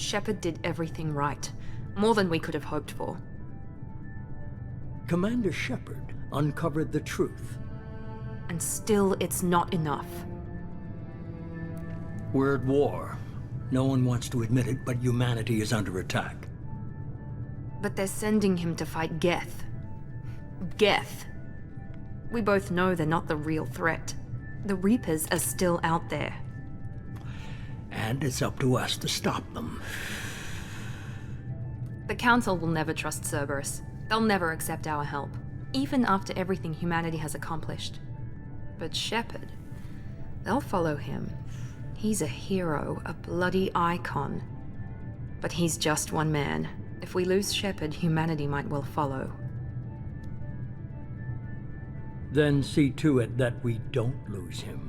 Shepard did everything right. More than we could have hoped for. Commander Shepard uncovered the truth. And still, it's not enough. We're at war. No one wants to admit it, but humanity is under attack. But they're sending him to fight Geth. Geth. We both know they're not the real threat. The Reapers are still out there. And it's up to us to stop them. The Council will never trust Cerberus. They'll never accept our help, even after everything humanity has accomplished. But Shepard, they'll follow him. He's a hero, a bloody icon. But he's just one man. If we lose Shepard, humanity might well follow. Then see to it that we don't lose him.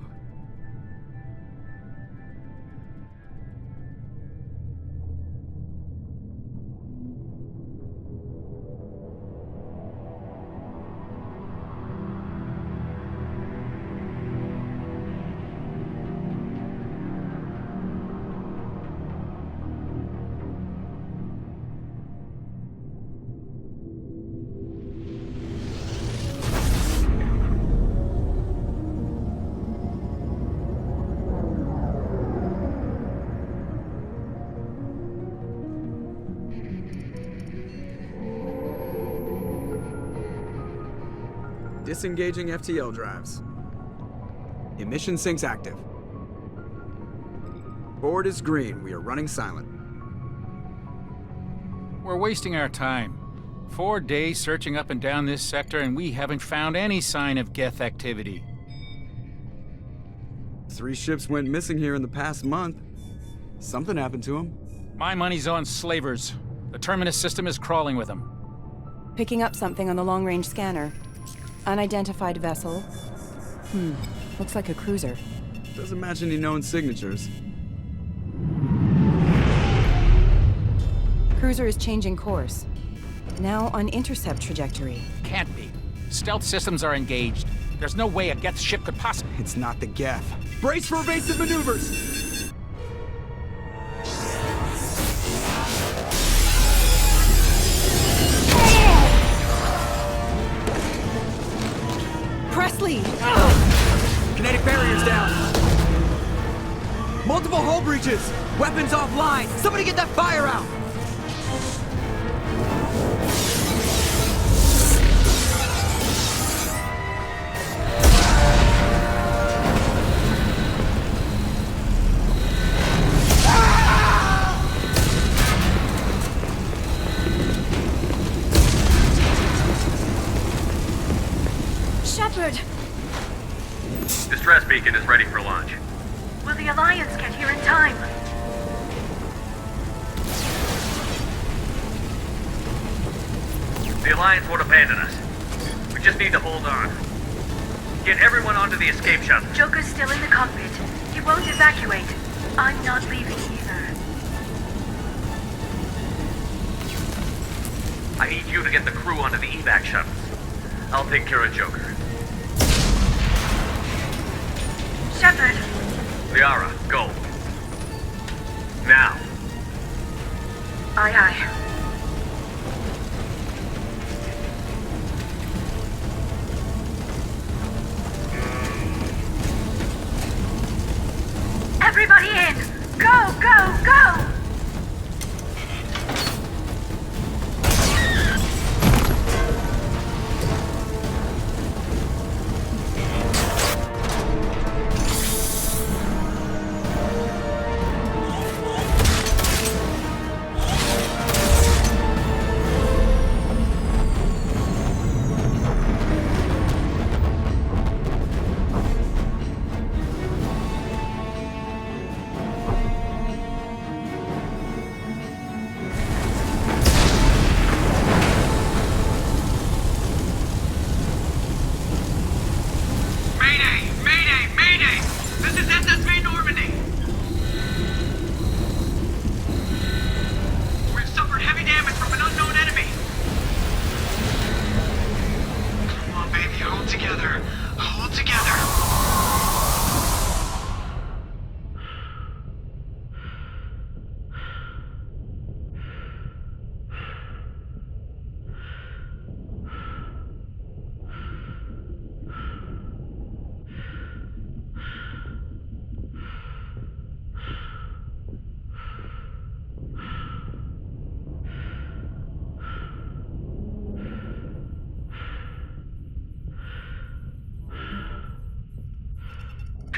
Disengaging FTL drives. Emission sinks active. Board is green. We are running silent. We're wasting our time. 4 days searching up and down this sector, and we haven't found any sign of Geth activity. 3 ships went missing here in the past month. Something happened to them. My money's on slavers. The Terminus system is crawling with them. Picking up something on the long-range scanner. Unidentified vessel. Looks like a cruiser. Doesn't match any known signatures. Cruiser is changing course. Now on intercept trajectory. Can't be. Stealth systems are engaged. There's no way a Geth ship could possibly... It's not the Geth. Brace for evasive maneuvers! Presley! Kinetic barriers down! Multiple hull breaches! Weapons offline! Somebody get that fire out! Shepard! Distress beacon is ready for launch. Will the Alliance get here in time? The Alliance won't abandon us. We just need to hold on. Get everyone onto the escape shuttle. Joker's still in the cockpit. He won't evacuate. I'm not leaving either. I need you to get the crew onto the evac shuttles. I'll take care of Joker. Shepard! Liara, go. Now. Aye, aye. Everybody in! Go, go, go!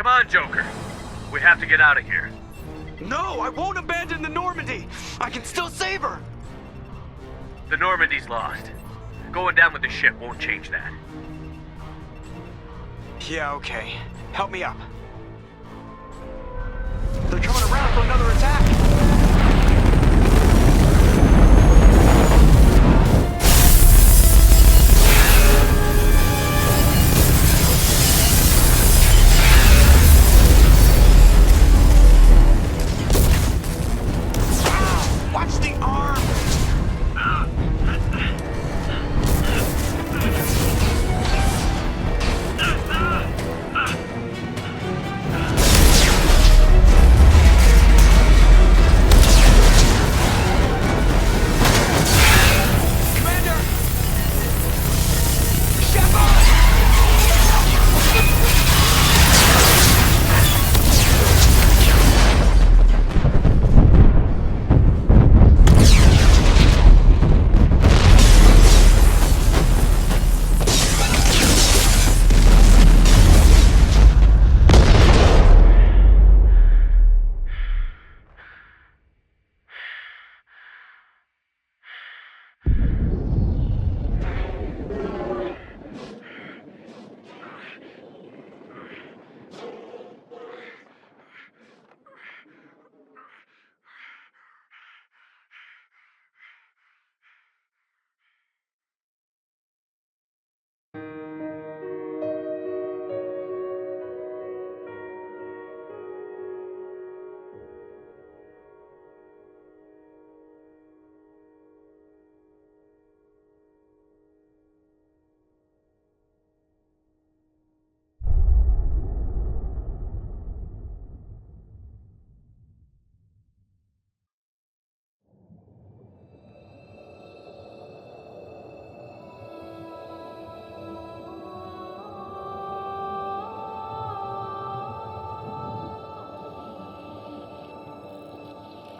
Come on, Joker. We have to get out of here. No, I won't abandon the Normandy. I can still save her. The Normandy's lost. Going down with the ship won't change that. Yeah, okay. Help me up. They're coming around for another attack. Watch the arm!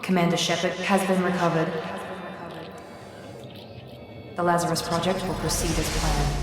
Commander Shepard has been recovered. The Lazarus Project will proceed as planned.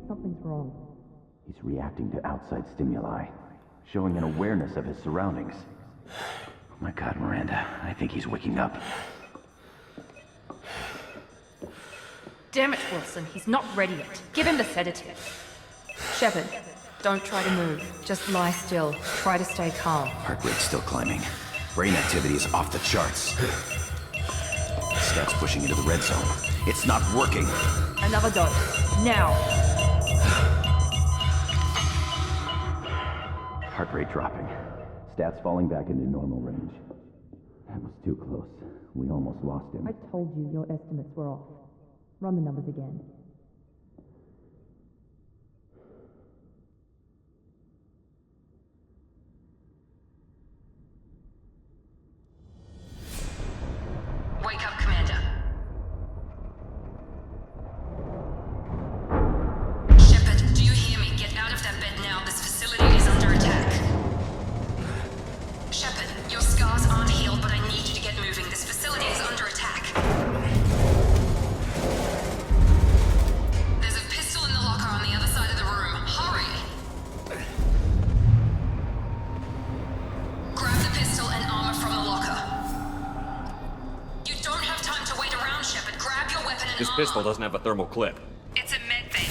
Something's wrong. He's reacting to outside stimuli, showing an awareness of his surroundings. Oh my God, Miranda, I think he's waking up. Damn it, Wilson, he's not ready yet. Give him the sedative. Shepard, don't try to move. Just lie still. Try to stay calm. Heart rate's still climbing. Brain activity is off the charts. Stats pushing into the red zone. It's not working. Another dose. Now. Heart rate dropping. Stats falling back into normal range. That was too close. We almost lost him. I told you your estimates were off. Run the numbers again. Wake up, Commander. Shepard, do you hear me? Get out of that bed now. This facility is under attack. Shepard, your scars aren't healed, but I need you to get moving. This facility is under attack. There's a pistol in the locker on the other side of the room. Hurry! Grab the pistol and armor from the locker. You don't have time to wait around, Shepard. Grab your weapon and This armor. pistol doesn't have a thermal clip. It's a med bay.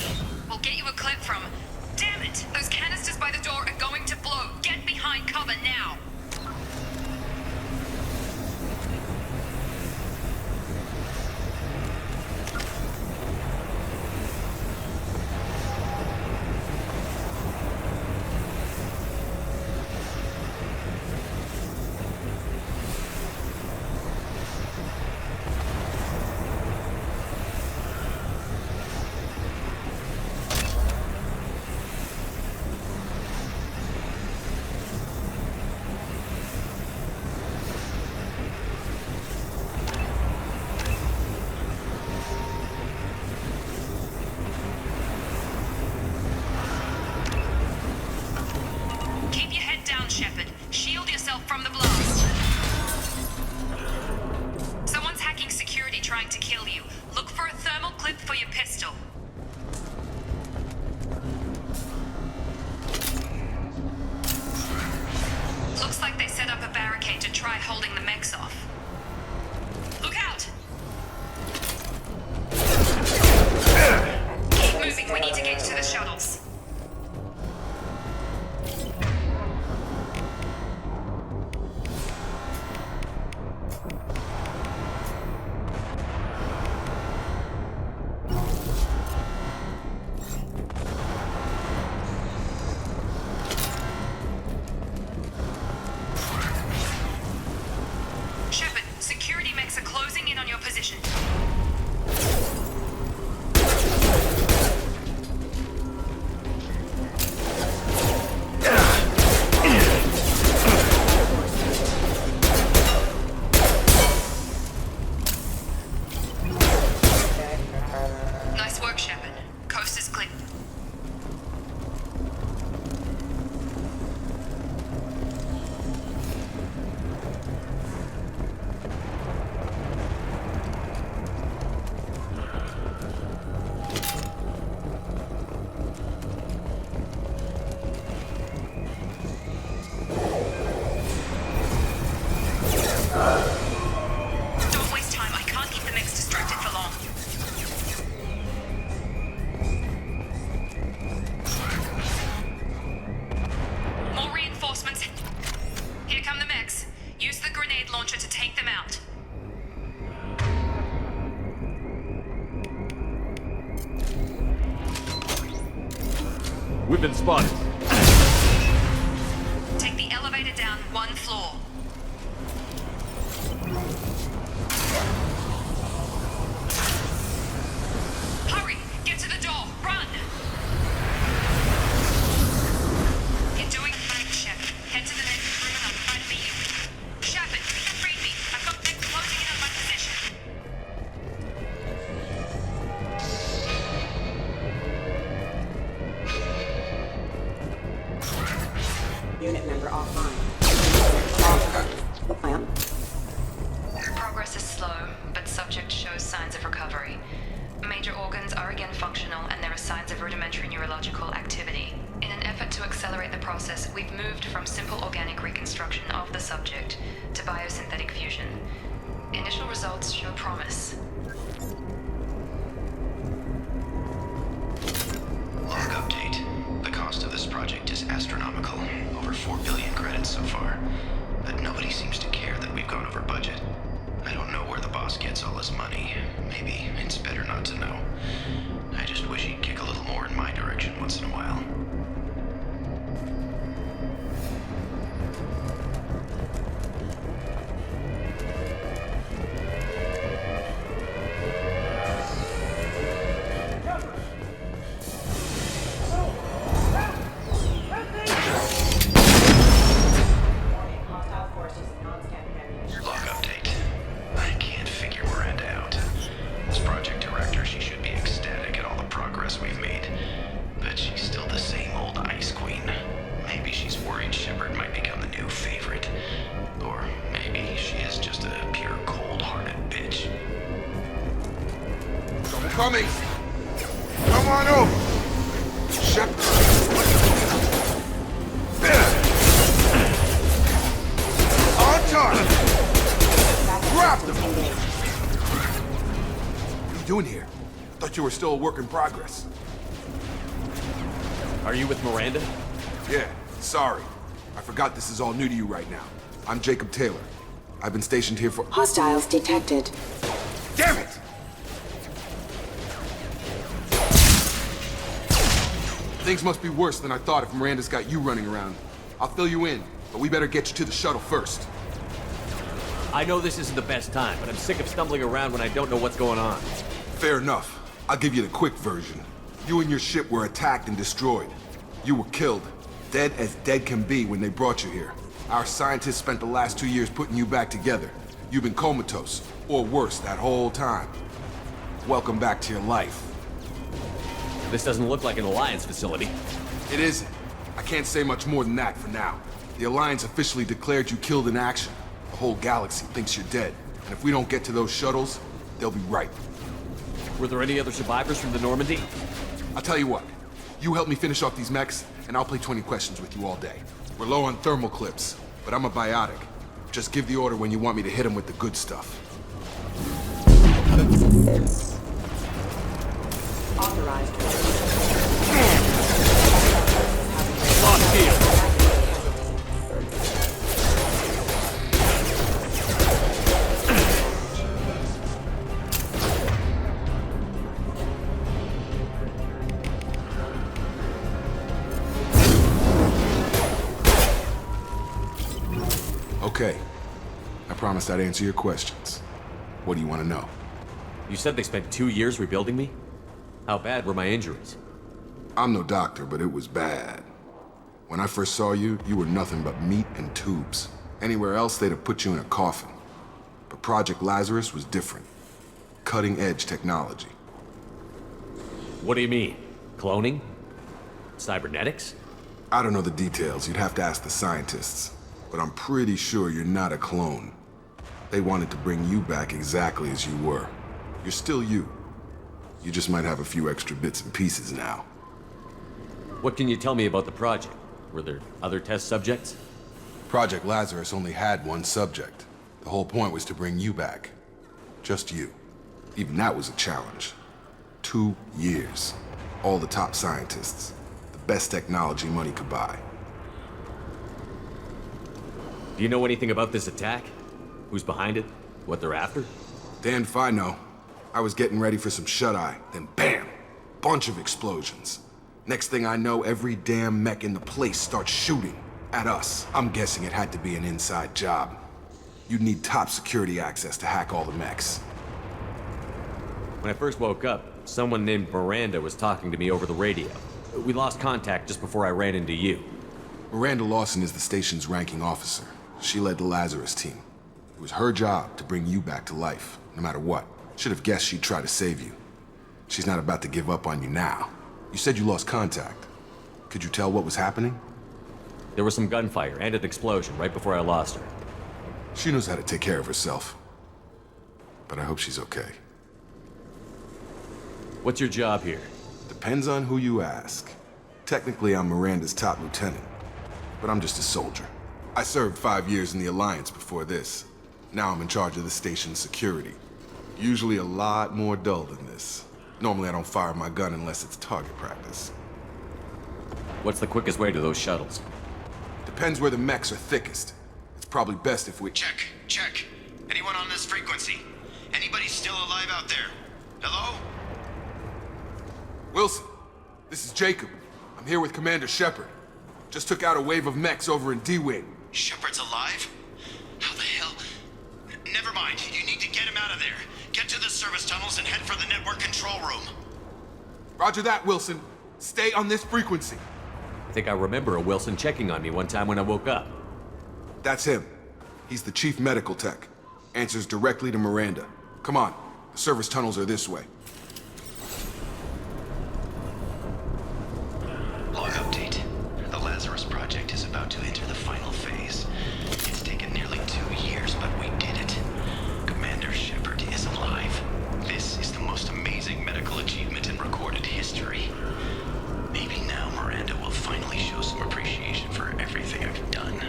We'll get you a clip from... Damn it! Those canisters by the door are going to blow. Get behind cover now. at holding the mechs off. Look out! Keep moving, we need to get to the shuttles. Shepard, security mechs are closing in on your position. Nice work, Shepard. Coast is clear. Don't waste time. I can't keep the mechs distracted for long. More reinforcements. Here come the mechs. Use the grenade launcher to take them out. We've been spotted. Take the elevator down one floor. Hurry! Get to the door! Run! You're doing fine, Shepard. Head to the next room and I'll try to meet you. Shepard, read me. I've got mechs closing in on my position. Unit member offline. Progress is slow, but subject shows signs of recovery. Major organs are again functional, and there are signs of rudimentary neurological activity. In an effort to accelerate the process, we've moved from simple organic reconstruction of the subject to biosynthetic fusion. Initial results show promise. Log update. The cost of this project is astronomical. Over 4 billion credits so far. But nobody seems to care that we've gone over budget. I don't know where the boss gets all his money. Maybe it's better not to know. I just wish he'd kick a little more in my direction once in a while. Log update. I can't figure Miranda out. As project director, she should be ecstatic at all the progress we've made. But she's still the same old ice queen. Maybe she's worried Shepard might become the new favorite. Or maybe she is just a pure cold-hearted bitch. Trouble coming! Come on over! Shepard! On target! Grab them! What are you doing here? Thought you were still a work in progress. Are you with Miranda? Yeah, sorry. I forgot this is all new to you right now. I'm Jacob Taylor. I've been stationed here for— Hostiles detected. Damn it! Things must be worse than I thought if Miranda's got you running around. I'll fill you in, but we better get you to the shuttle first. I know this isn't the best time, but I'm sick of stumbling around when I don't know what's going on. Fair enough. I'll give you the quick version. You and your ship were attacked and destroyed. You were killed. Dead as dead can be when they brought you here. Our scientists spent the last 2 years putting you back together. You've been comatose, or worse, that whole time. Welcome back to your life. This doesn't look like an Alliance facility. It isn't. I can't say much more than that for now. The Alliance officially declared you killed in action. The whole galaxy thinks you're dead. And if we don't get to those shuttles, they'll be right. Were there any other survivors from the Normandy? I'll tell you what. You help me finish off these mechs, and I'll play 20 questions with you all day. We're low on thermal clips, but I'm a biotic. Just give the order when you want me to hit him with the good stuff. Authorized. Lost deal. Okay. I promised I'd answer your questions. What do you want to know? You said they spent 2 years rebuilding me? How bad were my injuries? I'm no doctor, but it was bad. When I first saw you, you were nothing but meat and tubes. Anywhere else, they'd have put you in a coffin. But Project Lazarus was different. Cutting-edge technology. What do you mean? Cloning? Cybernetics? I don't know the details. You'd have to ask the scientists. But I'm pretty sure you're not a clone. They wanted to bring you back exactly as you were. You're still you. You just might have a few extra bits and pieces now. What can you tell me about the project? Were there other test subjects? Project Lazarus only had one subject. The whole point was to bring you back. Just you. Even that was a challenge. 2 years. All the top scientists. The best technology money could buy. Do you know anything about this attack? Who's behind it? What they're after? Damned if I know. I was getting ready for some shut-eye, then bam! Bunch of explosions. Next thing I know, every damn mech in the place starts shooting. At us. I'm guessing it had to be an inside job. You'd need top security access to hack all the mechs. When I first woke up, someone named Miranda was talking to me over the radio. We lost contact just before I ran into you. Miranda Lawson is the station's ranking officer. She led the Lazarus team. It was her job to bring you back to life, no matter what. Should have guessed she'd try to save you. She's not about to give up on you now. You said you lost contact. Could you tell what was happening? There was some gunfire and an explosion right before I lost her. She knows how to take care of herself. But I hope she's okay. What's your job here? Depends on who you ask. Technically, I'm Miranda's top lieutenant. But I'm just a soldier. I served 5 years in the Alliance before this. Now I'm in charge of the station's security. Usually a lot more dull than this. Normally I don't fire my gun unless it's target practice. What's the quickest way to those shuttles? Depends where the mechs are thickest. It's probably best if we... Check. Anyone on this frequency? Anybody still alive out there? Hello? Wilson, this is Jacob. I'm here with Commander Shepard. Just took out a wave of mechs over in D-Wing. Shepard's alive? How the hell? Never mind. You need to get him out of there. Get to the service tunnels and head for the network control room. Roger that, Wilson. Stay on this frequency. I think I remember a Wilson checking on me one time when I woke up. That's him. He's the chief medical tech. Answers directly to Miranda. Come on. The service tunnels are this way. Log update. The Lazarus Project is about to enter the final phase. It's taken nearly 2 years, but we did it. Commander Shepard is alive. This is the most amazing medical achievement in recorded history. Maybe now Miranda will finally show some appreciation for everything I've done.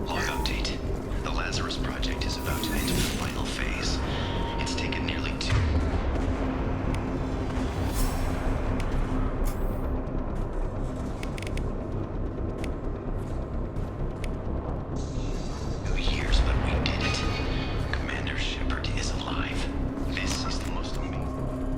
Log update. The Lazarus Project is about to enter the final phase. It's taken nearly 2... years, but we did it. Commander Shepard is alive. This is the most amazing... medical achievement in recorded history.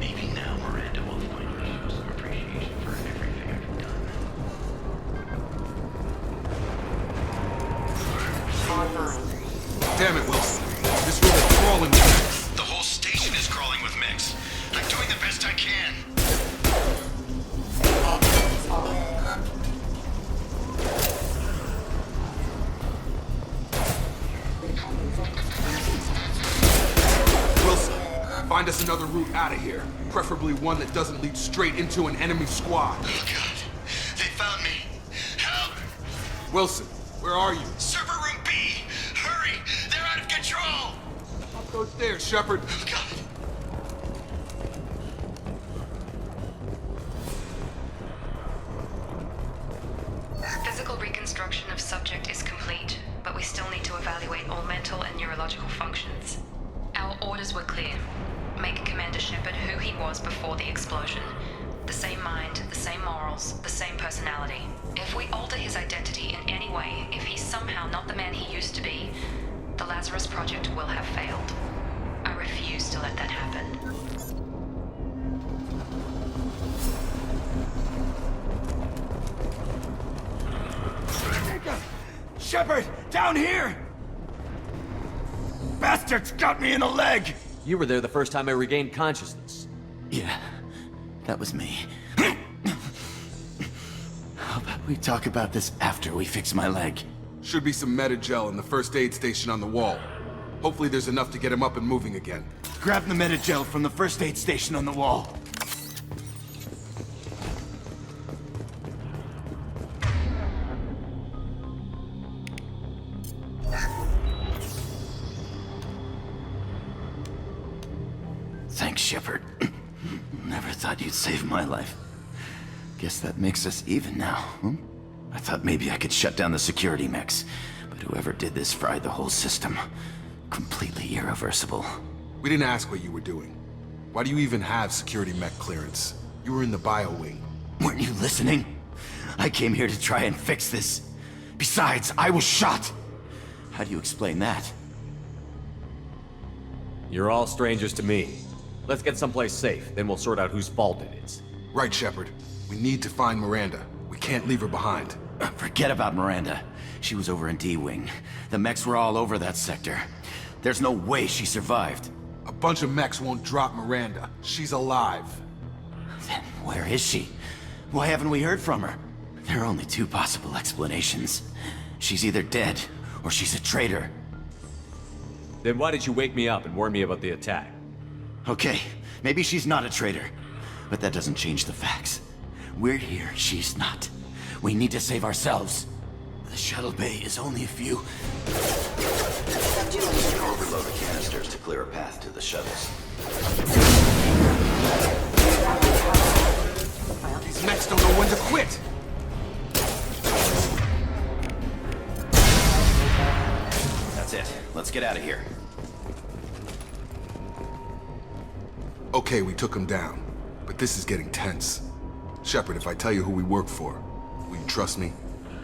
Maybe now Miranda will finally show some appreciation for everything I've done. Damn it, Wilson. This room is crawling with mechs. The whole station is crawling with mechs. I'm doing the best I can. Wilson, find us another route out of here. Preferably one that doesn't lead straight into an enemy squad. Oh God, they found me. Help! Wilson, where are you? Server room B! Hurry! They're out of control! Up those stairs, Shepard. Oh God. Physical reconstruction of subject is complete, but we still need to evaluate all mental and neurological functions. Our orders were clear. Make Commander Shepard who he was before the explosion. The same mind, the same morals, the same personality. If we alter his identity in any way, if he's somehow not the man he used to be, the Lazarus Project will have failed. I refuse to let that happen. Shepard, down here! Bastards got me in the leg! You were there the first time I regained consciousness. Yeah, that was me. How about we talk about this after we fix my leg? Should be some Metagel in the first aid station on the wall. Hopefully there's enough to get him up and moving again. Grab the Metagel from the first aid station on the wall. Thanks, Shepard. Never thought you'd save my life. Guess that makes us even now, hmm? I thought maybe I could shut down the security mechs, but whoever did this fried the whole system. Completely irreversible. We didn't ask what you were doing. Why do you even have security mech clearance? You were in the bio wing. Weren't you listening? I came here to try and fix this. Besides, I was shot. How do you explain that? You're all strangers to me. Let's get someplace safe, then we'll sort out whose fault it is. Right, Shepard. We need to find Miranda. We can't leave her behind. Forget about Miranda. She was over in D-Wing. The mechs were all over that sector. There's no way she survived. A bunch of mechs won't drop Miranda. She's alive. Then where is she? Why haven't we heard from her? There are only two possible explanations. She's either dead, or she's a traitor. Then why did you wake me up and warn me about the attack? Okay, maybe she's not a traitor. But that doesn't change the facts. We're here, she's not. We need to save ourselves. The shuttle bay is only a few... Overload the canisters to clear a path to the shuttles. These mechs don't know when to quit! That's it. Let's get out of here. Okay, we took him down. But this is getting tense. Shepard, if I tell you who we work for, will you trust me?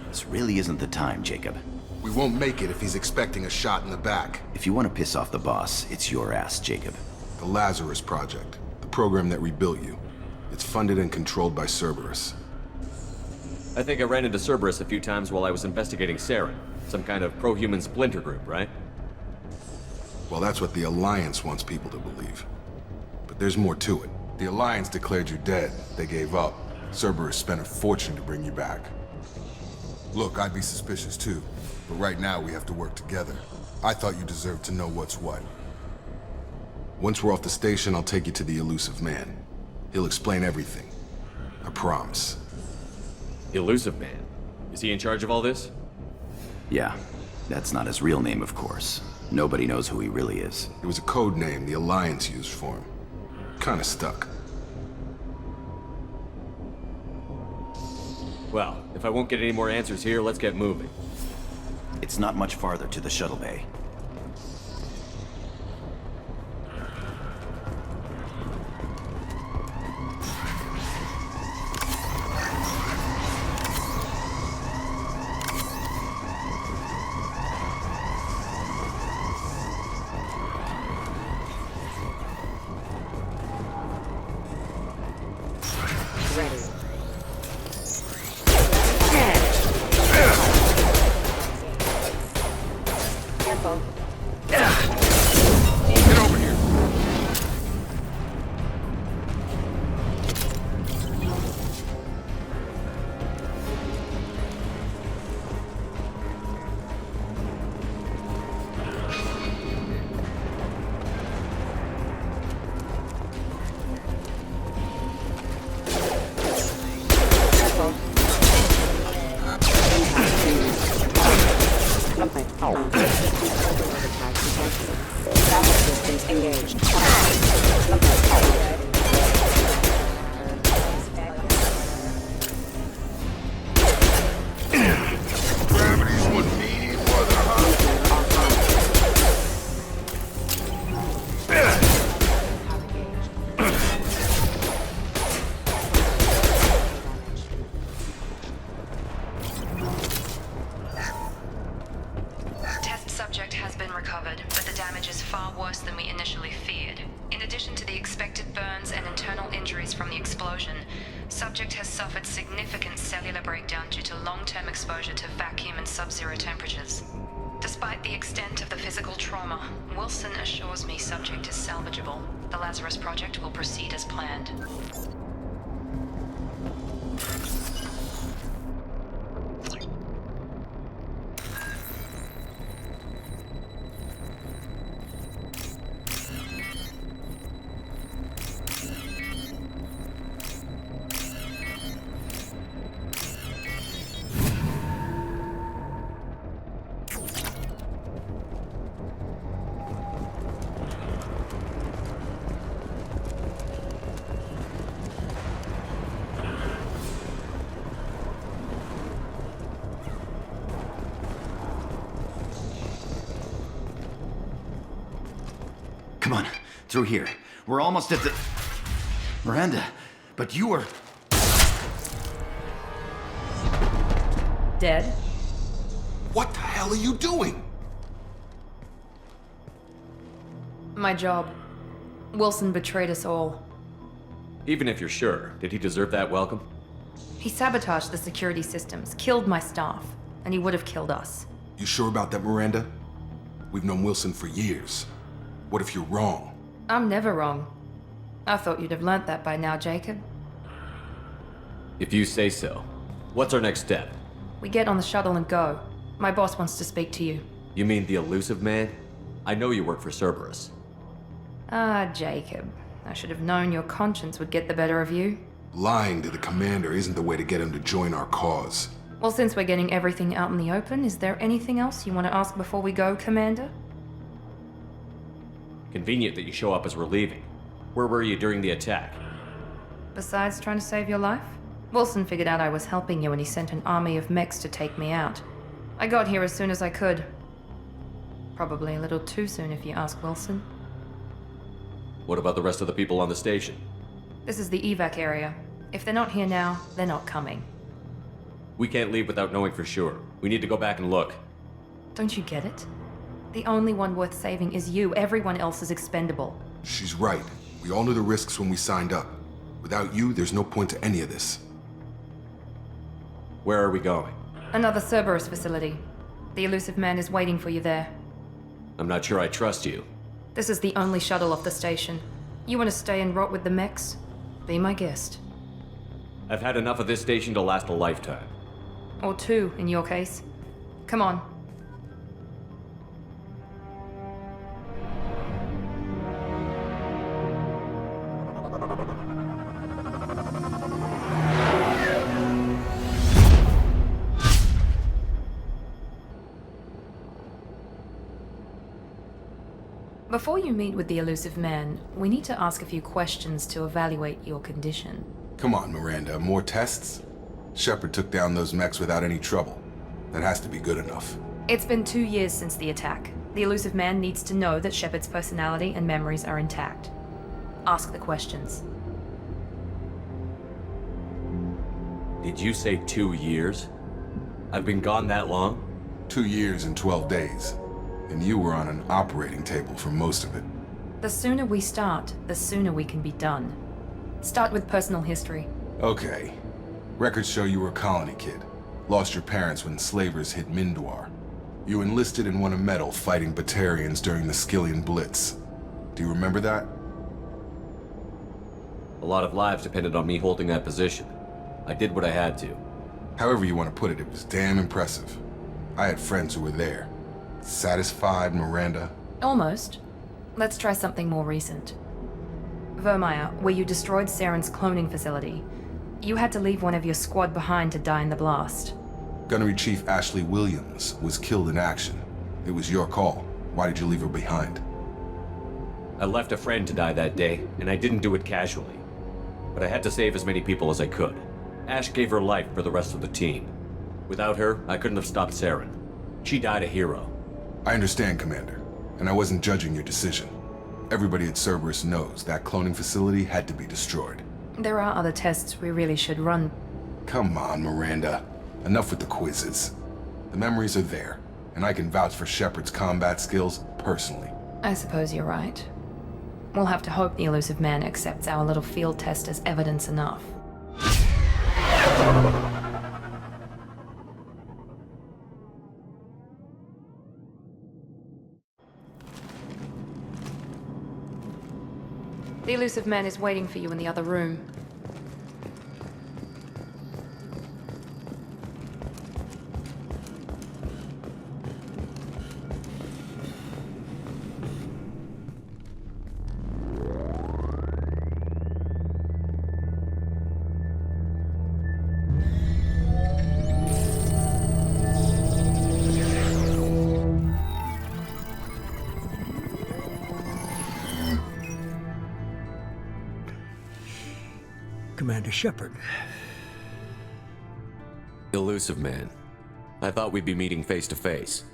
This really isn't the time, Jacob. We won't make it if he's expecting a shot in the back. If you want to piss off the boss, it's your ass, Jacob. The Lazarus Project, the program that rebuilt you. It's funded and controlled by Cerberus. I think I ran into Cerberus a few times while I was investigating Saren. Some kind of pro-human splinter group, right? Well, that's what the Alliance wants people to believe. But there's more to it. The Alliance declared you dead. They gave up. Cerberus spent a fortune to bring you back. Look, I'd be suspicious too. But right now we have to work together. I thought you deserved to know what's what. Once we're off the station, I'll take you to the Elusive Man. He'll explain everything. I promise. Elusive Man? Is he in charge of all this? Yeah. That's not his real name, of course. Nobody knows who he really is. It was a code name the Alliance used for him. Kinda stuck. Well, if I won't get any more answers here, let's get moving. It's not much farther to the shuttle bay. Systems engaged. Gravity's what meaty, mother, Test subject has been recovered, but the damage is far worse than we initially feared. In addition to the expected burns and internal injuries from the explosion, subject has suffered significant cellular breakdown due to long-term exposure to vacuum and sub-zero temperatures. Despite the extent of the physical trauma, Wilson assures me subject is salvageable. The Lazarus Project will proceed as planned. Come on, through here. We're almost at the... Miranda, but you were... Dead? What the hell are you doing? My job. Wilson betrayed us all. Even if you're sure, did he deserve that welcome? He sabotaged the security systems, killed my staff, and he would have killed us. You sure about that, Miranda? We've known Wilson for years. What if you're wrong? I'm never wrong. I thought you'd have learnt that by now, Jacob. If you say so. What's our next step? We get on the shuttle and go. My boss wants to speak to you. You mean the elusive man? I know you work for Cerberus. Ah, Jacob. I should have known your conscience would get the better of you. Lying to the commander isn't the way to get him to join our cause. Well, since we're getting everything out in the open, is there anything else you want to ask before we go, Commander? Convenient that you show up as we're leaving. Where were you during the attack? Besides trying to save your life? Wilson figured out I was helping you and he sent an army of mechs to take me out. I got here as soon as I could. Probably a little too soon if you ask Wilson. What about the rest of the people on the station? This is the evac area. If they're not here now, they're not coming. We can't leave without knowing for sure. We need to go back and look. Don't you get it? The only one worth saving is you. Everyone else is expendable. She's right. We all knew the risks when we signed up. Without you, there's no point to any of this. Where are we going? Another Cerberus facility. The elusive man is waiting for you there. I'm not sure I trust you. This is the only shuttle off the station. You want to stay and rot with the mechs? Be my guest. I've had enough of this station to last a lifetime. Or two, in your case. Come on. Before you meet with the elusive man, we need to ask a few questions to evaluate your condition. Come on, Miranda. More tests? Shepard took down those mechs without any trouble. That has to be good enough. It's been 2 years since the attack. The elusive man needs to know that Shepard's personality and memories are intact. Ask the questions. Did you say 2 years? I've been gone that long? 2 years and 12 days. And you were on an operating table for most of it. The sooner we start, the sooner we can be done. Start with personal history. Okay. Records show you were a colony kid. Lost your parents when slavers hit Mindwar. You enlisted and won a medal fighting Batarians during the Skillian Blitz. Do you remember that? A lot of lives depended on me holding that position. I did what I had to. However you want to put it, it was damn impressive. I had friends who were there. Satisfied, Miranda? Almost. Let's try something more recent. Vermeer, where you destroyed Saren's cloning facility. You had to leave one of your squad behind to die in the blast. Gunnery Chief Ashley Williams was killed in action. It was your call. Why did you leave her behind? I left a friend to die that day, and I didn't do it casually. But I had to save as many people as I could. Ash gave her life for the rest of the team. Without her, I couldn't have stopped Saren. She died a hero. I understand, Commander, and I wasn't judging your decision. Everybody at Cerberus knows that cloning facility had to be destroyed. There are other tests we really should run. Come on, Miranda. Enough with the quizzes. The memories are there, and I can vouch for Shepard's combat skills personally. I suppose you're right. We'll have to hope the Elusive Man accepts our little field test as evidence enough. The Elusive Man is waiting for you in the other room. Commander Shepard. Elusive Man. I thought we'd be meeting face to face.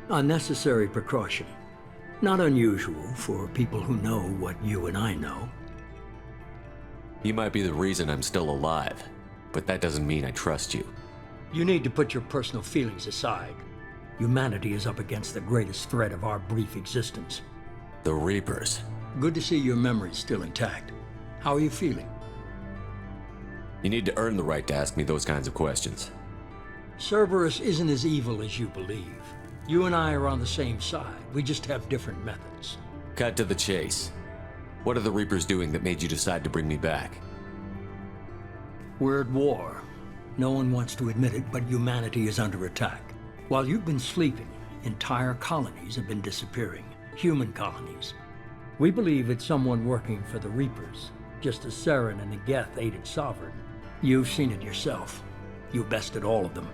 Unnecessary precaution. Not unusual for people who know what you and I know. You might be the reason I'm still alive, but that doesn't mean I trust you. You need to put your personal feelings aside. Humanity is up against the greatest threat of our brief existence. The Reapers. Good to see your memory's still intact. How are you feeling? You need to earn the right to ask me those kinds of questions. Cerberus isn't as evil as you believe. You and I are on the same side. We just have different methods. Cut to the chase. What are the Reapers doing that made you decide to bring me back? We're at war. No one wants to admit it, but humanity is under attack. While you've been sleeping, entire colonies have been disappearing. Human colonies. We believe it's someone working for the Reapers, just as Saren and the Geth aided Sovereign. You've seen it yourself. You bested all of them.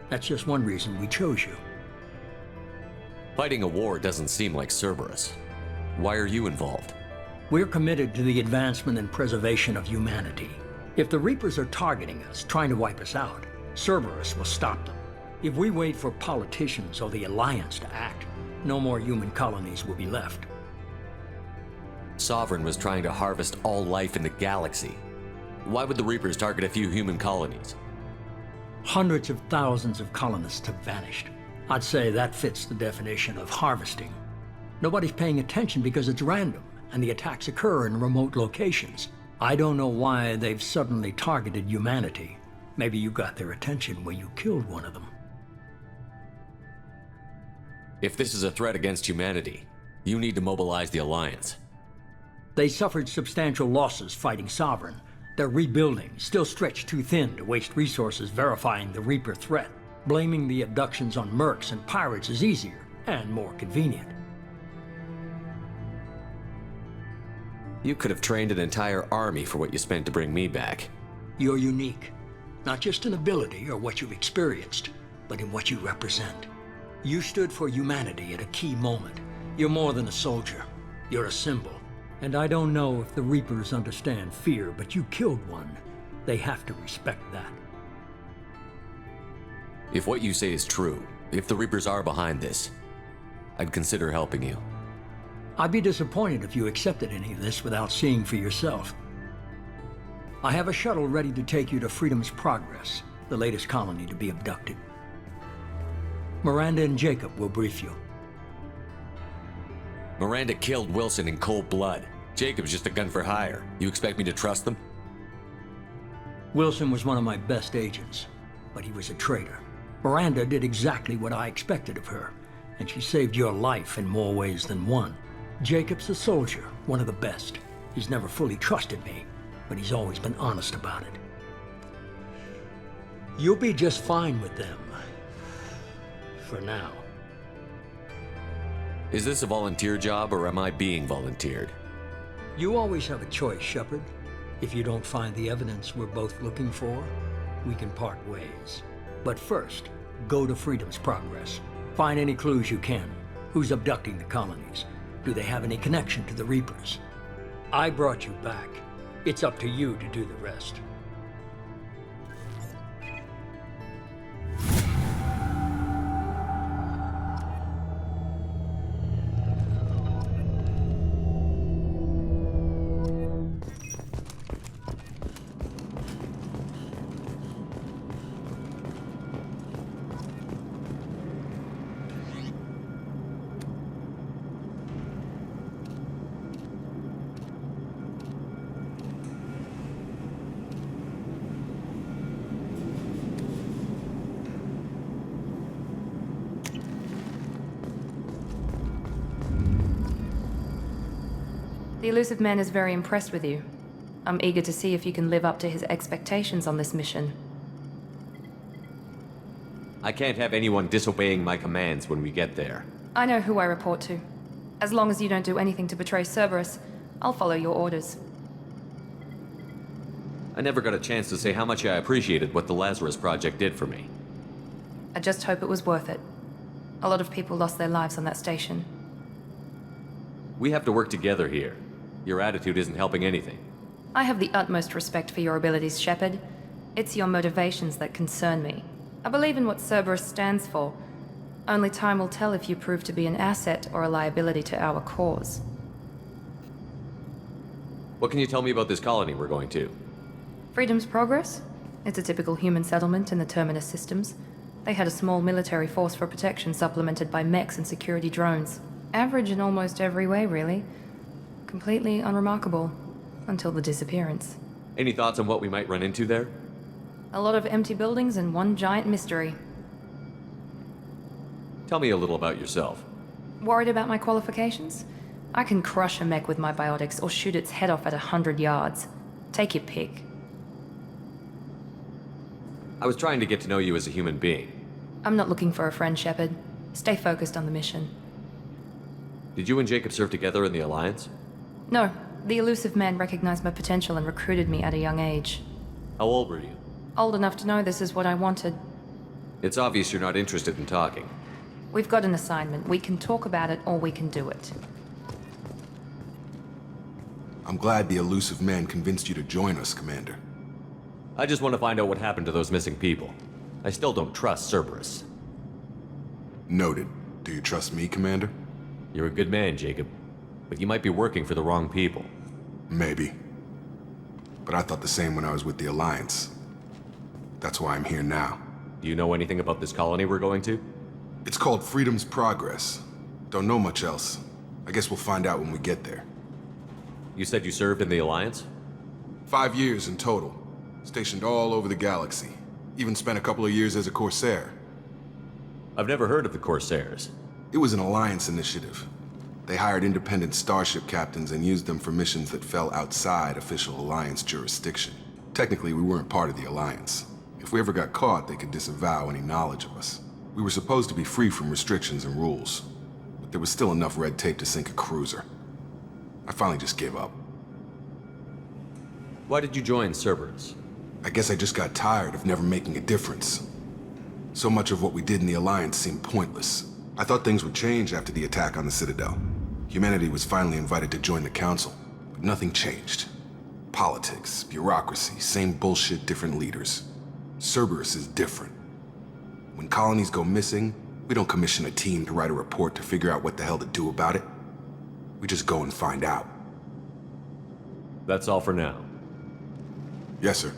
That's just one reason we chose you. Fighting a war doesn't seem like Cerberus. Why are you involved? We're committed to the advancement and preservation of humanity. If the Reapers are targeting us, trying to wipe us out, Cerberus will stop them. If we wait for politicians or the Alliance to act, no more human colonies will be left. Sovereign was trying to harvest all life in the galaxy. Why would the Reapers target a few human colonies? Hundreds of thousands of colonists have vanished. I'd say that fits the definition of harvesting. Nobody's paying attention because it's random, and the attacks occur in remote locations. I don't know why they've suddenly targeted humanity. Maybe you got their attention when you killed one of them. If this is a threat against humanity, you need to mobilize the Alliance. They suffered substantial losses fighting Sovereign. They're rebuilding, still stretched too thin to waste resources verifying the Reaper threat. Blaming the abductions on mercs and pirates is easier and more convenient. You could have trained an entire army for what you spent to bring me back. You're unique, not just in ability or what you've experienced, but in what you represent. You stood for humanity at a key moment. You're more than a soldier. You're a symbol. And I don't know if the Reapers understand fear, but you killed one. They have to respect that. If what you say is true, if the Reapers are behind this, I'd consider helping you. I'd be disappointed if you accepted any of this without seeing for yourself. I have a shuttle ready to take you to Freedom's Progress, the latest colony to be abducted. Miranda and Jacob will brief you. Miranda killed Wilson in cold blood. Jacob's just a gun for hire. You expect me to trust them? Wilson was one of my best agents, but he was a traitor. Miranda did exactly what I expected of her, and she saved your life in more ways than one. Jacob's a soldier, one of the best. He's never fully trusted me, but he's always been honest about it. You'll be just fine with them. For now. Is this a volunteer job, or am I being volunteered? You always have a choice, Shepard. If you don't find the evidence we're both looking for, we can part ways. But first, go to Freedom's Progress. Find any clues you can. Who's abducting the colonies? Do they have any connection to the Reapers? I brought you back. It's up to you to do the rest. The Elusive Man is very impressed with you. I'm eager to see if you can live up to his expectations on this mission. I can't have anyone disobeying my commands when we get there. I know who I report to. As long as you don't do anything to betray Cerberus, I'll follow your orders. I never got a chance to say how much I appreciated what the Lazarus Project did for me. I just hope it was worth it. A lot of people lost their lives on that station. We have to work together here. Your attitude isn't helping anything. I have the utmost respect for your abilities, Shepard. It's your motivations that concern me. I believe in what Cerberus stands for. Only time will tell if you prove to be an asset or a liability to our cause. What can you tell me about this colony we're going to? Freedom's Progress? It's a typical human settlement in the Terminus systems. They had a small military force for protection supplemented by mechs and security drones. Average in almost every way, really. Completely unremarkable. Until the disappearance. Any thoughts on what we might run into there? A lot of empty buildings and one giant mystery. Tell me a little about yourself. Worried about my qualifications? I can crush a mech with my biotics or shoot its head off at 100 yards. Take your pick. I was trying to get to know you as a human being. I'm not looking for a friend, Shepard. Stay focused on the mission. Did you and Jacob serve together in the Alliance? No. The Elusive Man recognized my potential and recruited me at a young age. How old were you? Old enough to know this is what I wanted. It's obvious you're not interested in talking. We've got an assignment. We can talk about it, or we can do it. I'm glad the Elusive Man convinced you to join us, Commander. I just want to find out what happened to those missing people. I still don't trust Cerberus. Noted. Do you trust me, Commander? You're a good man, Jacob. But you might be working for the wrong people. Maybe. But I thought the same when I was with the Alliance. That's why I'm here now. Do you know anything about this colony we're going to? It's called Freedom's Progress. Don't know much else. I guess we'll find out when we get there. You said you served in the Alliance? 5 years in total. Stationed all over the galaxy. Even spent a couple of years as a Corsair. I've never heard of the Corsairs. It was an Alliance initiative. They hired independent starship captains and used them for missions that fell outside official Alliance jurisdiction. Technically, we weren't part of the Alliance. If we ever got caught, they could disavow any knowledge of us. We were supposed to be free from restrictions and rules, but there was still enough red tape to sink a cruiser. I finally just gave up. Why did you join Cerberus? I guess I just got tired of never making a difference. So much of what we did in the Alliance seemed pointless. I thought things would change after the attack on the Citadel. Humanity was finally invited to join the Council, but nothing changed. Politics, bureaucracy, same bullshit, different leaders. Cerberus is different. When colonies go missing, we don't commission a team to write a report to figure out what the hell to do about it. We just go and find out. That's all for now. Yes, sir.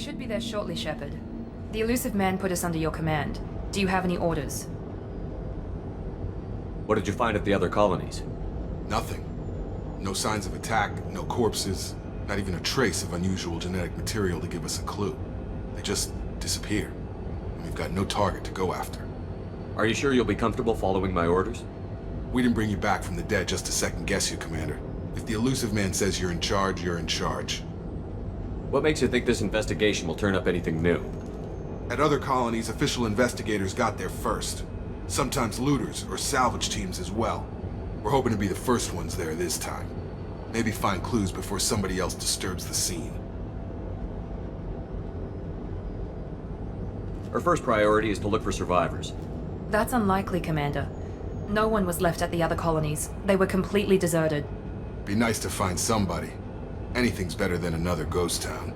should be there shortly, Shepard. The Illusive Man put us under your command. Do you have any orders? What did you find at the other colonies? Nothing. No signs of attack, no corpses, not even a trace of unusual genetic material to give us a clue. They just disappear, and we've got no target to go after. Are you sure you'll be comfortable following my orders? We didn't bring you back from the dead just to second-guess you, Commander. If the Illusive Man says you're in charge, you're in charge. What makes you think this investigation will turn up anything new? At other colonies, official investigators got there first. Sometimes looters or salvage teams as well. We're hoping to be the first ones there this time. Maybe find clues before somebody else disturbs the scene. Our first priority is to look for survivors. That's unlikely, Commander. No one was left at the other colonies. They were completely deserted. Be nice to find somebody. Anything's better than another ghost town.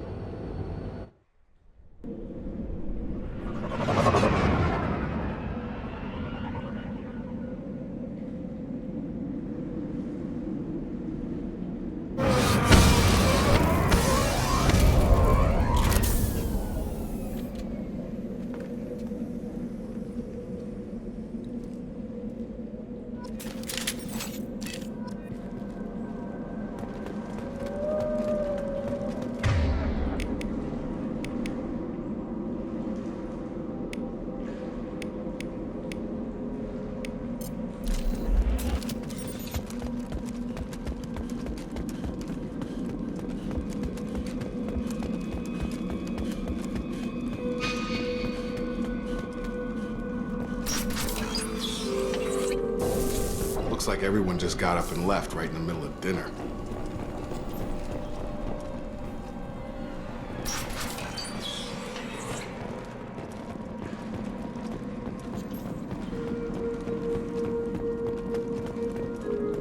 Looks like everyone just got up and left right in the middle of dinner.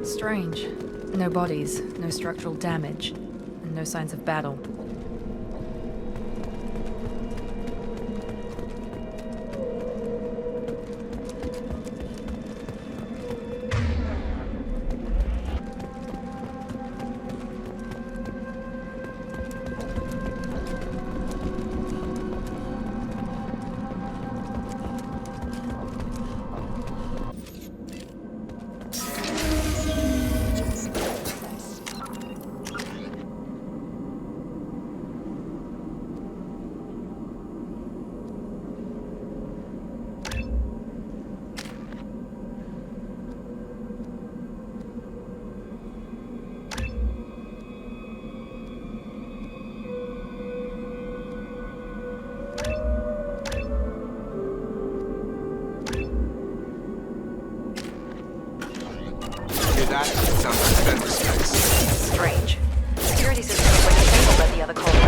Strange. No bodies, no structural damage, and no signs of battle. That sounds like vendor specs. Strange. Security systems were disabled at the other colony.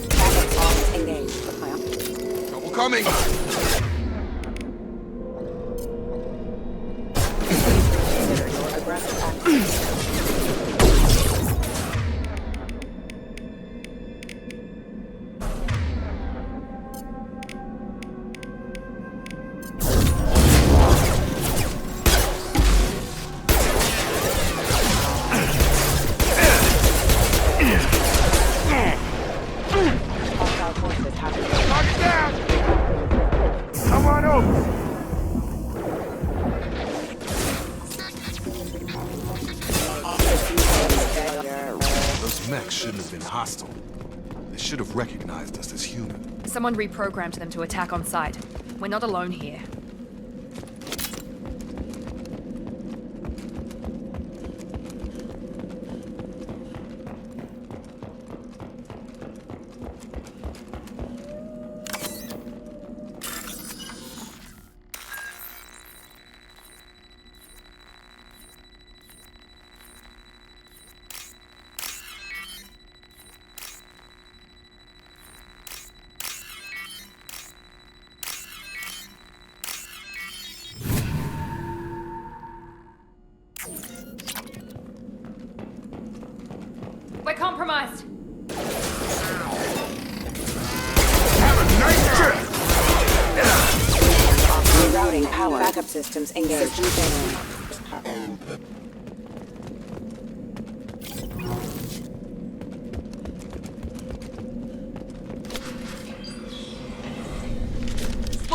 Backup bombs engaged. Trouble coming! Consider your aggressive action. Those mechs shouldn't have been hostile. They should have recognized us as human. Someone reprogrammed them to attack on sight. We're not alone here. We're compromised. Have a nice trip! Rerouting power. Backup systems engaged.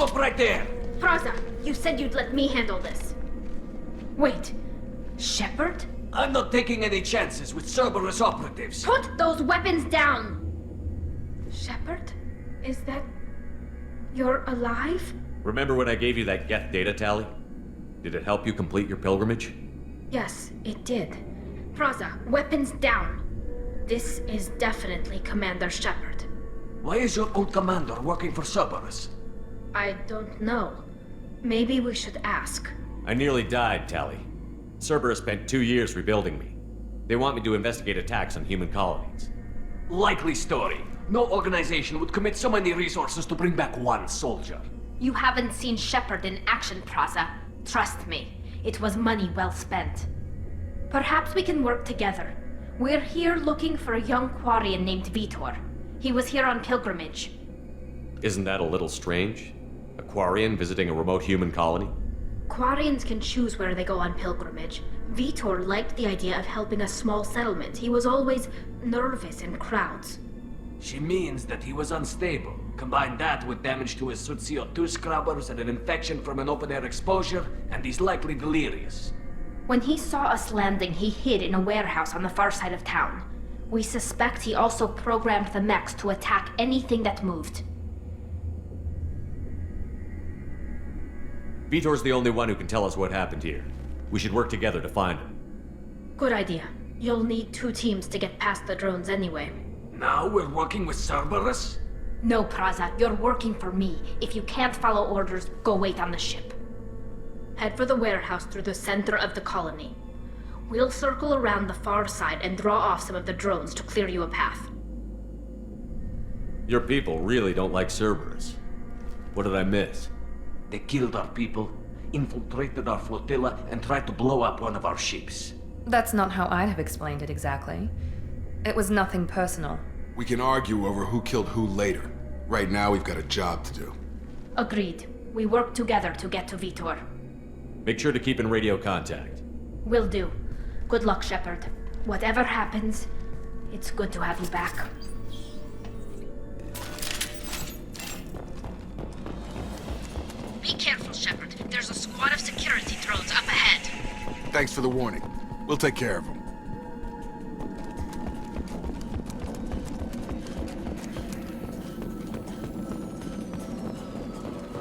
Stop right there! Praza, you said you'd let me handle this. Wait, Shepard? I'm not taking any chances with Cerberus operatives. Put those weapons down! Shepard? Is that... you're alive? Remember when I gave you that Geth data tally? Did it help you complete your pilgrimage? Yes, it did. Praza, weapons down. This is definitely Commander Shepard. Why is your old commander working for Cerberus? I don't know. Maybe we should ask. I nearly died, Tally. Cerberus spent 2 years rebuilding me. They want me to investigate attacks on human colonies. Likely story. No organization would commit so many resources to bring back one soldier. You haven't seen Shepard in action, Praza. Trust me, it was money well spent. Perhaps we can work together. We're here looking for a young Quarian named Vitor. He was here on pilgrimage. Isn't that a little strange? A Quarian visiting a remote human colony? Quarians can choose where they go on pilgrimage. Vitor liked the idea of helping a small settlement. He was always nervous in crowds. She means that he was unstable. Combine that with damage to his Sutsio-2 scrubbers and an infection from an open-air exposure, and he's likely delirious. When he saw us landing, he hid in a warehouse on the far side of town. We suspect he also programmed the mechs to attack anything that moved. Vitor's the only one who can tell us what happened here. We should work together to find him. Good idea. You'll need 2 teams to get past the drones anyway. Now we're working with Cerberus? No, Praza, you're working for me. If you can't follow orders, go wait on the ship. Head for the warehouse through the center of the colony. We'll circle around the far side and draw off some of the drones to clear you a path. Your people really don't like Cerberus. What did I miss? They killed our people, infiltrated our flotilla, and tried to blow up one of our ships. That's not how I'd have explained it exactly. It was nothing personal. We can argue over who killed who later. Right now, we've got a job to do. Agreed. We work together to get to Vitor. Make sure to keep in radio contact. Will do. Good luck, Shepard. Whatever happens, it's good to have you back. Be careful, Shepard. There's a squad of security drones up ahead. Thanks for the warning. We'll take care of them.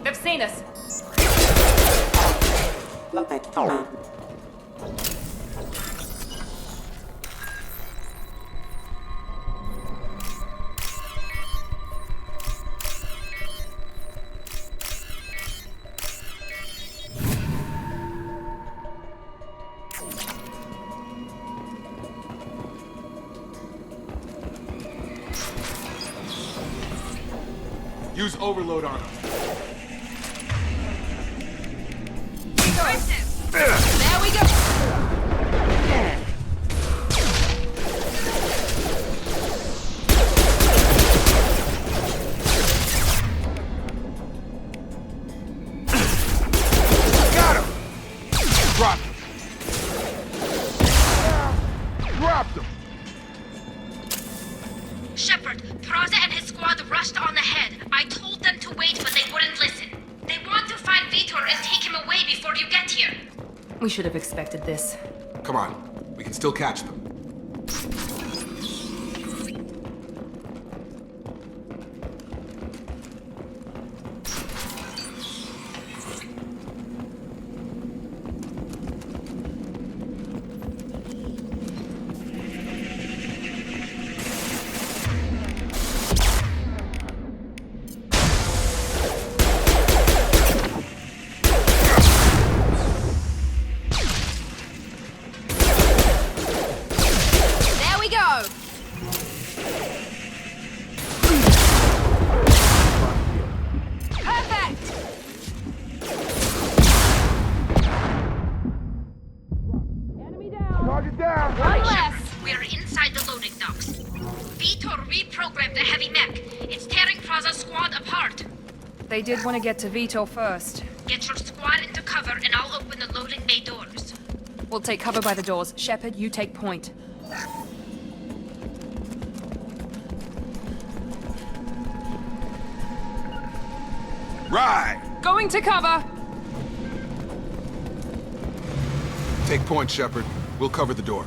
They've seen us. Use overload on them. There we go! Got him! Dropped him. Dropped him! Shepard, Praza and his squad rushed on ahead. I told them to wait, but they wouldn't listen. They want to find Vitor and take him away before you get here. We should have expected this. Come on. We can still catch them. We're inside the loading docks. Vitor reprogrammed the heavy mech. It's tearing Praza's squad apart. They did want to get to Vitor first. Get your squad into cover and I'll open the loading bay doors. We'll take cover by the doors. Shepard, you take point. Right! Going to cover! Take point, Shepard. We'll cover the door.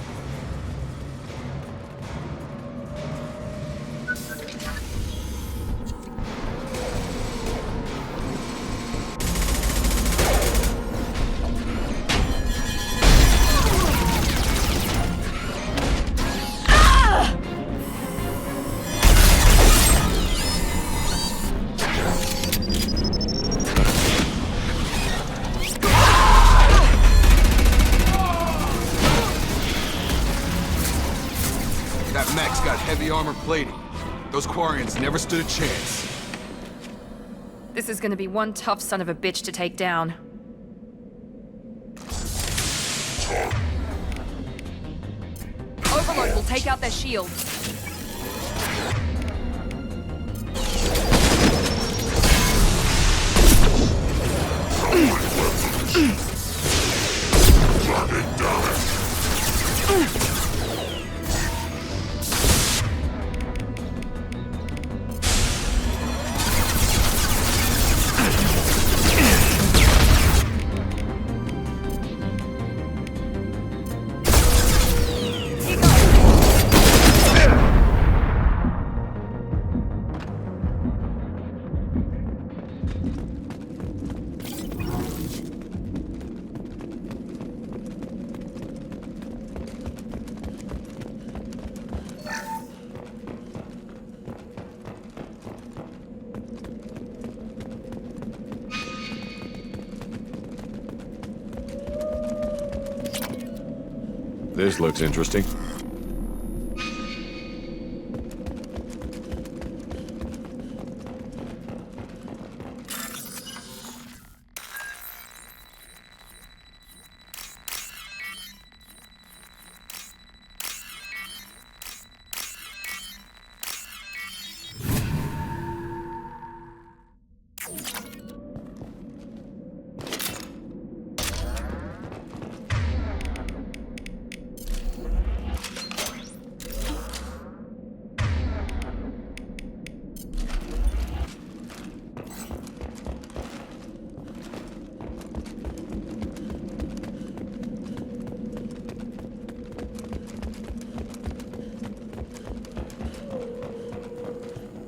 That mech's got heavy armor plating. Those Quarians never stood a chance. This is gonna be one tough son of a bitch to take down. Overload will take out their shield. This looks interesting.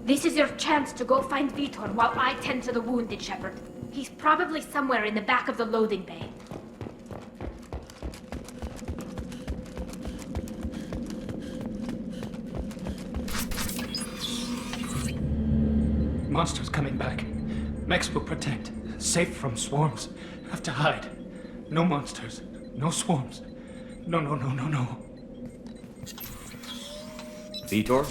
This is your chance to go find Vitor while I tend to the wounded, Shepard. He's probably somewhere in the back of the loading bay. Monsters coming back. Mechs will protect. Safe from swarms. Have to hide. No monsters. No swarms. No. Vitor?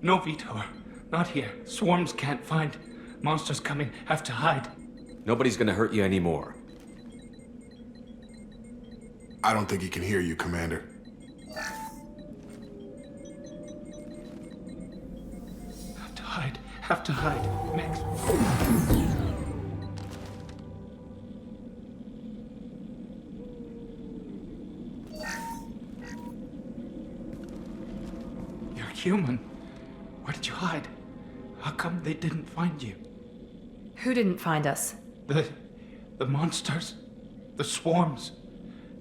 No, Vitor. Not here. Swarms can't find. Monsters coming. Have to hide. Nobody's gonna hurt you anymore. I don't think he can hear you, Commander. Have to hide. Have to hide. Mechs. You're human. Where did you hide? How come they didn't find you? Who didn't find us? The monsters. The swarms.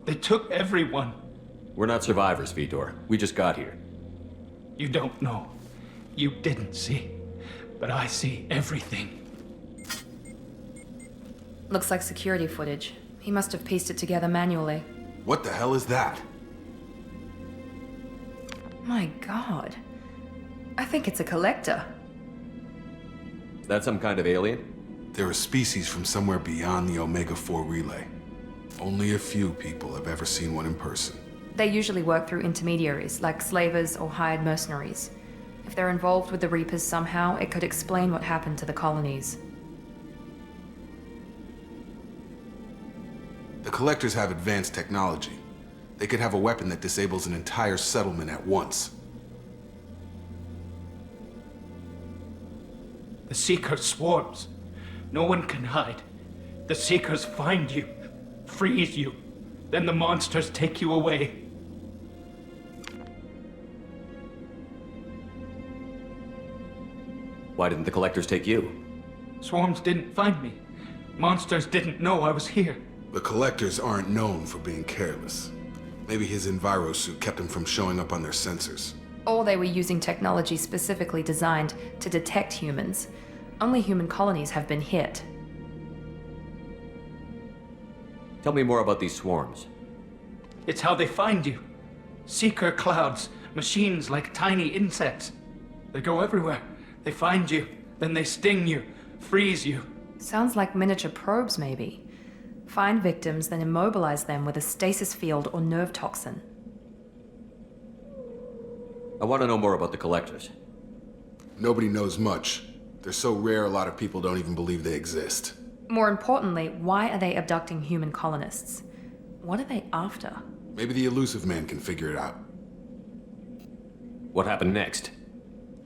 They took everyone. We're not survivors, Vitor. We just got here. You don't know. You didn't see. But I see everything. Looks like security footage. He must have pieced it together manually. What the hell is that? My God. I think it's a collector. That some kind of alien? They're a species from somewhere beyond the Omega-4 relay. Only a few people have ever seen one in person. They usually work through intermediaries, like slavers or hired mercenaries. If they're involved with the Reapers somehow, it could explain what happened to the colonies. The Collectors have advanced technology. They could have a weapon that disables an entire settlement at once. The Seeker swarms. No one can hide. The Seekers find you, freeze you. Then the monsters take you away. Why didn't the Collectors take you? Swarms didn't find me. Monsters didn't know I was here. The Collectors aren't known for being careless. Maybe his Enviro suit kept him from showing up on their sensors. Or they were using technology specifically designed to detect humans. Only human colonies have been hit. Tell me more about these swarms. It's how they find you. Seeker clouds, machines like tiny insects. They go everywhere. They find you, then they sting you, freeze you. Sounds like miniature probes, maybe. Find victims, then immobilize them with a stasis field or nerve toxin. I want to know more about the Collectors. Nobody knows much. They're so rare, a lot of people don't even believe they exist. More importantly, why are they abducting human colonists? What are they after? Maybe the Elusive Man can figure it out. What happened next?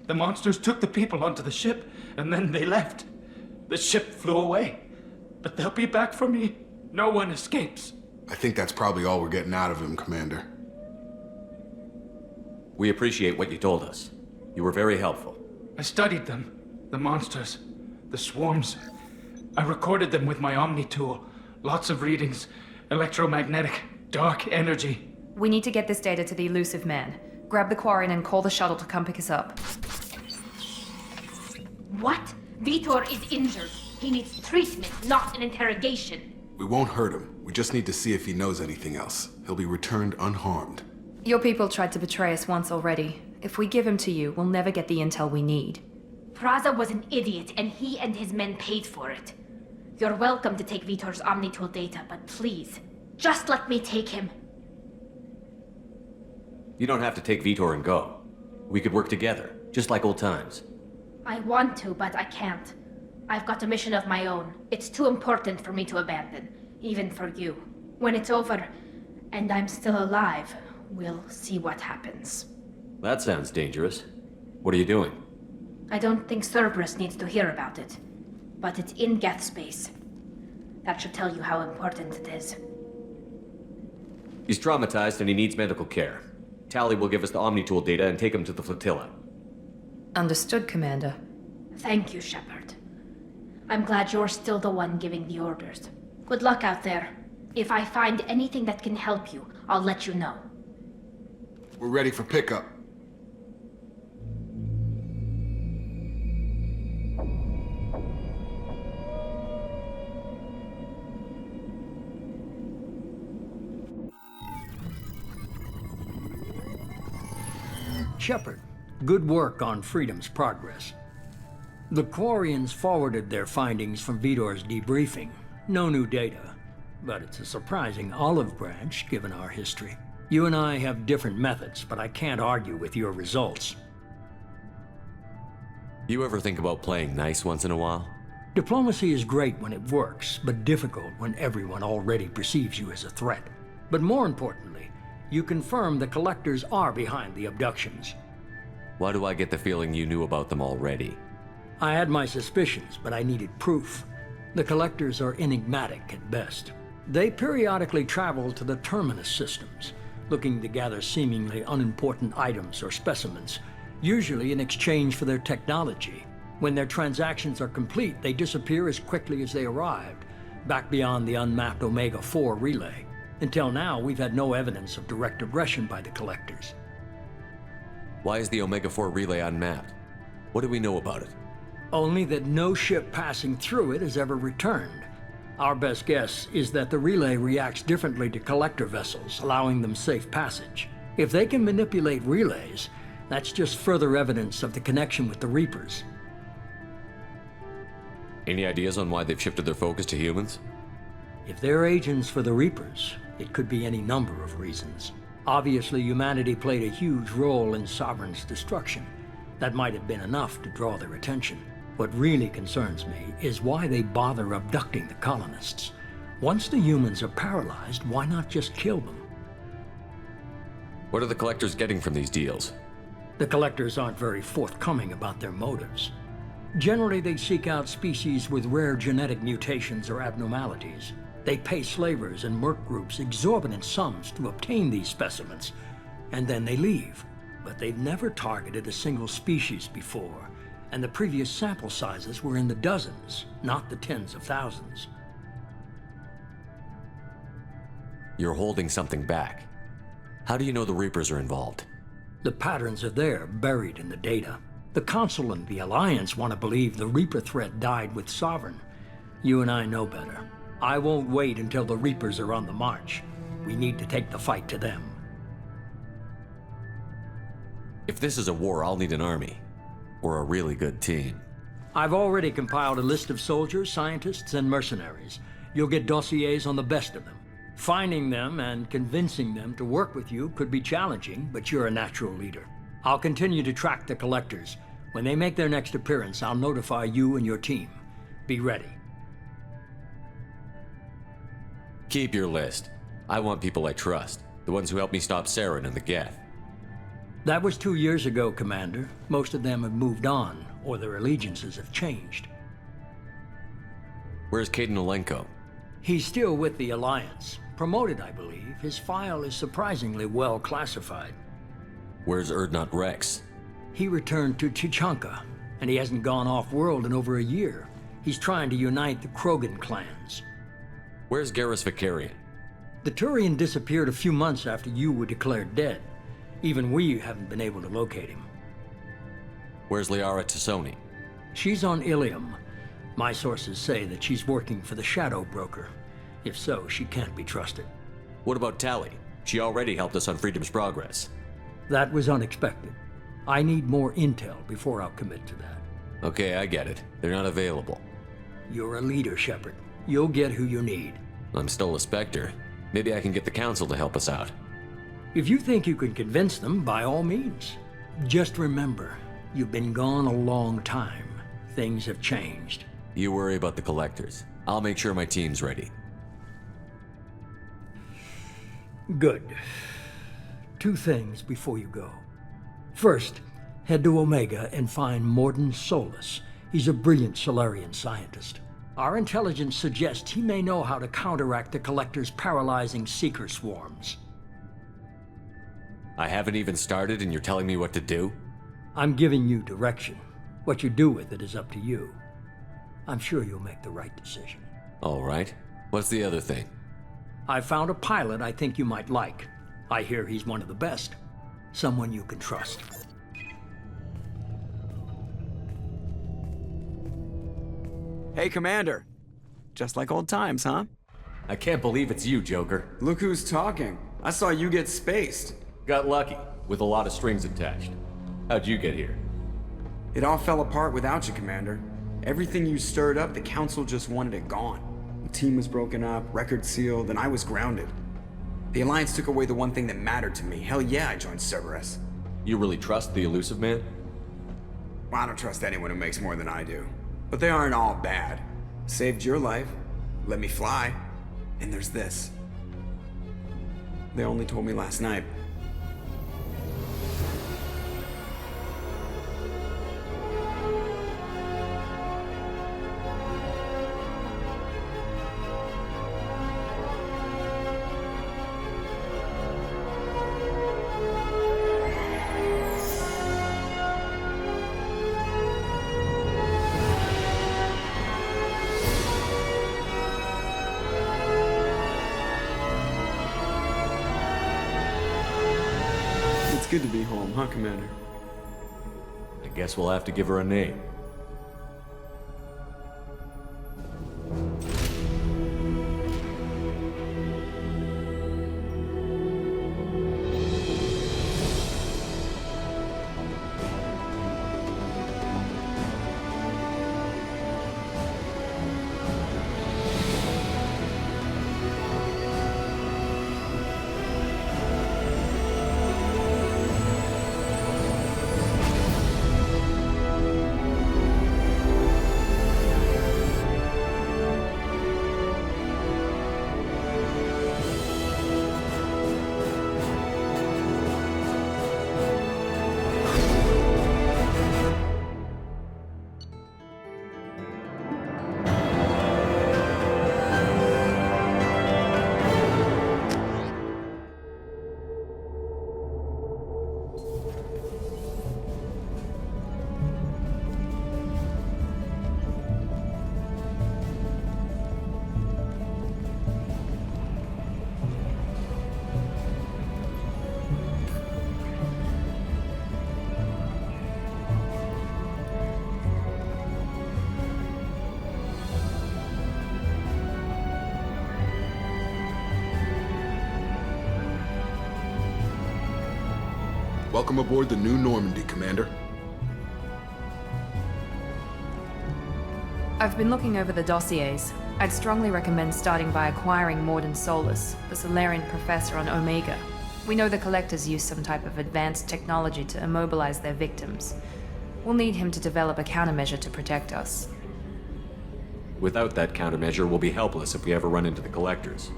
The monsters took the people onto the ship, and then they left. The ship flew away. But they'll be back for me. No one escapes. I think that's probably all we're getting out of him, Commander. We appreciate what you told us. You were very helpful. I studied them. The monsters. The swarms. I recorded them with my Omni tool. Lots of readings. Electromagnetic. Dark energy. We need to get this data to the Elusive Man. Grab the Quarian and call the shuttle to come pick us up. What? Vitor is injured. He needs treatment, not an interrogation. We won't hurt him. We just need to see if he knows anything else. He'll be returned unharmed. Your people tried to betray us once already. If we give him to you, we'll never get the intel we need. Praza was an idiot, and he and his men paid for it. You're welcome to take Vitor's Omnitool data, but please, just let me take him. You don't have to take Vitor and go. We could work together, just like old times. I want to, but I can't. I've got a mission of my own. It's too important for me to abandon, even for you. When it's over, and I'm still alive, we'll see what happens. That sounds dangerous. What are you doing? I don't think Cerberus needs to hear about it, but it's in Geth space. That should tell you how important it is. He's traumatized and he needs medical care. Tali will give us the Omnitool data and take him to the flotilla. Understood, Commander. Thank you, Shepard. I'm glad you're still the one giving the orders. Good luck out there. If I find anything that can help you, I'll let you know. We're ready for pickup. Shepard, good work on Freedom's progress. The Quarians forwarded their findings from Vitor's debriefing. No new data, but it's a surprising olive branch given our history. You and I have different methods, but I can't argue with your results. You ever think about playing nice once in a while? Diplomacy is great when it works, but difficult when everyone already perceives you as a threat. But more importantly, you confirm the Collectors are behind the abductions. Why do I get the feeling you knew about them already? I had my suspicions, but I needed proof. The Collectors are enigmatic at best. They periodically travel to the Terminus systems, looking to gather seemingly unimportant items or specimens, usually in exchange for their technology. When their transactions are complete, they disappear as quickly as they arrived, back beyond the unmapped Omega-4 relay. Until now, we've had no evidence of direct aggression by the Collectors. Why is the Omega-4 relay unmapped? What do we know about it? Only that no ship passing through it has ever returned. Our best guess is that the relay reacts differently to Collector vessels, allowing them safe passage. If they can manipulate relays, that's just further evidence of the connection with the Reapers. Any ideas on why they've shifted their focus to humans? If they're agents for the Reapers, it could be any number of reasons. Obviously, humanity played a huge role in Sovereign's destruction. That might have been enough to draw their attention. What really concerns me is why they bother abducting the colonists. Once the humans are paralyzed, why not just kill them? What are the Collectors getting from these deals? The Collectors aren't very forthcoming about their motives. Generally, they seek out species with rare genetic mutations or abnormalities. They pay slavers and merc groups exorbitant sums to obtain these specimens, and then they leave. But they've never targeted a single species before, And the previous sample sizes were in the dozens, not the tens of thousands. You're holding something back. How do you know the Reapers are involved? The patterns are there, buried in the data. The Council and the Alliance want to believe the Reaper threat died with Sovereign. You and I know better. I won't wait until the Reapers are on the march. We need to take the fight to them. If this is a war, I'll need an army. Or a really good team. I've already compiled a list of soldiers, scientists, and mercenaries. You'll get dossiers on the best of them. Finding them and convincing them to work with you could be challenging, but you're a natural leader. I'll continue to track the collectors. When they make their next appearance, I'll notify you and your team. Be ready. Keep your list. I want people I trust. The ones who helped me stop Saren and the Geth. That was 2 years ago, Commander. Most of them have moved on, or their allegiances have changed. Where's Kaidan Olenko? He's still with the Alliance. Promoted, I believe. His file is surprisingly well classified. Where's Urdnot Rex? He returned to Tuchanka, and he hasn't gone off-world in over a year. He's trying to unite the Krogan clans. Where's Garrus Vakarian? The Turian disappeared a few months after you were declared dead. Even we haven't been able to locate him. Where's Liara Tassoni? She's on Ilium. My sources say that she's working for the Shadow Broker. If so, she can't be trusted. What about Tali? She already helped us on Freedom's Progress. That was unexpected. I need more intel before I'll commit to that. Okay, I get it. They're not available. You're a leader, Shepard. You'll get who you need. I'm still a Spectre. Maybe I can get the Council to help us out. If you think you can convince them, by all means. Just remember, you've been gone a long time. Things have changed. You worry about the Collectors. I'll make sure my team's ready. Good. 2 things before you go. First, head to Omega and find Mordin Solus. He's a brilliant Solarian scientist. Our intelligence suggests he may know how to counteract the Collector's paralyzing Seeker swarms. I haven't even started and you're telling me what to do? I'm giving you direction. What you do with it is up to you. I'm sure you'll make the right decision. All right. What's the other thing? I found a pilot I think you might like. I hear he's one of the best. Someone you can trust. Hey, Commander. Just like old times, huh? I can't believe it's you, Joker. Look who's talking. I saw you get spaced. Got lucky, with a lot of strings attached. How'd you get here? It all fell apart without you, Commander. Everything you stirred up, the Council just wanted it gone. The team was broken up, record sealed, and I was grounded. The Alliance took away the one thing that mattered to me. Hell yeah, I joined Cerberus. You really trust the Illusive Man? Well, I don't trust anyone who makes more than I do. But they aren't all bad. Saved your life, let me fly, and there's this. They only told me last night. It's good to be home, huh, Commander? I guess we'll have to give her a name. Welcome aboard the new Normandy, Commander. I've been looking over the dossiers. I'd strongly recommend starting by acquiring Morden Solus, the Solarian professor on Omega. We know the Collectors use some type of advanced technology to immobilize their victims. We'll need him to develop a countermeasure to protect us. Without that countermeasure, we'll be helpless if we ever run into the Collectors.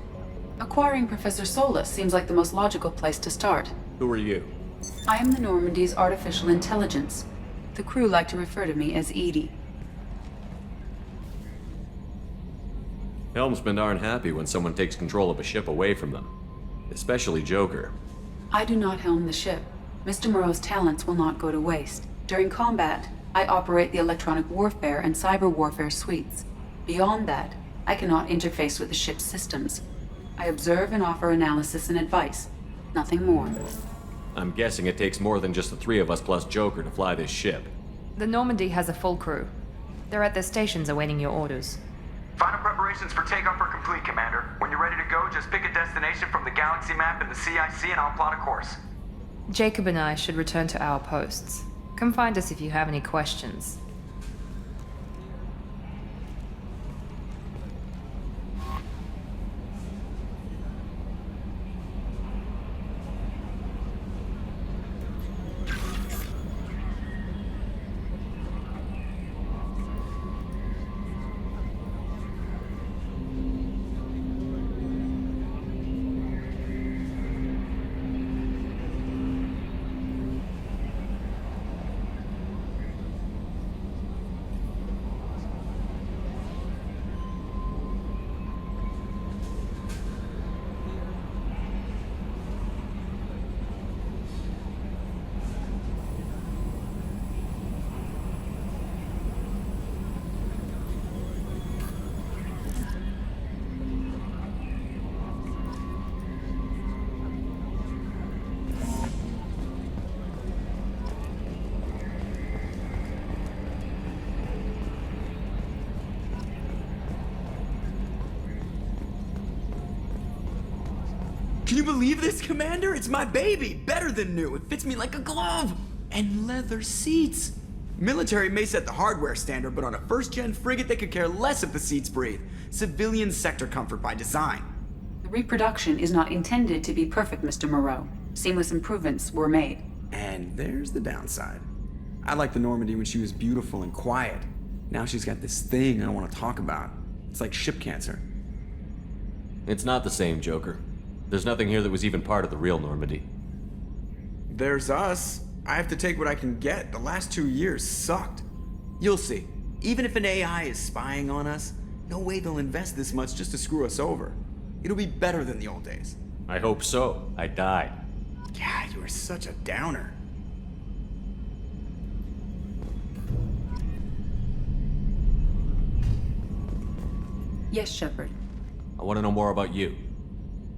Acquiring Professor Solus seems like the most logical place to start. Who are you? I am the Normandy's artificial intelligence. The crew like to refer to me as Edie. Helmsmen aren't happy when someone takes control of a ship away from them. Especially Joker. I do not helm the ship. Mr. Moreau's talents will not go to waste. During combat, I operate the electronic warfare and cyber warfare suites. Beyond that, I cannot interface with the ship's systems. I observe and offer analysis and advice. Nothing more. I'm guessing it takes more than just the three of us plus Joker to fly this ship. The Normandy has a full crew. They're at their stations awaiting your orders. Final preparations for takeoff are complete, Commander. When you're ready to go, just pick a destination from the galaxy map in the CIC and I'll plot a course. Jacob and I should return to our posts. Come find us if you have any questions. Can you believe this, Commander? It's my baby! Better than new. It fits me like a glove! And leather seats! Military may set the hardware standard, but on a first-gen frigate, they could care less if the seats breathe. Civilian sector comfort by design. The reproduction is not intended to be perfect, Mr. Moreau. Seamless improvements were made. And there's the downside. I liked the Normandy when she was beautiful and quiet. Now she's got this thing I don't want to talk about. It's like ship cancer. It's not the same, Joker. There's nothing here that was even part of the real Normandy. There's us. I have to take what I can get. The last 2 years sucked. You'll see. Even if an AI is spying on us, no way they'll invest this much just to screw us over. It'll be better than the old days. I hope so. I died. Yeah, you were such a downer. Yes, Shepard. I want to know more about you.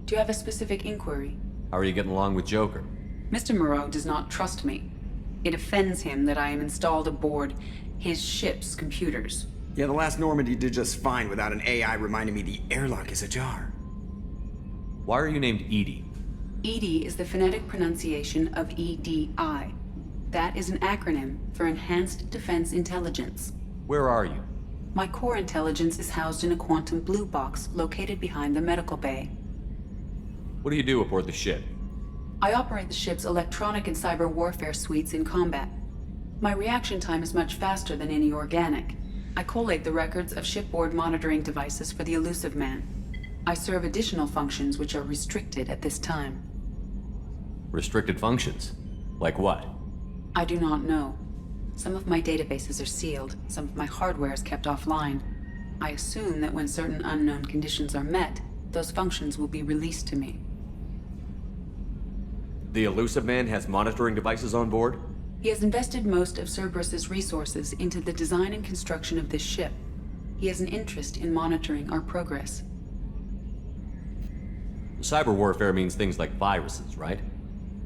Do you have a specific inquiry? How are you getting along with Joker? Mr. Moreau does not trust me. It offends him that I am installed aboard his ship's computers. Yeah, the last Normandy did just fine without an AI reminding me the airlock is ajar. Why are you named Edie? EDI is the phonetic pronunciation of EDI. That is an acronym for Enhanced Defense Intelligence. Where are you? My core intelligence is housed in a quantum blue box located behind the medical bay. What do you do aboard the ship? I operate the ship's electronic and cyber warfare suites in combat. My reaction time is much faster than any organic. I collate the records of shipboard monitoring devices for the Elusive Man. I serve additional functions which are restricted at this time. Restricted functions? Like what? I do not know. Some of my databases are sealed, some of my hardware is kept offline. I assume that when certain unknown conditions are met, those functions will be released to me. The Elusive Man has monitoring devices on board? He has invested most of Cerberus's resources into the design and construction of this ship. He has an interest in monitoring our progress. Cyber warfare means things like viruses, right?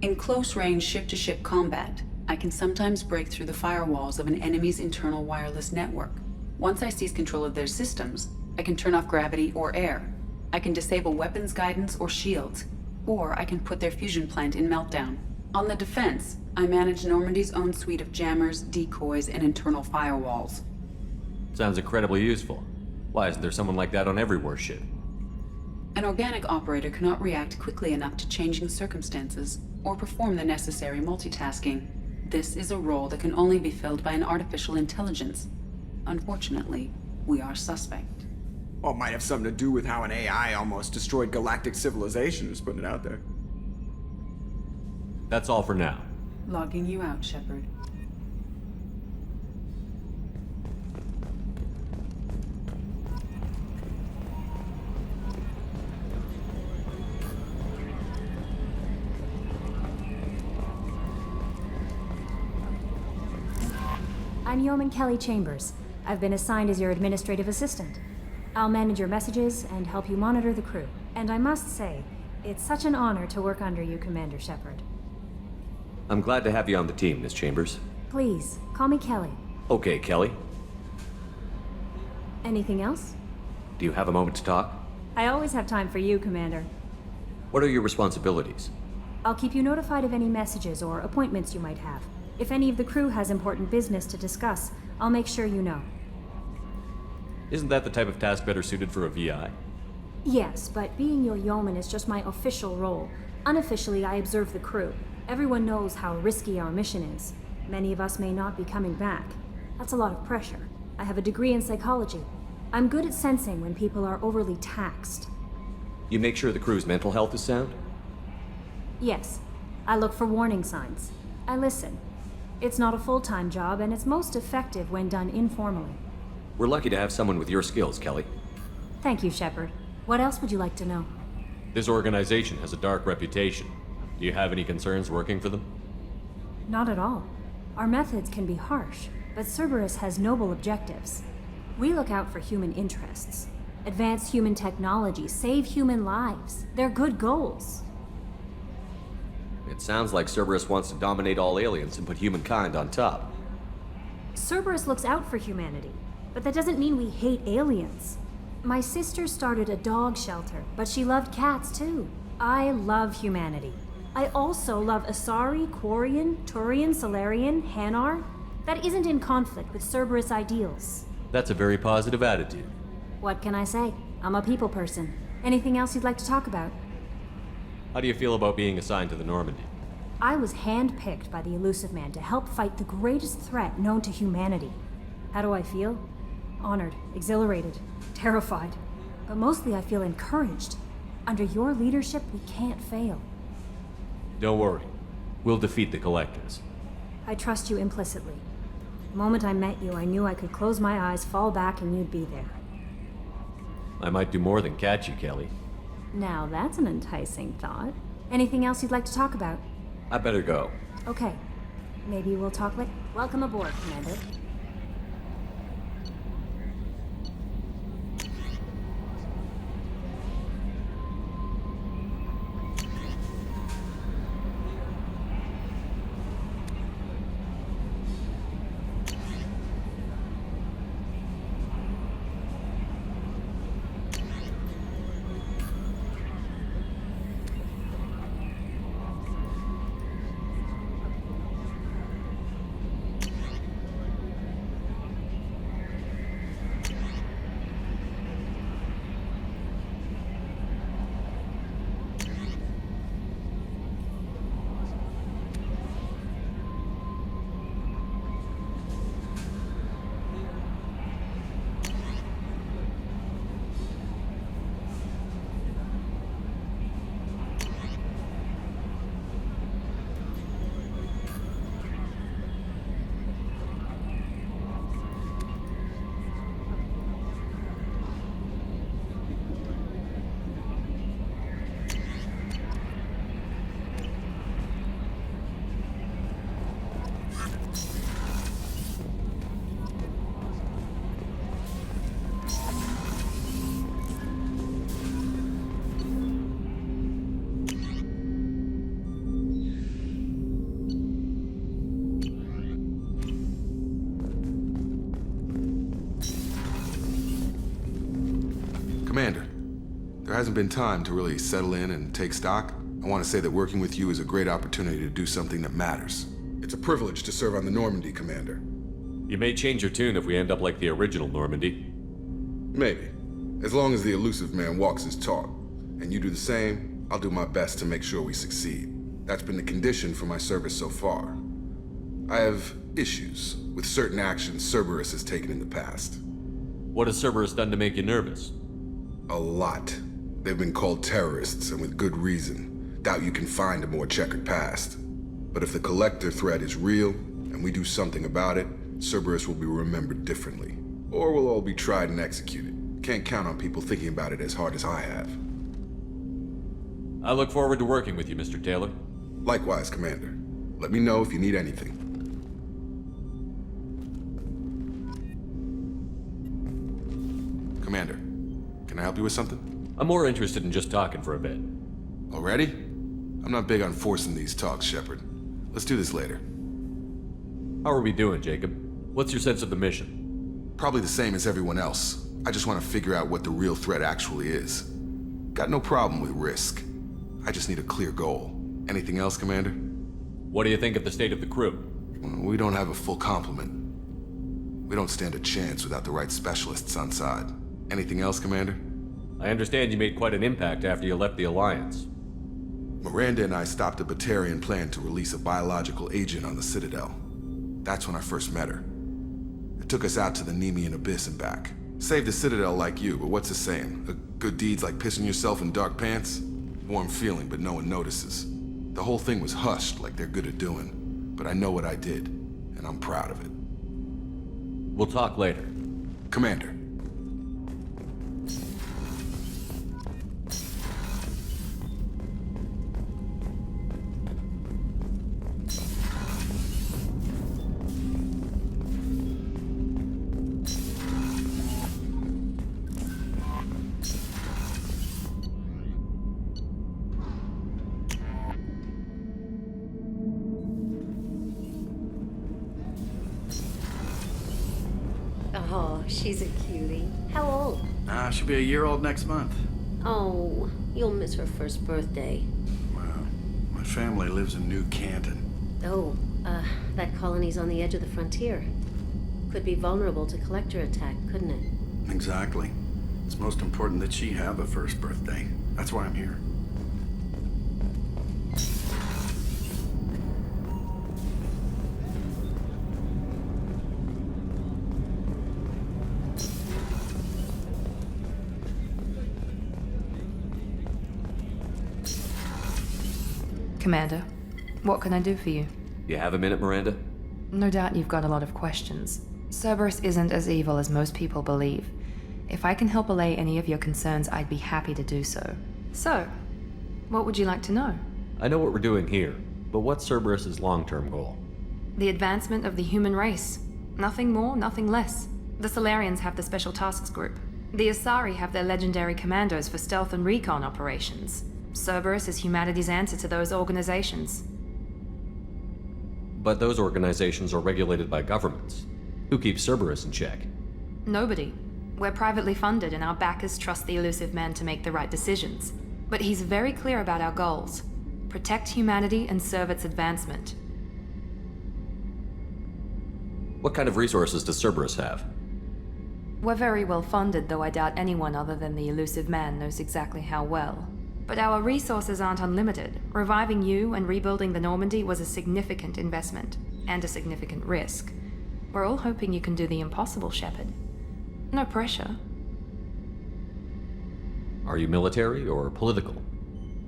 In close-range ship-to-ship combat, I can sometimes break through the firewalls of an enemy's internal wireless network. Once I seize control of their systems, I can turn off gravity or air. I can disable weapons guidance or shields, or I can put their fusion plant in meltdown. On the defense, I manage Normandy's own suite of jammers, decoys, and internal firewalls. Sounds incredibly useful. Why isn't there someone like that on every warship? An organic operator cannot react quickly enough to changing circumstances or perform the necessary multitasking. This is a role that can only be filled by an artificial intelligence. Unfortunately, we are suspect. Well, it might have something to do with how an AI almost destroyed galactic civilization, just putting it out there. That's all for now. Logging you out, Shepard. I'm Yeoman Kelly Chambers. I've been assigned as your administrative assistant. I'll manage your messages and help you monitor the crew. And I must say, it's such an honor to work under you, Commander Shepard. I'm glad to have you on the team, Miss Chambers. Please, call me Kelly. Okay, Kelly. Anything else? Do you have a moment to talk? I always have time for you, Commander. What are your responsibilities? I'll keep you notified of any messages or appointments you might have. If any of the crew has important business to discuss, I'll make sure you know. Isn't that the type of task better suited for a VI? Yes, but being your yeoman is just my official role. Unofficially, I observe the crew. Everyone knows how risky our mission is. Many of us may not be coming back. That's a lot of pressure. I have a degree in psychology. I'm good at sensing when people are overly taxed. You make sure the crew's mental health is sound? Yes. I look for warning signs. I listen. It's not a full-time job, and it's most effective when done informally. We're lucky to have someone with your skills, Kelly. Thank you, Shepard. What else would you like to know? This organization has a dark reputation. Do you have any concerns working for them? Not at all. Our methods can be harsh, but Cerberus has noble objectives. We look out for human interests. Advance human technology, save human lives. They're good goals. It sounds like Cerberus wants to dominate all aliens and put humankind on top. Cerberus looks out for humanity, but that doesn't mean we hate aliens. My sister started a dog shelter, but she loved cats too. I love humanity. I also love Asari, Quarian, Turian, Solarian, Hanar. That isn't in conflict with Cerberus ideals. That's a very positive attitude. What can I say? I'm a people person. Anything else you'd like to talk about? How do you feel about being assigned to the Normandy? I was handpicked by the Illusive Man to help fight the greatest threat known to humanity. How do I feel? Honored, exhilarated, terrified. But mostly I feel encouraged. Under your leadership, we can't fail. Don't worry. We'll defeat the Collectors. I trust you implicitly. The moment I met you, I knew I could close my eyes, fall back, and you'd be there. I might do more than catch you, Kelly. Now that's an enticing thought. Anything else you'd like to talk about? I better go. Okay. Maybe we'll talk later. Welcome aboard, Commander. Commander, there hasn't been time to really settle in and take stock. I want to say that working with you is a great opportunity to do something that matters. It's a privilege to serve on the Normandy, Commander. You may change your tune if we end up like the original Normandy. Maybe. As long as the elusive man walks his talk, and you do the same, I'll do my best to make sure we succeed. That's been the condition for my service so far. I have issues with certain actions Cerberus has taken in the past. What has Cerberus done to make you nervous? A lot. They've been called terrorists, and with good reason. Doubt you can find a more checkered past. But if the Collector threat is real, and we do something about it, Cerberus will be remembered differently. Or we'll all be tried and executed. Can't count on people thinking about it as hard as I have. I look forward to working with you, Mr. Taylor. Likewise, Commander. Let me know if you need anything. Commander, can I help you with something? I'm more interested in just talking for a bit. Already? I'm not big on forcing these talks, Shepard. Let's do this later. How are we doing, Jacob? What's your sense of the mission? Probably the same as everyone else. I just want to figure out what the real threat actually is. Got no problem with risk. I just need a clear goal. Anything else, Commander? What do you think of the state of the crew? We don't have a full complement. We don't stand a chance without the right specialists on side. Anything else, Commander? I understand you made quite an impact after you left the Alliance. Miranda and I stopped a Batarian plan to release a biological agent on the Citadel. That's when I first met her. It took us out to the Nemean Abyss and back. Saved the Citadel like you, but what's the saying? A good deed's like pissing yourself in dark pants? Warm feeling, but no one notices. The whole thing was hushed like they're good at doing. But I know what I did, and I'm proud of it. We'll talk later. Commander. Oh, she's a cutie. How old? She'll be a year old next month. Oh, you'll miss her first birthday. Well, my family lives in New Canton. Oh, that colony's on the edge of the frontier. Could be vulnerable to Collector attack, couldn't it? Exactly. It's most important that she have a first birthday. That's why I'm here. Commander, what can I do for you? You have a minute, Miranda? No doubt you've got a lot of questions. Cerberus isn't as evil as most people believe. If I can help allay any of your concerns, I'd be happy to do so. So, what would you like to know? I know what we're doing here, but what's Cerberus's long-term goal? The advancement of the human race. Nothing more, nothing less. The Solarians have the Special Tasks Group. The Asari have their legendary commandos for stealth and recon operations. Cerberus is humanity's answer to those organizations. But those organizations are regulated by governments. Who keeps Cerberus in check? Nobody. We're privately funded and our backers trust the elusive man to make the right decisions. But he's very clear about our goals. Protect humanity and serve its advancement. What kind of resources does Cerberus have? We're very well funded, though I doubt anyone other than the elusive man knows exactly how well. But our resources aren't unlimited. Reviving you and rebuilding the Normandy was a significant investment, and a significant risk. We're all hoping you can do the impossible, Shepard. No pressure. Are you military or political?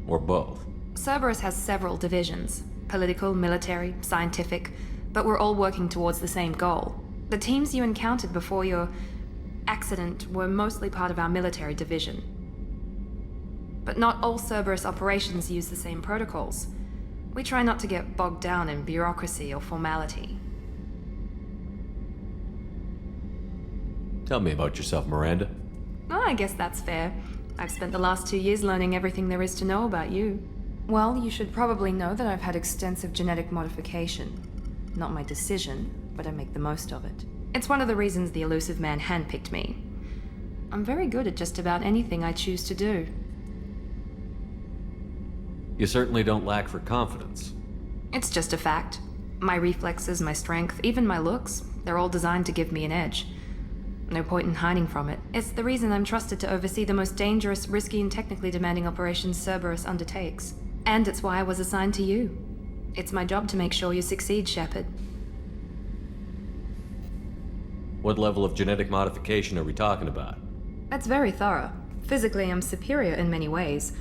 Or both? Cerberus has several divisions. Political, military, scientific, but we're all working towards the same goal. The teams you encountered before your accident were mostly part of our military division. But not all Cerberus operations use the same protocols. We try not to get bogged down in bureaucracy or formality. Tell me about yourself, Miranda. Oh, I guess that's fair. I've spent the last 2 years learning everything there is to know about you. Well, you should probably know that I've had extensive genetic modification. Not my decision, but I make the most of it. It's one of the reasons the elusive man handpicked me. I'm very good at just about anything I choose to do. You certainly don't lack for confidence. It's just a fact. My reflexes, my strength, even my looks, they're all designed to give me an edge. No point in hiding from it. It's the reason I'm trusted to oversee the most dangerous, risky, and technically demanding operations Cerberus undertakes. And it's why I was assigned to you. It's my job to make sure you succeed, Shepard. What level of genetic modification are we talking about? That's very thorough. Physically, I'm superior in many ways.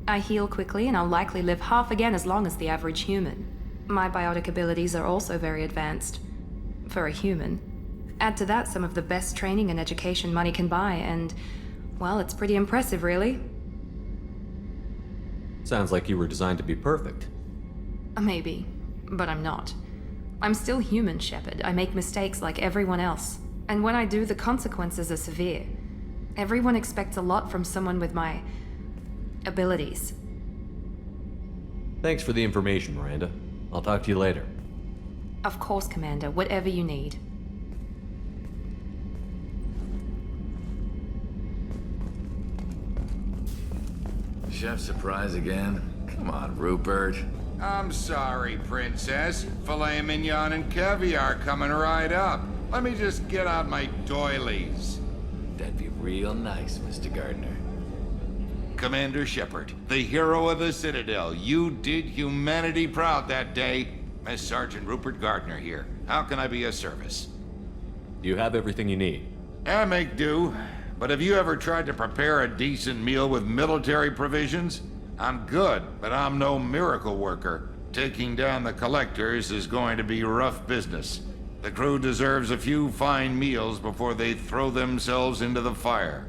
I heal quickly, and I'll likely live half again as long as the average human. My biotic abilities are also very advanced. For a human. Add to that some of the best training and education money can buy, and, well, it's pretty impressive, really. Sounds like you were designed to be perfect. Maybe, but I'm not. I'm still human, Shepard. I make mistakes like everyone else. And when I do, the consequences are severe. Everyone expects a lot from someone with my abilities. Thanks for the information, Miranda. I'll talk to you later. Of course, Commander. Whatever you need. Chef surprise again? Come on, Rupert. I'm sorry, Princess. Filet mignon and caviar coming right up. Let me just get out my doilies. That'd be real nice, Mr. Gardner. Commander Shepard, the hero of the Citadel. You did humanity proud that day. Miss Sergeant Rupert Gardner here. How can I be of service? Do you have everything you need? I make do. But have you ever tried to prepare a decent meal with military provisions? I'm good, but I'm no miracle worker. Taking down the collectors is going to be rough business. The crew deserves a few fine meals before they throw themselves into the fire.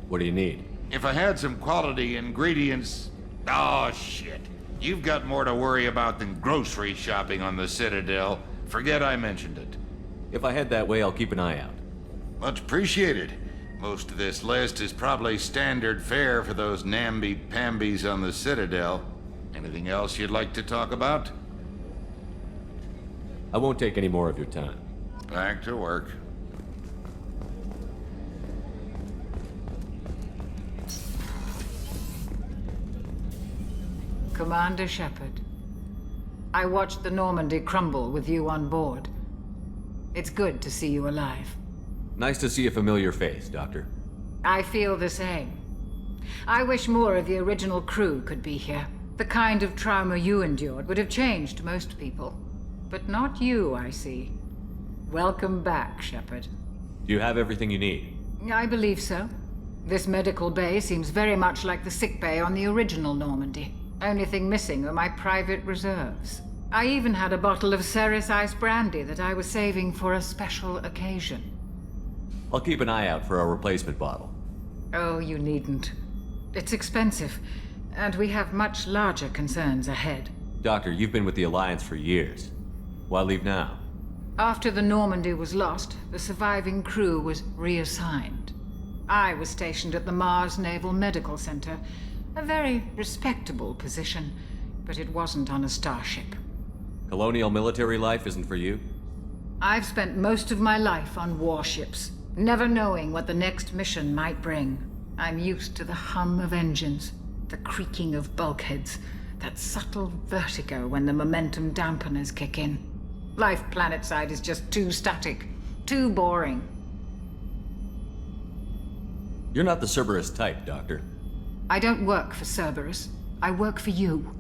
What do you need? If I had some quality ingredients... Oh, shit. You've got more to worry about than grocery shopping on the Citadel. Forget I mentioned it. If I head that way, I'll keep an eye out. Much appreciated. Most of this list is probably standard fare for those namby-pambies on the Citadel. Anything else you'd like to talk about? I won't take any more of your time. Back to work. Commander Shepard, I watched the Normandy crumble with you on board. It's good to see you alive. Nice to see a familiar face, Doctor. I feel the same. I wish more of the original crew could be here. The kind of trauma you endured would have changed most people. But not you, I see. Welcome back, Shepard. Do you have everything you need? I believe so. This medical bay seems very much like the sick bay on the original Normandy. Only thing missing are my private reserves. I even had a bottle of Ceres Ice brandy that I was saving for a special occasion. I'll keep an eye out for a replacement bottle. Oh, you needn't. It's expensive, and we have much larger concerns ahead. Doctor, you've been with the Alliance for years. Why leave now? After the Normandy was lost, the surviving crew was reassigned. I was stationed at the Mars Naval Medical Center, a very respectable position, but it wasn't on a starship. Colonial military life isn't for you? I've spent most of my life on warships, never knowing what the next mission might bring. I'm used to the hum of engines, the creaking of bulkheads, that subtle vertigo when the momentum dampeners kick in. Life planetside is just too static, too boring. You're not the Cerberus type, Doctor. I don't work for Cerberus. I work for you.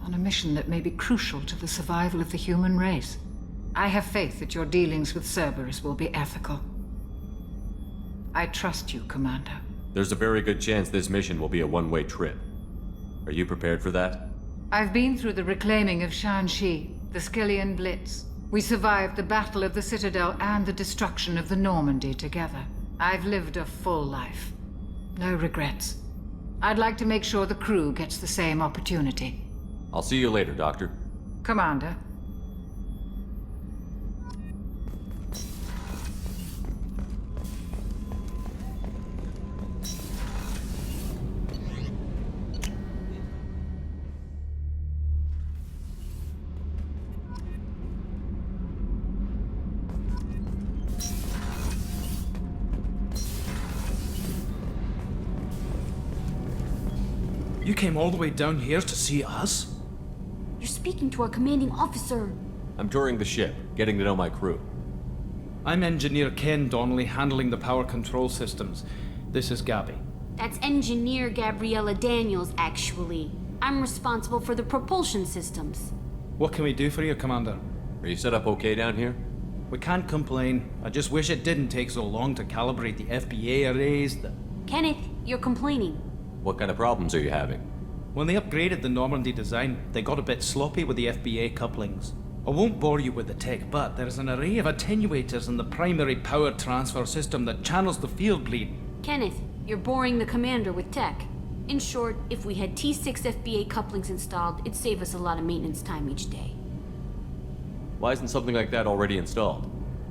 On a mission that may be crucial to the survival of the human race. I have faith that your dealings with Cerberus will be ethical. I trust you, Commander. There's a very good chance this mission will be a one-way trip. Are you prepared for that? I've been through the reclaiming of Shanxi, the Skillian Blitz. We survived the Battle of the Citadel and the destruction of the Normandy together. I've lived a full life. No regrets. I'd like to make sure the crew gets the same opportunity. I'll see you later, Doctor. Commander. You came all the way down here to see us? You're speaking to our commanding officer. I'm touring the ship, getting to know my crew. I'm Engineer Ken Donnelly, handling the power control systems. This is Gabby. That's Engineer Gabriella Daniels, actually. I'm responsible for the propulsion systems. What can we do for you, Commander? Are you set up okay down here? We can't complain. I just wish it didn't take so long to calibrate the FBA arrays. Kenneth, you're complaining. What kind of problems are you having? When they upgraded the Normandy design, they got a bit sloppy with the FBA couplings. I won't bore you with the tech, but there's an array of attenuators in the primary power transfer system that channels the field bleed. Kenneth, you're boring the commander with tech. In short, if we had T6 FBA couplings installed, it'd save us a lot of maintenance time each day. Why isn't something like that already installed?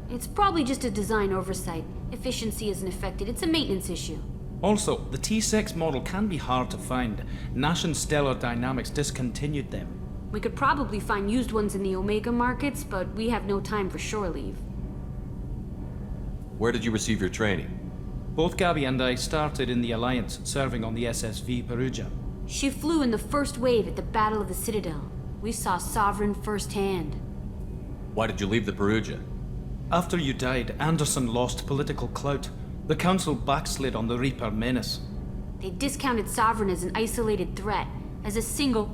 It's probably just a design oversight. Efficiency isn't affected, it's a maintenance issue. Also, the T6 model can be hard to find. Nash and Stellar Dynamics discontinued them. We could probably find used ones in the Omega markets, but we have no time for shore leave. Where did you receive your training? Both Gabby and I started in the Alliance, serving on the SSV Perugia. She flew in the first wave at the Battle of the Citadel. We saw Sovereign firsthand. Why did you leave the Perugia? After you died, Anderson lost political clout. The Council backslid on the Reaper menace. They discounted Sovereign as an isolated threat, as a single...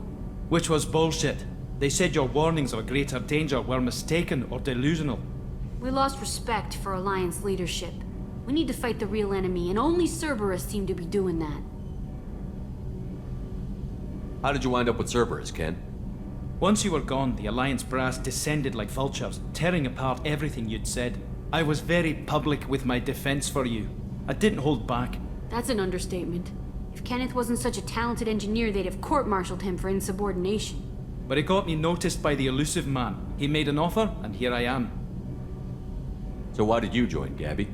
Which was bullshit. They said your warnings of a greater danger were mistaken or delusional. We lost respect for Alliance leadership. We need to fight the real enemy, and only Cerberus seemed to be doing that. How did you wind up with Cerberus, Ken? Once you were gone, the Alliance brass descended like vultures, tearing apart everything you'd said. I was very public with my defense for you. I didn't hold back. That's an understatement. If Kenneth wasn't such a talented engineer, they'd have court-martialed him for insubordination. But it got me noticed by the elusive man. He made an offer, and here I am. So why did you join, Gabby?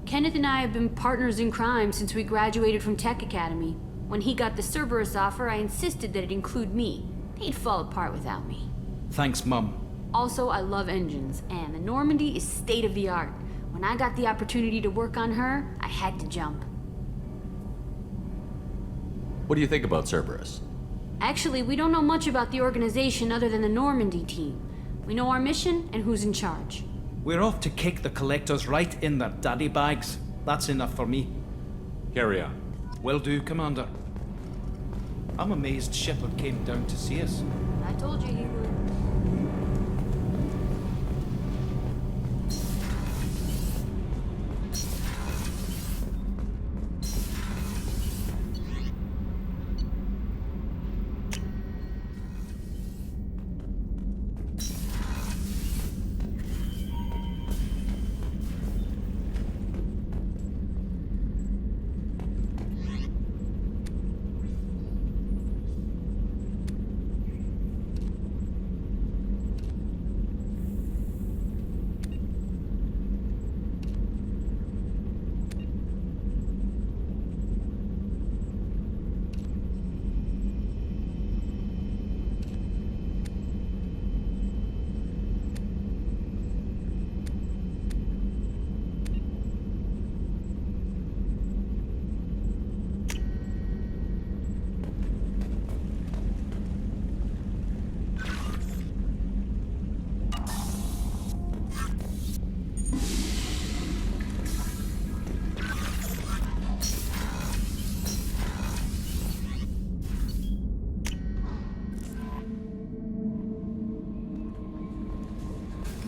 Kenneth and I have been partners in crime since we graduated from Tech Academy. When he got the Cerberus offer, I insisted that it include me. He'd fall apart without me. Thanks, Mum. Also, I love engines, and the Normandy is state-of-the-art. When I got the opportunity to work on her, I had to jump. What do you think about Cerberus? Actually, we don't know much about the organization other than the Normandy team. We know our mission and who's in charge. We're off to kick the Collectors right in their daddy bags. That's enough for me. Carry on. Will do, Commander. I'm amazed Shepard came down to see us. I told you he would.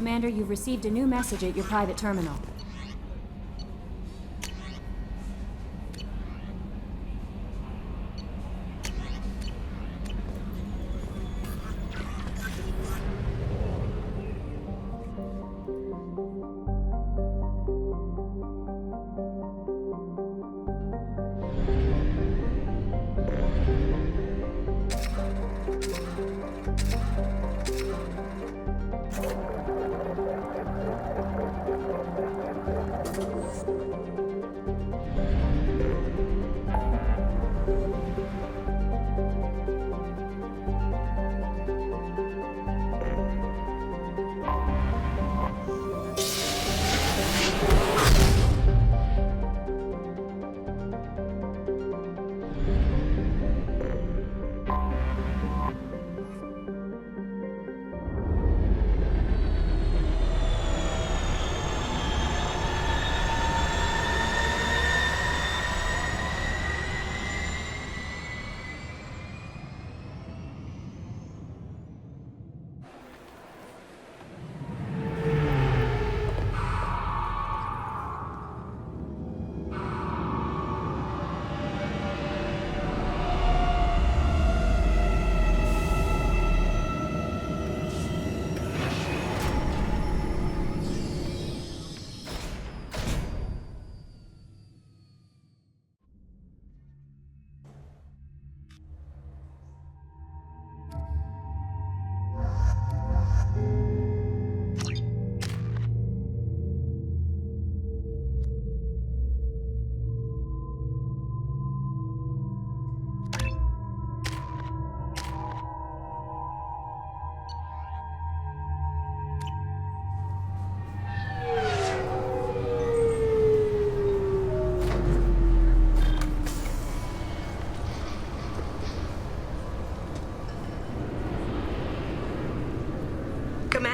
Commander, you've received a new message at your private terminal.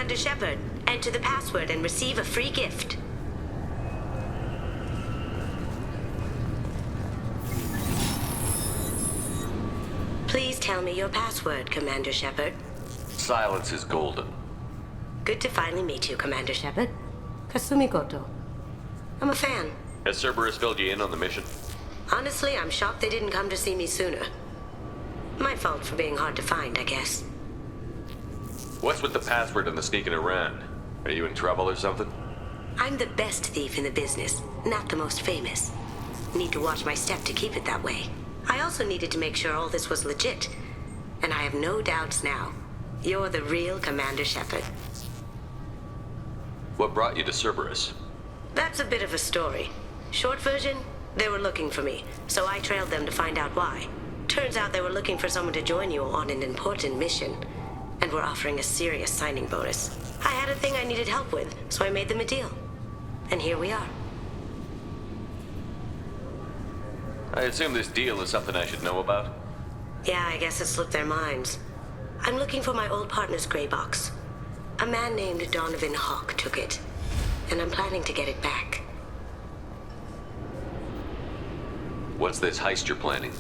Commander Shepard. Enter the password and receive a free gift. Please tell me your password, Commander Shepard. Silence is golden. Good to finally meet you, Commander Shepard. Kasumi Goto. I'm a fan. Has Cerberus filled you in on the mission? Honestly, I'm shocked they didn't come to see me sooner. My fault for being hard to find, I guess. What's with the password and the sneaking around? Are you in trouble or something? I'm the best thief in the business, not the most famous. Need to watch my step to keep it that way. I also needed to make sure all this was legit. And I have no doubts now. You're the real Commander Shepard. What brought you to Cerberus? That's a bit of a story. Short version, they were looking for me, so I trailed them to find out why. Turns out they were looking for someone to join you on an important mission, and were offering a serious signing bonus. I had a thing I needed help with, so I made them a deal. And here we are. I assume this deal is something I should know about? Yeah, I guess it slipped their minds. I'm looking for my old partner's gray box. A man named Donovan Hawk took it, and I'm planning to get it back. What's this heist you're planning?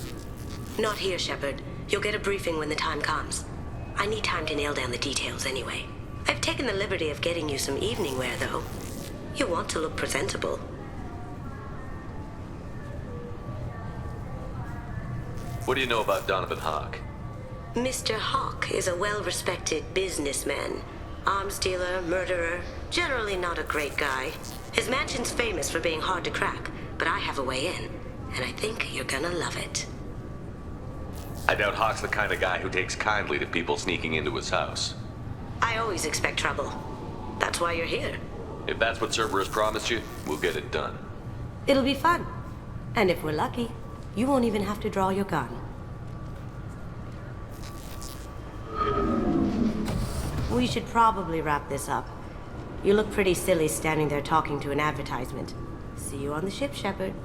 Not here, Shepard. You'll get a briefing when the time comes. I need time to nail down the details anyway. I've taken the liberty of getting you some evening wear, though. You want to look presentable. What do you know about Donovan Hawk? Mr. Hawk is a well-respected businessman. Arms dealer, murderer, generally not a great guy. His mansion's famous for being hard to crack, but I have a way in, and I think you're gonna love it. I doubt Hawk's the kind of guy who takes kindly to people sneaking into his house. I always expect trouble. That's why you're here. If that's what Cerberus promised you, we'll get it done. It'll be fun. And if we're lucky, you won't even have to draw your gun. We should probably wrap this up. You look pretty silly standing there talking to an advertisement. See you on the ship, Shepard.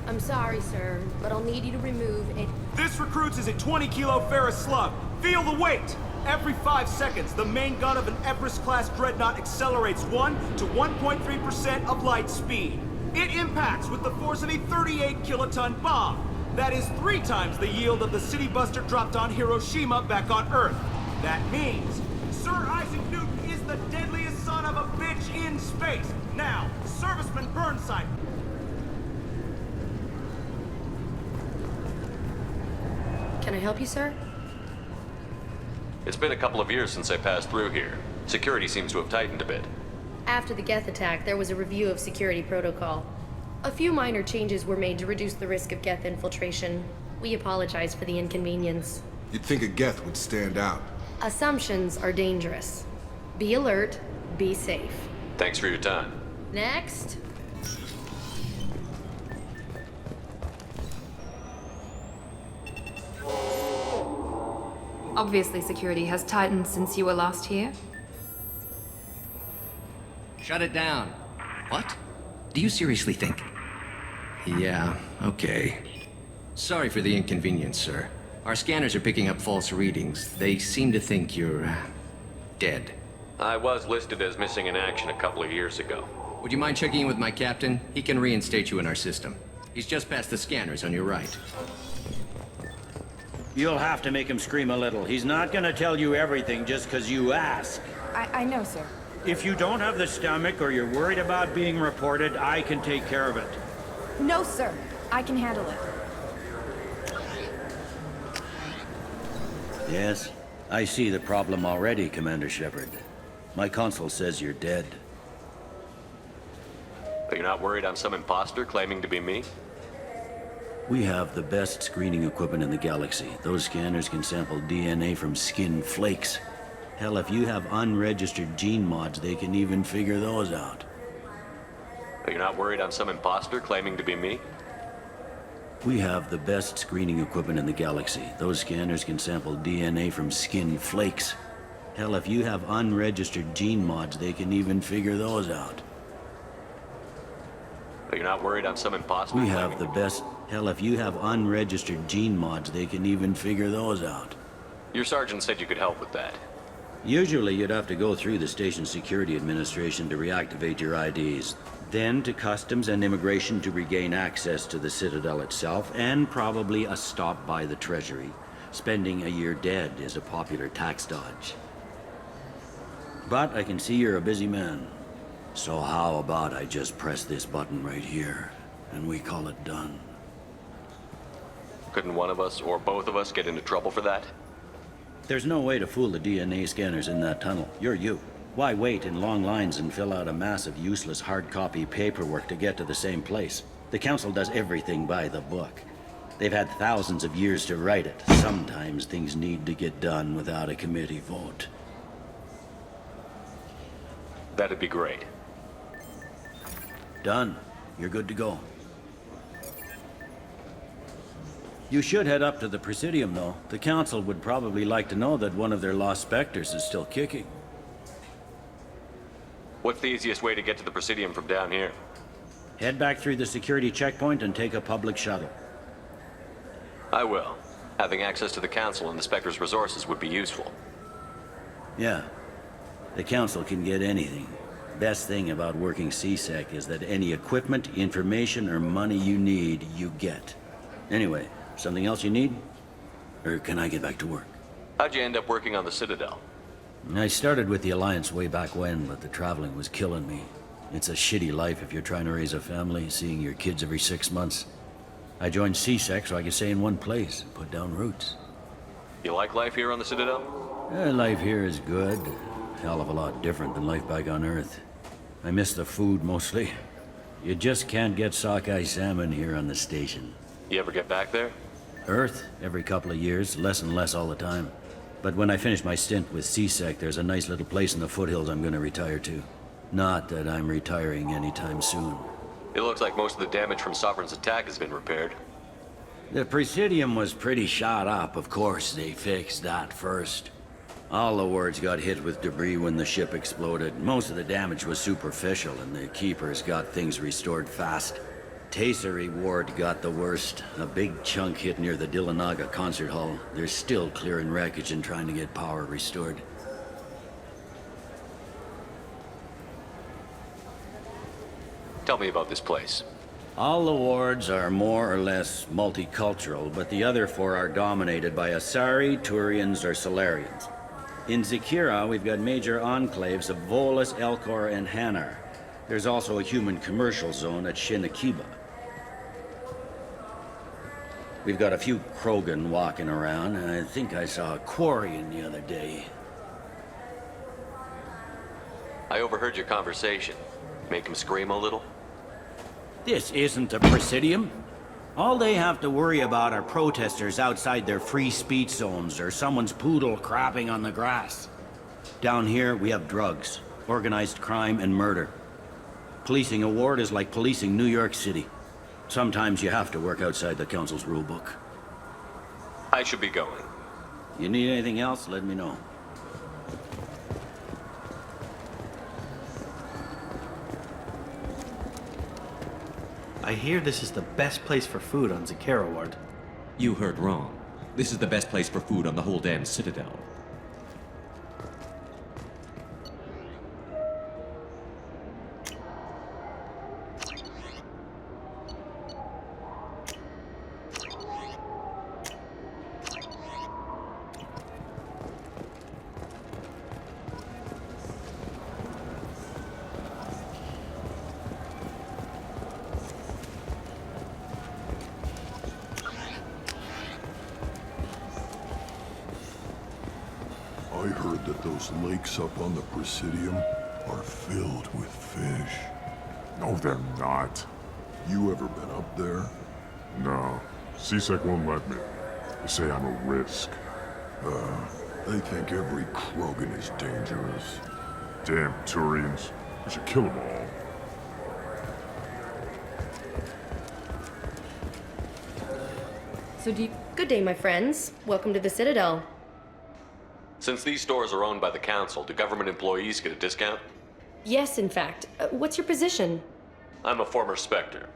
I'm sorry, sir, but I'll need you to remove it. This recruits is a 20-kilo ferrous slug. Feel the weight! Every 5 seconds, the main gun of an Everest-class dreadnought accelerates 1 to 1.3% of light speed. It impacts with the force of a 38-kiloton bomb. That is 3 times the yield of the city buster dropped on Hiroshima back on Earth. That means Sir Isaac Newton is the deadliest son of a bitch in space. Now, Serviceman Burnside. Can I help you, sir? It's been a couple of years since I passed through here. Security seems to have tightened a bit. After the Geth attack, there was a review of security protocol. A few minor changes were made to reduce the risk of Geth infiltration. We apologize for the inconvenience. You'd think a Geth would stand out. Assumptions are dangerous. Be alert, be safe. Thanks for your time. Next. Obviously, security has tightened since you were last here. Shut it down. What? Do you seriously think? Yeah, okay. Sorry for the inconvenience, sir. Our scanners are picking up false readings. They seem to think you're, dead. I was listed as missing in action a couple of years ago. Would you mind checking in with my captain? He can reinstate you in our system. He's just past the scanners on your right. You'll have to make him scream a little. He's not gonna tell you everything just because you ask. I know, sir. If you don't have the stomach or you're worried about being reported, I can take care of it. No, sir. I can handle it. Yes, I see the problem already, Commander Shepard. My console says you're dead. But you're not worried I'm some imposter claiming to be me? We have the best screening equipment in the galaxy. Those scanners can sample DNA from skin flakes. Hell, if you have unregistered gene mods, they can even figure those out. But you're not worried I'm some imposter claiming to be me? We have the best screening equipment in the galaxy. Those scanners can sample DNA from skin flakes. Hell, if you have unregistered gene mods, they can even figure those out. But you're not worried I'm some imposter? We have the best. Hell, if you have unregistered gene mods, they can even figure those out. Your sergeant said you could help with that. Usually you'd have to go through the Station Security Administration to reactivate your IDs. Then to Customs and Immigration to regain access to the Citadel itself, and probably a stop by the Treasury. Spending a year dead is a popular tax dodge. But I can see you're a busy man. So how about I just press this button right here, and we call it done? Couldn't one of us, or both of us, get into trouble for that? There's no way to fool the DNA scanners in that tunnel. You're you. Why wait in long lines and fill out a massive useless hard copy paperwork to get to the same place? The Council does everything by the book. They've had thousands of years to write it. Sometimes things need to get done without a committee vote. That'd be great. Done. You're good to go. You should head up to the Presidium, though. The Council would probably like to know that one of their lost Spectres is still kicking. What's the easiest way to get to the Presidium from down here? Head back through the security checkpoint and take a public shuttle. I will. Having access to the Council and the Spectre's resources would be useful. Yeah. The Council can get anything. Best thing about working C-Sec is that any equipment, information, or money you need, you get. Anyway, something else you need? Or can I get back to work? How'd you end up working on the Citadel? I started with the Alliance way back when, but the traveling was killing me. It's a shitty life if you're trying to raise a family, seeing your kids every 6 months. I joined C-Sec so I could stay in one place and put down roots. You like life here on the Citadel? Life here is good. Hell of a lot different than life back on Earth. I miss the food mostly. You just can't get sockeye salmon here on the station. You ever get back there? Earth, every couple of years, less and less all the time. But when I finish my stint with C-Sec, there's a nice little place in the foothills I'm gonna retire to. Not that I'm retiring anytime soon. It looks like most of the damage from Sovereign's attack has been repaired. The Presidium was pretty shot up, of course. They fixed that first. All the wards got hit with debris when the ship exploded. Most of the damage was superficial, and the Keepers got things restored fast. Tasery Ward got the worst. A big chunk hit near the Dillanaga concert hall. They're still clearing wreckage and trying to get power restored. Tell me about this place. All the wards are more or less multicultural, but the other 4 are dominated by Asari, Turians, or Solarians. In Zakira, we've got major enclaves of Volus, Elcor, and Hanar. There's also a human commercial zone at Shinakiba. We've got a few Krogan walking around, and I think I saw a Quarian the other day. I overheard your conversation. Make him scream a little? This isn't a Presidium. All they have to worry about are protesters outside their free speech zones or someone's poodle crapping on the grass. Down here, we have drugs, organized crime, and murder. Policing a ward is like policing New York City. Sometimes you have to work outside the Council's rulebook. I should be going. You need anything else, let me know. I hear this is the best place for food on Zakira Ward. You heard wrong. This is the best place for food on the whole damn Citadel. I heard that those lakes up on the Presidium are filled with fish. No, they're not. You ever been up there? No. C-Sec won't let me. They say I'm a risk. They think every Krogan is dangerous. Damn Turians. We should kill them all. So Good day, my friends. Welcome to the Citadel. Since these stores are owned by the Council, do government employees get a discount? Yes, in fact. What's your position? I'm a former Spectre.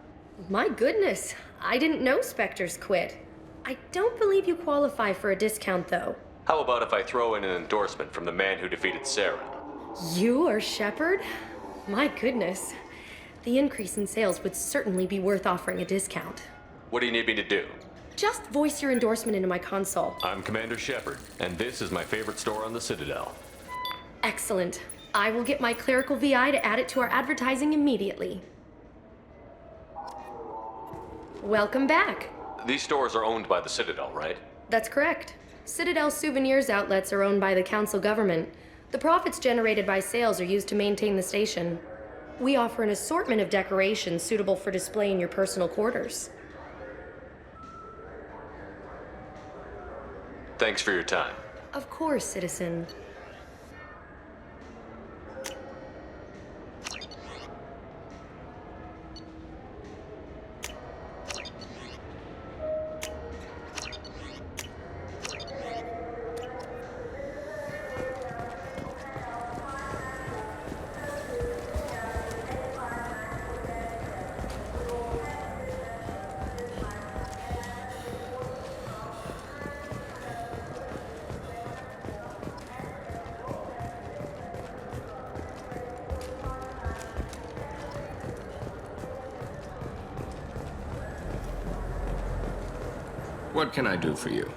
My goodness, I didn't know Spectres quit. I don't believe you qualify for a discount, though. How about if I throw in an endorsement from the man who defeated Saren? You are Shepard? My goodness. The increase in sales would certainly be worth offering a discount. What do you need me to do? Just voice your endorsement into my console. I'm Commander Shepard, and this is my favorite store on the Citadel. Excellent. I will get my clerical VI to add it to our advertising immediately. Welcome back. These stores are owned by the Citadel, right? That's correct. Citadel Souvenirs outlets are owned by the Council government. The profits generated by sales are used to maintain the station. We offer an assortment of decorations suitable for display in your personal quarters. Thanks for your time. Of course, citizen. What can I do for you?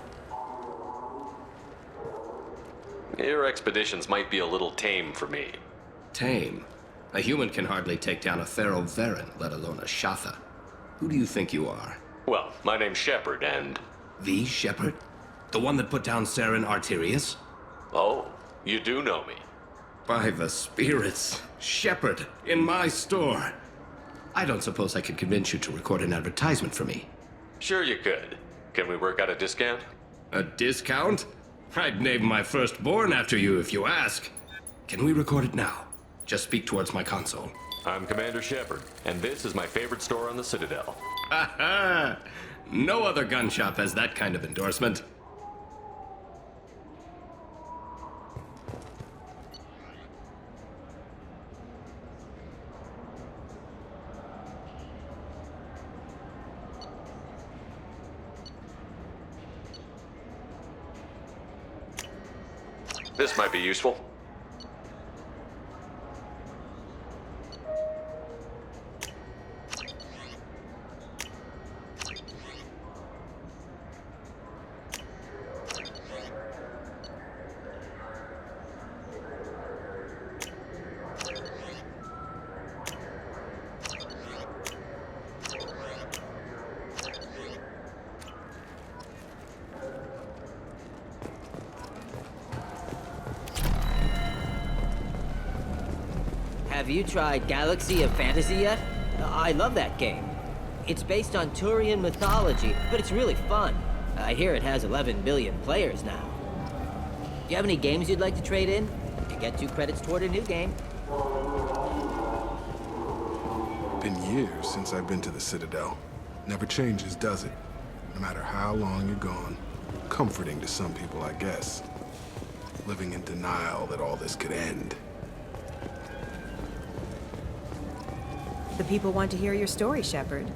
Your expeditions might be a little tame for me. Tame? A human can hardly take down a Pharaoh Varen, let alone a Shatha. Who do you think you are? Well, my name's Shepard, and... The Shepard? The one that put down Saren Arterius? Oh, you do know me. By the spirits, Shepard, in my store. I don't suppose I could convince you to record an advertisement for me. Sure you could. Can we work out a discount? A discount? I'd name my firstborn after you if you ask. Can we record it now? Just speak towards my console. I'm Commander Shepard, and this is my favorite store on the Citadel. Ha ha! No other gun shop has that kind of endorsement. This might be useful. Have you tried Galaxy of Fantasy yet? I love that game. It's based on Turian mythology, but it's really fun. I hear it has 11 billion players now. Do you have any games you'd like to trade in? You get 2 credits toward a new game. Been years since I've been to the Citadel. Never changes, does it? No matter how long you're gone. Comforting to some people, I guess. Living in denial that all this could end. The people want to hear your story, Shepard.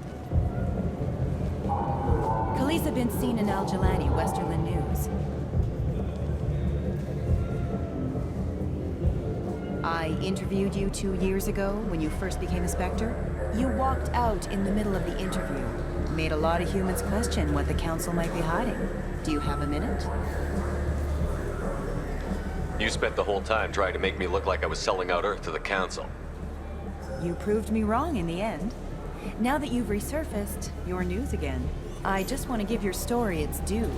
Khaleesa bin seen in Al Jelani, Westerland News. I interviewed you 2 years ago when you first became a Spectre. You walked out in the middle of the interview. Made a lot of humans question what the Council might be hiding. Do you have a minute? You spent the whole time trying to make me look like I was selling out Earth to the Council. You proved me wrong in the end. Now that you've resurfaced, you're news again. I just want to give your story its due.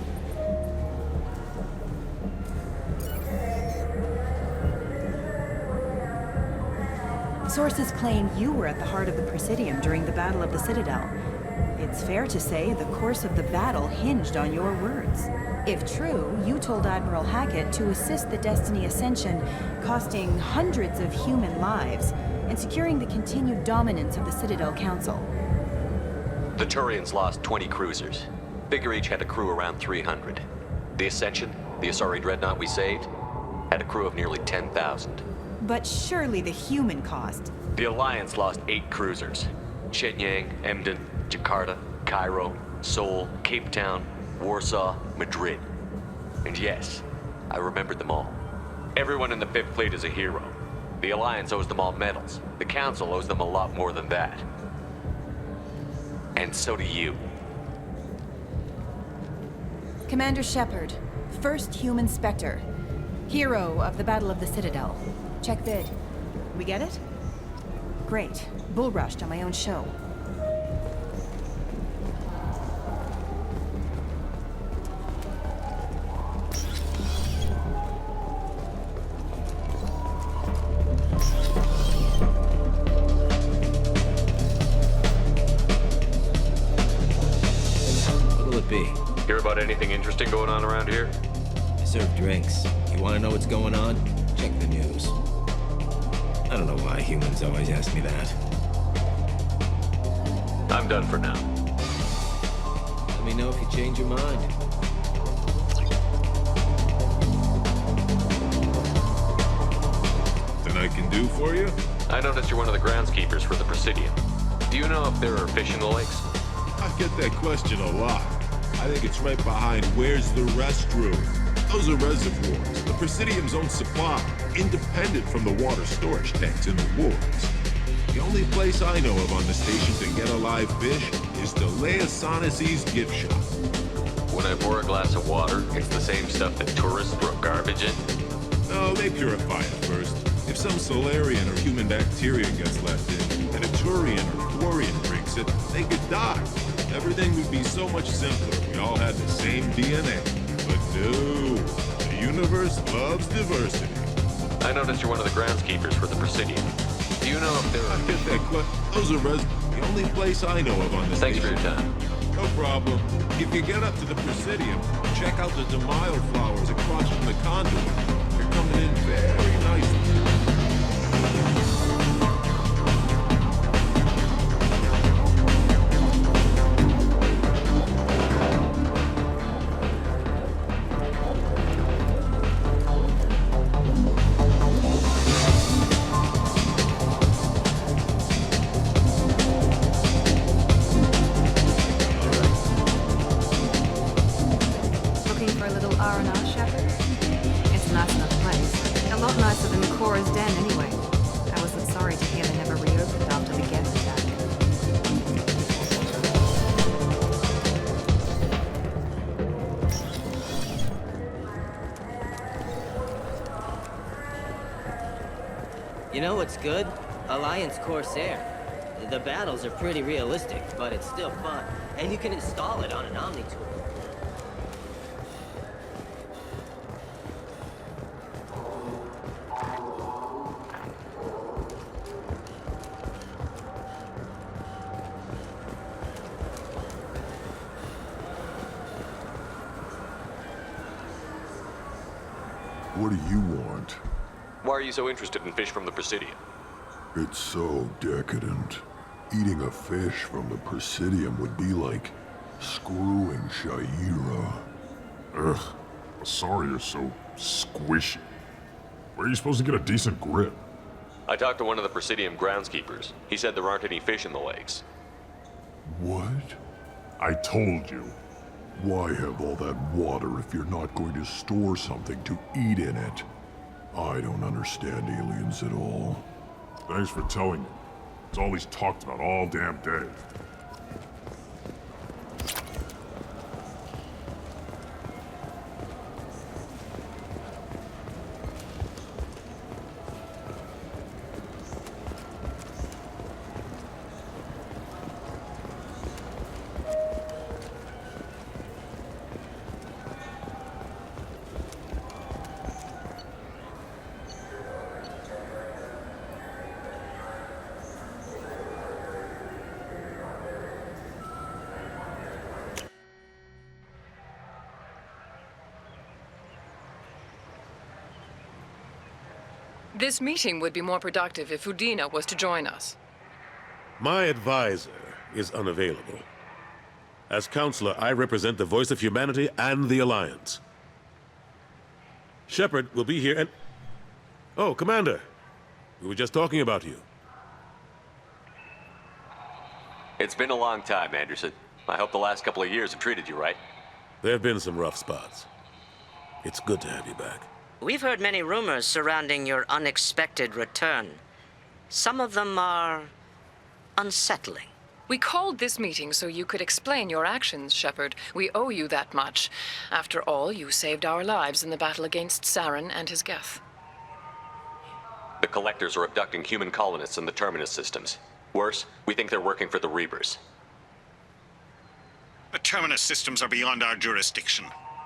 Sources claim you were at the heart of the Presidium during the Battle of the Citadel. It's fair to say the course of the battle hinged on your words. If true, you told Admiral Hackett to assist the Destiny Ascension, costing hundreds of human lives, and securing the continued dominance of the Citadel Council. The Turians lost 20 cruisers. Figure each had a crew around 300. The Ascension, the Asari dreadnought we saved, had a crew of nearly 10,000. But surely the human cost. The Alliance lost 8 cruisers. Shenyang, Emden, Jakarta, Cairo, Seoul, Cape Town, Warsaw, Madrid. And yes, I remembered them all. Everyone in the Fifth Fleet is a hero. The Alliance owes them all medals. The Council owes them a lot more than that. And so do you. Commander Shepard, first human Spectre. Hero of the Battle of the Citadel. Check vid. We get it? Great. Bull rushed on my own show. What'll it be? Hear about anything interesting going on around here? I serve drinks. You want to know what's going on? Check the news. I don't know why humans always ask me that. I'm done for now. Let me know if you change your mind. Nothing I can do for you? I noticed you're one of the groundskeepers for the Presidium. Do you know if there are fish in the lakes? I get that question a lot. I think it's right behind where's the restroom. Those are reservoirs, the Presidium's own supply, independent from the water storage tanks in the wards. The only place I know of on the station to get a live fish is the Leia Sonasy's gift shop. When I pour a glass of water, it's the same stuff that tourists throw garbage in? No, they purify it first. If some Solarian or human bacteria gets left in, and a Turian or Quarian drinks it, they could die. Everything would be so much simpler if we all had the same DNA. But no, the universe loves diversity. I noticed you're one of the groundskeepers for the Presidium. Do you know if there are... I get that those are the only place I know of on the Thanks station. for your time. No problem. If you get up to the Presidium, check out the Demile flowers across from the conduit. They're coming in very nicely. You know what's good? Alliance Corsair. The battles are pretty realistic, but it's still fun. And you can install it on an Omni-tool. What do you want? Why are you so interested in fish from the Presidium? It's so decadent. Eating a fish from the Presidium would be like screwing Shaira. Ugh, sorry you're so squishy. Where are you supposed to get a decent grip? I talked to one of the Presidium groundskeepers. He said there aren't any fish in the lakes. What? I told you. Why have all that water if you're not going to store something to eat in it? I don't understand aliens at all. Thanks for telling me. It's all he's talked about all damn day. This meeting would be more productive if Udina was to join us. My advisor is unavailable. As counselor, I represent the voice of humanity and the Alliance. Shepard will be here and... Oh, Commander. We were just talking about you. It's been a long time, Anderson. I hope the last couple of years have treated you right. There have been some rough spots. It's good to have you back. We've heard many rumors surrounding your unexpected return. Some of them are unsettling. We called this meeting so you could explain your actions, Shepard. We owe you that much. After all, you saved our lives in the battle against Saren and his Geth. The Collectors are abducting human colonists in the Terminus systems. Worse, we think they're working for the Reapers. The Terminus systems are beyond our jurisdiction.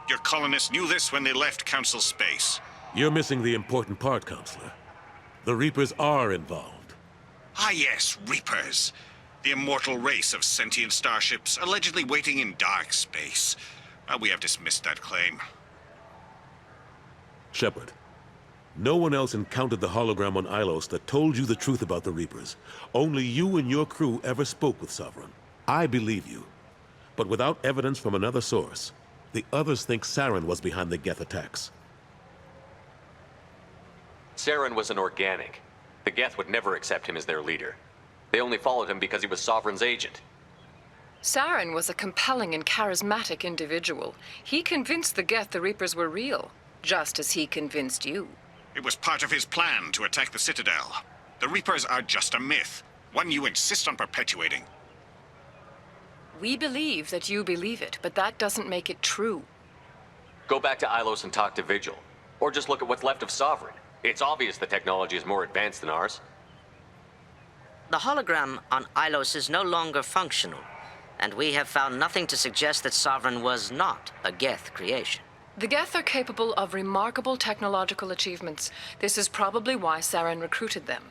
Your colonists knew this when they left Council space. You're missing the important part, Counselor. The Reapers are involved. Ah yes, Reapers. The immortal race of sentient starships allegedly waiting in dark space. We have dismissed that claim. Shepard, no one else encountered the hologram on Ilos that told you the truth about the Reapers. Only you and your crew ever spoke with Sovereign. I believe you. But without evidence from another source, the others think Saren was behind the Geth attacks. Saren was an organic. The Geth would never accept him as their leader. They only followed him because he was Sovereign's agent. Saren was a compelling and charismatic individual. He convinced the Geth the Reapers were real, just as he convinced you. It was part of his plan to attack the Citadel. The Reapers are just a myth, one you insist on perpetuating. We believe that you believe it, but that doesn't make it true. Go back to Ilos and talk to Vigil. Or just look at what's left of Sovereign. It's obvious the technology is more advanced than ours. The hologram on Ilos is no longer functional, and we have found nothing to suggest that Sovereign was not a Geth creation. The Geth are capable of remarkable technological achievements. This is probably why Saren recruited them.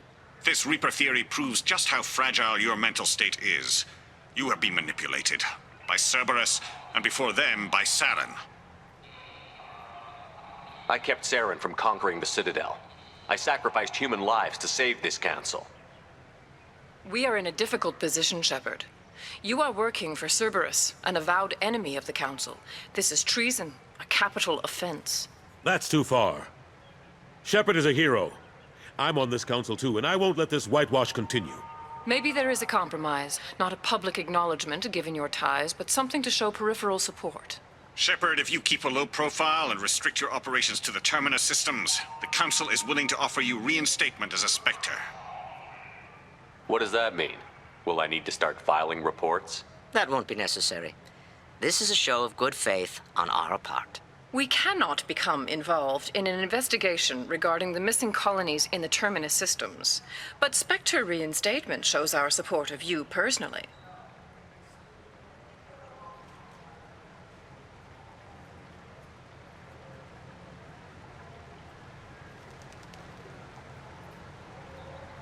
This Reaper theory proves just how fragile your mental state is. You have been manipulated. By Cerberus, and before them, by Saren. I kept Saren from conquering the Citadel. I sacrificed human lives to save this council. We are in a difficult position, Shepard. You are working for Cerberus, an avowed enemy of the Council. This is treason, a capital offense. That's too far. Shepard is a hero. I'm on this council too, and I won't let this whitewash continue. Maybe there is a compromise. Not a public acknowledgement given your ties, but something to show peripheral support. Shepard, if you keep a low profile and restrict your operations to the Terminus systems, the Council is willing to offer you reinstatement as a Spectre. What does that mean? Will I need to start filing reports? That won't be necessary. This is a show of good faith on our part. We cannot become involved in an investigation regarding the missing colonies in the Terminus systems, but Spectre reinstatement shows our support of you personally.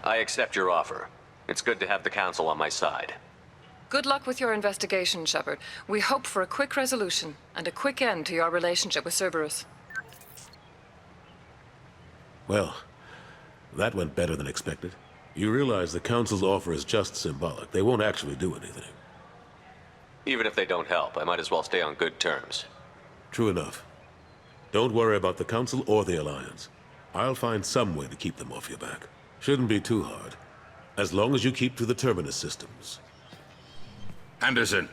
I accept your offer. It's good to have the Council on my side. Good luck with your investigation, Shepard. We hope for a quick resolution and a quick end to your relationship with Cerberus. Well, that went better than expected. You realize the Council's offer is just symbolic. They won't actually do anything. Even if they don't help, I might as well stay on good terms. True enough. Don't worry about the Council or the Alliance. I'll find some way to keep them off your back. Shouldn't be too hard. As long as you keep to the Terminus systems. Anderson,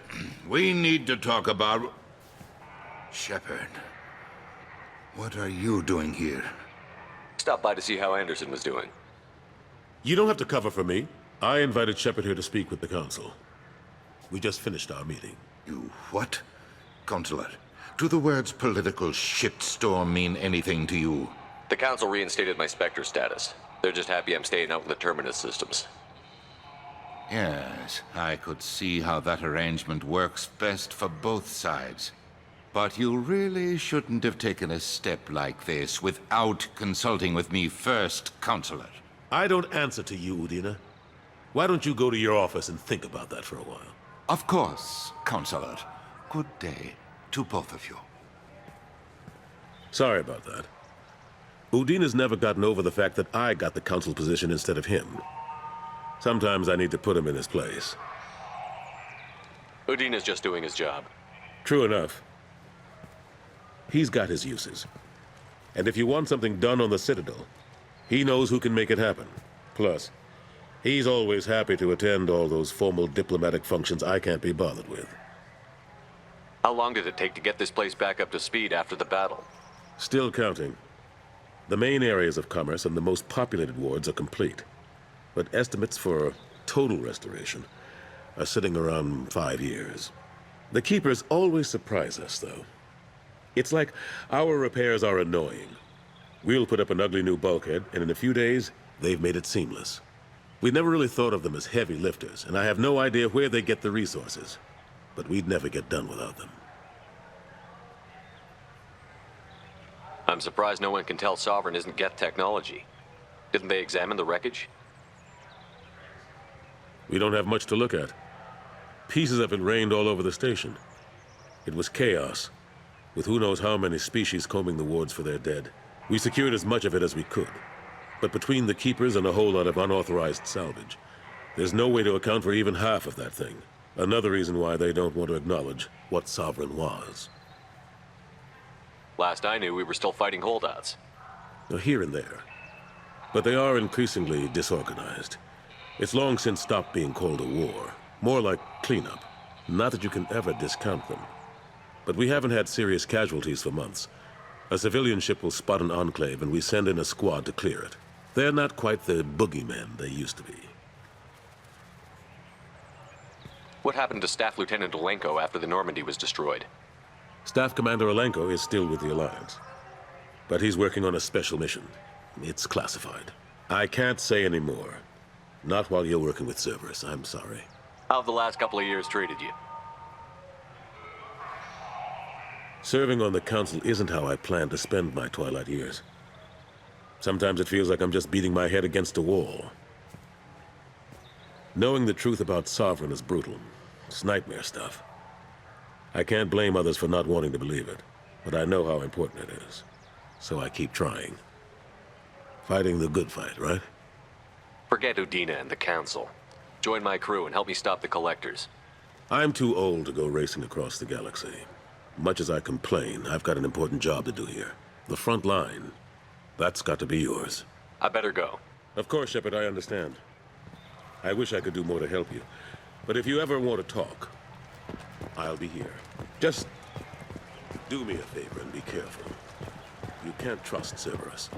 we need to talk about... Shepard. What are you doing here? Stop by to see how Anderson was doing. You don't have to cover for me. I invited Shepard here to speak with the Council. We just finished our meeting. You what? Counselor, do the words political shitstorm mean anything to you? The Council reinstated my Spectre status. They're just happy I'm staying out in the Terminus systems. Yes, I could see how that arrangement works best for both sides. But you really shouldn't have taken a step like this without consulting with me first, Counselor. I don't answer to you, Udina. Why don't you go to your office and think about that for a while? Of course, Counselor. Good day to both of you. Sorry about that. Udina's never gotten over the fact that I got the Council position instead of him. Sometimes I need to put him in his place. Udina's just doing his job. True enough. He's got his uses. And if you want something done on the Citadel, he knows who can make it happen. Plus, He's always happy to attend all those formal diplomatic functions I can't be bothered with. How long did it take to get this place back up to speed after the battle? Still counting. The main areas of commerce and the most populated wards are complete. But estimates for total restoration are sitting around 5 years. The Keepers always surprise us, though. It's like our repairs are annoying. We'll put up an ugly new bulkhead, and in a few days, they've made it seamless. We never really thought of them as heavy lifters, and I have no idea where they get the resources. But we'd never get done without them. I'm surprised no one can tell Sovereign isn't Geth technology. Didn't they examine the wreckage? We don't have much to look at. Pieces of it rained all over the station. It was chaos, with who knows how many species combing the wards for their dead. We secured as much of it as we could. But between the Keepers and a whole lot of unauthorized salvage, there's no way to account for even half of that thing. Another reason why they don't want to acknowledge what Sovereign was. Last I knew, we were still fighting holdouts. Here and there. But they are increasingly disorganized. It's long since stopped being called a war. More like cleanup. Not that you can ever discount them. But we haven't had serious casualties for months. A civilian ship will spot an enclave and we send in a squad to clear it. They're not quite the boogeymen they used to be. What happened to Staff Lieutenant Olenko after the Normandy was destroyed? Staff Commander Olenko is still with the Alliance. But he's working on a special mission. It's classified. I can't say any more. Not while you're working with Cerberus, I'm sorry. How have the last couple of years treated you? Serving on the Council isn't how I plan to spend my twilight years. Sometimes it feels like I'm just beating my head against a wall. Knowing the truth about Sovereign is brutal. It's nightmare stuff. I can't blame others for not wanting to believe it, but I know how important it is. So I keep trying. Fighting the good fight, right? Forget Udina and the Council. Join my crew and help me stop the Collectors. I'm too old to go racing across the galaxy. Much as I complain, I've got an important job to do here. The front line. That's got to be yours. I better go. Of course, Shepard, I understand. I wish I could do more to help you. But if you ever want to talk, I'll be here. Just do me a favor and be careful. You can't trust Cerberus.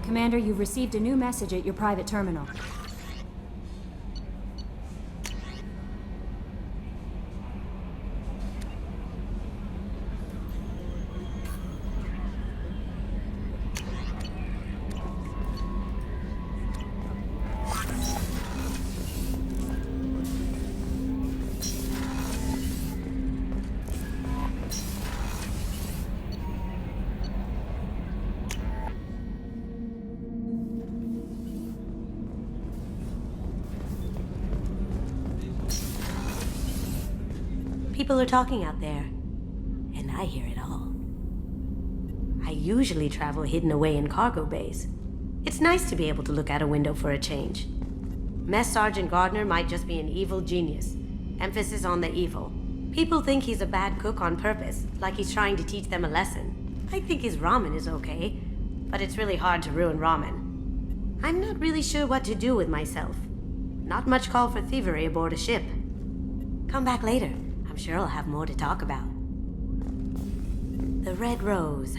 Commander, you've received a new message at your private terminal. People are talking out there, and I hear it all. I usually travel hidden away in cargo bays. It's nice to be able to look out a window for a change. Mess Sergeant Gardner might just be an evil genius. Emphasis on the evil. People think he's a bad cook on purpose, like he's trying to teach them a lesson. I think his ramen is okay, but it's really hard to ruin ramen. I'm not really sure what to do with myself. Not much call for thievery aboard a ship. Come back later. I'm sure I'll have more to talk about. The Red Rose.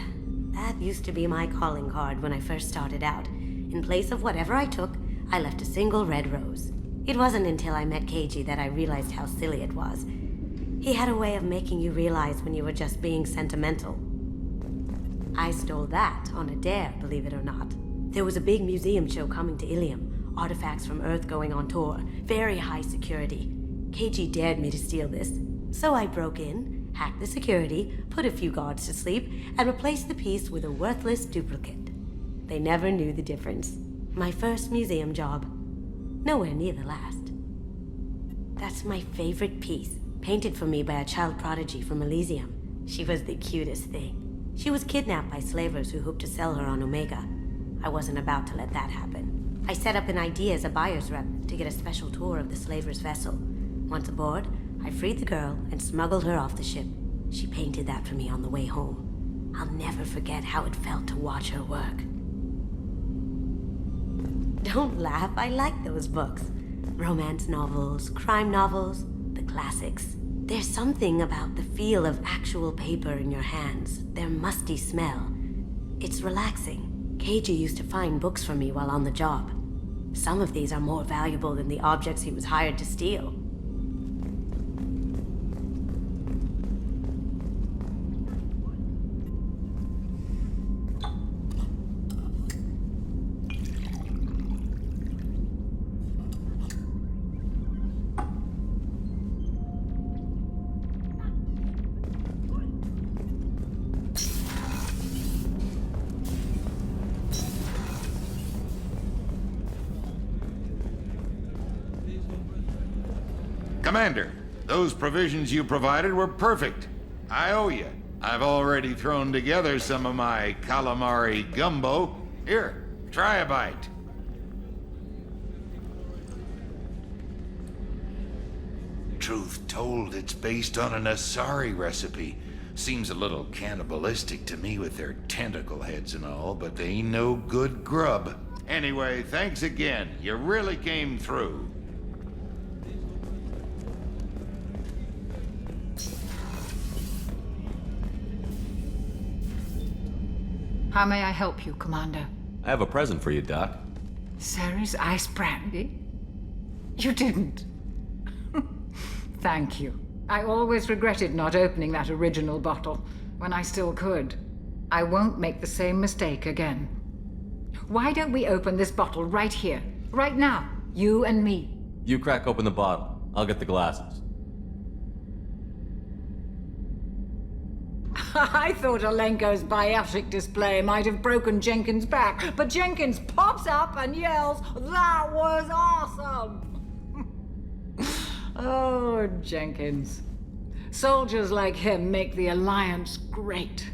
That used to be my calling card when I first started out. In place of whatever I took, I left a single red rose. It wasn't until I met Keiji that I realized how silly it was. He had a way of making you realize when you were just being sentimental. I stole that on a dare, believe it or not. There was a big museum show coming to Ilium. Artifacts from Earth going on tour. Very high security. KG dared me to steal this, so I broke in, hacked the security, put a few guards to sleep, and replaced the piece with a worthless duplicate. They never knew the difference. My first museum job. Nowhere near the last. That's my favorite piece, painted for me by a child prodigy from Elysium. She was the cutest thing. She was kidnapped by slavers who hoped to sell her on Omega. I wasn't about to let that happen. I set up an ID as a buyer's rep to get a special tour of the slaver's vessel. Once aboard, I freed the girl and smuggled her off the ship. She painted that for me on the way home. I'll never forget how it felt to watch her work. Don't laugh, I like those books. Romance novels, crime novels, the classics. There's something about the feel of actual paper in your hands, their musty smell. It's relaxing. KG used to find books for me while on the job. Some of these are more valuable than the objects he was hired to steal. Commander, those provisions you provided were perfect. I owe you. I've already thrown together some of my calamari gumbo. Here, try a bite. Truth told, it's based on an Asari recipe. Seems a little cannibalistic to me with their tentacle heads and all, but they ain't no good grub. Anyway, thanks again. You really came through. How may I help you, Commander? I have a present for you, Doc. Ceres ice brandy? You didn't. Thank you. I always regretted not opening that original bottle when I still could. I won't make the same mistake again. Why don't we open this bottle right here, right now, you and me? You crack open the bottle. I'll get the glasses. I thought Alenko's biotic display might have broken Jenkins' back, but Jenkins pops up and yells, "That was awesome!" Oh, Jenkins. Soldiers like him make the Alliance great.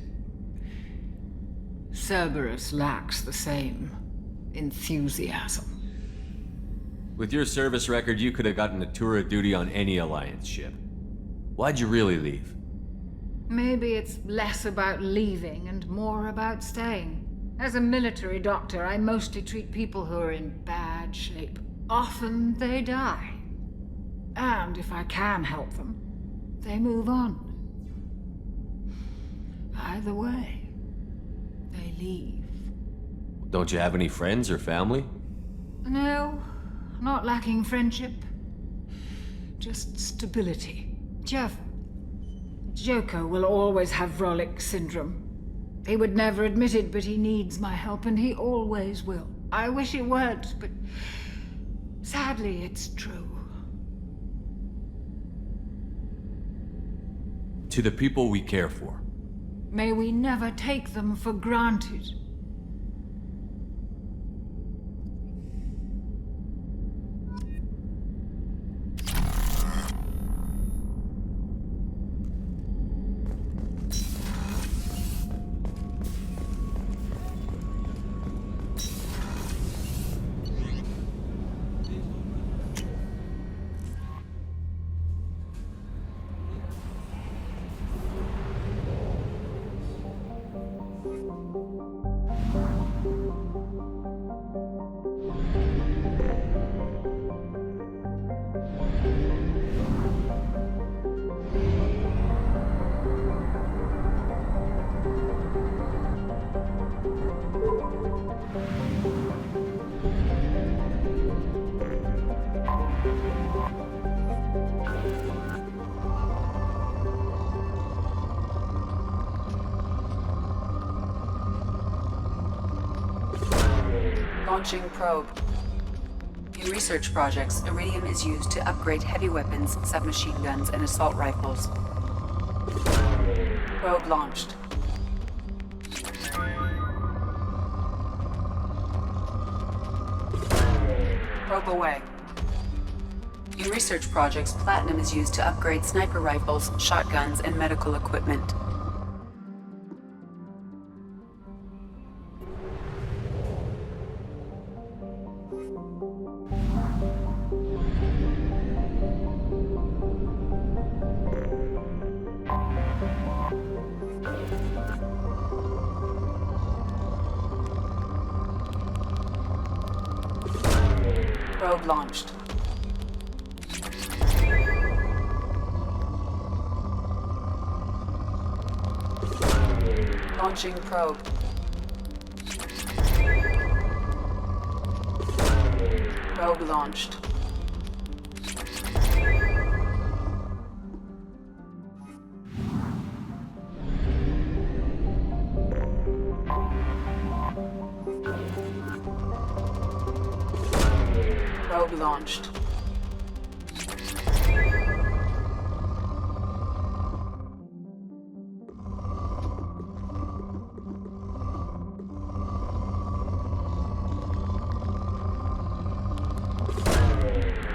Cerberus lacks the same enthusiasm. With your service record, you could have gotten a tour of duty on any Alliance ship. Why'd you really leave? Maybe it's less about leaving and more about staying. As a military doctor, I mostly treat people who are in bad shape. Often they die. And if I can help them, they move on. Either way, they leave. Don't you have any friends or family? No, not lacking friendship. Just stability. Jeff, Joko will always have Vrolik syndrome. He would never admit it, but he needs my help, and he always will. I wish it weren't, but sadly, it's true. To the people we care for. May we never take them for granted. Launching probe. In research projects, iridium is used to upgrade heavy weapons, submachine guns, and assault rifles. Probe launched. Probe away. In research projects, platinum is used to upgrade sniper rifles, shotguns, and medical equipment. Probe launched. Launching probe. Probe launched. Probe launched.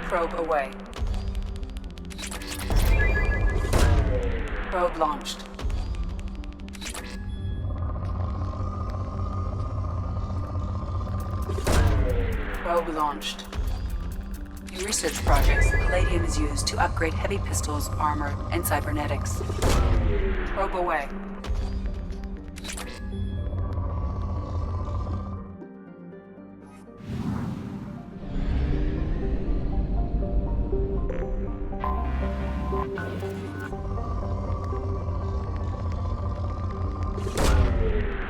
Probe away. Probe launched. Probe launched. In research projects, palladium is used to upgrade heavy pistols, armor, and cybernetics. Probe away.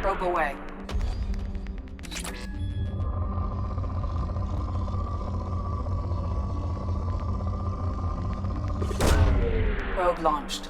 Probe away. Probe launched.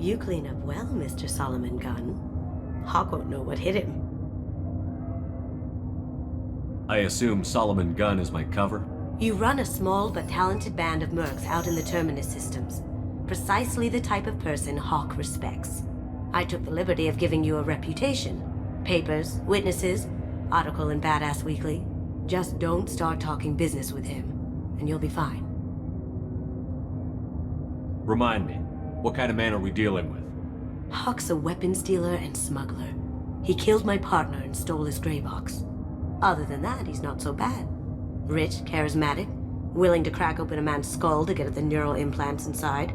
You clean up well, Mr. Solomon Gunn. Hawk won't know what hit him. I assume Solomon Gunn is my cover? You run a small but talented band of mercs out in the Terminus systems. Precisely the type of person Hawk respects. I took the liberty of giving you a reputation. Papers, witnesses, article in Badass Weekly. Just don't start talking business with him, and you'll be fine. Remind me, what kind of man are we dealing with? Hawk's a weapons dealer and smuggler. He killed my partner and stole his gray box. Other than that, he's not so bad. Rich, charismatic, willing to crack open a man's skull to get at the neural implants inside.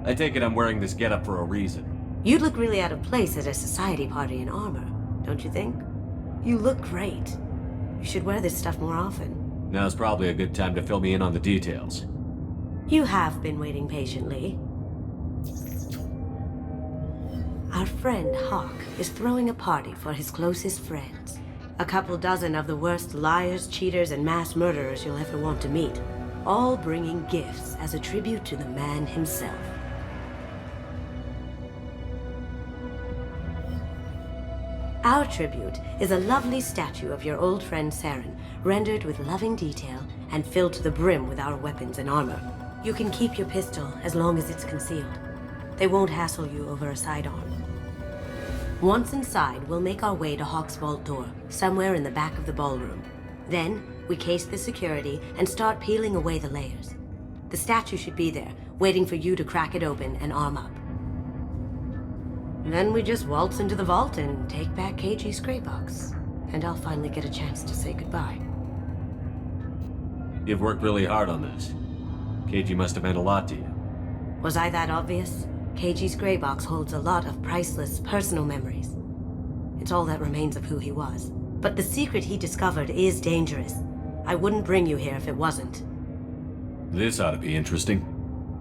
I take it I'm wearing this getup for a reason. You'd look really out of place at a society party in armor, don't you think? You look great. You should wear this stuff more often. Now's probably a good time to fill me in on the details. You have been waiting patiently. Our friend Hawk is throwing a party for his closest friends. A couple dozen of the worst liars, cheaters, and mass murderers you'll ever want to meet. All bringing gifts as a tribute to the man himself. Our tribute is a lovely statue of your old friend Saren, rendered with loving detail and filled to the brim with our weapons and armor. You can keep your pistol as long as it's concealed. They won't hassle you over a sidearm. Once inside, we'll make our way to Hawk's vault door, somewhere in the back of the ballroom. Then, we case the security and start peeling away the layers. The statue should be there, waiting for you to crack it open and arm up. Then we just waltz into the vault and take back KG's gray box. And I'll finally get a chance to say goodbye. You've worked really hard on this. KG must have meant a lot to you. Was I that obvious? KG's gray box holds a lot of priceless personal memories. It's all that remains of who he was. But the secret he discovered is dangerous. I wouldn't bring you here if it wasn't. This ought to be interesting.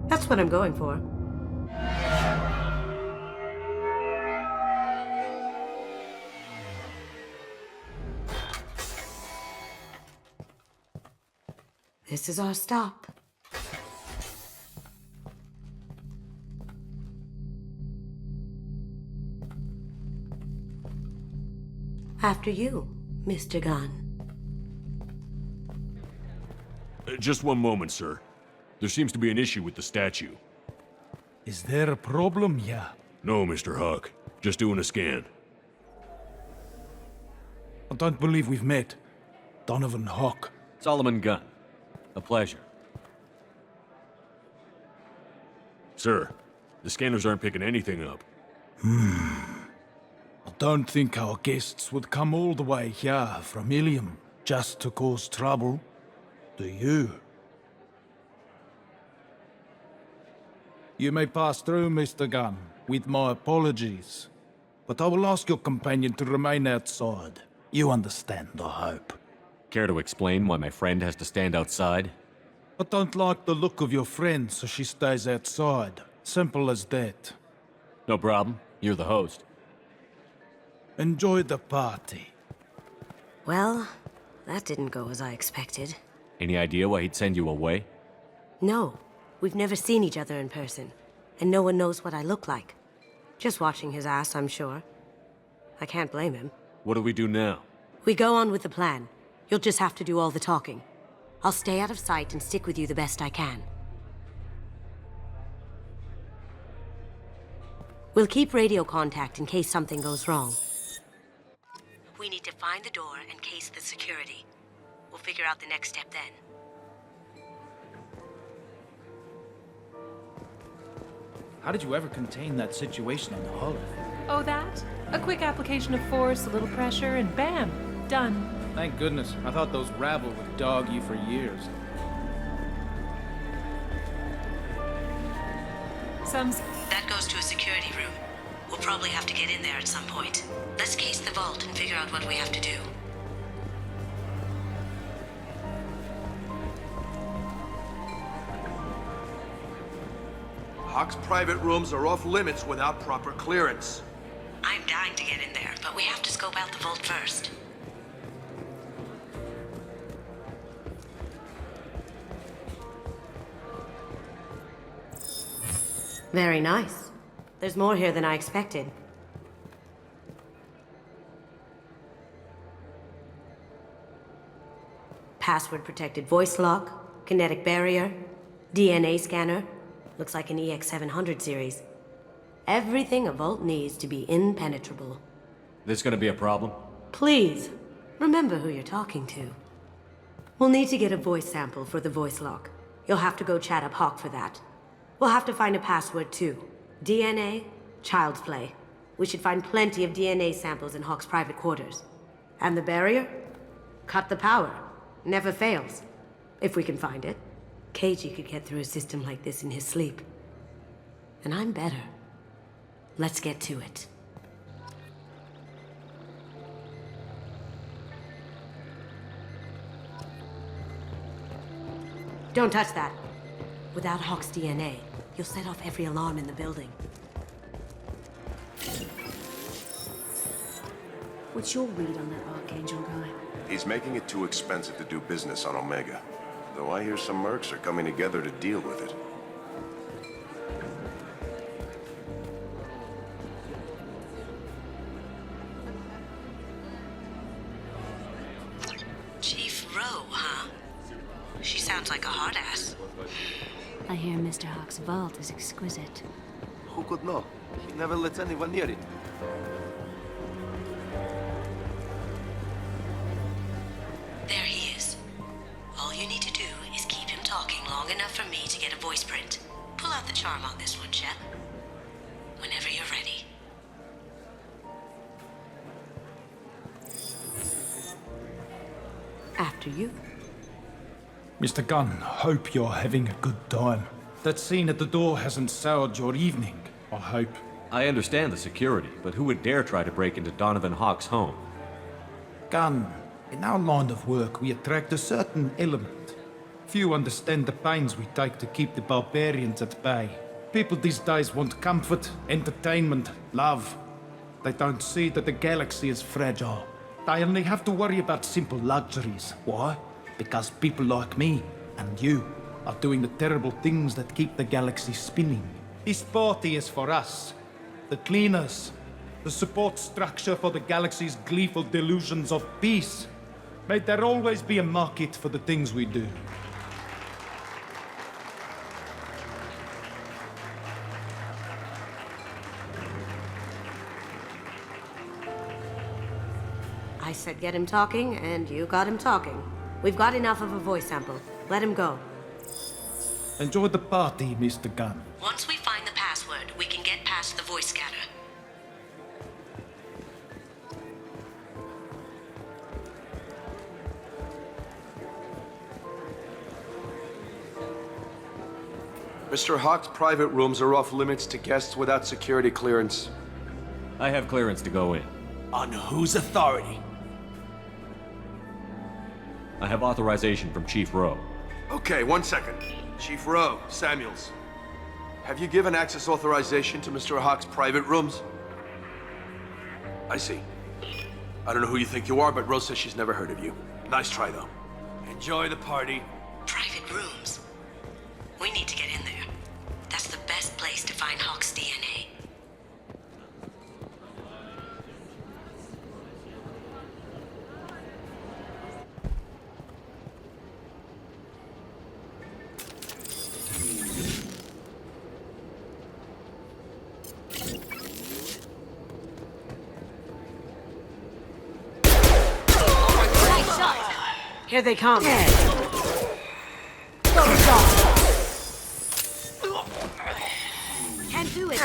That's what I'm going for. This is our stop. After you, Mr. Gunn. Just one moment, sir. There seems to be an issue with the statue. Is there a problem here? No, Mr. Huck. Just doing a scan. I don't believe we've met. Donovan Huck. Solomon Gunn. A pleasure. Sir, the scanners aren't picking anything up. I don't think our guests would come all the way here from Ilium just to cause trouble. Do you? You may pass through, Mr. Gunn, with my apologies. But I will ask your companion to remain outside. You understand, I hope. Care to explain why my friend has to stand outside? I don't like the look of your friend, so she stays outside. Simple as that. No problem. You're the host. Enjoy the party. Well, that didn't go as I expected. Any idea why he'd send you away? No, we've never seen each other in person, and no one knows what I look like. Just watching his ass, I'm sure. I can't blame him. What do we do now? We go on with the plan. You'll just have to do all the talking. I'll stay out of sight and stick with you the best I can. We'll keep radio contact in case something goes wrong. We need to find the door and case the security. We'll figure out the next step then. How did you ever contain that situation on the hull? Oh, that? A quick application of force, a little pressure, and bam! Done. Thank goodness. I thought those rabble would dog you for years. That goes to a security room. We'll probably have to get in there at some point. Let's case the vault and figure out what we have to do. Huck's private rooms are off limits without proper clearance. I'm dying to get in there, but we have to scope out the vault first. Very nice. There's more here than I expected. Password-protected voice lock, kinetic barrier, DNA scanner. Looks like an EX700 series. Everything a vault needs to be impenetrable. This gonna be a problem? Please, remember who you're talking to. We'll need to get a voice sample for the voice lock. You'll have to go chat up Hawk for that. We'll have to find a password too. DNA, child's play. We should find plenty of DNA samples in Hawk's private quarters. And the barrier? Cut the power. Never fails. If we can find it. KG could get through a system like this in his sleep. And I'm better. Let's get to it. Don't touch that. Without Hawk's DNA, you'll set off every alarm in the building. What's your read on that Archangel guy? He's making it too expensive to do business on Omega. Though I hear some mercs are coming together to deal with it. Chief Rowe, huh? She sounds like a hard ass. I hear Mr. Hawk's vault is exquisite. Who could know? He never lets anyone near it. There he is. All you need to do is keep him talking long enough for me to get a voice print. Pull out the charm on this one, Shep. Whenever you're ready. After you. Mr. Gunn, hope you're having a good time. That scene at the door hasn't soured your evening, I hope. I understand the security, but who would dare try to break into Donovan Hawk's home? Gunn, in our line of work, we attract a certain element. Few understand the pains we take to keep the barbarians at bay. People these days want comfort, entertainment, love. They don't see that the galaxy is fragile. They only have to worry about simple luxuries. Why? Because people like me and you are doing the terrible things that keep the galaxy spinning. This party is for us, the cleaners, the support structure for the galaxy's gleeful delusions of peace. May there always be a market for the things we do. I said get him talking, and you got him talking. We've got enough of a voice sample. Let him go. Enjoy the party, Mr. Gunn. Once we find the password, we can get past the voice scanner. Mr. Hawk's private rooms are off limits to guests without security clearance. I have clearance to go in. On whose authority? I have authorization from Chief Rowe. Okay, 1 second. Chief Rowe, Samuels. Have you given access authorization to Mr. Hawk's private rooms? I see. I don't know who you think you are, but Rose says she's never heard of you. Nice try, though. Enjoy the party. Private rooms. We need to get in there. That's the best place to find Hawk's DNA. Here they come. Can't do it.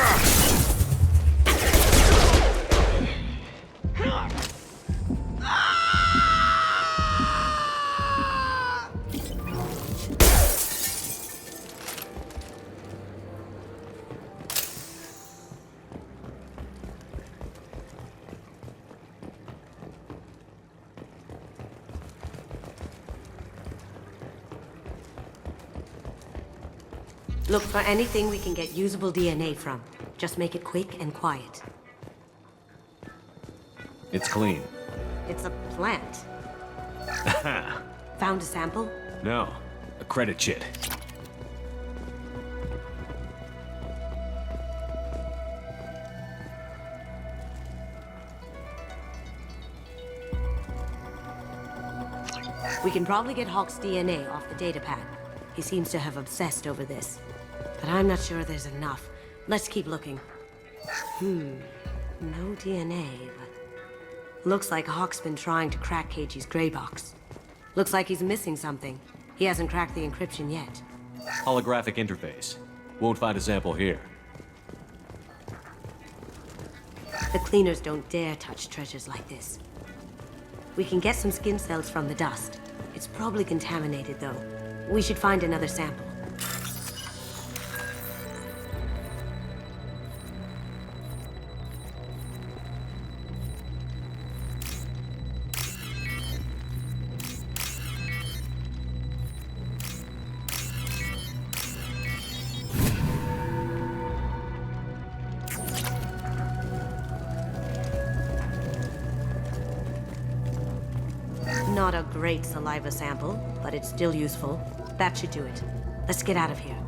Look for anything we can get usable DNA from. Just make it quick and quiet. It's clean. It's a plant. Found a sample? No, a credit chit. We can probably get Hawk's DNA off the datapad. He seems to have obsessed over this. But I'm not sure there's enough. Let's keep looking. No DNA, but... Looks like Hawk's been trying to crack KG's gray box. Looks like he's missing something. He hasn't cracked the encryption yet. Holographic interface. Won't find a sample here. The cleaners don't dare touch treasures like this. We can get some skin cells from the dust. It's probably contaminated, though. We should find another sample. Not a great saliva sample, but it's still useful. That should do it. Let's get out of here.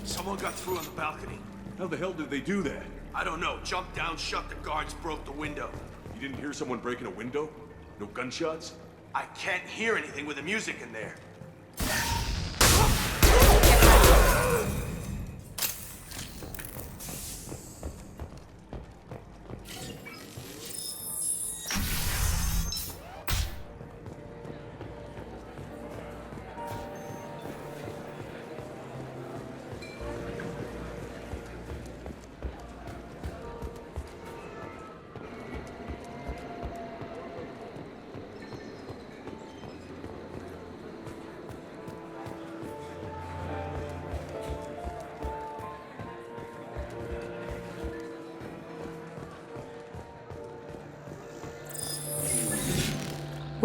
Someone got through on the balcony. How the hell did they do that? I don't know. Jumped down, shut the guards, broke the window. You didn't hear someone breaking a window? No gunshots? I can't hear anything with the music in there.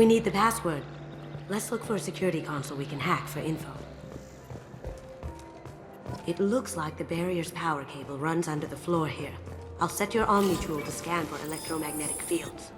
We need the password. Let's look for a security console we can hack for info. It looks like the barrier's power cable runs under the floor here. I'll set your Omni tool to scan for electromagnetic fields.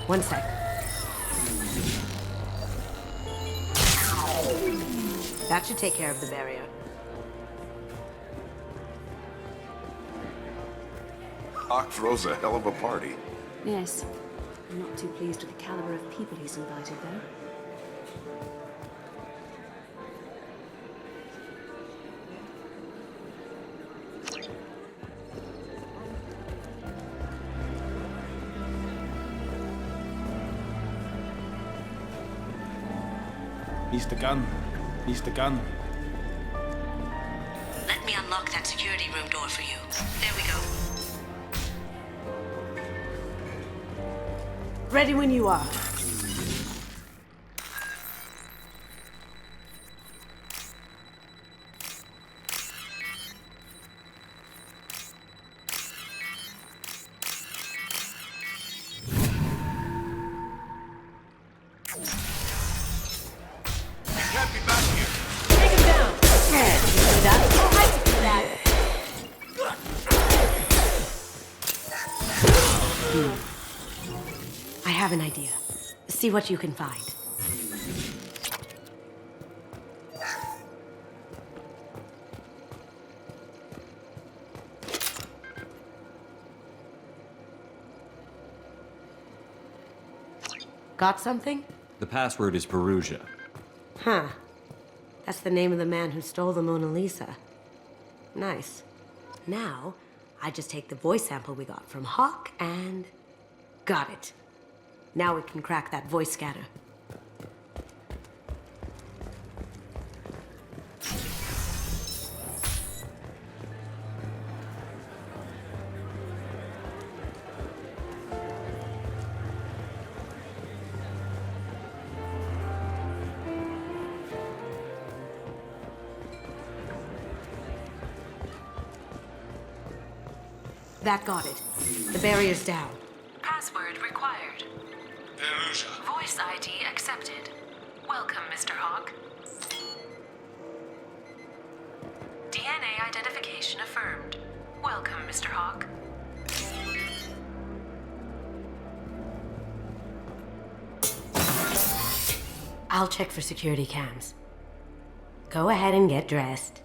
One sec. That should take care of the barrier. Hawk throws a hell of a party. Yes. I'm not too pleased with the caliber of people he's invited, though. Mr. Gunn. Mr. Gunn. Let me unlock that security room door for you. There we go. Ready when you are. I have an idea. See what you can find. Got something? The password is Perugia. Huh. That's the name of the man who stole the Mona Lisa. Nice. Now, I just take the voice sample we got from Hawk and... got it. Now we can crack that voice scatter. That got it. The barrier's down. Password required. Perugia. Voice ID accepted. Welcome, Mr. Hawk. DNA identification affirmed. Welcome, Mr. Hawk. I'll check for security cams. Go ahead and get dressed.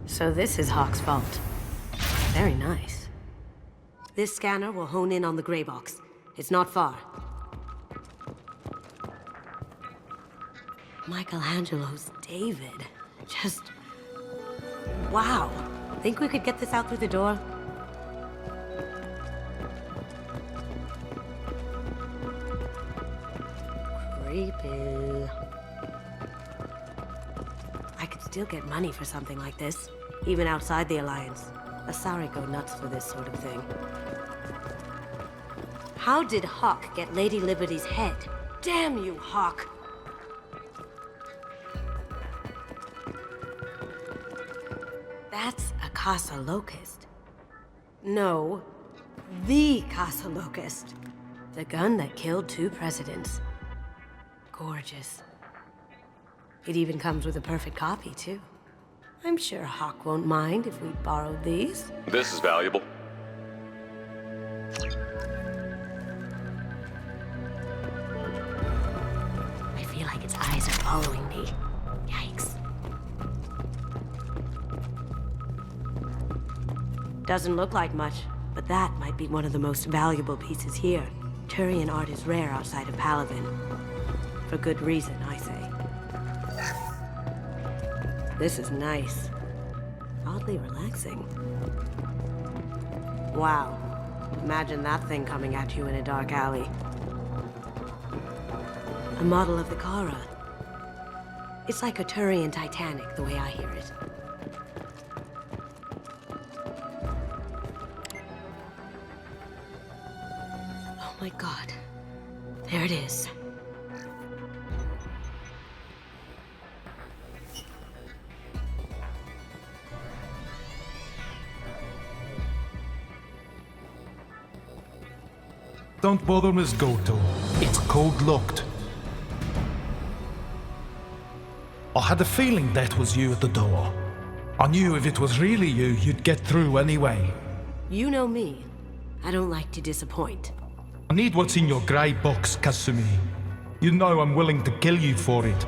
So this is Hawk's fault. Very nice. This scanner will hone in on the gray box. It's not far. Michelangelo's David. Just... wow. Think we could get this out through the door? Creepy. I could still get money for something like this, even outside the Alliance. Asari go nuts for this sort of thing. How did Hawk get Lady Liberty's head? Damn you, Hawk! That's a Casa Locust. No, the Casa Locust. The gun that killed 2 presidents. Gorgeous. It even comes with a perfect copy, too. I'm sure Hawk won't mind if we borrowed these. This is valuable. I feel like its eyes are following me. Yikes. Doesn't look like much, but that might be one of the most valuable pieces here. Turian art is rare outside of Palaven. For good reason, I say. This is nice. Oddly relaxing. Wow. Imagine that thing coming at you in a dark alley. A model of the Kara. It's like a Turian Titanic, the way I hear it. Oh my god. There it is. Don't bother, Miss Goto. It's code-locked. I had a feeling that was you at the door. I knew if it was really you, you'd get through anyway. You know me. I don't like to disappoint. I need what's in your grey box, Kasumi. You know I'm willing to kill you for it.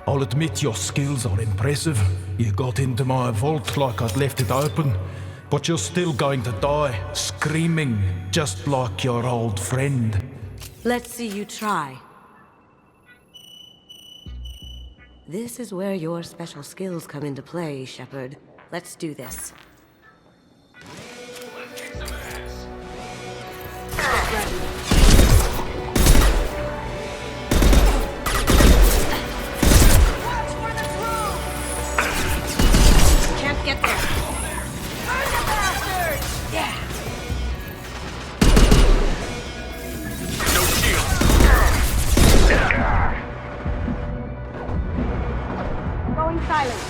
I'll admit your skills are impressive. You got into my vault like I'd left it open. But you're still going to die, screaming, just like your old friend. Let's see you try. This is where your special skills come into play, Shepard. Let's do this. Can't get there. Yeah. No shield. Going silent.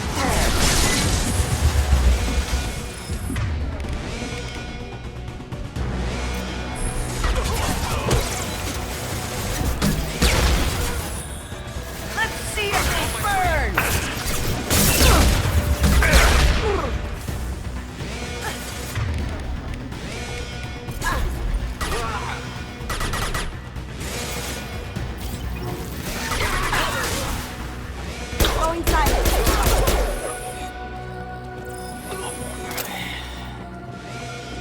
Let's see it burn. Going silent.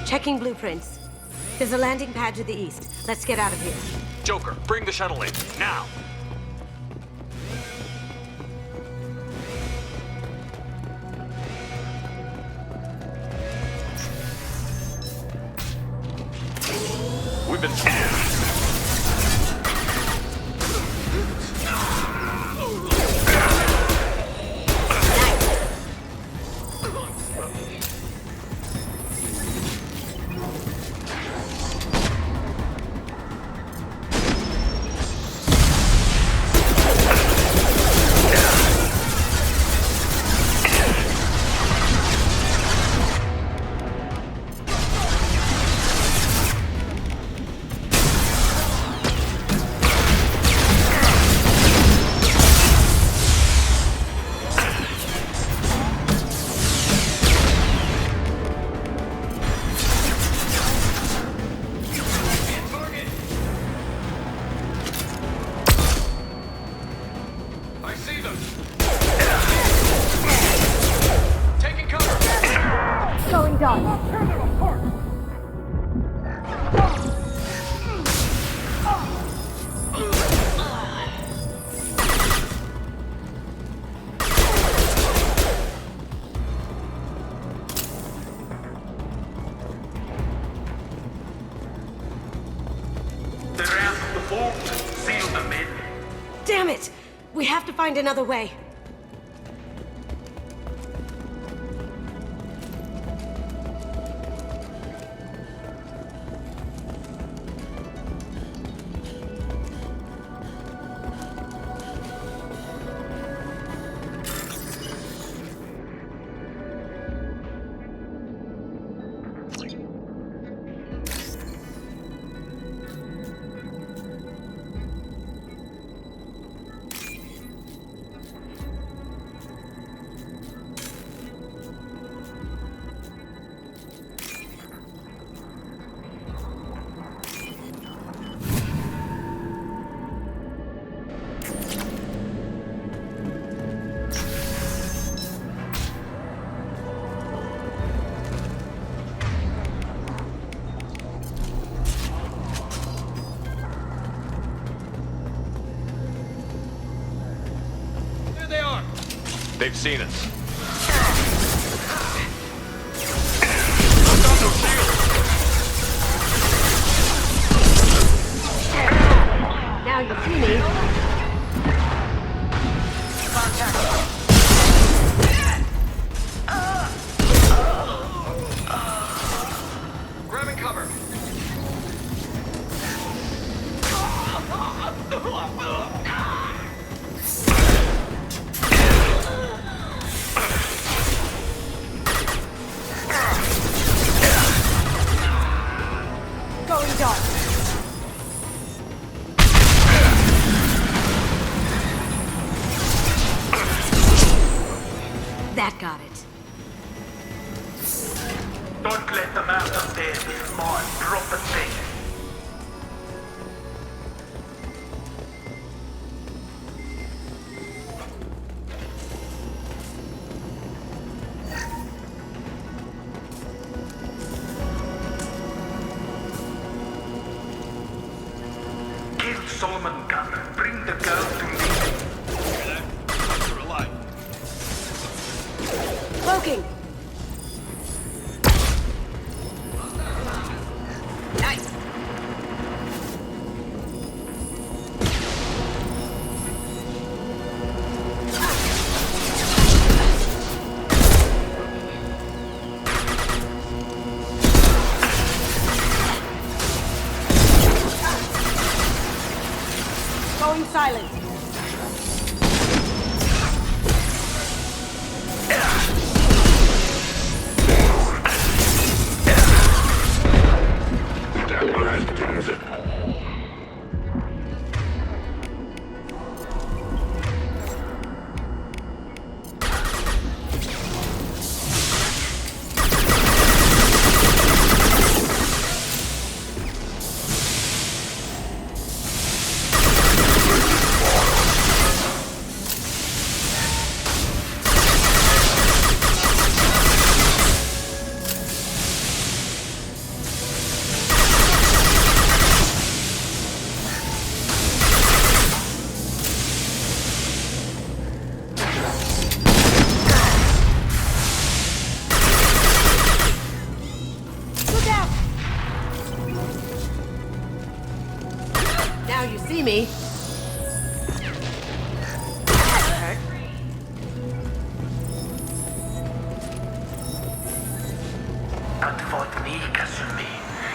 Checking blueprints. There's a landing pad to the east. Let's get out of here. Joker, bring the shuttle in, now! We've been... I see them! Taking cover! Going down. Tear them apart! The ramp of the vault. Seal them in. Damn it! We have to find another way. They've seen us. Now you see me. Grabbing cover. Going dark. That got it. Don't let them out of there with more property. Kill Solomon Gunn. Bring the girl to me. You're alive. Cloaking. Nice. Going silent. Now you see me. Not for me, Kasumi.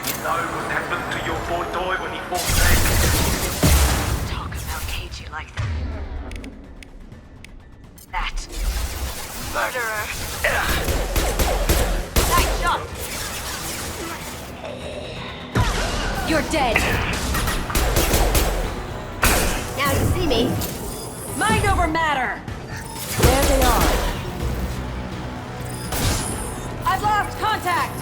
You know what happened to your boy toy when he fought back. Talk about cagey like that. Murderer. Nice shot. You're dead. Now you see me. Mind over matter. There they are. I've lost contact.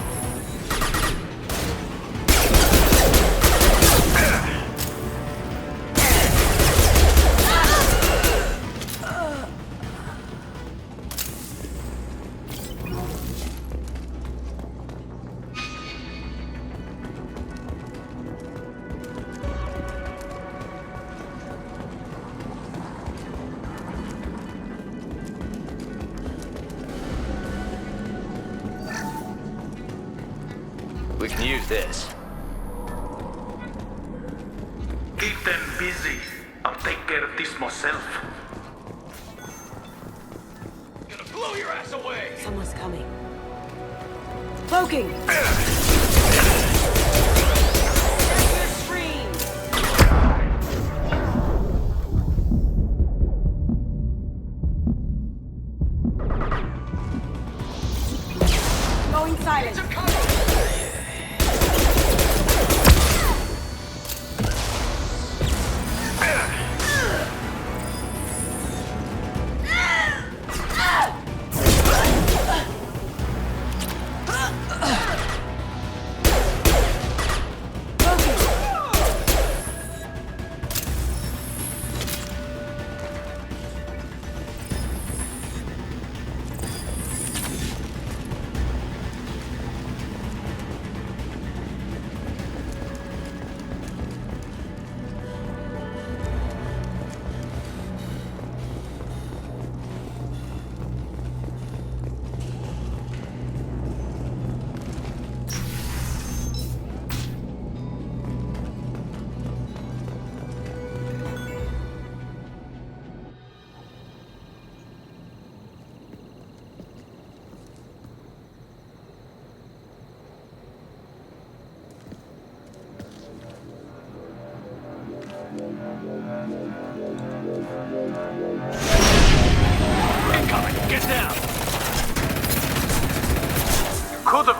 We can use this. Keep them busy. I'll take care of this myself. Gonna blow your ass away. Someone's coming. Cloaking. Going silent.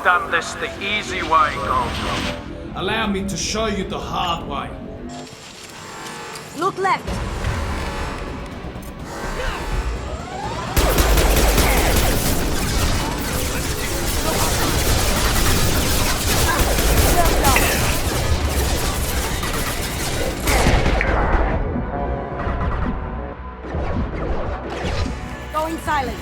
done this the easy way, Gold. Allow me to show you the hard way. Look left. Going silent.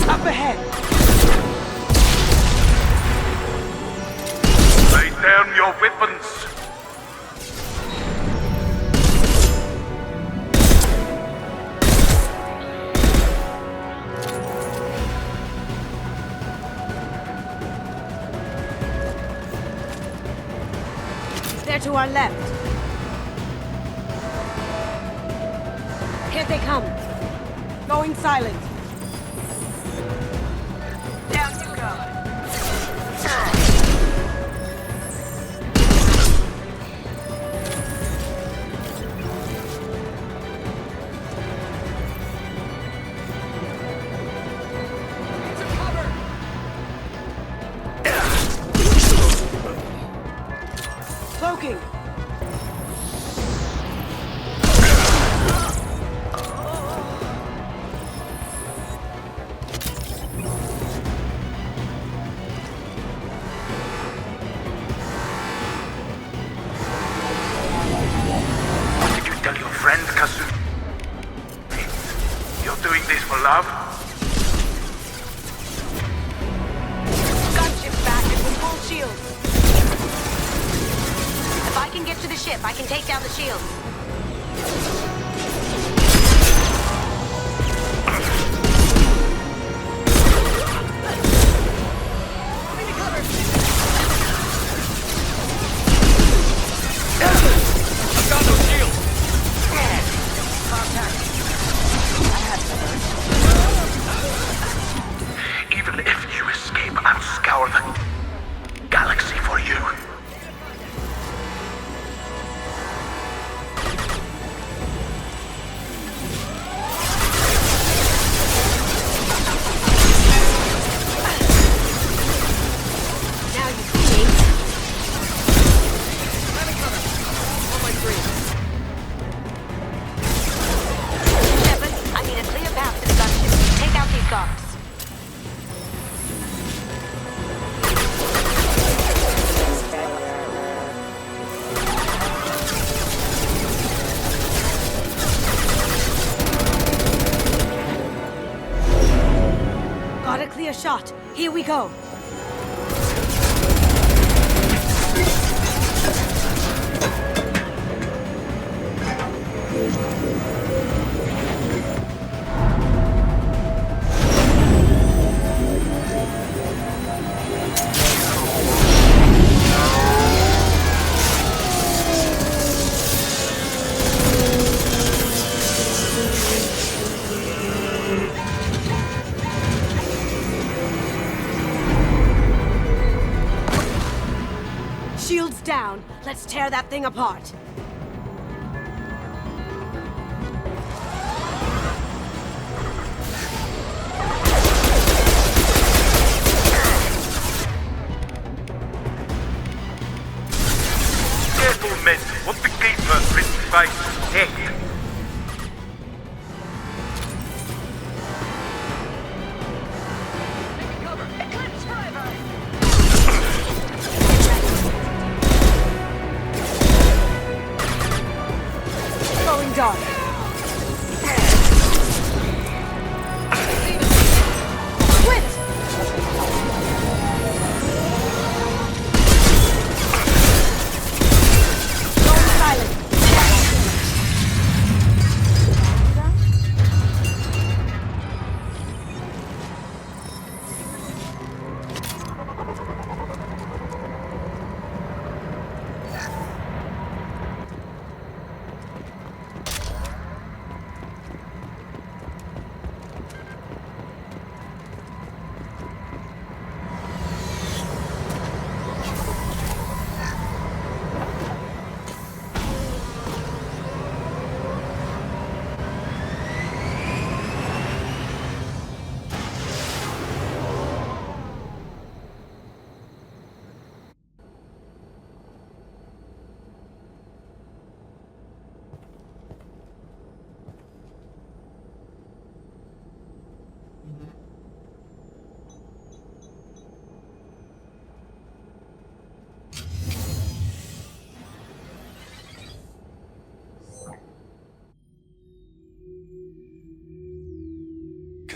Up ahead! Lay down your weapons! They're to our left. Here they come. Going silent. Down you go. Cloaking. What did you tell your friend, Kazumi? You're doing this for love? Gunship back and with full shields. If I can get to the ship, I can take down the shields. I've got no shield! Even if you escape, I'll scour the galaxy for you. Now you see me. Shepard, I need a clear path to the gunship. Take out these guards. Got a clear shot. Here we go. Shields down. Let's tear that thing apart. Careful, men. What the keeper written face head?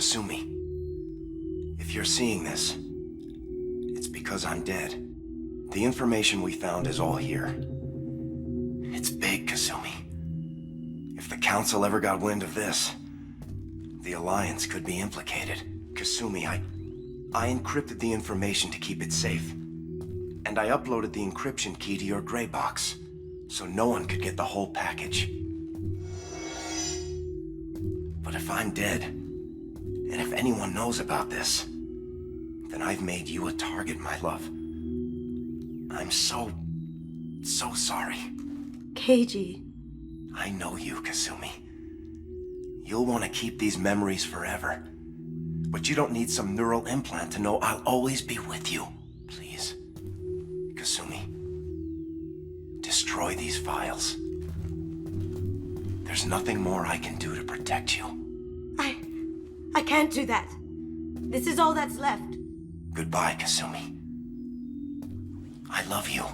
Kasumi, if you're seeing this, it's because I'm dead. The information we found is all here. It's big, Kasumi. If the Council ever got wind of this, the Alliance could be implicated. Kasumi, I encrypted the information to keep it safe. And I uploaded the encryption key to your gray box, so no one could get the whole package. But if I'm dead, and if anyone knows about this, then I've made you a target, my love. I'm so sorry. Keiji. I know you, Kasumi. You'll want to keep these memories forever. But you don't need some neural implant to know I'll always be with you. Please. Kasumi. Destroy these files. There's nothing more I can do to protect you. I can't do that. This is all that's left. Goodbye, Kasumi. I love you.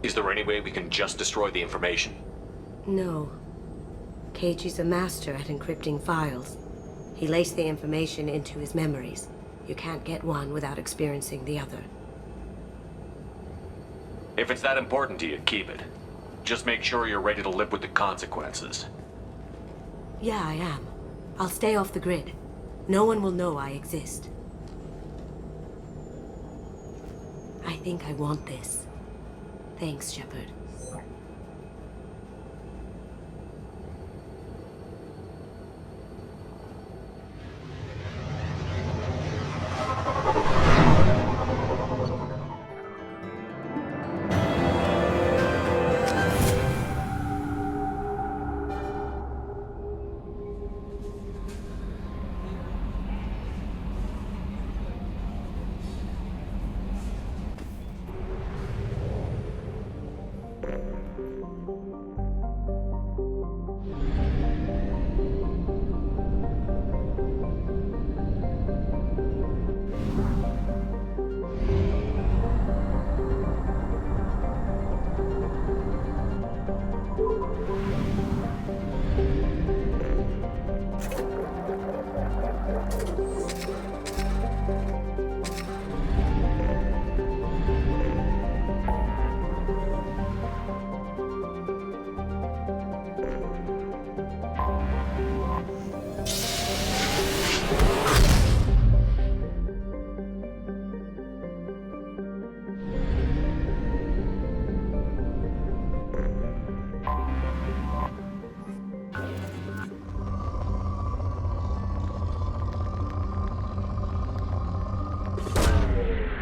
Is there any way we can just destroy the information? No. Keiji's a master at encrypting files. He laced the information into his memories. You can't get one without experiencing the other. If it's that important to you, keep it. Just make sure you're ready to live with the consequences. Yeah, I am. I'll stay off the grid. No one will know I exist. I think I want this. Thanks, Shepard.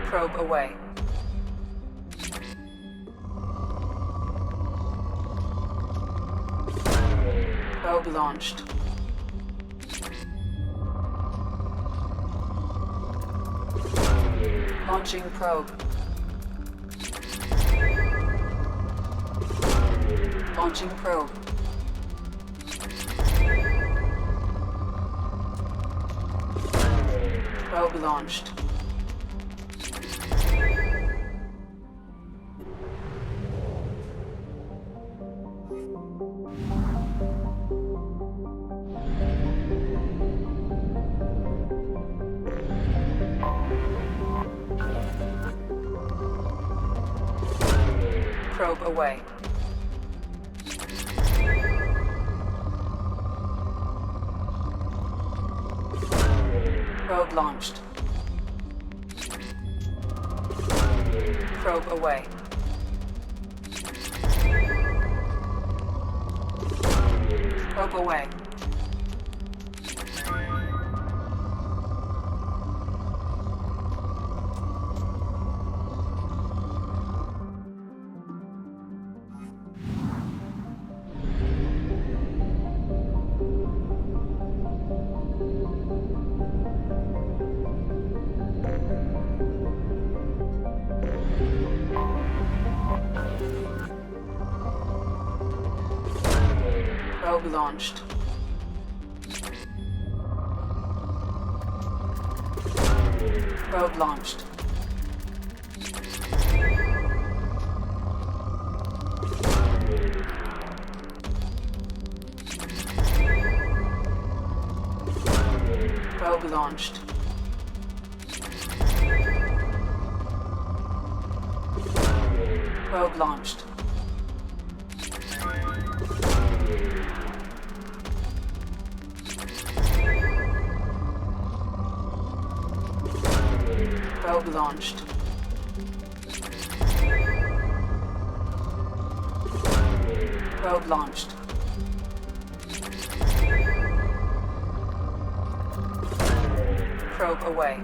Probe away. Probe launched. Launching probe. Launching probe. Probe launched. Probe away. Probe launched. Probe away. Probe away. Probe launched. Probe launched. Probe launched. Probe launched. Probe launched. Probe launched. Probe away.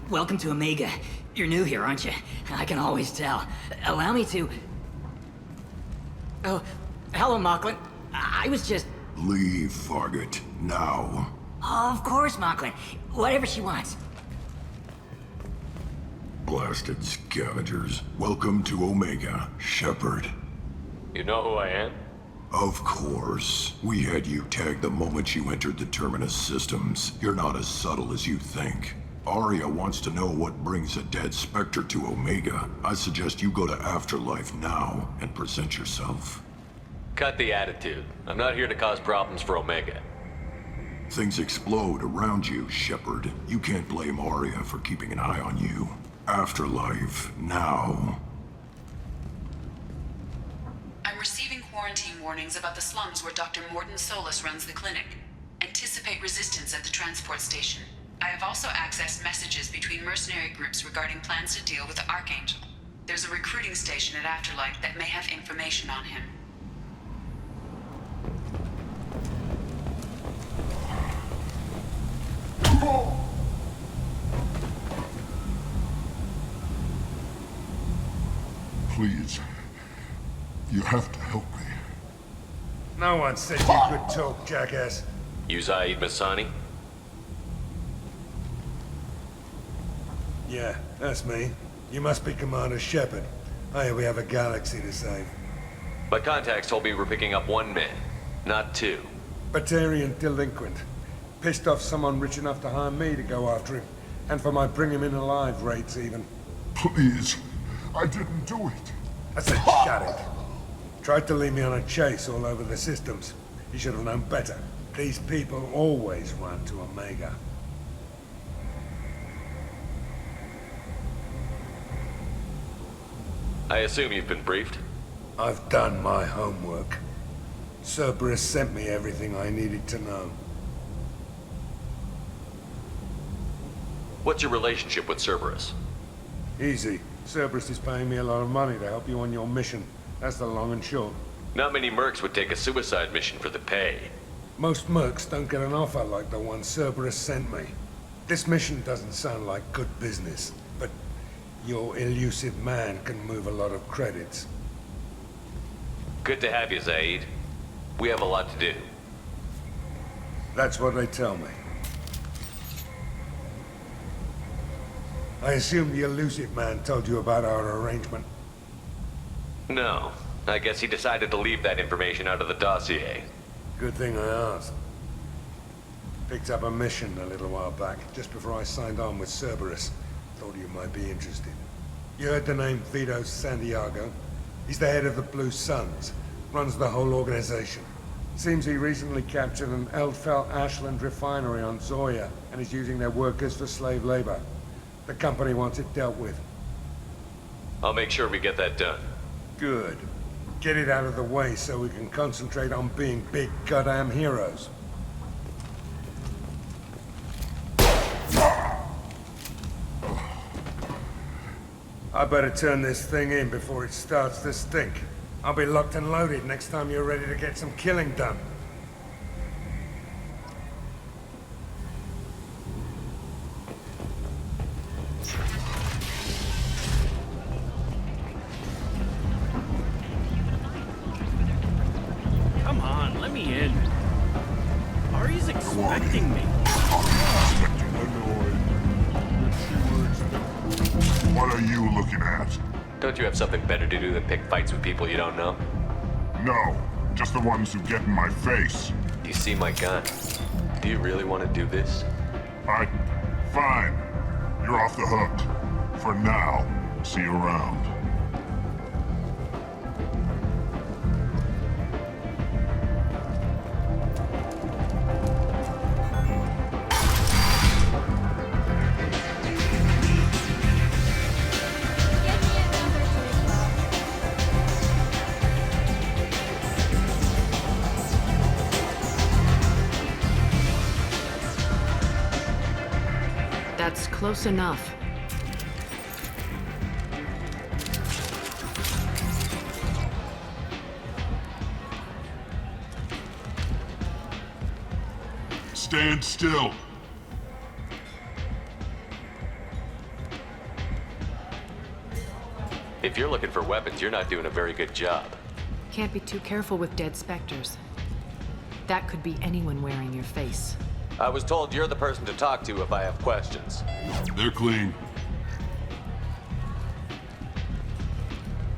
Welcome to Omega. You're new here, aren't you? I can always tell. Allow me to... Oh, hello, Mocklin. I was just... Leave, Fargate. Now. Of course, Mocklin. Whatever she wants. Blasted scavengers. Welcome to Omega, Shepard. You know who I am? Of course. We had you tagged the moment you entered the Terminus systems. You're not as subtle as you think. Aria wants to know what brings a dead Spectre to Omega. I suggest you go to Afterlife now and present yourself. Cut the attitude. I'm not here to cause problems for Omega. Things explode around you, Shepard. You can't blame Aria for keeping an eye on you. Afterlife, now. I'm receiving quarantine warnings about the slums where Dr. Mordin Solus runs the clinic. Anticipate resistance at the transport station. I have also accessed messages between mercenary groups regarding plans to deal with the Archangel. There's a recruiting station at Afterlife that may have information on him. Please. You have to help me. No one said you could talk, jackass. You Zaid Masani? Yeah, that's me. You must be Commander Shepard. I hear we have a galaxy to save. My contacts told me we're picking up 1 man, not 2. Batarian delinquent. Pissed off someone rich enough to hire me to go after him. And for my bring him in alive rates, even. Please. I didn't do it. I said shut it. Tried to lead me on a chase all over the systems. You should have known better. These people always run to Omega. I assume you've been briefed? I've done my homework. Cerberus sent me everything I needed to know. What's your relationship with Cerberus? Easy. Cerberus is paying me a lot of money to help you on your mission. That's the long and short. Not many mercs would take a suicide mission for the pay. Most mercs don't get an offer like the one Cerberus sent me. This mission doesn't sound like good business, but your elusive man can move a lot of credits. Good to have you, Zaid. We have a lot to do. That's what they tell me. I assume the elusive man told you about our arrangement. No. I guess he decided to leave that information out of the dossier. Good thing I asked. Picked up a mission a little while back, just before I signed on with Cerberus. Thought you might be interested. You heard the name Vito Santiago? He's the head of the Blue Suns. Runs the whole organization. Seems he recently captured an Eldfell Ashland refinery on Zoya and is using their workers for slave labor. The company wants it dealt with. I'll make sure we get that done. Good. Get it out of the way so we can concentrate on being big goddamn heroes. I better turn this thing in before it starts to stink. I'll be locked and loaded next time you're ready to get some killing done. Come on, let me in. Ari's expecting me. What are you looking at? Don't you have something better to do than pick fights with people you don't know? No, just the ones who get in my face. You see my gun. Do you really want to do this? Fine. You're off the hook. For now. See you around. That's close enough. Stand still. If you're looking for weapons, you're not doing a very good job. Can't be too careful with dead specters. That could be anyone wearing your face. I was told you're the person to talk to if I have questions. They're clean.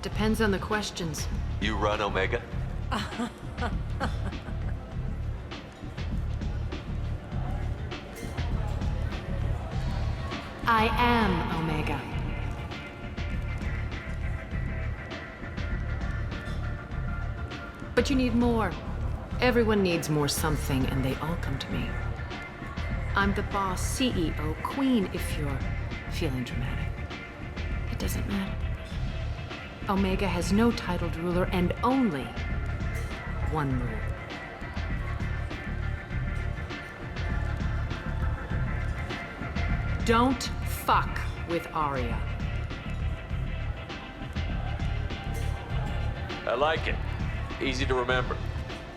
Depends on the questions. You run Omega? I am Omega. But you need more. Everyone needs more something, and they all come to me. I'm the boss, CEO, queen, if you're feeling dramatic. It doesn't matter. Omega has no titled ruler and only one rule. Don't fuck with Aria. I like it. Easy to remember.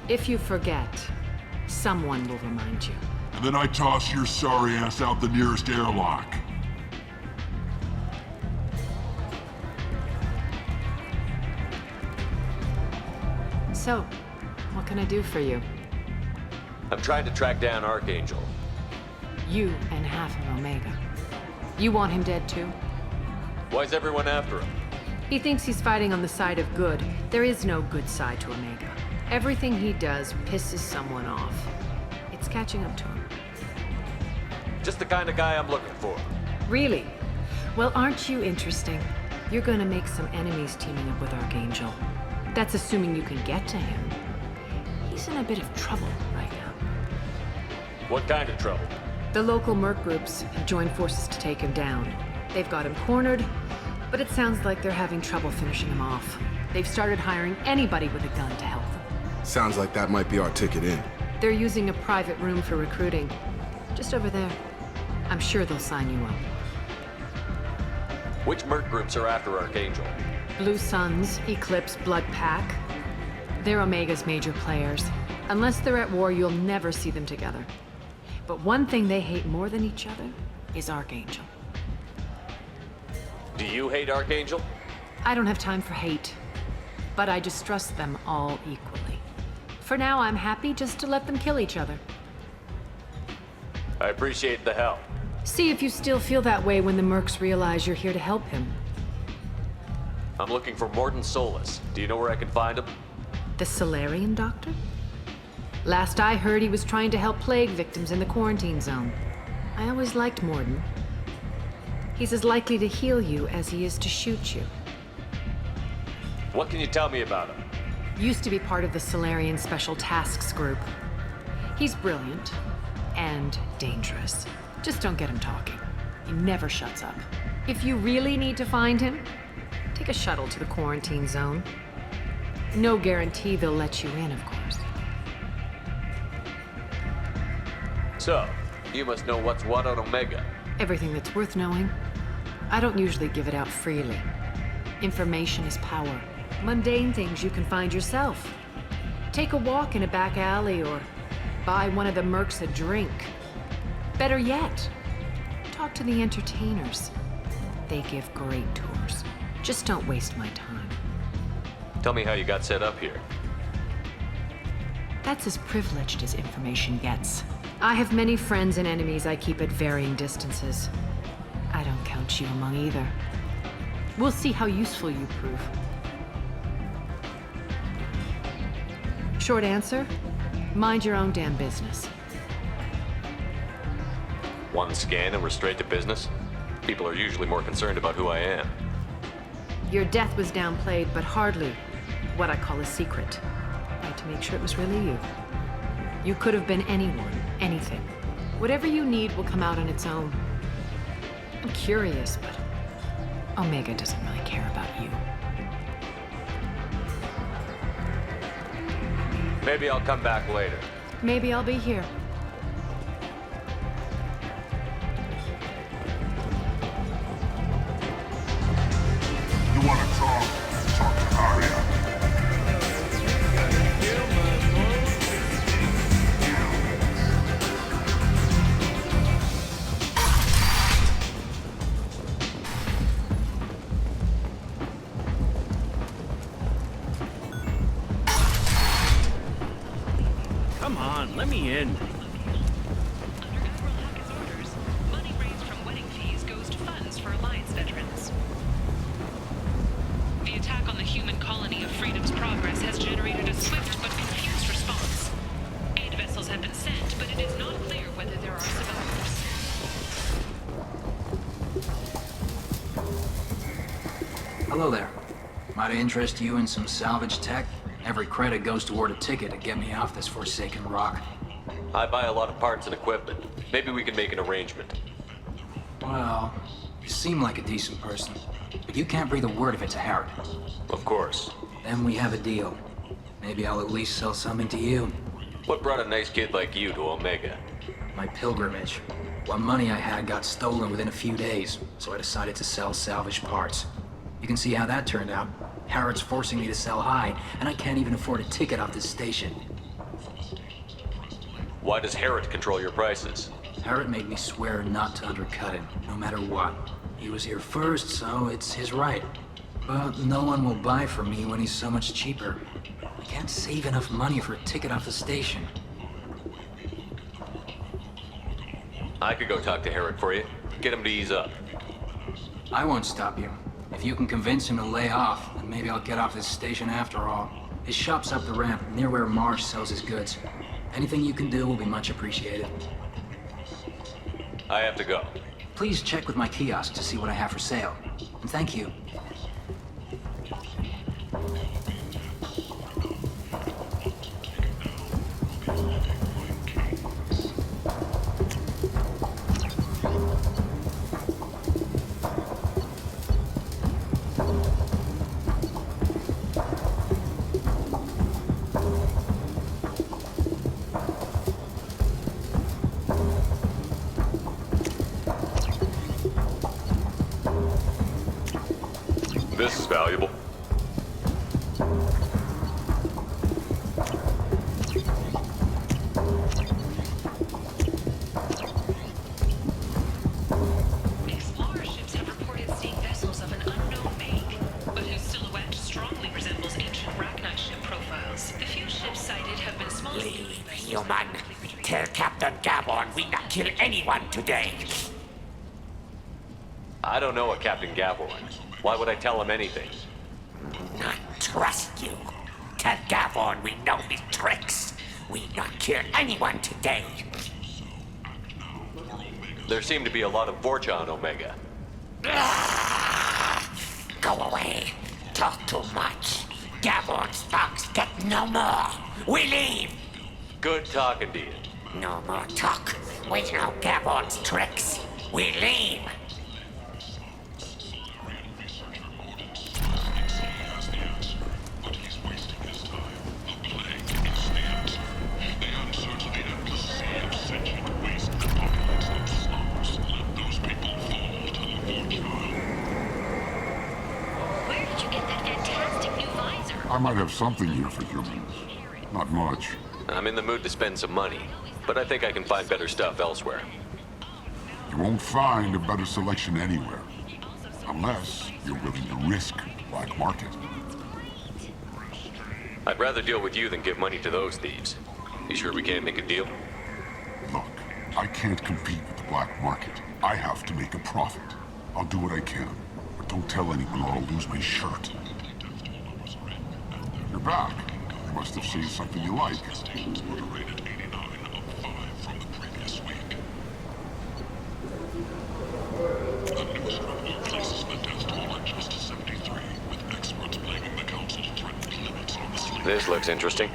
If you forget, someone will remind you. And then I toss your sorry ass out the nearest airlock. So, what can I do for you? I'm trying to track down Archangel. You and half of Omega. You want him dead too? Why's everyone after him? He thinks he's fighting on the side of good. There is no good side to Omega. Everything he does pisses someone off. It's catching up to him. Just the kind of guy I'm looking for. Really? Well, aren't you interesting? You're gonna make some enemies teaming up with Archangel. That's assuming you can get to him. He's in a bit of trouble right now. What kind of trouble? The local merc groups have joined forces to take him down. They've got him cornered, but it sounds like they're having trouble finishing him off. They've started hiring anybody with a gun to help them. Sounds like that might be our ticket in. They're using a private room for recruiting. Just over there. I'm sure they'll sign you up. Which merc groups are after Archangel? Blue Suns, Eclipse, Blood Pack. They're Omega's major players. Unless they're at war, you'll never see them together. But one thing they hate more than each other is Archangel. Do you hate Archangel? I don't have time for hate, but I distrust them all equally. For now, I'm happy just to let them kill each other. I appreciate the help. See if you still feel that way when the Mercs realize you're here to help him. I'm looking for Mordin Solus. Do you know where I can find him? The Solarian doctor? Last I heard, he was trying to help plague victims in the quarantine zone. I always liked Mordin. He's as likely to heal you as he is to shoot you. What can you tell me about him? Used to be part of the Solarian Special Tasks Group. He's brilliant and dangerous. Just don't get him talking. He never shuts up. If you really need to find him, take a shuttle to the quarantine zone. No guarantee they'll let you in, of course. So, you must know what's what on Omega. Everything that's worth knowing. I don't usually give it out freely. Information is power. Mundane things you can find yourself. Take a walk in a back alley or buy one of the Mercs a drink. Better yet, talk to the entertainers. They give great tours. Just don't waste my time. Tell me how you got set up here. That's as privileged as information gets. I have many friends and enemies I keep at varying distances. I don't count you among either. We'll see how useful you prove. Short answer, mind your own damn business. One scan and we're straight to business? People are usually more concerned about who I am. Your death was downplayed, but hardly what I call a secret. I had to make sure it was really you. You could have been anyone, anything. Whatever you need will come out on its own. I'm curious, but Omega doesn't really care about you. Maybe I'll come back later. Maybe I'll be here. You want to talk? Talk to Aria. Come on, let me in. Money raised from wedding fees goes to funds for Alliance veterans. The attack on the human colony of Freedom's Progress has generated a swift but confused response. Aid vessels have been sent, but it is not clear whether there are civilians. Hello there. Might I interest you in some salvage tech? Every credit goes toward a ticket to get me off this forsaken rock. I buy a lot of parts and equipment. Maybe we can make an arrangement. Well, you seem like a decent person, but you can't breathe a word of it to Harrod. Of course. Then we have a deal. Maybe I'll at least sell something to you. What brought a nice kid like you to Omega? My pilgrimage. What money I had got stolen within a few days, so I decided to sell salvage parts. You can see how that turned out. Harrod's forcing me to sell high, and I can't even afford a ticket off this station. Why does Harrod control your prices? Harrod made me swear not to undercut him, no matter what. He was here first, so it's his right. But no one will buy from me when he's so much cheaper. I can't save enough money for a ticket off the station. I could go talk to Harrod for you. Get him to ease up. I won't stop you. If you can convince him to lay off, then maybe I'll get off this station after all. His shop's up the ramp, near where Marsh sells his goods. Anything you can do will be much appreciated. I have to go. Please check with my kiosk to see what I have for sale. And thank you. This is valuable. that strongly resembles ancient Rachni ship profiles. The few ships cited have been small. Leave, human. Tell Captain Gavon we not kill anyone today. I don't know a Captain Gavorn. Why would I tell him anything? Not trust you. Tell Gavon we know his tricks. We not kill anyone today. There seem to be a lot of Vorcha on Omega. Go away. Talk too much. Gavorn's fox get no more. We leave. Good talking to you. No more talk. We know Gavorn's tricks. We leave. I might have something here for humans. Not much. I'm in the mood to spend some money, but I think I can find better stuff elsewhere. You won't find a better selection anywhere. Unless you're willing to risk the black market. I'd rather deal with you than give money to those thieves. You sure we can't make a deal? Look, I can't compete with the black market. I have to make a profit. I'll do what I can, but don't tell anyone or I'll lose my shirt. You're back. You must have seen something you like. This looks interesting.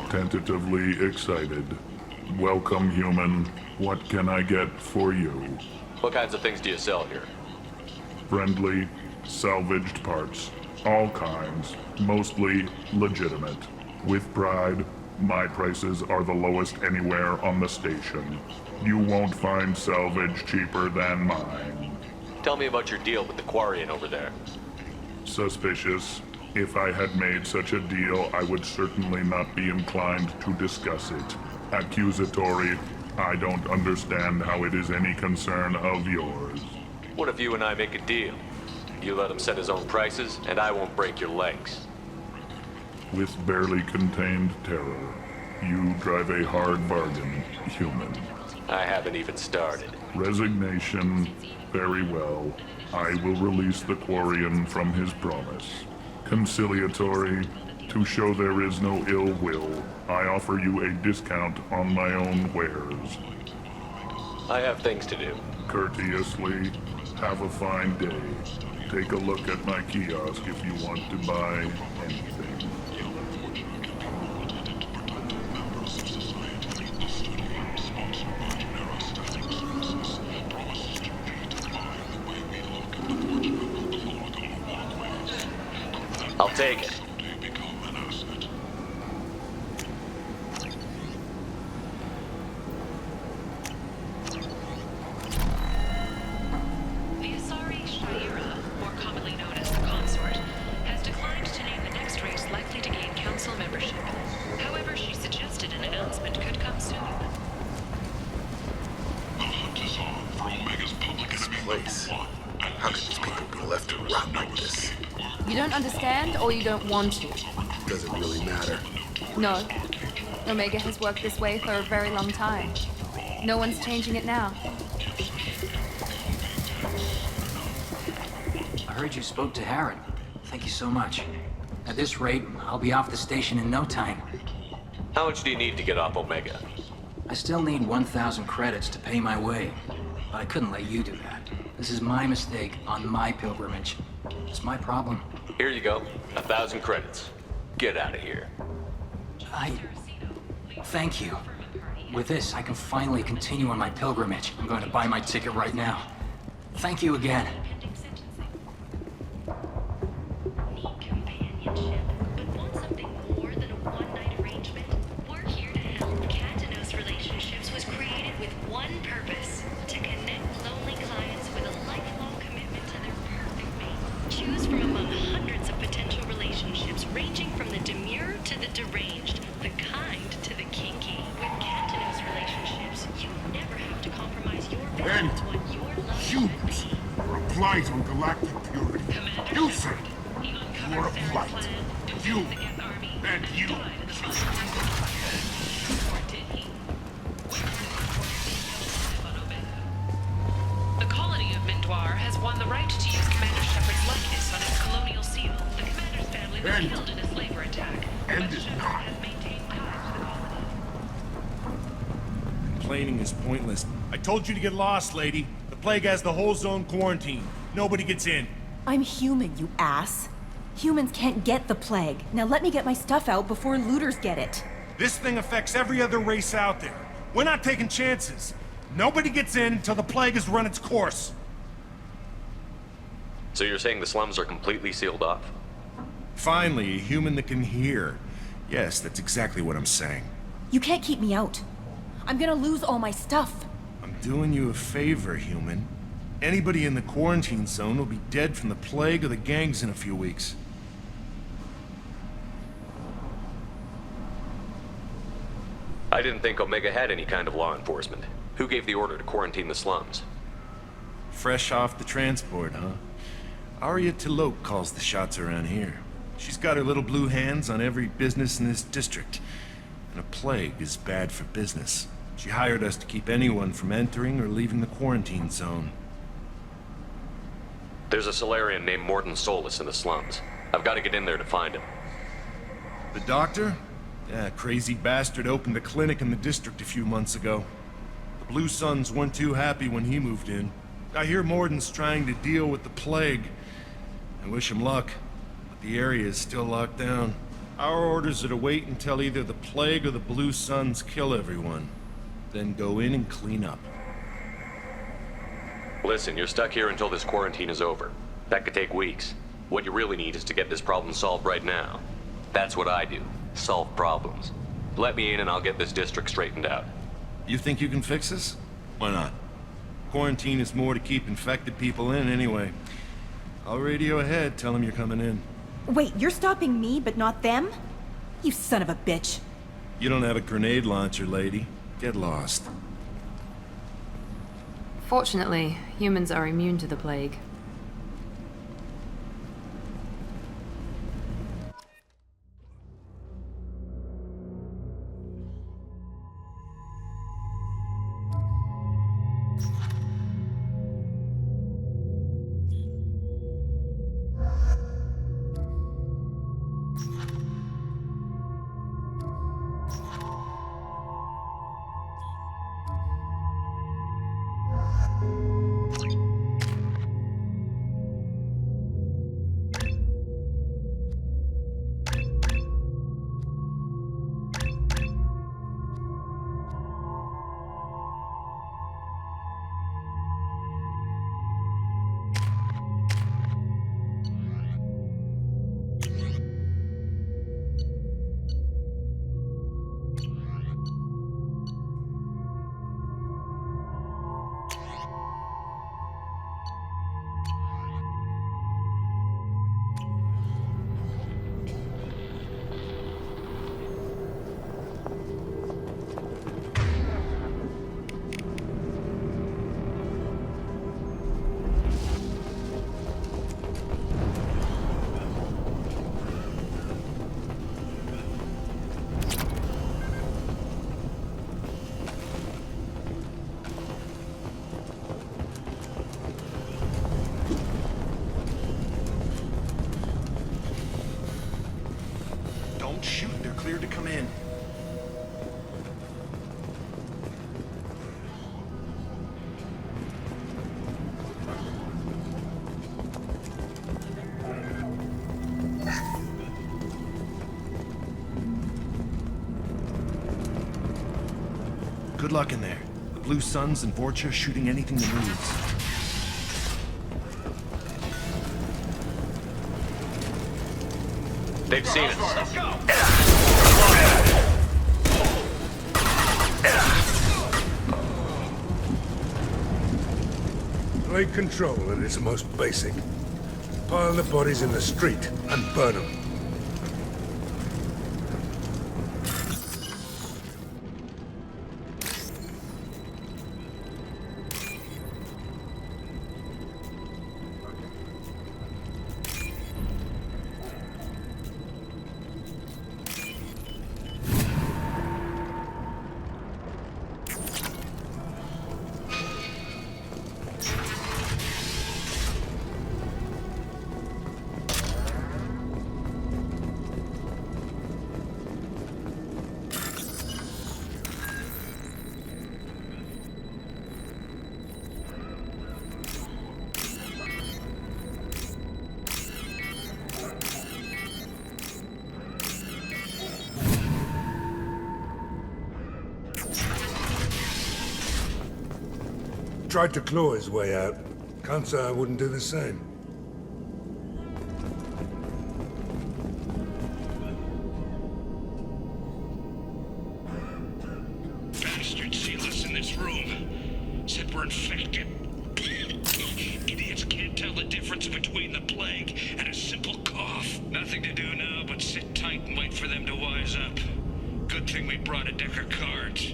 Tentatively excited. Welcome, human. What can I get for you? What kinds of things do you sell here? Friendly, salvaged parts. All kinds. Mostly legitimate. With pride, my prices are the lowest anywhere on the station. You won't find salvage cheaper than mine. Tell me about your deal with the Quarian over there. Suspicious. If I had made such a deal, I would certainly not be inclined to discuss it. Accusatory. I don't understand how it is any concern of yours. What if you and I make a deal? You let him set his own prices, and I won't break your legs. With barely contained terror, you drive a hard bargain, human. I haven't even started. Resignation. Very well. I will release the Quarian from his promise. Conciliatory. To show there is no ill will, I offer you a discount on my own wares. I have things to do. Courteously. Have a fine day. Take a look at my kiosk if you want to buy anything. I'll take it. The Asari Shaira, more commonly known as the Consort, has declined to name the next race likely to gain council membership. However, she suggested an announcement could come soon. This place. How could these people be left to rot like this? You don't understand, or you don't want to? Doesn't really matter. No. Omega has worked this way for a very long time. No one's changing it now. I heard you spoke to Harren. Thank you so much. At this rate, I'll be off the station in no time. How much do you need to get off Omega? I still need 1,000 credits to pay my way. But I couldn't let you do that. This is my mistake on my pilgrimage. It's my problem. Here you go. 1,000 credits. Get out of here. Thank you. With this, I can finally continue on my pilgrimage. I'm going to buy my ticket right now. Thank you again. Need companionship, but want something more than a one-night arrangement? Work And humans are a blight on galactic purity. You said you are a blight. You and you. The colony of Mindoir has won the right to use Commander Shepard's likeness on its colonial seal. The commander's family was killed in a slaver attack. End is not. Complaining is pointless. I told you to get lost, lady. The plague has the whole zone quarantined. Nobody gets in. I'm human, you ass. Humans can't get the plague. Now let me get my stuff out before looters get it. This thing affects every other race out there. We're not taking chances. Nobody gets in until the plague has run its course. So you're saying the slums are completely sealed off? Finally, a human that can hear. Yes, that's exactly what I'm saying. You can't keep me out. I'm gonna lose all my stuff. I'm doing you a favor, human. Anybody in the quarantine zone will be dead from the plague or the gangs in a few weeks. I didn't think Omega had any kind of law enforcement. Who gave the order to quarantine the slums? Fresh off the transport, huh? Arya T'Loak calls the shots around here. She's got her little blue hands on every business in this district. And a plague is bad for business. She hired us to keep anyone from entering or leaving the quarantine zone. There's a Solarian named Mordin Solus in the slums. I've got to get in there to find him. The doctor? Yeah, crazy bastard opened a clinic in the district a few months ago. The Blue Suns weren't too happy when he moved in. I hear Mordin's trying to deal with the plague. I wish him luck, but the area is still locked down. Our orders are to wait until either the plague or the Blue Suns kill everyone. Then go in and clean up. Listen, you're stuck here until this quarantine is over. That could take weeks. What you really need is to get this problem solved right now. That's what I do. Solve problems. Let me in and I'll get this district straightened out. You think you can fix this? Why not? Quarantine is more to keep infected people in anyway. I'll radio ahead, tell them you're coming in. Wait, you're stopping me, but not them? You son of a bitch. You don't have a grenade launcher, lady. Get lost. Fortunately, humans are immune to the plague. Shoot, they're cleared to come in. Good luck in there. The Blue Suns and Vorcha shooting anything that moves. They've seen us. Let's go! Plague control at its most basic. Pile the bodies in the street and burn them. tried to claw his way out. Can't say I wouldn't do the same. Bastards seal us in this room. Said we're infected. Idiots can't tell the difference between the plague and a simple cough. Nothing to do now but sit tight and wait for them to wise up. Good thing we brought a deck of cards.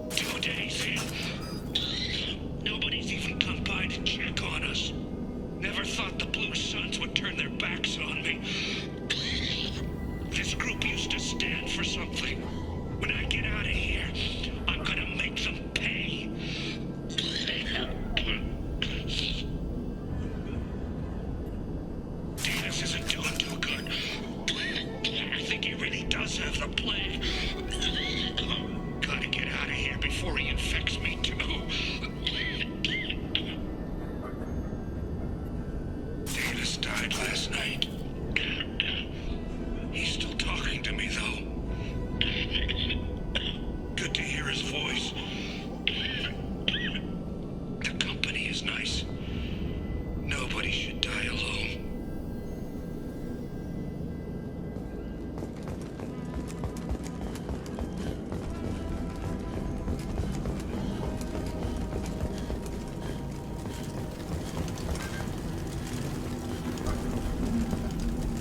2 days in. Nobody's even come by to check on us. Never thought the Blue Suns would turn their backs on me. This group used to stand for something. When I get out of here, I'm gonna make them pay. Davis isn't doing too good. I think he really does have the plague. Gotta get out of here before he infects me too. Davis died last night. He's still talking to me, though. Good to hear his voice. The company is nice. Nobody should die alone.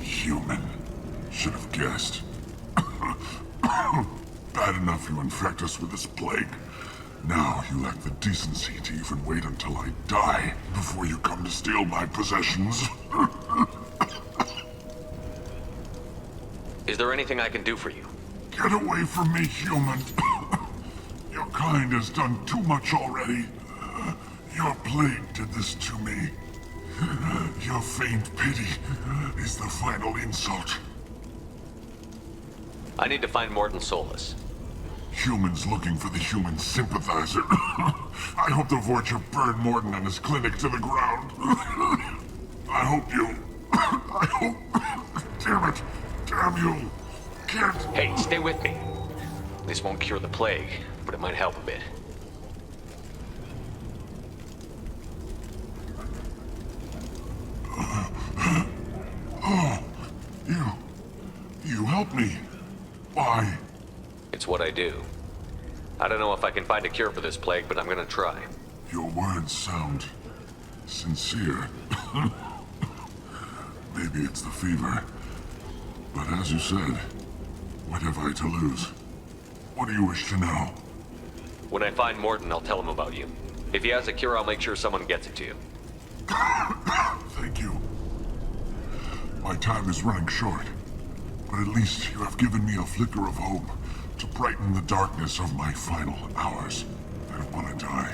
Human. Should have guessed. Bad enough you infect us with this plague. Now you lack the decency to even wait until I die before you come to steal my possessions. Is there anything I can do for you? Get away from me, human. Your kind has done too much already. Your plague did this to me. Your faint pity is the final insult. I need to find Morton Solus. Humans looking for the human sympathizer. I hope the Vorcha burned Morton and his clinic to the ground. I hope you... I hope... Damn it. Damn you. Can't... Hey, stay with me. This won't cure the plague, but it might help a bit. Oh, you helped me. Why? It's what I do. I don't know if I can find a cure for this plague, but I'm gonna try. Your words sound sincere. Maybe it's the fever. But as you said, what have I to lose? What do you wish to know? When I find Morton, I'll tell him about you. If he has a cure, I'll make sure someone gets it to you. Thank you. My time is running short, but at least you have given me a flicker of hope to brighten the darkness of my final hours. I don't want to die.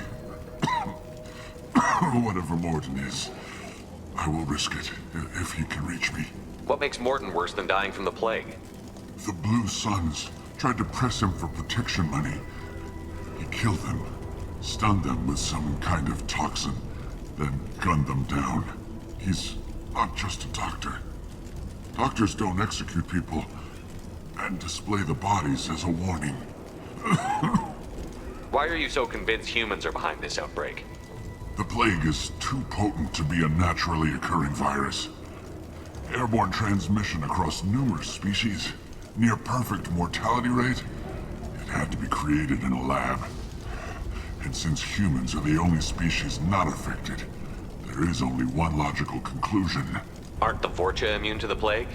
Whatever Morton is, I will risk it if he can reach me. What makes Morton worse than dying from the plague? The Blue Suns tried to press him for protection money. He killed them, stunned them with some kind of toxin, then gunned them down. He's not just a doctor. Doctors don't execute people and display the bodies as a warning. Why are you so convinced humans are behind this outbreak? The plague is too potent to be a naturally occurring virus. Airborne transmission across numerous species, near perfect mortality rate. It had to be created in a lab. And since humans are the only species not affected, there is only one logical conclusion. Aren't the Vorcha immune to the plague?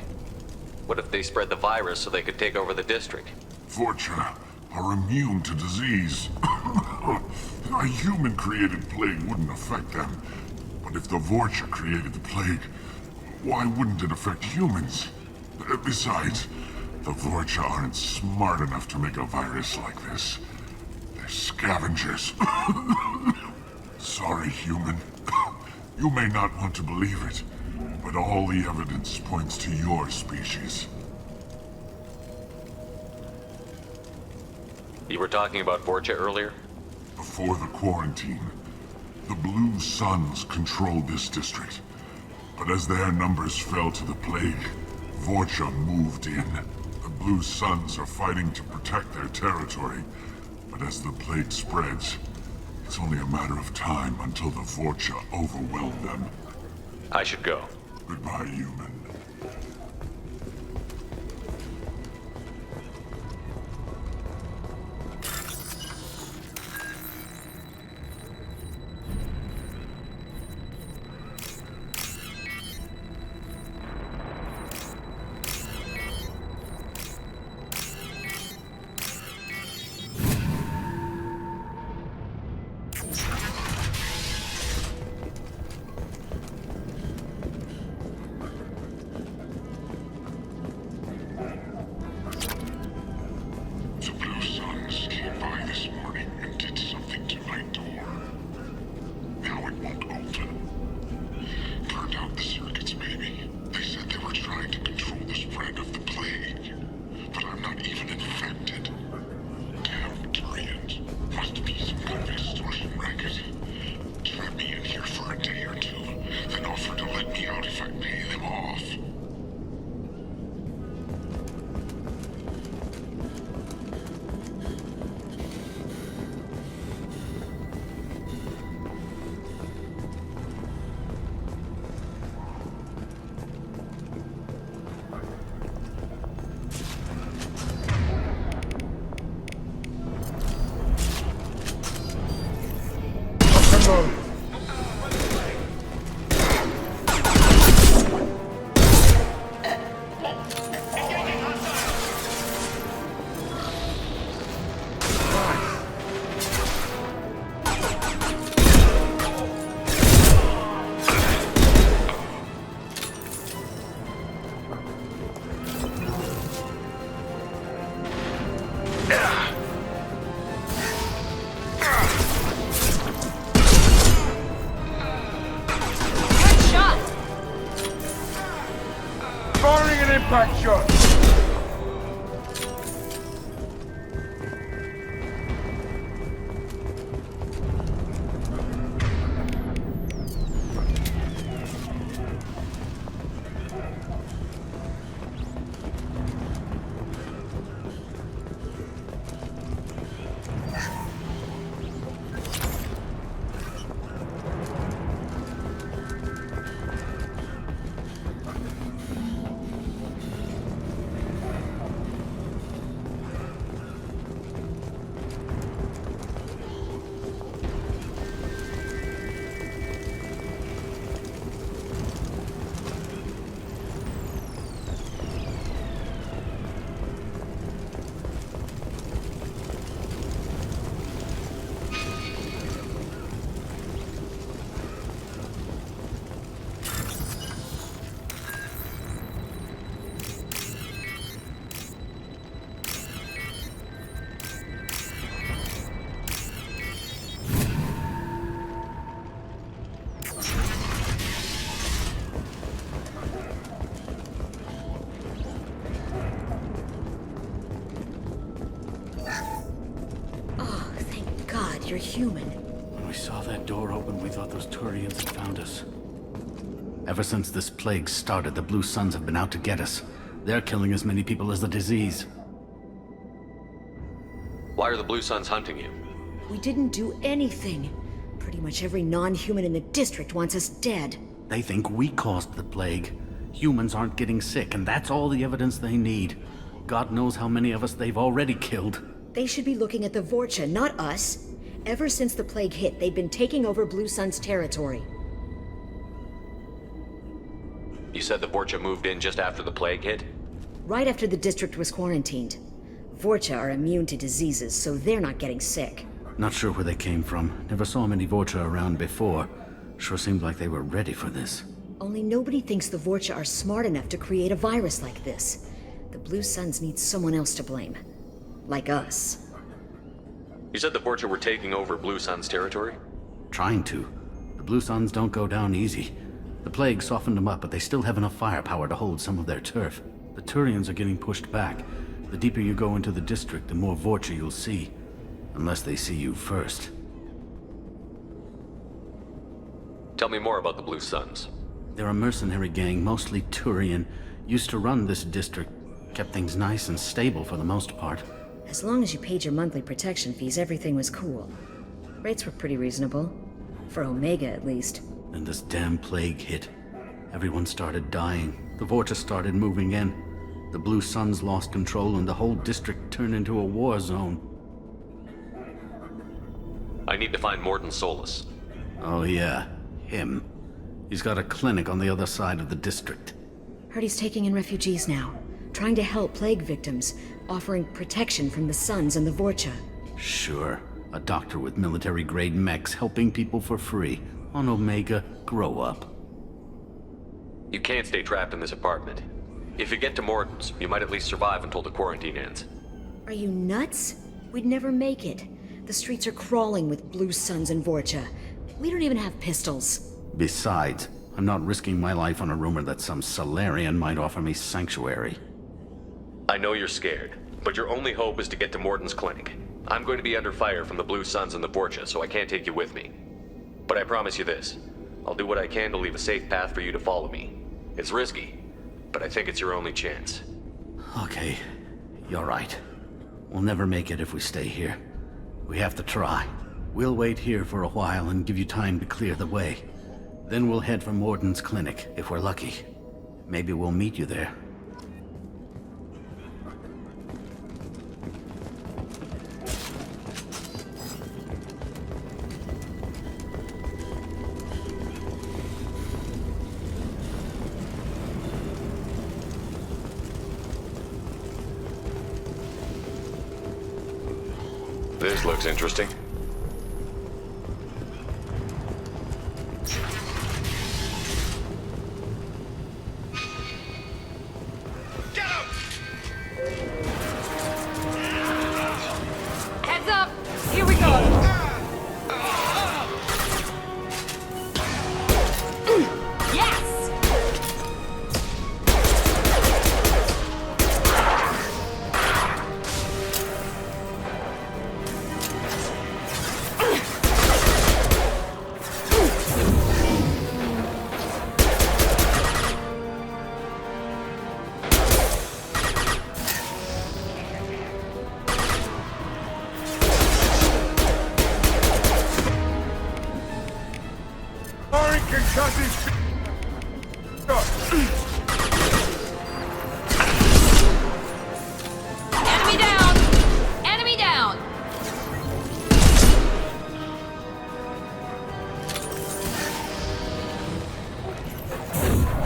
What if they spread the virus so they could take over the district? Vorcha are immune to disease. A human-created plague wouldn't affect them. But if the Vorcha created the plague, why wouldn't it affect humans? Besides, the Vorcha aren't smart enough to make a virus like this. They're scavengers. Sorry, human. You may not want to believe it, but all the evidence points to your species. You were talking about Vorcha earlier? Before the quarantine, the Blue Suns controlled this district. But as their numbers fell to the plague, Vorcha moved in. The Blue Suns are fighting to protect their territory, but But as the plague spreads, it's only a matter of time until the Vorcha overwhelm them. I should go. Goodbye, human. Impact shot! You're human. When we saw that door open, we thought those Turians had found us. Ever since this plague started, the Blue Suns have been out to get us. They're killing as many people as the disease. Why are the Blue Suns hunting you? We didn't do anything. Pretty much every non-human in the district wants us dead. They think we caused the plague. Humans aren't getting sick, and that's all the evidence they need. God knows how many of us they've already killed. They should be looking at the Vorcha, not us. Ever since the plague hit, they've been taking over Blue Sun's territory. You said the Vorcha moved in just after the plague hit? Right after the district was quarantined. Vorcha are immune to diseases, so they're not getting sick. Not sure where they came from. Never saw many Vorcha around before. Sure seemed like they were ready for this. Only nobody thinks the Vorcha are smart enough to create a virus like this. The Blue Suns need someone else to blame. Like us. You said the Vorcha were taking over Blue Sun's territory? Trying to. The Blue Suns don't go down easy. The plague softened them up, but they still have enough firepower to hold some of their turf. The Turians are getting pushed back. The deeper you go into the district, the more Vorcha you'll see. Unless they see you first. Tell me more about the Blue Suns. They're a mercenary gang, mostly Turian. Used to run this district. Kept things nice and stable for the most part. As long as you paid your monthly protection fees, everything was cool. Rates were pretty reasonable. For Omega, at least. Then this damn plague hit. Everyone started dying. The Vorta started moving in. The Blue Suns lost control and the whole district turned into a war zone. I need to find Mordin Solus. Oh yeah, him. He's got a clinic on the other side of the district. Heard he's taking in refugees now. Trying to help plague victims. Offering protection from the Suns and the Vorcha. Sure. A doctor with military-grade mechs helping people for free. On Omega, grow up. You can't stay trapped in this apartment. If you get to Mordin's, you might at least survive until the quarantine ends. Are you nuts? We'd never make it. The streets are crawling with Blue Suns and Vorcha. We don't even have pistols. Besides, I'm not risking my life on a rumor that some Salarian might offer me sanctuary. I know you're scared, but your only hope is to get to Mordin's clinic. I'm going to be under fire from the Blue Suns and the Vorcha, so I can't take you with me. But I promise you this. I'll do what I can to leave a safe path for you to follow me. It's risky, but I think it's your only chance. Okay, you're right. We'll never make it if we stay here. We have to try. We'll wait here for a while and give you time to clear the way. Then we'll head for Mordin's clinic, if we're lucky. Maybe we'll meet you there. This looks interesting. Heads up! Here we go! Yes! Enemy down! Enemy down!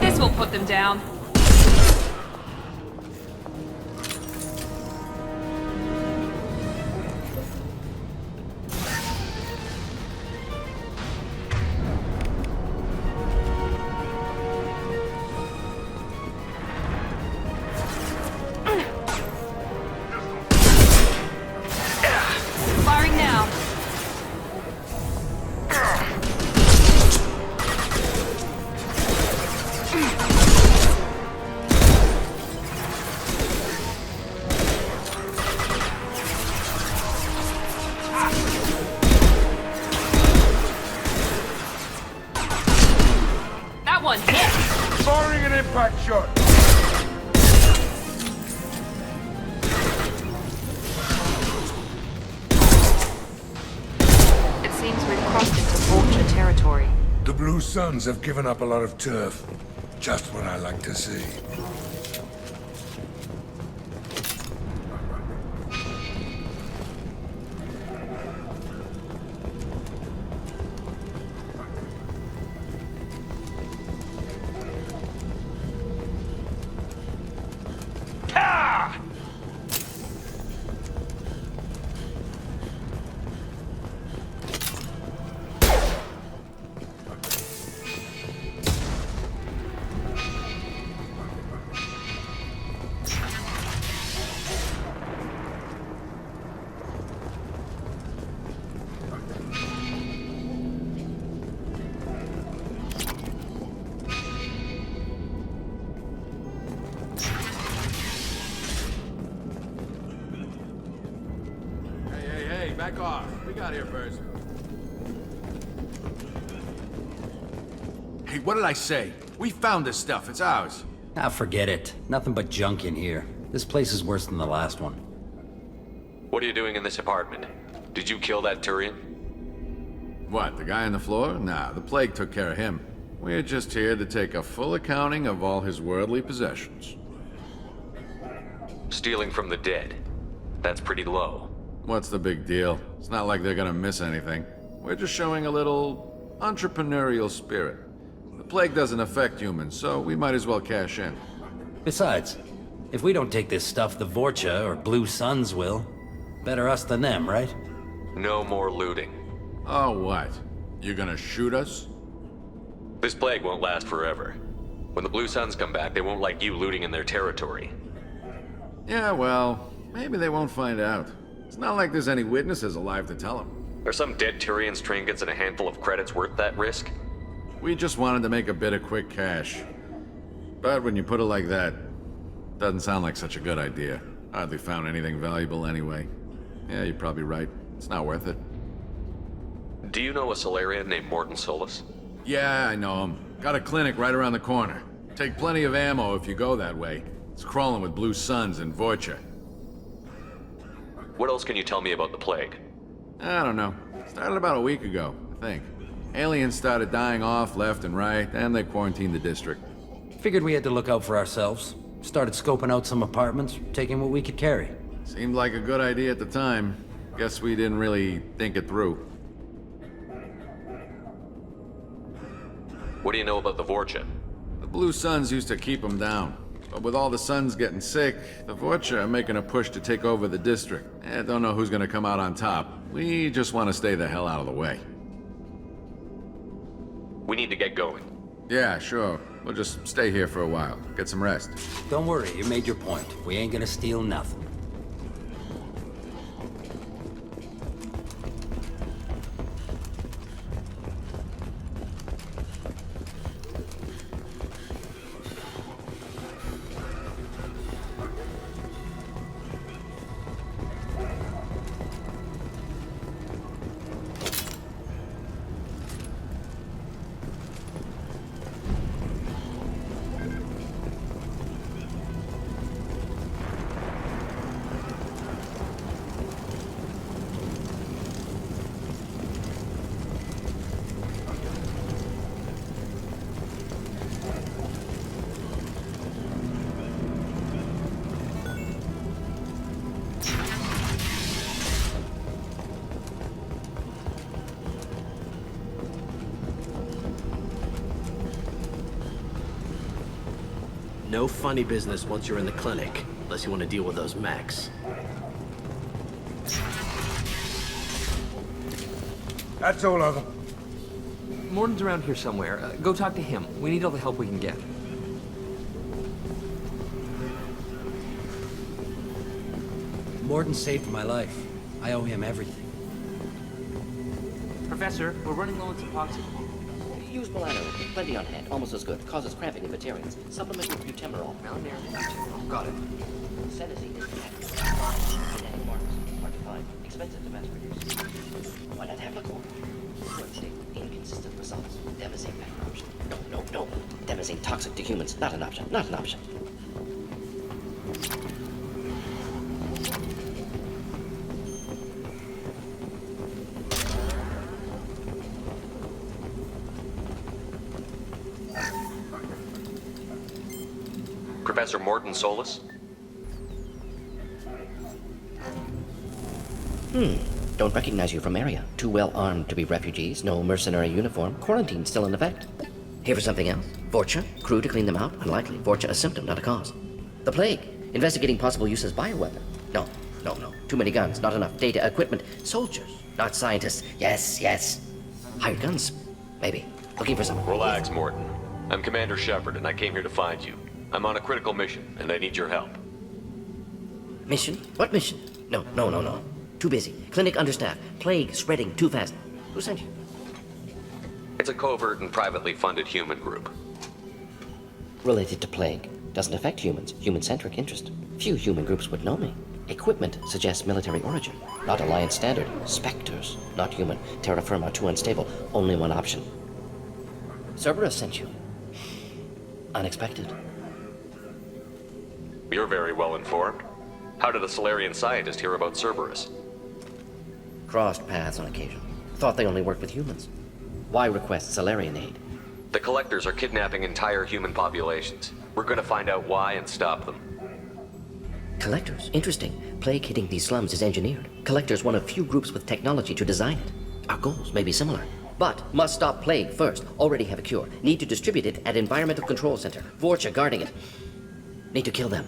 This will put them down. Firing now. That one hit. Firing an impact shot. It seems we've crossed into Vulture territory. The Blue Suns have given up a lot of turf. Just what I like to see. Hey, back off. We got here first. Hey, what did I say? We found this stuff. It's ours. Ah, forget it. Nothing but junk in here. This place is worse than the last one. What are you doing in this apartment? Did you kill that Turian? What, the guy on the floor? Nah, the plague took care of him. We're just here to take a full accounting of all his worldly possessions. Stealing from the dead. That's pretty low. What's the big deal? It's not like they're gonna miss anything. We're just showing a little entrepreneurial spirit. The plague doesn't affect humans, so we might as well cash in. Besides, if we don't take this stuff, the Vorcha or Blue Suns will. Better us than them, right? No more looting. Oh, what? You gonna shoot us? This plague won't last forever. When the Blue Suns come back, they won't like you looting in their territory. Yeah, well, maybe they won't find out. It's not like there's any witnesses alive to tell them. Are some dead Tyrian's trinkets and a handful of credits worth that risk? We just wanted to make a bit of quick cash. But when you put it like that, doesn't sound like such a good idea. Hardly found anything valuable anyway. Yeah, you're probably right. It's not worth it. Do you know a Solarian named Morton Solus? Yeah, I know him. Got a clinic right around the corner. Take plenty of ammo if you go that way. It's crawling with Blue Suns and Vorcha. What else can you tell me about the plague? I don't know. Started about a week ago, I think. Aliens started dying off left and right, and they quarantined the district. Figured we had to look out for ourselves. Started scoping out some apartments, taking what we could carry. Seemed like a good idea at the time. Guess we didn't really think it through. What do you know about the Vorcha? The Blue Suns used to keep them down. But with all the Suns getting sick, the Vorcha are making a push to take over the district. Don't know who's gonna come out on top. We just want to stay the hell out of the way. We need to get going. Yeah, sure. We'll just stay here for a while. Get some rest. Don't worry, you made your point. We ain't gonna steal nothing. No funny business once you're in the clinic, unless you want to deal with those mechs. That's all over. Morton's around here somewhere. Go talk to him. We need all the help we can get. Morton saved my life. I owe him everything. Professor, we're running low on Suboxone. Use Milano. Plenty on hand. Almost as good. Causes cramping in vegetarians. Supplement with butemerol. Got it. Sedative is cat. Genetic marks. Hard to find. Expensive to mass produce. Why not have Liquor? Unsafe. Inconsistent results. Devastating back an option. No. Devastating toxic to humans. Not an option. Not an option. Professor Morton Solus? Don't recognize you from area. Too well armed to be refugees. No mercenary uniform. Quarantine still in effect. Here for something else? Vorcha? Crew to clean them out? Unlikely. Vorcha a symptom, not a cause. The plague. Investigating possible use as bioweapon. No. Too many guns, not enough data, equipment. Soldiers, not scientists. Yes. Hired guns. Maybe. Looking for some. Relax, Morton. I'm Commander Shepard, and I came here to find you. I'm on a critical mission, and I need your help. Mission? What mission? No. Too busy. Clinic understaffed. Plague spreading too fast. Who sent you? It's a covert and privately funded human group. Related to plague. Doesn't affect humans. Human-centric interest. Few human groups would know me. Equipment suggests military origin. Not Alliance standard. Spectres. Not human. Terra firma too unstable. Only one option. Cerberus sent you. Unexpected. You're very well informed. How did a Solarian scientist hear about Cerberus? Crossed paths on occasion. Thought they only worked with humans. Why request Solarian aid? The Collectors are kidnapping entire human populations. We're gonna find out why and stop them. Collectors? Interesting. Plague hitting these slums is engineered. Collectors one of few groups with technology to design it. Our goals may be similar. But must stop plague first. Already have a cure. Need to distribute it at Environmental Control Center. Vorcha guarding it. Need to kill them.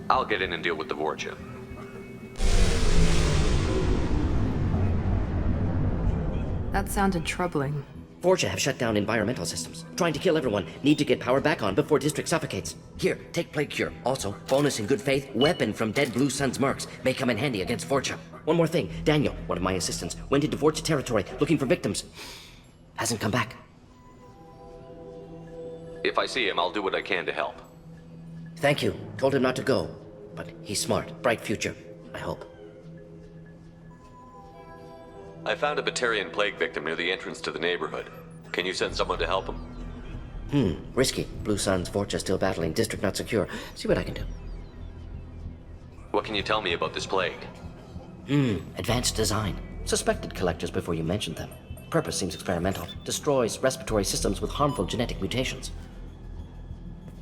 I'll get in and deal with the Vorcha. That sounded troubling. Vorcha have shut down environmental systems. Trying to kill everyone. Need to get power back on before District suffocates. Here, take Plague Cure. Also, bonus in good faith, weapon from dead Blue Sun's mercs. May come in handy against Vorcha. One more thing. Daniel, one of my assistants, went into Vorcha territory looking for victims. Hasn't come back. If I see him, I'll do what I can to help. Thank you. Told him not to go. But he's smart. Bright future. I hope. I found a Batarian plague victim near the entrance to the neighborhood. Can you send someone to help him? Risky. Blue Sun's Vorcha still battling. District not secure. See what I can do. What can you tell me about this plague? Advanced design. Suspected collectors before you mentioned them. Purpose seems experimental. Destroys respiratory systems with harmful genetic mutations.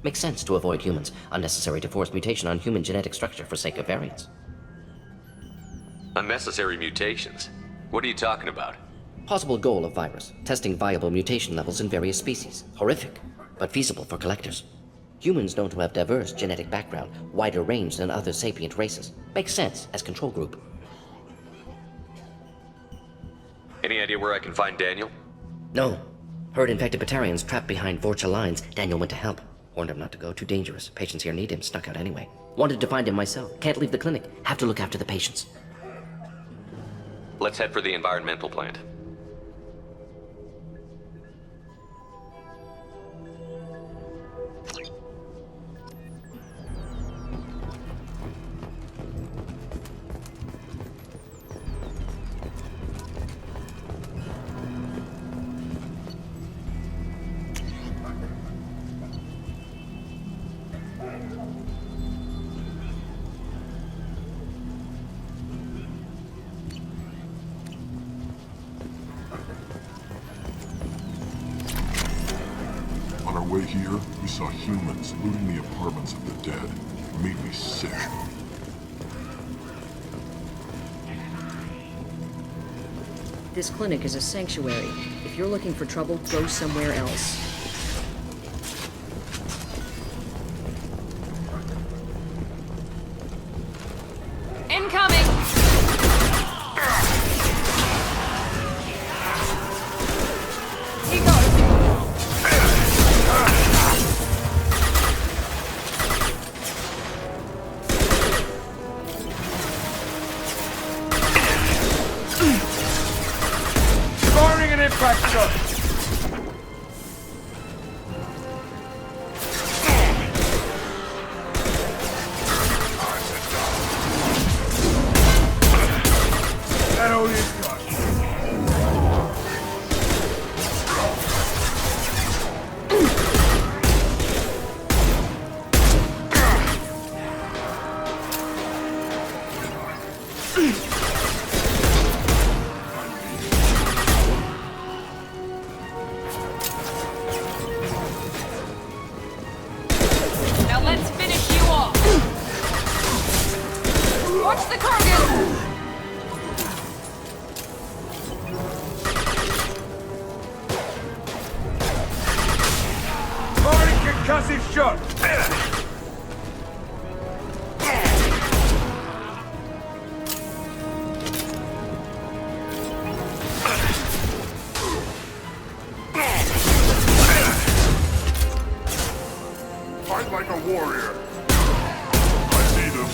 Makes sense to avoid humans. Unnecessary to force mutation on human genetic structure for sake of variants. Unnecessary mutations? What are you talking about? Possible goal of virus. Testing viable mutation levels in various species. Horrific, but feasible for collectors. Humans known to have diverse genetic background, wider range than other sapient races. Makes sense as control group. Any idea where I can find Daniel? No. Heard infected Batarians trapped behind Vorcha lines. Daniel went to help. Warned him not to go. Too dangerous. Patients here need him. Snuck out anyway. Wanted to find him myself. Can't leave the clinic. Have to look after the patients. Let's head for the environmental plant. On our way here, we saw humans looting the apartments of the dead. It made me sick. This clinic is a sanctuary. If you're looking for trouble, go somewhere else. Incoming! He goes. Firing an impact shot! That all you've got? Now let's finish you off! Watch the cargo! Firing concussive shot! Fight like a warrior. I see them.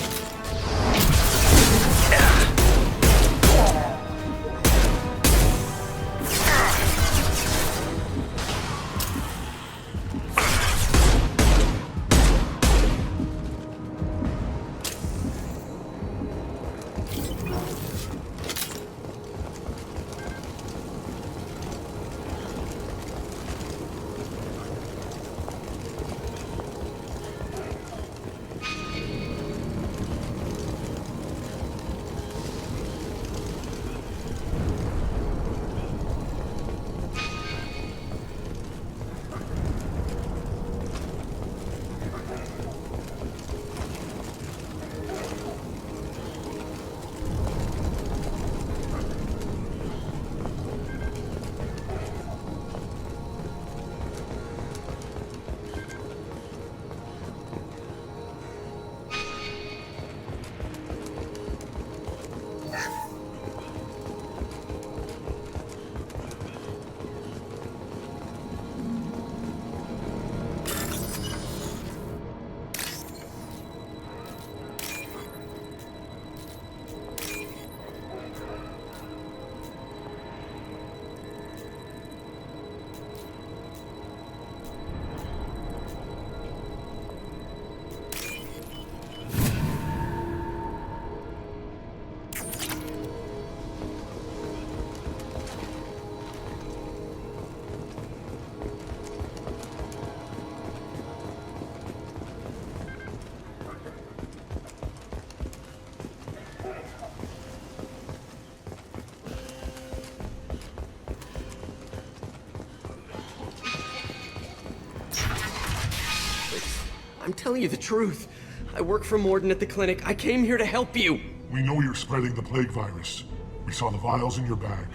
telling you the truth. I work for Morden at the clinic. I came here to help you. We know you're spreading the plague virus. We saw the vials in your bag.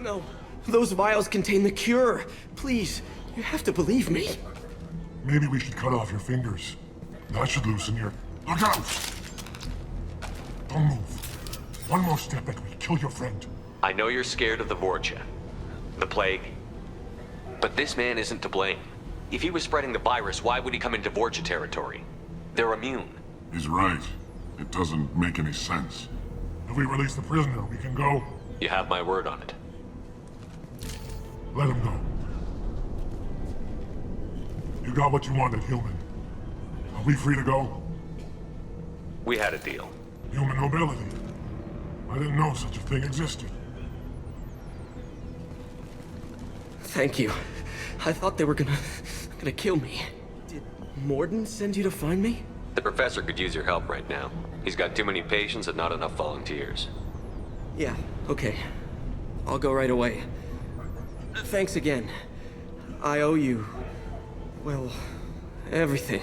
No, those vials contain the cure. Please, you have to believe me. Maybe we should cut off your fingers. That should loosen your... Look out! Don't move. One more step and we kill your friend. I know you're scared of the Vorcha, the plague, but this man isn't to blame. If he was spreading the virus, why would he come into Vorcha territory? They're immune. He's right. It doesn't make any sense. If we release the prisoner, we can go. You have my word on it. Let him go. You got what you wanted, human. Are we free to go? We had a deal. Human nobility. I didn't know such a thing existed. Thank you. I thought they were gonna kill me. Did Morden send you to find me? The professor could use your help right now. He's got too many patients and not enough volunteers. Yeah, okay. I'll go right away. Thanks again. I owe you... well, everything.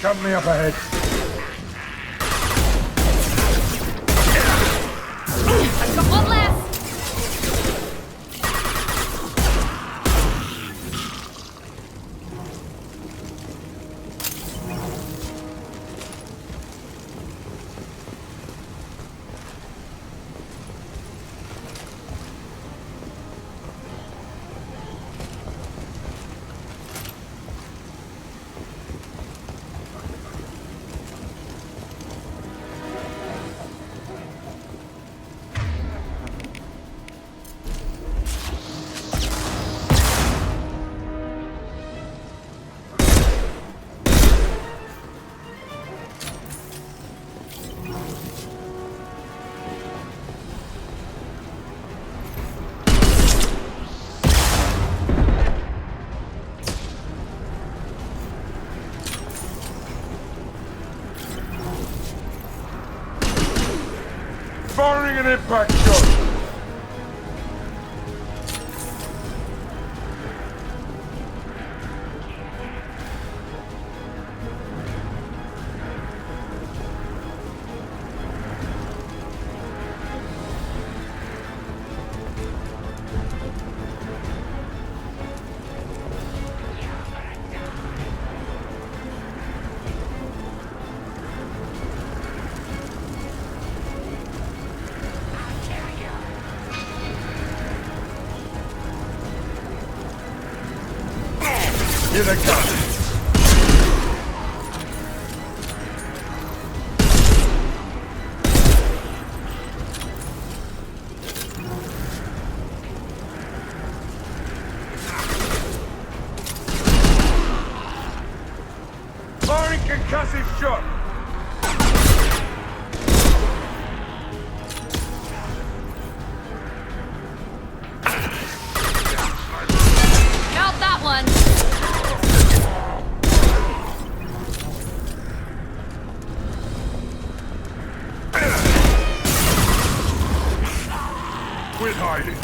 Company up ahead. I've got one left! Firing an impact shot! Here they come! Firing concussive shot! Not that one! Quit hiding!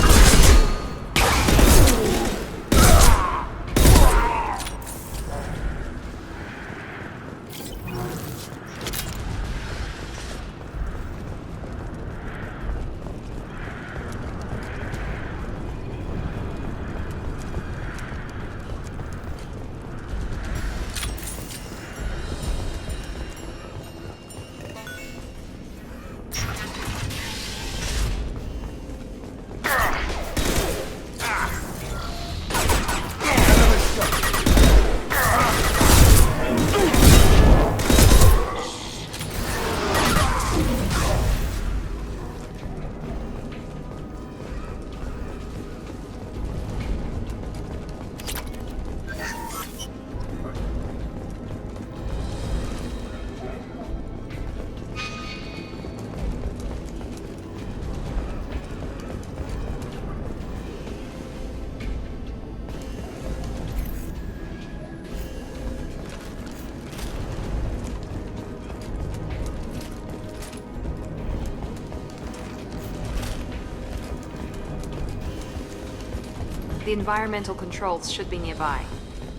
The environmental controls should be nearby.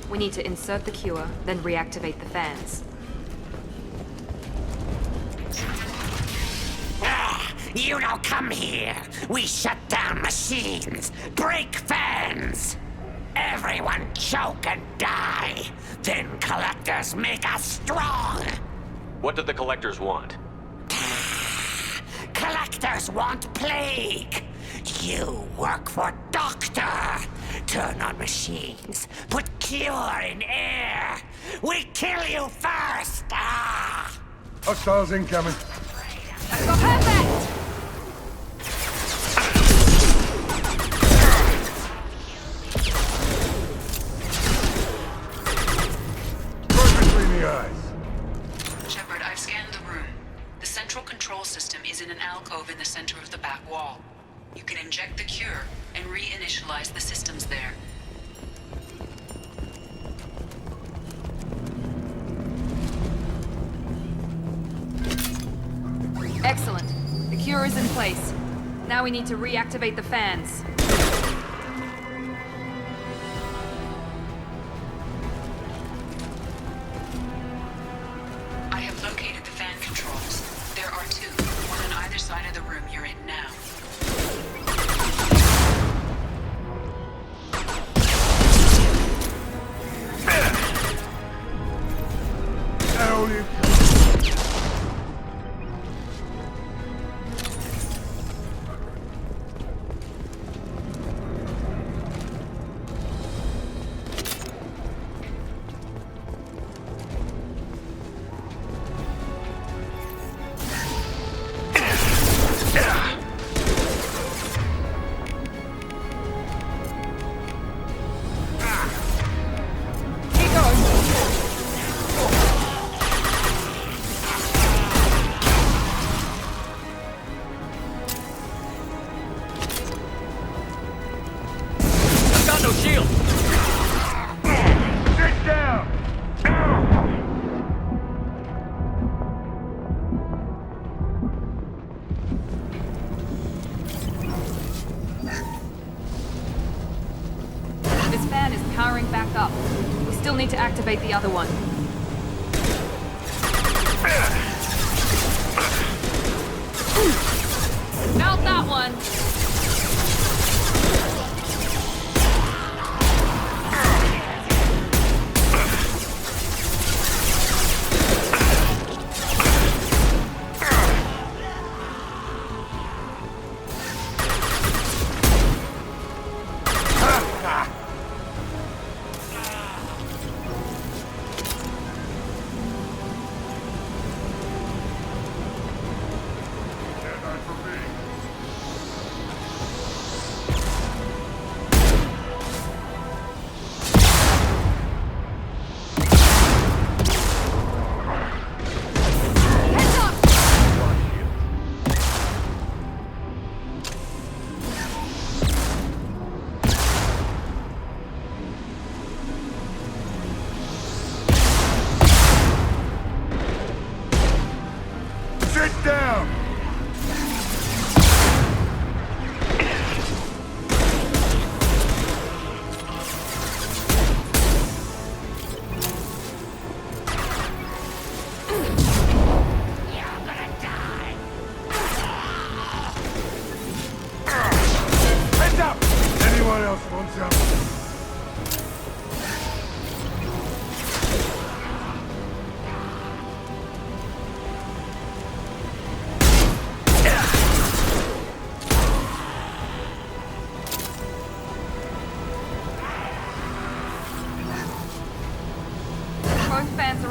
We need to insert the cure, then reactivate the fans. You don't come here. We shut down machines, break fans. Everyone choke and die. Then collectors make us strong. What did the collectors want? Collectors want plague. You work for Doctor. Turn on machines. Put cure in air. We kill you first. Ah! Hostiles incoming. Perfect! Between the eyes. Shepard, I've scanned the room. The central control system is in an alcove in the center of the back wall. You can inject the cure and reinitialize the systems there. Excellent. The cure is in place. Now we need to reactivate the fans. I have located the fan controls. There are two, one on either side of the room you're in now. Need to activate the other one. Out that one!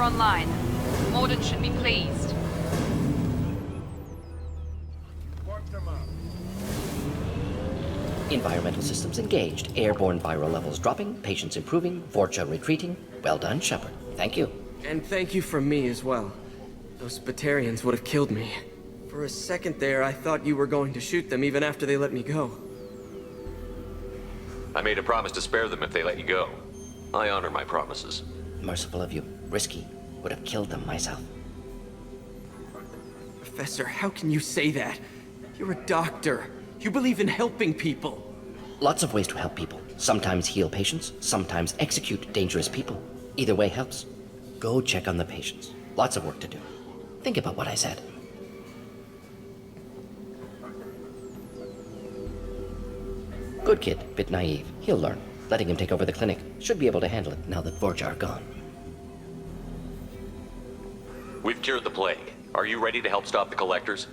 Online. Mordin should be pleased. Environmental systems engaged. Airborne viral levels dropping. Patients improving. Vorcha retreating. Well done, Shepard. Thank you. And thank you from me as well. Those Batarians would have killed me. For a second there, I thought you were going to shoot them even after they let me go. I made a promise to spare them if they let you go. I honor my promises. Merciful of you. Risky. Would have killed them myself. Professor, how can you say that? You're a doctor. You believe in helping people. Lots of ways to help people. Sometimes heal patients, sometimes execute dangerous people. Either way helps. Go check on the patients. Lots of work to do. Think about what I said. Good kid, bit naive. He'll learn. Letting him take over the clinic. Should be able to handle it now that Vorcha are gone. We've cured the plague. Are you ready to help stop the Collectors?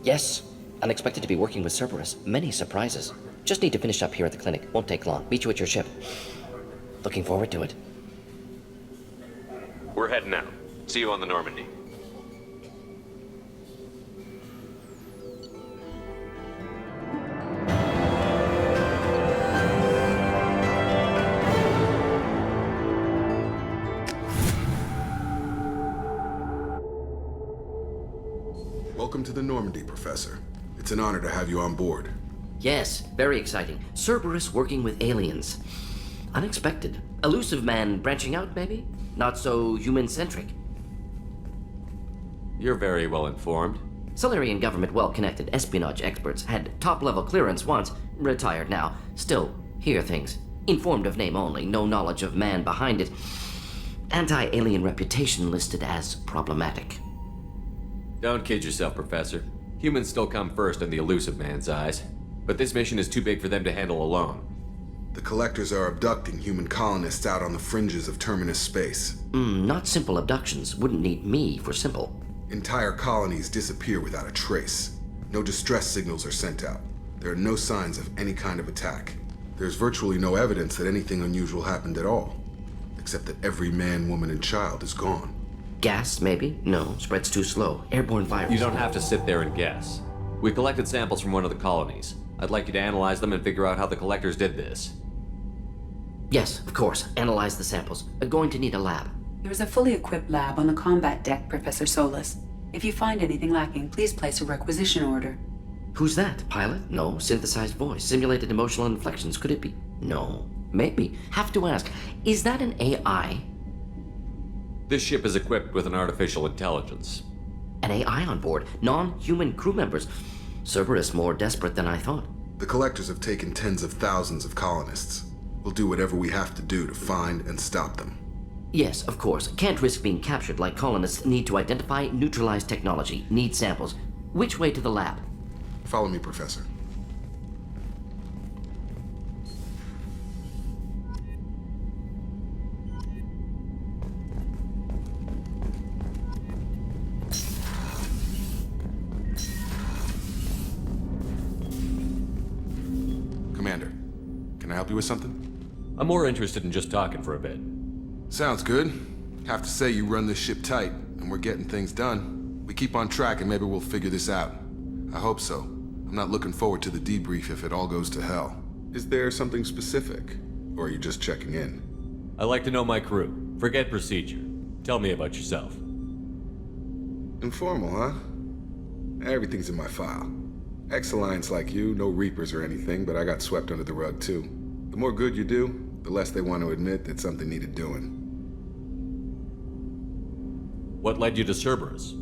Yes. Unexpected to be working with Cerberus. Many surprises. Just need to finish up here at the clinic. Won't take long. Meet you at your ship. Looking forward to it. We're heading out. See you on the Normandy. Welcome to the Normandy, Professor. It's an honor to have you on board. Yes, very exciting. Cerberus working with aliens. Unexpected. Elusive man branching out, maybe? Not so human-centric. You're very well informed. Solarian government well-connected espionage experts had top-level clearance once, retired now. Still, hear things. Informed of name only, no knowledge of man behind it. Anti-alien reputation listed as problematic. Don't kid yourself, Professor. Humans still come first in the elusive man's eyes. But this mission is too big for them to handle alone. The Collectors are abducting human colonists out on the fringes of Terminus space. Not simple abductions. Wouldn't need me for simple. Entire colonies disappear without a trace. No distress signals are sent out. There are no signs of any kind of attack. There's virtually no evidence that anything unusual happened at all. Except that every man, woman, and child is gone. Gas, maybe? No, spreads too slow. Airborne virus. You don't have to sit there and guess. We collected samples from one of the colonies. I'd like you to analyze them and figure out how the Collectors did this. Yes, of course. Analyze the samples. Going to need a lab. There is a fully equipped lab on the combat deck, Professor Solis. If you find anything lacking, please place a requisition order. Who's that? Pilot? No. Synthesized voice. Simulated emotional inflections. Could it be? No. Maybe. Have to ask. Is that an AI? This ship is equipped with an artificial intelligence. An AI on board. Non-human crew members. Cerberus more desperate than I thought. The Collectors have taken tens of thousands of colonists. We'll do whatever we have to do to find and stop them. Yes, of course. Can't risk being captured like colonists need to identify, neutralize technology, need samples. Which way to the lab? Follow me, Professor. Commander, can I help you with something? I'm more interested in just talking for a bit. Sounds good. Have to say you run this ship tight, and we're getting things done. We keep on track and maybe we'll figure this out. I hope so. I'm not looking forward to the debrief if it all goes to hell. Is there something specific? Or are you just checking in? I like to know my crew. Forget procedure. Tell me about yourself. Informal, huh? Everything's in my file. Ex-Alliance like you, no Reapers or anything, but I got swept under the rug too. The more good you do, the less they want to admit that something needed doing. What led you to Cerberus?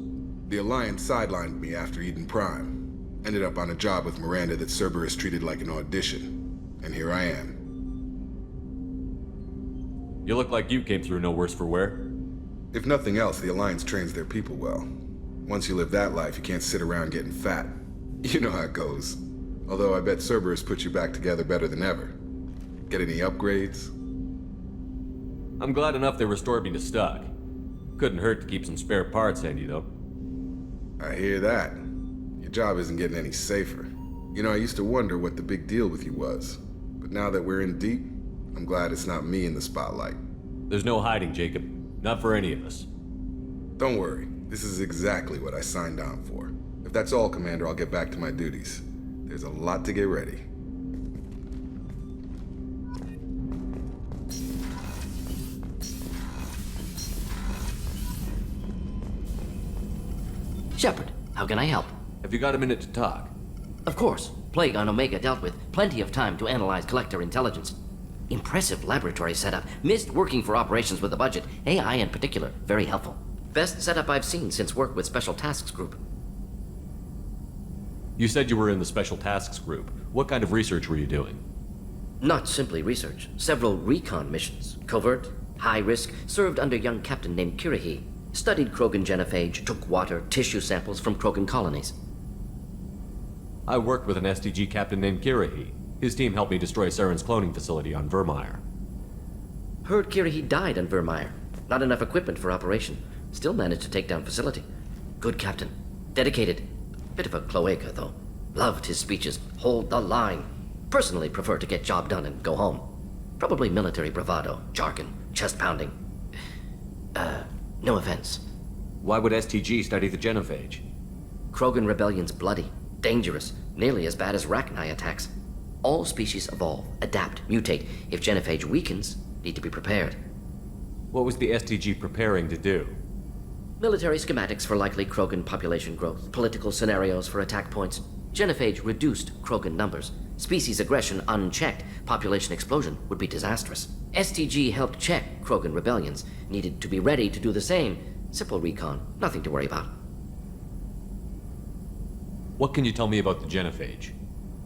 The Alliance sidelined me after Eden Prime. Ended up on a job with Miranda that Cerberus treated like an audition. And here I am. You look like you came through no worse for wear. If nothing else, the Alliance trains their people well. Once you live that life, you can't sit around getting fat. You know how it goes. Although I bet Cerberus put you back together better than ever. Get any upgrades? I'm glad enough they restored me to stock. Couldn't hurt to keep some spare parts handy, though. I hear that. Your job isn't getting any safer. You know, I used to wonder what the big deal with you was. But now that we're in deep, I'm glad it's not me in the spotlight. There's no hiding, Jacob. Not for any of us. Don't worry. This is exactly what I signed on for. If that's all, Commander, I'll get back to my duties. There's a lot to get ready. Shepard, how can I help? Have you got a minute to talk? Of course. Plague on Omega dealt with. Plenty of time to analyze Collector intelligence. Impressive laboratory setup. Missed working for operations with a budget. AI in particular. Very helpful. Best setup I've seen since work with Special Tasks Group. You said you were in the Special Tasks Group. What kind of research were you doing? Not simply research. Several recon missions. Covert, high risk, served under a young captain named Kirrahe. Studied Krogan genophage, took water, tissue samples from Krogan colonies. I worked with an STG captain named Kirrahe. His team helped me destroy Saren's cloning facility on Vermeer. Heard Kirrahe died on Vermeer. Not enough equipment for operation. Still managed to take down facility. Good captain. Dedicated. Bit of a cloaca, though. Loved his speeches. Hold the line. Personally prefer to get job done and go home. Probably military bravado, jargon, chest pounding. No offense. Why would STG study the genophage? Krogan rebellion's bloody, dangerous, nearly as bad as Rachni attacks. All species evolve, adapt, mutate. If genophage weakens, need to be prepared. What was the STG preparing to do? Military schematics for likely Krogan population growth, political scenarios for attack points. Genophage reduced Krogan numbers. Species aggression unchecked, population explosion would be disastrous. STG helped check Krogan rebellions, needed to be ready to do the same. Simple recon, nothing to worry about. What can you tell me about the genophage?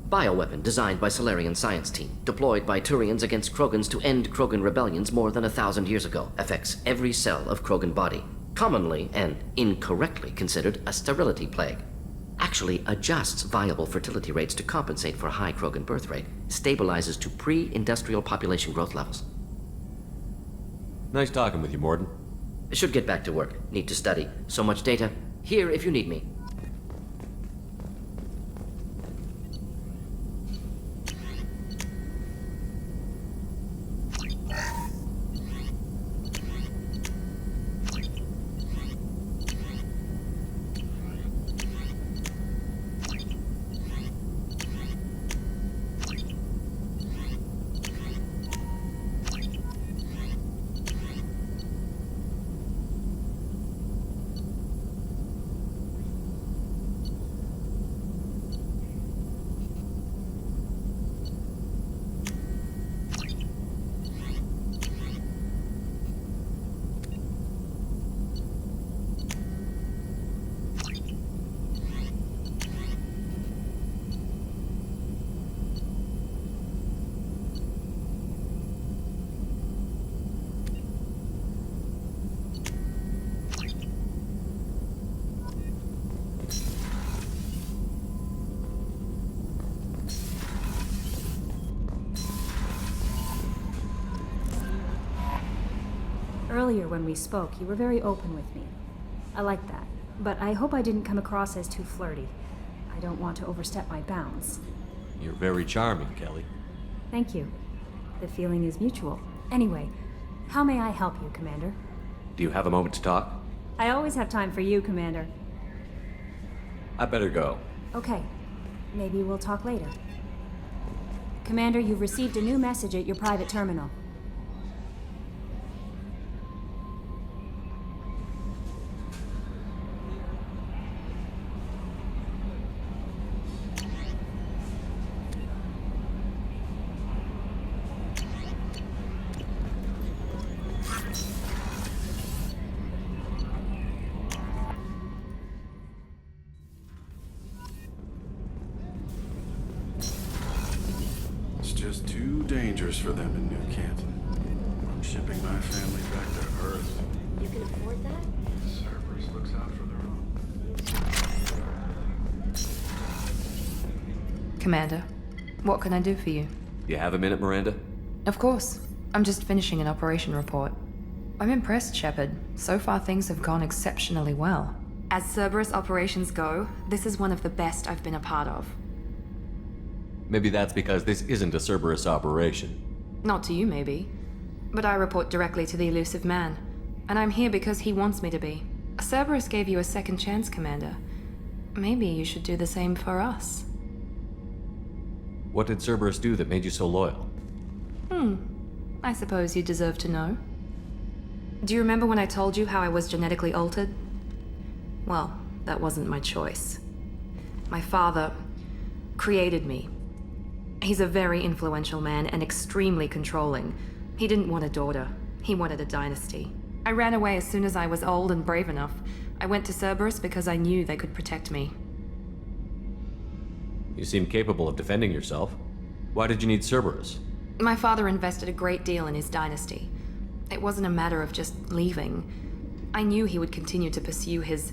Bioweapon designed by Solarian science team, deployed by Turians against Krogans to end Krogan rebellions more than 1,000 years ago. Affects every cell of Krogan body. Commonly and incorrectly considered a sterility plague. Actually adjusts viable fertility rates to compensate for a high Krogan birth rate. Stabilizes to pre-industrial population growth levels. Nice talking with you, Mordin. Should get back to work. Need to study. So much data. Here if you need me. Earlier when we spoke, you were very open with me. I like that, but I hope I didn't come across as too flirty. I don't want to overstep my bounds. You're very charming, Kelly. Thank you. The feeling is mutual. Anyway, how may I help you, Commander? Do you have a moment to talk? I always have time for you, Commander. I better go. Okay. Maybe we'll talk later. Commander, you've received a new message at your private terminal. Just too dangerous for them in New Canton. I'm shipping my family back to Earth. You can afford that? Cerberus looks out for their own. Commander, what can I do for you? You have a minute, Miranda? Of course. I'm just finishing an operation report. I'm impressed, Shepard. So far things have gone exceptionally well. As Cerberus operations go, this is one of the best I've been a part of. Maybe that's because this isn't a Cerberus operation. Not to you, maybe. But I report directly to the Elusive Man. And I'm here because he wants me to be. Cerberus gave you a second chance, Commander. Maybe you should do the same for us. What did Cerberus do that made you so loyal? I suppose you deserve to know. Do you remember when I told you how I was genetically altered? Well, that wasn't my choice. My father created me. He's a very influential man and extremely controlling. He didn't want a daughter. He wanted a dynasty. I ran away as soon as I was old and brave enough. I went to Cerberus because I knew they could protect me. You seem capable of defending yourself. Why did you need Cerberus? My father invested a great deal in his dynasty. It wasn't a matter of just leaving. I knew he would continue to pursue his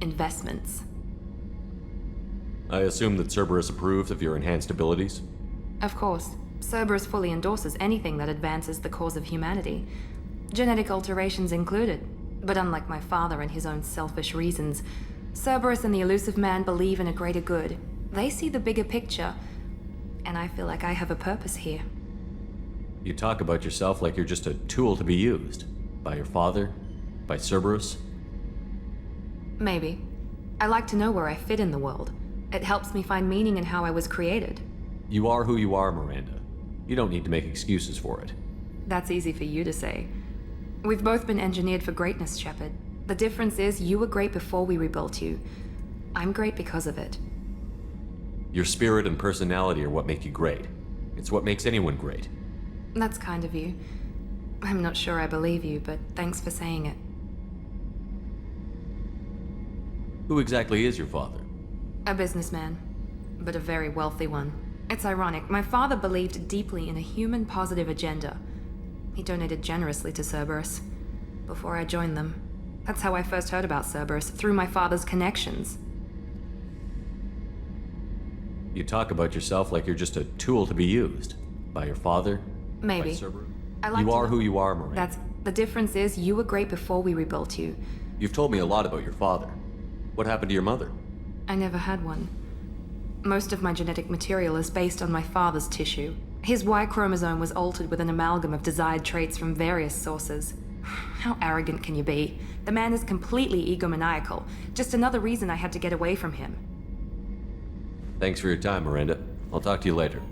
investments. I assume that Cerberus approved of your enhanced abilities? Of course, Cerberus fully endorses anything that advances the cause of humanity, genetic alterations included. But unlike my father and his own selfish reasons, Cerberus and the Elusive Man believe in a greater good. They see the bigger picture, and I feel like I have a purpose here. You talk about yourself like you're just a tool to be used. By your father? By Cerberus? Maybe. I like to know where I fit in the world. It helps me find meaning in how I was created. You are who you are, Miranda. You don't need to make excuses for it. That's easy for you to say. We've both been engineered for greatness, Shepard. The difference is you were great before we rebuilt you. I'm great because of it. Your spirit and personality are what make you great. It's what makes anyone great. That's kind of you. I'm not sure I believe you, but thanks for saying it. Who exactly is your father? A businessman, but a very wealthy one. It's ironic, my father believed deeply in a human-positive agenda. He donated generously to Cerberus before I joined them. That's how I first heard about Cerberus, through my father's connections. You talk about yourself like you're just a tool to be used. By your father? Maybe. By Cerberus? I like You to are know- who you are, Miranda. That's the difference is you were great before we rebuilt you. You've told me a lot about your father. What happened to your mother? I never had one. Most of my genetic material is based on my father's tissue. His Y chromosome was altered with an amalgam of desired traits from various sources. How arrogant can you be? The man is completely egomaniacal. Just another reason I had to get away from him. Thanks for your time, Miranda. I'll talk to you later.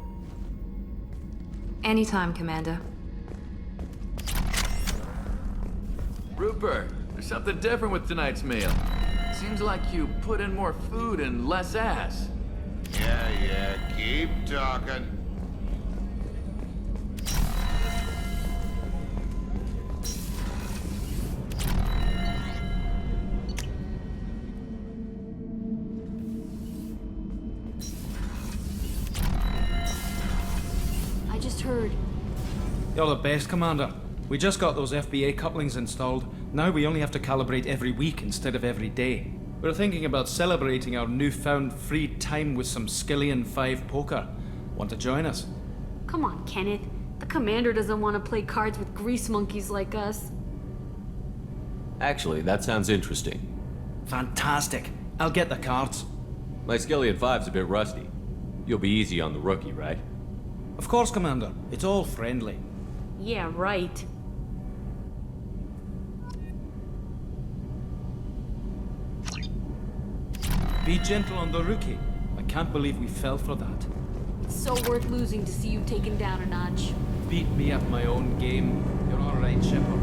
Anytime, Commander. Rupert, there's something different with tonight's meal. Seems like you put in more food and less ass. Yeah, keep talking. I just heard. You're the best, Commander. We just got those FBA couplings installed. Now we only have to calibrate every week instead of every day. We're thinking about celebrating our newfound free time with some Skillian 5 poker. Want to join us? Come on, Kenneth. The commander doesn't want to play cards with grease monkeys like us. Actually, that sounds interesting. Fantastic. I'll get the cards. My Skillian 5's a bit rusty. You'll be easy on the rookie, right? Of course, Commander. It's all friendly. Yeah, right. Be gentle on the rookie. I can't believe we fell for that. It's so worth losing to see you taken down a notch. Beat me at my own game. You're all right, Shepard.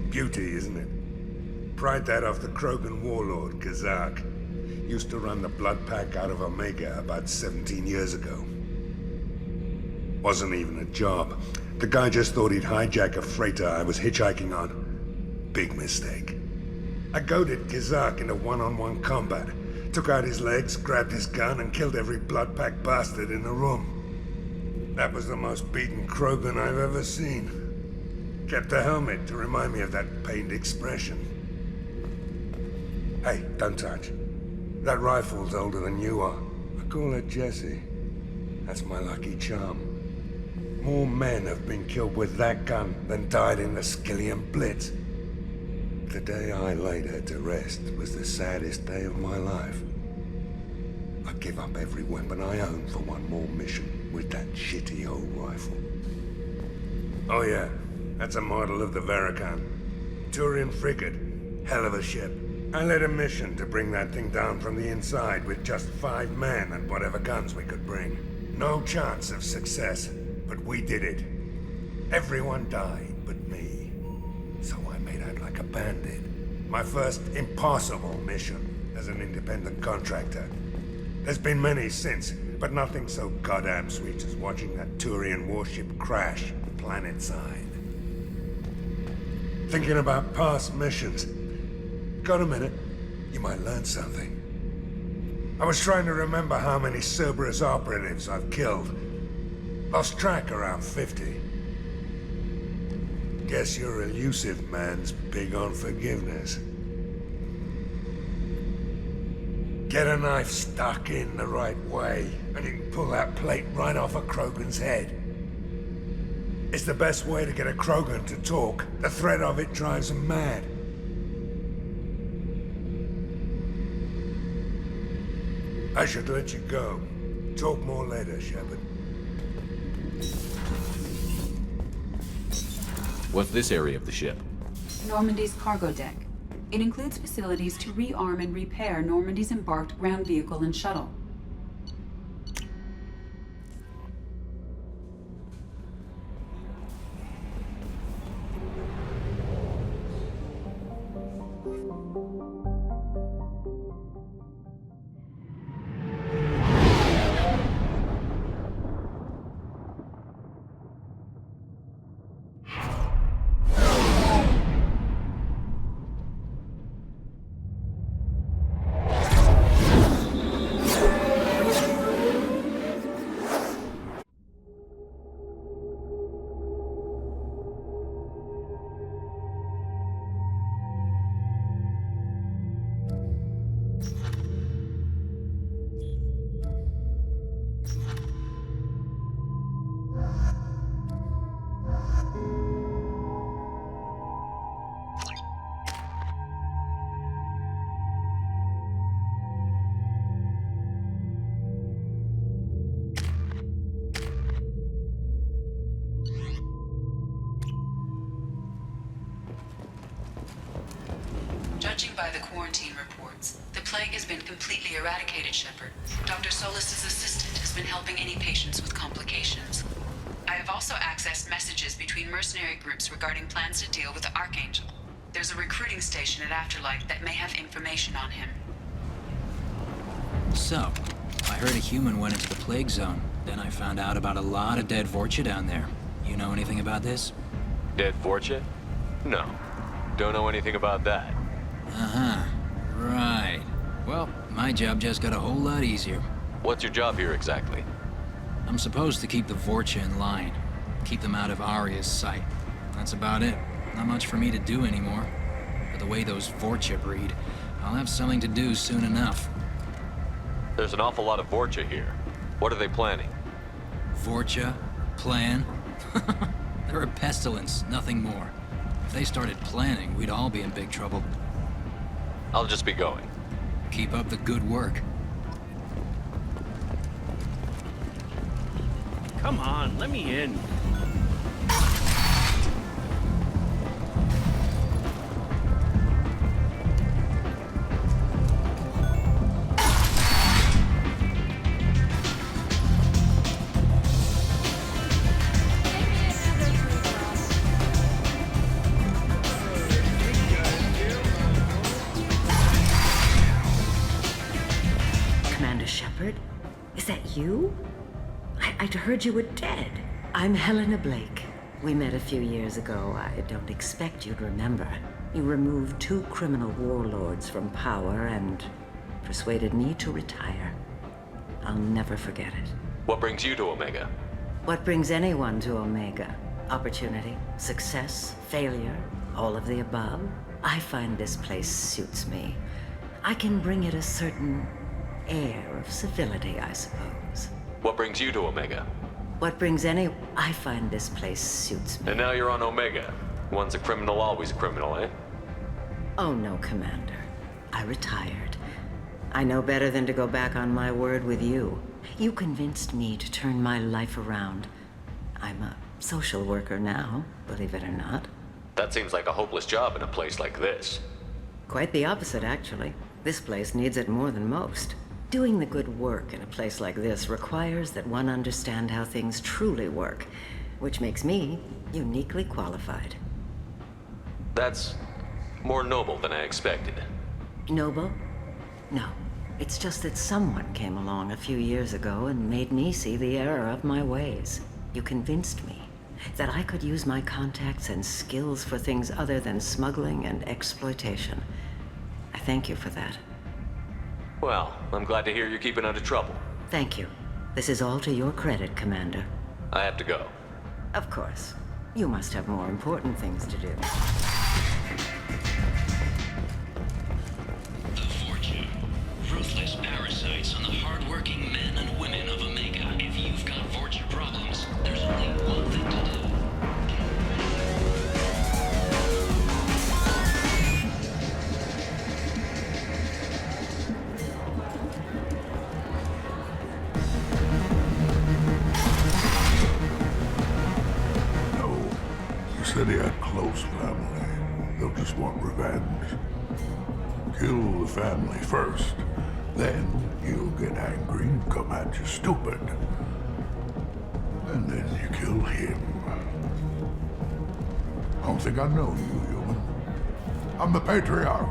Beauty, isn't it? Pried that off the Krogan warlord, Kazak. Used to run the Blood Pack out of Omega about 17 years ago. Wasn't even a job. The guy just thought he'd hijack a freighter I was hitchhiking on. Big mistake. I goaded Kazak into one-on-one combat. Took out his legs, grabbed his gun, and killed every Blood Pack bastard in the room. That was the most beaten Krogan I've ever seen. Kept a helmet to remind me of that pained expression. Hey, don't touch. That rifle's older than you are. I call her Jessie. That's my lucky charm. More men have been killed with that gun than died in the Skillian Blitz. The day I laid her to rest was the saddest day of my life. I'd give up every weapon I own for one more mission with that shitty old rifle. Oh yeah, that's a model of the Verican. Turian frigate. Hell of a ship. I led a mission to bring that thing down from the inside with just 5 men and whatever guns we could bring. No chance of success, but we did it. Everyone died but me. So I made out like a bandit. My first impossible mission as an independent contractor. There's been many since, but nothing so goddamn sweet as watching that Turian warship crash planetside. Thinking about past missions. Got a minute? You might learn something. I was trying to remember how many Cerberus operatives I've killed. Lost track around 50. Guess your elusive man's big on forgiveness. Get a knife stuck in the right way, and you can pull that plate right off a Krogan's head. It's the best way to get a Krogan to talk. The threat of it drives them mad. I should let you go. Talk more later, Shepard. What's this area of the ship? Normandy's cargo deck. It includes facilities to rearm and repair Normandy's embarked ground vehicle and shuttle. Judging by the quarantine reports, the plague has been completely eradicated, Shepard. Dr. Solis's assistant has been helping any patients with complications. I have also accessed messages between mercenary groups regarding plans to deal with the Archangel. There's a recruiting station at Afterlight that may have information on him. So, I heard a human went into the plague zone. Then I found out about a lot of dead Vorcha down there. You know anything about this? Dead Vorcha? No. Don't know anything about that. Uh-huh. Right. Well, my job just got a whole lot easier. What's your job here exactly? I'm supposed to keep the Vorcha in line. Keep them out of Arya's sight. That's about it. Not much for me to do anymore. But the way those Vorcha breed, I'll have something to do soon enough. There's an awful lot of Vorcha here. What are they planning? Vorcha? Plan? They're a pestilence, nothing more. If they started planning, we'd all be in big trouble. I'll just be going. Keep up the good work. Come on, let me in. Is that you? I'd heard you were dead. I'm Helena Blake. We met a few years ago. I don't expect you'd remember. You removed 2 criminal warlords from power and persuaded me to retire. I'll never forget it. What brings you to Omega? What brings anyone to Omega? Opportunity, success, failure, all of the above. I find this place suits me. I can bring it a certain air of civility, I suppose. What brings you to Omega? What brings I find this place suits me. And now you're on Omega. Once a criminal, always a criminal, eh? Oh no, Commander. I retired. I know better than to go back on my word with you. You convinced me to turn my life around. I'm a social worker now, believe it or not. That seems like a hopeless job in a place like this. Quite the opposite, actually. This place needs it more than most. Doing the good work in a place like this requires that one understand how things truly work, which makes me uniquely qualified. That's more noble than I expected. Noble? No. It's just that someone came along a few years ago and made me see the error of my ways. You convinced me that I could use my contacts and skills for things other than smuggling and exploitation. I thank you for that. Well, I'm glad to hear you're keeping out of trouble. Thank you. This is all to your credit, Commander. I have to go. Of course. You must have more important things to do. The Vorcha. Ruthless parasites on the hard-working men and women of Omega. If you've got Vorcha problems, there's only one thing to do. You said he had close family. They'll just want revenge. Kill the family first. Then he'll get angry and come at you stupid. And then you kill him. I don't think I know you, human. I'm the Patriarch.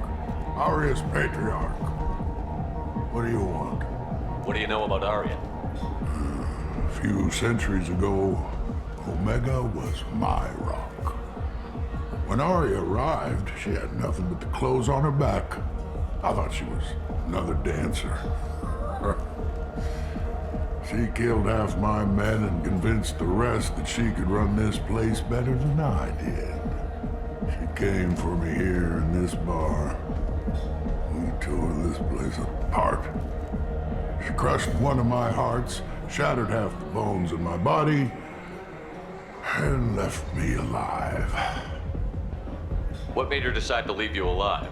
Aria's Patriarch. What do you want? What do you know about Aria? A few centuries ago, Omega was my rock. When Aria arrived, she had nothing but the clothes on her back. I thought she was another dancer. She killed half my men and convinced the rest that she could run this place better than I did. She came for me here in this bar. We tore this place apart. She crushed one of my hearts, shattered half the bones in my body, and left me alive. What made her decide to leave you alive?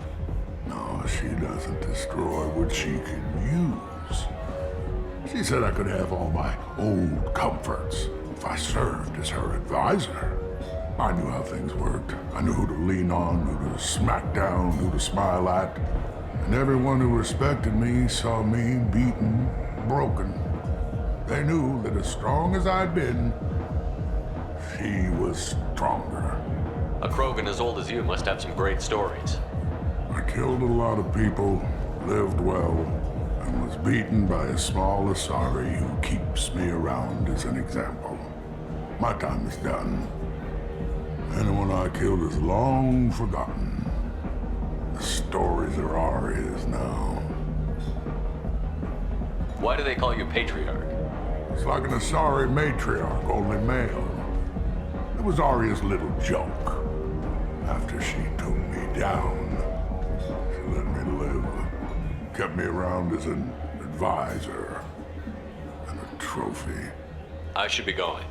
No, she doesn't destroy what she can use. She said I could have all my old comforts if I served as her advisor. I knew how things worked. I knew who to lean on, who to smack down, who to smile at. And everyone who respected me saw me beaten, broken. They knew that as strong as I'd been, she was stronger. A Krogan as old as you must have some great stories. I killed a lot of people, lived well, and was beaten by a small Asari who keeps me around as an example. My time is done. Anyone I killed is long forgotten. The stories are Aria's now. Why do they call you Patriarch? It's like an Asari matriarch, only male. It was Aria's little joke. After she took me down, she let me live. Kept me around as an advisor and a trophy. I should be going.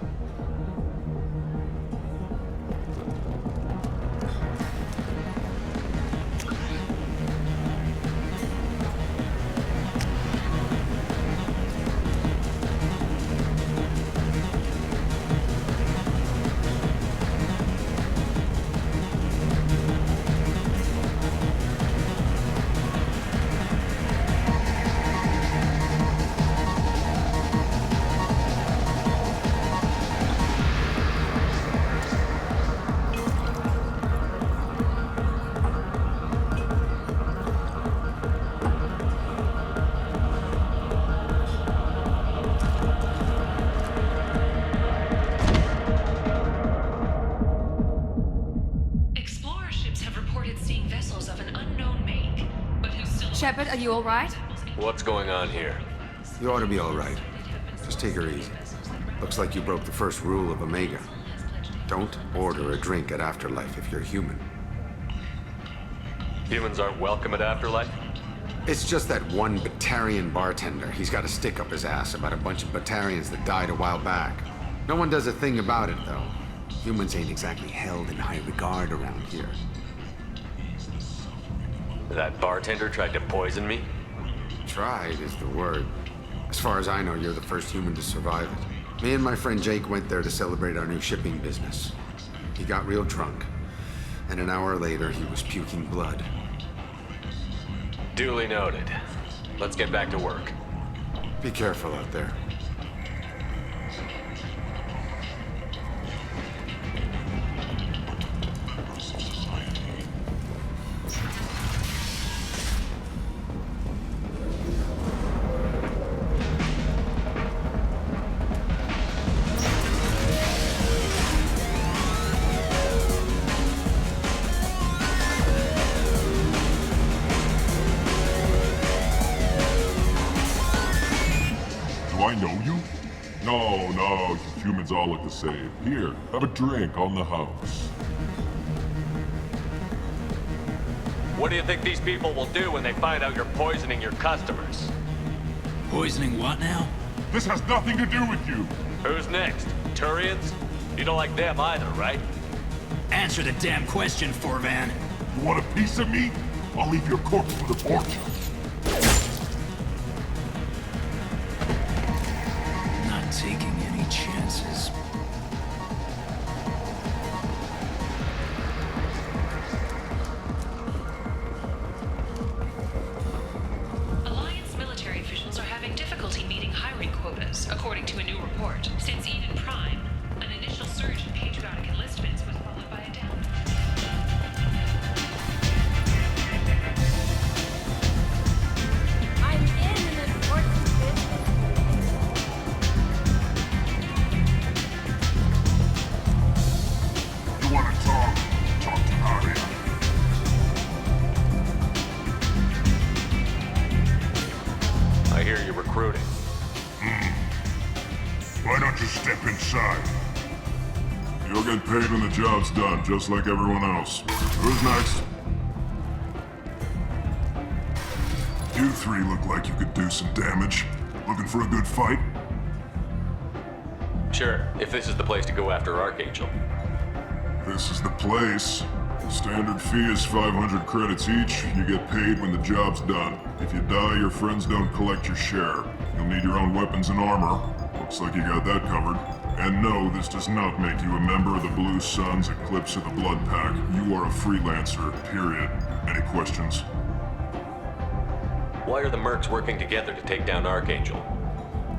Shepard, are you all right? What's going on here? You ought to be all right. Just take her easy. Looks like you broke the first rule of Omega. Don't order a drink at Afterlife if you're human. Humans aren't welcome at Afterlife? It's just that one Batarian bartender. He's got a stick up his ass about a bunch of Batarians that died a while back. No one does a thing about it, though. Humans ain't exactly held in high regard around here. That bartender tried to poison me? Tried is the word. As far as I know, you're the first human to survive it. Me and my friend Jake went there to celebrate our new shipping business. He got real drunk, and an hour later he was puking blood. Duly noted. Let's get back to work. Be careful out there. I know you? No, you humans all look the same. Here, have a drink on the house. What do you think these people will do when they find out you're poisoning your customers? Poisoning what now? This has nothing to do with you. Who's next? Turians? You don't like them either, right? Answer the damn question, Forvan. You want a piece of me? I'll leave your corpse for the Vorcha. Not taking any chances. Alliance military officials are having difficulty meeting hiring quotas, according to a new report. Since Eden Prime, an initial surge in patriotic enlistments was followed by a down. I'm in an important business. You want to talk? Talk to Arya. I hear you're recruiting. Why don't you step inside? You'll get paid when the job's done, just like everyone else. Who's next? You three look like you could do some damage. Looking for a good fight? Sure, if this is the place to go after Archangel. This is the place. Standard fee is 500 credits each. You get paid when the job's done. If you die, your friends don't collect your share. You'll need your own weapons and armor. Looks like you got that covered. And no, this does not make you a member of the Blue Suns, Eclipse, or the Blood Pack. You are a freelancer, period. Any questions? Why are the mercs working together to take down Archangel?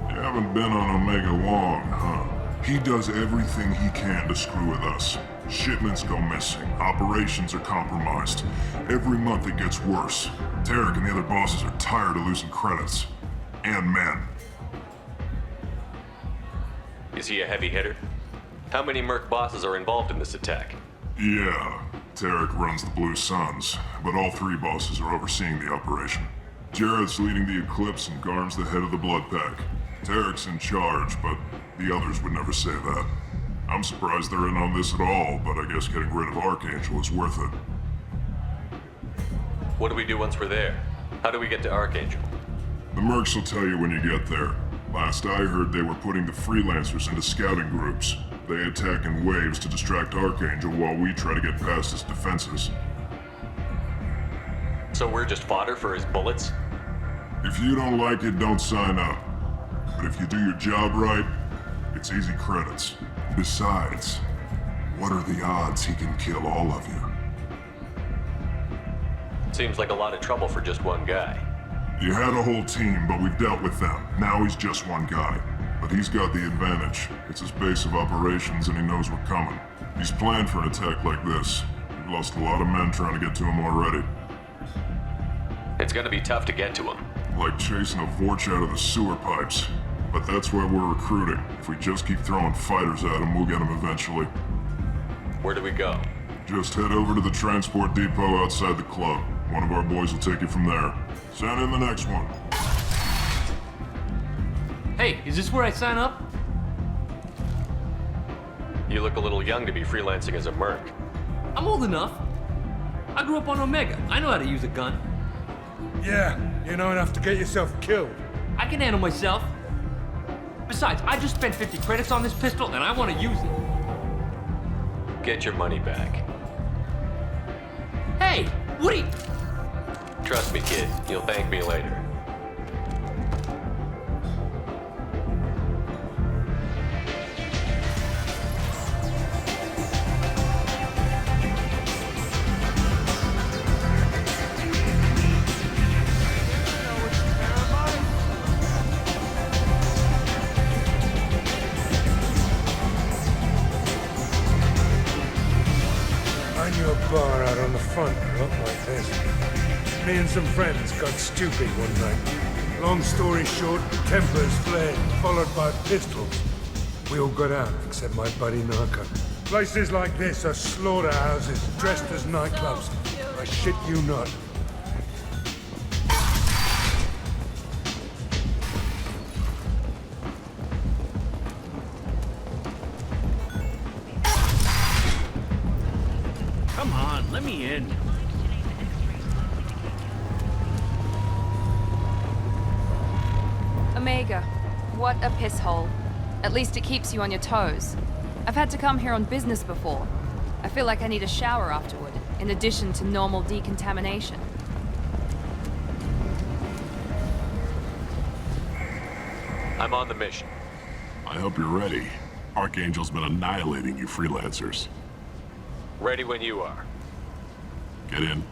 You haven't been on Omega long, huh? He does everything he can to screw with us. Shipments go missing. Operations are compromised. Every month it gets worse. Tarek and the other bosses are tired of losing credits. And men. Is he a heavy hitter? How many merc bosses are involved in this attack? Yeah, Tarek runs the Blue Suns, but all three bosses are overseeing the operation. Jared's leading the Eclipse and Garm's the head of the Blood Pack. Tarek's in charge, but the others would never say that. I'm surprised they're in on this at all, but I guess getting rid of Archangel is worth it. What do we do once we're there? How do we get to Archangel? The mercs will tell you when you get there. Last I heard, they were putting the freelancers into scouting groups. They attack in waves to distract Archangel while we try to get past his defenses. So we're just fodder for his bullets? If you don't like it, don't sign up. But if you do your job right, it's easy credits. Besides, what are the odds he can kill all of you? Seems like a lot of trouble for just one guy. You had a whole team, but we've dealt with them. Now he's just one guy. But he's got the advantage. It's his base of operations and he knows we're coming. He's planned for an attack like this. We've lost a lot of men trying to get to him already. It's gonna be tough to get to him. Like chasing a Vorch out of the sewer pipes. But that's why we're recruiting. If we just keep throwing fighters at him, we'll get him eventually. Where do we go? Just head over to the transport depot outside the club. One of our boys will take you from there. Send in the next one. Hey, is this where I sign up? You look a little young to be freelancing as a merc. I'm old enough. I grew up on Omega. I know how to use a gun. Yeah, you know enough to get yourself killed. I can handle myself. Besides, I just spent 50 credits on this pistol and I want to use it. Get your money back. Hey, what are you... Trust me, kid. You'll thank me later. I knew a bar out on the front that looked like this. Me and some friends got stupid one night. Long story short, tempers flared, followed by pistols. We all got out, except my buddy Narco. Places like this are slaughterhouses, dressed as nightclubs. I shit you not. on, let me in. Omega, what a piss hole. At least it keeps you on your toes. I've had to come here on business before. I feel like I need a shower afterward, in addition to normal decontamination. I'm on the mission. I hope you're ready. Archangel's been annihilating you freelancers. Ready when you are. Get in.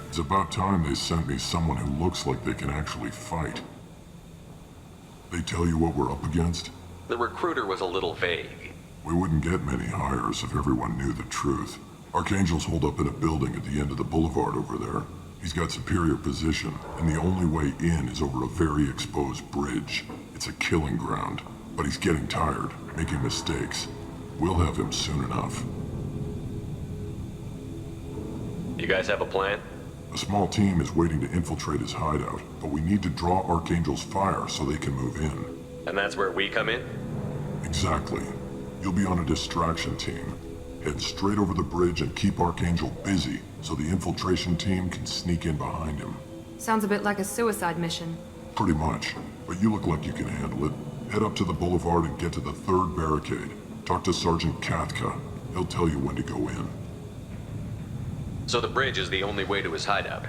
It's about time they sent me someone who looks like they can actually fight. They tell you what we're up against? The recruiter was a little vague. We wouldn't get many hires if everyone knew the truth. Archangel's holed up in a building at the end of the boulevard over there. He's got superior position, and the only way in is over a very exposed bridge. It's a killing ground, but he's getting tired, making mistakes. We'll have him soon enough. You guys have a plan? A small team is waiting to infiltrate his hideout, but we need to draw Archangel's fire so they can move in. And that's where we come in? Exactly. You'll be on a distraction team. Head straight over the bridge and keep Archangel busy so the infiltration team can sneak in behind him. Sounds a bit like a suicide mission. Pretty much, but you look like you can handle it. Head up to the boulevard and get to the third barricade. Talk to Sergeant Katka. He'll tell you when to go in. So the bridge is the only way to his hideout?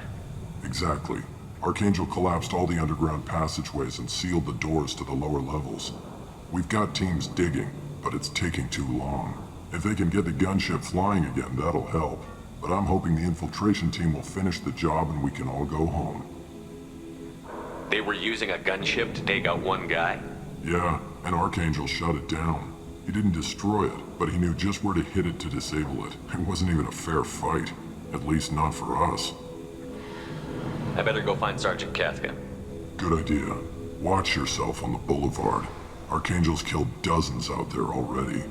Exactly. Archangel collapsed all the underground passageways and sealed the doors to the lower levels. We've got teams digging, but it's taking too long. If they can get the gunship flying again, that'll help. But I'm hoping the infiltration team will finish the job and we can all go home. They were using a gunship to take out one guy? Yeah, and Archangel shut it down. He didn't destroy it, but he knew just where to hit it to disable it. It wasn't even a fair fight. At least not for us. I better go find Sergeant Katka. Good idea. Watch yourself on the boulevard. Archangel's killed dozens out there already.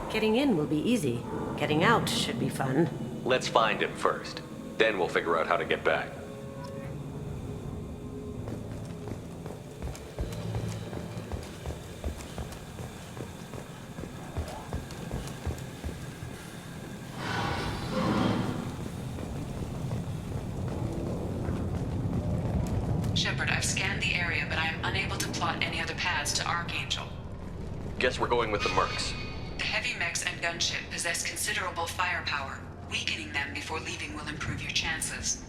Getting in will be easy. Getting out should be fun. Let's find him first. Then we'll figure out how to get back. Shepard, I've scanned the area, but I am unable to plot any other paths to Archangel. Guess we're going with the Mercs. The heavy mechs and gunship possess considerable firepower. Weakening them before leaving will improve your chances.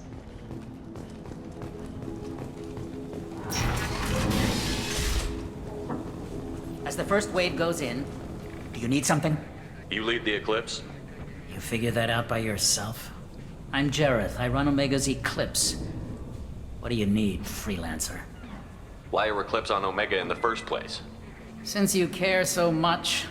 As the first wave goes in, do you need something? You lead the Eclipse? You figure that out by yourself? I'm Jareth. I run Omega's Eclipse. What do you need, freelancer? Why are Eclipse on Omega in the first place? Since you care so much,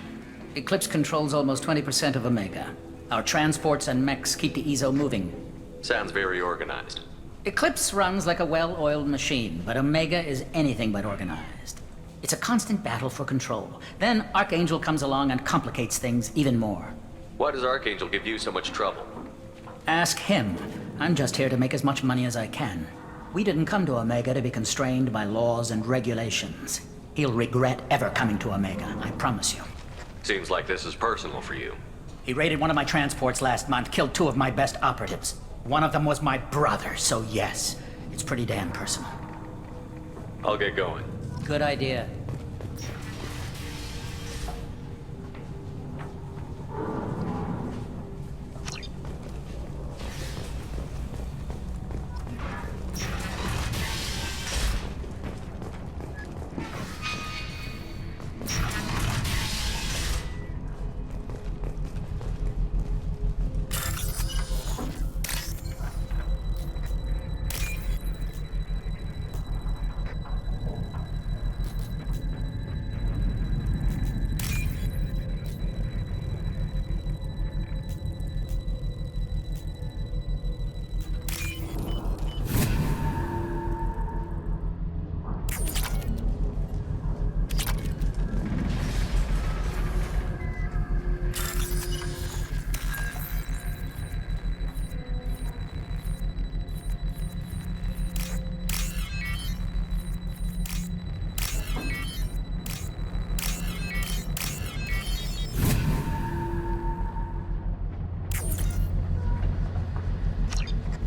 Eclipse controls almost 20% of Omega. Our transports and mechs keep the EZO moving. Sounds very organized. Eclipse runs like a well-oiled machine, but Omega is anything but organized. It's a constant battle for control. Then Archangel comes along and complicates things even more. Why does Archangel give you so much trouble? Ask him. I'm just here to make as much money as I can. We didn't come to Omega to be constrained by laws and regulations. He'll regret ever coming to Omega, I promise you. Seems like this is personal for you. He raided one of my transports last month, killed 2 of my best operatives. One of them was my brother, so yes, it's pretty damn personal. I'll get going. Good idea.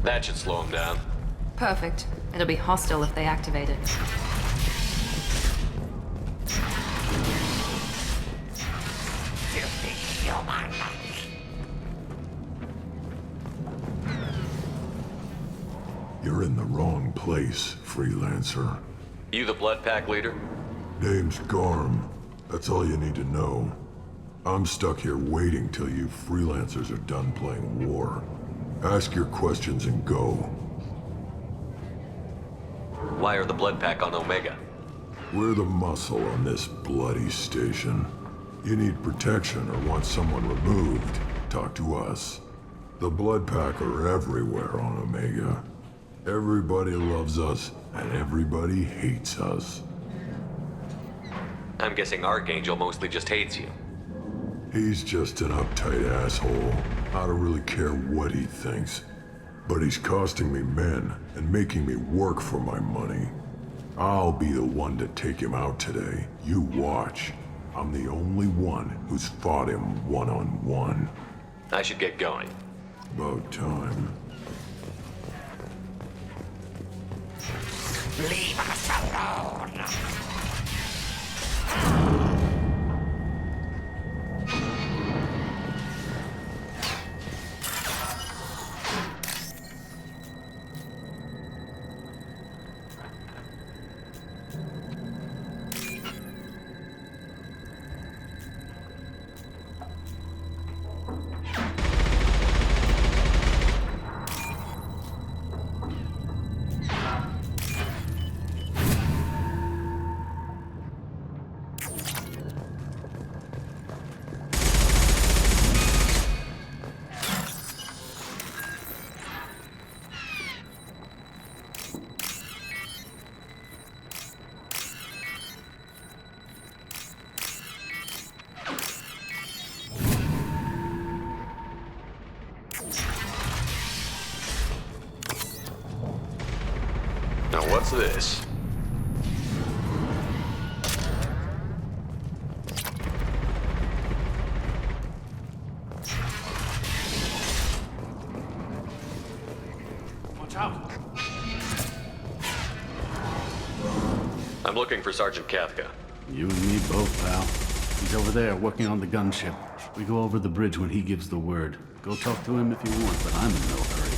That should slow them down. Perfect. It'll be hostile if they activate it. You're in the wrong place, freelancer. You the Blood Pack leader? Name's Garm. That's all you need to know. I'm stuck here waiting till you freelancers are done playing war. Ask your questions and go. Why are the Blood Pack on Omega? We're the muscle on this bloody station. You need protection or want someone removed, talk to us. The Blood Pack are everywhere on Omega. Everybody loves us, and everybody hates us. I'm guessing Archangel mostly just hates you. He's just an uptight asshole. I don't really care what he thinks. But he's costing me men and making me work for my money. I'll be the one to take him out today. You watch. I'm the only one who's fought him one-on-one. I should get going. About time. Leave us alone! Now what's this? Watch out! I'm looking for Sergeant Kafka. You and me both, pal. He's over there working on the gunship. We go over the bridge when he gives the word. Go talk to him if you want, but I'm in no hurry.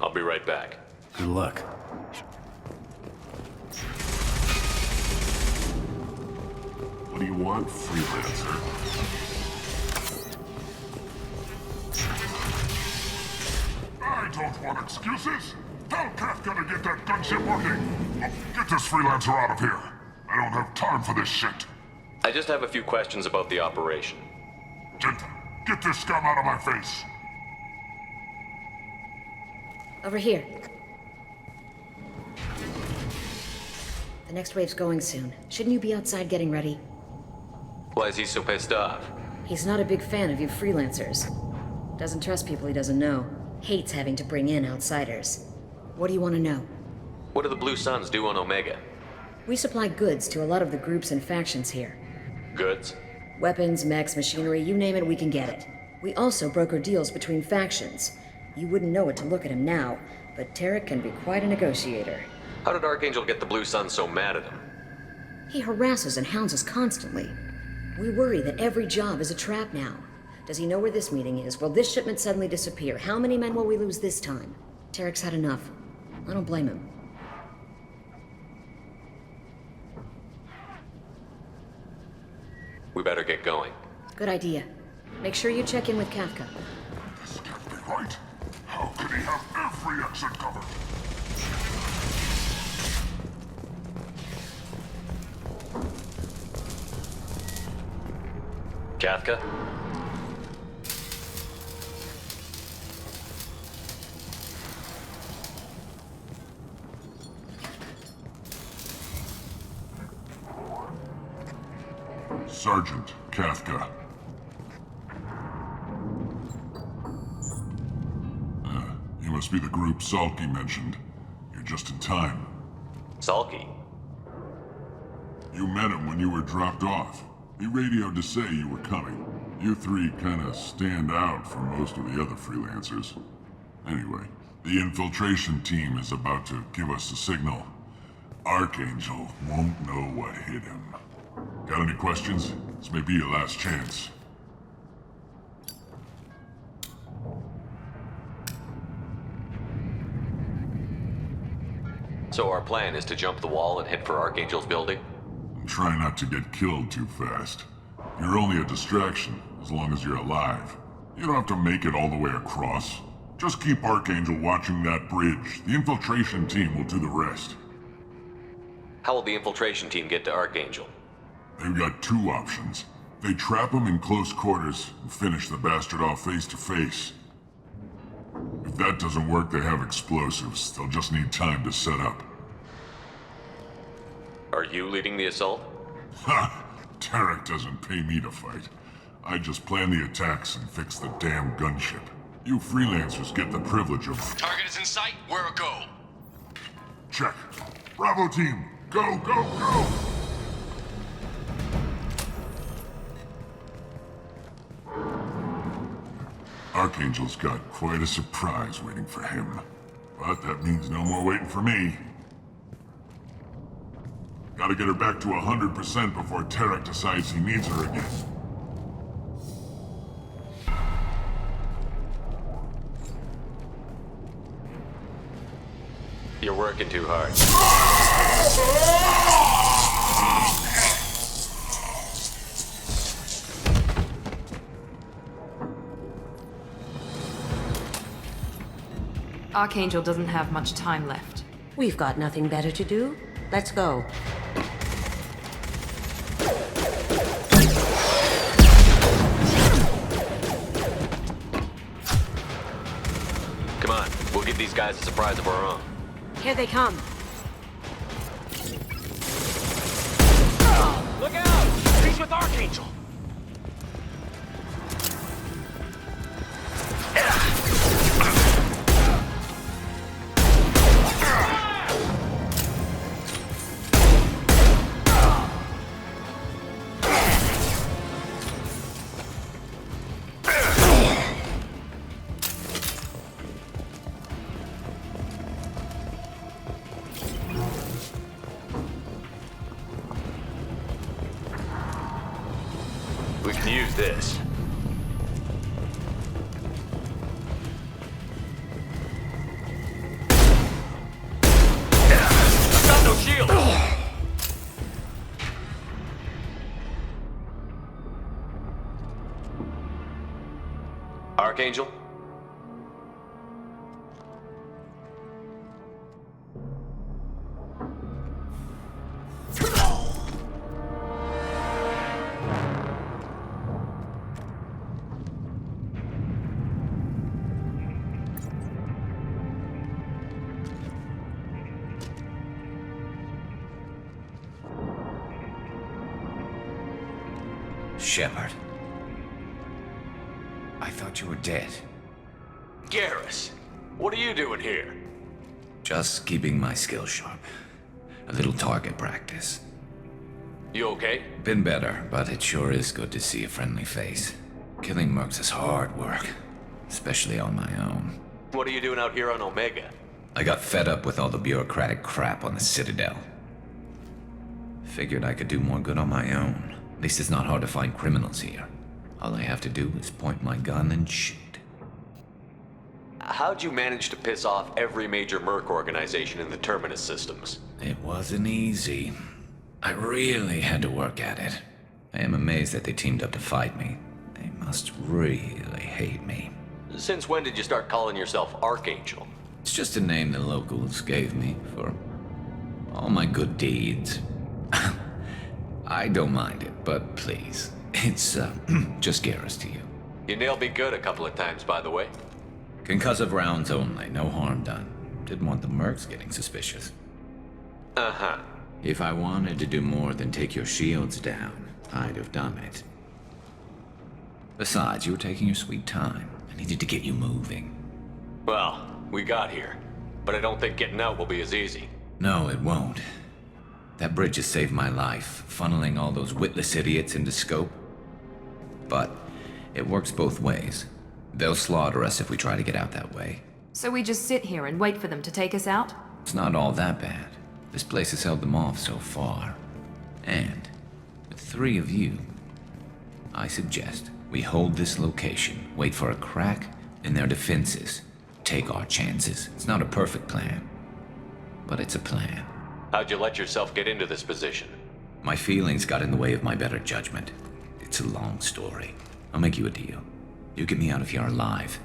I'll be right back. Good luck. What do you want, freelancer? I don't want excuses. Tell Kafka to get that gunship working. Get this freelancer out of here. I don't have time for this shit. I just have a few questions about the operation. Get this scum out of my face. Over here. The next wave's going soon. Shouldn't you be outside getting ready? Why is he so pissed off? He's not a big fan of you freelancers. Doesn't trust people he doesn't know. Hates having to bring in outsiders. What do you want to know? What do the Blue Suns do on Omega? We supply goods to a lot of the groups and factions here. Goods? Weapons, mechs, machinery, you name it, we can get it. We also broker deals between factions. You wouldn't know it to look at him now, but Tarek can be quite a negotiator. How did Archangel get the Blue Suns so mad at him? He harasses and hounds us constantly. We worry that every job is a trap now. Does he know where this meeting is? Will this shipment suddenly disappear? How many men will we lose this time? Tarek's had enough. I don't blame him. We better get going. Good idea. Make sure you check in with Kafka. This can't be right. How could he have every exit covered? Kafka? Sergeant Kafka. You must be the group Salky mentioned. You're just in time. Salky? You met him when you were dropped off. He radioed to say you were coming. You three kinda stand out from most of the other freelancers. Anyway, The infiltration team is about to give us a signal. Archangel won't know what hit him. Got any questions? This may be your last chance. So our plan is to jump the wall and head for Archangel's building? And try not to get killed too fast. You're only a distraction, as long as you're alive. You don't have to make it all the way across. Just keep Archangel watching that bridge. The infiltration team will do the rest. How will the infiltration team get to Archangel? They've got two options. They trap him in close quarters and finish the bastard off face to face. If that doesn't work, they have explosives. They'll just need time to set up. Are you leading the assault? Ha! Tarek doesn't pay me to fight. I just plan the attacks and fix the damn gunship. You freelancers get the privilege of... Target is in sight. Where a go? Check. Bravo team, go, go, go! Archangel's got quite a surprise waiting for him. But that means no more waiting for me. Gotta get her back to 100% before Tarek decides he needs her again. You're working too hard. Archangel doesn't have much time left. We've got nothing better to do. Let's go. Come on, we'll give these guys a surprise of our own. Here they come. Look out! He's with Archangel! We can use this. I've got no shield! Archangel? Shepard. I thought you were dead. Garrus, what are you doing here? Just keeping my skills sharp. A little target practice. You okay? Been better, but it sure is good to see a friendly face. Killing mercs is hard work, especially on my own. What are you doing out here on Omega? I got fed up with all the bureaucratic crap on the Citadel. Figured I could do more good on my own. At least it's not hard to find criminals here. All I have to do is point my gun and shoot. How'd you manage to piss off every major merc organization in the Terminus systems? It wasn't easy. I really had to work at it. I am amazed that they teamed up to fight me. They must really hate me. Since when did you start calling yourself Archangel? It's just a name the locals gave me for all my good deeds. I don't mind it, but please, it's just Garrus to you. You nailed me good a couple of times, by the way. Concussive rounds only, no harm done. Didn't want the mercs getting suspicious. Uh-huh. If I wanted to do more than take your shields down, I'd have done it. Besides, you were taking your sweet time. I needed to get you moving. Well, we got here, but I don't think getting out will be as easy. No, it won't. That bridge has saved my life, funneling all those witless idiots into scope. But it works both ways. They'll slaughter us if we try to get out that way. So we just sit here and wait for them to take us out? It's not all that bad. This place has held them off so far. And with 3 of you, I suggest we hold this location, wait for a crack in their defenses, take our chances. It's not a perfect plan, but it's a plan. How'd you let yourself get into this position? My feelings got in the way of my better judgment. It's a long story. I'll make you a deal. You get me out of here alive,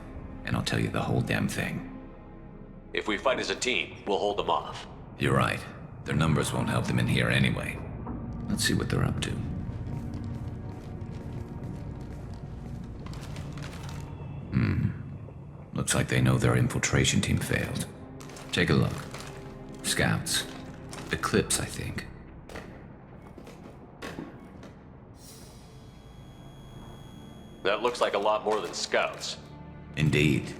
and I'll tell you the whole damn thing. If we fight as a team, we'll hold them off. You're right. Their numbers won't help them in here anyway. Let's see what they're up to. Looks like they know their infiltration team failed. Take a look. Scouts. Eclipse, I think. That looks like a lot more than scouts. Indeed.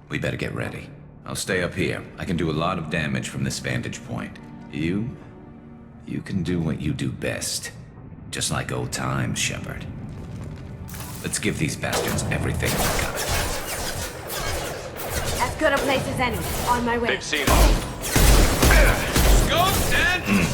We better get ready. I'll stay up here. I can do a lot of damage from this vantage point. You can do what you do best. Just like old times, Shepard. Let's give these bastards everything we got. As good a place as any. On my way. They've seen us. Go, Dan!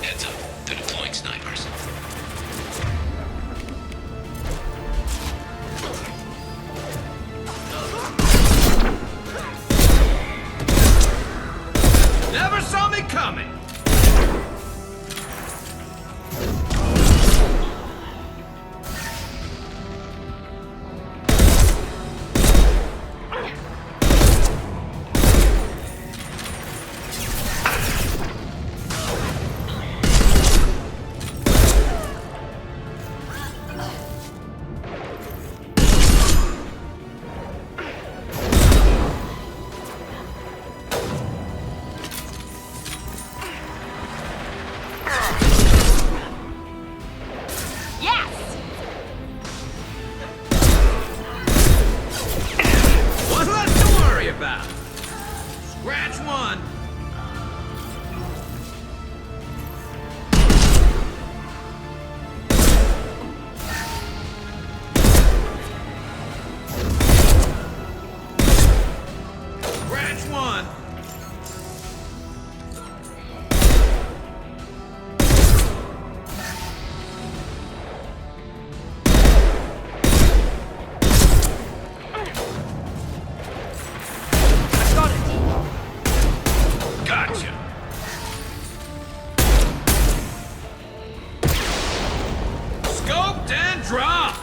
Heads up. They're deploying snipers. Never saw me coming! One less to worry about. Scratch one. Scratch one. Gotcha. Scoped and dropped.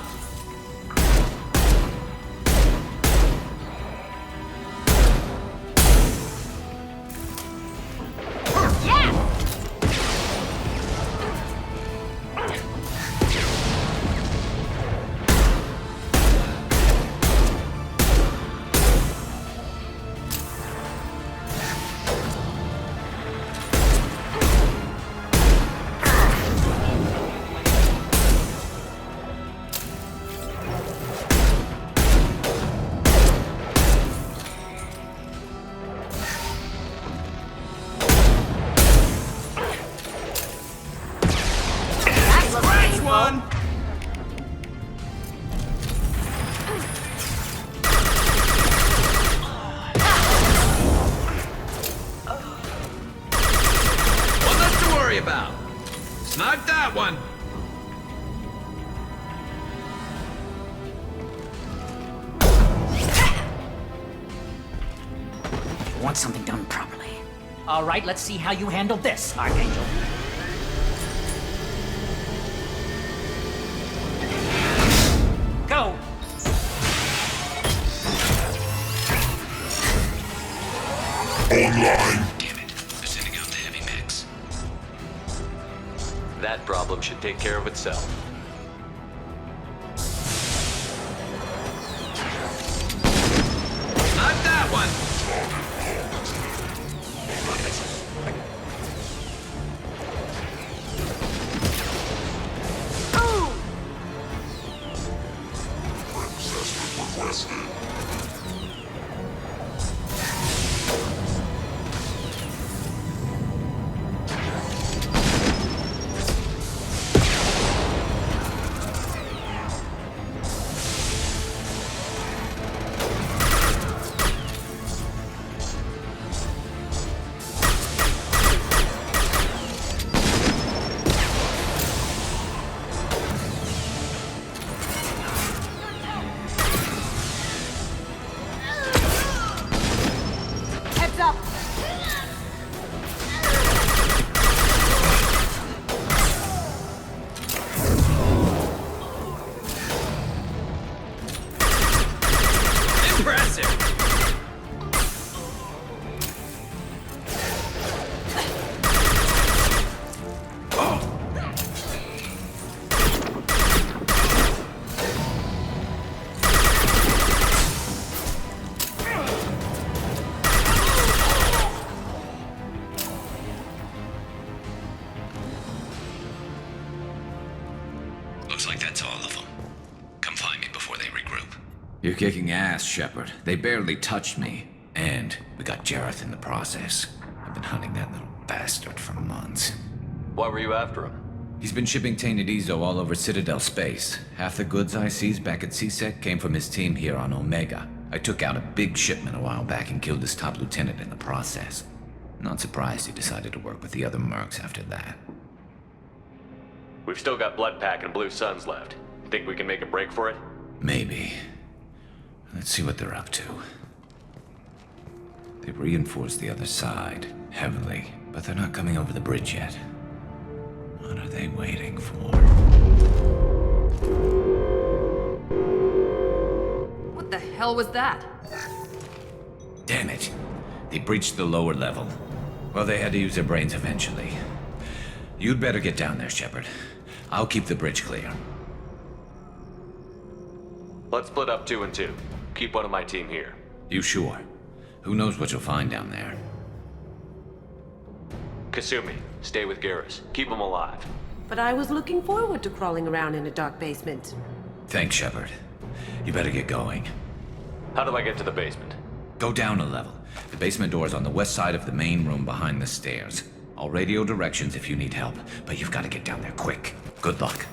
Scratch one. One less to worry about. Sniped that one. You want something done properly. All right, let's see how you handle this, Archangel. Go! Online. Damn it. They're sending out the heavy mix. That problem should take care of itself. Snipe that one. You're kicking ass, Shepard. They barely touched me. And we got Jareth in the process. I've been hunting that little bastard for months. Why were you after him? He's been shipping tainted Ezo all over Citadel space. Half the goods I seized back at CSEC came from his team here on Omega. I took out a big shipment a while back and killed his top lieutenant in the process. Not surprised he decided to work with the other mercs after that. We've still got Bloodpack and Blue Suns left. Think we can make a break for it? Maybe. Let's see what they're up to. They've reinforced the other side, heavily, but they're not coming over the bridge yet. What are they waiting for? What the hell was that? Damn it. They breached the lower level. Well, they had to use their brains eventually. You'd better get down there, Shepard. I'll keep the bridge clear. Let's split up 2 and 2. Keep one of my team here. You sure? Who knows what you'll find down there? Kasumi, stay with Garrus. Keep him alive. But I was looking forward to crawling around in a dark basement. Thanks, Shepard. You better get going. How do I get to the basement? Go down a level. The basement door's on the west side of the main room behind the stairs. I'll radio directions if you need help, but you've got to get down there quick. Good luck.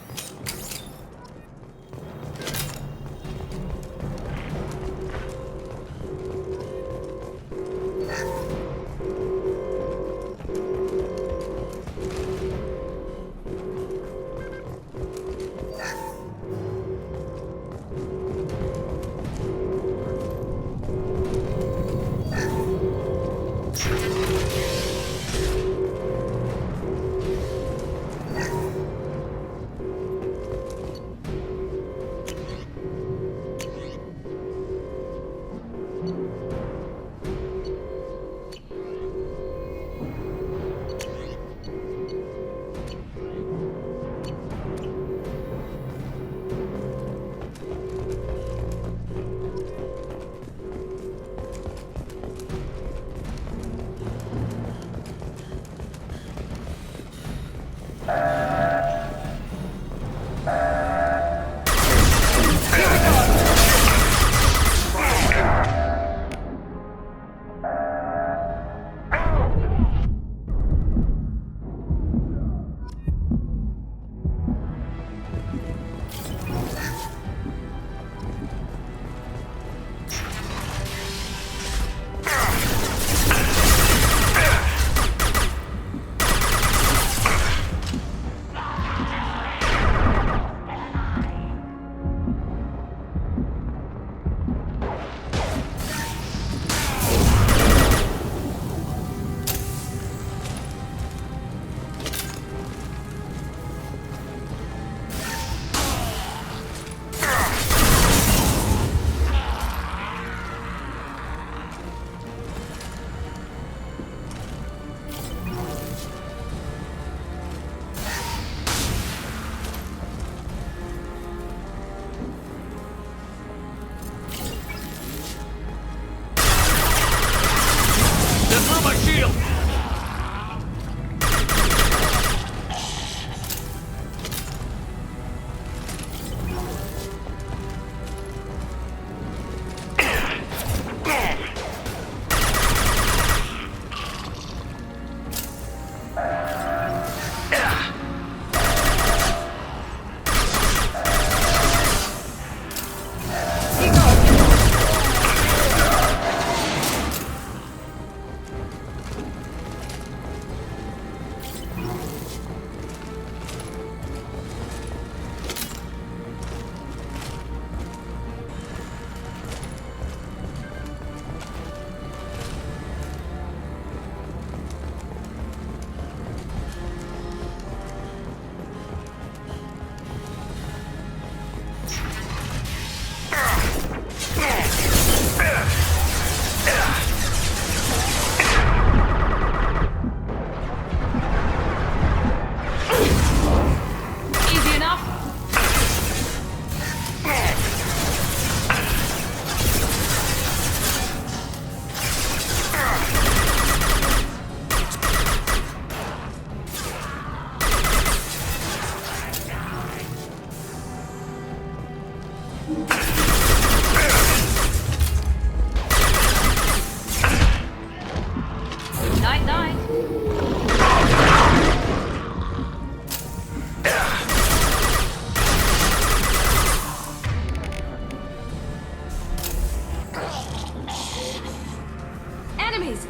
freeze.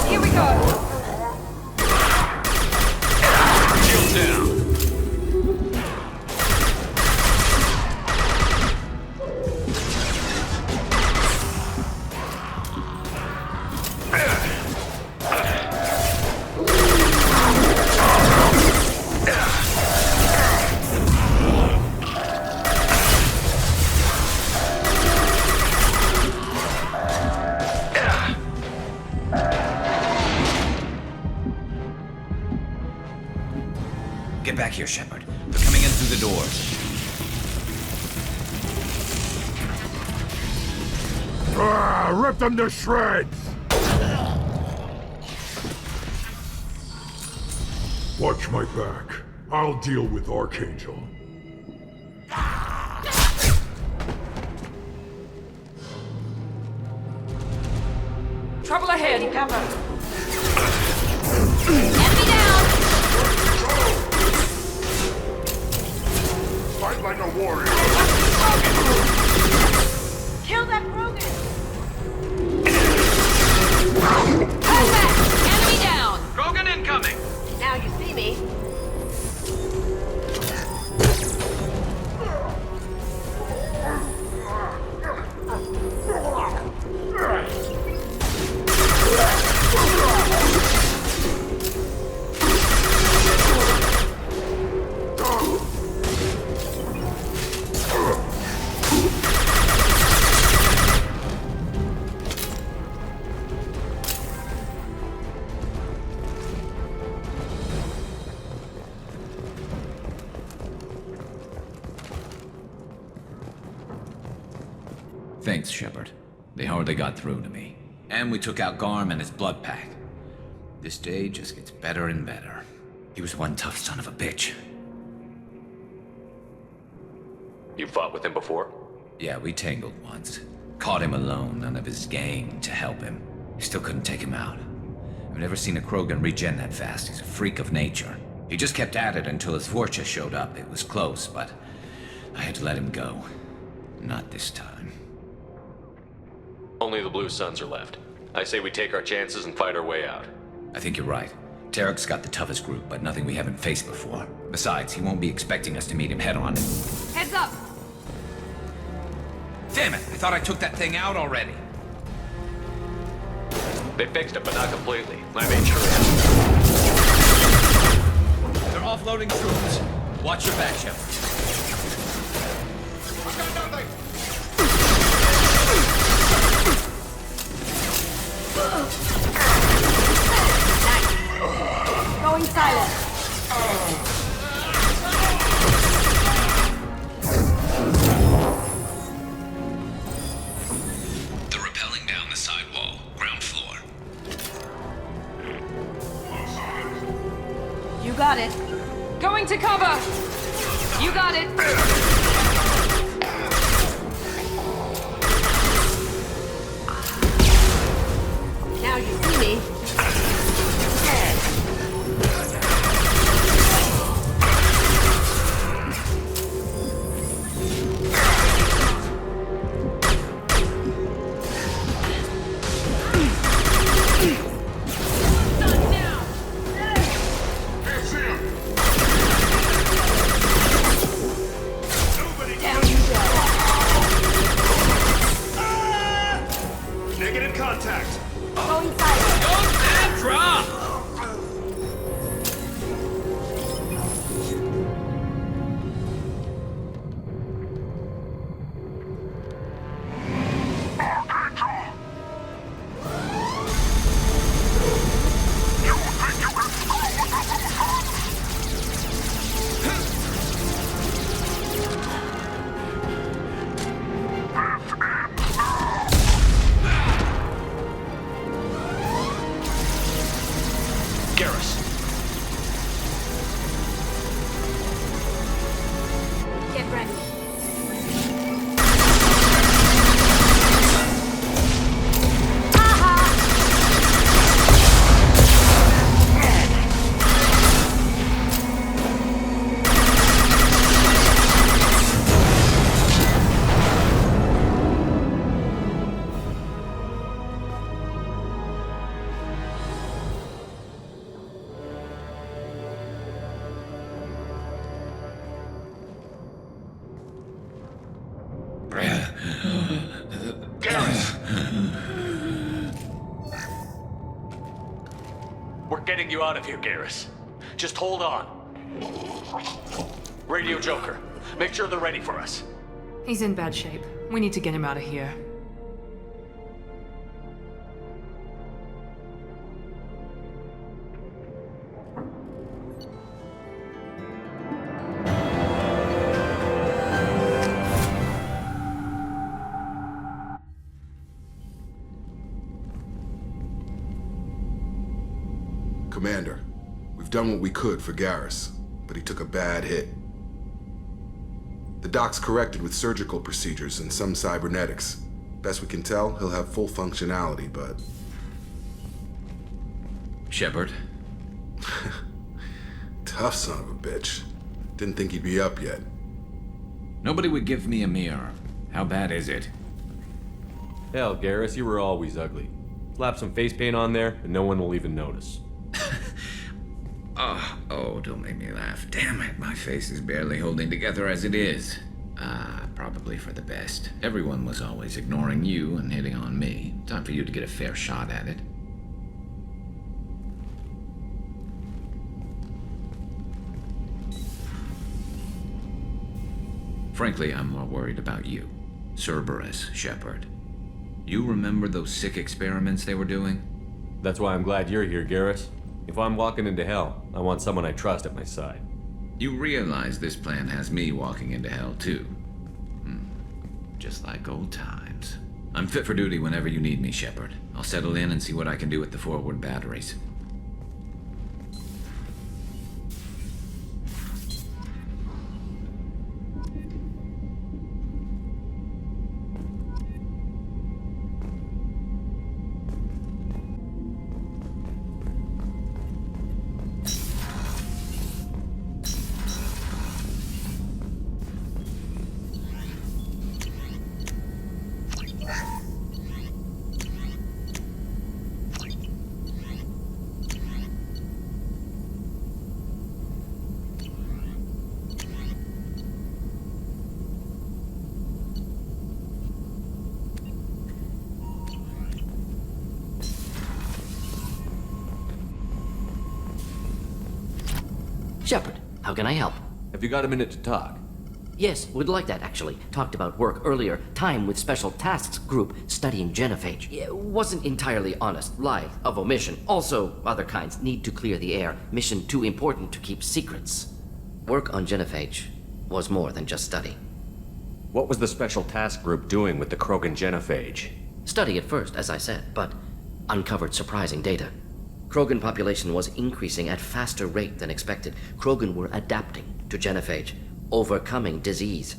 Here we go. Shield down. Get back here, Shepard. They're coming in through the doors. Rip them to shreds! Watch my back. I'll deal with Archangel. Trouble ahead. Cover. Enemy down! Fight like a warrior. Kill that Krogan. Enemy down. Krogan incoming. Now you see me. Thanks, Shepard. They hardly got through to me. And we took out Garm and his blood pack. This day just gets better and better. He was one tough son of a bitch. You fought with him before? Yeah, we tangled once. Caught him alone, none of his gang to help him. Still couldn't take him out. I've never seen a Krogan regen that fast. He's a freak of nature. He just kept at it until his Vorcha showed up. It was close, but I had to let him go. Not this time. Only the Blue Suns are left. I say we take our chances and fight our way out. I think you're right. Tarek's got the toughest group, but nothing we haven't faced before. Besides, he won't be expecting us to meet him head-on. Heads up. Damn it! I thought I took that thing out already. They fixed it, but not completely. I made sure. They're offloading troops. Watch your back, Shepard. I got nothing! Going silent. They're rappelling down the side wall, ground floor. You got it. Going to cover. You got it. Now you see me. Negative contact. Going silent. Don't drop. getting you out of here, Garrus. Just hold on. Radio Joker, make sure they're ready for us. He's in bad shape. We need to get him out of here. Commander, we've done what we could for Garrus, but he took a bad hit. The doc's corrected with surgical procedures and some cybernetics. Best we can tell, he'll have full functionality, but... Shepard? Tough son of a bitch. Didn't think he'd be up yet. Nobody would give me a mirror. How bad is it? Hell, Garrus, you were always ugly. Slap some face paint on there, and no one will even notice. Oh, don't make me laugh. Damn it, my face is barely holding together as it is. Probably for the best. Everyone was always ignoring you and hitting on me. Time for you to get a fair shot at it. Frankly, I'm more worried about you. Cerberus, Shepard. You remember those sick experiments they were doing? That's why I'm glad you're here, Garrus. If I'm walking into hell, I want someone I trust at my side. You realize this plan has me walking into hell, too. Just like old times. I'm fit for duty whenever you need me, Shepard. I'll settle in and see what I can do with the forward batteries. Shepard, how can I help? Have you got a minute to talk? Yes, would like that actually. Talked about work earlier. Time with Special Tasks Group studying genophage. Wasn't entirely honest. Lie of omission. Also, other kinds. Need to clear the air. Mission too important to keep secrets. Work on genophage was more than just study. What was the Special Task Group doing with the Krogan genophage? Study at first, as I said, but uncovered surprising data. Krogan population was increasing at faster rate than expected. Krogan were adapting to genophage, overcoming disease.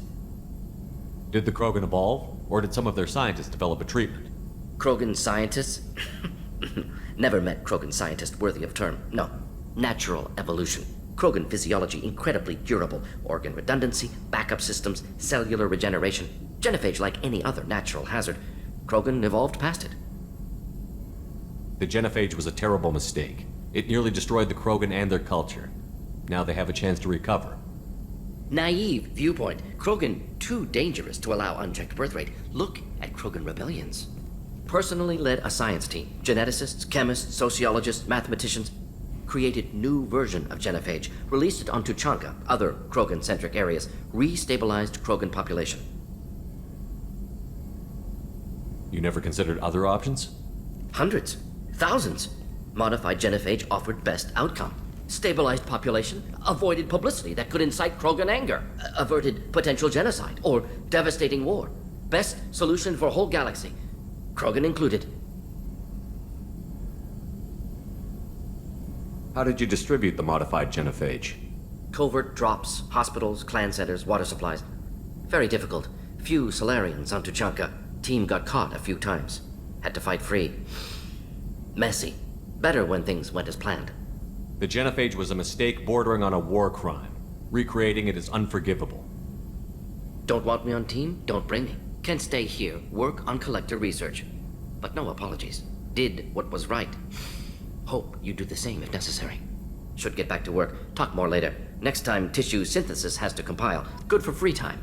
Did the Krogan evolve, or did some of their scientists develop a treatment? Krogan scientists? Never met Krogan scientist worthy of term. No. Natural evolution. Krogan physiology incredibly durable. Organ redundancy, backup systems, cellular regeneration. Genophage like any other natural hazard. Krogan evolved past it. The genophage was a terrible mistake. It nearly destroyed the Krogan and their culture. Now they have a chance to recover. Naive viewpoint. Krogan too dangerous to allow unchecked birth rate. Look at Krogan rebellions. Personally led a science team. Geneticists, chemists, sociologists, mathematicians. Created new version of genophage. Released it on Tuchanka, other Krogan-centric areas. Restabilized Krogan population. You never considered other options? Hundreds. Thousands. Modified genophage offered best outcome. Stabilized population, avoided publicity that could incite Krogan anger, averted potential genocide or devastating war. Best solution for whole galaxy, Krogan included. How did you distribute the modified genophage? Covert drops, hospitals, clan centers, water supplies. Very difficult. Few Solarians on Tuchanka. Team got caught a few times. Had to fight free. Messy. Better when things went as planned. The genophage was a mistake bordering on a war crime. Recreating it is unforgivable. Don't want me on team? Don't bring me. Can stay here, work on collector research. But no apologies. Did what was right. Hope you do the same if necessary. Should get back to work. Talk more later. Next time tissue synthesis has to compile. Good for free time.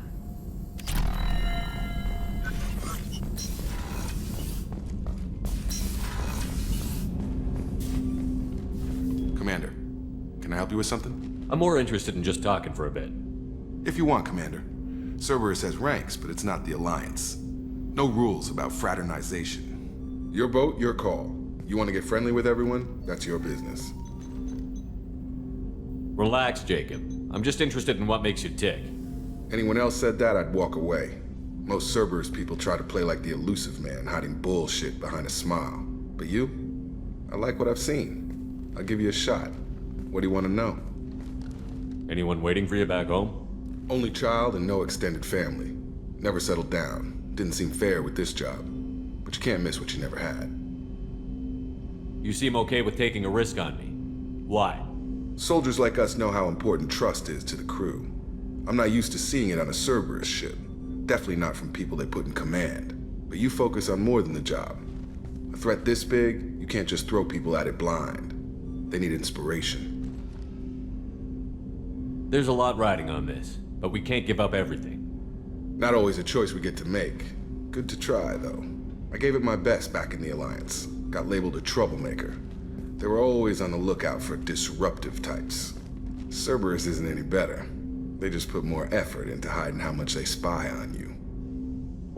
you with something? I'm more interested in just talking for a bit. If you want, Commander. Cerberus has ranks, but it's not the Alliance. No rules about fraternization. Your boat, your call. You want to get friendly with everyone? That's your business. Relax, Jacob. I'm just interested in what makes you tick. Anyone else said that, I'd walk away. Most Cerberus people try to play like the elusive man, hiding bullshit behind a smile. But you? I like what I've seen. I'll give you a shot. What do you want to know? Anyone waiting for you back home? Only child and no extended family. Never settled down. Didn't seem fair with this job. But you can't miss what you never had. You seem okay with taking a risk on me. Why? Soldiers like us know how important trust is to the crew. I'm not used to seeing it on a Cerberus ship. Definitely not from people they put in command. But you focus on more than the job. A threat this big, you can't just throw people at it blind. They need inspiration. There's a lot riding on this, but we can't give up everything. Not always a choice we get to make. Good to try, though. I gave it my best back in the Alliance. Got labeled a troublemaker. They were always on the lookout for disruptive types. Cerberus isn't any better. They just put more effort into hiding how much they spy on you.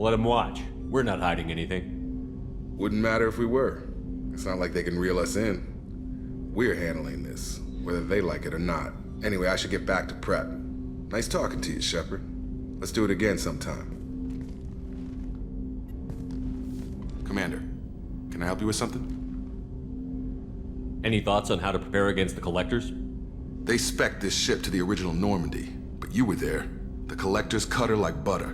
Let them watch. We're not hiding anything. Wouldn't matter if we were. It's not like they can reel us in. We're handling this, whether they like it or not. Anyway, I should get back to prep. Nice talking to you, Shepard. Let's do it again sometime. Commander, can I help you with something? Any thoughts on how to prepare against the Collectors? They spec'd this ship to the original Normandy, but you were there. The Collectors cut her like butter.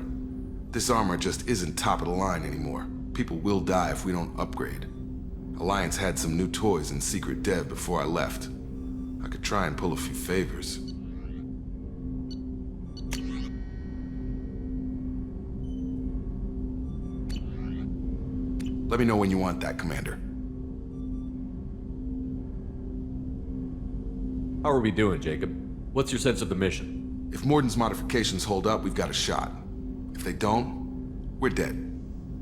This armor just isn't top of the line anymore. People will die if we don't upgrade. Alliance had some new toys in secret dev before I left. I could try and pull a few favors. Let me know when you want that, Commander. How are we doing, Jacob? What's your sense of the mission? If Morden's modifications hold up, we've got a shot. If they don't, we're dead.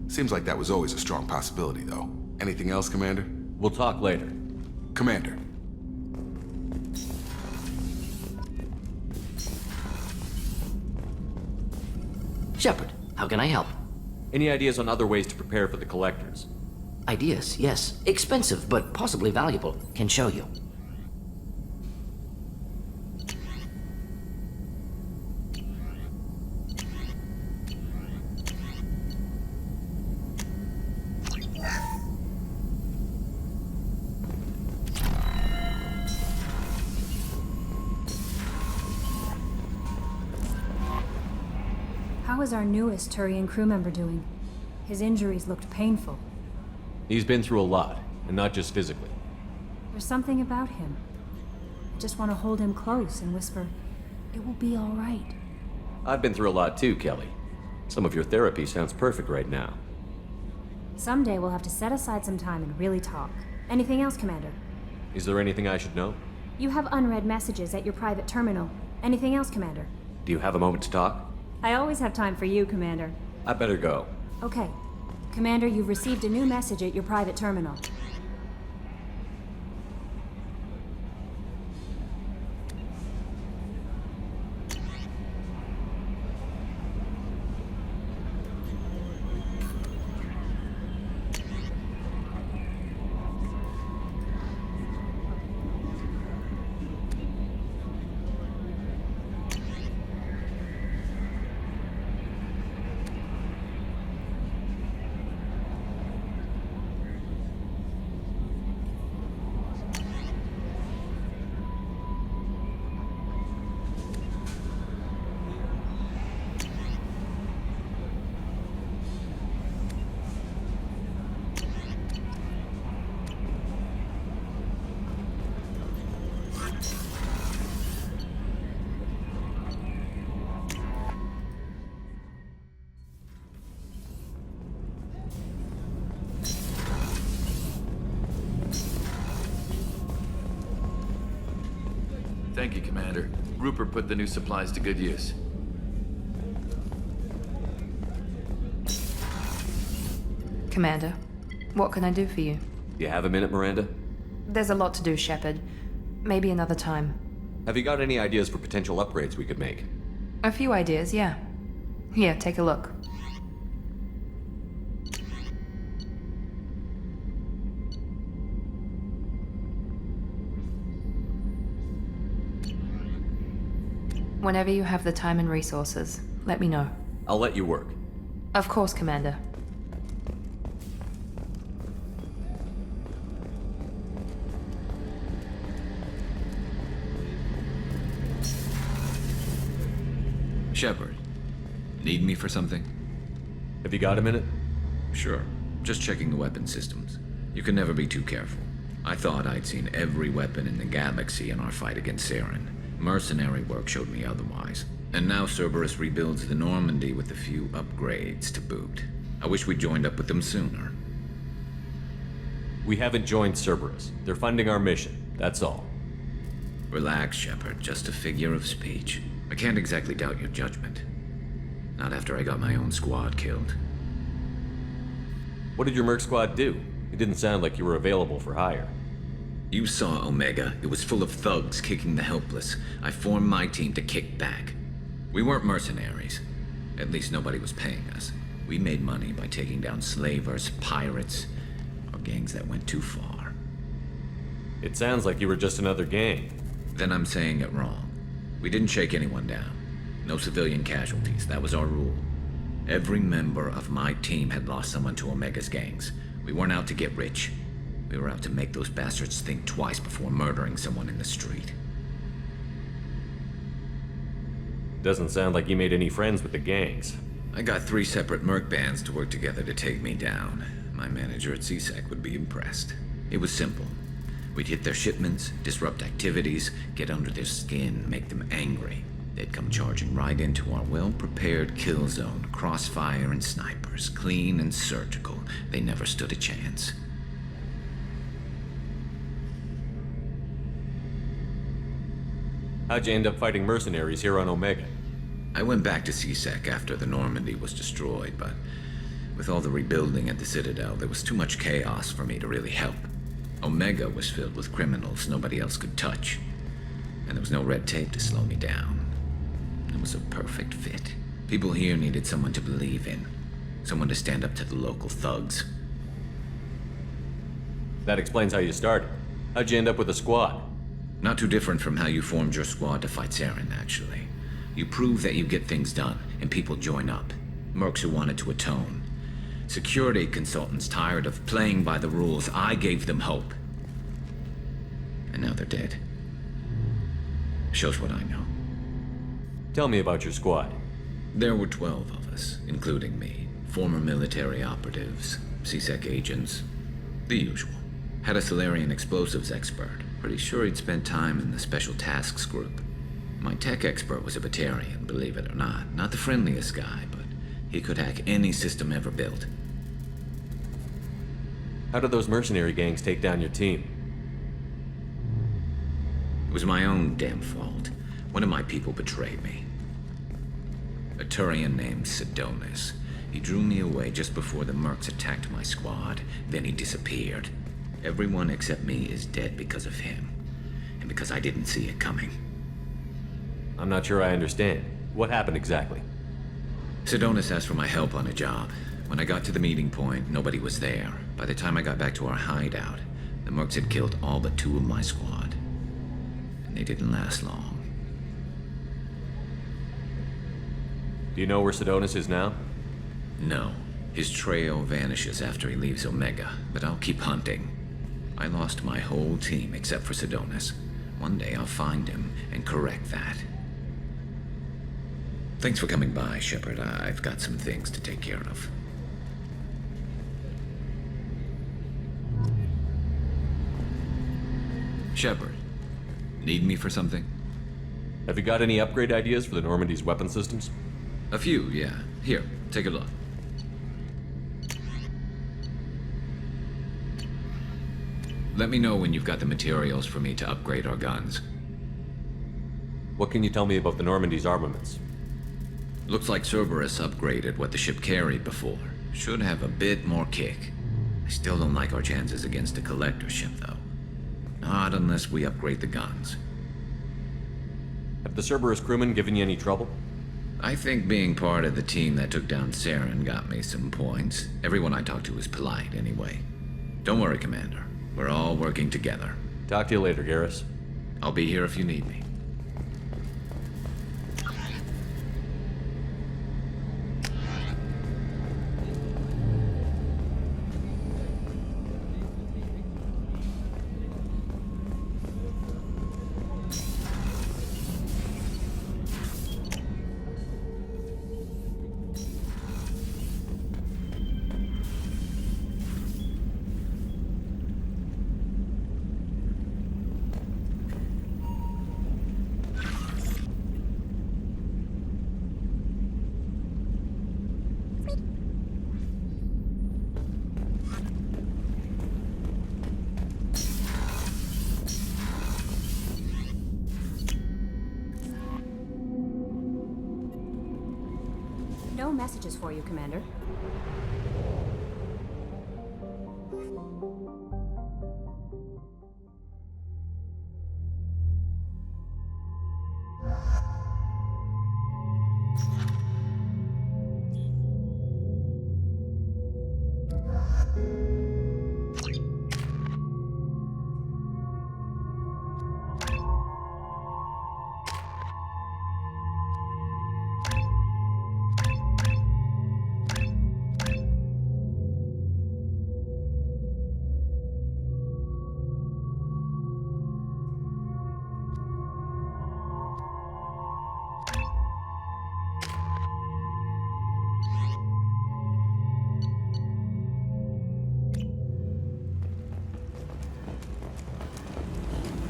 Seems like that was always a strong possibility, though. Anything else, Commander? We'll talk later. Commander. Shepard, how can I help? Any ideas on other ways to prepare for the Collectors? Ideas, yes. Expensive, but possibly valuable. Can show you. How is our newest Turian crew member doing? His injuries looked painful. He's been through a lot, and not just physically. There's something about him. I just want to hold him close and whisper, "It will be all right." I've been through a lot too, Kelly. Some of your therapy sounds perfect right now. Someday we'll have to set aside some time and really talk. Anything else, Commander? Is there anything I should know? You have unread messages at your private terminal. Anything else, Commander? Do you have a moment to talk? I always have time for you, Commander. I better go. Okay. Commander, you've received a new message at your private terminal. Thank you, Commander. Rupert put the new supplies to good use. Commander, what can I do for you? You have a minute, Miranda? There's a lot to do, Shepard. Maybe another time. Have you got any ideas for potential upgrades we could make? A few ideas, yeah. Here, take a look. Whenever you have the time and resources, let me know. I'll let you work. Of course, Commander. Shepard, need me for something? Have you got a minute? Sure. Just checking the weapon systems. You can never be too careful. I thought I'd seen every weapon in the galaxy in our fight against Saren. Mercenary work showed me otherwise. And now Cerberus rebuilds the Normandy with a few upgrades to boot. I wish we'd joined up with them sooner. We haven't joined Cerberus. They're funding our mission, that's all. Relax, Shepard. Just a figure of speech. I can't exactly doubt your judgment. Not after I got my own squad killed. What did your merc squad do? It didn't sound like you were available for hire. You saw Omega. It was full of thugs kicking the helpless. I formed my team to kick back. We weren't mercenaries. At least nobody was paying us. We made money by taking down slavers, pirates, or gangs that went too far. It sounds like you were just another gang. Then I'm saying it wrong. We didn't shake anyone down. No civilian casualties. That was our rule. Every member of my team had lost someone to Omega's gangs. We weren't out to get rich. We were out to make those bastards think twice before murdering someone in the street. Doesn't sound like you made any friends with the gangs. I got 3 separate merc bands to work together to take me down. My manager at CSEC would be impressed. It was simple. We'd hit their shipments, disrupt activities, get under their skin, make them angry. They'd come charging right into our well-prepared kill zone, crossfire and snipers, clean and surgical. They never stood a chance. How'd you end up fighting mercenaries here on Omega? I went back to CSEC after the Normandy was destroyed, but with all the rebuilding at the Citadel, there was too much chaos for me to really help. Omega was filled with criminals nobody else could touch, and there was no red tape to slow me down. It was a perfect fit. People here needed someone to believe in, someone to stand up to the local thugs. That explains how you started. How'd you end up with a squad? Not too different from how you formed your squad to fight Saren, actually. You prove that you get things done, and people join up. Mercs who wanted to atone. Security consultants tired of playing by the rules. I gave them hope. And now they're dead. Shows what I know. Tell me about your squad. There were 12 of us, including me. Former military operatives, CSEC agents, the usual. Had a Solarian explosives expert. Pretty sure he'd spent time in the Special Tasks Group. My tech expert was a Batarian, believe it or not. Not the friendliest guy, but he could hack any system ever built. How did those mercenary gangs take down your team? It was my own damn fault. One of my people betrayed me. A Turian named Sidonis. He drew me away just before the mercs attacked my squad. Then he disappeared. Everyone except me is dead because of him. And because I didn't see it coming. I'm not sure I understand. What happened exactly? Sidonis asked for my help on a job. When I got to the meeting point, nobody was there. By the time I got back to our hideout, the mercs had killed all but 2 of my squad. And they didn't last long. Do you know where Sidonis is now? No. His trail vanishes after he leaves Omega, but I'll keep hunting. I lost my whole team except for Sidonis. One day I'll find him and correct that. Thanks for coming by, Shepard. I've got some things to take care of. Shepard, need me for something? Have you got any upgrade ideas for the Normandy's weapon systems? A few, yeah. Here, take a look. Let me know when you've got the materials for me to upgrade our guns. What can you tell me about the Normandy's armaments? Looks like Cerberus upgraded what the ship carried before. Should have a bit more kick. I still don't like our chances against a collector ship, though. Not unless we upgrade the guns. Have the Cerberus crewmen given you any trouble? I think being part of the team that took down Saren got me some points. Everyone I talked to was polite, anyway. Don't worry, Commander. We're all working together. Talk to you later, Garrus. I'll be here if you need me. No messages for you, Commander.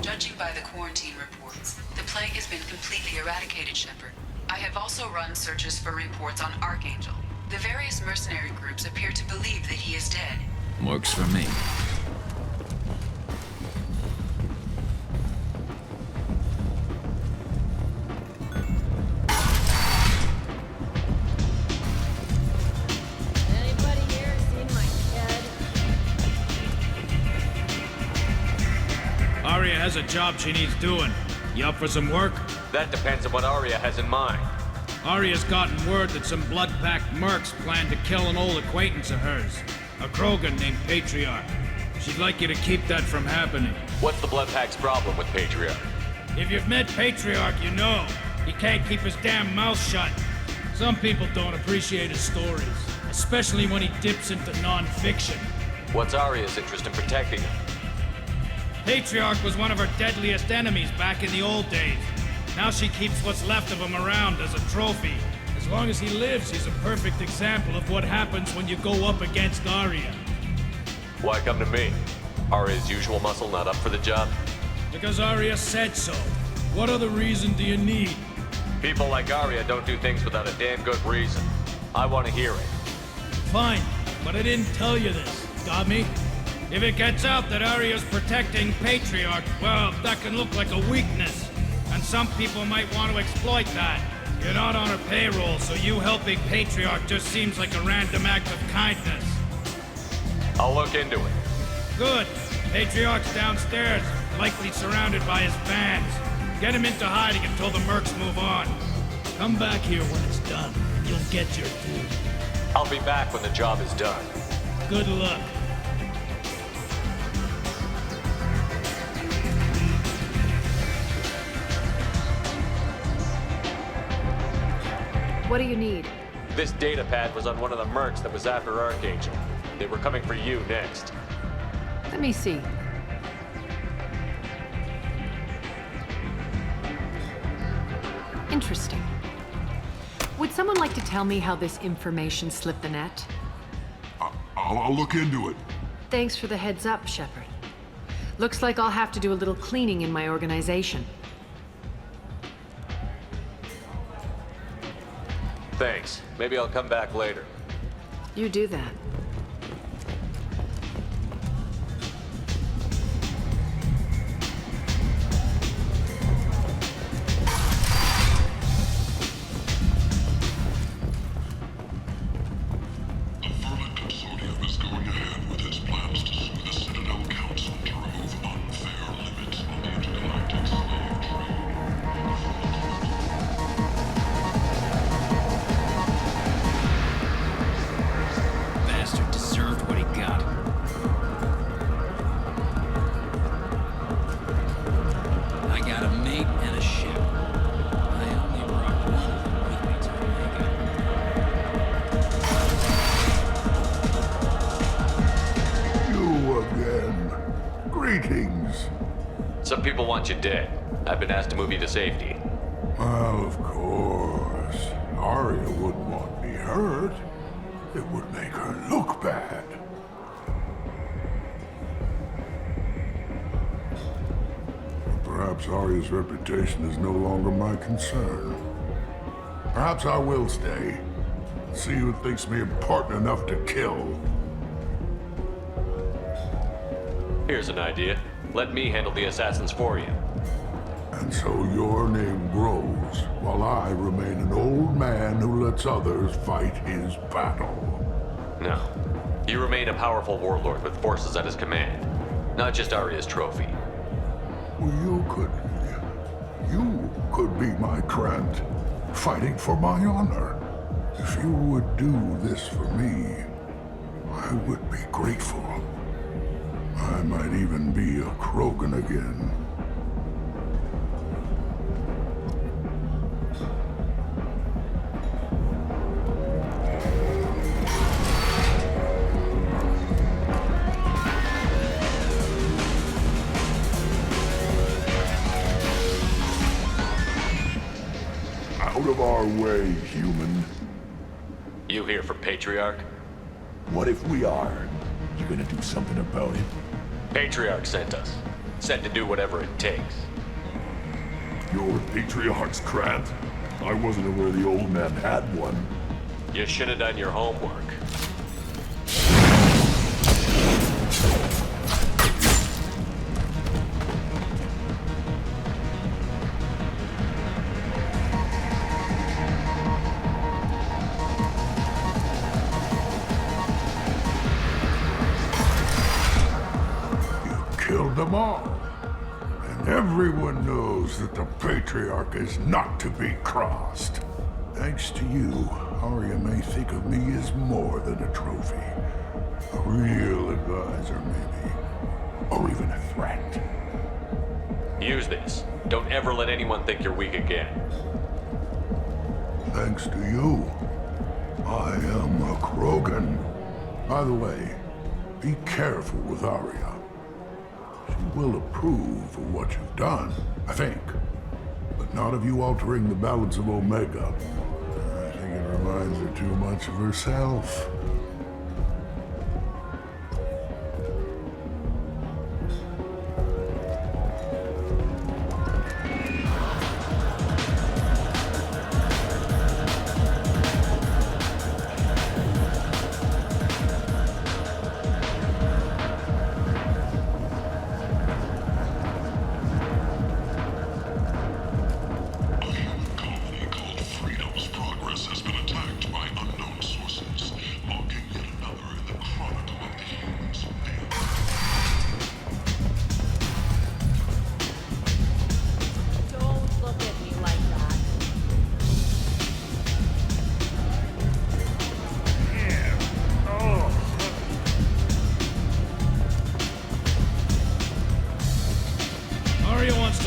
Judging by the quarantine reports, the plague has been completely eradicated, Shepard. I have also run searches for reports on Archangel. The various mercenary groups appear to believe that he is dead. Works for me. Anybody here seen my kid? Aria has a job she needs doing. You up for some work? That depends on what Aria has in mind. Aria's gotten word that some blood-packed mercs plan to kill an old acquaintance of hers, a Krogan named Patriarch. She'd like you to keep that from happening. What's the Bloodpack's problem with Patriarch? If you've met Patriarch, you know. He can't keep his damn mouth shut. Some people don't appreciate his stories, especially when he dips into non-fiction. What's Aria's interest in protecting him? Patriarch was one of her deadliest enemies back in the old days. Now she keeps what's left of him around as a trophy. As long as he lives, he's a perfect example of what happens when you go up against Aria. Why come to me? Aria's usual muscle not up for the job? Because Aria said so. What other reason do you need? People like Aria don't do things without a damn good reason. I want to hear it. Fine, but I didn't tell you this. Got me? If it gets out that Aria's protecting Patriarch, well, that can look like a weakness. And some people might want to exploit that. You're not on her payroll, so you helping Patriarch just seems like a random act of kindness. I'll look into it. Good. Patriarch's downstairs, likely surrounded by his bands. Get him into hiding until the mercs move on. Come back here when it's done, and you'll get your food. I'll be back when the job is done. Good luck. What do you need? This data pad was on one of the mercs that was after Archangel. They were coming for you next. Let me see. Interesting. Would someone like to tell me how this information slipped the net? I'll look into it. Thanks for the heads up, Shepard. Looks like I'll have to do a little cleaning in my organization. Thanks. Maybe I'll come back later. You do that. Some people want you dead. I've been asked to move you to safety. Well, of course. Arya wouldn't want me hurt. It would make her look bad. Perhaps Arya's reputation is no longer my concern. Perhaps I will stay. See who thinks me important enough to kill. Here's an idea. Let me handle the assassins for you. And so your name grows, while I remain an old man who lets others fight his battle. No. You remain a powerful warlord with forces at his command. Not just Arya's trophy. You could be my Krant, fighting for my honor. If you would do this for me, I would be grateful. I might even be a Krogan again. Out of our way, human. You here for Patriarch? What if we are? You gonna do something about it? Patriarch sent us. Sent to do whatever it takes. You're Patriarch's Krant? I wasn't aware the old man had one. You should have done your homework. Killed them all. And everyone knows that the Patriarch is not to be crossed. Thanks to you, Arya may think of me as more than a trophy. A real advisor, maybe. Or even a threat. Use this. Don't ever let anyone think you're weak again. Thanks to you, I am a Krogan. By the way, be careful with Arya. She will approve of what you've done, I think. But not of you altering the balance of Omega. I think it reminds her too much of herself.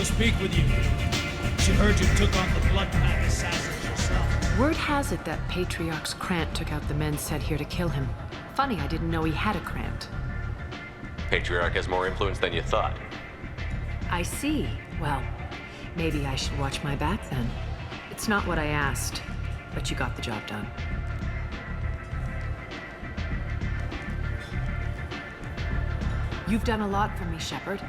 Speak with you. She heard you took on the Blood Pact assassins yourself. Word has it that Patriarch's Krant took out the men sent here to kill him. Funny, I didn't know he had a Krant. Patriarch has more influence than you thought. I see. Well, maybe I should watch my back then. It's not what I asked, but you got the job done. You've done a lot for me, Shepard.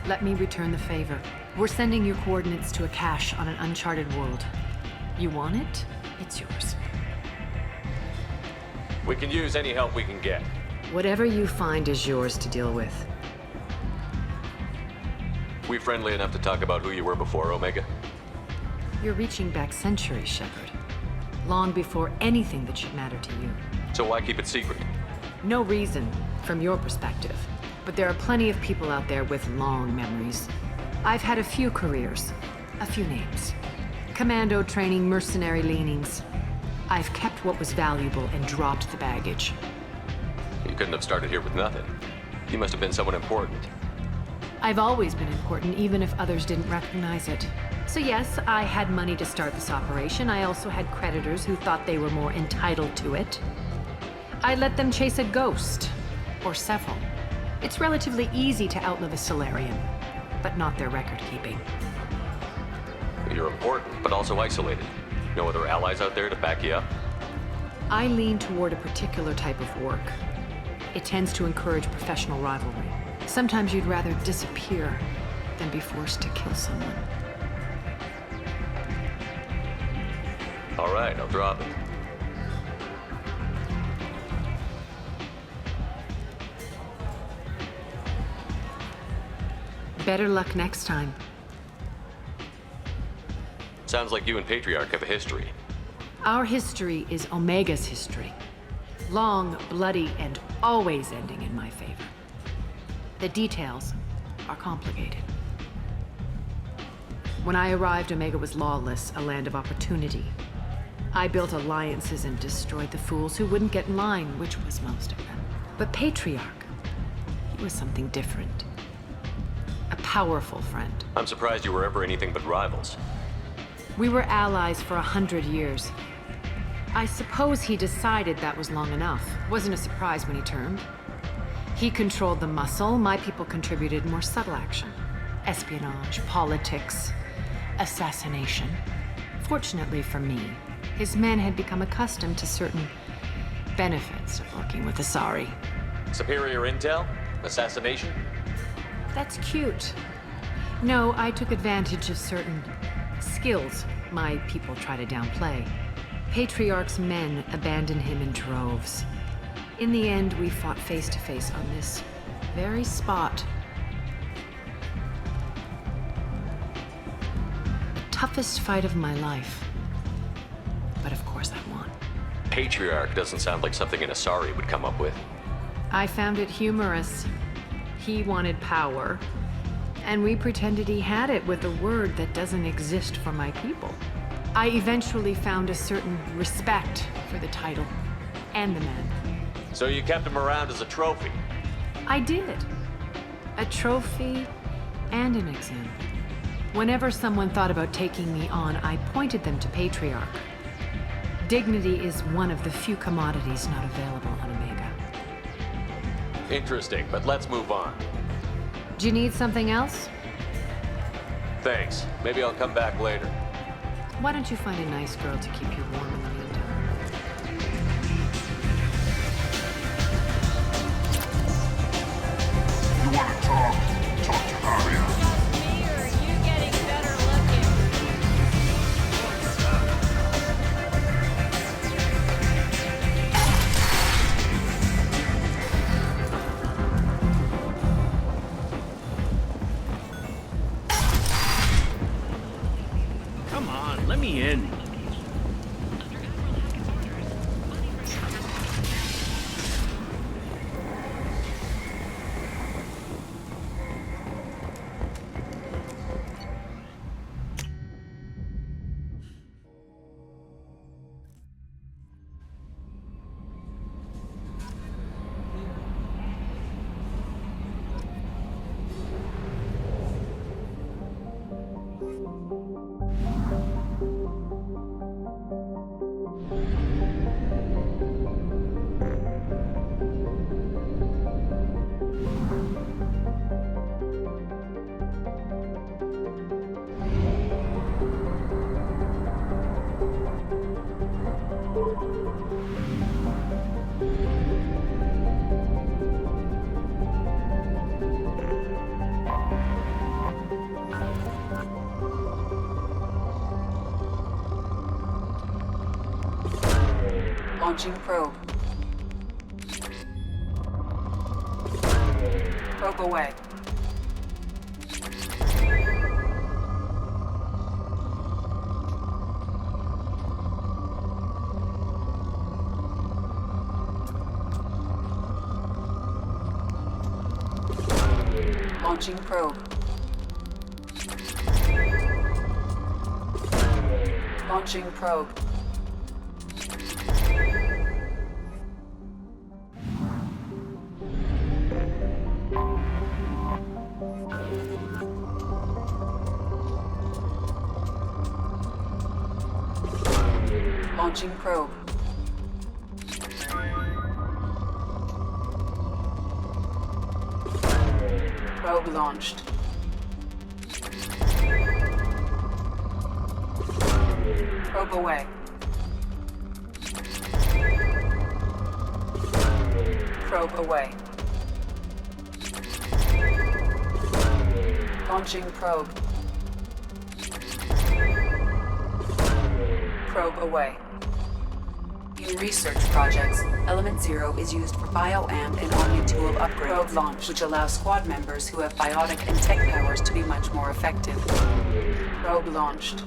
Let me return the favor. We're sending your coordinates to a cache on an uncharted world. You want it? It's yours. We can use any help we can get. Whatever you find is yours to deal with. We friendly enough to talk about who you were before, Omega? You're reaching back centuries, Shepard. Long before anything that should matter to you. So why keep it secret? No reason, from your perspective. But there are plenty of people out there with long memories. I've had a few careers, a few names. Commando training, mercenary leanings. I've kept what was valuable and dropped the baggage. You couldn't have started here with nothing. You must have been someone important. I've always been important, even if others didn't recognize it. So yes, I had money to start this operation. I also had creditors who thought they were more entitled to it. I let them chase a ghost, or several. It's relatively easy to outlive a Solarian. but not their record keeping. You're important, but also isolated. No other allies out there to back you up? I lean toward a particular type of work. It tends to encourage professional rivalry. Sometimes you'd rather disappear than be forced to kill someone. All right, I'll drop it. Better luck next time. Sounds like you and Patriarch have a history. Our history is Omega's history. Long, bloody, and always ending in my favor. The details are complicated. When I arrived, Omega was lawless, a land of opportunity. I built alliances and destroyed the fools who wouldn't get in line, which was most of them. But Patriarch, he was something different. A powerful friend. I'm surprised you were ever anything but rivals. We were allies for 100 years. I suppose he decided that was long enough. Wasn't a surprise when he turned. He controlled the muscle, my people contributed more subtle action. Espionage, politics, assassination. Fortunately for me, his men had become accustomed to certain benefits of working with Asari. Superior intel? Assassination? That's cute. No, I took advantage of certain skills my people try to downplay. Patriarch's men abandoned him in droves. In the end, we fought face to face on this very spot. The toughest fight of my life. But of course I won. Patriarch doesn't sound like something an Asari would come up with. I found it humorous. He wanted power, and we pretended he had it with a word that doesn't exist for my people. I eventually found a certain respect for the title and the man. So you kept him around as a trophy? I did. A trophy and an example. Whenever someone thought about taking me on, I pointed them to Patriarch. Dignity is one of the few commodities not available on Omega. Interesting, but let's move on. Do you need something else? Thanks. Maybe I'll come back later. Why don't you find a nice girl to keep you warm in the meantime? You want to talk? Talk to Aria. Me or you getting better looking? Come on, let me in. Launching probe. Probe away. Launching probe. Launching probe. Launching probe. Probe launched. Probe away. Probe away. Launching probe. Probe away. In research projects, Element Zero is used for bioamp and omni-tool upgrades. Probe launch, which allows squad members who have biotic and tech powers to be much more effective. Probe launched.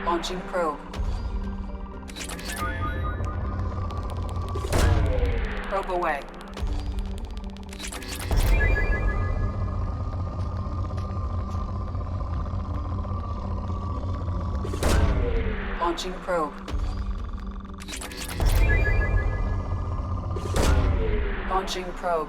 Launching probe. Probe away. Launching probe. Launching probe.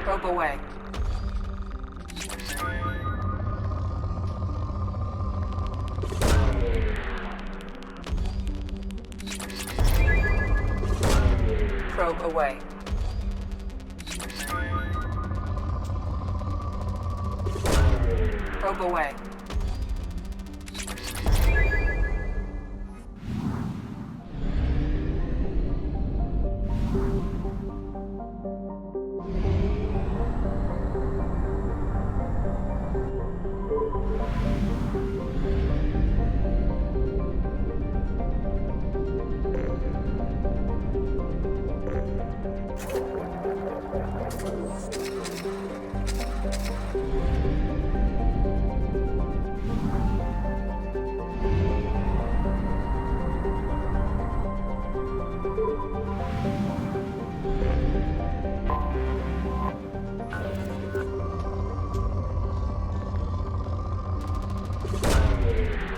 Probe away. Probe away. Probe away.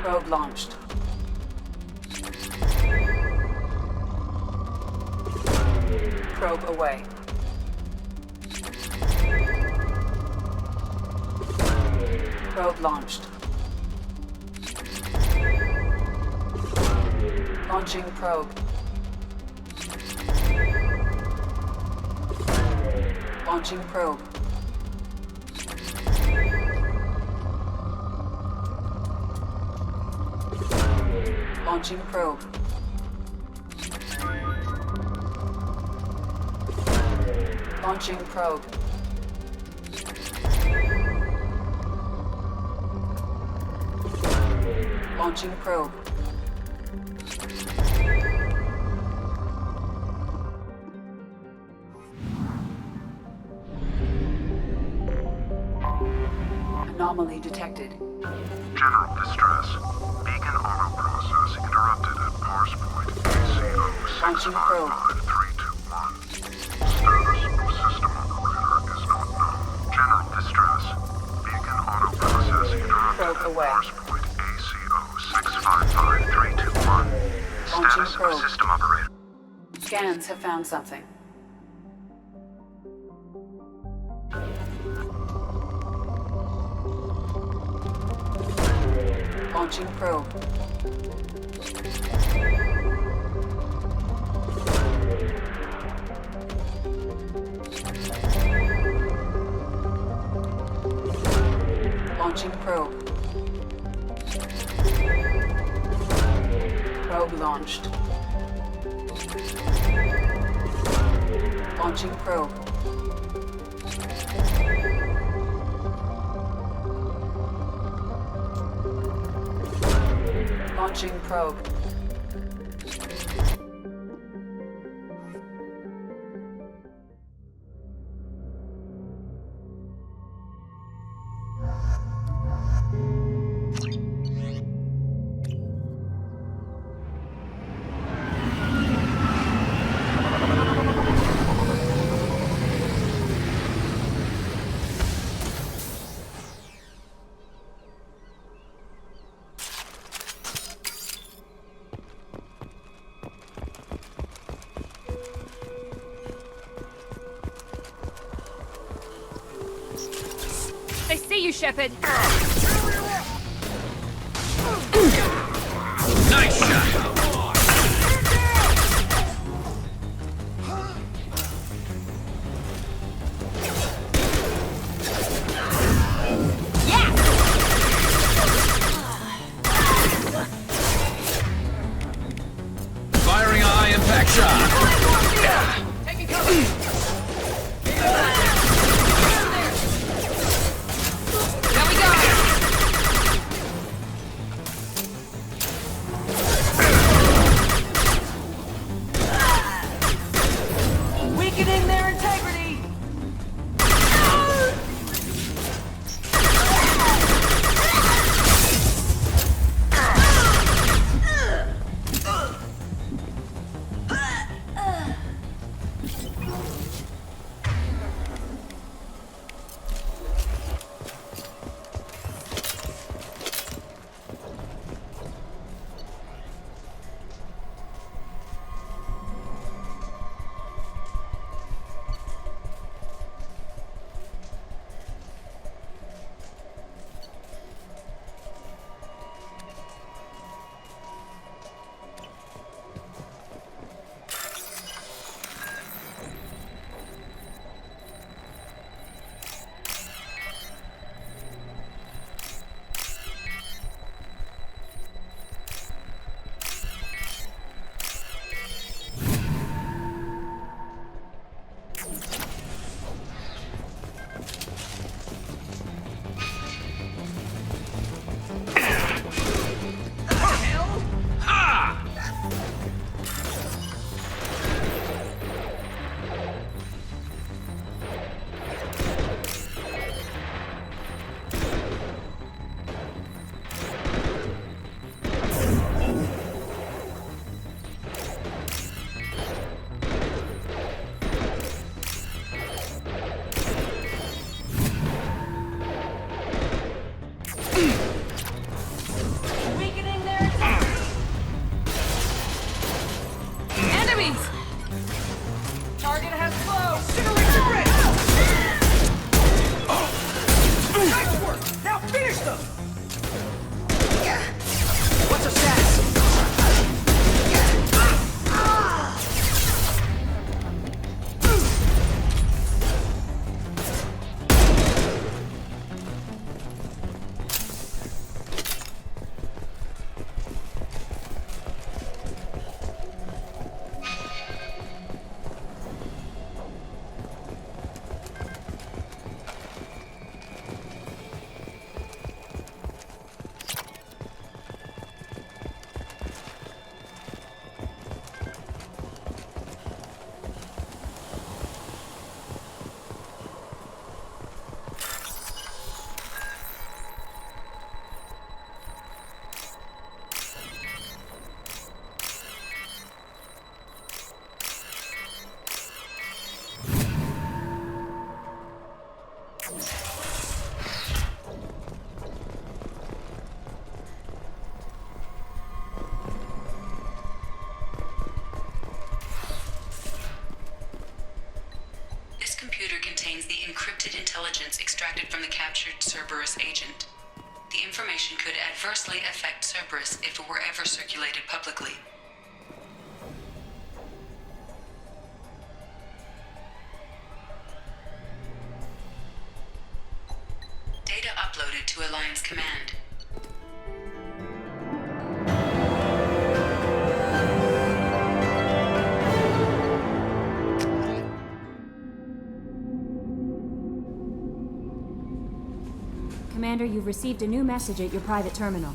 Probe launched. Probe away. Probe launched. Launching probe. Launching probe. Launching probe. Launching probe. Launching probe. Anomaly detected. General distress. Beacon auto process interrupted at parse point ACO 655321. Status of system operator is not known. General distress. Beacon auto process interrupted at parse point ACO 655321. Status of system operator. Scans have found something. Launching probe. Launching probe. Probe launched. Launching probe. Launching probe. Shepard. Nice shot! Firing a high impact shot. Taking cover. Weakening their integrity! Target has flow. Nice work! Now finish them! What's her status? This computer contains the encrypted intelligence extracted from the captured Cerberus agent. The information could adversely affect Cerberus if it were ever circulated publicly. Data uploaded to Alliance Command. Commander, you've received a new message at your private terminal.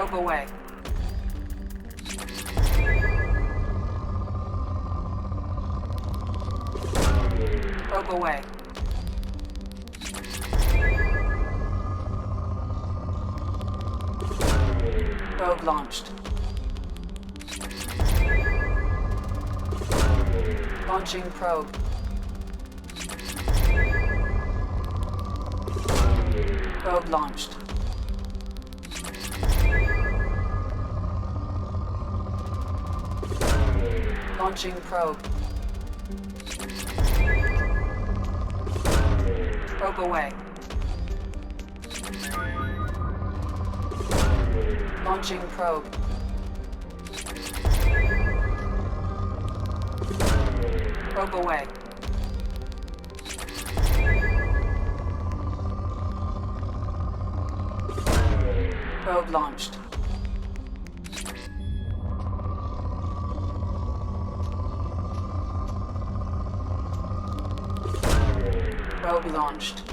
Probe away. Probe away. Probe launched. Launching probe. Probe launched. Launching probe. Probe away. Launching probe. Probe away. Probe launched. Probe launched.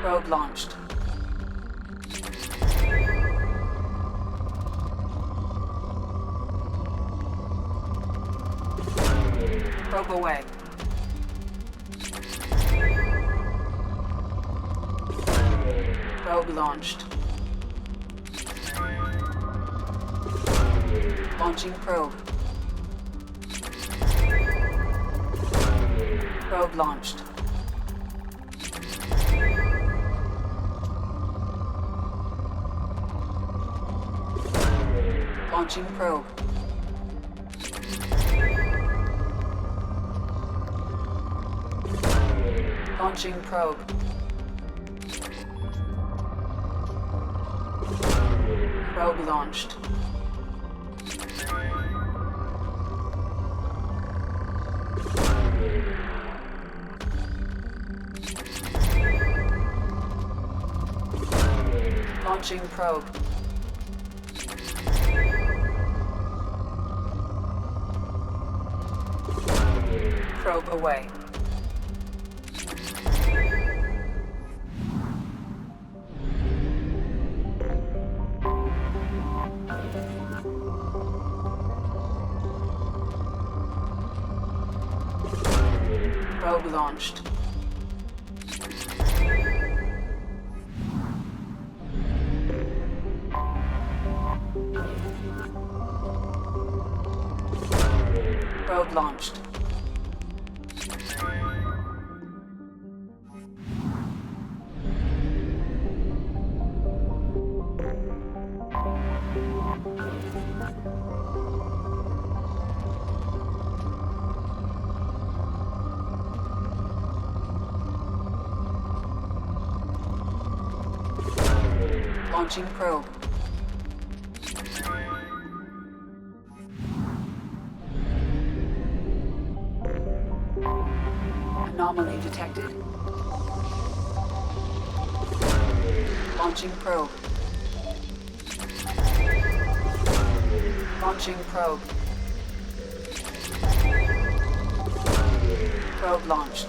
Probe launched. Probe away. Probe launched. Launching probe. Probe launched. Launching probe. Launching probe. Probe launched. Launching probe. Probe away. Probe launched. Probe launched. Launching probe. Anomaly detected. Launching probe. Launching probe. Probe launched.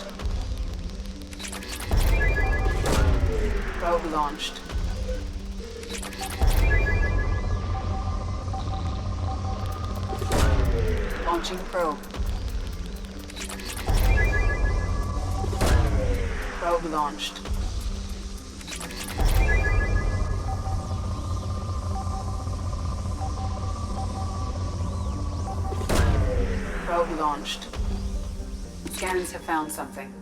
Probe launched. Launching probe. Probe launched. Probe launched. Scans have found something.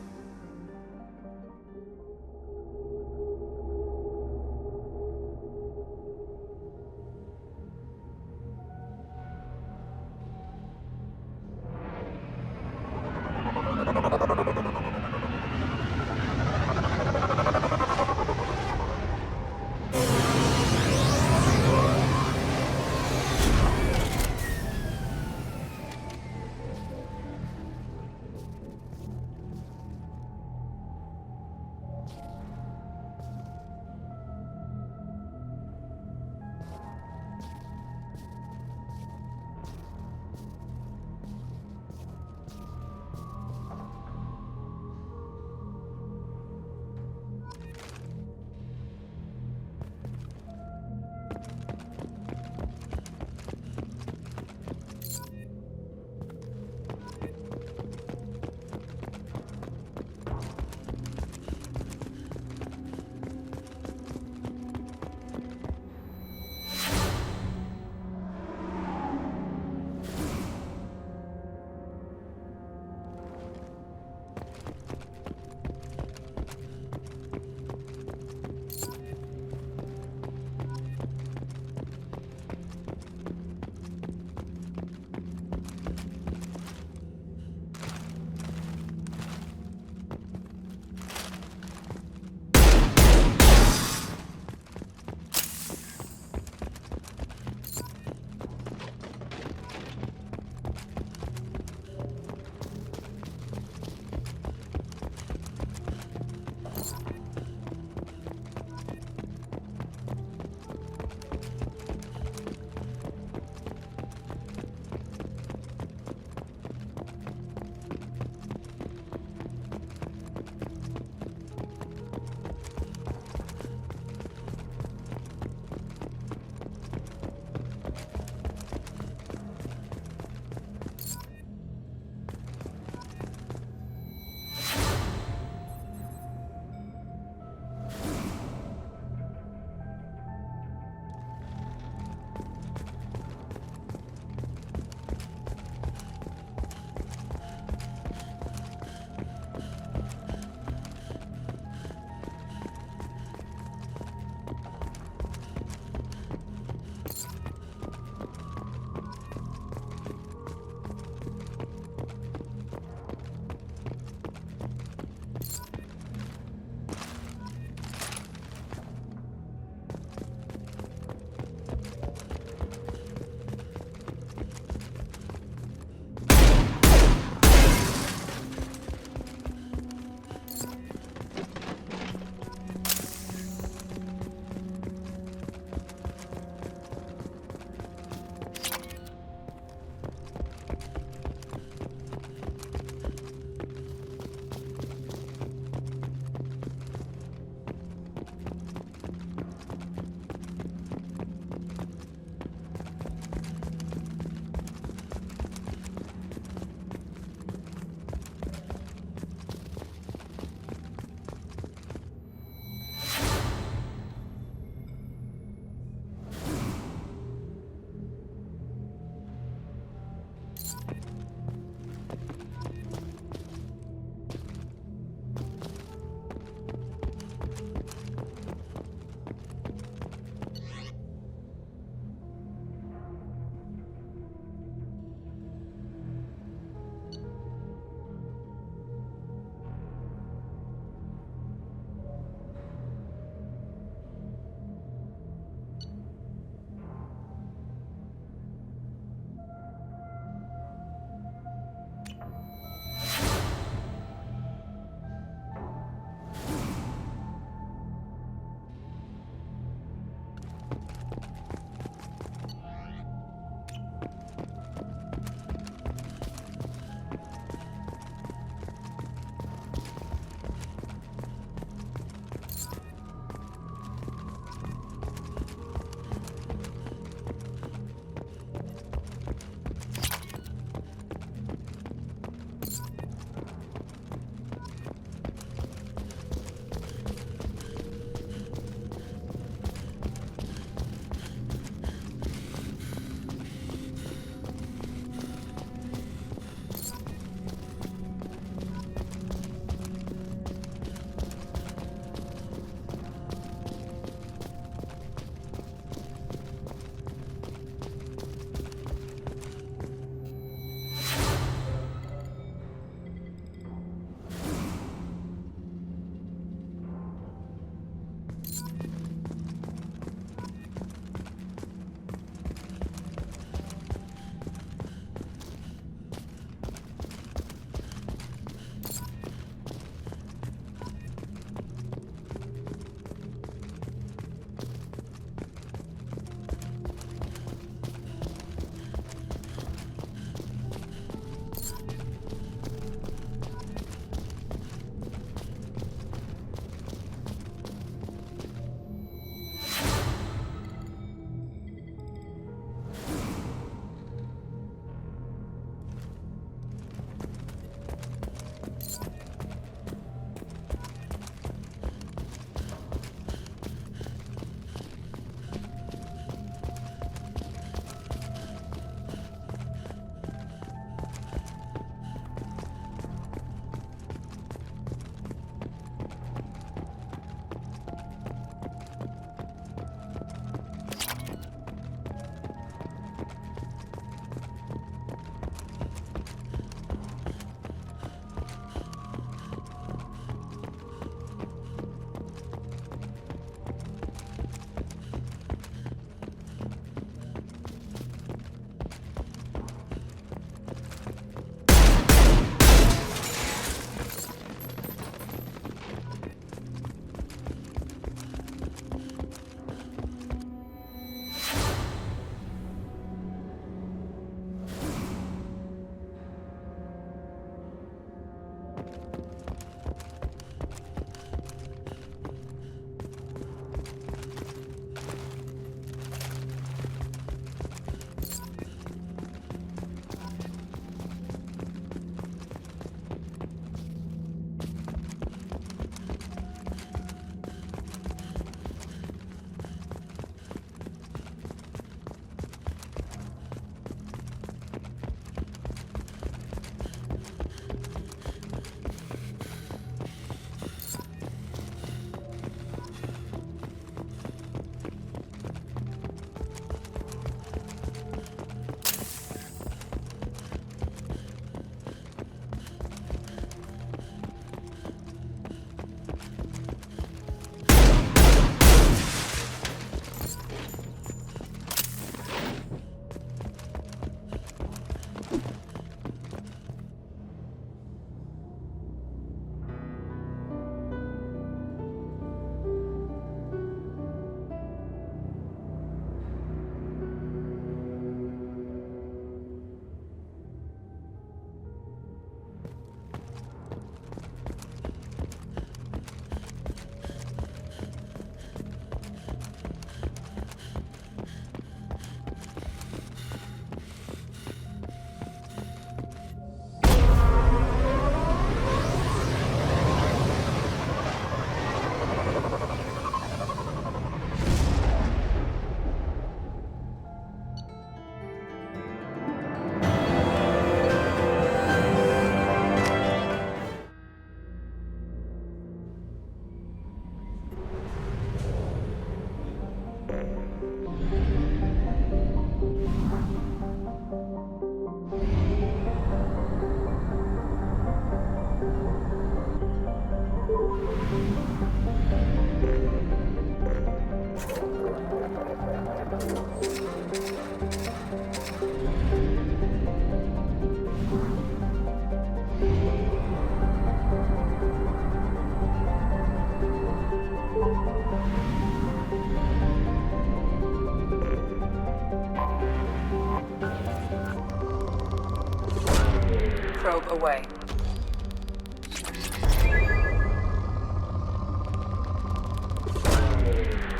Probe away.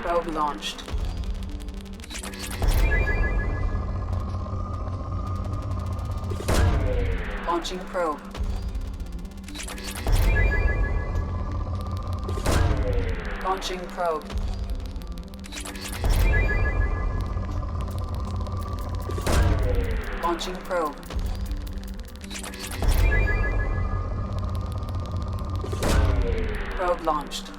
Probe launched. Launching probe. Launching probe. Launching probe. Probe launched.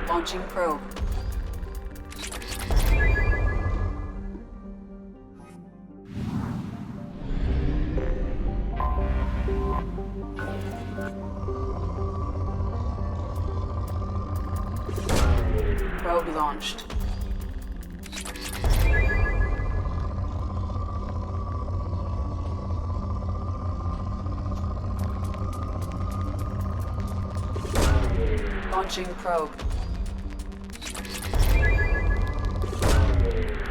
Launching probe. Probe launched. Launching probe.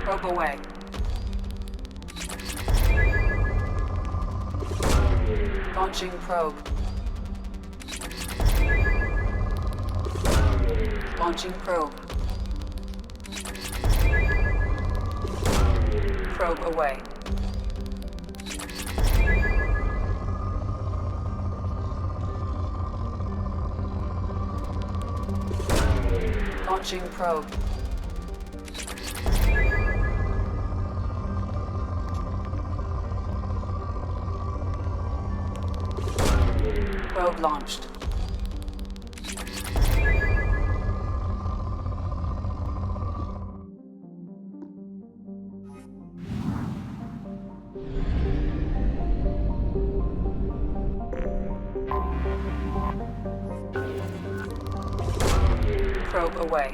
Probe away. Launching probe. Launching probe. Probe away. Launching probe. Probe launched. Probe away.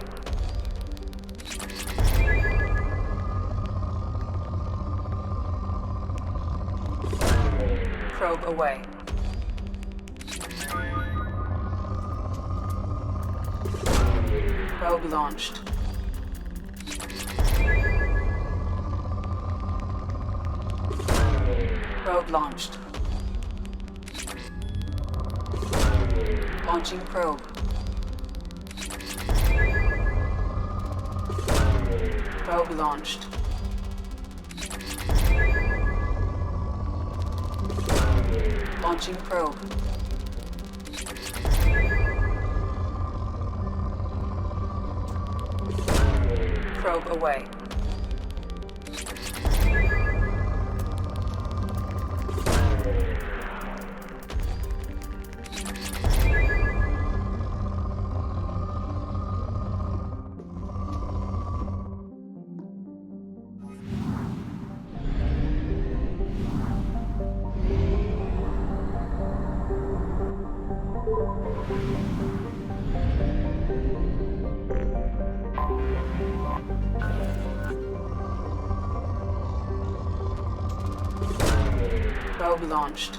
Probe away. Probe launched. Probe launched. Launching probe. Probe launched. Launching probe. Probe away. Probe launched.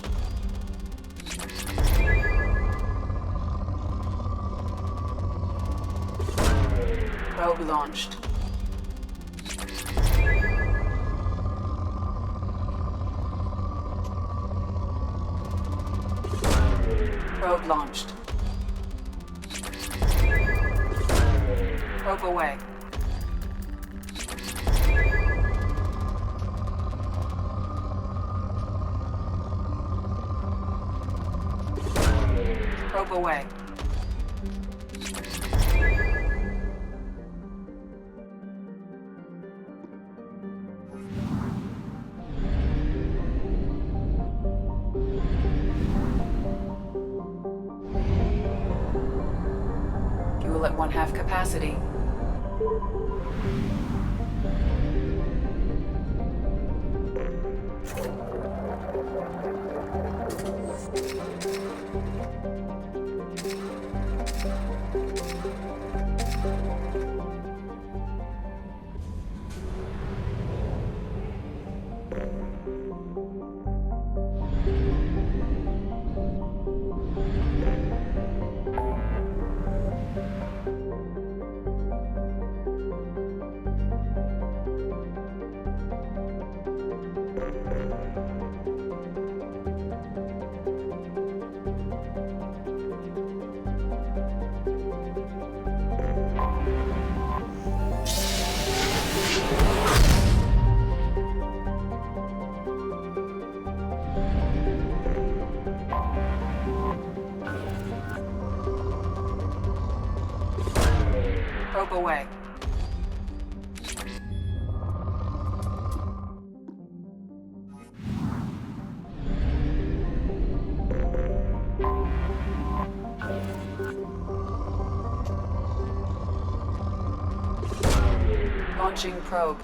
Probe launched. Probe launched. Probe away. Probe away. Fuel at 1/2 capacity. away. Launching probe.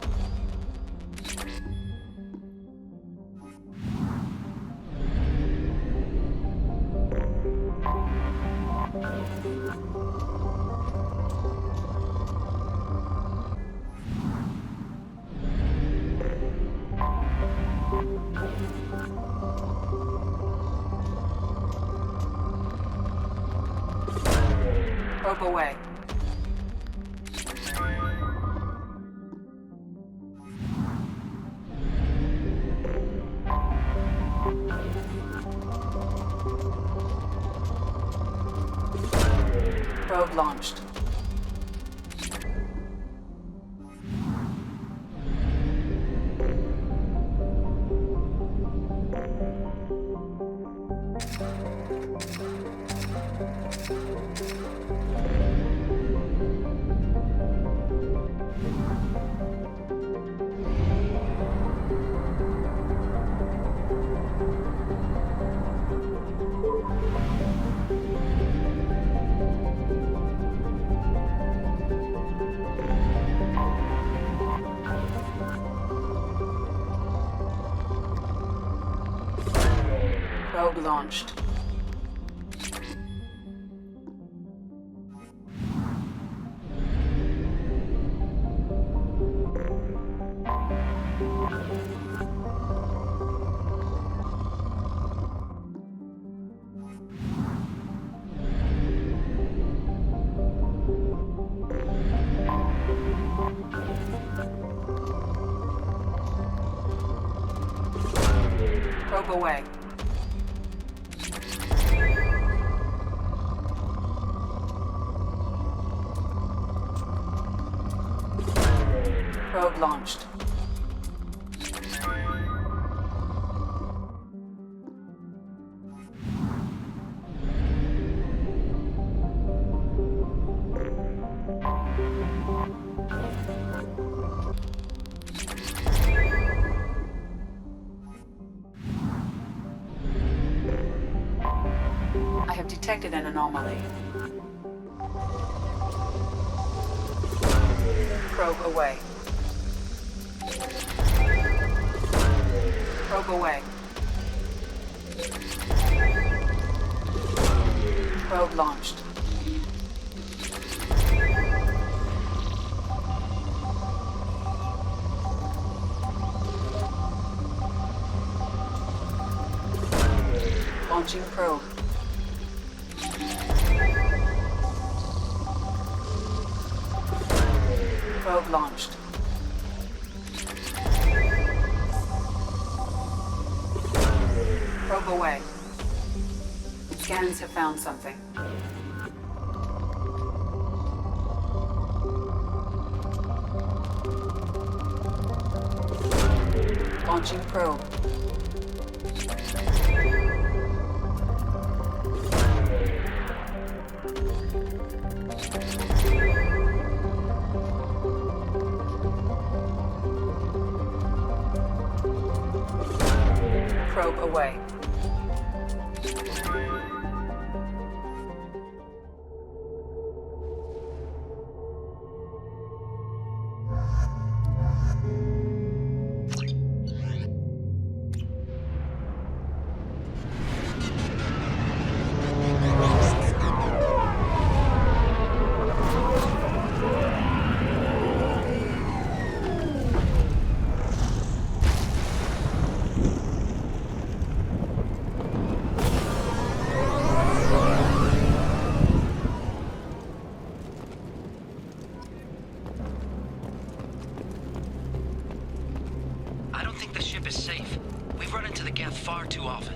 Probe away. Probe launched. Probe launched. Probe away. Probe launched. I have detected an anomaly. Probe away. Probe away. Probe launched. Launching probe. Probe launched. Probe away. Scans have found something. Launching probe. Probe away. I don't think the ship is safe. We've run into the Geth far too often.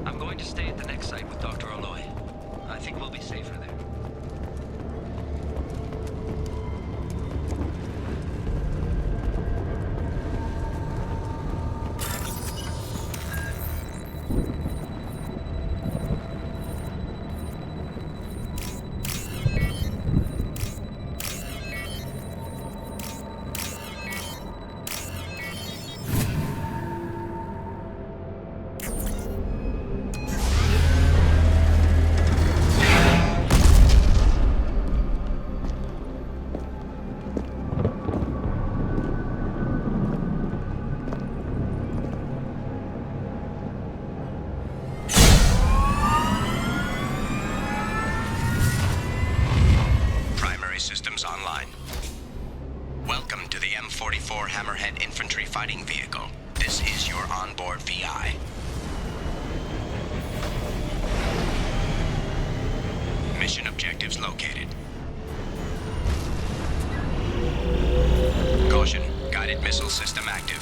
I'm going to stay at the next site with Dr. Aloy. I think we'll be safer there. firefighting vehicle. This is your onboard VI. Mission objectives located. Caution, guided missile system active.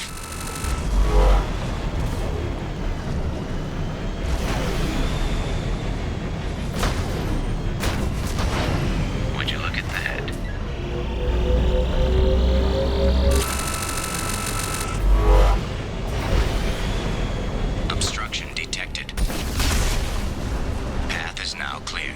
Would you look at that? Obstruction detected. Path is now clear.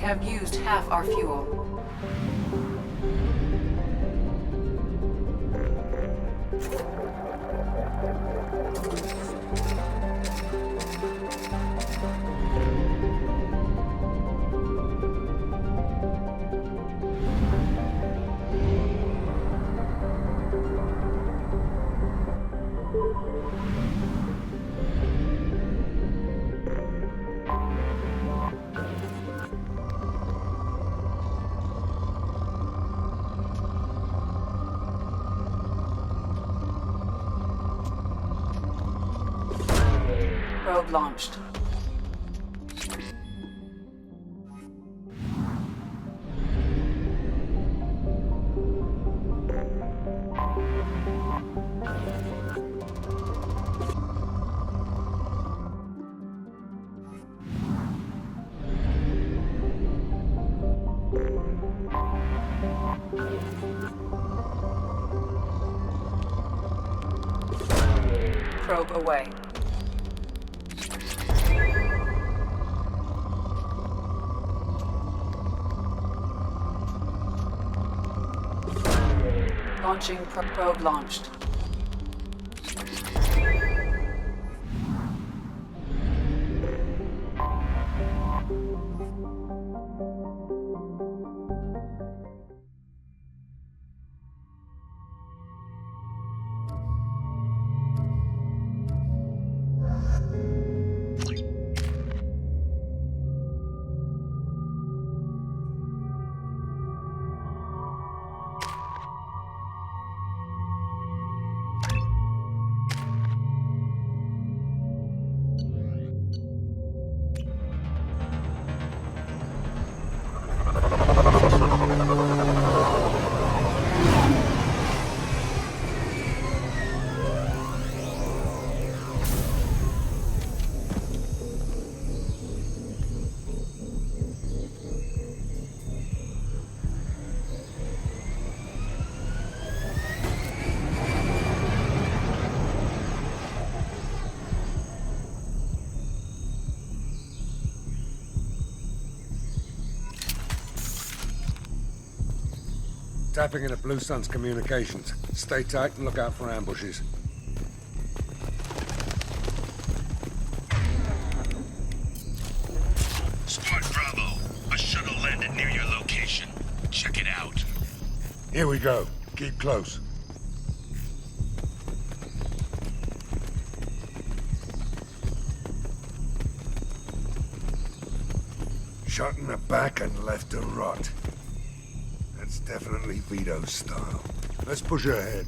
have used half our fuel. Probe launched. Probe away. Launching probe launched. Tapping into Blue Sun's communications. Stay tight and look out for ambushes. Squad Bravo, a shuttle landed near your location. Check it out. Here we go. Keep close. Shot in the back and left to rot. That's definitely Vito's style. Let's push ahead.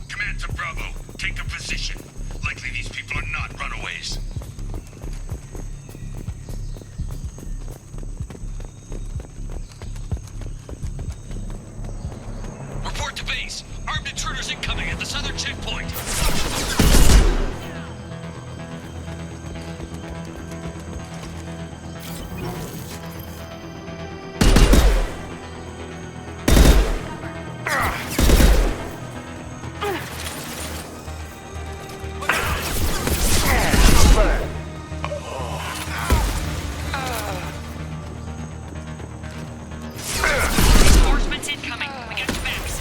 Command to Bravo, take a position. Likely these people are not runaways. Report to base. Armed intruders incoming at the southern checkpoint. Reinforcements incoming. We got your backs.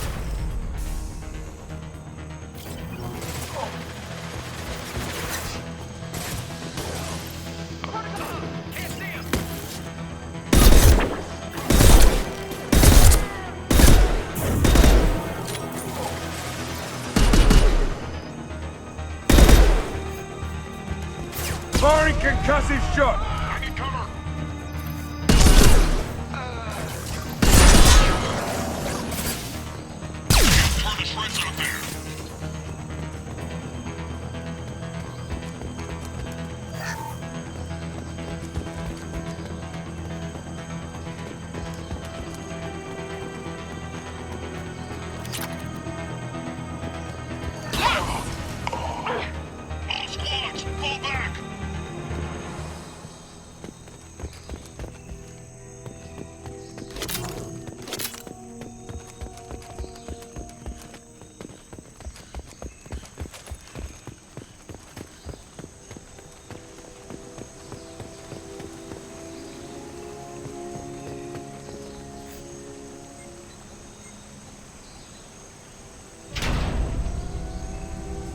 Firing concussive shot! All squads, fall back!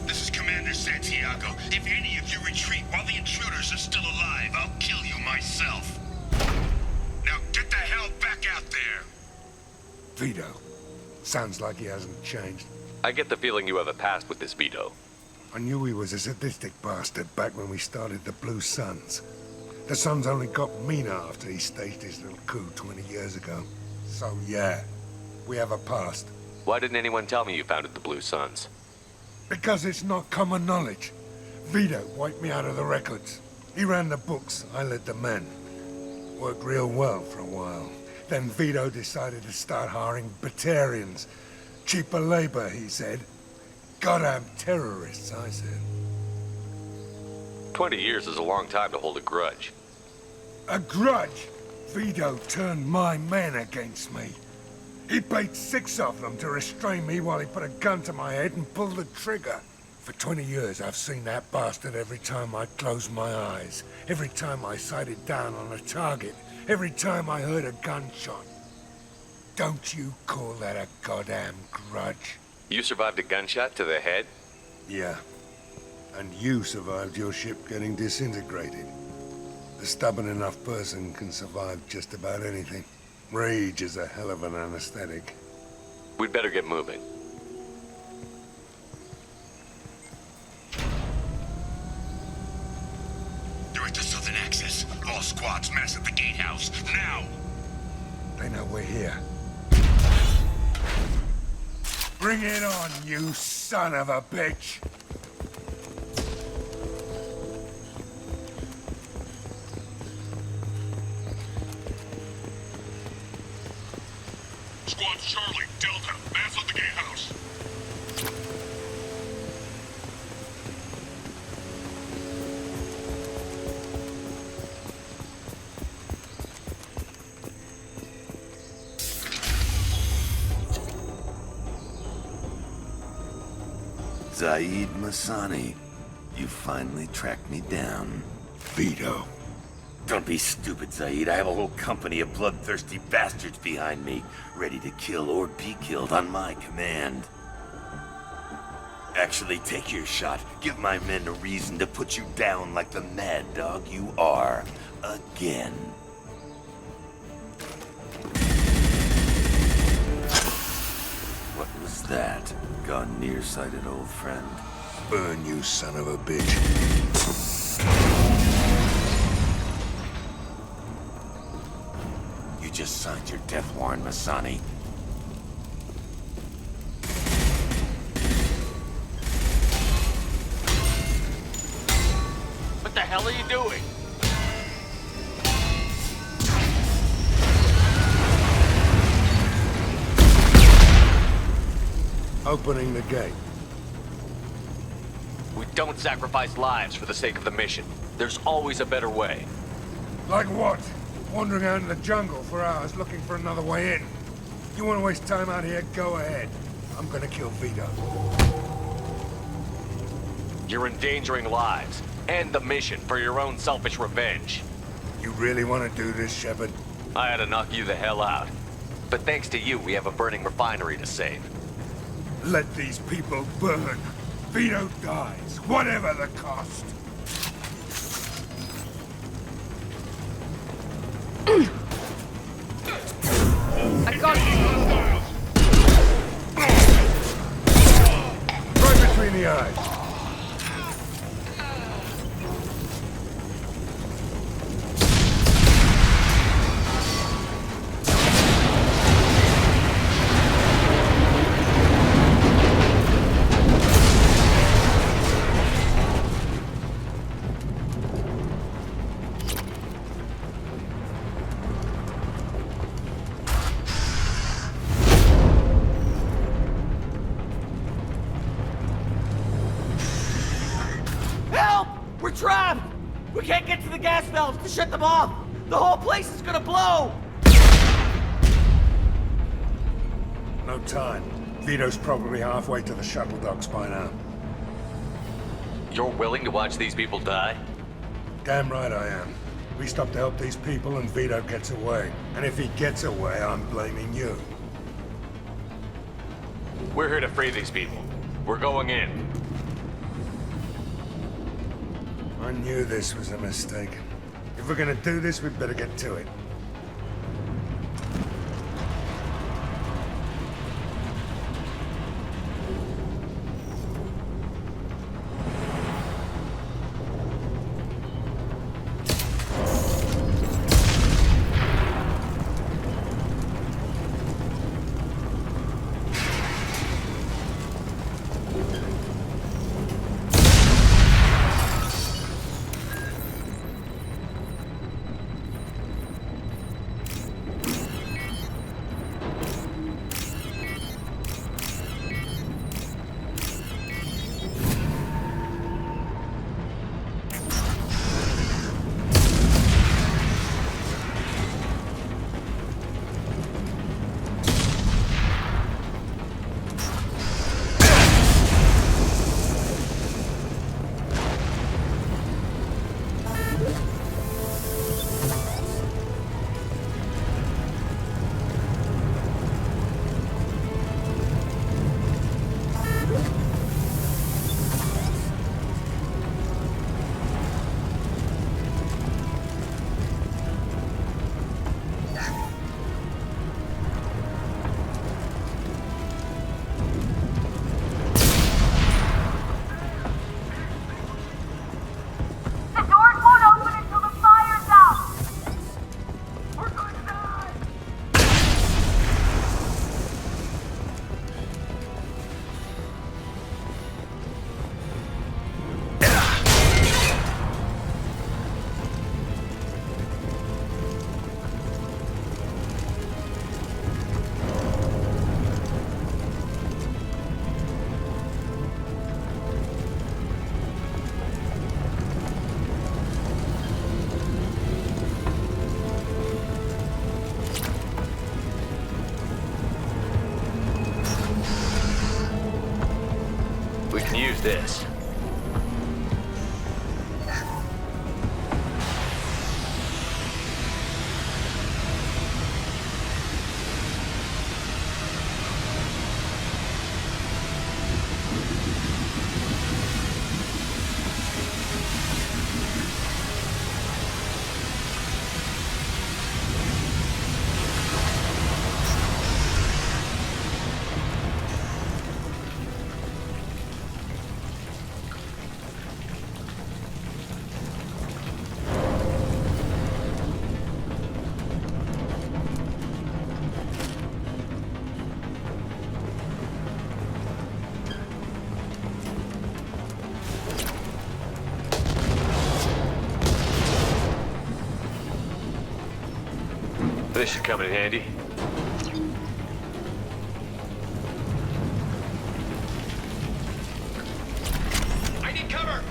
This is Commander Santiago. If any of you retreat while the intruders are still alive, I'll kill you myself. Now get the hell back out there! Vito. Sounds like he hasn't changed. I get the feeling you have a past with this Vito. I knew he was a sadistic bastard back when we started the Blue Suns. The Suns only got meaner after he staged his little coup 20 years ago. So yeah, we have a past. Why didn't anyone tell me you founded the Blue Suns? Because it's not common knowledge. Vito wiped me out of the records. He ran the books, I led the men. Worked real well for a while. Then Vito decided to start hiring Batarians Cheaper labor, he said. Goddamn terrorists, I said. 20 years is a long time to hold a grudge. A grudge? Vito turned my men against me. He paid 6 of them to restrain me while he put a gun to my head and pulled the trigger. For 20 years, I've seen that bastard every time I closed my eyes, every time I sighted down on a target, every time I heard a gunshot. Don't you call that a goddamn grudge? You survived a gunshot to the head? Yeah. And you survived your ship getting disintegrated. A stubborn enough person can survive just about anything. Rage is a hell of an anesthetic. We'd better get moving. They're at the southern axis. All squads mass at the gatehouse. Now! They know we're here. Bring it on, you son of a bitch! Squad Charlie, Delta, mass at the gatehouse. Zaid Masani, you finally tracked me down. Vito. Don't be stupid, Zaid. I have a whole company of bloodthirsty bastards behind me, ready to kill or be killed on my command. Actually, take your shot. Give my men a reason to put you down like the mad dog you are. Again. What was that? Gone nearsighted, old friend. Burn, you son of a bitch. You just signed your death warrant, Masani. What the hell are you doing? Opening the gate. We don't sacrifice lives for the sake of the mission. There's always a better way. Like what? Wandering out in the jungle for hours looking for another way in. You want to waste time out here? Go ahead. I'm gonna kill Vito. You're endangering lives and the mission for your own selfish revenge. You really want to do this, Shepard? I had to knock you the hell out. But thanks to you, we have a burning refinery to save. Let these people burn. Vito dies, whatever the cost. I got you! Right between the eyes. We're trapped! We can't get to the gas valves to shut them off! The whole place is gonna blow! No time. Vito's probably halfway to the shuttle docks by now. You're willing to watch these people die? Damn right I am. We stop to help these people and Vito gets away. And if he gets away, I'm blaming you. We're here to free these people. We're going in. I knew this was a mistake. If we're gonna do this, we'd better get to it. use this. This should come in handy. I need cover!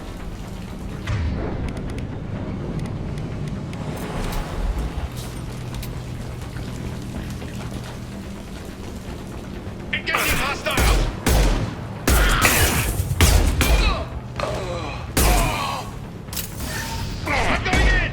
Engaging hostiles! I'm going in!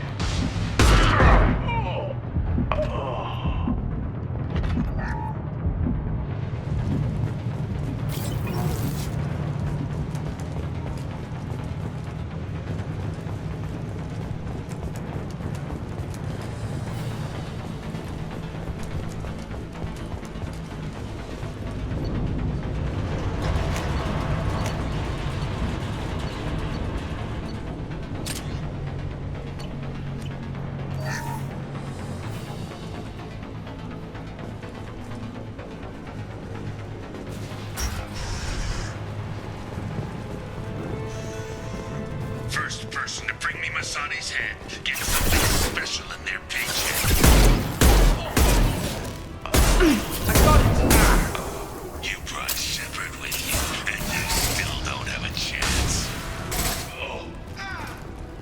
First person to bring me Masani's head gets something special in their paycheck. I got it! You brought Shepard with you, and you still don't have a chance. I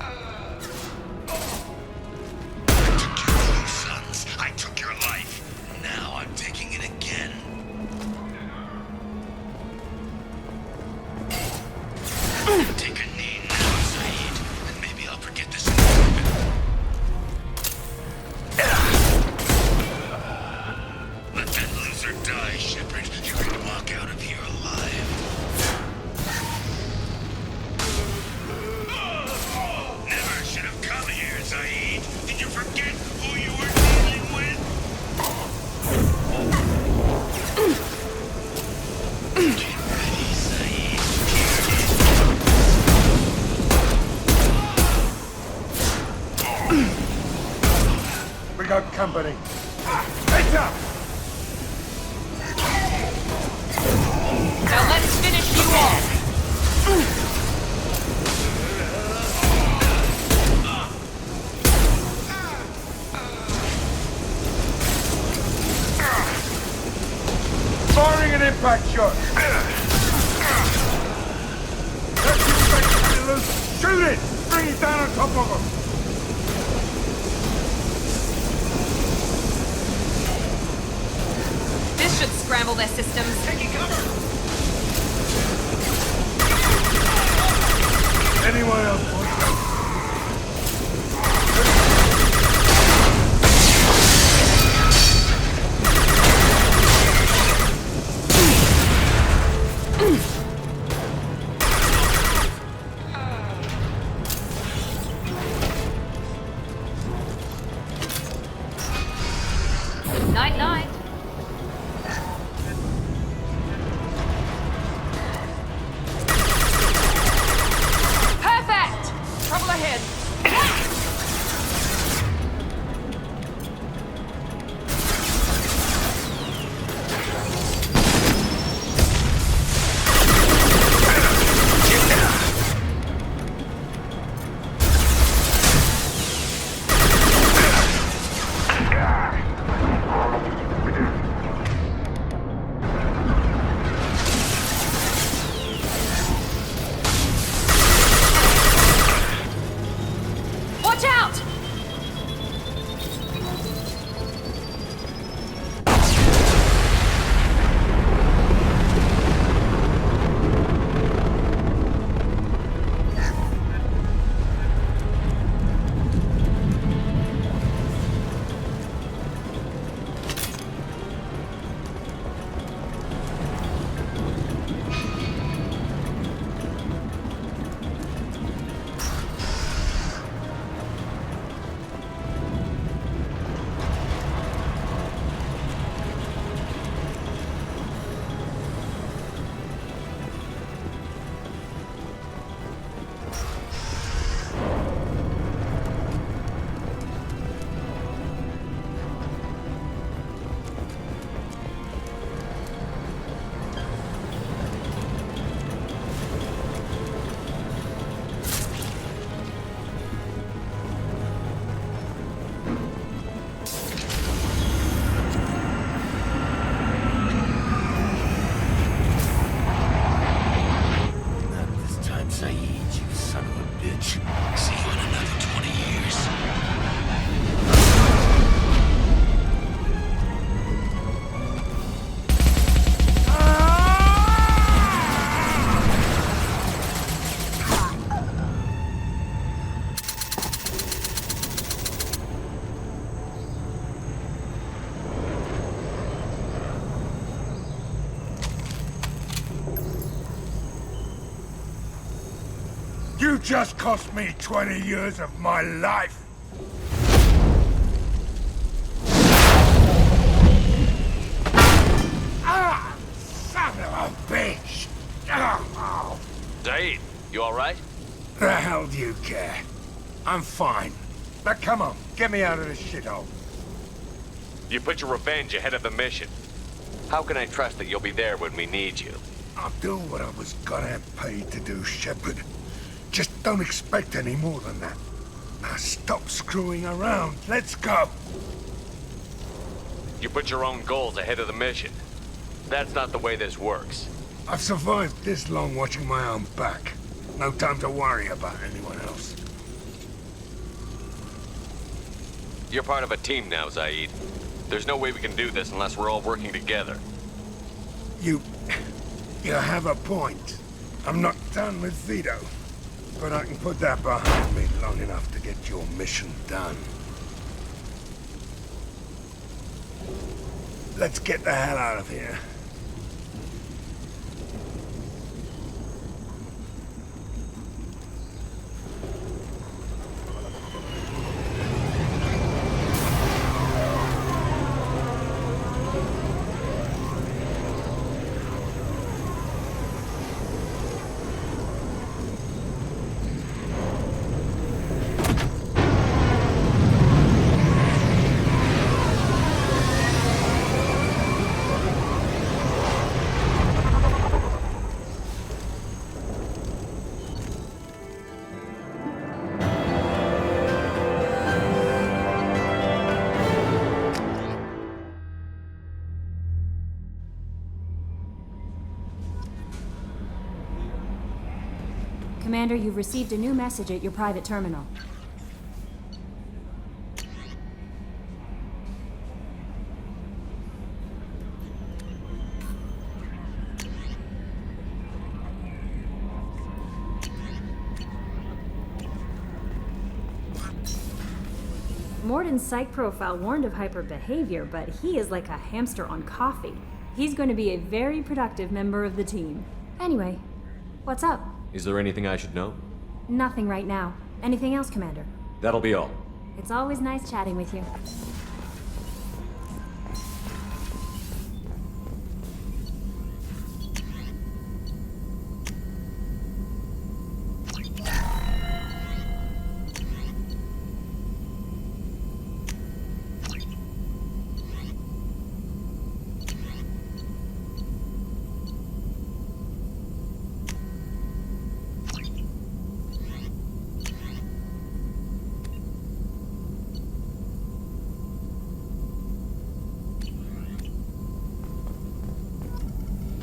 took your two sons. I took your life. Now I'm taking it again. Take a knee now, Zaid, and maybe I'll forget this in a moment. Let that loser die, Shepard. You can walk out of here alive. Never should have come here, Zaid. Did you forget who you were dealing with? Get ready, Zaid. We got company. Heads up! Now let's finish you off! Firing an impact shot! Shoot it! Bring it down on top of them! This should scramble their systems. Taking cover! Anyone else want to? Night-night. Perfect! Trouble ahead. You just cost me 20 years of my life. Ah! Son of a bitch! Oh. Zaid, you alright? The hell do you care? I'm fine. Now come on, get me out of this shithole. You put your revenge ahead of the mission. How can I trust that you'll be there when we need you? I'll do what I was gonna paid to do, Shepard. Just don't expect any more than that. Now stop screwing around. Let's go. You put your own goals ahead of the mission. That's not the way this works. I've survived this long watching my own back. No time to worry about anyone else. You're part of a team now, Zaid. There's no way we can do this unless we're all working together. You have a point. I'm not done with Vito. But I can put that behind me long enough to get your mission done. Let's get the hell out of here. Commander, you've received a new message at your private terminal. Morden's psych profile warned of hyper behavior, but he is like a hamster on coffee. He's going to be a very productive member of the team. Anyway, what's up? Is there anything I should know? Nothing right now. Anything else, Commander? That'll be all. It's always nice chatting with you.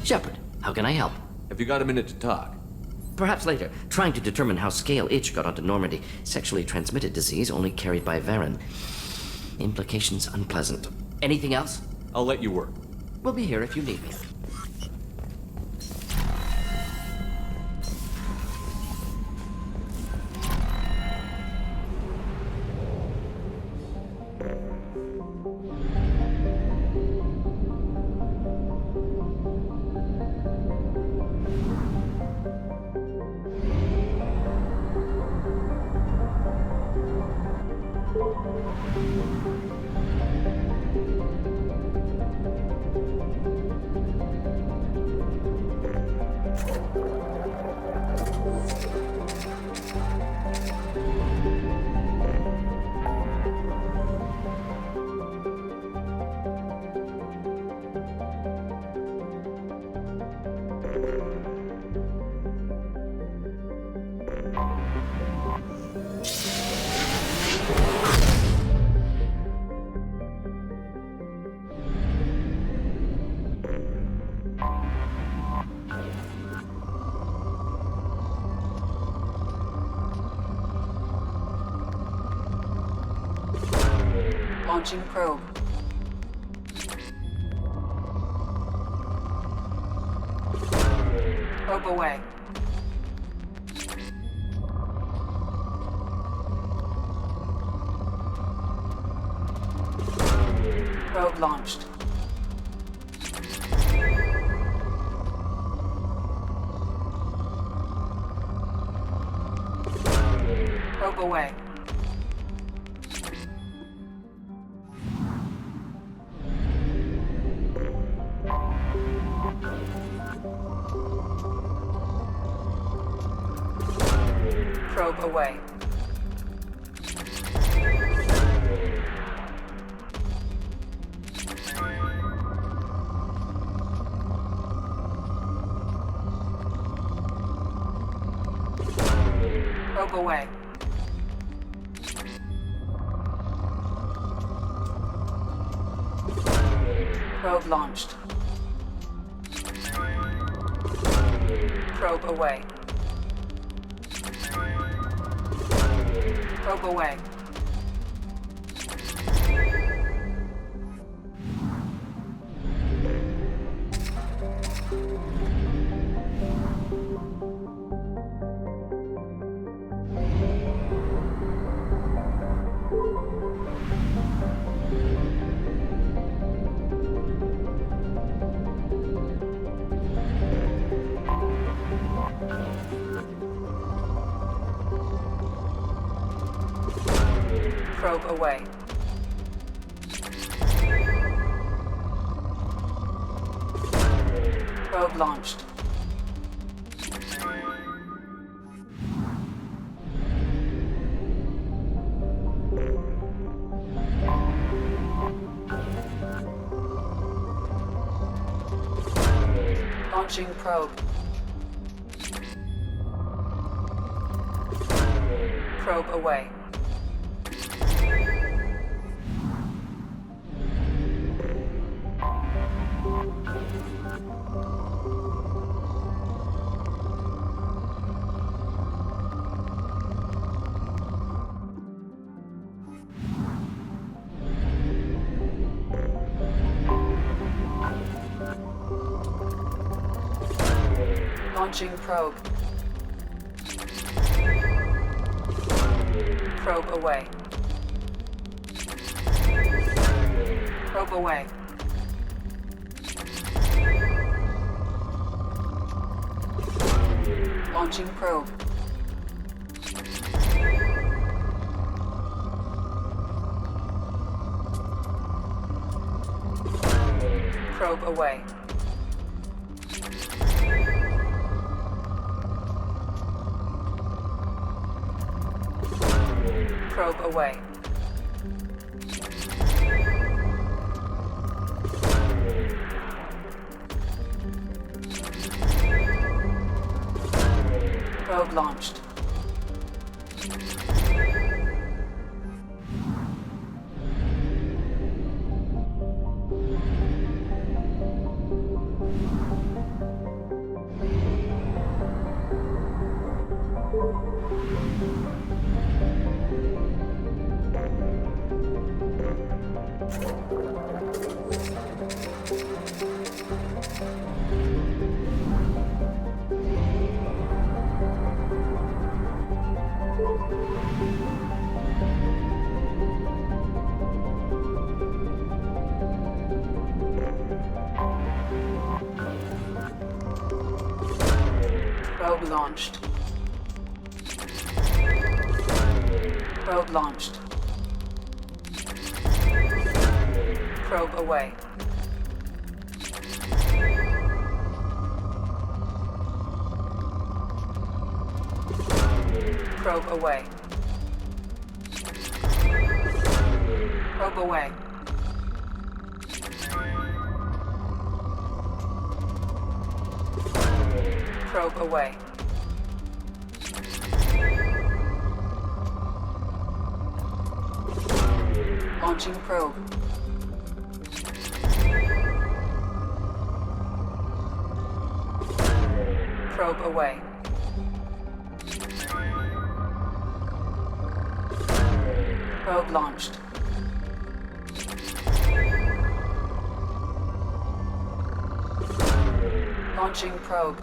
Shepard, how can I help? Have you got a minute to talk? Perhaps later. Trying to determine how Scale Itch got onto Normandy. Sexually transmitted disease only carried by Varen. Implications unpleasant. Anything else? I'll let you work. We'll be here if you need me. Launching probe. Probe away. Probe launched. Probe away. Probe away. Probe away. Probe launched. Probe away. Probe away. Probe away. Probe launched. Launching probe. Probe away. Launching probe. Probe away. Probe away. Launching probe. Probe away. Probe away. Probe launched. Probe launched. Probe launched. Probe away. Probe away. Probe away. Probe away. Launching probe. Probe away. Probe launched. Launching probe.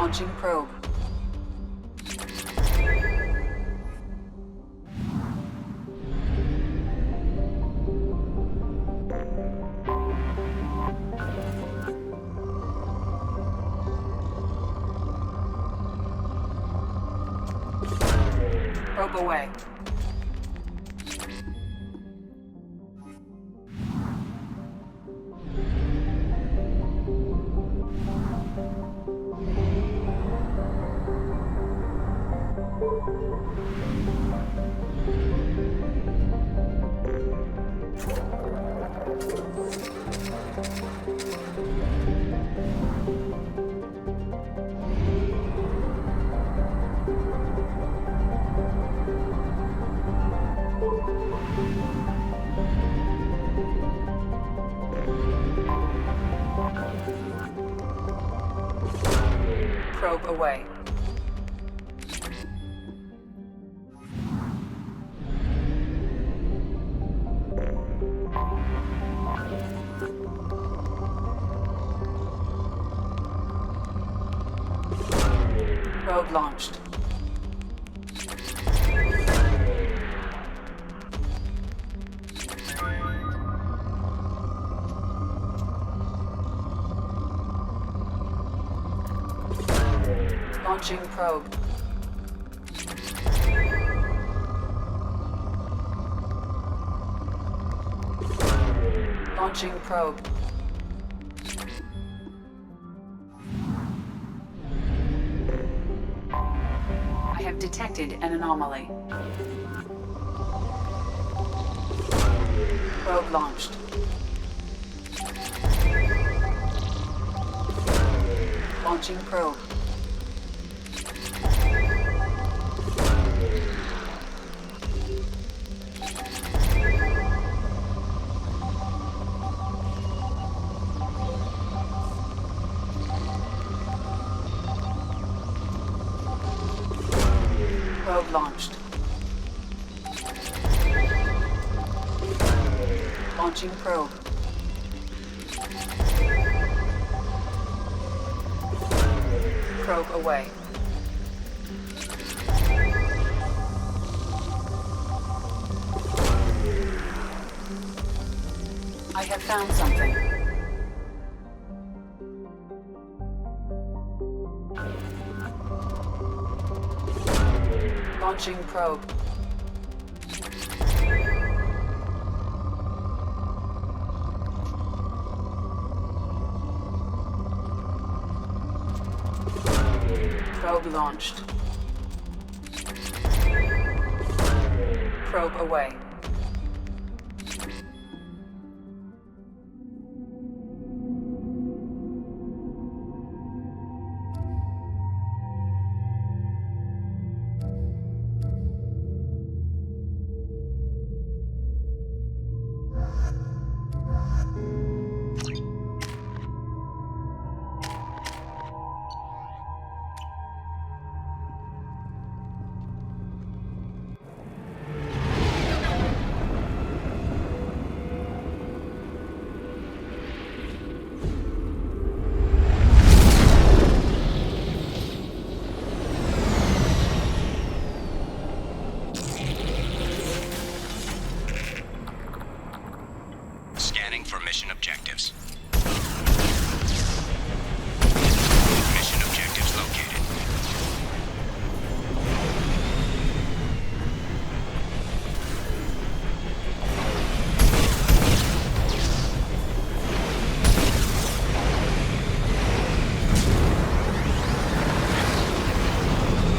Launching probe. Probe away. Probe away. Probe launched. Launching probe. Launching probe. I have detected an anomaly. Probe launched. Launching probe. Probe launched. Launching probe. Probe away. I have found something. Launching probe. Probe launched. Probe away. Scanning for mission objectives. Mission objectives located.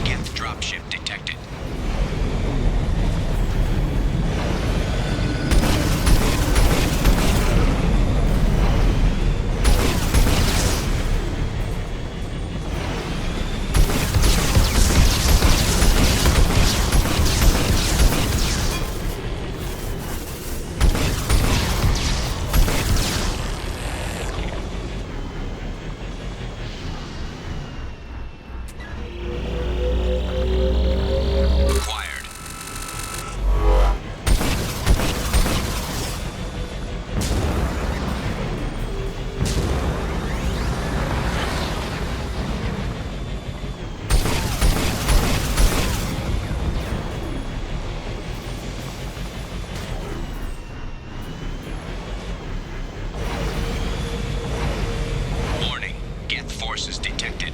Geth dropship detected. forces detected.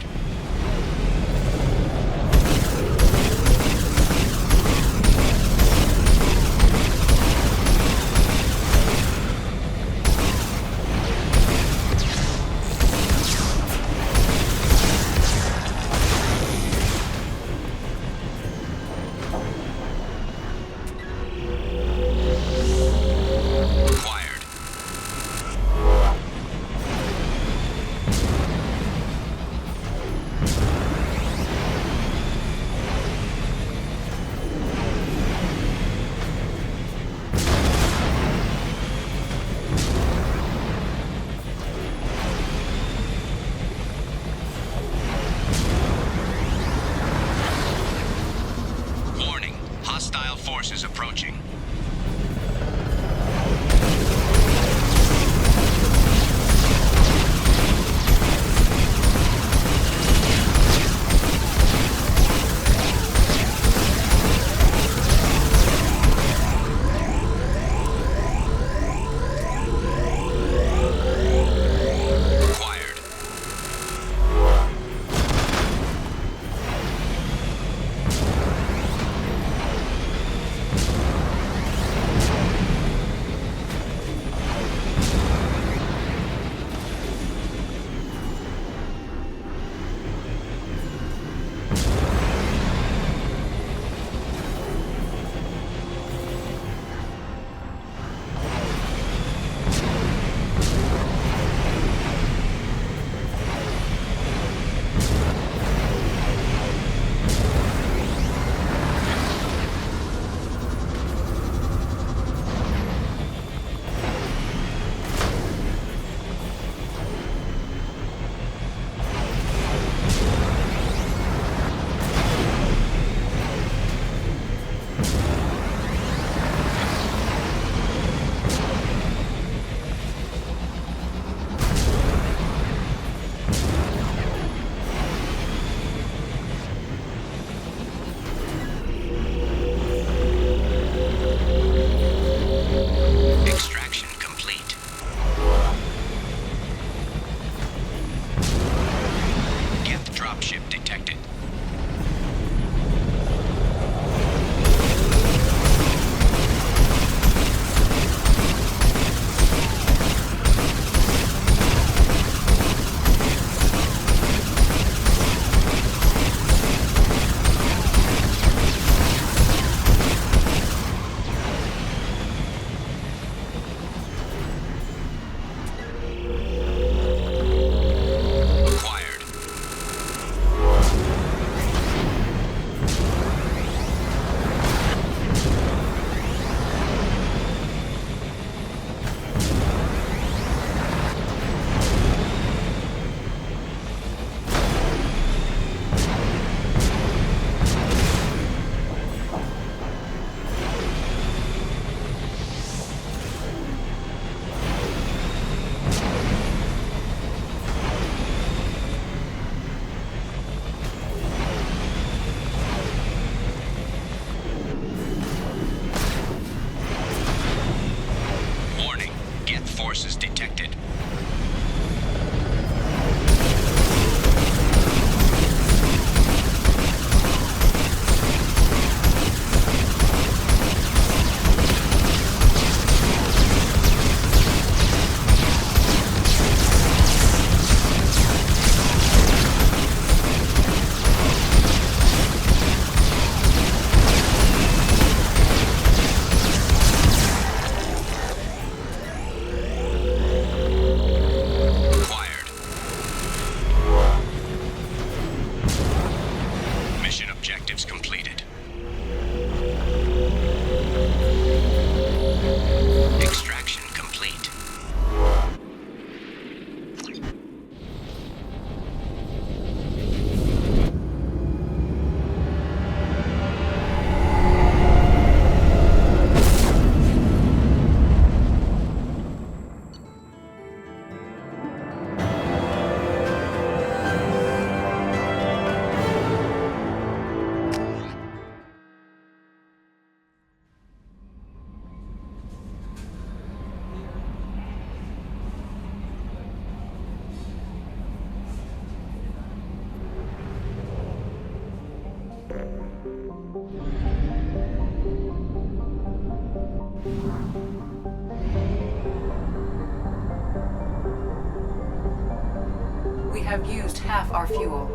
have used half our fuel.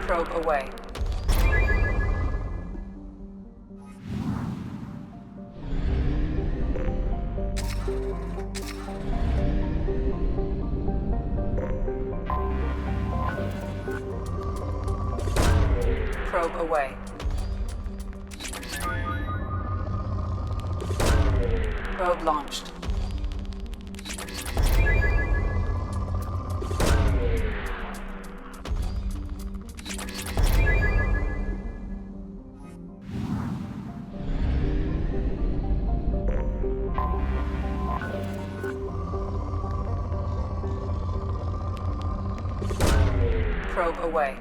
Probe away. Probe away. Probe launched. Probe away.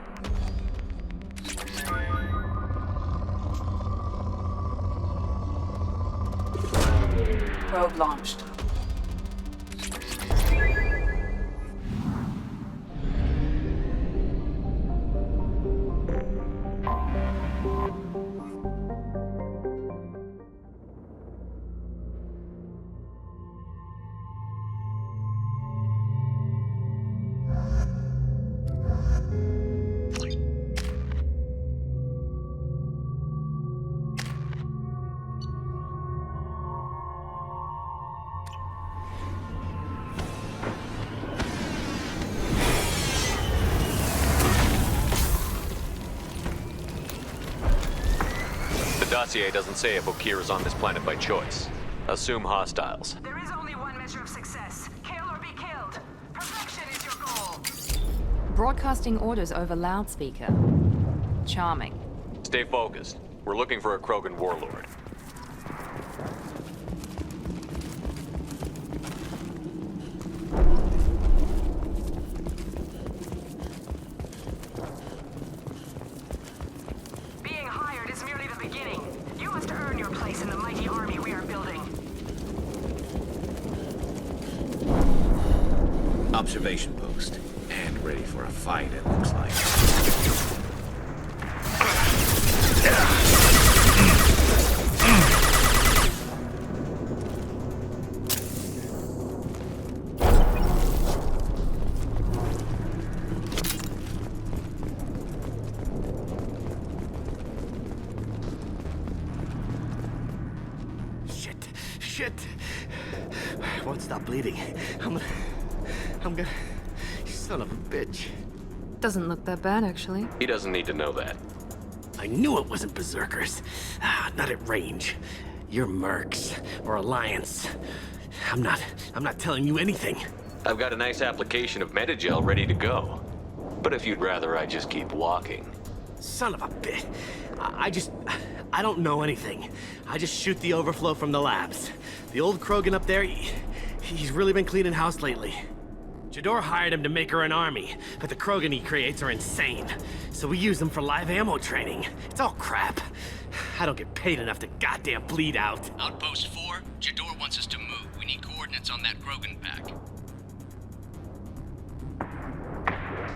Probe launched. The dossier doesn't say if Okeer is on this planet by choice. Assume hostiles. There is only one measure of success. Kill or be killed. Perfection is your goal. Broadcasting orders over loudspeaker. Charming. Stay focused. We're looking for a Krogan warlord. Being hired is merely the beginning. You must earn your place in the mighty army we are building. Observation post. And ready for a fight, it looks like. Shit. I won't stop bleeding. I'm gonna... You son of a bitch. Doesn't look that bad, actually. He doesn't need to know that. I knew it wasn't Berserkers. Not at range. You're Mercs or Alliance. I'm not telling you anything. I've got a nice application of Metagel ready to go. But if you'd rather I just keep walking. Son of a bitch. I don't know anything. I just shoot the overflow from the labs. The old Krogan up there, he's really been cleaning house lately. Jador hired him to make her an army, but the Krogan he creates are insane. So we use them for live ammo training. It's all crap. I don't get paid enough to goddamn bleed out. Outpost 4, Jador wants us to move. We need coordinates on that Krogan pack.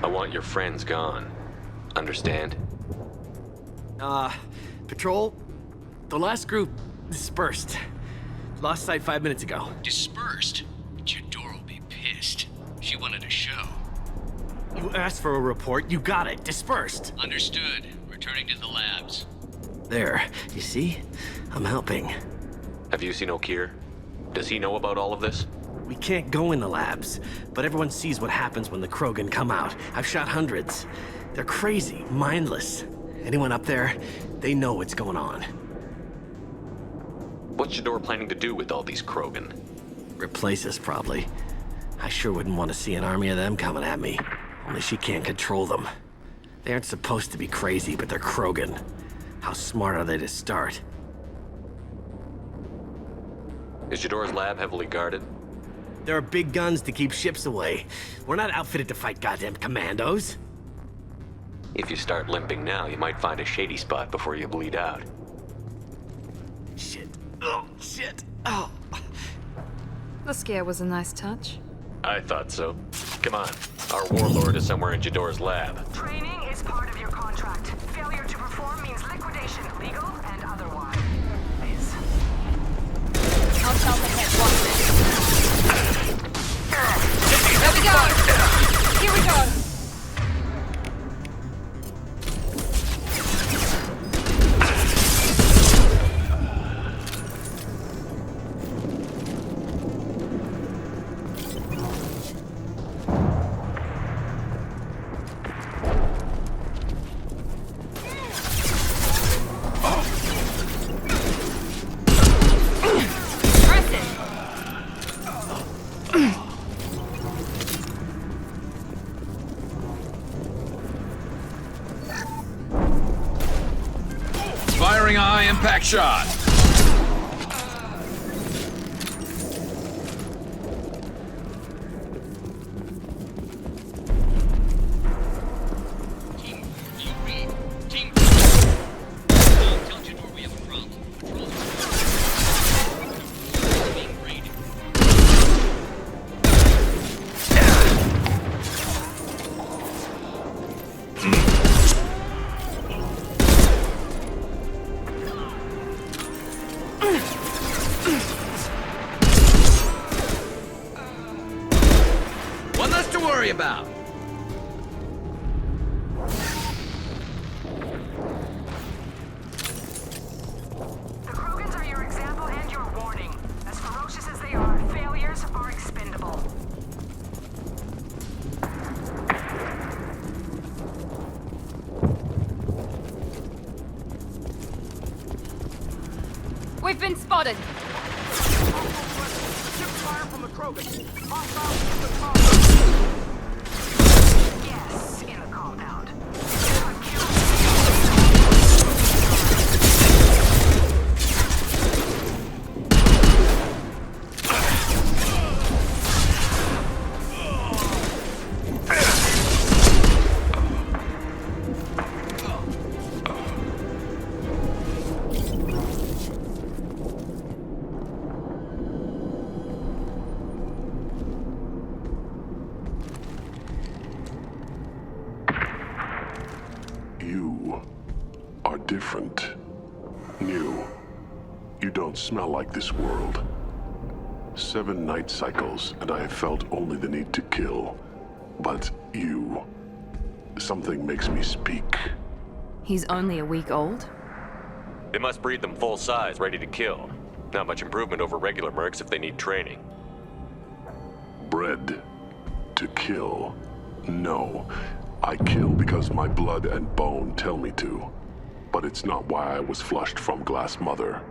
I want your friends gone. Understand? Patrol, the last group dispersed. Lost sight 5 minutes ago. Dispersed? Jador will be pissed. She wanted a show. You asked for a report, you got it. Dispersed. Understood. Returning to the labs. There, you see? I'm helping. Have you seen Okeer? Does he know about all of this? We can't go in the labs, but everyone sees what happens when the Krogan come out. I've shot hundreds. They're crazy, mindless. Anyone up there, they know what's going on. What's Jador planning to do with all these Krogan? Replace us, probably. I sure wouldn't want to see an army of them coming at me. Only she can't control them. They aren't supposed to be crazy, but they're Krogan. How smart are they to start? Is Jador's lab heavily guarded? There are big guns to keep ships away. We're not outfitted to fight goddamn commandos. If you start limping now, you might find a shady spot before you bleed out. Shit. Oh, shit. Oh. The scare was a nice touch. I thought so. Come on. Our warlord is somewhere in Jador's lab. Training is part of your contract. Failure to perform means liquidation, legal and otherwise. Hostiles ahead, watch this. Here we go! Here we go! Firing a high-impact shot. One less to worry about. The Krogans are your example and your warning. As ferocious as they are, failures are expendable. We've been spotted. Fire from the Krogans. Yes, in the compound. You are different. New. You don't smell like this world. 7 night cycles, and I have felt only the need to kill. But you... something makes me speak. He's only a week old? They must breed them full size, ready to kill. Not much improvement over regular mercs if they need training. Bred to kill. No. I kill because my blood and bone tell me to. But it's not why I was flushed from Glass Mother.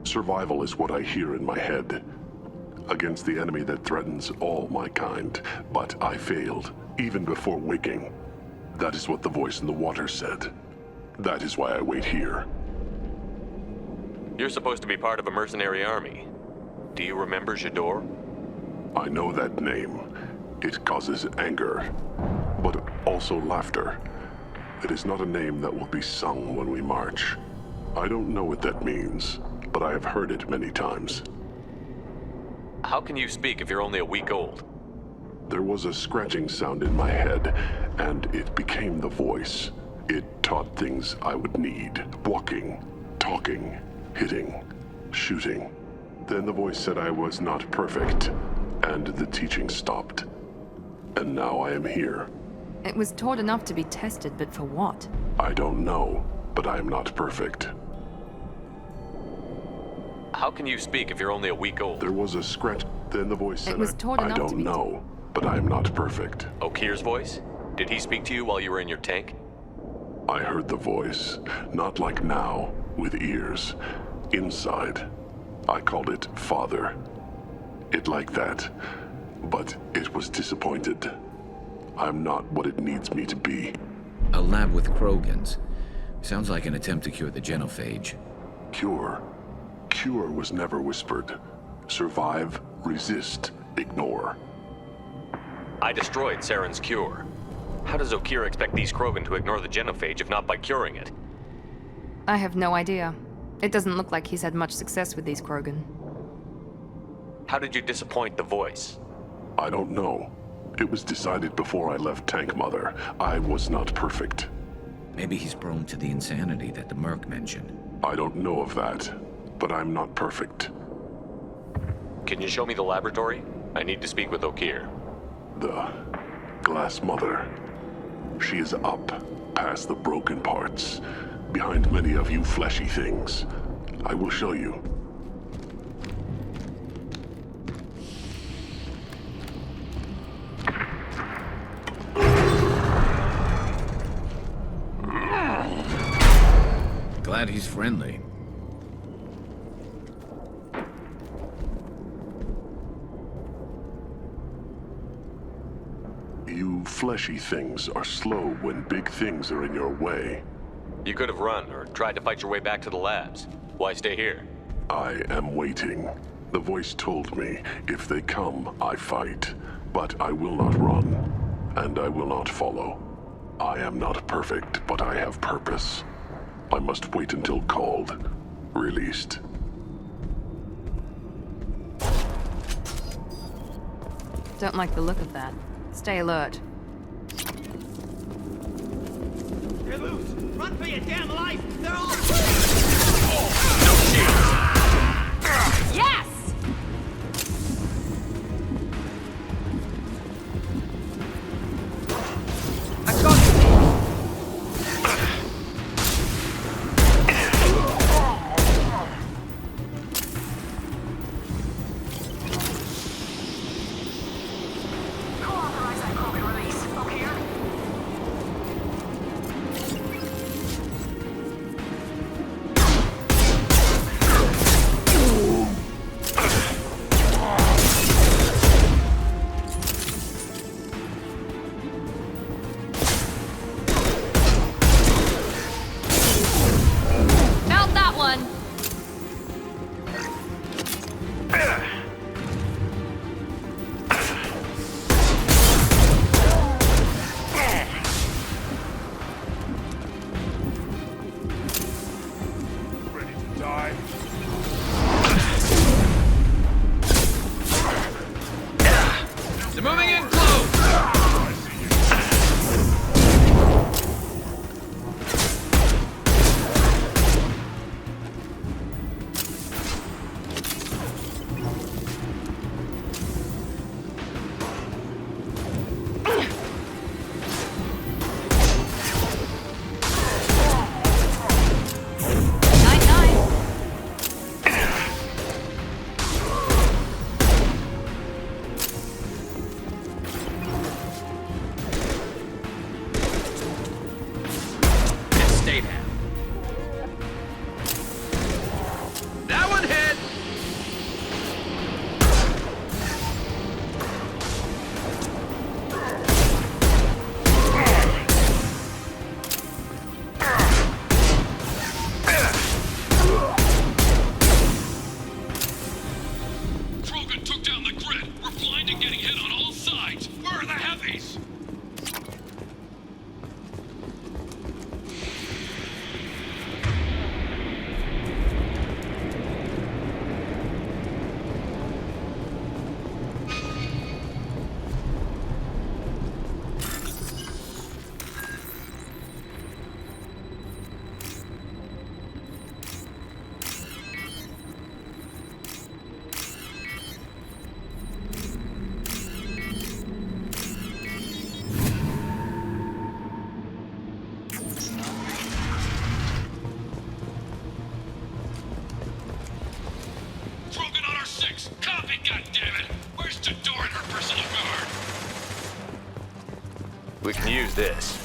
Survival is what I hear in my head. Against the enemy that threatens all my kind. But I failed, even before waking. That is what the voice in the water said. That is why I wait here. You're supposed to be part of a mercenary army. Do you remember Jador? I know that name. It causes anger, but also laughter. It is not a name that will be sung when we march. I don't know what that means, but I have heard it many times. How can you speak if you're only a week old? There was a scratching sound in my head, and it became the voice. It taught things I would need. Walking, talking, hitting, shooting. Then the voice said I was not perfect, and the teaching stopped. And now I am here. It was taught enough to be tested, but for what? I don't know, but I am not perfect. How can you speak if you're only a week old? There was a scratch. Then the voice said, It was taught I enough to don't be know, but I am not perfect. Okir's voice? Did he speak to you while you were in your tank? I heard the voice, not like now, with ears. Inside. I called it Father. It like that. but it was disappointed. I'm not what it needs me to be. A lab with Krogans. Sounds like an attempt to cure the genophage. Cure? Cure was never whispered. Survive, resist, ignore. I destroyed Saren's cure. How does Okira expect these Krogan to ignore the genophage if not by curing it? I have no idea. It doesn't look like he's had much success with these Krogan. How did you disappoint the Voice? I don't know. It was decided before I left Tank Mother. I was not perfect. Maybe he's prone to the insanity that the Merc mentioned. I don't know of that, but I'm not perfect. Can you show me the laboratory? I need to speak with Okir. The Glass Mother. She is up, past the broken parts, behind many of you fleshy things. I will show you. Glad he's friendly. You fleshy things are slow when big things are in your way. You could have run or tried to fight your way back to the labs. Why stay here? I am waiting. The Voice told me, if they come, I fight. But I will not run, and I will not follow. I am not perfect, but I have purpose. I must wait until called, released. Don't like the look of that. Stay alert. They're loose! Run for your damn life! They're all... Yes! I got you! Co-authorize that Krogan release, Okir? Found that one! Ready to die? They're moving in close! Stay down. That one hit! Krogan took down the grid. We're blind and getting hit on all sides. Where are the heavies? Krogan on our 6. Copy, goddammit! Where's Tador and her personal guard? We can use this.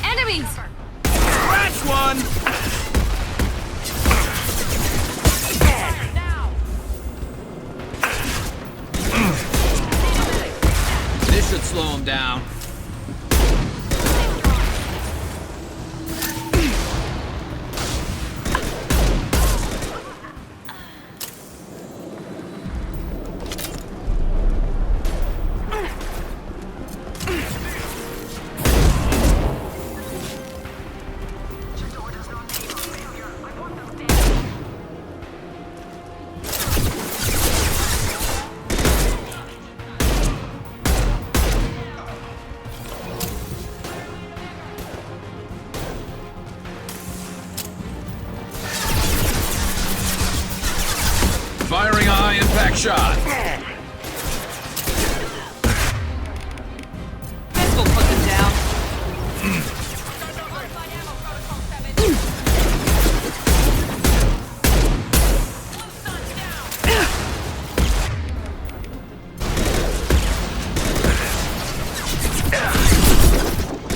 Enemies! run! This should slow him down. Firing a high-impact shot. This will put them down.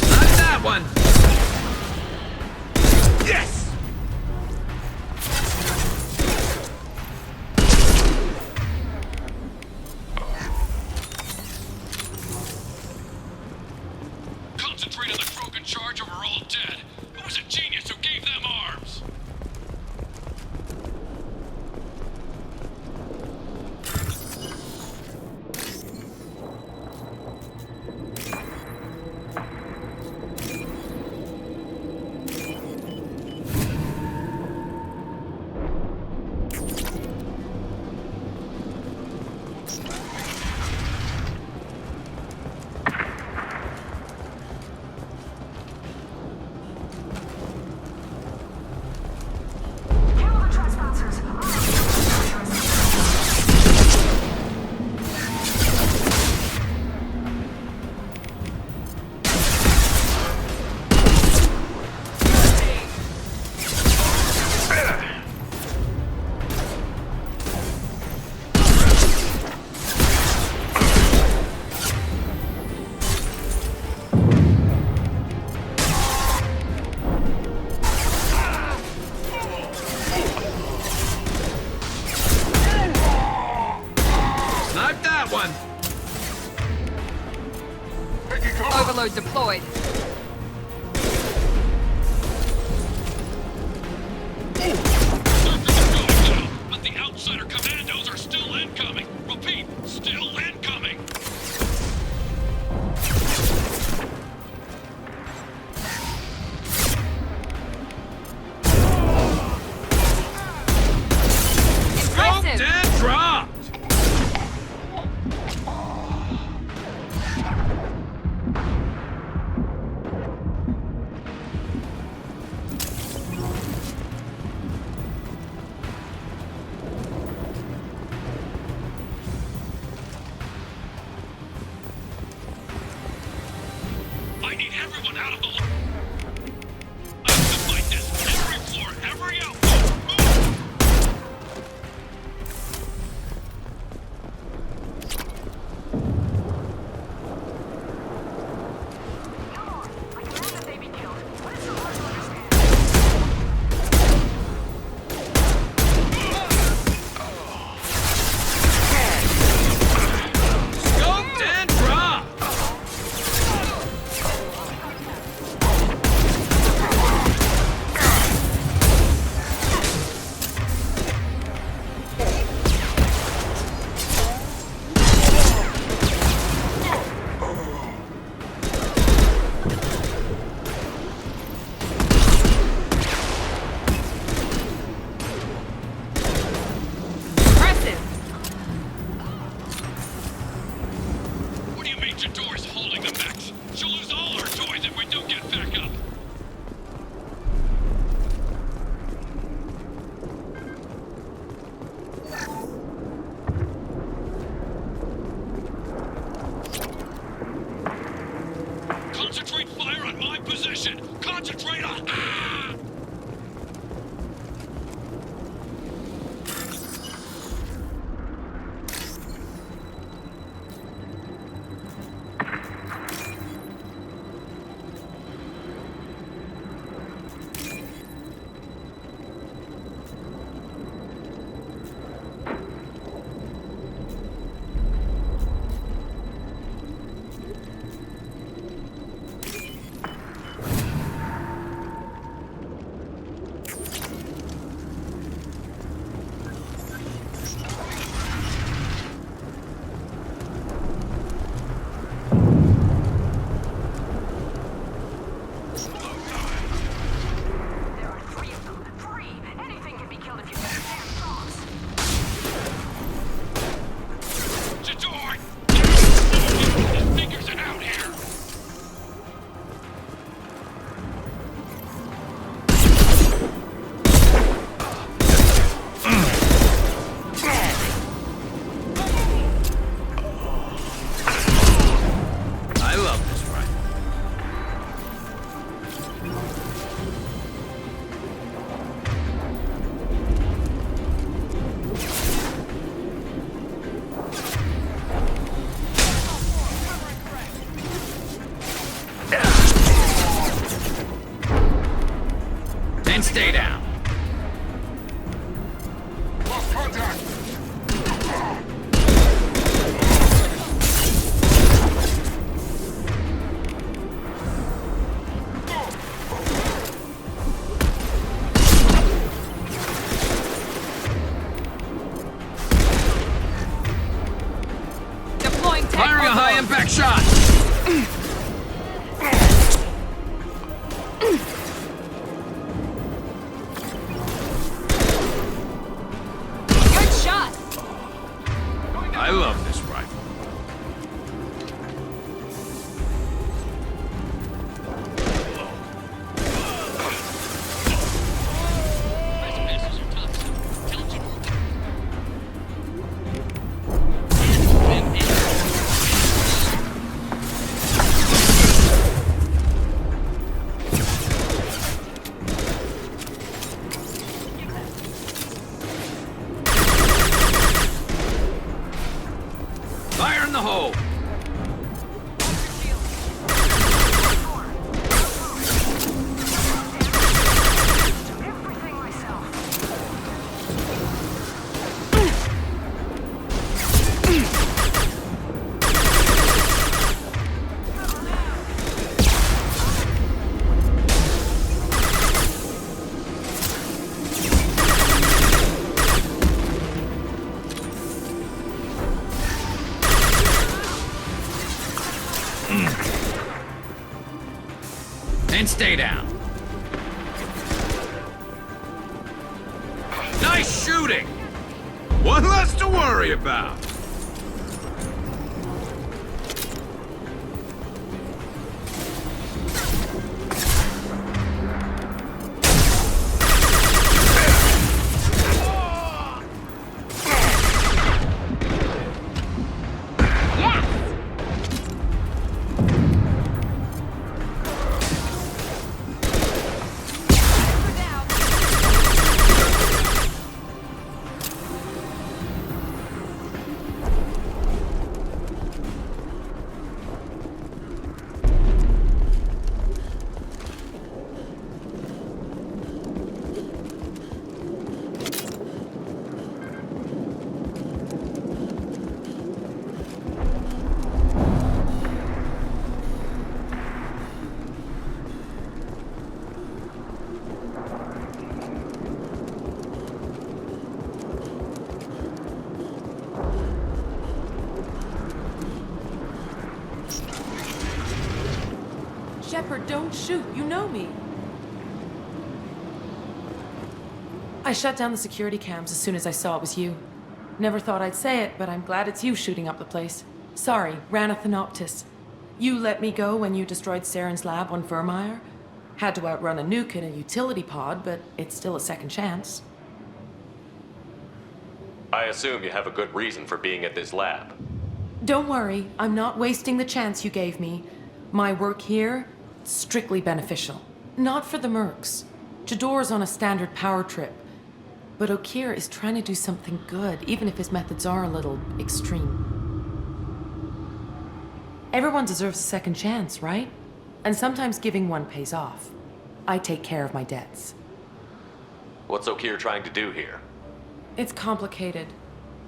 Not that one. Yes! Concentrate on the Krogan charge or we're all dead. Who was a genius who gave them arms? Snipe that one. Overload deployed. But the outsider commandos are still incoming. Repeat, still incoming. Impressive. Dead dropped. stay down. Lost contact! Deploying tech Firing a overload. high-impact shot. Good shot. I love this rifle. Fire in the hole. And stay down. Nice shooting. One less to worry about. Shepard, don't shoot. You know me. I shut down the security cams as soon as I saw it was you. Never thought I'd say it, but I'm glad it's you shooting up the place. Sorry, ran a Thanoptis. You let me go when you destroyed Saren's lab on Vermeer. Had to outrun a nuke in a utility pod, but it's still a second chance. I assume you have a good reason for being at this lab. Don't worry, I'm not wasting the chance you gave me. My work here, strictly beneficial. Not for the mercs. Jador's on a standard power trip. But Okeer is trying to do something good, even if his methods are a little extreme. Everyone deserves a second chance, right? And sometimes giving one pays off. I take care of my debts. What's Okeer trying to do here? It's complicated.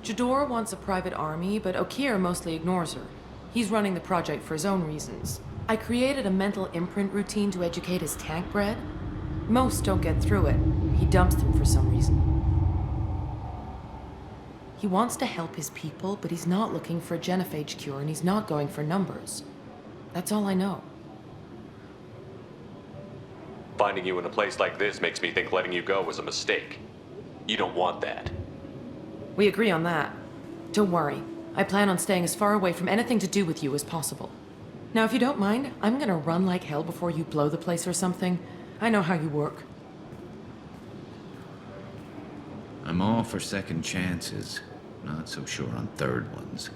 Jador wants a private army, but Okeer mostly ignores her. He's running the project for his own reasons. I created a mental imprint routine to educate his tank bred. Most don't get through it. He dumps them for some reason. He wants to help his people, but he's not looking for a genophage cure, and he's not going for numbers. That's all I know. Finding you in a place like this makes me think letting you go was a mistake. You don't want that. We agree on that. Don't worry. I plan on staying as far away from anything to do with you as possible. Now, if you don't mind, I'm gonna run like hell before you blow the place or something. I know how you work. I'm all for second chances. Not so sure on third ones.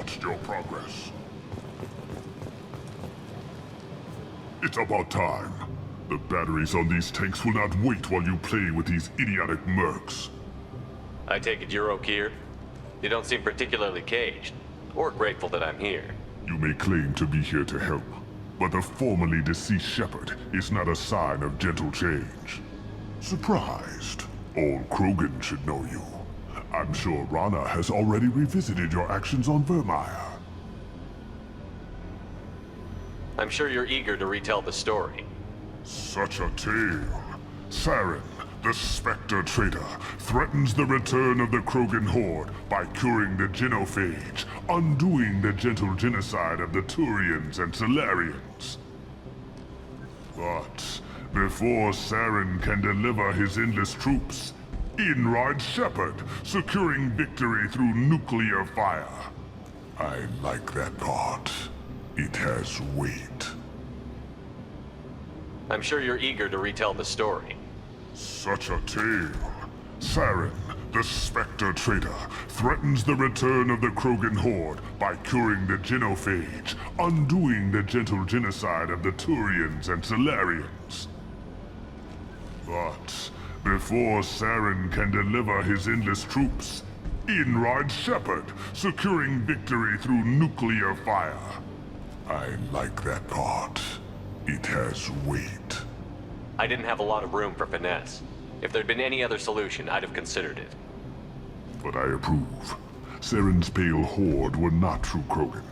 watched your progress. It's about time. The batteries on these tanks will not wait while you play with these idiotic mercs. I take it you're Okeer? You don't seem particularly caged, or grateful that I'm here. You may claim to be here to help, but the formerly deceased Shepard is not a sign of gentle change. Surprised? Old Krogan should know you. I'm sure Rana has already revisited your actions on Vermeer. I'm sure you're eager to retell the story. Such a tale. Saren, the Spectre traitor, threatens the return of the Krogan horde by curing the genophage, undoing the gentle genocide of the Turians and Solarians. But before Saren can deliver his endless troops, in rides Shepard, securing victory through nuclear fire. I like that part. It has weight. I'm sure you're eager to retell the story. Such a tale. Saren, the Spectre traitor, threatens the return of the Krogan horde by curing the genophage, undoing the gentle genocide of the Turians and Solarians. But before Saren can deliver his endless troops, in rides Shepard, securing victory through nuclear fire. I like that part. It has weight. I didn't have a lot of room for finesse. If there'd been any other solution, I'd have considered it. But I approve. Saren's pale horde were not true Krogan.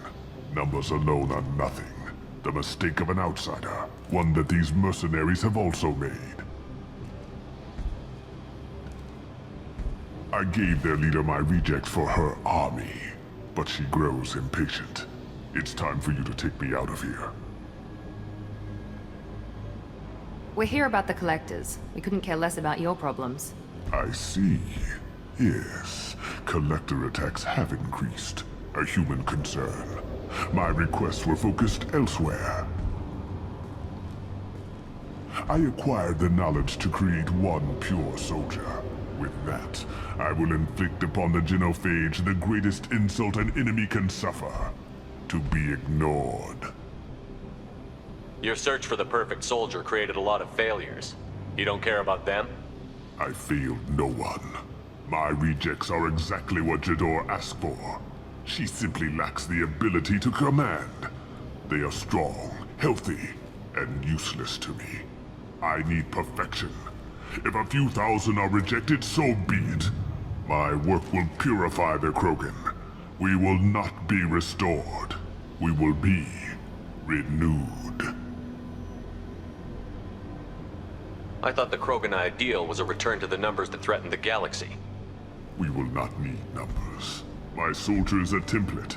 Numbers alone are nothing. The mistake of an outsider, one that these mercenaries have also made. I gave their leader my rejects for her army, but she grows impatient. It's time for you to take me out of here. We're here about the Collectors. We couldn't care less about your problems. I see. Yes, Collector attacks have increased. A human concern. My requests were focused elsewhere. I acquired the knowledge to create one pure soldier. With that, I will inflict upon the genophage the greatest insult an enemy can suffer. To be ignored. Your search for the perfect soldier created a lot of failures. You don't care about them? I failed no one. My rejects are exactly what Jador asked for. She simply lacks the ability to command. They are strong, healthy, and useless to me. I need perfection. If a few thousand are rejected, so be it. My work will purify the Krogan. We will not be restored. We will be renewed. I thought the Krogan ideal was a return to the numbers that threatened the galaxy. We will not need numbers. My soldier is a template.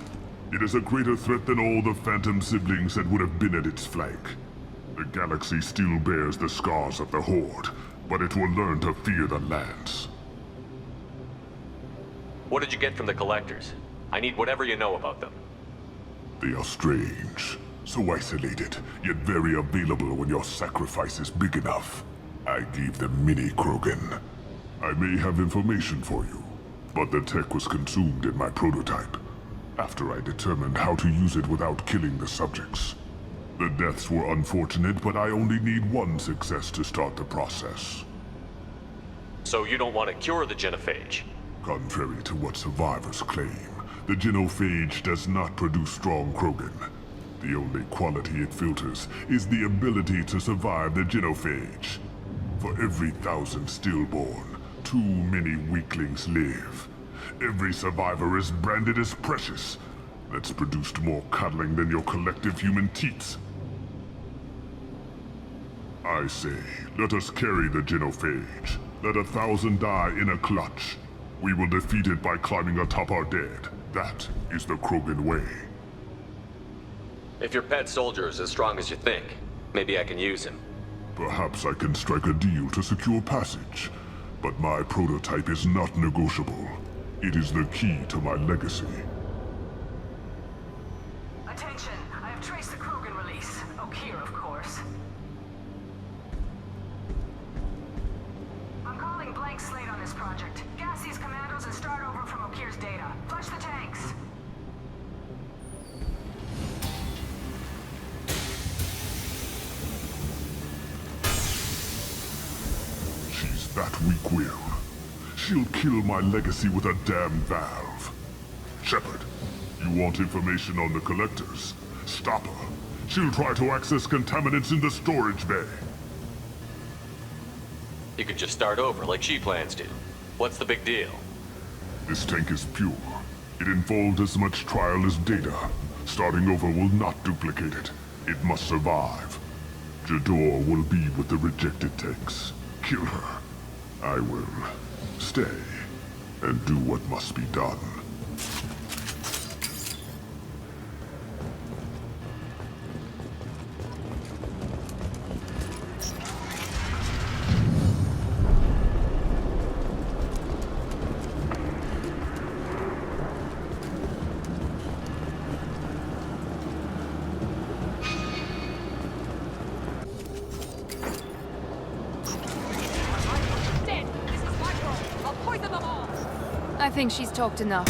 It is a greater threat than all the Phantom siblings that would have been at its flank. The galaxy still bears the scars of the Horde, but it will learn to fear the Lance. What did you get from the Collectors? I need whatever you know about them. They are strange, so isolated, yet very available when your sacrifice is big enough. I gave them mini Krogan. I may have information for you, but the tech was consumed in my prototype, after I determined how to use it without killing the subjects. The deaths were unfortunate, but I only need one success to start the process. So you don't want to cure the genophage? Contrary to what survivors claim, the genophage does not produce strong Krogan. The only quality it filters is the ability to survive the genophage. For every 1,000 stillborn, too many weaklings live. Every survivor is branded as precious. That's produced more cuddling than your collective human teats. I say, let us carry the genophage. Let 1,000 die in a clutch. We will defeat it by climbing atop our dead. That is the Krogan way. If your pet soldier is as strong as you think, maybe I can use him. Perhaps I can strike a deal to secure passage. But my prototype is not negotiable. It is the key to my legacy. Attention, I have traced the Krogan release. Okeer, of course. I'm calling blank slate on this project. Gas these commandos and start over from Okeer's data. Flush the tanks. That weak will. She'll kill my legacy with a damn valve. Shepard, you want information on the Collectors? Stop her. She'll try to access contaminants in the storage bay. You could just start over like she plans to. What's the big deal? This tank is pure. It involved as much trial as data. Starting over will not duplicate it. It must survive. Jador will be with the rejected tanks. Kill her. I will stay and do what must be done. I think she's talked enough.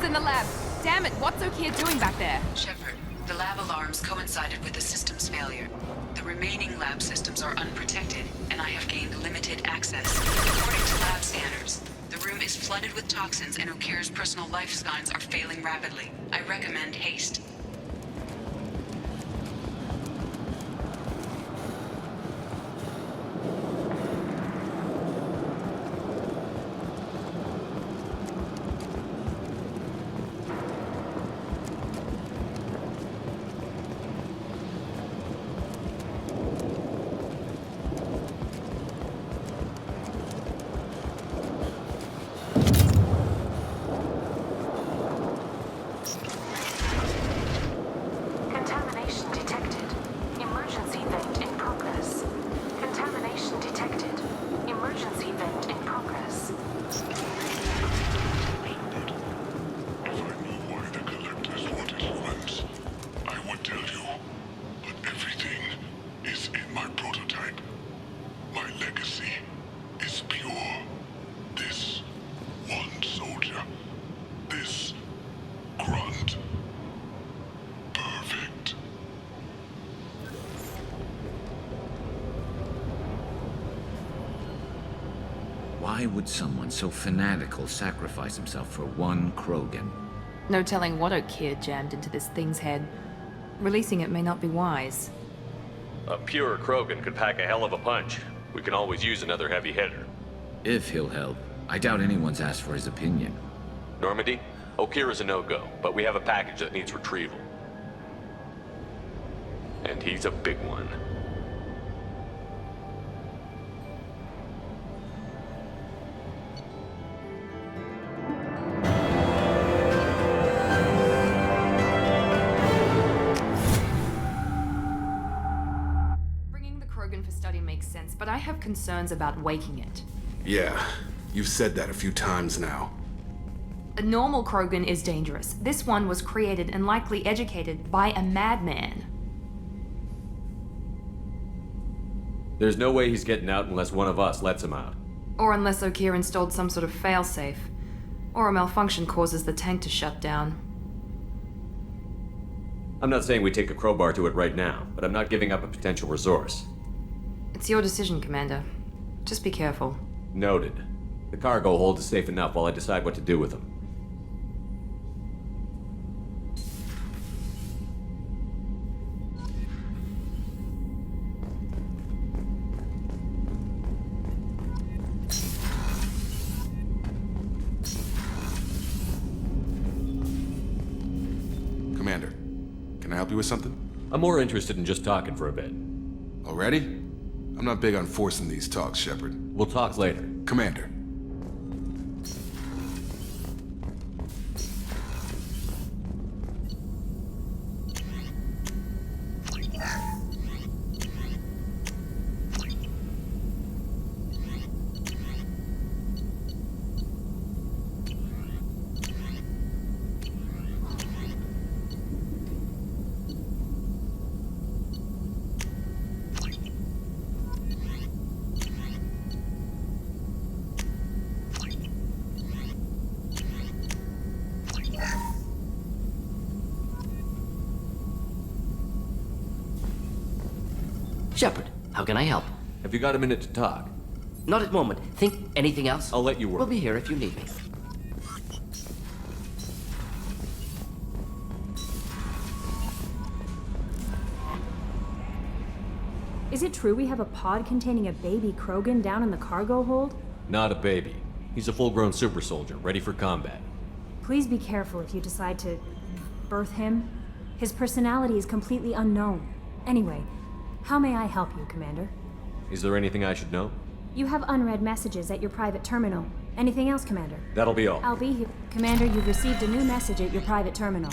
In the lab. Damn it, what's Okeer doing back there? Shepard, the lab alarms coincided with the system's failure. The remaining lab systems are unprotected, and I have gained limited access. According to lab scanners, the room is flooded with toxins and Okeer's personal life signs are failing rapidly. I recommend haste. Contamination detected. Emergency vent in progress. Contamination detected. Emergency vent in progress. Splendid. If I knew why the Collectors wanted humans, I would tell you. But everything is in my prototype. My legacy is pure. This one soldier. This grunt. Perfect. Why would someone so fanatical sacrifice himself for one Krogan? No telling what Okeer jammed into this thing's head. Releasing it may not be wise. A pure Krogan could pack a hell of a punch. We can always use another heavy hitter. If he'll help. I doubt anyone's asked for his opinion. Normandy, Okeer is a no-go, but we have a package that needs retrieval. And he's a big one. Bringing the Krogan for study makes sense, but I have concerns about waking it. Yeah, you've said that a few times now. A normal Krogan is dangerous. This one was created and likely educated by a madman. There's no way he's getting out unless one of us lets him out. Or unless Okeer installed some sort of failsafe. Or a malfunction causes the tank to shut down. I'm not saying we take a crowbar to it right now, but I'm not giving up a potential resource. It's your decision, Commander. Just be careful. Noted. The cargo hold is safe enough while I decide what to do with them. Commander, can I help you with something? I'm more interested in just talking for a bit. Already? I'm not big on forcing these talks, Shepard. We'll talk later. Commander. Shepard, how can I help? Have you got a minute to talk? Not at the moment. Think anything else? I'll let you work. We'll be here if you need me. Is it true we have a pod containing a baby Krogan down in the cargo hold? Not a baby. He's a full-grown super soldier, ready for combat. Please be careful if you decide to birth him. His personality is completely unknown. Anyway, how may I help you, Commander? Is there anything I should know? You have unread messages at your private terminal. Anything else, Commander? That'll be all. I'll be here. Commander, you've received a new message at your private terminal.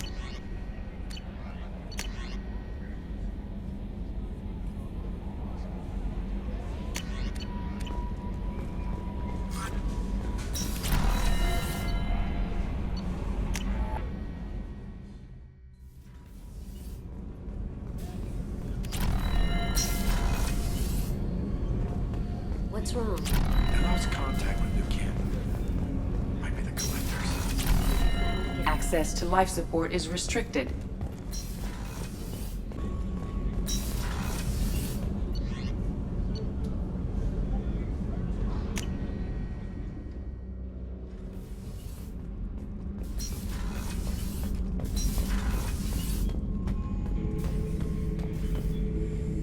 What's wrong? I lost contact with the kid. Might be the collectors. Access to life support is restricted.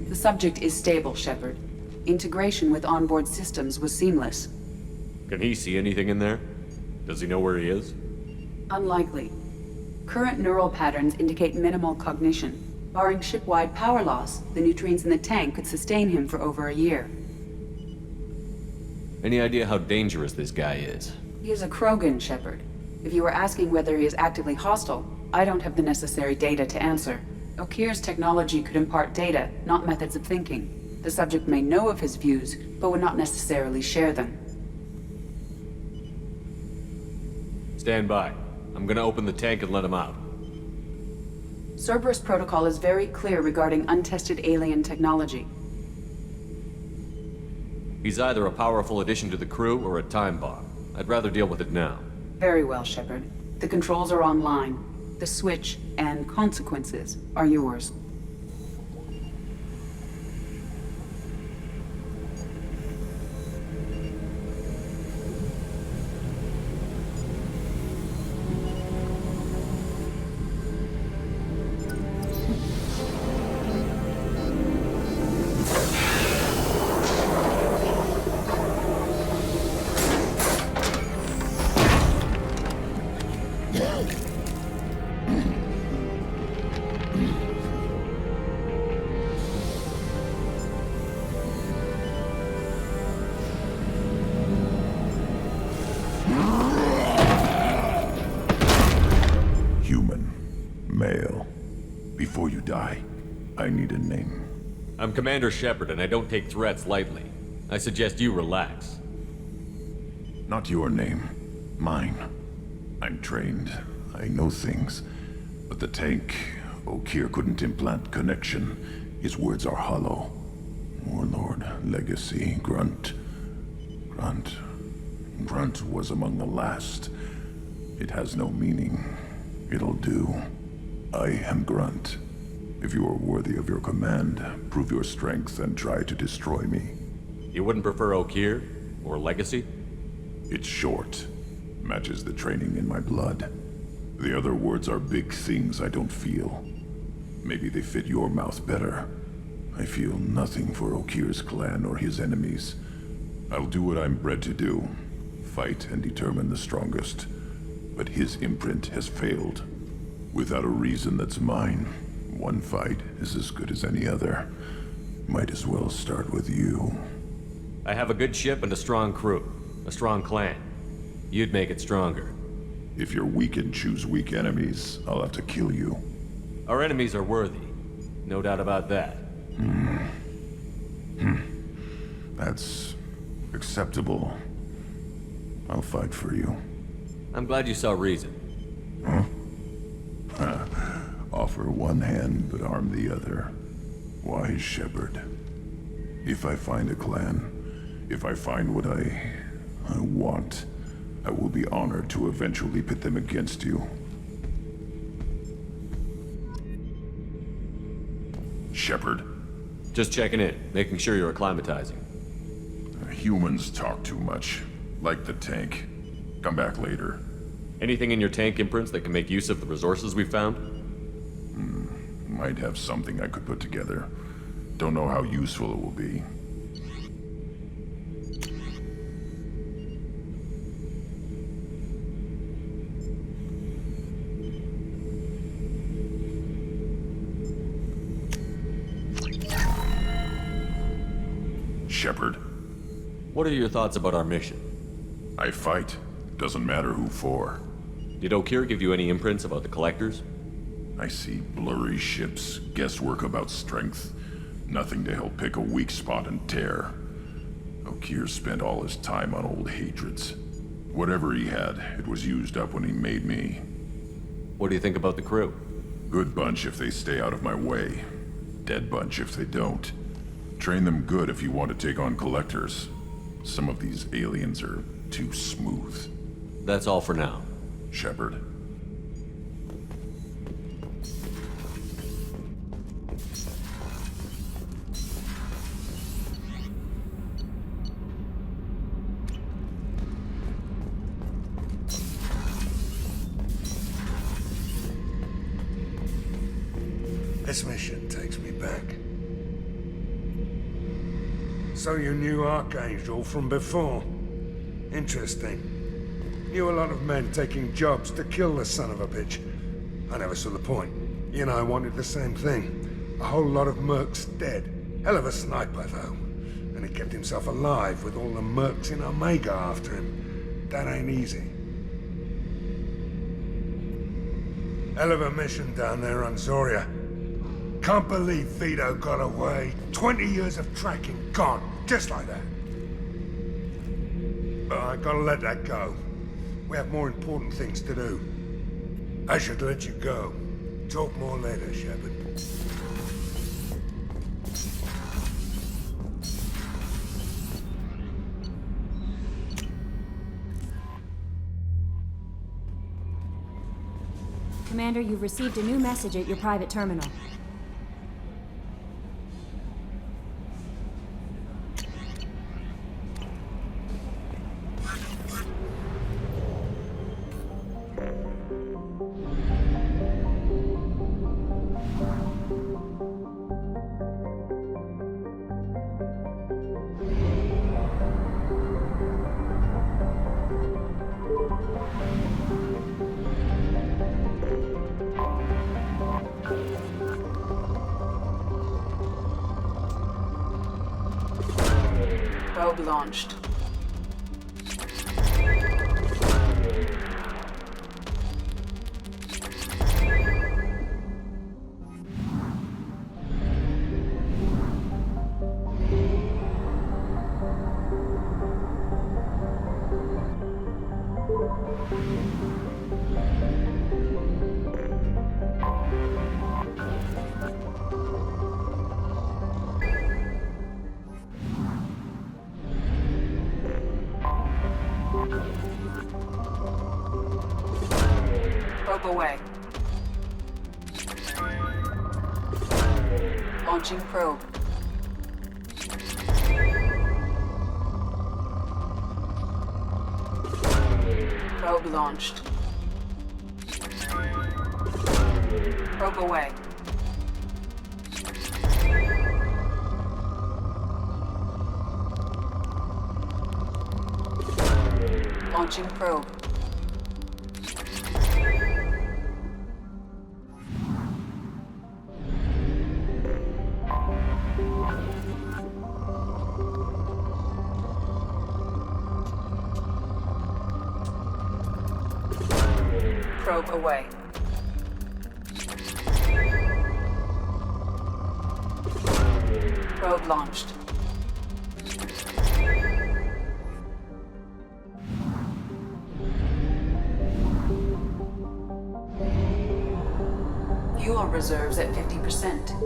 The subject is stable, Shepard. Integration with onboard systems was seamless. Can he see anything in there? Does he know where he is? Unlikely. Current neural patterns indicate minimal cognition. Barring ship-wide power loss, the nutrients in the tank could sustain him for over a year. Any idea how dangerous this guy is? He is a Krogan, Shepard. If you were asking whether he is actively hostile, I don't have the necessary data to answer. Okeer's technology could impart data, not methods of thinking. The subject may know of his views, but would not necessarily share them. Stand by. I'm gonna open the tank and let him out. Cerberus protocol is very clear regarding untested alien technology. He's either a powerful addition to the crew or a time bomb. I'd rather deal with it now. Very well, Shepard. The controls are online. The switch and consequences are yours. Before you die, I need a name. I'm Commander Shepard, and I don't take threats lightly. I suggest you relax. Not your name. Mine. I'm trained. I know things. But the tank, Okeer couldn't implant connection. His words are hollow. Warlord, Legacy, Grunt. Grunt was among the last. It has no meaning. It'll do. I am Grunt. If you are worthy of your command, prove your strength and try to destroy me. You wouldn't prefer Okeer? Or Legacy? It's short. Matches the training in my blood. The other words are big things I don't feel. Maybe they fit your mouth better. I feel nothing for Okeer's clan or his enemies. I'll do what I'm bred to do. Fight and determine the strongest. But his imprint has failed. Without a reason that's mine, one fight is as good as any other. Might as well start with you. I have a good ship and a strong crew. A strong clan. You'd make it stronger. If you're weak and choose weak enemies, I'll have to kill you. Our enemies are worthy. No doubt about that. That's acceptable. I'll fight for you. I'm glad you saw reason. Huh? Offer one hand, but arm the other. Wise Shepard. If I find a clan, if I find what I want, I will be honored to eventually pit them against you. Shepard, Just checking in, making sure you're acclimatizing. Humans talk too much. Like the tank. Come back later. Anything in your tank imprints that can make use of the resources we found? Might have something I could put together. Don't know how useful it will be. Shepard. What are your thoughts about our mission? I fight. Doesn't matter who for. Did Okeer give you any imprints about the Collectors? I see blurry ships, guesswork about strength. Nothing to help pick a weak spot and tear. Okeer spent all his time on old hatreds. Whatever he had, it was used up when he made me. What do you think about the crew? Good bunch if they stay out of my way. Dead bunch if they don't. Train them good if you want to take on Collectors. Some of these aliens are too smooth. That's all for now. Shepard. This mission takes me back. So you knew Archangel from before? Interesting. Knew a lot of men taking jobs to kill the son of a bitch. I never saw the point. You and I wanted the same thing. A whole lot of mercs dead. Hell of a sniper, though. And he kept himself alive with all the mercs in Omega after him. That ain't easy. Hell of a mission down there on Zoria. Can't believe Vito got away. 20 years of tracking gone, just like that. But I gotta let that go. We have more important things to do. I should let you go. Talk more later, Shepard. Commander, you've received a new message at your private terminal. Probe launched. Probe away. Launching probe. Probe launched. Probe away. Launching probe. Probe away. Probe launched. Fuel reserves at 50%.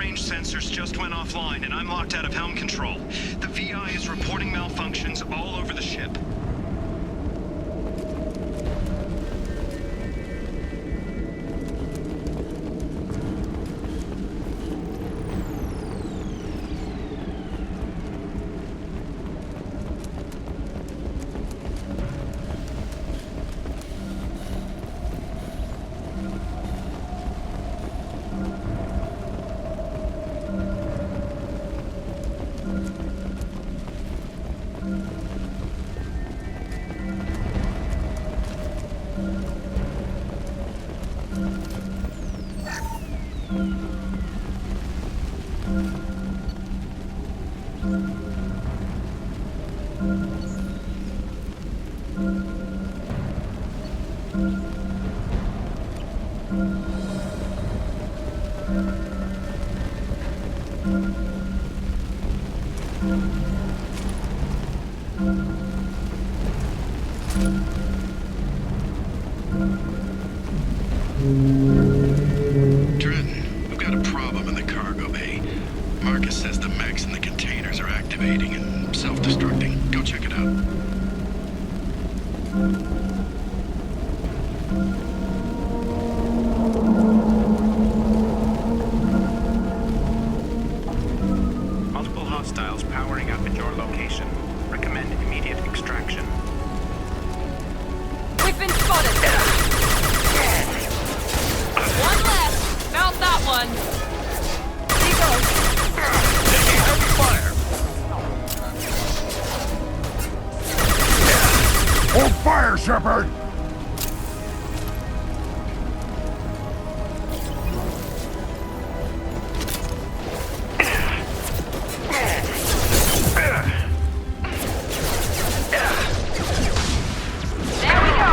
range sensors just went offline, and I'm locked out of helm control. The VI is reporting malfunctions all over the ship. Trenton, we've got a problem in the cargo bay. Marcus says the mechs in the containers are activating and self-destructing. Go check it out. Multiple hostiles powering up at your location. Recommend immediate extraction. We've been spotted! One left! Found that one! He goes! Taking heavy fire! Hold fire, Shepard! There we go!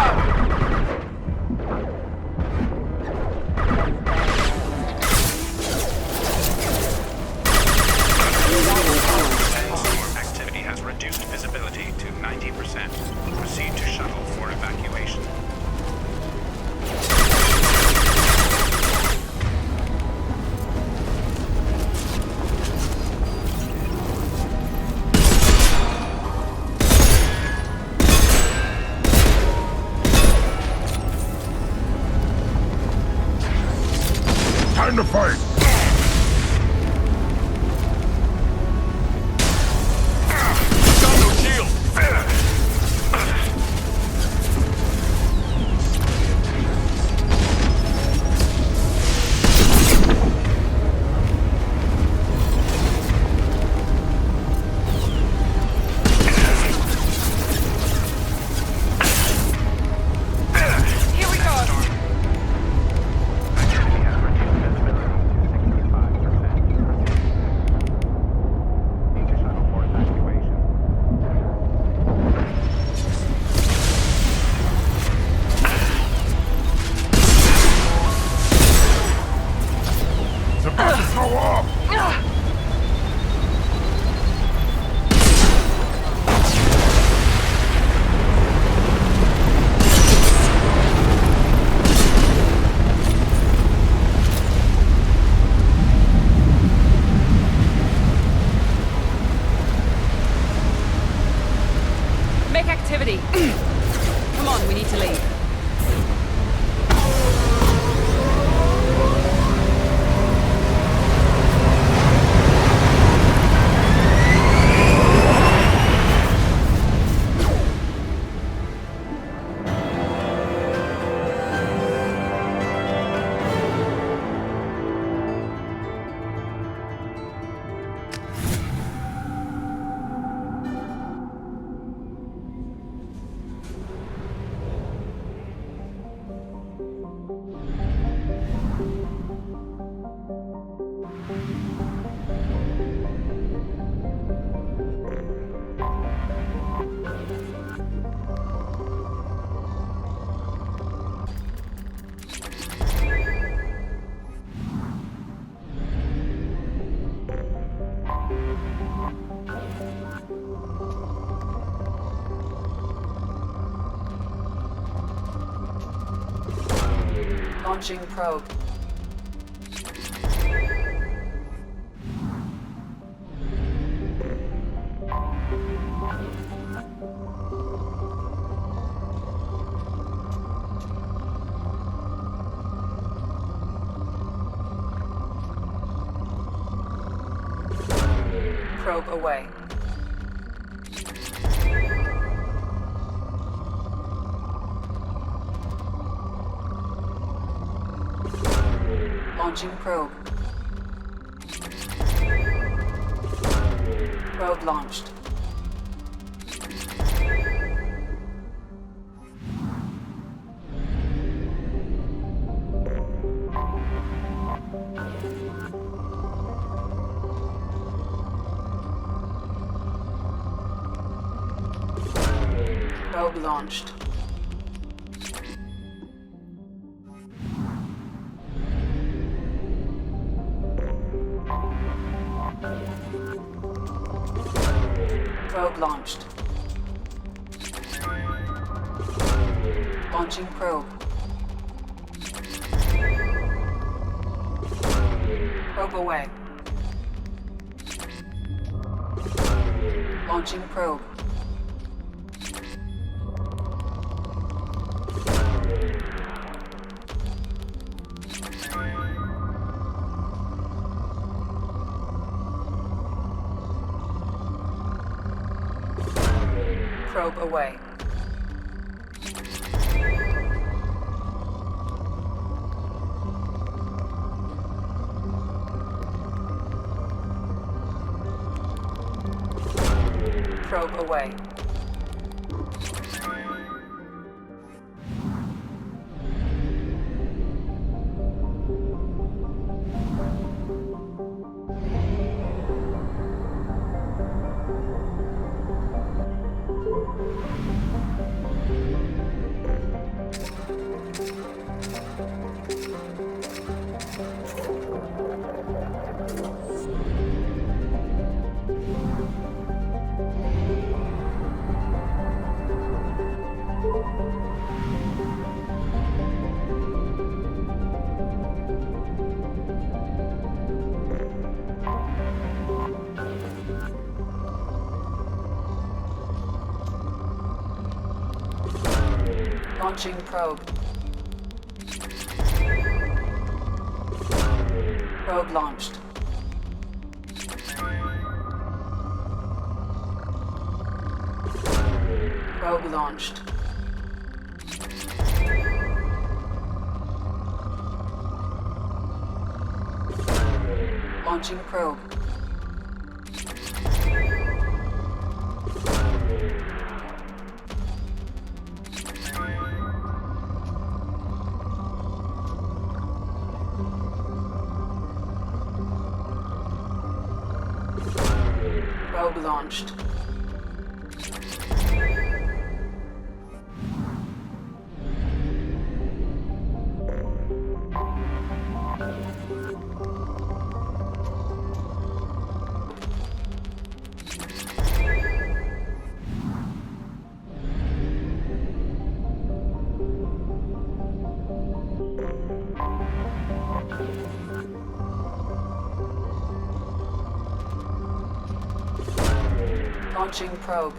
Sandstorm activity has reduced visibility to 90%. Proceed to shuttle for evacuation. Time to fight! Got no shield! Here we go! Activity has reduced visibility to 65%. Proceed to shuttle for evacuation. It's about to go off! Make activity! Come on, we need to leave. Launching probe. Probe away. Launching probe. Probe launched. Probe launched. Probe launched. Launching probe. Probe away. Launching probe. Probe away. Probe away. Launching probe. Probe launched. Probe launched. Launching probe. Probe launched. Launching probe.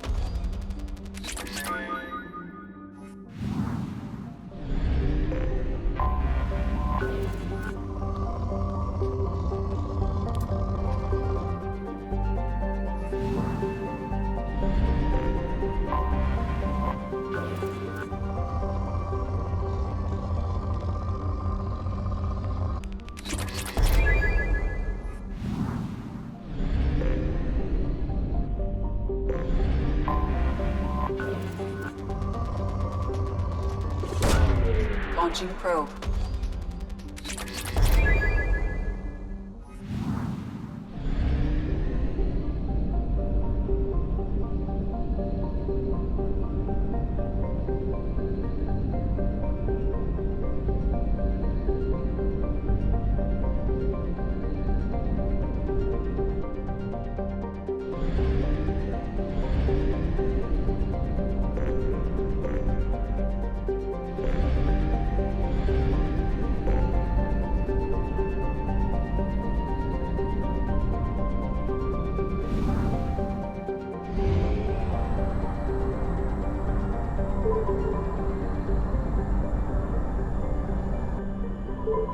Launching probe.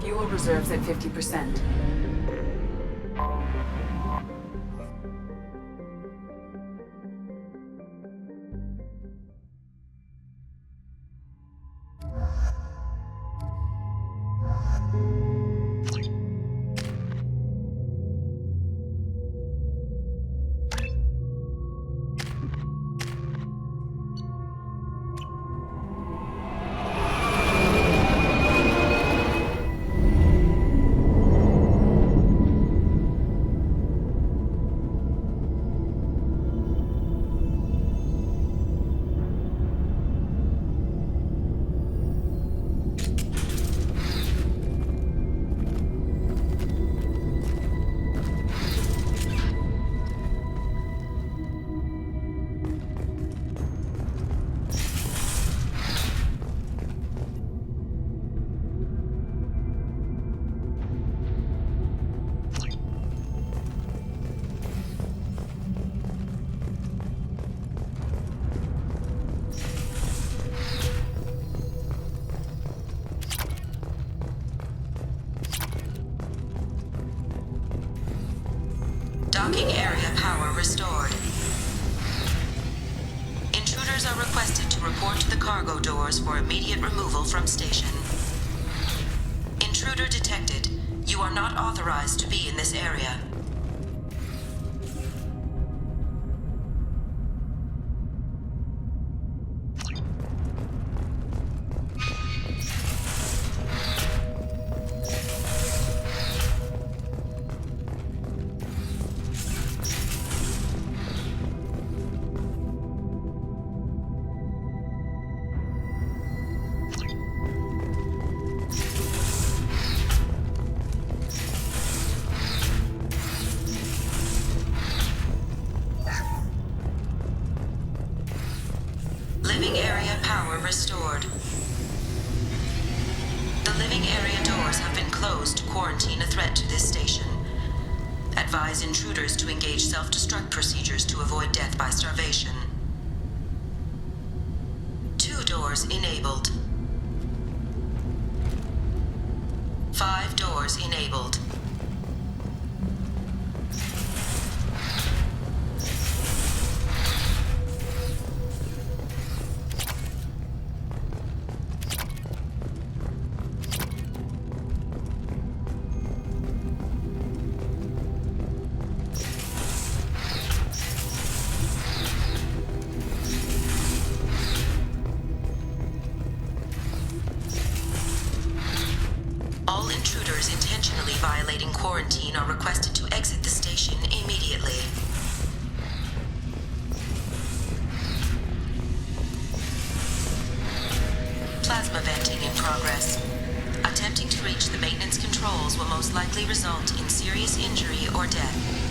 Fuel reserves at 50%. Intruders are requested to report to the cargo doors for immediate removal from station. Intruder detected. You are not authorized to be in this area. Living area power restored. The living area doors have been closed to quarantine a threat to this station. Advise intruders to engage self-destruct procedures to avoid death by starvation. 2 doors enabled. 5 doors enabled. All intruders intentionally violating quarantine are requested to exit the station immediately. Plasma venting in progress. Attempting to reach the maintenance controls will most likely result in serious injury or death.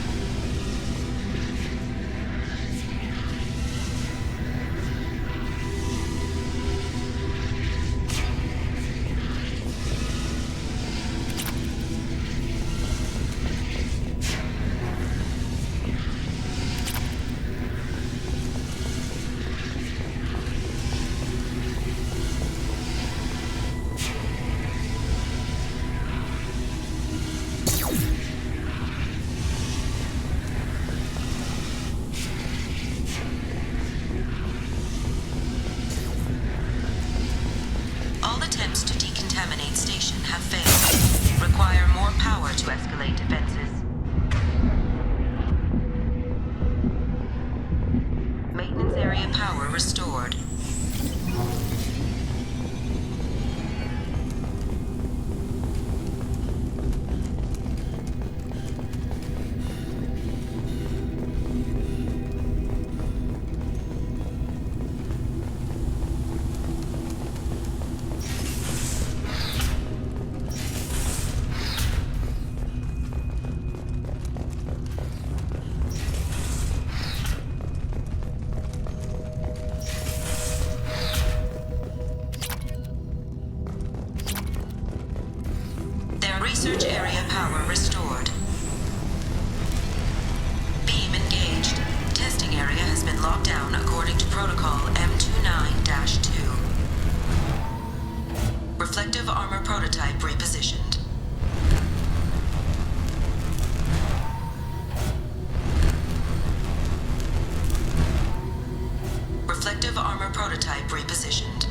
All attempts to decontaminate station have failed. Require more power to escalate defenses. Maintenance area power restored. Research area power restored. Beam engaged. Testing area has been locked down according to protocol M29-2. Reflective armor prototype repositioned. Reflective armor prototype repositioned.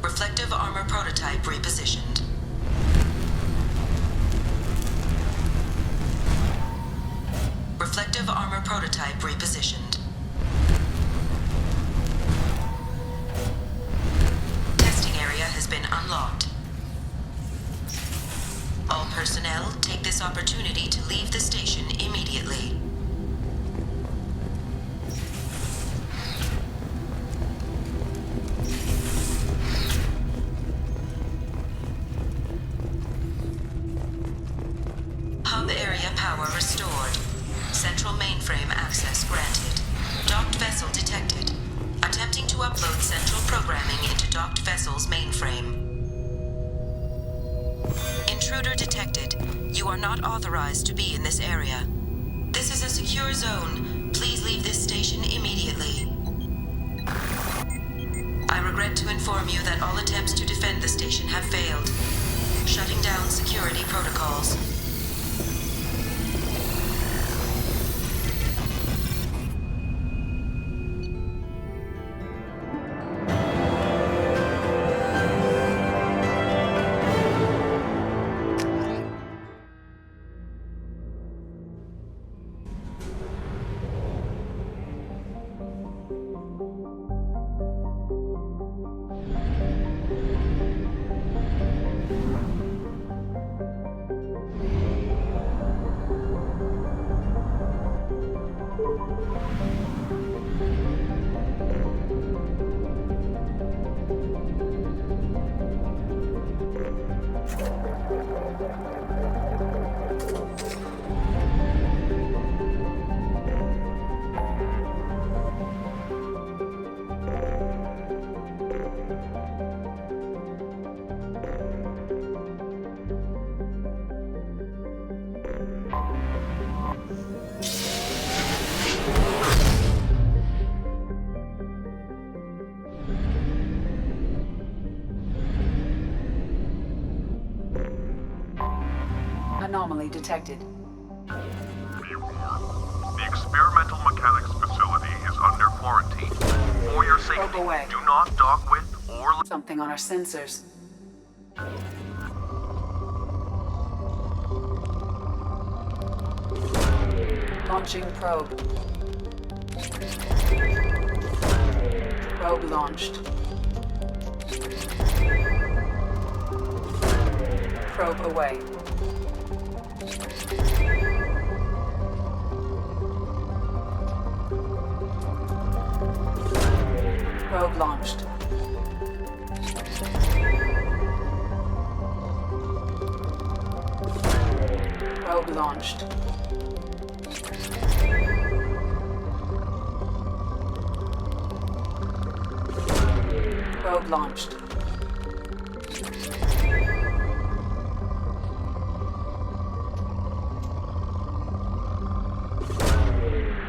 Reflective armor prototype repositioned. Reflective armor prototype repositioned. Testing area has been unlocked. All personnel take this opportunity to leave the station immediately. Hub area power restored. Central mainframe access granted. Docked vessel detected. Attempting to upload central programming into docked vessel's mainframe. Intruder detected. You are not authorized to be in this area. This is a secure zone. Please leave this station immediately. I regret to inform you that all attempts to defend the station have failed. Shutting down security protocols. Anomaly detected. The experimental mechanics facility is under quarantine. For your safety, away. do not dock with or... Something on our sensors. Launching probe. Probe launched. Probe away. Probe launched. Probe launched. Probe launched.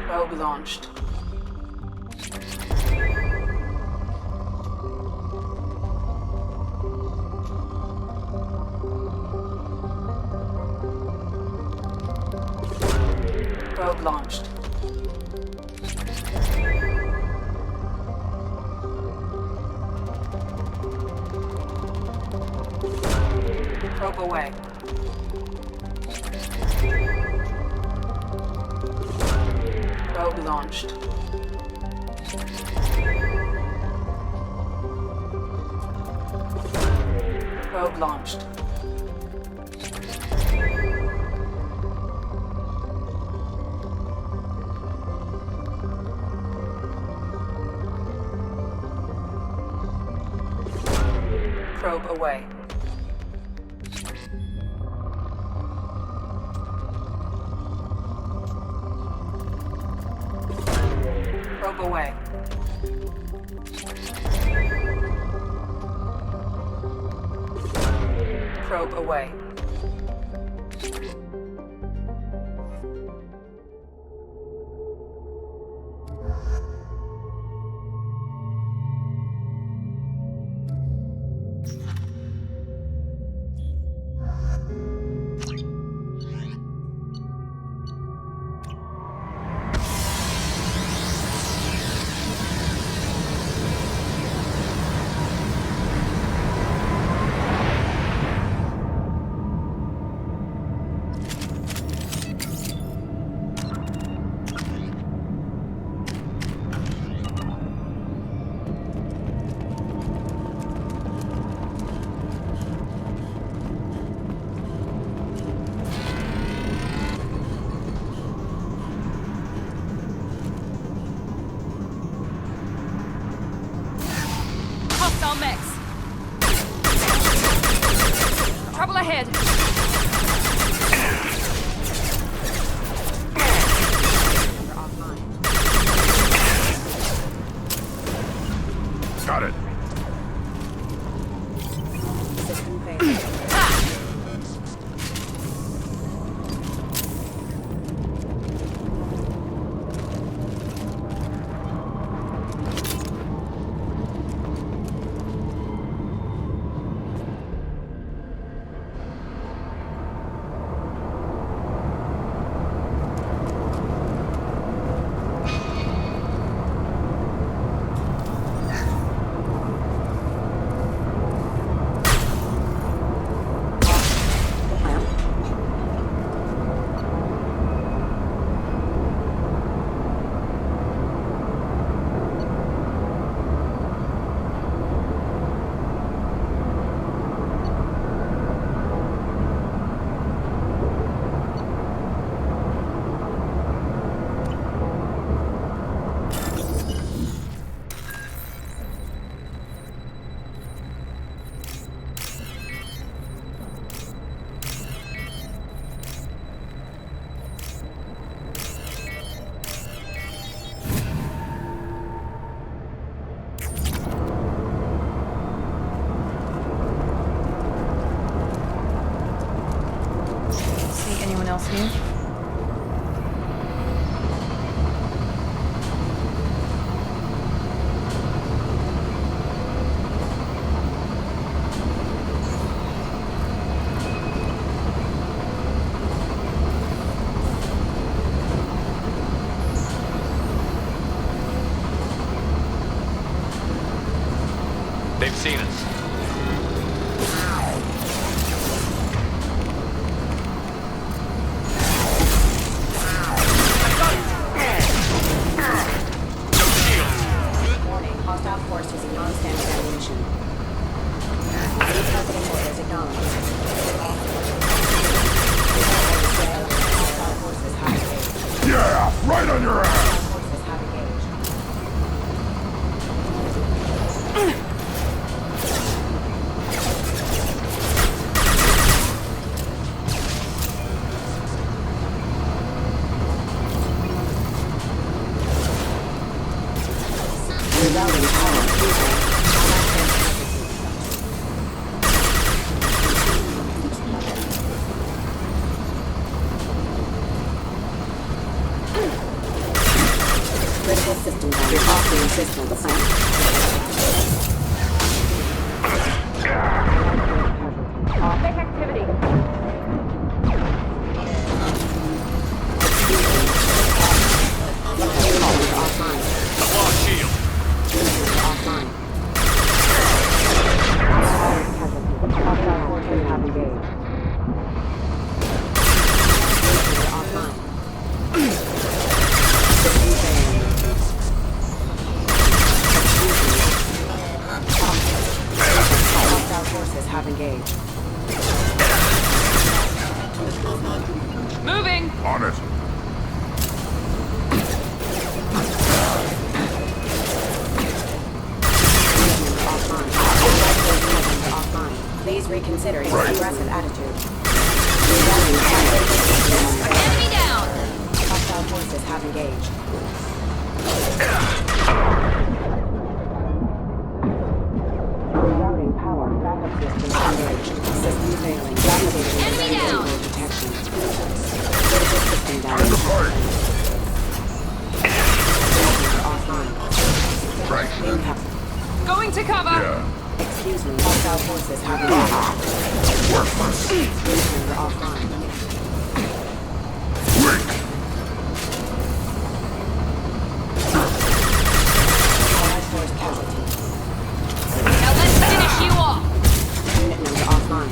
Probe launched. Probe launched. Probe away. Probe launched. Probe launched. Probe away. Probe away. Probe away. Hostile mechs. Trouble ahead. Got it. else here? Right on your ass! Critical system value offering system assignment. Big activity. Offline. Lost shield. Offline. Hostile forces have engaged. Offline. Hostile forces have engaged. Moving. On it. Offline. Please reconsider your Right. aggressive attitude. Enemy down. Hostile forces have engaged. Rerouting power. Backup systems engaged. System failing. Validating Enemy down. detection. Critical system value offline. Right. Impact. Going to cover. Yeah. Excuse me. Hostile forces have engaged. Worthless. User offline. Weak. Allied force casualty. Now let's finish you off. Unit member offline.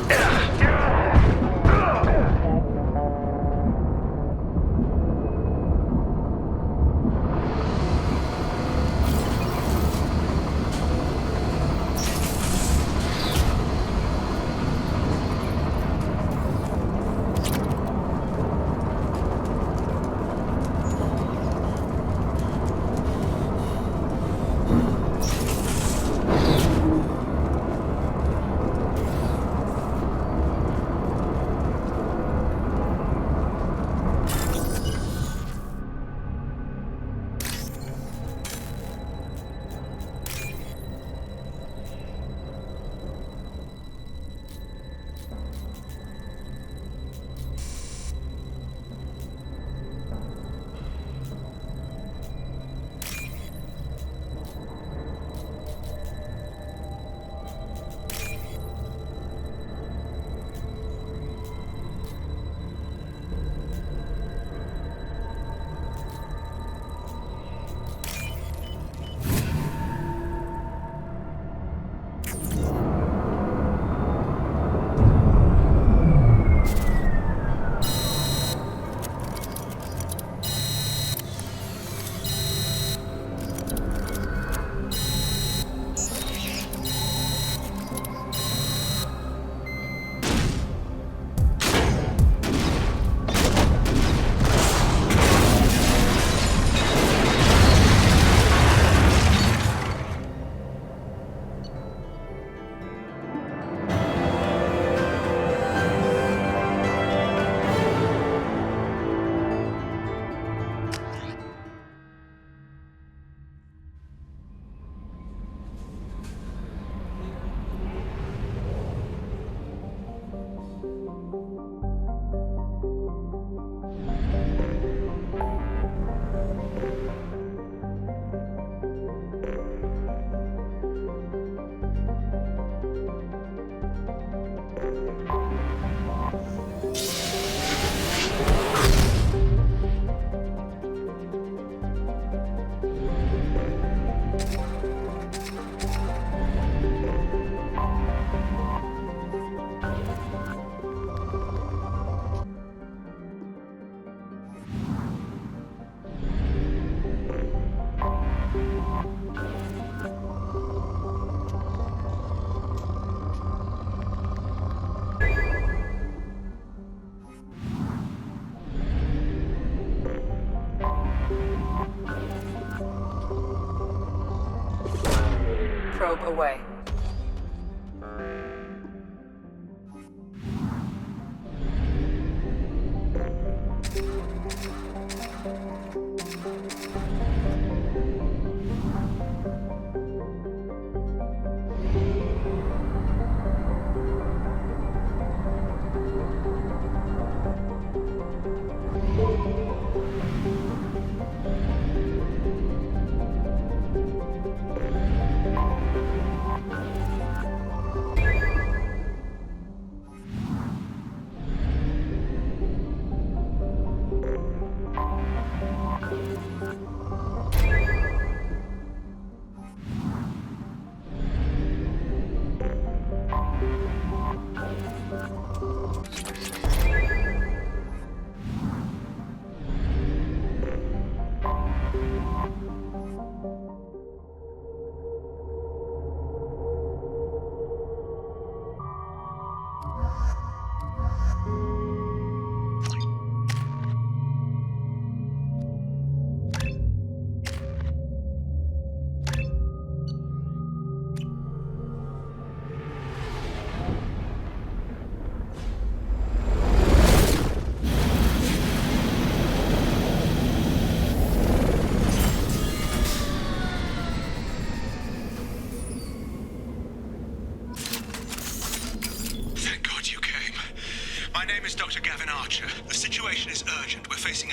probe away.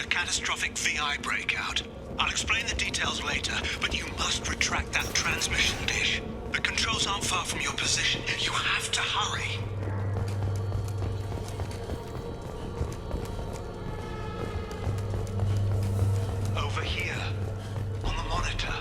Catastrophic VI breakout. I'll explain the details later, but you must retract that transmission dish. The controls aren't far from your position. You have to hurry. Over here, on the monitor.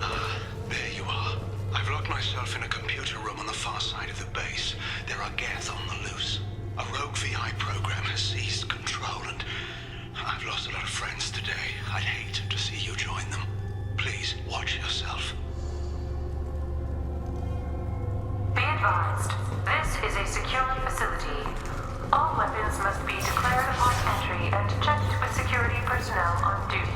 Ah, there you are. I've locked myself in a computer room on the far side of the base. There are Geth on the loose. A rogue VI program has seized control, and I've lost a lot of friends today. I'd hate to see you join them. Please, watch yourself. Be advised, this is a secure facility. All weapons must be declared upon entry and checked with security personnel on duty.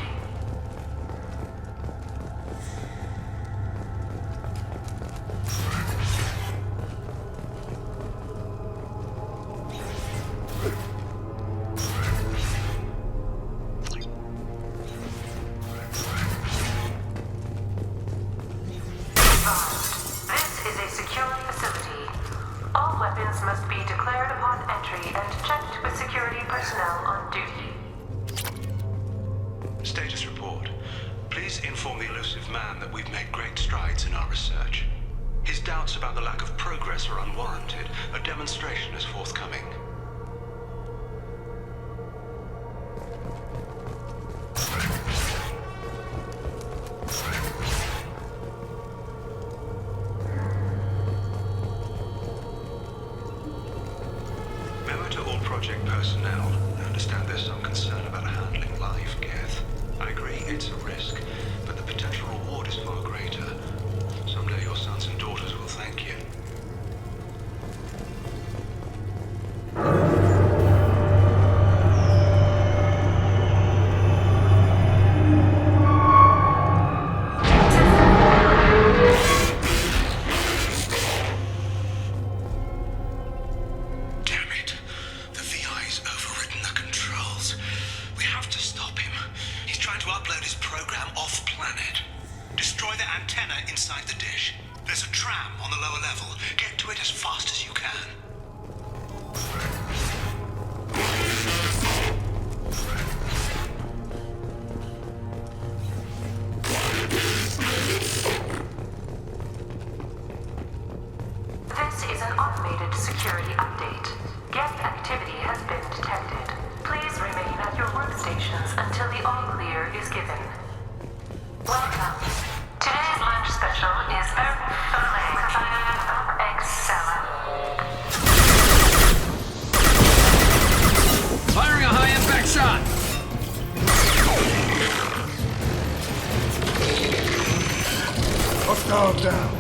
Status report. Please inform the elusive man that we've made great strides in our research. His doubts about the lack of progress are unwarranted. A demonstration is forthcoming. Memo to all project personnel. I understand there's some concern about handling live Geth. I agree, it's a risk, but the potential reward is far greater. Someday your sons and daughters will thank you. Security update. Geth activity has been detected. Please remain at your workstations until the all-clear is given. Welcome. Today's lunch special is Earth Filet Egg Salad. Firing a high-impact shot! Hostile down.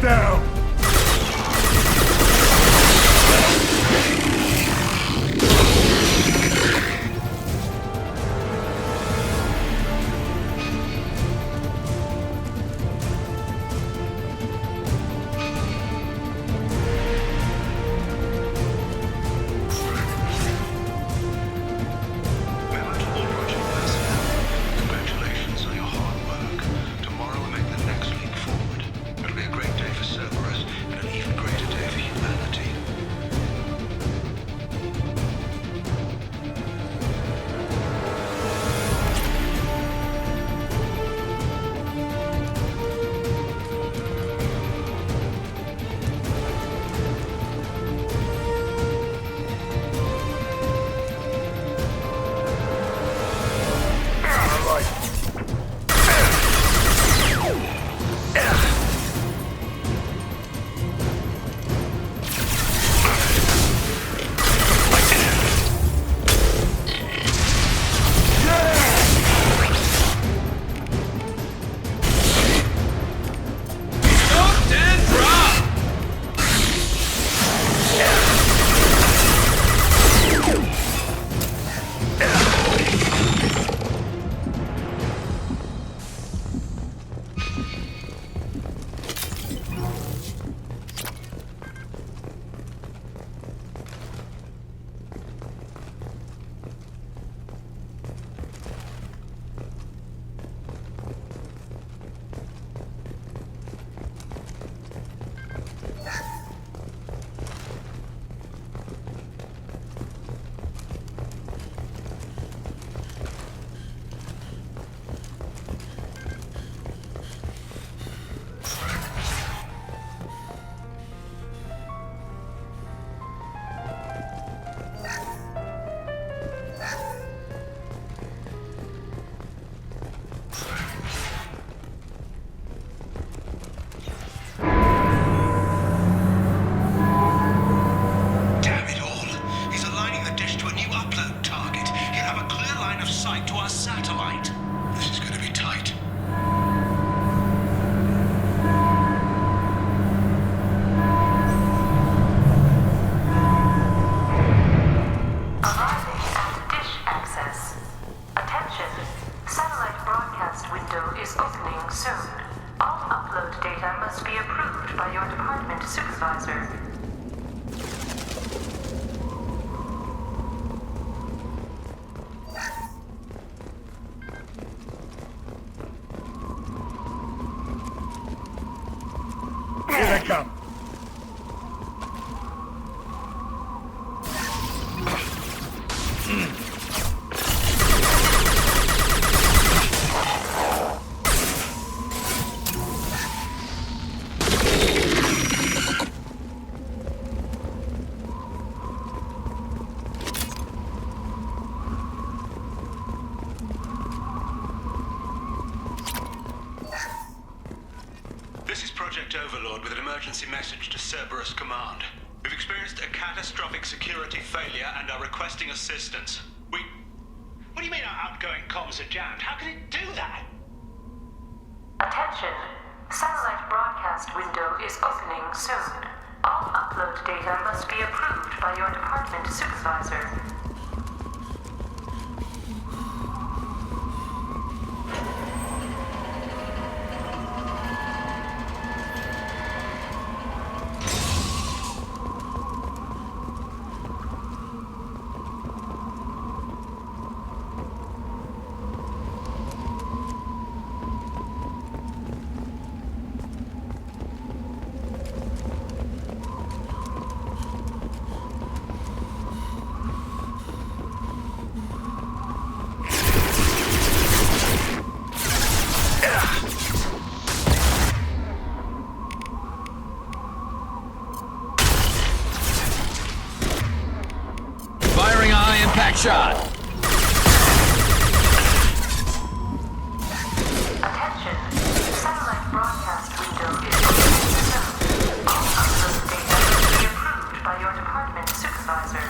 down! Congratulations on your hard work. Tomorrow we make the next leap forward. It'll be a great day for Cerberus, and an even greater day for humanity. Damn it all! He's aligning the dish to a new upload target. He'll have a clear line of sight to our satellite. This is gonna be tight. Arriving at dish access. Attention. Satellite broadcast window is opening soon. All upload data must be approved by your department supervisor. Here they come. This is Project Overlord with an emergency message to Cerberus Command. We've experienced a catastrophic security failure and are requesting assistance. What do you mean our outgoing comms are jammed? How can it do that? Attention. Satellite broadcast window is opening soon. All upload data must be approved by your department supervisor. Firing a high-impact shot. Attention. Satellite broadcast window is opening soon. All upload data must be approved by your department supervisor.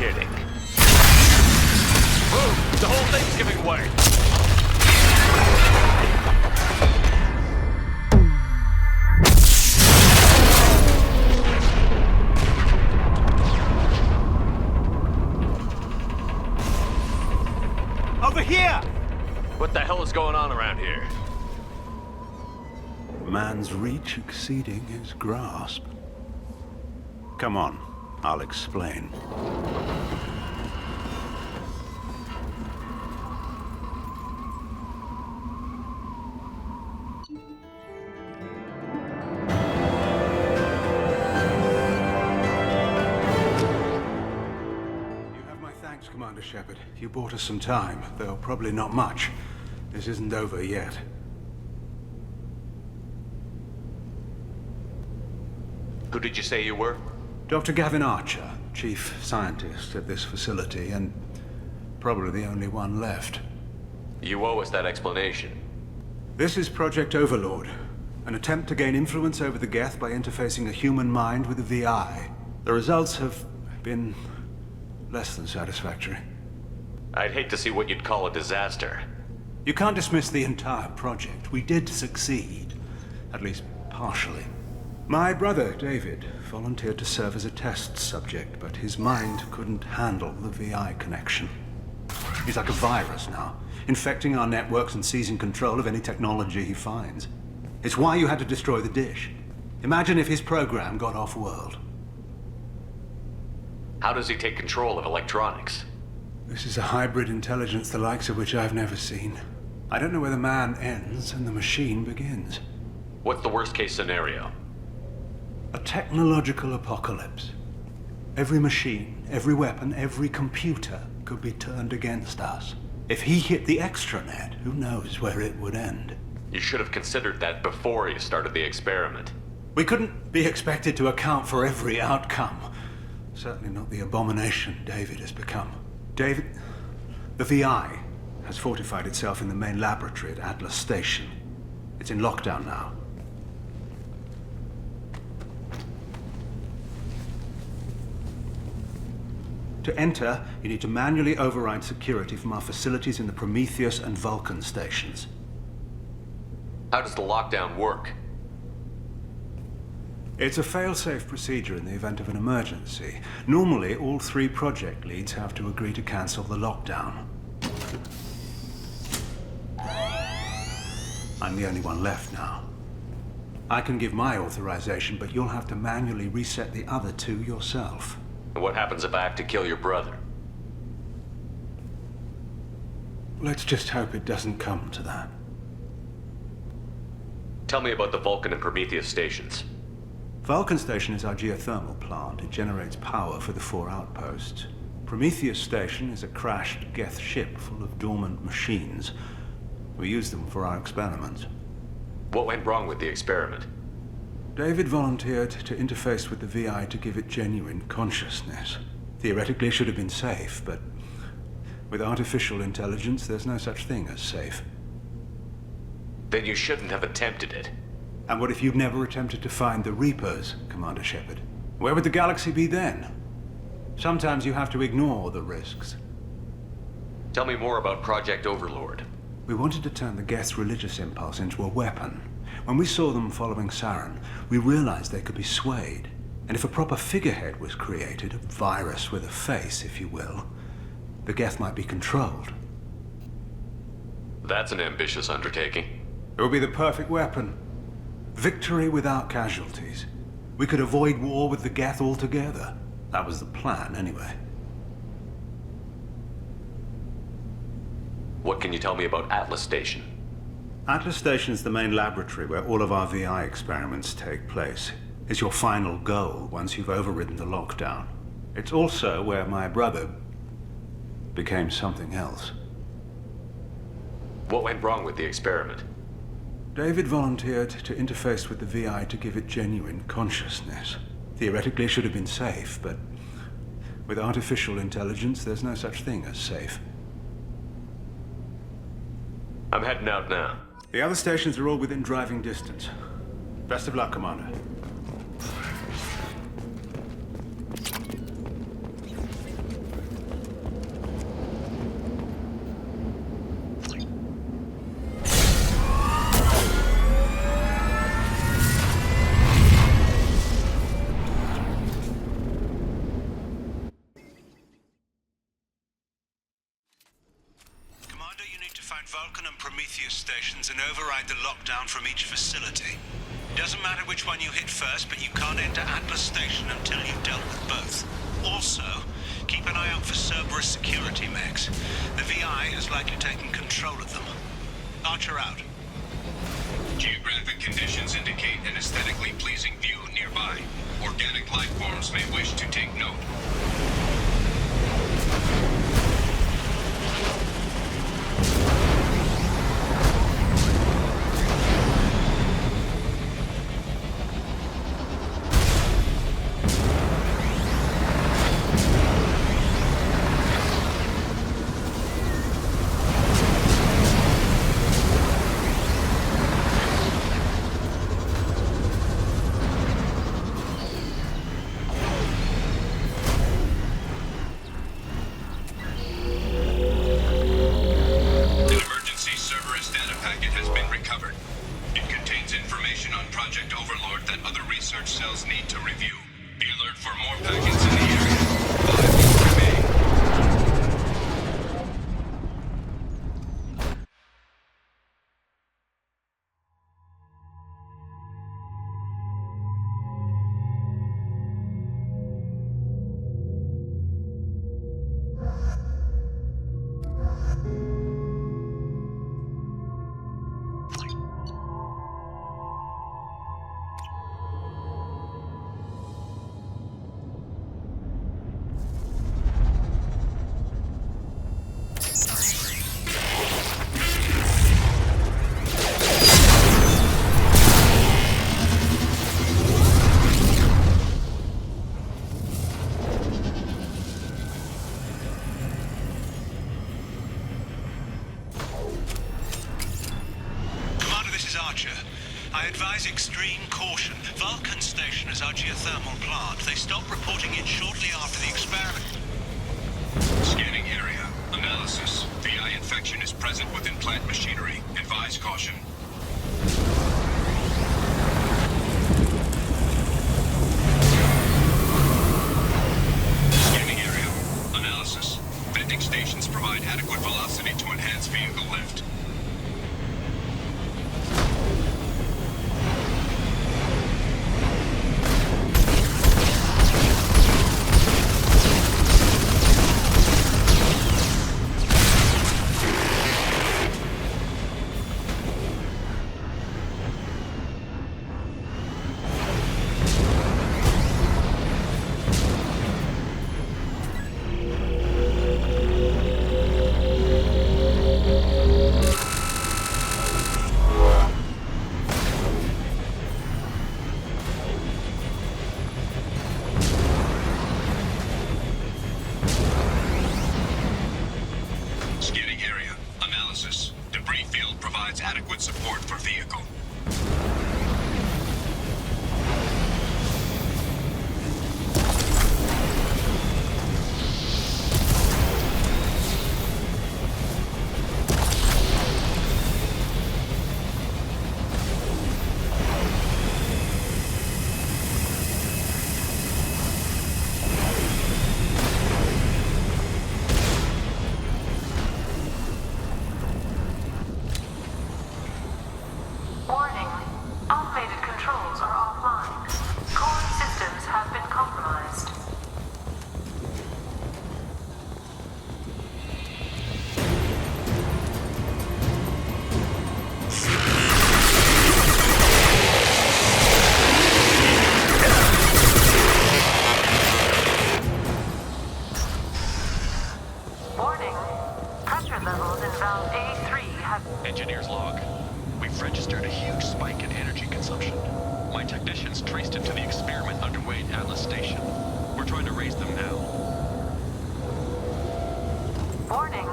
kidding. Move! The whole thing's giving way! Over here! What the hell is going on around here? Man's reach exceeding his grasp. Come on, I'll explain. Thanks, Commander Shepard. You bought us some time, though probably not much. This isn't over yet. Who did you say you were? Dr. Gavin Archer, chief scientist at this facility, and probably the only one left. You owe us that explanation. This is Project Overlord, an attempt to gain influence over the Geth by interfacing a human mind with a VI. The results have been less than satisfactory. I'd hate to see what you'd call a disaster. You can't dismiss the entire project. We did succeed, at least partially. My brother, David, volunteered to serve as a test subject, but his mind couldn't handle the VI connection. He's like a virus now, infecting our networks and seizing control of any technology he finds. It's why you had to destroy the dish. Imagine if his program got off-world. How does he take control of electronics? This is a hybrid intelligence the likes of which I've never seen. I don't know where the man ends and the machine begins. What's the worst-case scenario? A technological apocalypse. Every machine, every weapon, every computer could be turned against us. If he hit the extranet, who knows where it would end? You should have considered that before you started the experiment. We couldn't be expected to account for every outcome. Certainly not the abomination David has become. David, the VI has fortified itself in the main laboratory at Atlas Station. It's in lockdown now. To enter, you need to manually override security from our facilities in the Prometheus and Vulcan stations. How does the lockdown work? It's a fail-safe procedure in the event of an emergency. Normally, all 3 project leads have to agree to cancel the lockdown. I'm the only one left now. I can give my authorization, but you'll have to manually reset the other 2 yourself. And what happens if I have to kill your brother? Let's just hope it doesn't come to that. Tell me about the Vulcan and Prometheus stations. Vulcan Station is our geothermal plant. It generates power for the 4 outposts. Prometheus Station is a crashed Geth ship full of dormant machines. We use them for our experiments. What went wrong with the experiment? David volunteered to interface with the VI to give it genuine consciousness. Theoretically, it should have been safe, but with artificial intelligence, there's no such thing as safe. Then you shouldn't have attempted it. And what if you'd never attempted to find the Reapers, Commander Shepard? Where would the galaxy be then? Sometimes you have to ignore the risks. Tell me more about Project Overlord. We wanted to turn the Geth's religious impulse into a weapon. When we saw them following Saren, we realized they could be swayed. And if a proper figurehead was created, a virus with a face, if you will, the Geth might be controlled. That's an ambitious undertaking. It would be the perfect weapon. Victory without casualties. We could avoid war with the Geth altogether. That was the plan, anyway. What can you tell me about Atlas Station? Atlas Station is the main laboratory where all of our VI experiments take place. It's your final goal once you've overridden the lockdown. It's also where my brother became something else. What went wrong with the experiment? David volunteered to interface with the VI to give it genuine consciousness. Theoretically, it should have been safe, but with artificial intelligence, there's no such thing as safe. I'm heading out now. The other stations are all within driving distance. Best of luck, Commander. Vulcan and Prometheus stations and override the lockdown from each facility. Doesn't matter which one you hit first, but you can't enter Atlas Station until you've dealt with both. Also, keep an eye out for Cerberus security mechs. The VI is likely taking control of them. Archer out. Geographic conditions indicate an aesthetically pleasing view nearby. Organic life forms may wish to take note. I advise extreme caution. Vulcan Station is our geothermal plant. They stopped reporting in shortly after the experiment. Scanning area. Analysis. VI infection is present within plant machinery. Advise caution. Scanning area. Analysis. Venting stations provide adequate velocity to enhance vehicle lift. Debris field provides adequate support for vehicle. Engineer's log. We've registered a huge spike in energy consumption. My technicians traced it to the experiment underway at Atlas Station. We're trying to raise them now. Warning.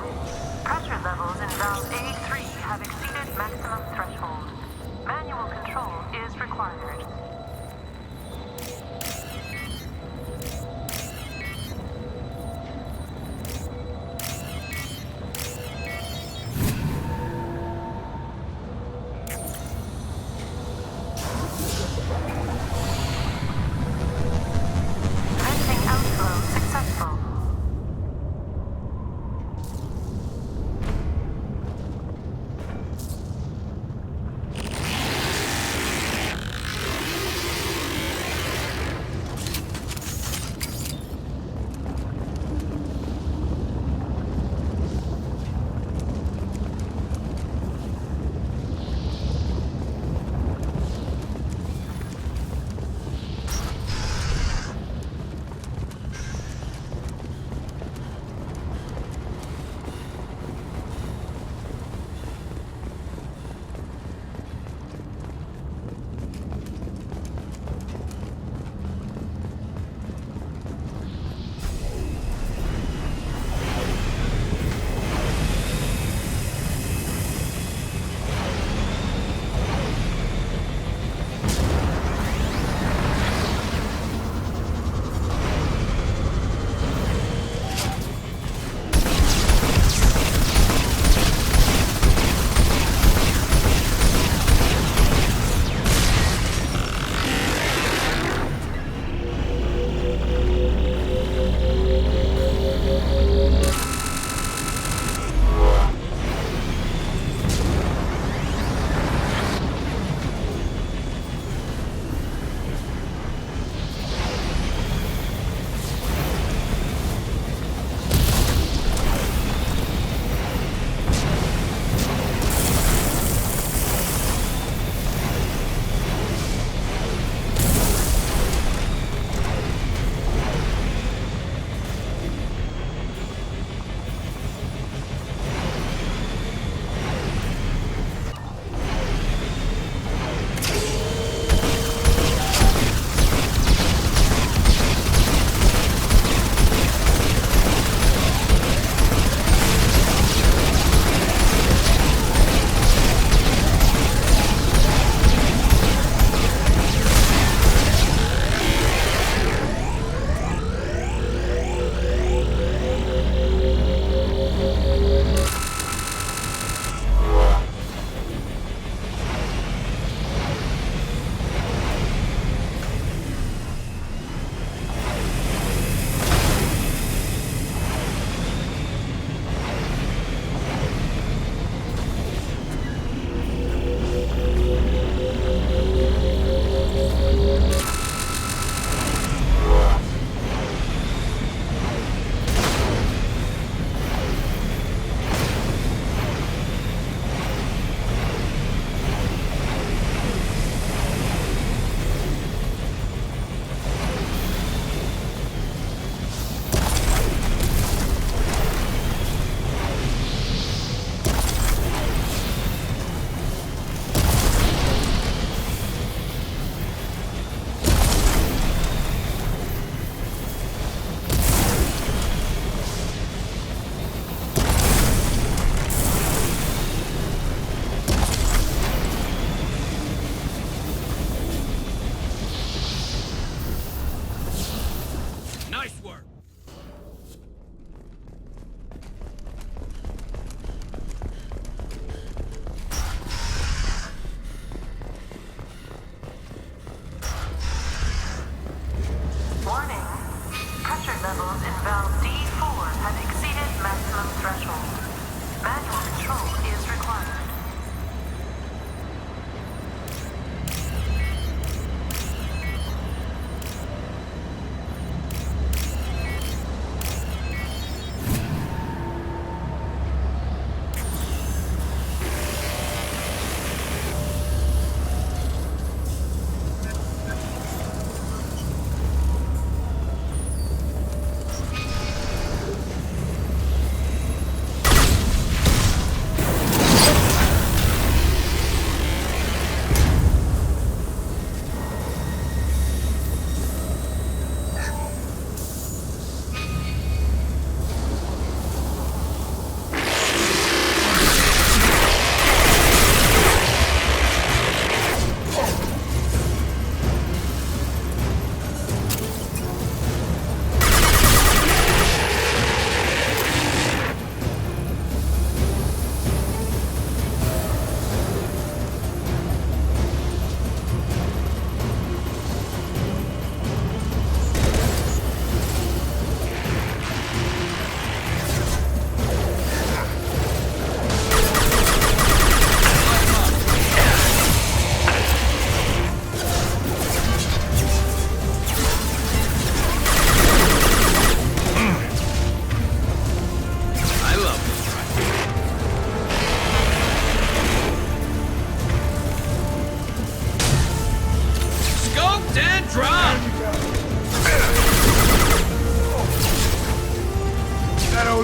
Pressure levels in valve A3 have exceeded maximum threshold. Manual control is required. Successful.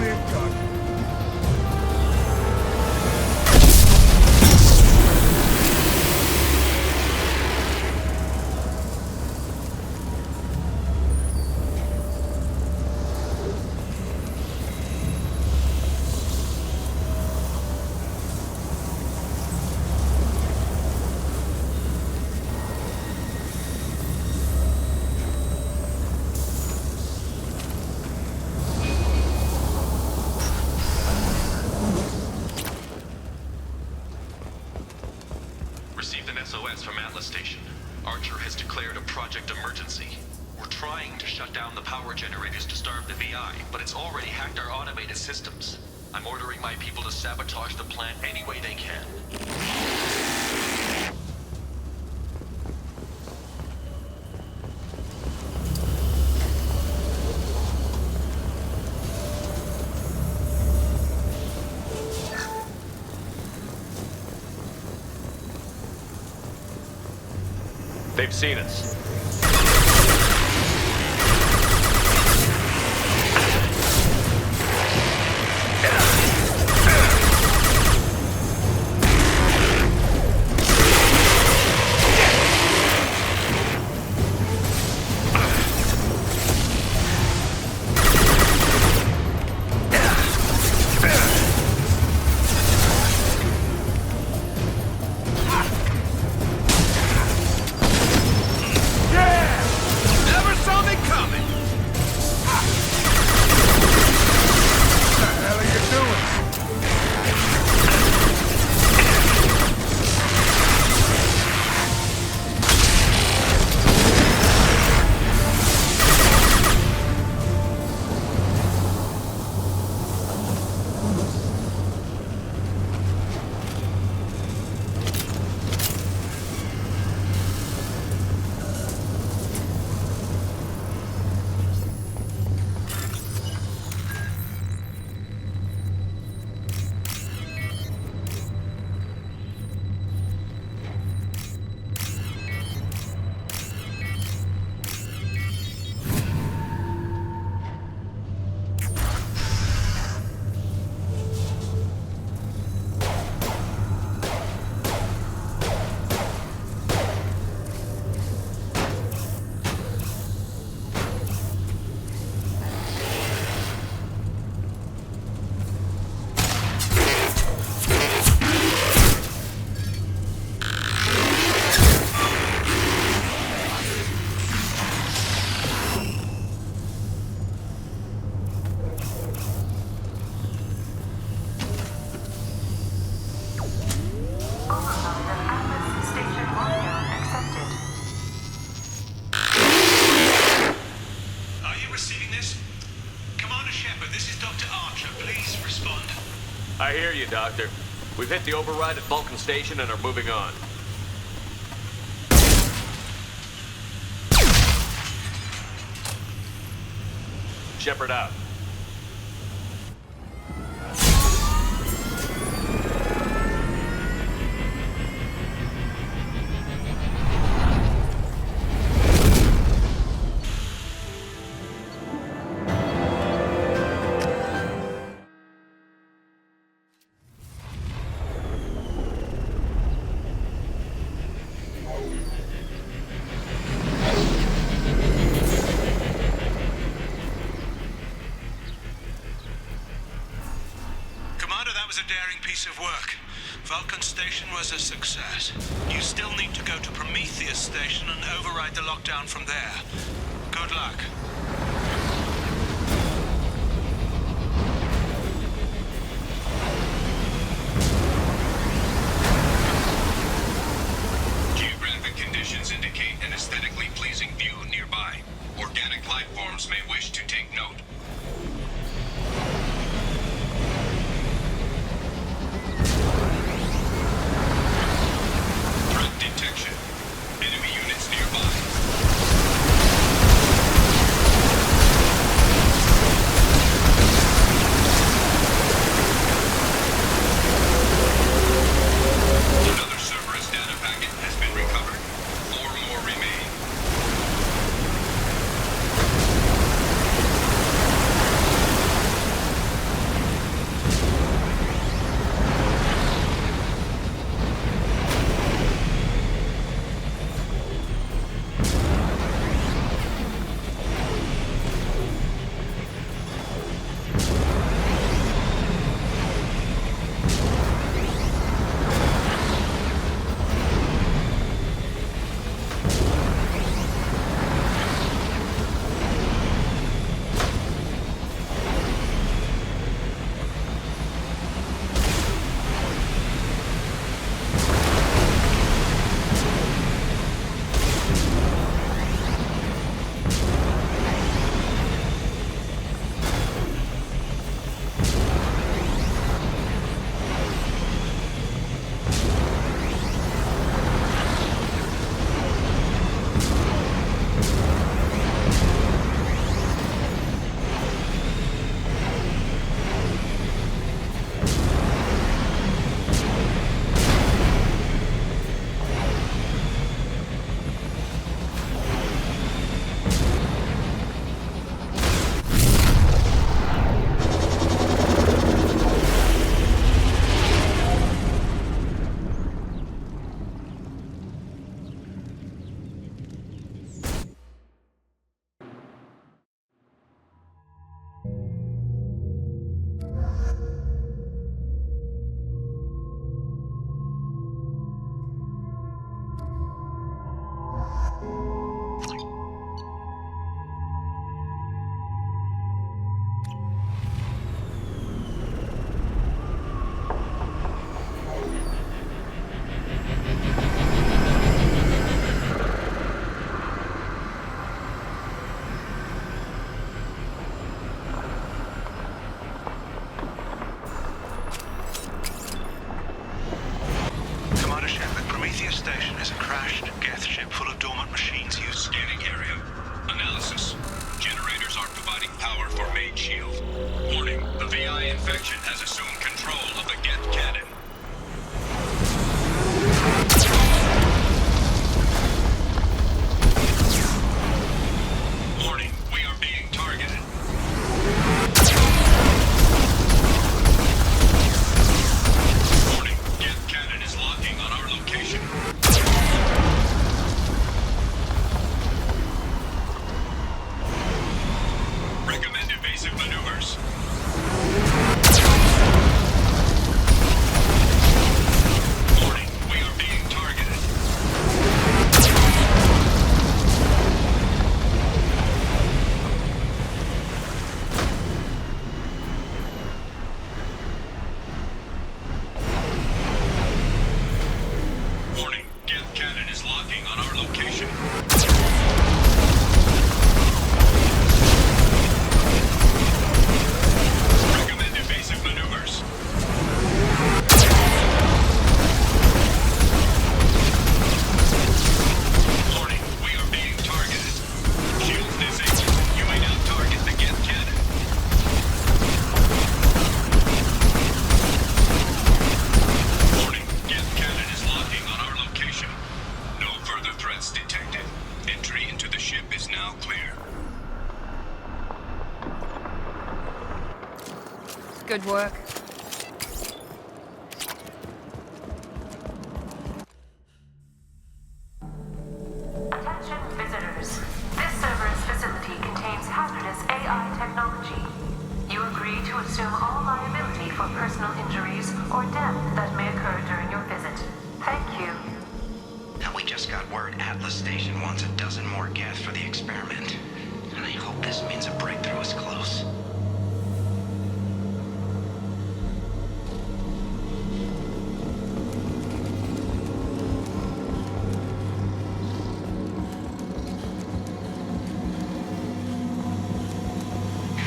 we've got. Received an SOS from Atlas Station. Archer has declared a project emergency. We're trying to shut down the power generators to starve the VI, but it's already hacked our automated systems. I'm ordering my people to sabotage the plant any way they can. They've seen us. I hear you, Doctor. We've hit the override at Vulcan Station and are moving on. Shepard out. Of work. Vulcan Station was a success. You still need to go to Prometheus Station and override the lockdown from there. Good luck. Geographic conditions indicate an aesthetically pleasing view nearby. Organic life forms may wish to take note. Detection. Enemy units nearby. Station is a crashed Geth ship full of dormant machines used... Scanning area. Analysis. Generators are providing power for main shield. Warning, the VI infection has assumed control of the Geth cannon. Warning, we are being targeted. Warning, Geth cannon is locking on our location. Recommend evasive maneuvers. Warning, we are being targeted. Warning, Geth cannon is locking on our location. Recommend evasive maneuvers. Warning, we are being targeted. Shields disabled. You may now target the Geth cannon. Warning, Geth cannon is locking on our location. No further threats detected. Entry into the ship is now clear. Good work. Attention visitors. This server's facility contains hazardous AI technology. You agree to assume all liability for personal injuries or death that may occur during your visit. Thank you. Now we just got word Atlas Station wants a dozen more Geth for the experiment. And I hope this means a breakthrough is close.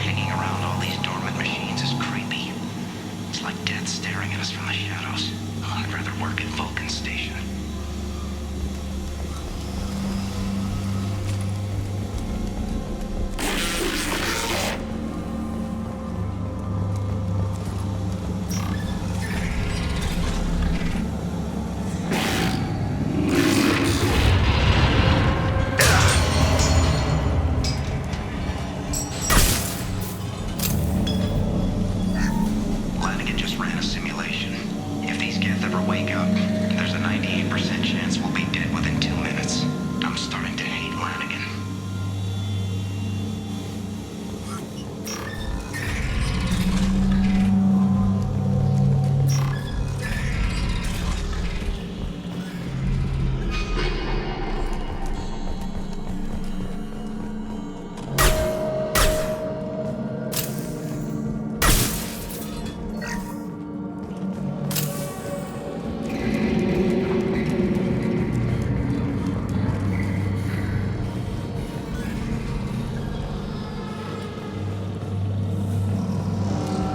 Hanging around all these dormant machines is creepy. It's like death staring at us from the shadows. I'd rather work at Vulcan Station. Lanigan just ran a simulation. If these Geth ever wake up, there's a 98% chance we'll be dead within 2 minutes. I'm starting to hate Lanigan.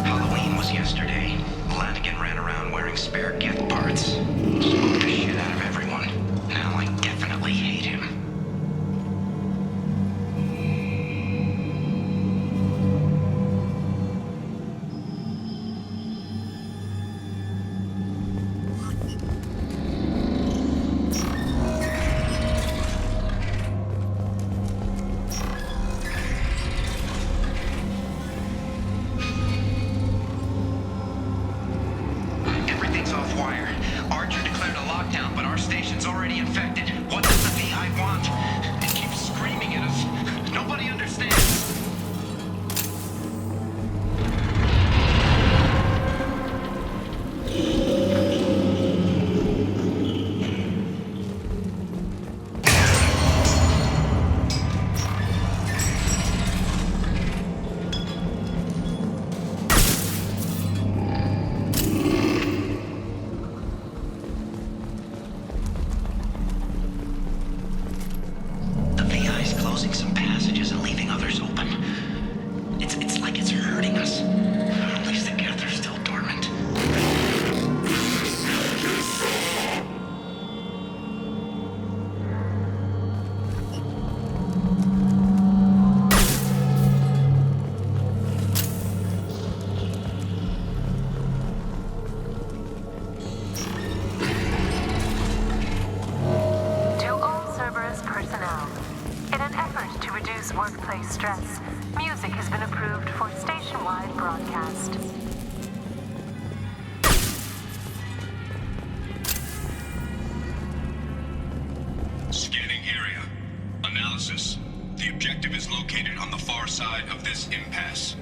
Halloween was yesterday. Lanigan ran around wearing spare Geth parts. Smoked the shit out of everyone. Now I definitely hate him. Everything's off wire. Archer declared a lockdown, but our station's already infected. What does the VI want? It keeps screaming at us. Nobody understands. The VI is closing some passages and leaving others open. distress, music has been approved for station-wide broadcast. Scanning area. Analysis. The objective is located on the far side of this impasse.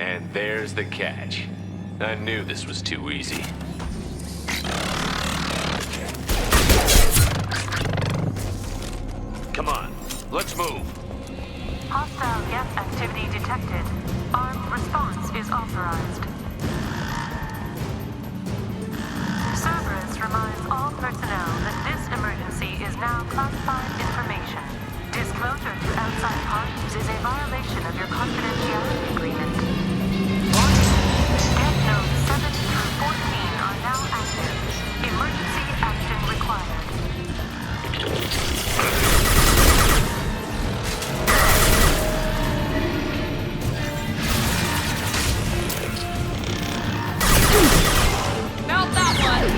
And there's the catch. I knew this was too easy. Come on, let's move. Hostile gas activity detected. Armed response is authorized. Cerberus reminds all personnel that this emergency is now classified information. Disclosure to outside parties is a violation of your confidentiality agreement. Get notes 7 through 14 are now active. Emergency action required. Melt that one!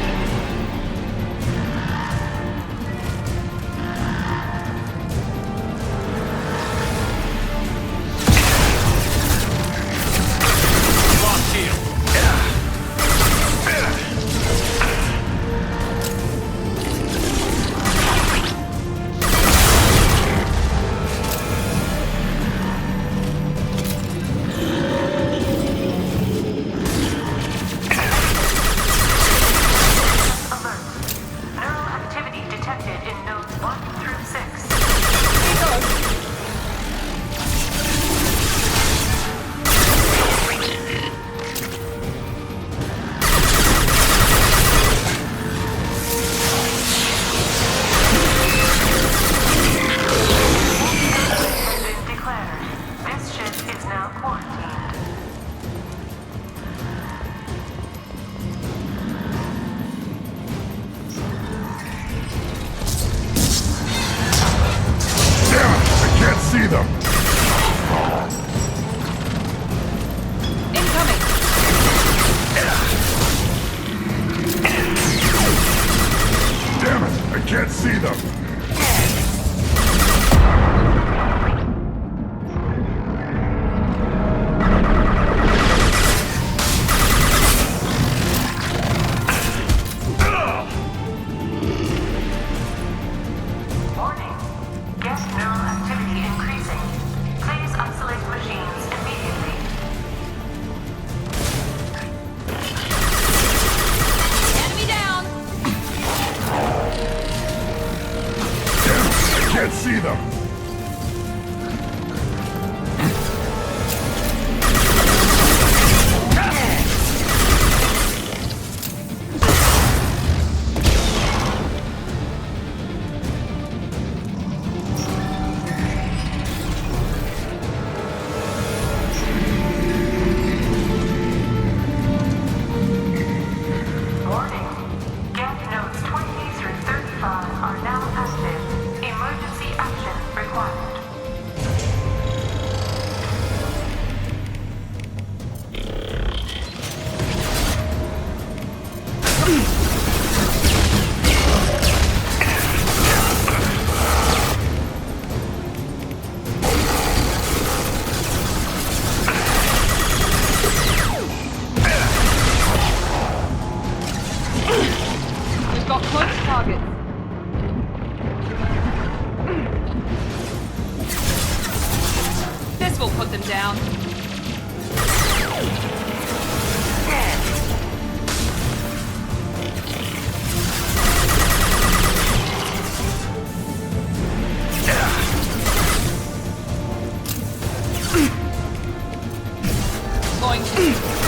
going to...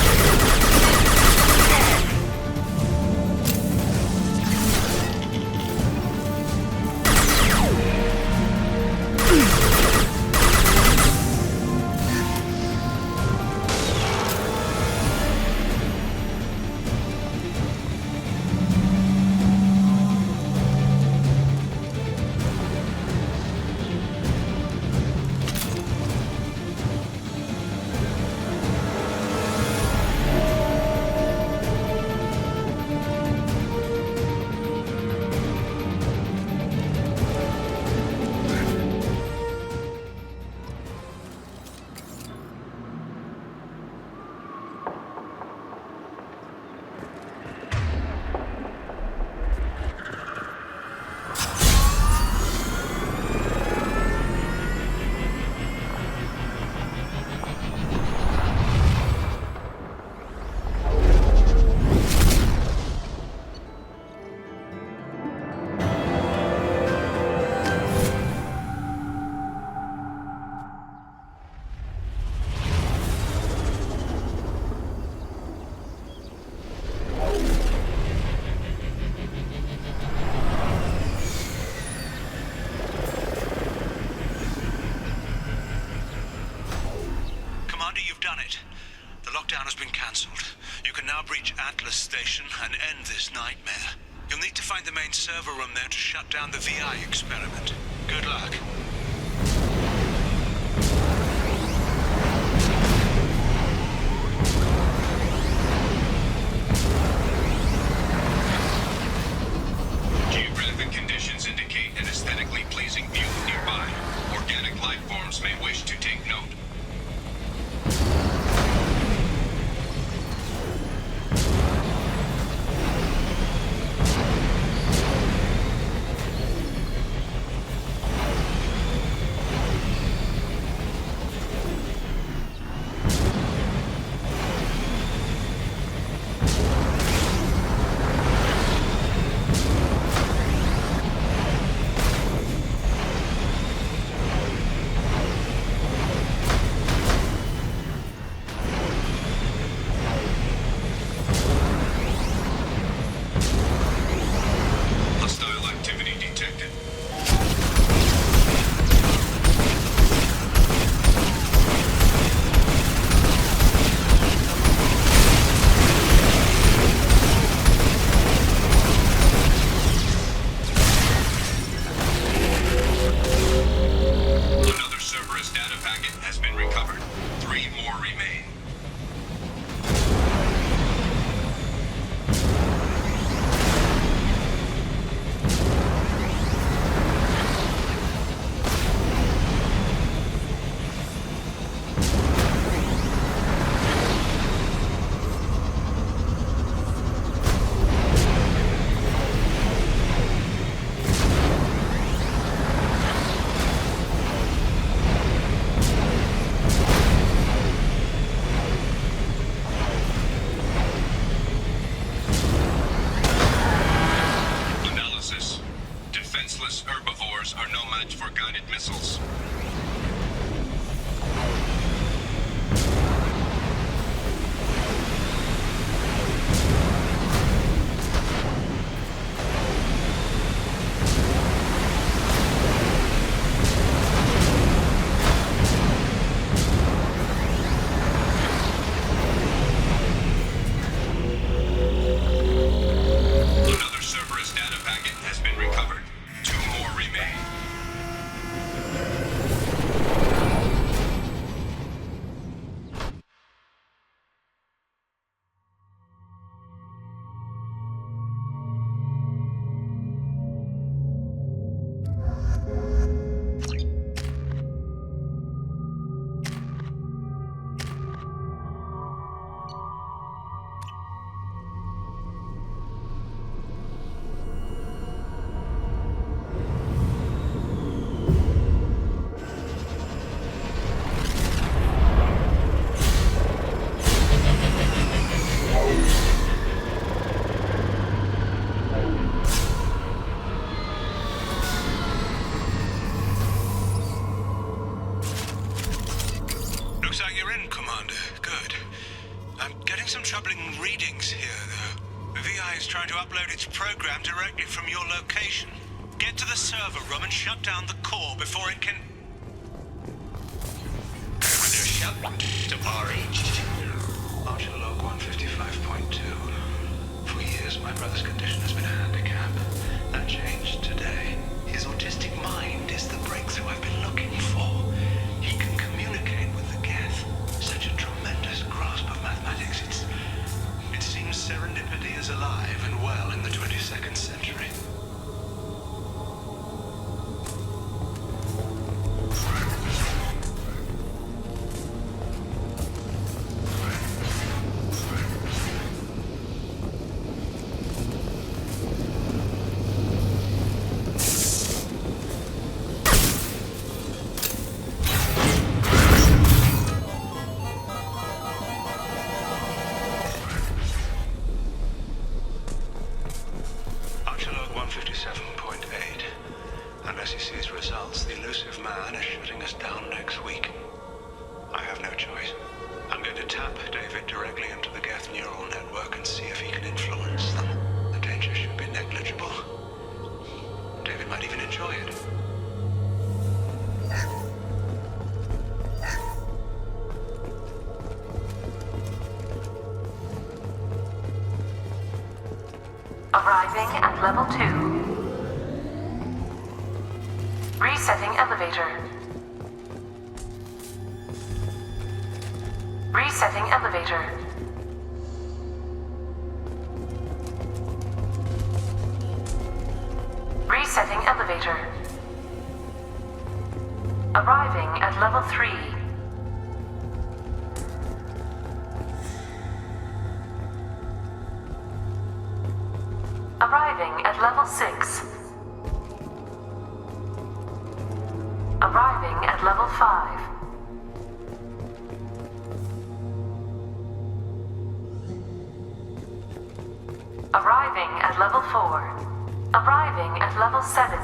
Atlas Station and end this nightmare. You'll need to find the main server room there to shut down the VI experiment. Good luck. Geographic conditions indicate an aesthetically pleasing view nearby. Organic life forms may wish to take note. some troubling readings here, though. The VI is trying to upload its program directly from your location. Get to the server room and shut down the core before it can... Order shut to RH. Archer log 155.2. For years, my brother's condition has been a handicap. That changed today. His autistic mind is the breakthrough I've been looking for. He can communicate with the Geth. Such a tremendous grasp of mathematics. It seems serendipity is alive and well in the 22nd century. Unless he sees results, the elusive man is shutting us down next week. I have no choice. I'm going to tap David directly into the Geth neural network and see if he can influence them. The danger should be negligible. David might even enjoy it. Arriving at level 2. Resetting elevator. Resetting elevator. Resetting elevator. Arriving at level 3. Arriving at level 6. Arriving at level 5. Arriving at level 4. Arriving at level 7.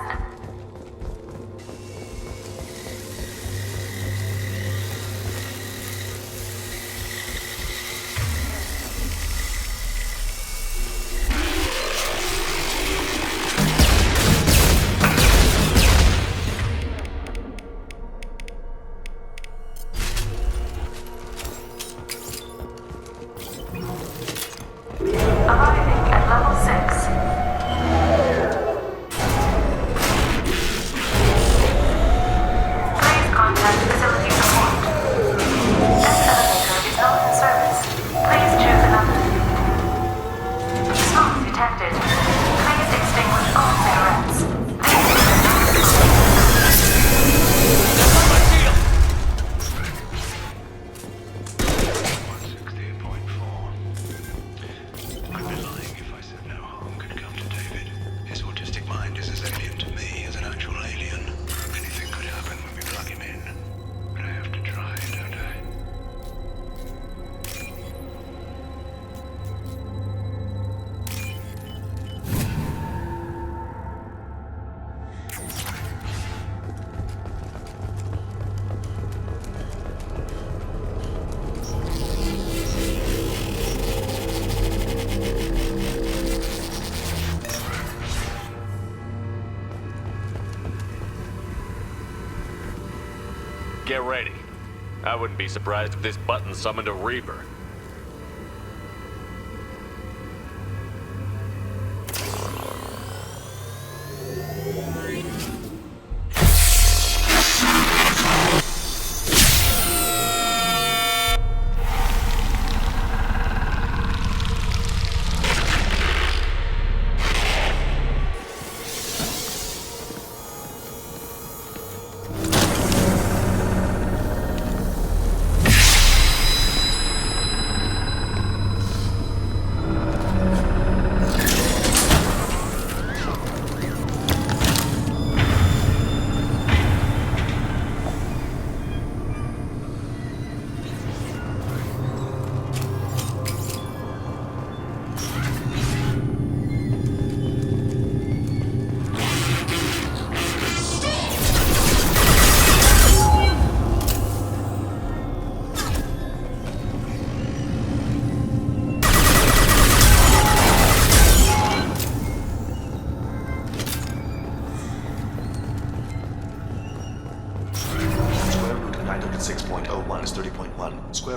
Arriving at level 6. Please contact facility support. This elevator is not in service. Please choose another. Smoke detected. Please extinguish all cigarettes. I'd be lying if I said no harm could come to David. His autistic mind is as alien to me as an actual alien. Anything could happen when we plug him in. But I have to try, don't I? Get ready. I wouldn't be surprised if this button summoned a Reaper.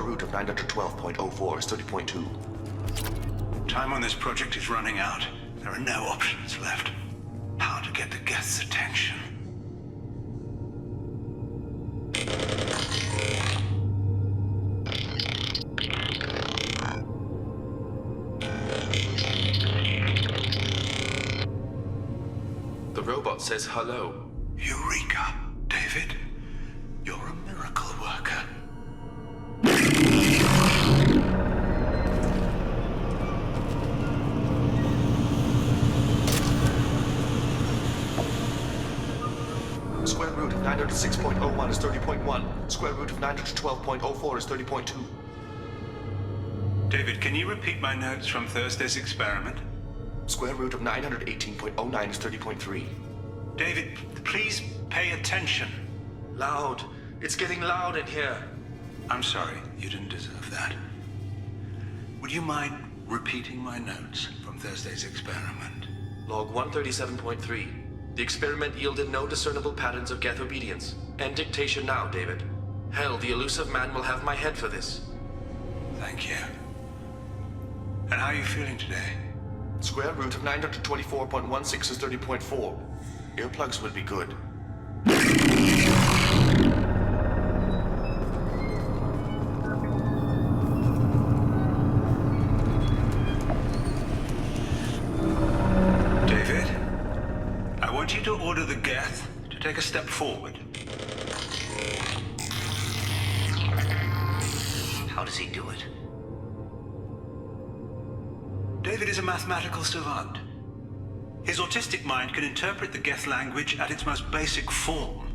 Square root of 912.04 is 30.2. Time on this project is running out. There are no options left. How to get the Geth's attention. The robot says hello. Eureka, David. You're a miracle worker. Square root of 906.01 is 30.1. Square root of 912.04 is 30.2. David, can you repeat my notes from Thursday's experiment? Square root of 918.09 is 30.3. David, please pay attention. Loud. It's getting loud in here. I'm sorry, you didn't deserve that. Would you mind repeating my notes from Thursday's experiment? Log 137.3. The experiment yielded no discernible patterns of Geth obedience. End dictation now, David. Hell, the elusive man will have my head for this. Thank you. And how are you feeling today? Square root of 924.16 is 30.4. Earplugs would be good. David, I want you to order the Geth to take a step forward. How does he do it? David is a mathematical savant. His autistic mind can interpret the Geth language at its most basic form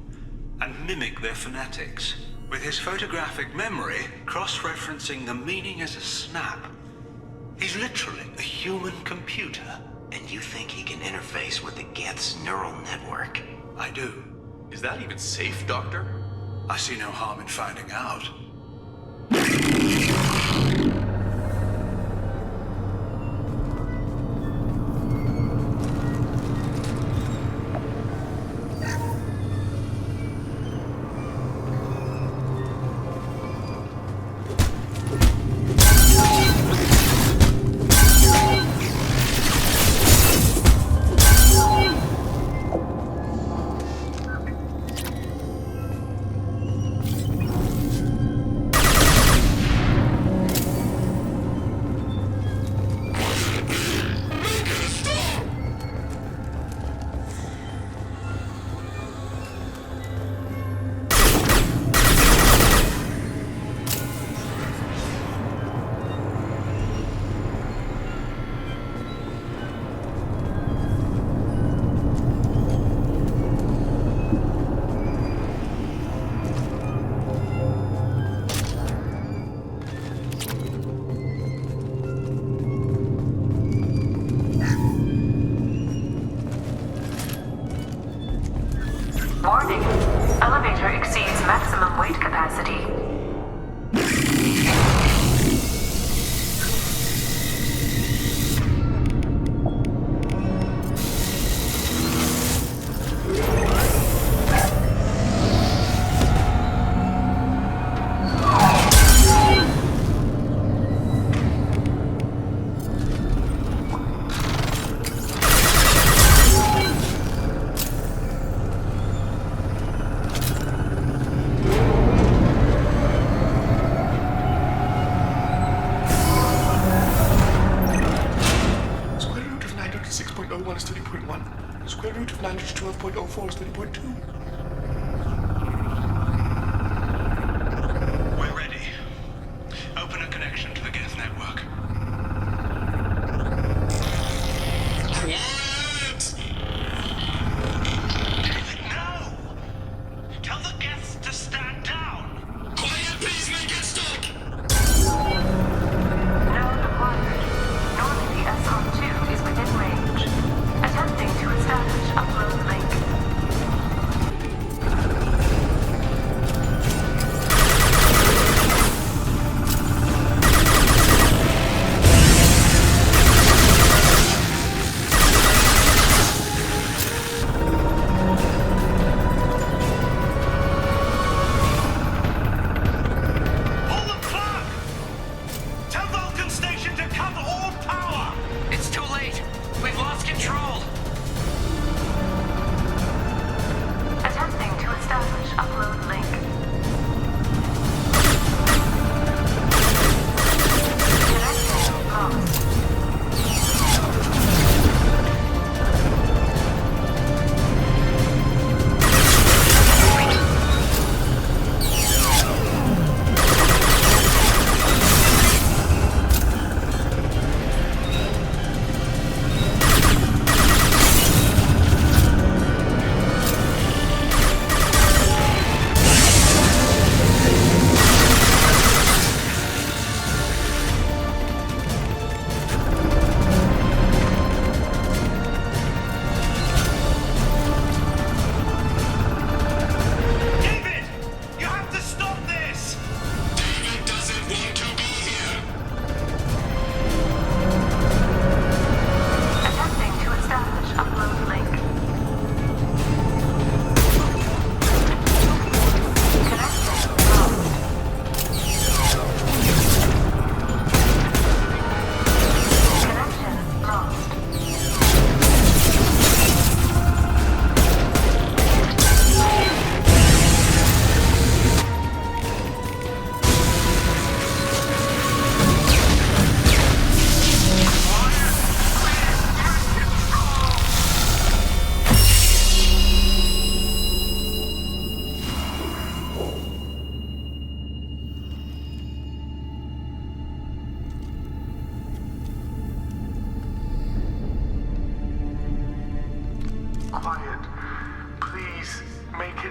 and mimic their phonetics, with his photographic memory cross-referencing the meaning as a snap. He's literally a human computer. And you think he can interface with the Geth's neural network? I do. Is that even safe, Doctor? I see no harm in finding out. Warning. Elevator exceeds maximum weight capacity. is 30.1. Square root of 912.04 is 30.2. We're ready. Open a connection to the Geth network. What? No! Tell the Geths to stand down! Quiet, please make it stop! Node acquired. Normandy SR2 is within range. Attempting to establish upload link.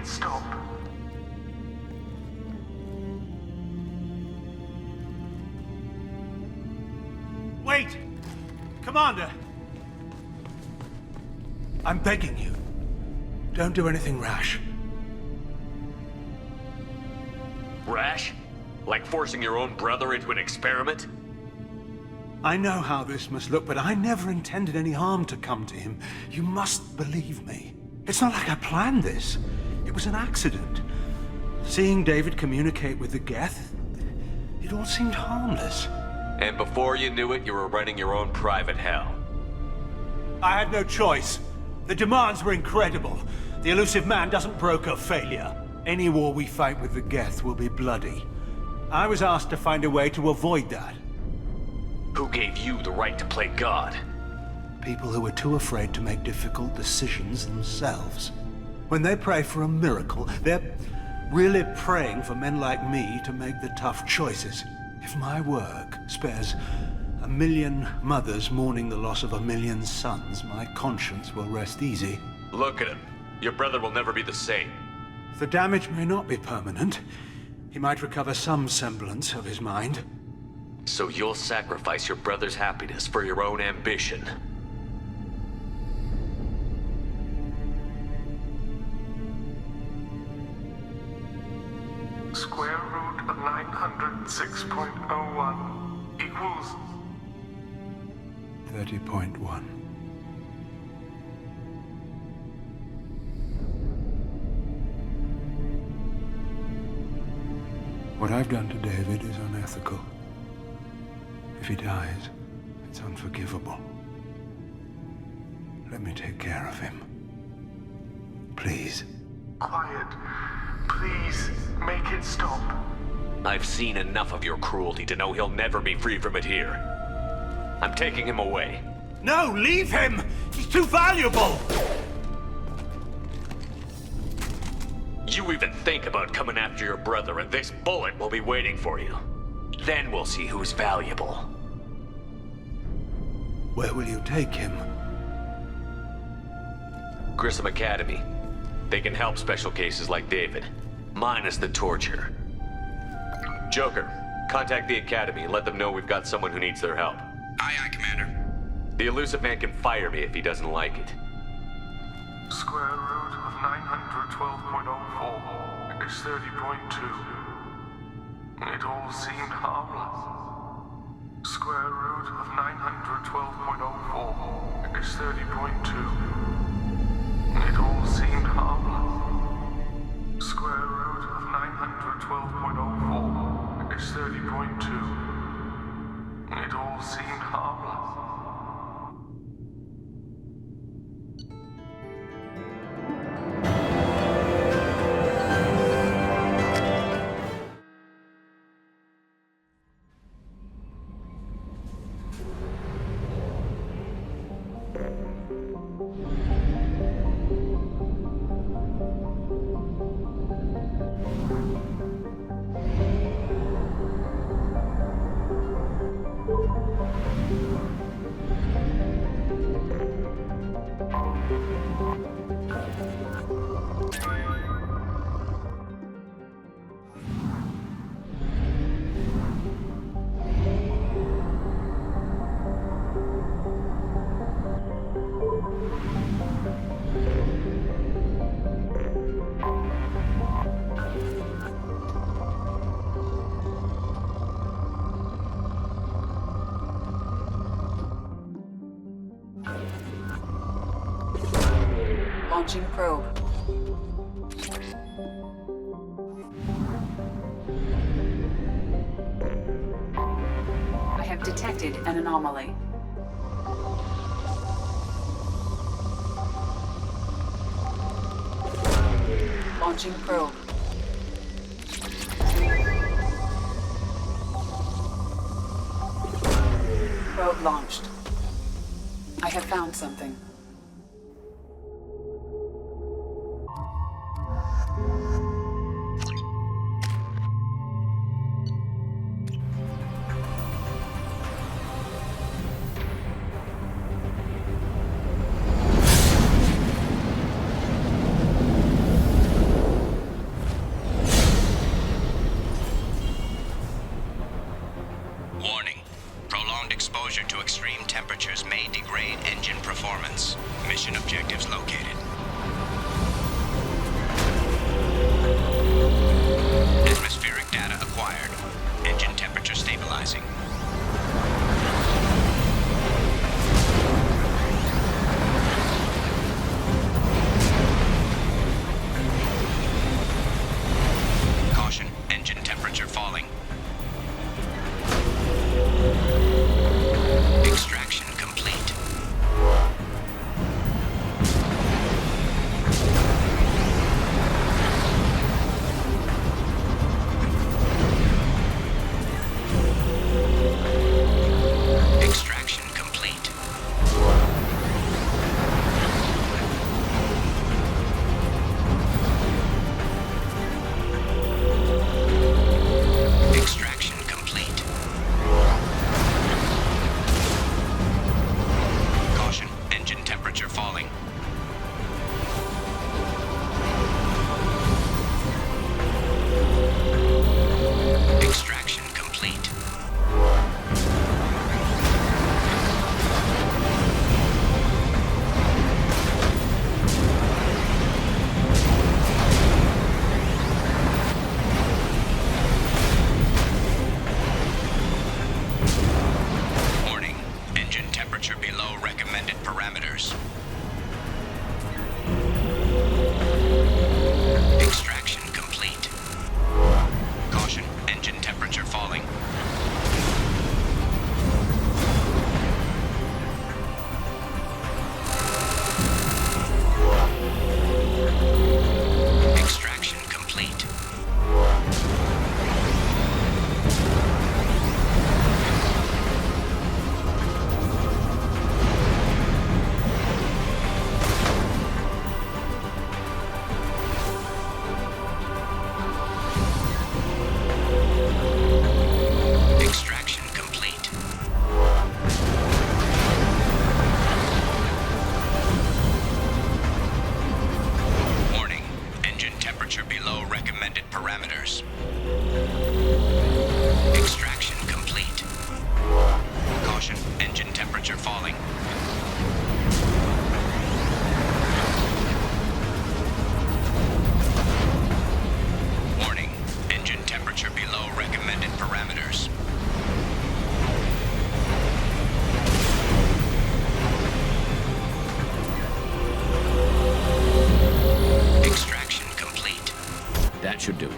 it stop. Wait! Commander! I'm begging you. Don't do anything rash. Rash? Like forcing your own brother into an experiment? I know how this must look, but I never intended any harm to come to him. You must believe me. It's not like I planned this. It was an accident. Seeing David communicate with the Geth, it all seemed harmless. And before you knew it, you were running your own private hell. I had no choice. The demands were incredible. The elusive man doesn't broker failure. Any war we fight with the Geth will be bloody. I was asked to find a way to avoid that. Who gave you the right to play God? People who are too afraid to make difficult decisions themselves. When they pray for a miracle, they're really praying for men like me to make the tough choices. If my work spares 1 million mothers mourning the loss of 1 million sons, my conscience will rest easy. Look at him. Your brother will never be the same. The damage may not be permanent. He might recover some semblance of his mind. So you'll sacrifice your brother's happiness for your own ambition. Square root of 906.01 equals 30.1. What I've done to David is unethical. If he dies, it's unforgivable. Let me take care of him. Please. Quiet. Please, make it stop. I've seen enough of your cruelty to know he'll never be free from it here. I'm taking him away. No, leave him! He's too valuable! You even think about coming after your brother, and this bullet will be waiting for you. Then we'll see who's valuable. Where will you take him? Grissom Academy. They can help special cases like David, minus the torture. Joker, contact the Academy and let them know we've got someone who needs their help. Aye, Commander. The elusive man can fire me if he doesn't like it. Square root of 912.04 is 30.2. It all seemed harmless. Square root of 912.04 is 30.2. It all seemed harmless. Square root of 912.04 is 30.2. It all seemed harmless. Launching probe. I have detected an anomaly. Launching probe. Probe launched. I have found something. Warning. Prolonged exposure to extreme temperatures may degrade engine performance. Mission objectives located. Atmospheric data acquired. Engine temperature stabilizing. Caution, engine temperature falling. Extraction complete. Extraction complete. Extraction complete. Caution, engine temperature falling. Extraction complete. Warning, engine temperature below recommended parameters. Extraction complete. Caution, engine temperature falling. Extraction complete. Extraction complete. Warning, engine temperature below recommended parameters. Extraction complete. Caution, engine temperature falling. Warning, engine temperature below recommended parameters. Extraction complete. That should do it.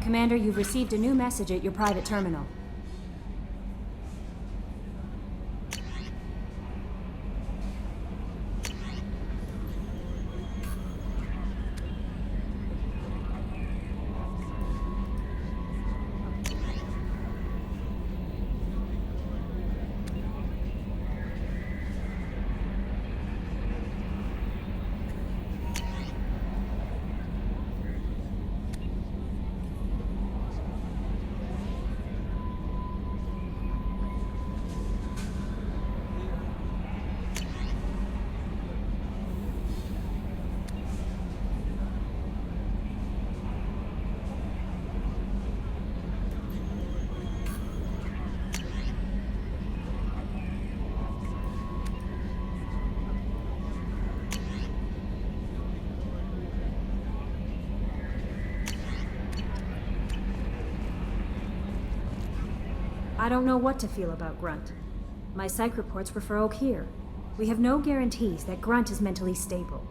Commander, you've received a new message at your private terminal. I don't know what to feel about Grunt. My psych reports were for Oak-Here. We have no guarantees that Grunt is mentally stable.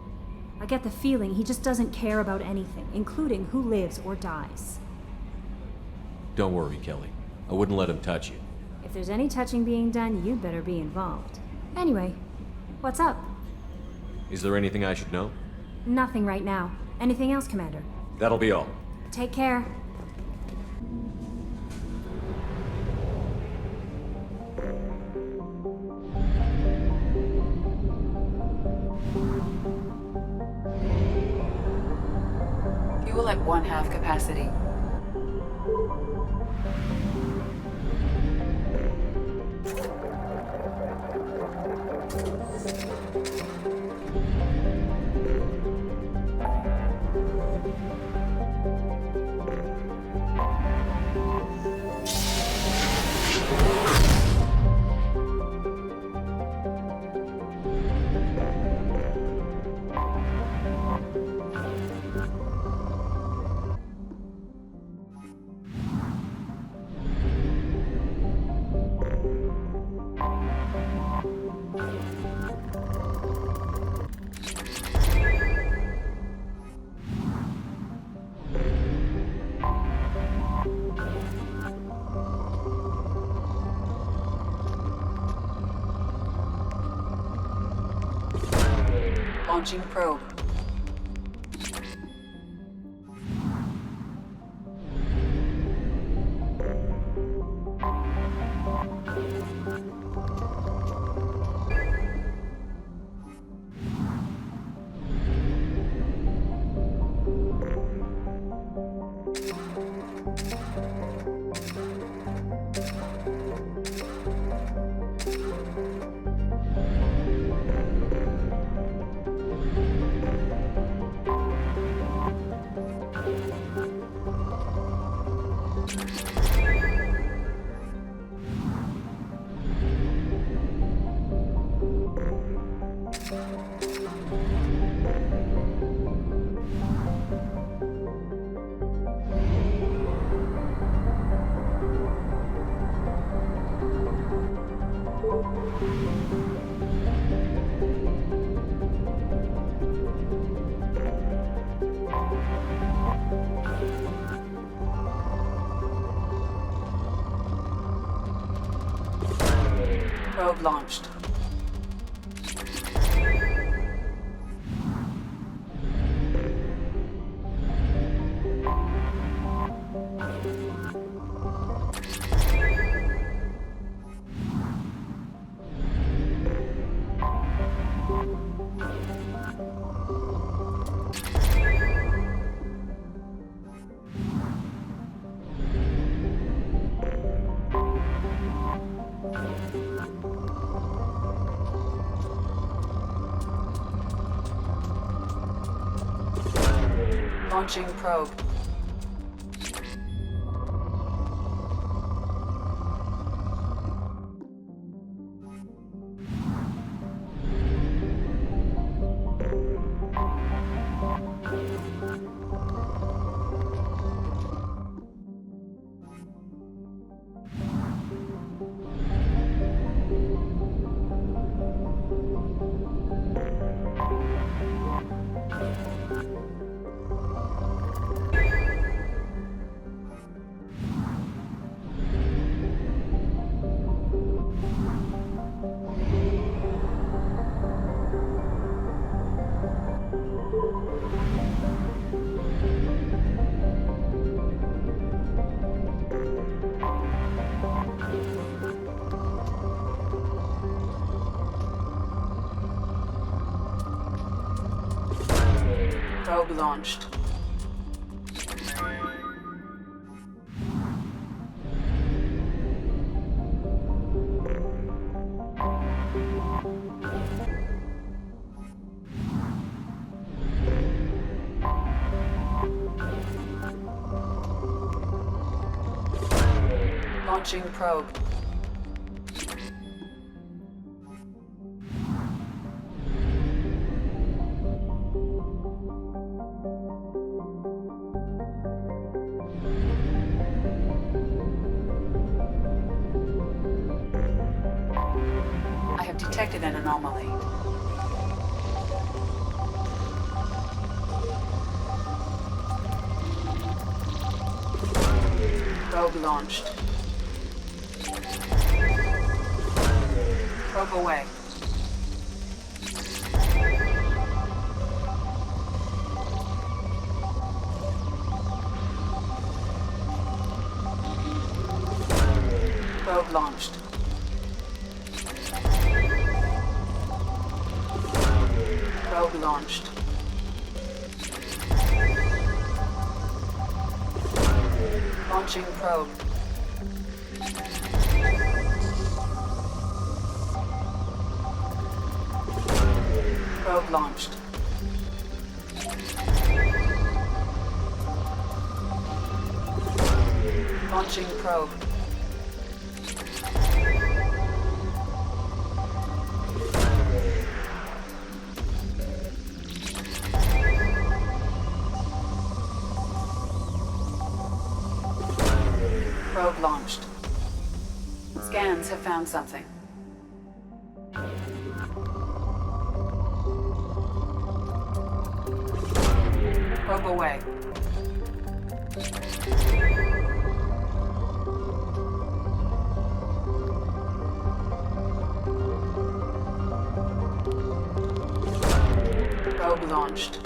I get the feeling he just doesn't care about anything, including who lives or dies. Don't worry, Kelly. I wouldn't let him touch you. If there's any touching being done, you'd better be involved. Anyway, what's up? Is there anything I should know? Nothing right now. Anything else, Commander? That'll be all. Take care. at 1/2 capacity. Launching probe. Probe launched. Launching probe. Probe launched. Launching probe. I have detected an anomaly. Probe launched. Probe away. Probe launched. Probe launched. Launching probe. Probe launched. Launching probe. Probe launched. Scans have found something. Probe away. Probe launched.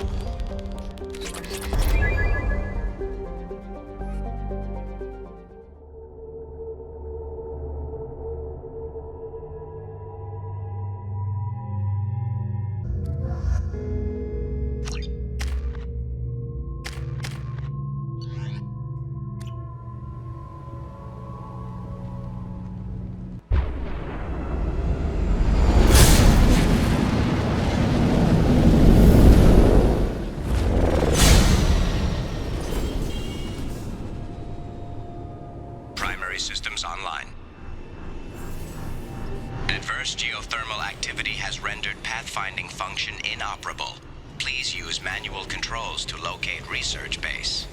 Systems online. Adverse geothermal activity has rendered pathfinding function inoperable. Please use manual controls to locate research base.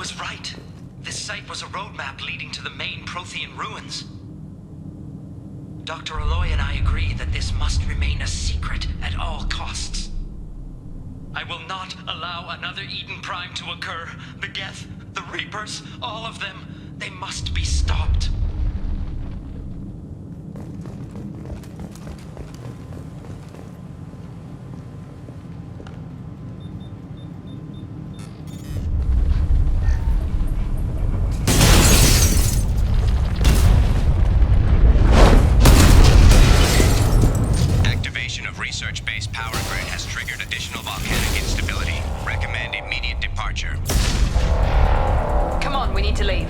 was right. This site was a roadmap leading to the main Prothean ruins. Dr. Aloy and I agree that this must remain a secret at all costs. I will not allow another Eden Prime to occur. The Geth, the Reapers, all of them, they must be stopped. Research-based power grid has triggered additional volcanic instability. Recommend immediate departure. Come on, we need to leave.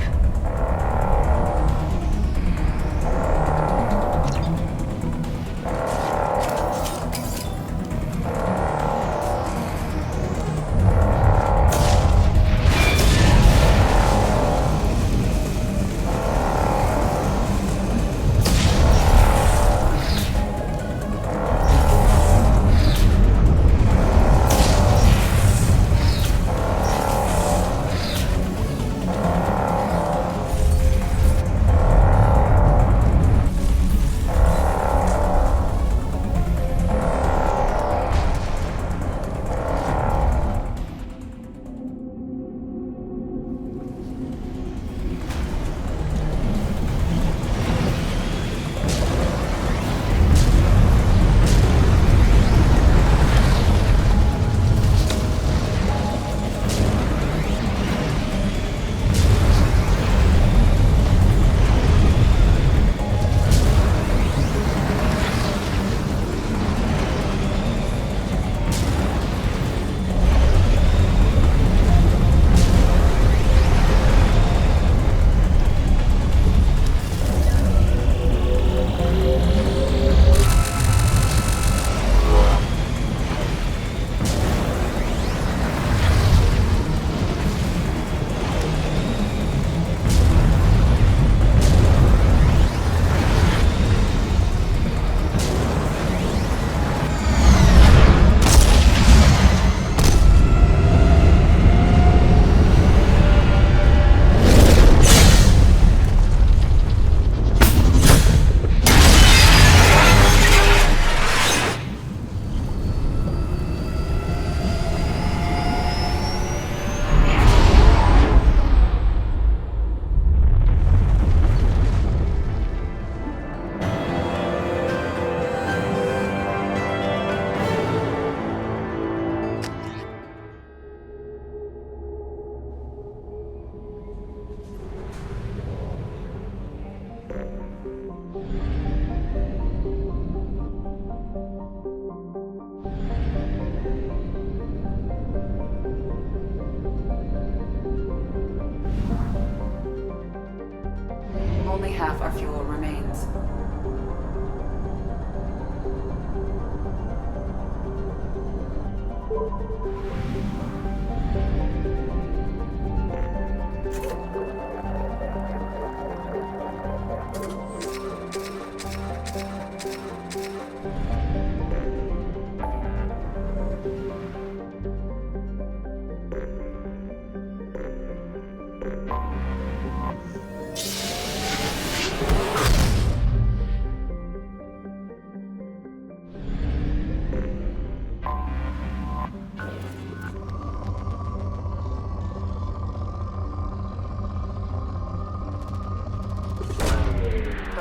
Only half our fuel remains.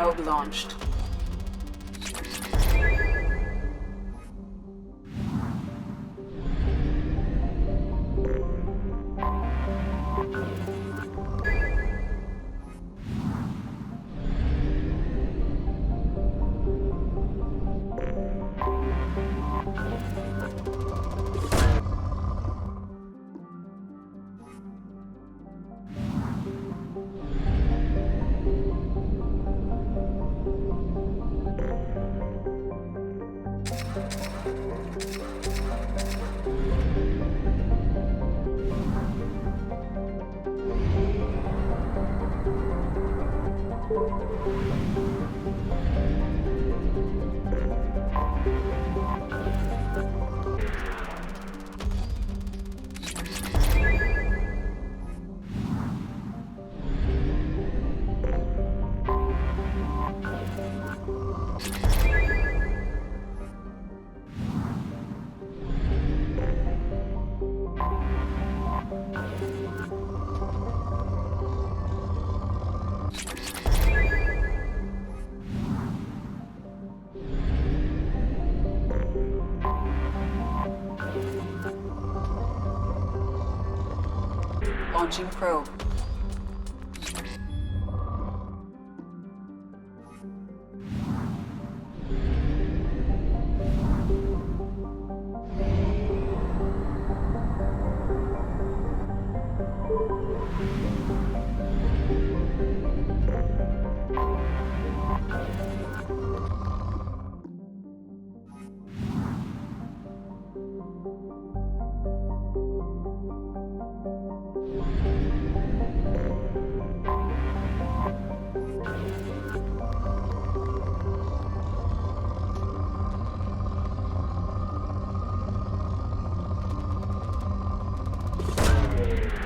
Probe launched. Launching probe.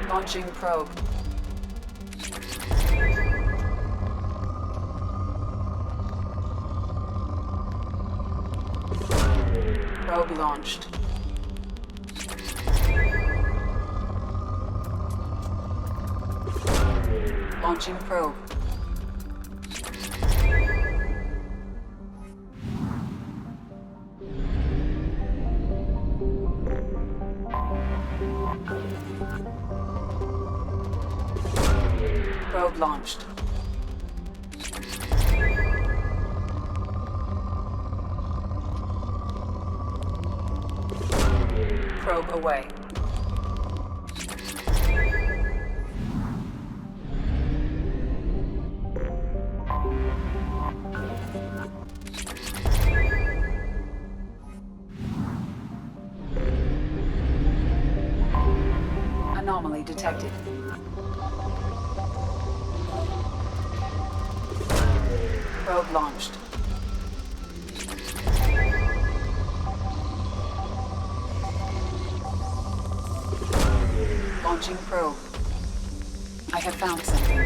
Launching probe. Probe launched. Launching probe. Probe launched. Probe away. Anomaly detected. Probe launched. Launching probe. I have found something.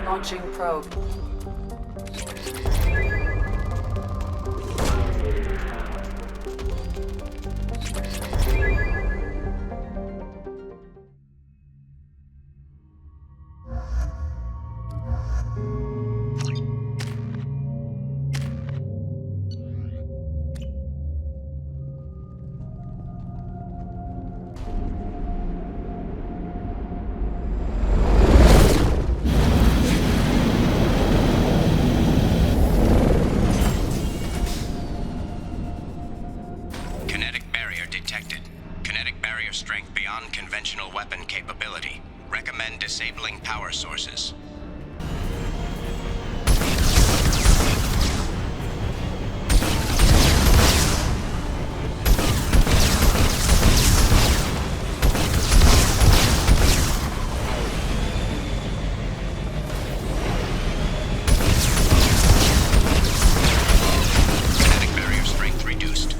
Launching probe. Conventional weapon capability. Recommend disabling power sources. Kinetic barrier strength reduced.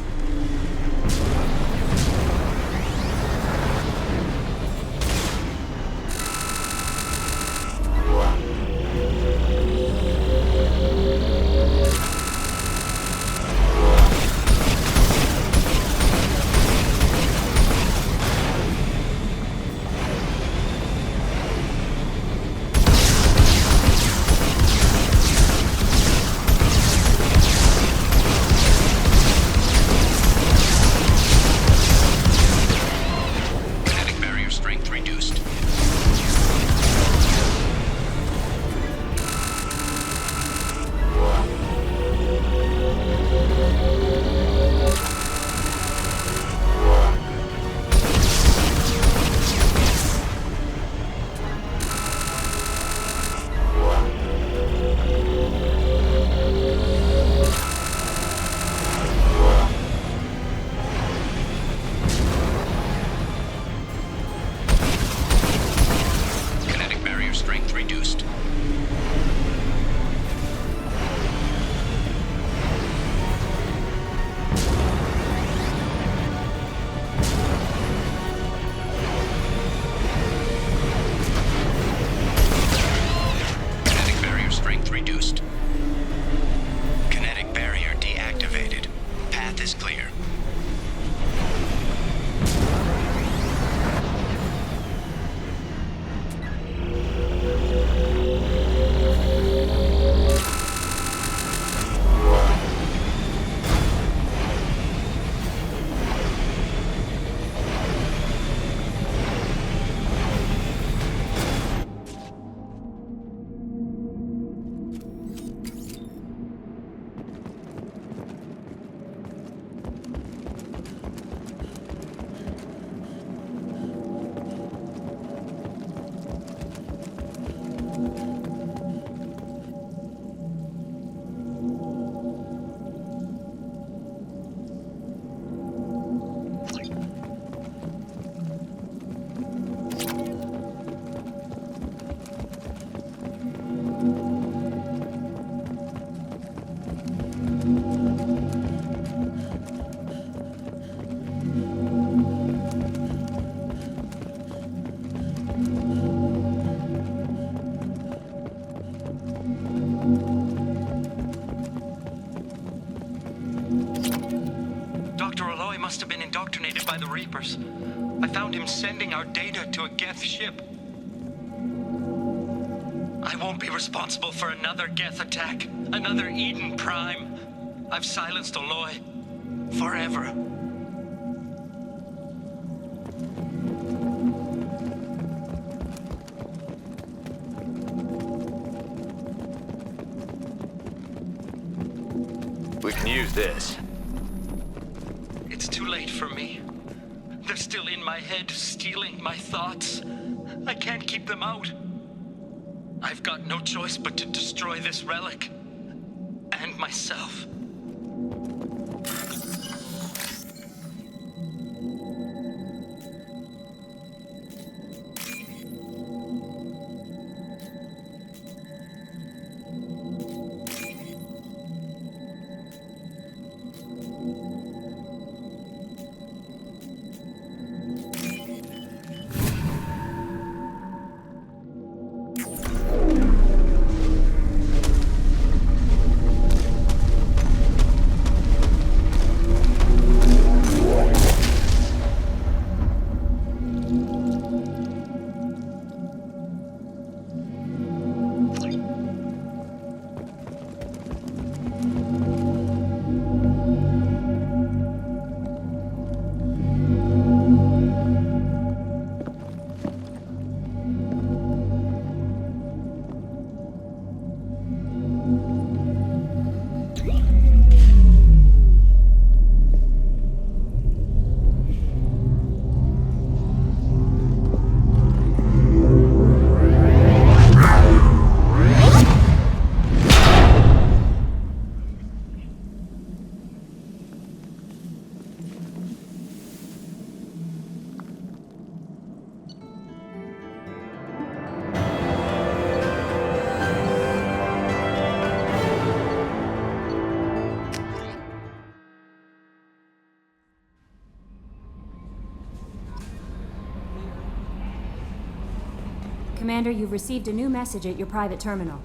must have been indoctrinated by the Reapers. I found him sending our data to a Geth ship. I won't be responsible for another Geth attack, another Eden Prime. I've silenced Aloy. Forever. We can use this. It's too late for me. They're still in my head, stealing my thoughts. I can't keep them out. I've got no choice but to destroy this relic. And myself. Commander, you've received a new message at your private terminal.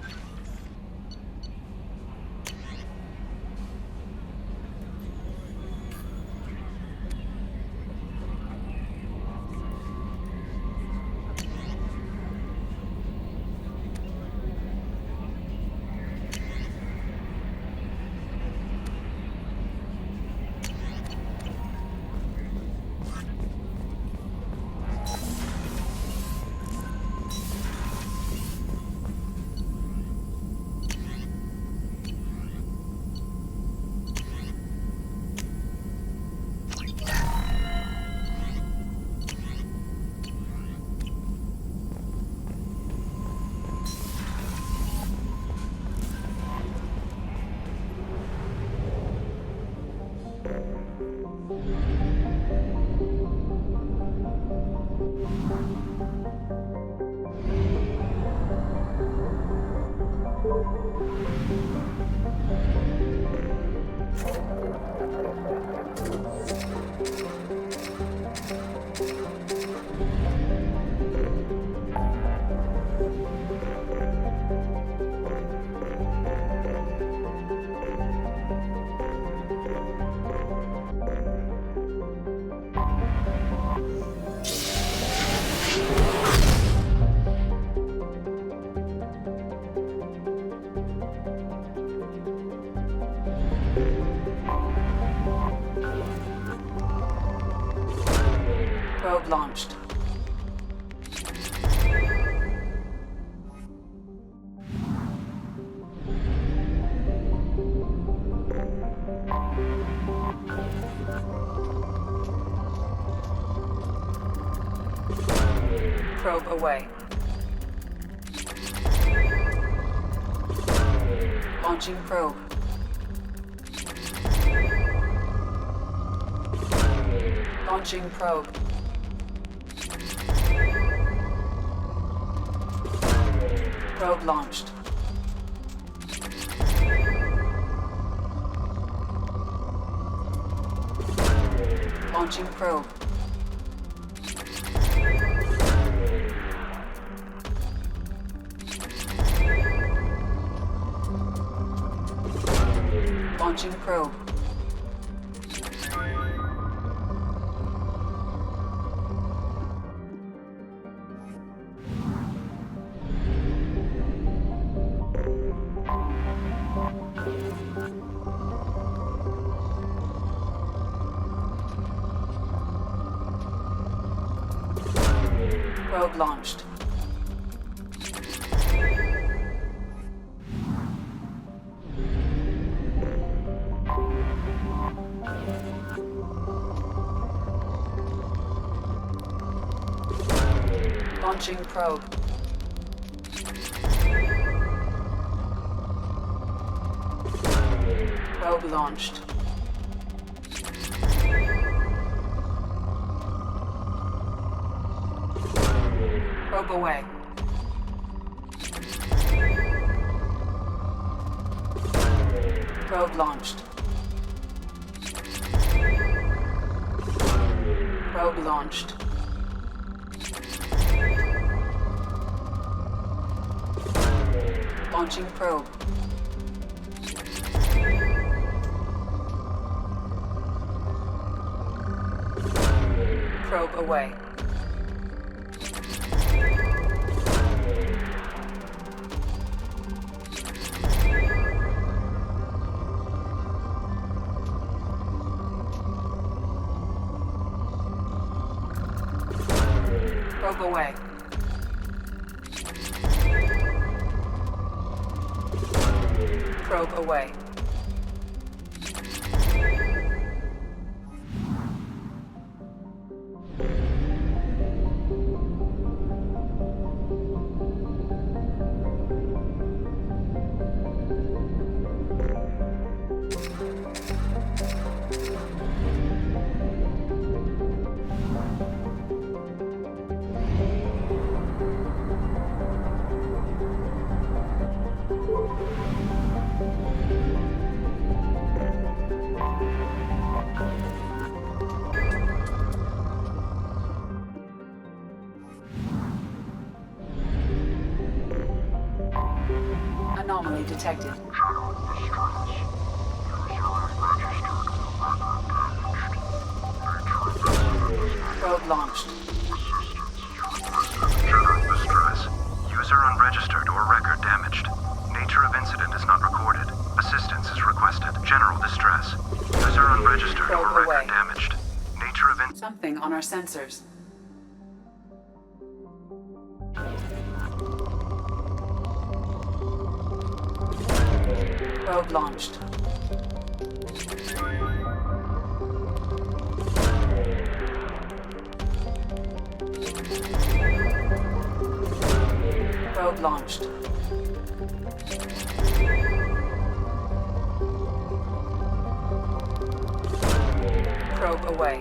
Probe launched. Probe away. Launching probe. Launching probe. Probe launched. Launching probe. Launching probe. Probe launched. Launching probe. Probe launched. Probe away. Probe launched. Probe launched. Launching probe. Probe away. Probe away. Probe away. Anomaly detected. Probe launched. General distress. User unregistered or record damaged. Nature of incident is not recorded. Assistance is requested. General distress. User unregistered or record damaged. Nature of Something on our sensors. Probe launched. Probe launched. Probe away.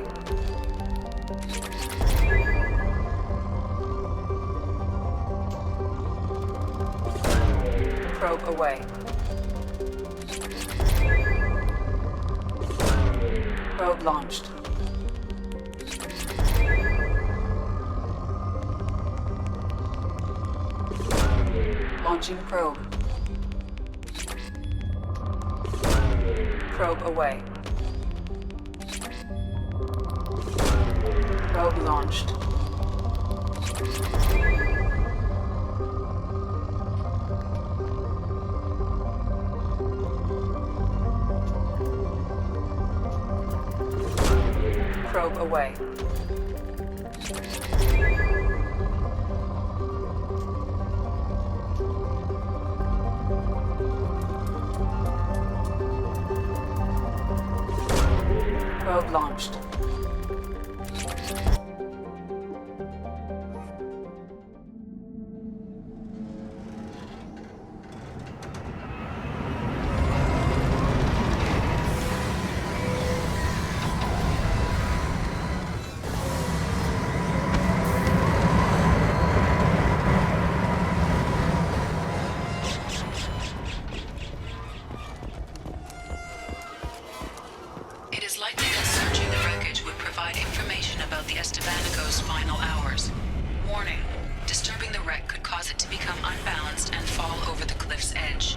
Probe away. Probe launched. Launching probe. Probe away. Probe launched. Probe away. Probe launched. It is likely that searching the wreckage would provide information about the Estebanico's final hours. Warning, disturbing the wreck could cause it to become unbalanced and fall over the cliff's edge.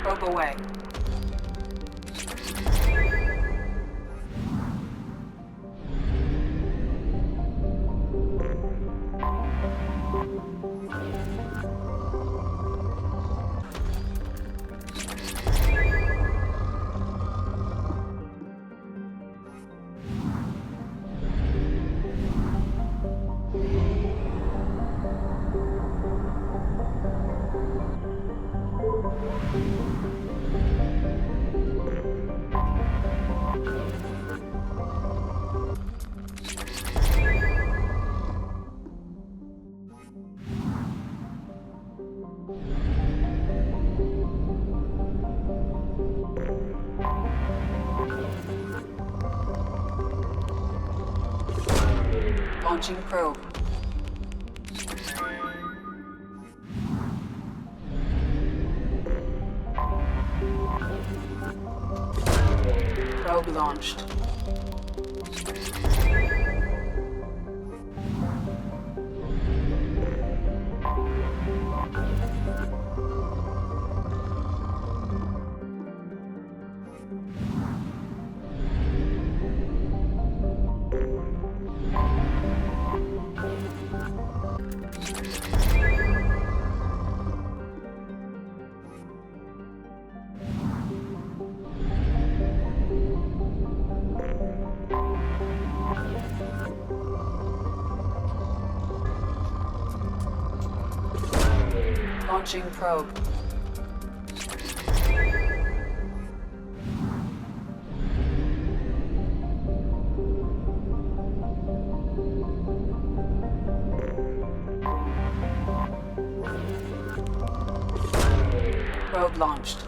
Probe away. Launching probe. Probe launched. Launching probe. Probe launched.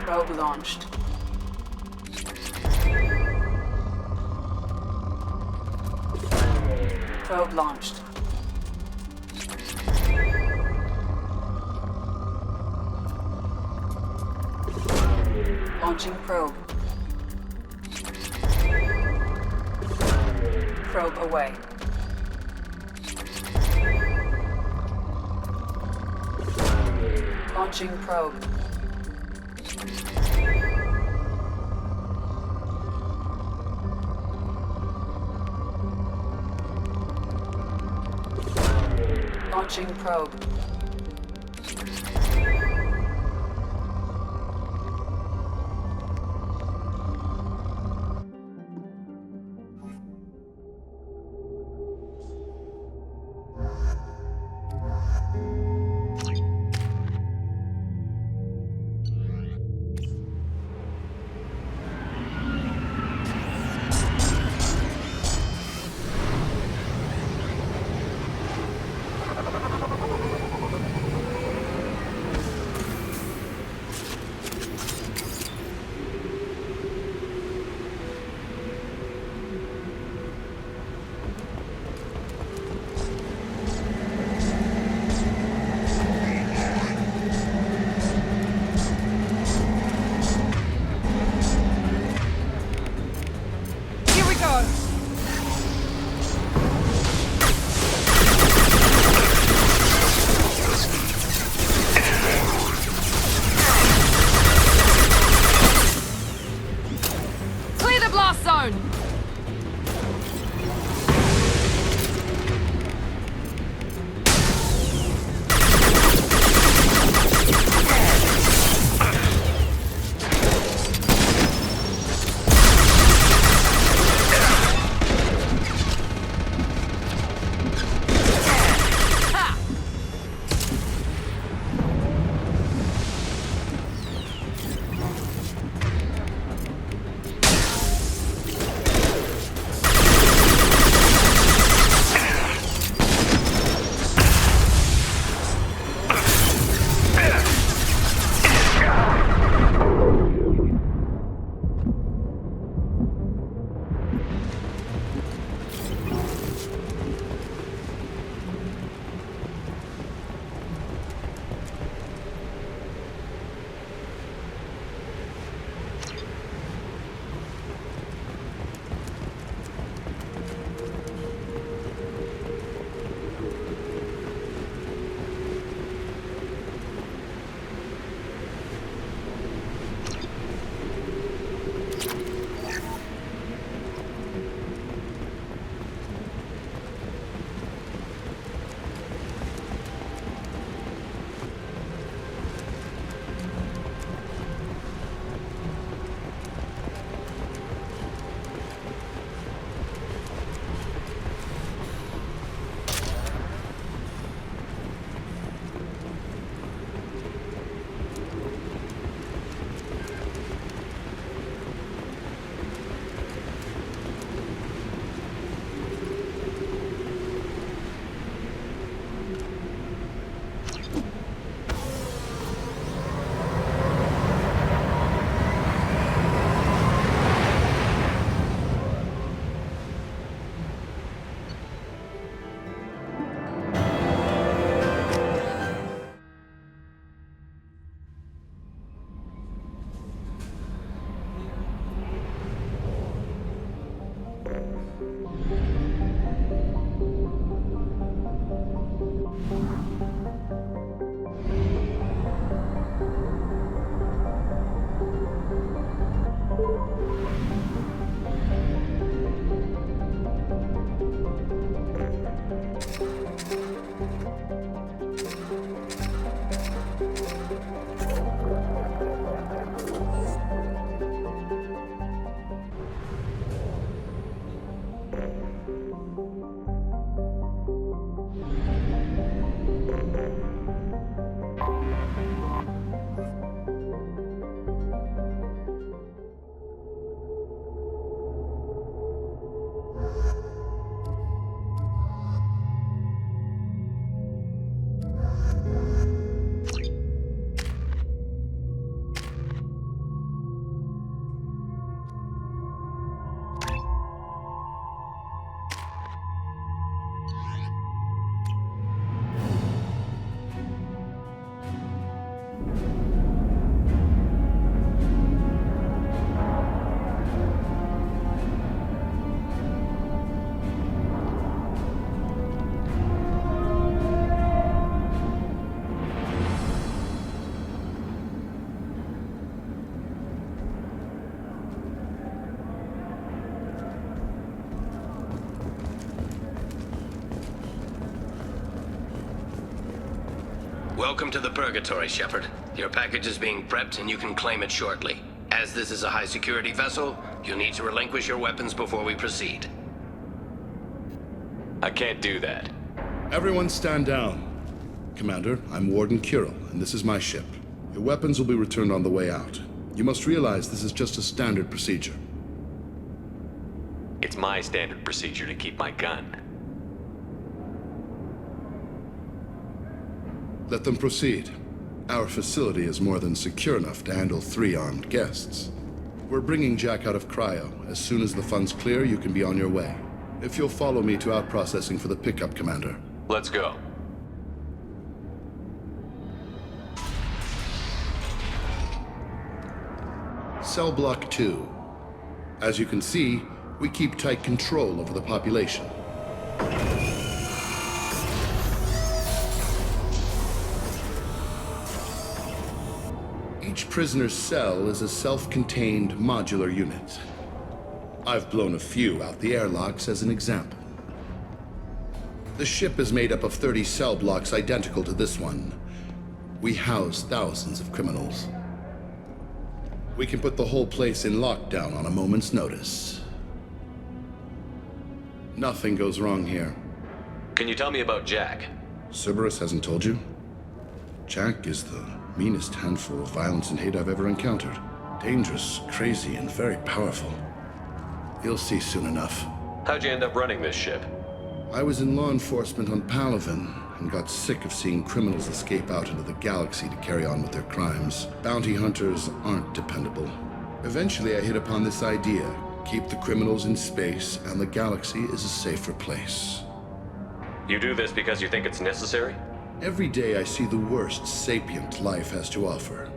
Probe launched. Probe launched. Launching probe. Probe away. Launching probe. Launching probe. Welcome to the Purgatory, Shepard. Your package is being prepped and you can claim it shortly. As this is a high-security vessel, you'll need to relinquish your weapons before we proceed. I can't do that. Everyone stand down. Commander, I'm Warden Kirill, and this is my ship. Your weapons will be returned on the way out. You must realize this is just a standard procedure. It's my standard procedure to keep my gun. Let them proceed. Our facility is more than secure enough to handle 3 armed guests. We're bringing Jack out of cryo. As soon as the funds clear, you can be on your way. If you'll follow me to out-processing for the pickup, Commander. Let's go. Cell Block 2. As you can see, we keep tight control over the population. Each prisoner's cell is a self-contained modular unit. I've blown a few out the airlocks as an example. The ship is made up of 30 cell blocks identical to this one. We house thousands of criminals. We can put the whole place in lockdown on a moment's notice. Nothing goes wrong here. Can you tell me about Jack? Cerberus hasn't told you? Jack is the meanest handful of violence and hate I've ever encountered. Dangerous, crazy, and very powerful. You'll see soon enough. How'd you end up running this ship? I was in law enforcement on Palaven and got sick of seeing criminals escape out into the galaxy to carry on with their crimes. Bounty hunters aren't dependable. Eventually, I hit upon this idea. Keep the criminals in space, and the galaxy is a safer place. You do this because you think it's necessary? Every day I see the worst sapient life has to offer.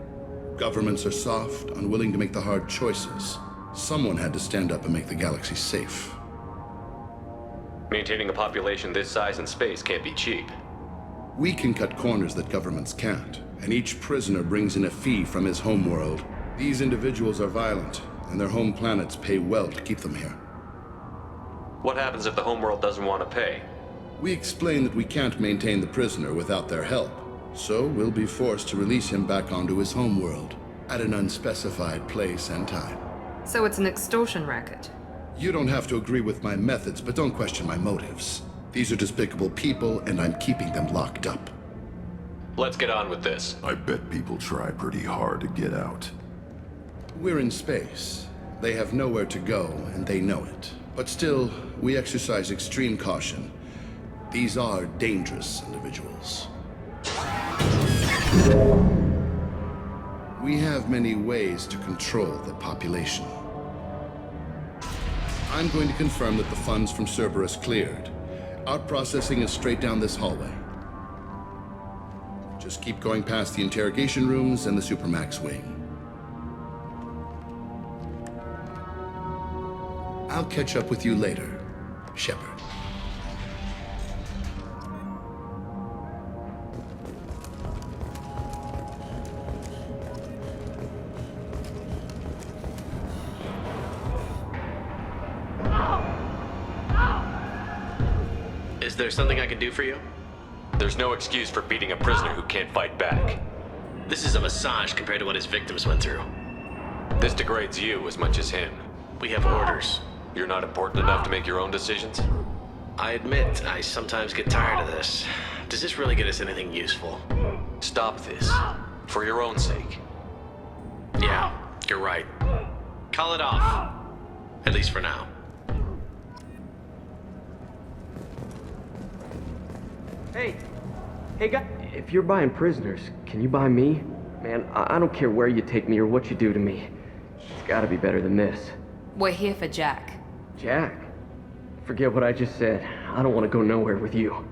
Governments are soft, unwilling to make the hard choices. Someone had to stand up and make the galaxy safe. Maintaining a population this size in space can't be cheap. We can cut corners that governments can't, and each prisoner brings in a fee from his homeworld. These individuals are violent, and their home planets pay well to keep them here. What happens if the homeworld doesn't want to pay? We explain that we can't maintain the prisoner without their help, so we'll be forced to release him back onto his homeworld at an unspecified place and time. So it's an extortion racket. You don't have to agree with my methods, but don't question my motives. These are despicable people, and I'm keeping them locked up. Let's get on with this. I bet people try pretty hard to get out. We're in space. They have nowhere to go, and they know it. But still, we exercise extreme caution. These are dangerous individuals. We have many ways to control the population. I'm going to confirm that the funds from Cerberus cleared. Out-processing is straight down this hallway. Just keep going past the interrogation rooms and the Supermax wing. I'll catch up with you later, Shepard. Is there something I can do for you? There's no excuse for beating a prisoner who can't fight back. This is a massage compared to what his victims went through. This degrades you as much as him. We have orders. You're not important enough to make your own decisions? I admit, I sometimes get tired of this. Does this really get us anything useful? Stop this. For your own sake. Yeah, you're right. Call it off. At least for now. Hey guy, if you're buying prisoners, can you buy me? Man, I don't care where you take me or what you do to me. It's gotta be better than this. We're here for Jack. Jack? Forget what I just said. I don't want to go nowhere with you.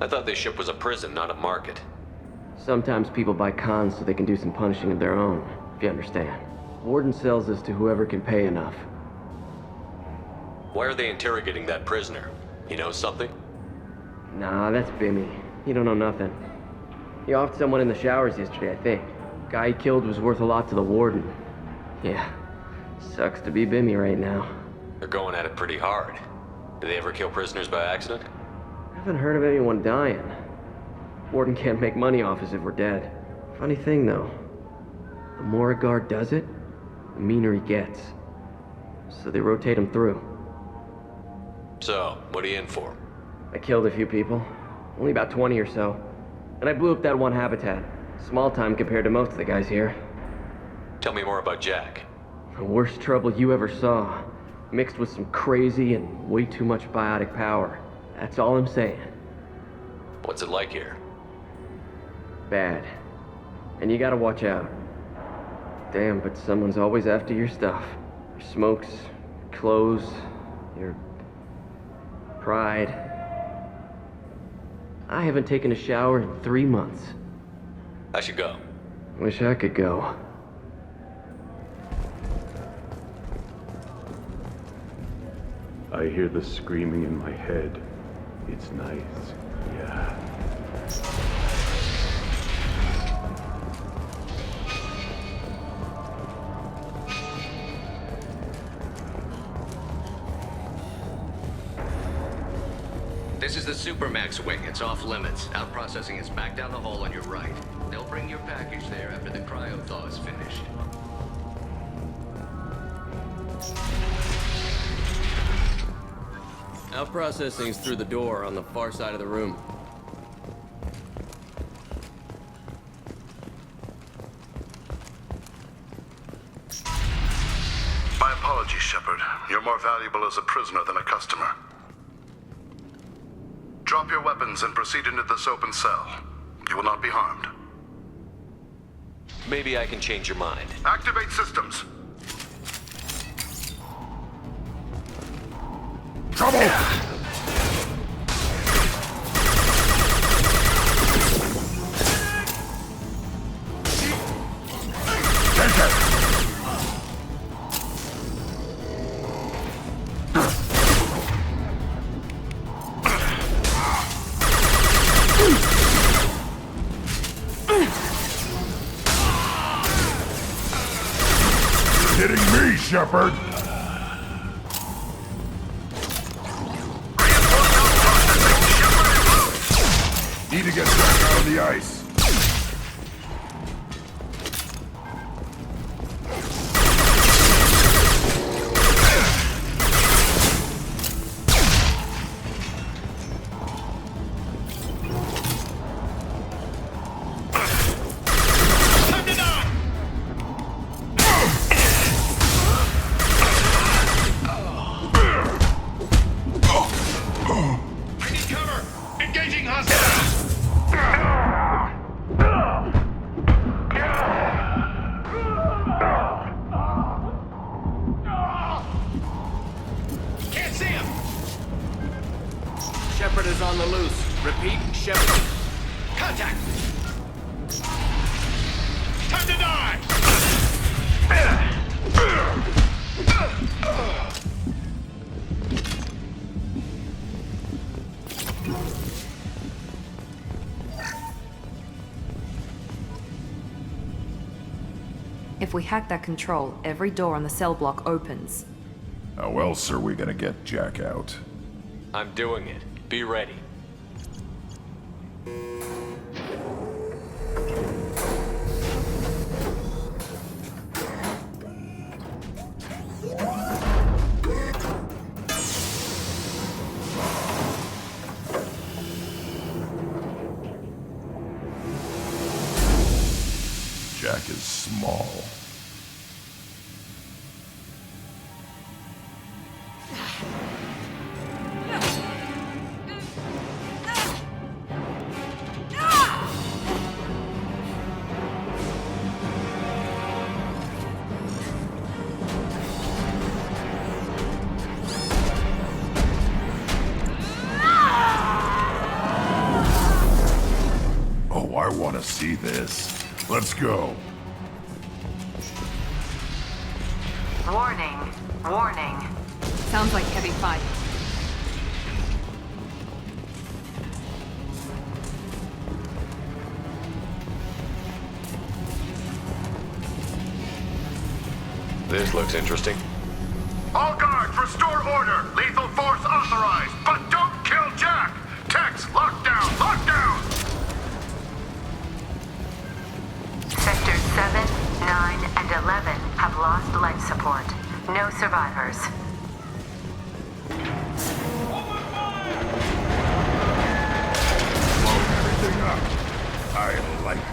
I thought this ship was a prison, not a market. Sometimes people buy cons so they can do some punishing of their own, if you understand. Warden sells this to whoever can pay enough. Why are they interrogating that prisoner? He knows something? Nah, that's Bimmy. He don't know nothing. He offed someone in the showers yesterday, I think. Guy he killed was worth a lot to the warden. Yeah, sucks to be Bimmy right now. They're going at it pretty hard. Do they ever kill prisoners by accident? I haven't heard of anyone dying. Warden can't make money off us if we're dead. Funny thing, though. The more a guard does it, the meaner he gets. So they rotate him through. So, what are you in for? I killed a few people. Only about 20 or so. And I blew up that one habitat. Small time compared to most of the guys here. Tell me more about Jack. The worst trouble you ever saw. Mixed with some crazy and way too much biotic power. That's all I'm saying. What's it like here? Bad. And you gotta watch out. Damn, but someone's always after your stuff. Your smokes, your clothes, your pride. I haven't taken a shower in 3 months. I should go. Wish I could go. I hear the screaming in my head. It's nice, yeah. This is the Supermax wing. It's off limits. Out processing is back down the hall on your right. They'll bring your package there after the cryo-thaw is finished. Out processing's through the door on the far side of the room. My apologies, Shepard. You're more valuable as a prisoner than a customer. Drop your weapons and proceed into this open cell. You will not be harmed. Maybe I can change your mind. Activate systems. Trouble! Hitting me, Shepard! Need to get back out of the ice. I need cover! Engaging hostiles! Can't see him! Shepard is on the loose. Repeat, Shepard. Contact! Time to die! If we hack that control, every door on the cell block opens. How else are we gonna get Jack out? I'm doing it. Be ready. Jack is small. Oh, I want to see this. Let's go. Warning. Warning. Sounds like heavy fight. This looks interesting. All guards, restore order. Lethal force authorized, but don't kill Jack. Tex, lock down, lock down. 9, and 11 have lost life support. No survivors. Blow everything up. I like it.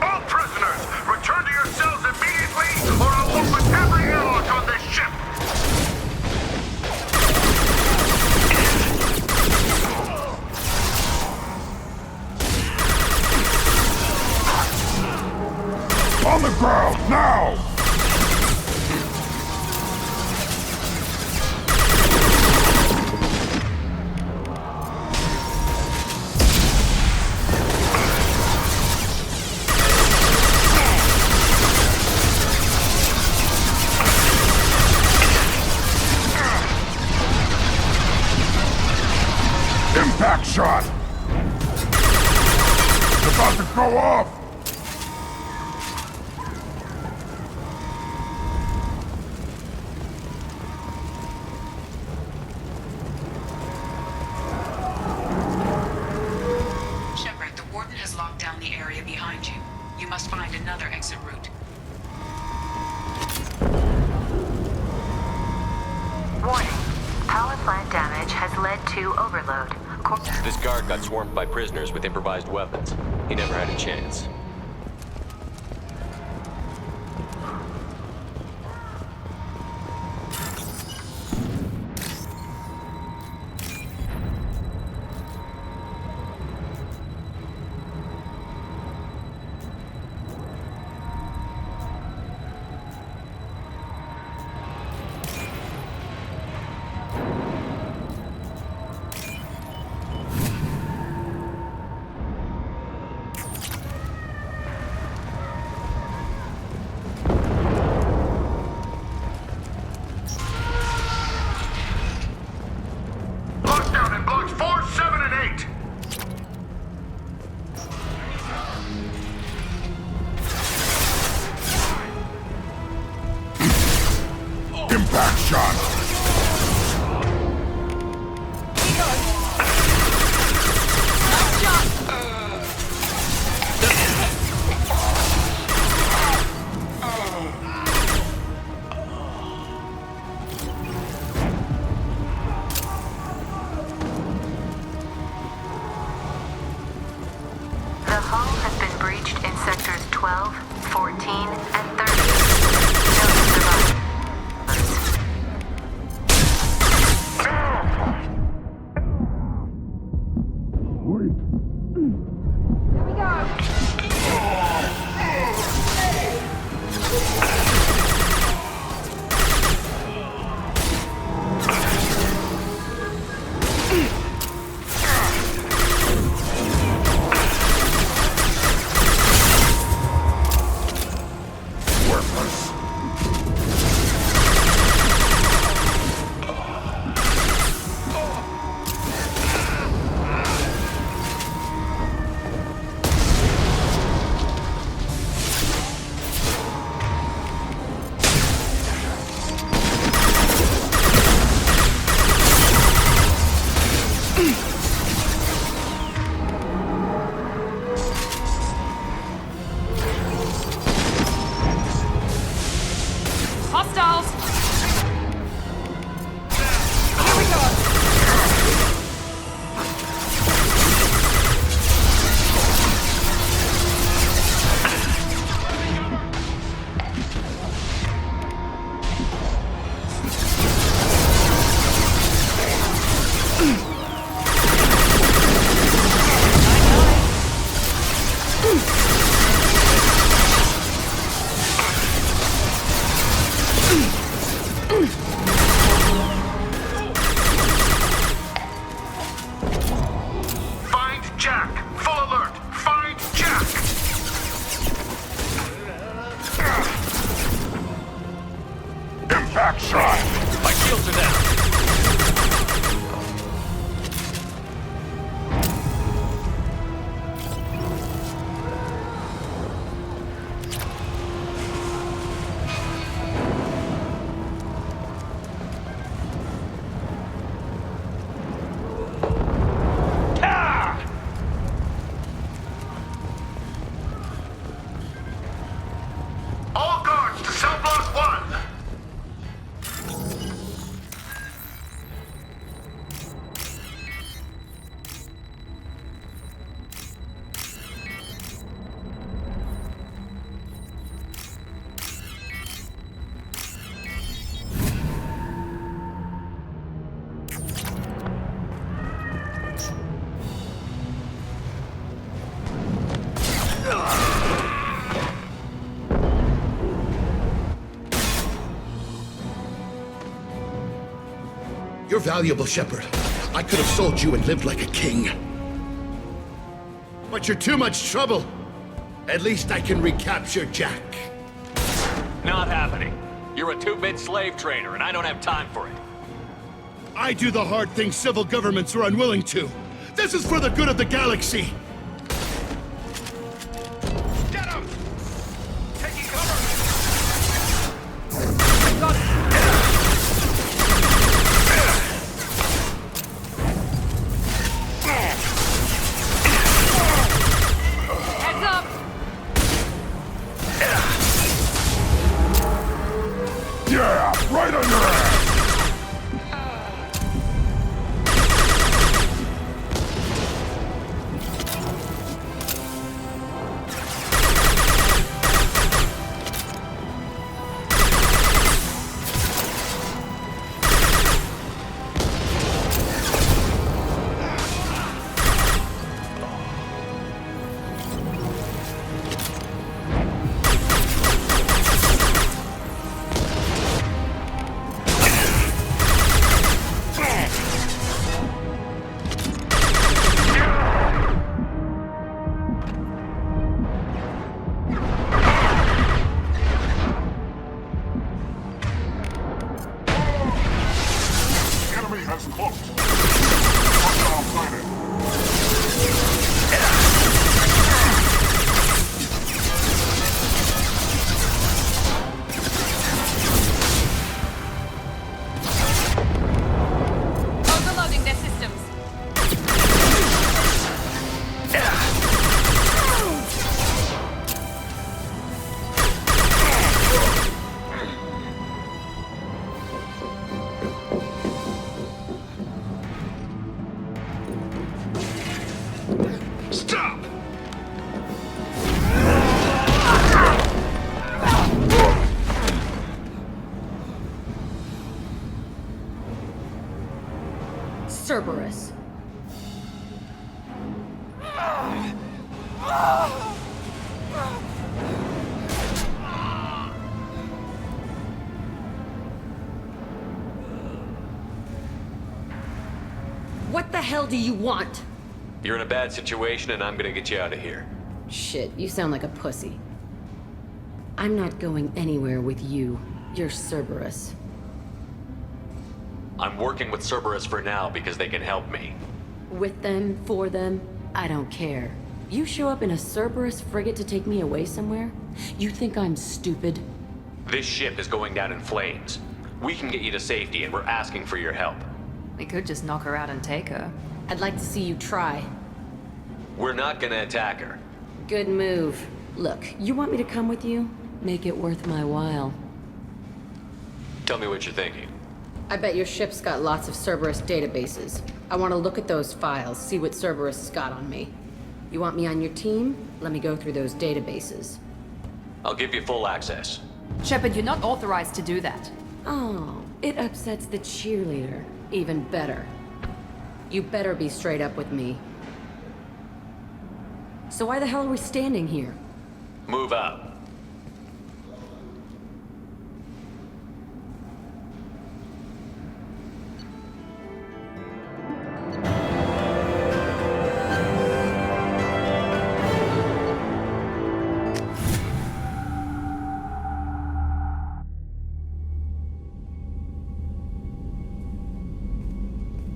All prisoners, return to your cells immediately, or I'll open every airlock on this ship! On the ground, now! Impact shot! It's about to go off! Shepard, the Warden has locked down the area behind you. You must find another exit route. Warning. Power plant damage has led to overload. This guard got swarmed by prisoners with improvised weapons. He never had a chance. Lockdown in blocks 4, 7, and 8! Impact shot! The hull has been breached in sectors 12, 14, and 30. No survivors. Hostiles! Here we go! Find Jack! Full alert! Find Jack! Impact shot! My shields are down! valuable, Shepard. I could have sold you and lived like a king. But you're too much trouble. At least I can recapture Jack. Not happening. You're a two-bit slave trader, and I don't have time for it. I do the hard things civil governments are unwilling to. This is for the good of the galaxy. Get him! Taking cover! Heads up! Yeah, right on your ass! Overloading their systems. Stop! Cerberus. What the hell do you want? You're in a bad situation, and I'm gonna get you out of here. Shit, you sound like a pussy. I'm not going anywhere with you. You're Cerberus. I'm working with Cerberus for now because they can help me. With them, for them, I don't care. You show up in a Cerberus frigate to take me away somewhere? You think I'm stupid? This ship is going down in flames. We can get you to safety, and we're asking for your help. We could just knock her out and take her. I'd like to see you try. We're not gonna attack her. Good move. Look, you want me to come with you? Make it worth my while. Tell me what you're thinking. I bet your ship's got lots of Cerberus databases. I want to look at those files, see what Cerberus has got on me. You want me on your team? Let me go through those databases. I'll give you full access. Shepard, you're not authorized to do that. Oh, it upsets the cheerleader. Even better. You better be straight up with me. So why the hell are we standing here? Move out.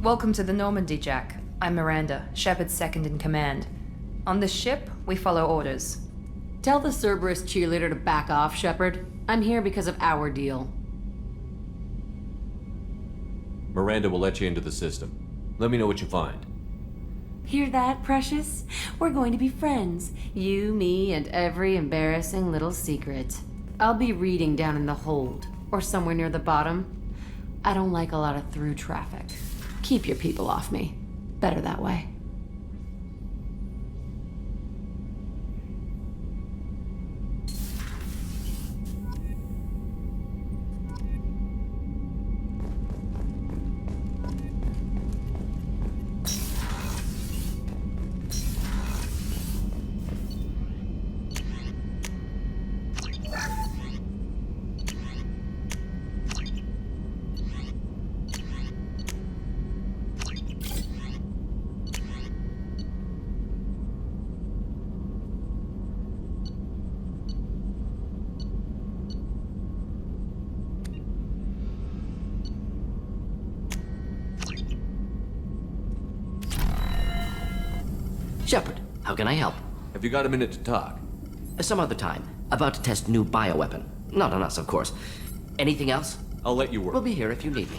Welcome to the Normandy, Jack. I'm Miranda, Shepard's second in command. On this ship, we follow orders. Tell the Cerberus cheerleader to back off, Shepard. I'm here because of our deal. Miranda will let you into the system. Let me know what you find. Hear that, Precious? We're going to be friends. You, me, and every embarrassing little secret. I'll be reading down in the hold, or somewhere near the bottom. I don't like a lot of through traffic. Keep your people off me. Better that way. Shepard, how can I help? Have you got a minute to talk? Some other time. About to test new bioweapon. Not on us, of course. Anything else? I'll let you work. We'll be here if you need me.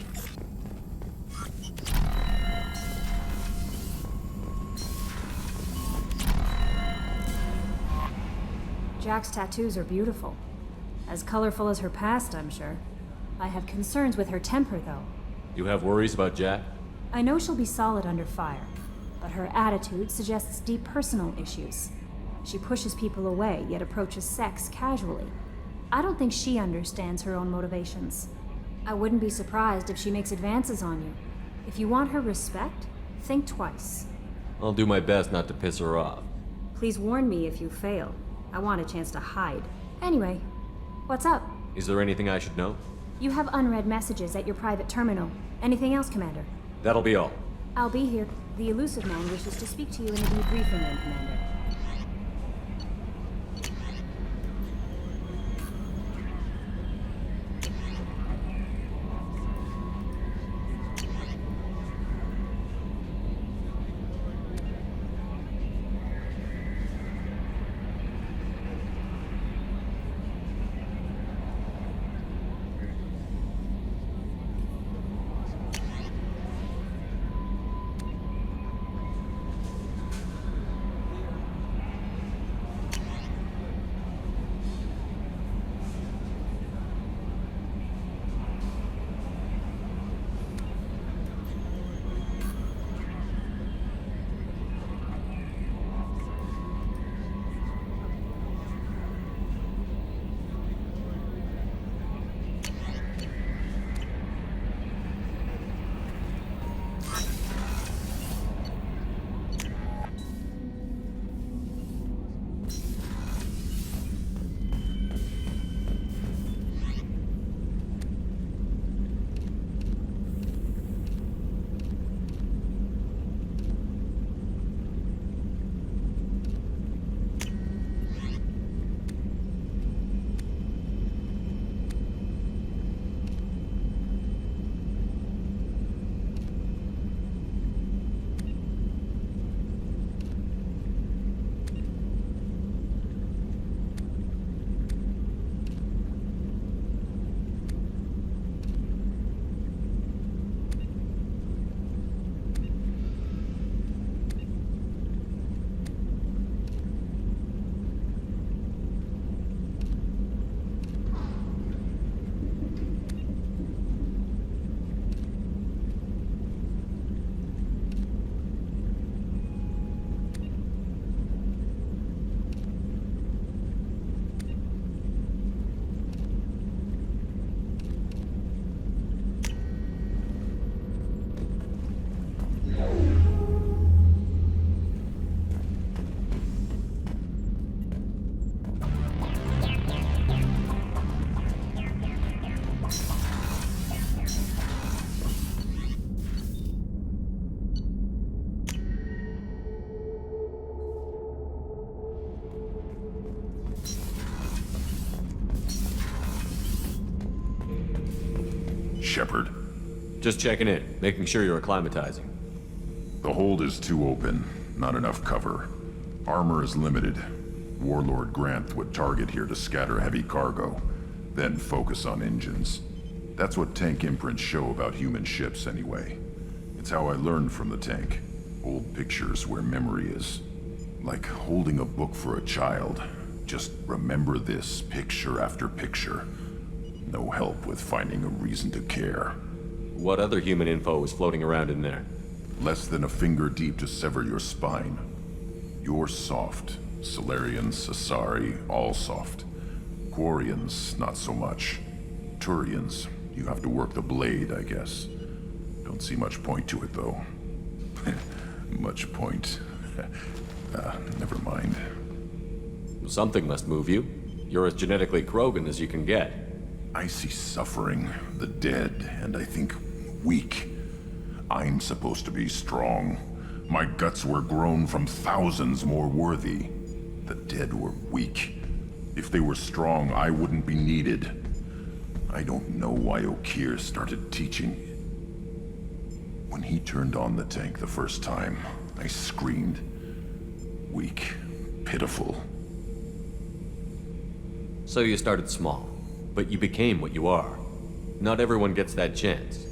Jack's tattoos are beautiful. As colorful as her past, I'm sure. I have concerns with her temper, though. You have worries about Jack? I know she'll be solid under fire, but her attitude suggests deep personal issues. She pushes people away, yet approaches sex casually. I don't think she understands her own motivations. I wouldn't be surprised if she makes advances on you. If you want her respect, think twice. I'll do my best not to piss her off. Please warn me if you fail. I want a chance to hide. Anyway, what's up? Is there anything I should know? You have unread messages at your private terminal. Anything else, Commander? That'll be all. I'll be here. The Elusive Man wishes to speak to you in the debriefing room, Commander. Shepard. Just checking in, making sure you're acclimatizing. The hold is too open, not enough cover. Armor is limited. Warlord Grant would target here to scatter heavy cargo, then focus on engines. That's what tank imprints show about human ships anyway. It's how I learned from the tank. Old pictures where memory is. Like holding a book for a child. Just remember this picture after picture. No help with finding a reason to care. What other human info was floating around in there? Less than a finger deep to sever your spine. You're soft. Salarians, Asari, all soft. Quarians, not so much. Turians, you have to work the blade, I guess. Don't see much point to it, though. Much point. Never mind. Something must move you. You're as genetically Krogan as you can get. I see suffering, the dead, and I think weak. I'm supposed to be strong. My guts were grown from thousands more worthy. The dead were weak. If they were strong, I wouldn't be needed. I don't know why Okeer started teaching. When he turned on the tank the first time, I screamed. Weak. Pitiful. So you started small, but you became what you are. Not everyone gets that chance.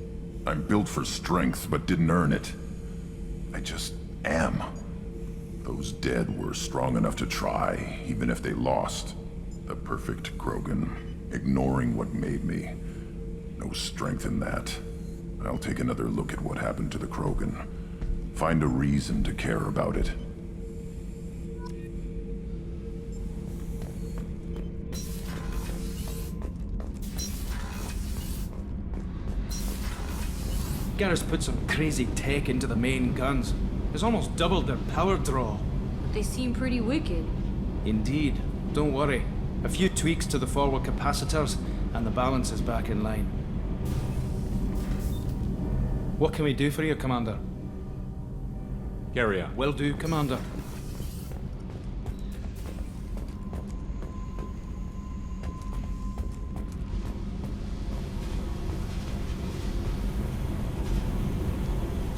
I'm built for strength, but didn't earn it. I just am. Those dead were strong enough to try, even if they lost. The perfect Krogan, ignoring what made me. No strength in that. I'll take another look at what happened to the Krogan. Find a reason to care about it. Garrus put some crazy tech into the main guns. It's almost doubled their power draw. But they seem pretty wicked. Indeed. Don't worry. A few tweaks to the forward capacitors, and the balance is back in line. What can we do for you, Commander? Carry on. Will do, Commander.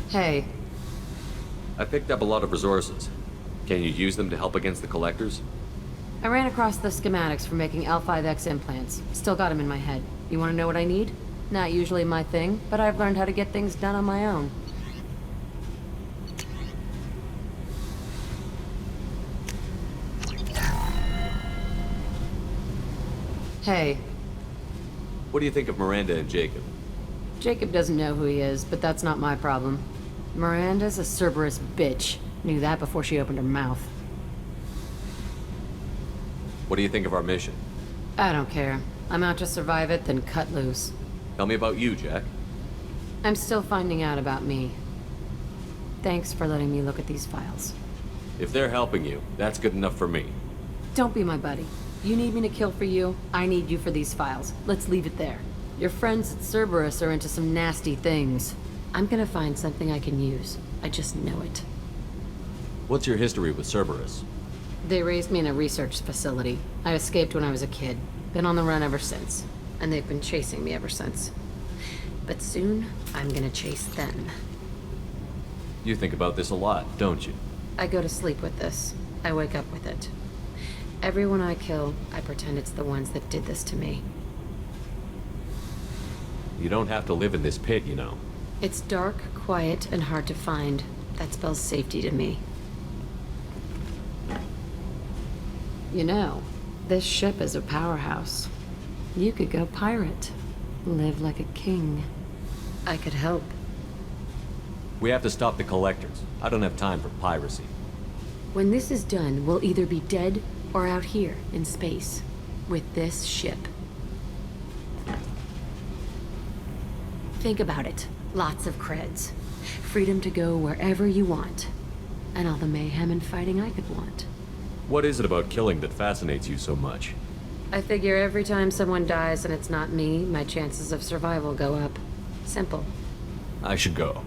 Hey. I picked up a lot of resources. Can you use them to help against the Collectors? I ran across the schematics for making L5X implants. Still got them in my head. You want to know what I need? Not usually my thing, but I've learned how to get things done on my own. Hey. What do you think of Miranda and Jacob? Jacob doesn't know who he is, but that's not my problem. Miranda's a Cerberus bitch. Knew that before she opened her mouth. What do you think of our mission? I don't care. I'm out to survive it, then cut loose. Tell me about you, Jack. I'm still finding out about me. Thanks for letting me look at these files. If they're helping you, that's good enough for me. Don't be my buddy. You need me to kill for you, I need you for these files. Let's leave it there. Your friends at Cerberus are into some nasty things. I'm gonna find something I can use. I just know it. What's your history with Cerberus? They raised me in a research facility. I escaped when I was a kid. Been on the run ever since. And they've been chasing me ever since. But soon, I'm gonna chase them. You think about this a lot, don't you? I go to sleep with this. I wake up with it. Everyone I kill, I pretend it's the ones that did this to me. You don't have to live in this pit, you know. It's dark, quiet, and hard to find. That spells safety to me. You know, this ship is a powerhouse. You could go pirate. Live like a king. I could help. We have to stop the Collectors. I don't have time for piracy. When this is done, we'll either be dead or out here in space with this ship. Think about it. Lots of creds. Freedom to go wherever you want. And all the mayhem and fighting I could want. What is it about killing that fascinates you so much? I figure every time someone dies and it's not me, my chances of survival go up. Simple. I should go.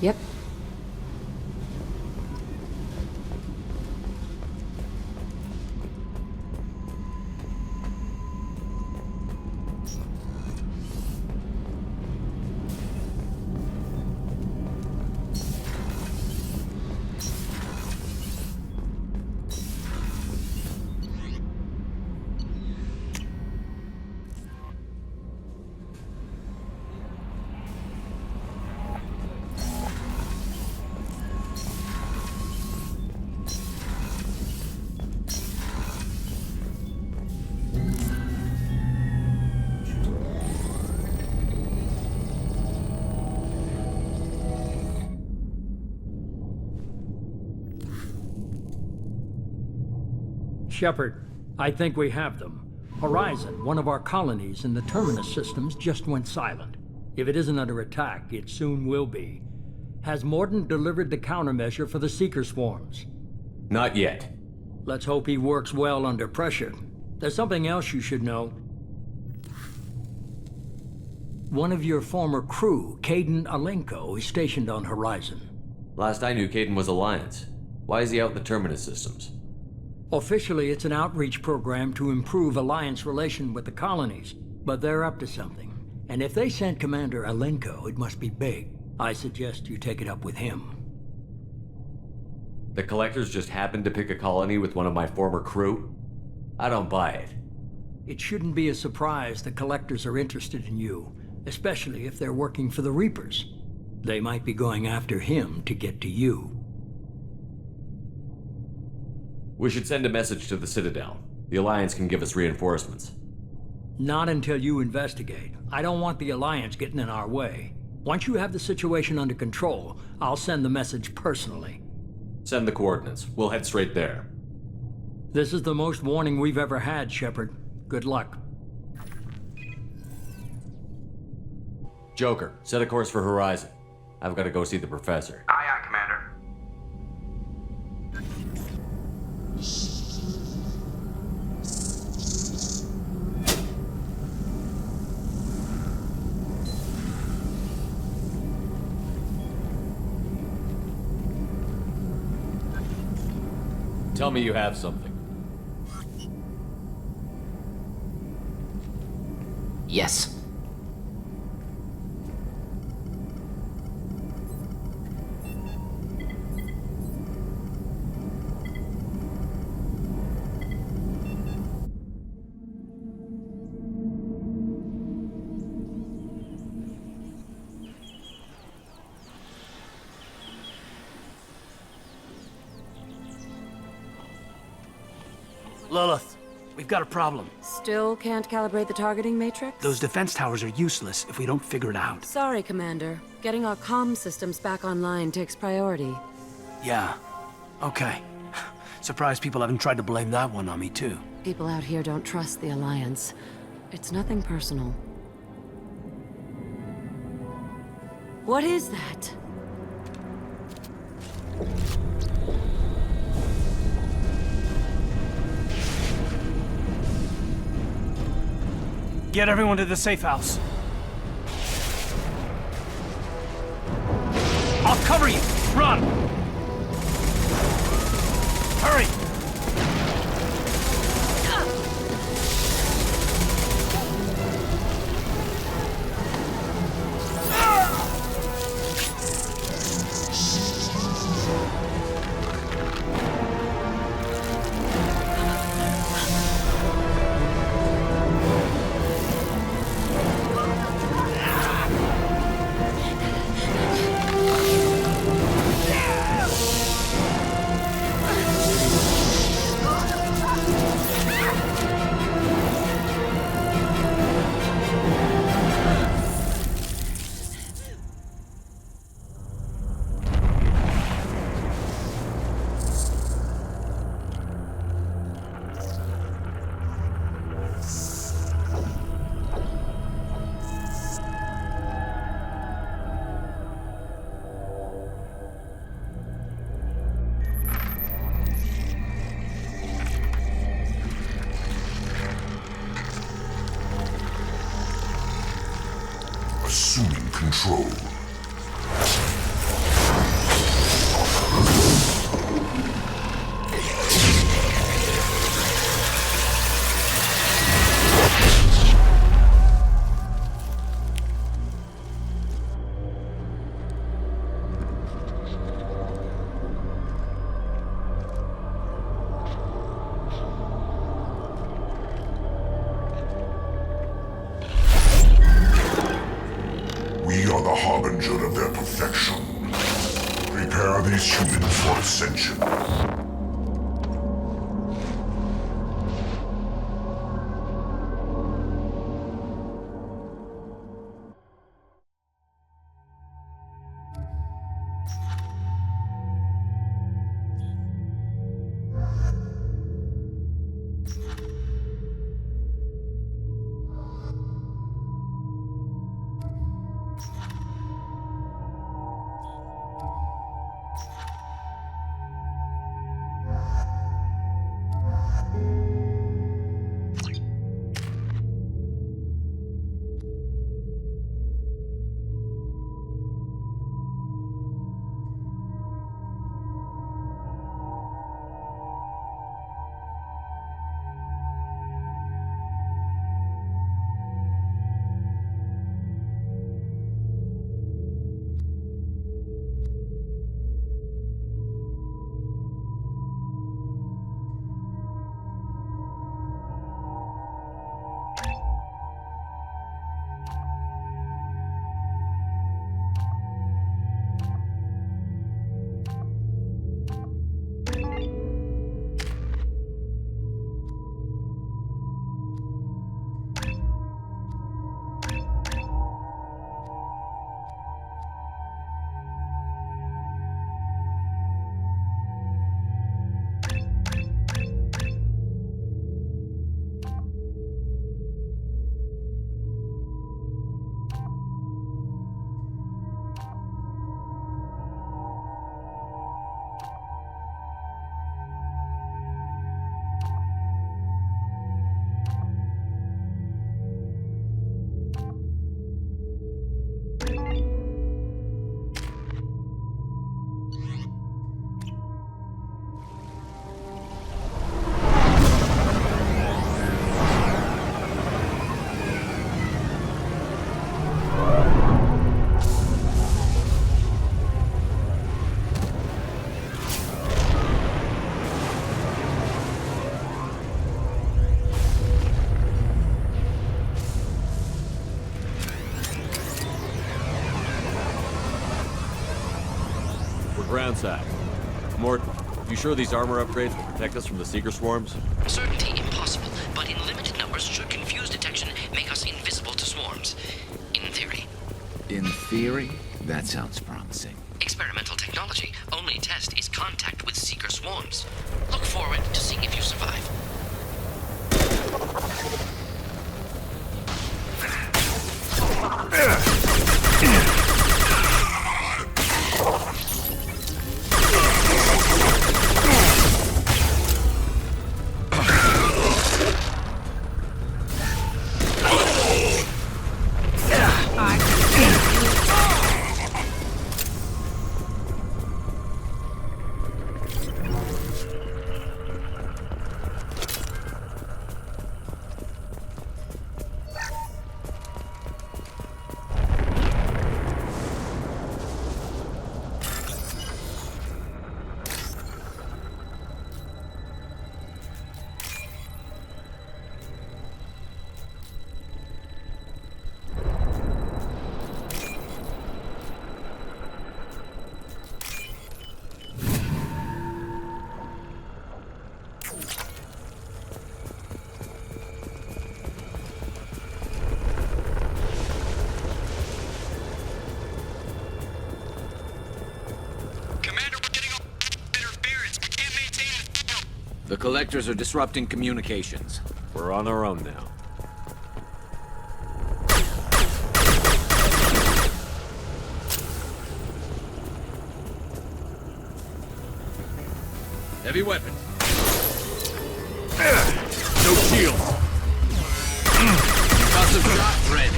Yep. Shepard, I think we have them. Horizon, one of our colonies in the Terminus systems, just went silent. If it isn't under attack, it soon will be. Has Mordin delivered the countermeasure for the Seeker swarms? Not yet. Let's hope he works well under pressure. There's something else you should know. One of your former crew, Kaidan Alenko, is stationed on Horizon. Last I knew, Kaidan was Alliance. Why is he out in the Terminus systems? Officially, it's an outreach program to improve Alliance relation with the colonies, but they're up to something. And if they sent Commander Alenko, it must be big. I suggest you take it up with him. The Collectors just happened to pick a colony with one of my former crew? I don't buy it. It shouldn't be a surprise the Collectors are interested in you, especially if they're working for the Reapers. They might be going after him to get to you. We should send a message to the Citadel. The Alliance can give us reinforcements. Not until you investigate. I don't want the Alliance getting in our way. Once you have the situation under control, I'll send the message personally. Send the coordinates. We'll head straight there. This is the most warning we've ever had, Shepard. Good luck. Joker, set a course for Horizon. I've got to go see the Professor. Aye, aye, Commander. Tell me you have something. Yes. Lilith, we've got a problem. Still can't calibrate the targeting matrix? Those defense towers are useless if we don't figure it out. Sorry, Commander. Getting our comm systems back online takes priority. Yeah. Okay. Surprised people haven't tried to blame that one on me, too. People out here don't trust the Alliance. It's nothing personal. What is that? Get everyone to the safe house. I'll cover you! Run! Hurry! Assuming control. We are the harbinger of their perfection. Prepare these humans for ascension. We're ground side. Mort, you sure these armor upgrades will protect us from the Seeker swarms? Certainty impossible, but in limited numbers should confuse detection make us invisible to swarms. In theory. In theory? That sounds promising. Experimental technology. Only test is contact with Seeker swarms. Look forward to seeing if you survive. The Collectors are disrupting communications. We're on our own now. Heavy weapons. No shield. Concussive shot ready.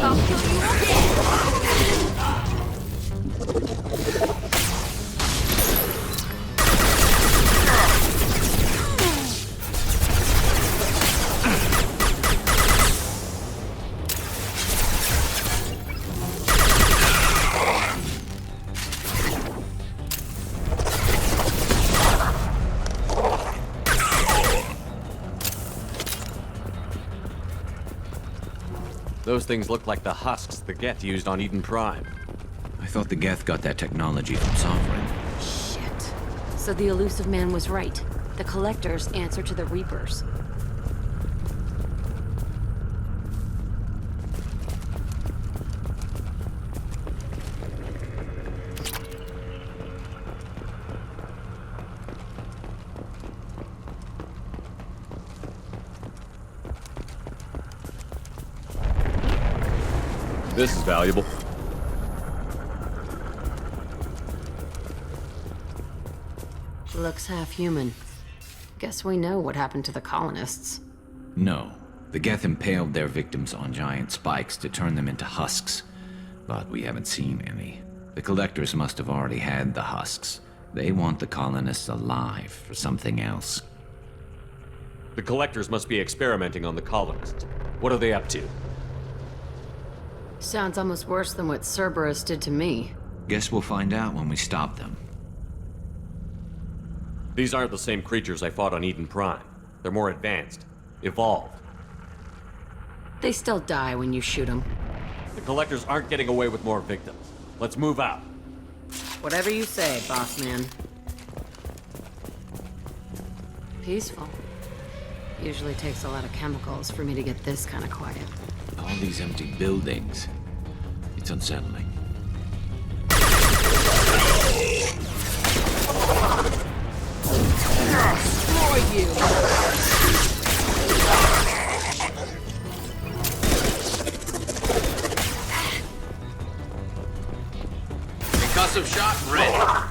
I'll kill you again. Those things look like the husks the Geth used on Eden Prime. I thought the Geth got that technology from Sovereign. Shit. So the elusive man was right. The Collectors answer to the Reapers. This is valuable. Looks half human. Guess we know what happened to the colonists. No. The Geth impaled their victims on giant spikes to turn them into husks. But we haven't seen any. The Collectors must have already had the husks. They want the colonists alive for something else. The Collectors must be experimenting on the colonists. What are they up to? Sounds almost worse than what Cerberus did to me. Guess we'll find out when we stop them. These aren't the same creatures I fought on Eden Prime. They're more advanced. Evolved. They still die when you shoot them. The Collectors aren't getting away with more victims. Let's move out. Whatever you say, boss man. Peaceful. Usually takes a lot of chemicals for me to get this kind of quiet. All these empty buildings. It's unsettling. Destroy you! Concussive shot ready.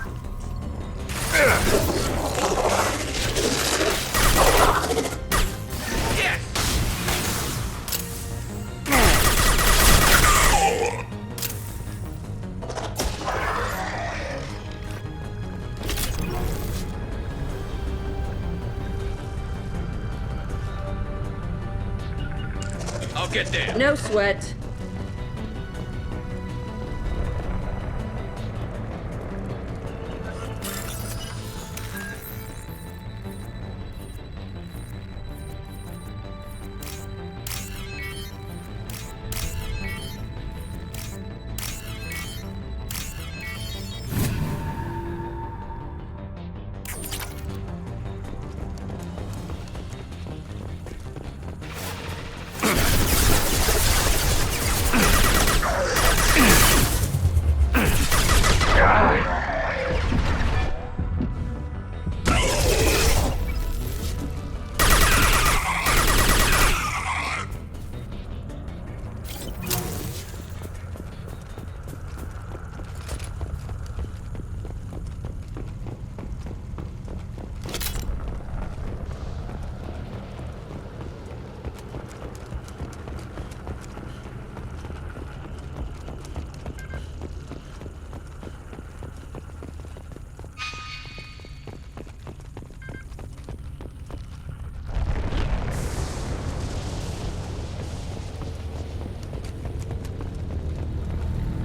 I'll get there. No sweat.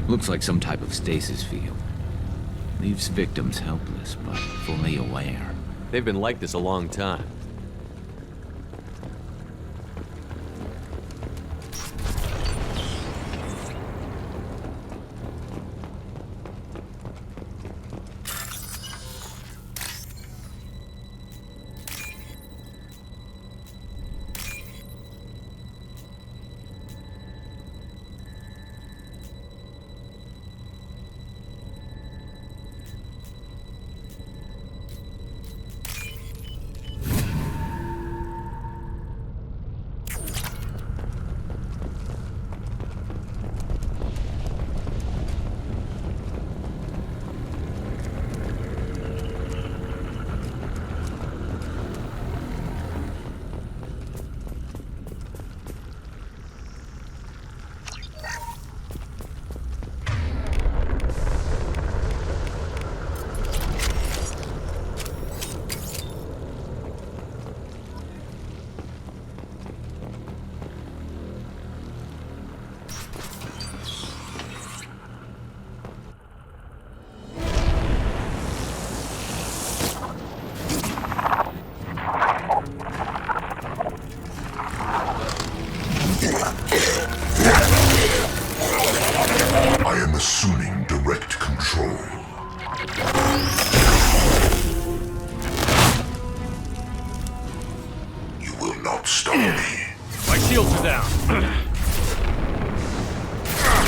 Looks like some type of stasis field. Leaves victims helpless, but fully aware. They've been like this a long time. I am assuming direct control. You will not stop me. My shields are down.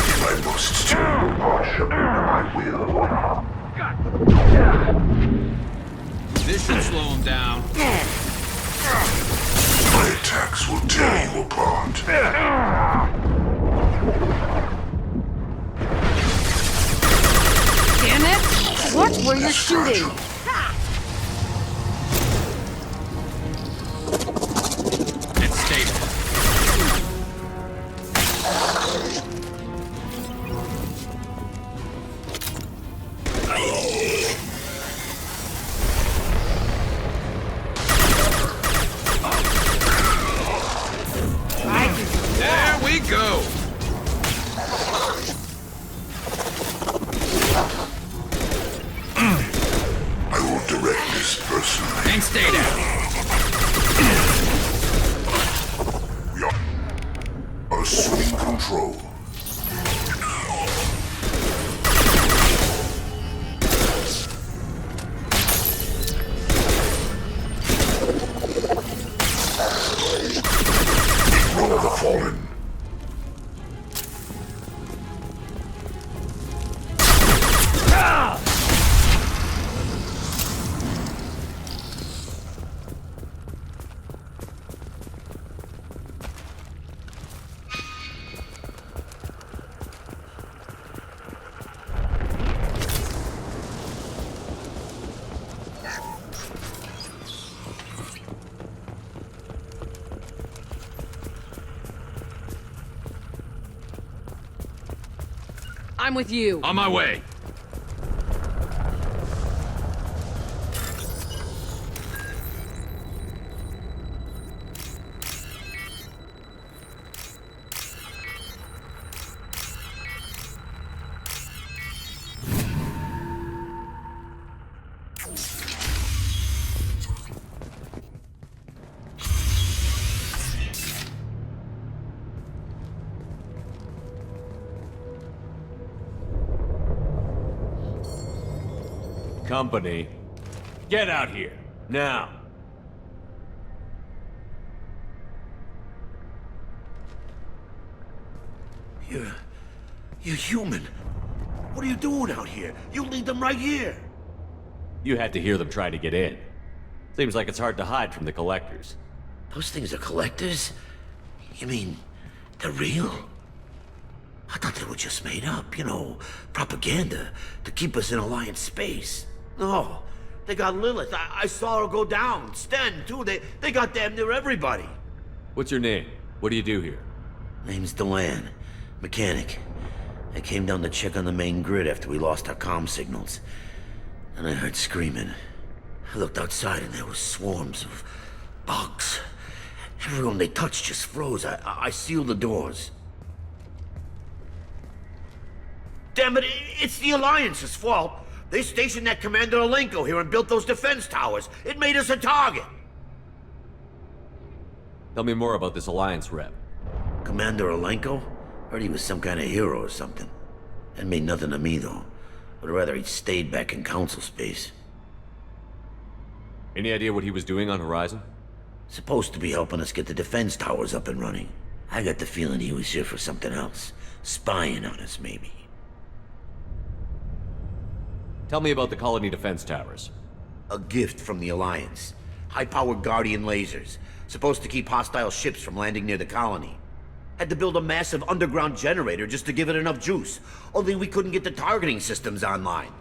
If I must tear you apart, Shepard, I will. This should slow him down. My attacks will tear you apart. Damn it! What were you shooting? It's stable. There we go. I will direct this personally. And stay down. We are assuming control. Ignore the fallen. I'm with you. On my way. Company, get out here, now. You're human. What are you doing out here? You lead them right here. You had to hear them try to get in. Seems like it's hard to hide from the collectors. Those things are collectors? You mean, they're real? I thought they were just made up, you know, propaganda to keep us in Alliance space. No, they got Lilith. I saw her go down. Sten, too. They got damn near everybody. What's your name? What do you do here? Name's Delan. Mechanic. I came down to check on the main grid after we lost our comm signals. And I heard screaming. I looked outside and there was swarms of bugs. Everyone they touched just froze. I sealed the doors. Damn it, it's the Alliance's fault. They stationed that Commander Alenko here and built those defense towers. It made us a target. Tell me more about this Alliance rep. Commander Alenko? Heard he was some kind of hero or something. That made nothing to me, though. Would rather he'd stayed back in Council space. Any idea what he was doing on Horizon? Supposed to be helping us get the defense towers up and running. I got the feeling he was here for something else. Spying on us, maybe. Tell me about the colony defense towers. A gift from the Alliance. High-powered Guardian lasers. Supposed to keep hostile ships from landing near the colony. Had to build a massive underground generator just to give it enough juice. Only we couldn't get the targeting systems online.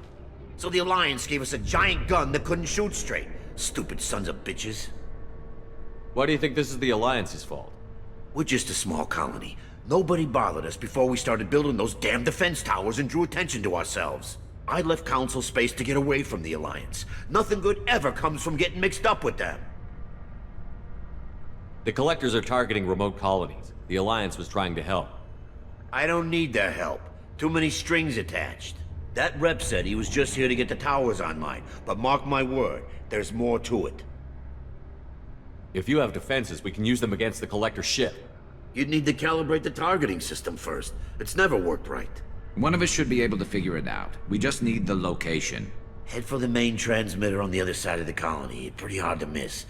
So the Alliance gave us a giant gun that couldn't shoot straight. Stupid sons of bitches. Why do you think this is the Alliance's fault? We're just a small colony. Nobody bothered us before we started building those damn defense towers and drew attention to ourselves. I left Council space to get away from the Alliance. Nothing good ever comes from getting mixed up with them. The Collectors are targeting remote colonies. The Alliance was trying to help. I don't need their help. Too many strings attached. That rep said he was just here to get the towers online, but mark my word, there's more to it. If you have defenses, we can use them against the Collector ship. You'd need to calibrate the targeting system first. It's never worked right. One of us should be able to figure it out. We just need the location. Head for the main transmitter on the other side of the colony. Pretty hard to miss.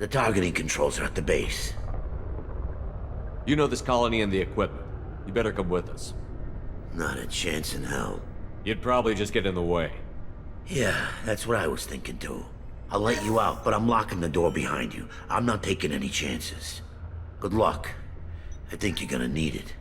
The targeting controls are at the base. You know this colony and the equipment. You better come with us. Not a chance in hell. You'd probably just get in the way. Yeah, that's what I was thinking too. I'll let you out, but I'm locking the door behind you. I'm not taking any chances. Good luck. I think you're gonna need it.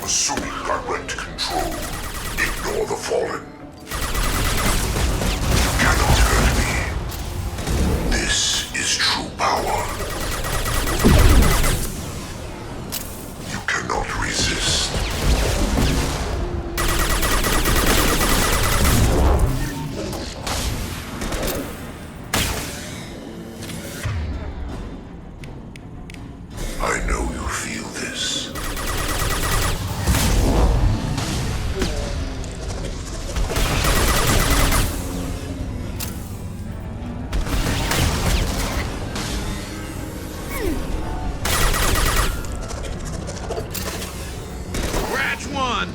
Assuming direct control. Ignore the fallen. You cannot hurt me. This is true power. You cannot resist. I know you feel this. Scratch one!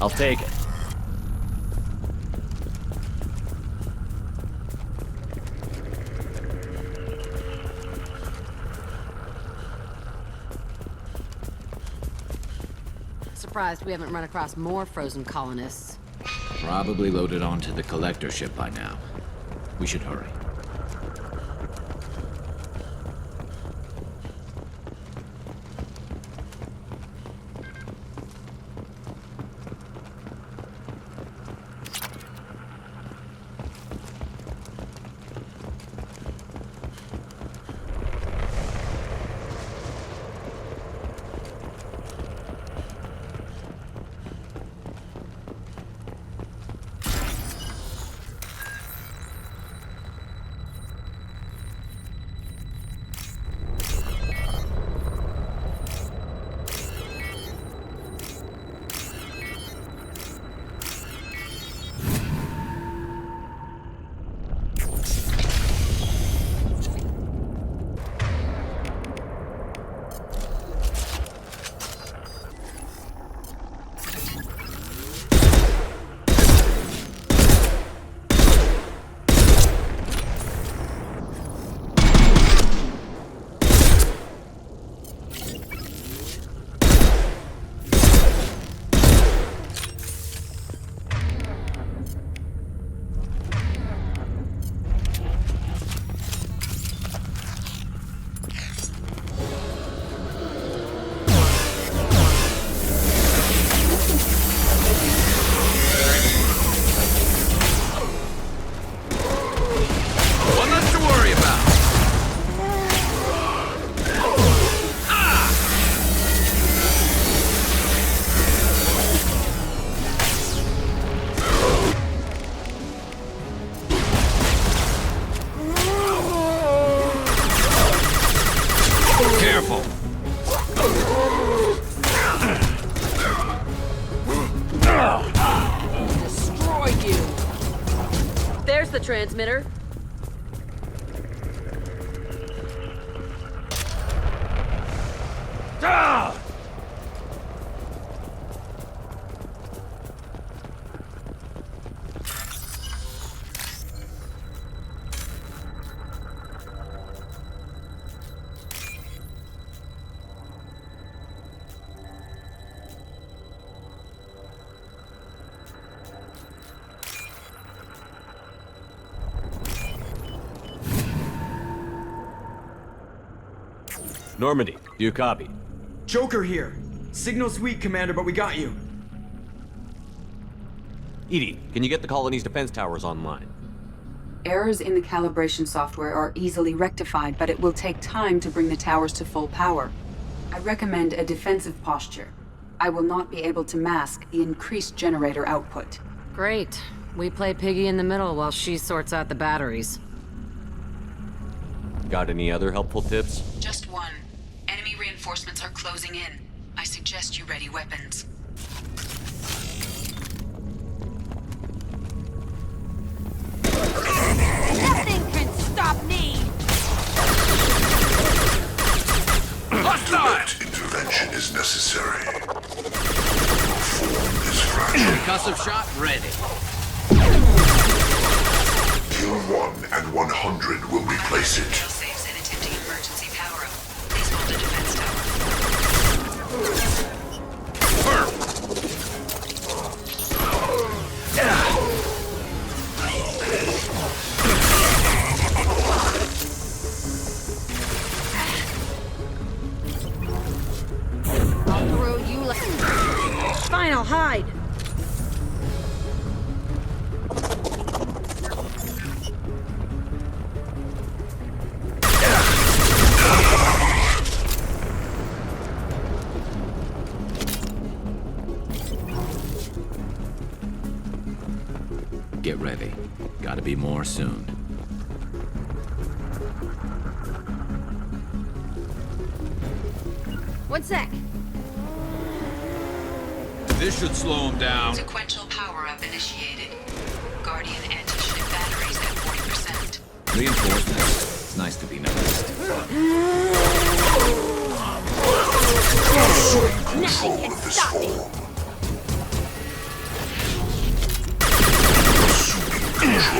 I'll take it. Surprised we haven't run across more frozen colonists. Probably loaded onto the Collector ship by now. We should hurry. transmitter. Ah! Normandy, do you copy? Joker here. Signal's weak, Commander, but we got you. EDI, can you get the colony's defense towers online? Errors in the calibration software are easily rectified, but it will take time to bring the towers to full power. I recommend a defensive posture. I will not be able to mask the increased generator output. Great. We play piggy in the middle while she sorts out the batteries. Got any other helpful tips? Just one. Enemy reinforcements are closing in. I suggest you ready weapons. Nothing can stop me! Direct intervention is necessary. Form is fragile. Concussive shot ready. Kill 1 and 100 will replace it. Saves and attempting emergency power-up. Please hold the defense tower. I'll throw you like... Fine, I'll hide. Get ready. Gotta be more soon. One sec. This should slow him down. Sequential power-up initiated. Guardian anti-ship batteries at 40%. Reinforcements. It's nice to be noticed. Control of this form. Assuming control.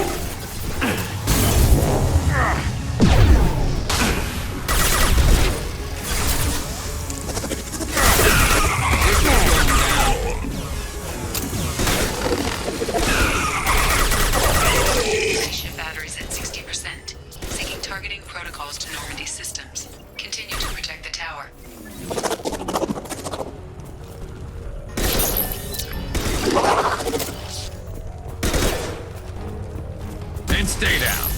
Ship batteries at 60%. Syncing targeting protocols to Normandy systems. Continue to protect the tower. And stay down.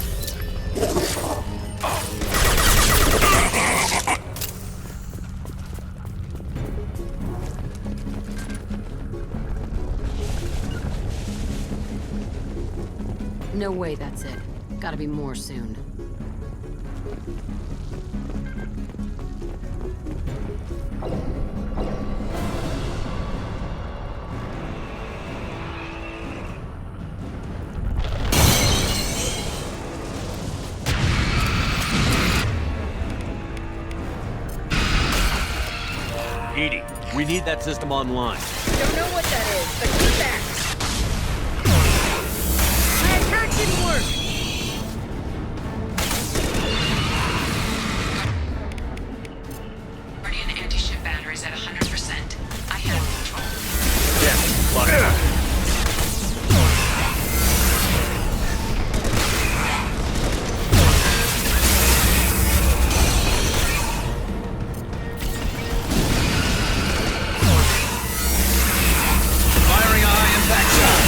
No way that's it. Gotta be more soon. EDI, we need that system online. Don't know what that is, but keep back. My attack didn't work. Guardian anti-ship batteries at 100%. I have control. Yeah, lock it. Firing a high impact shot.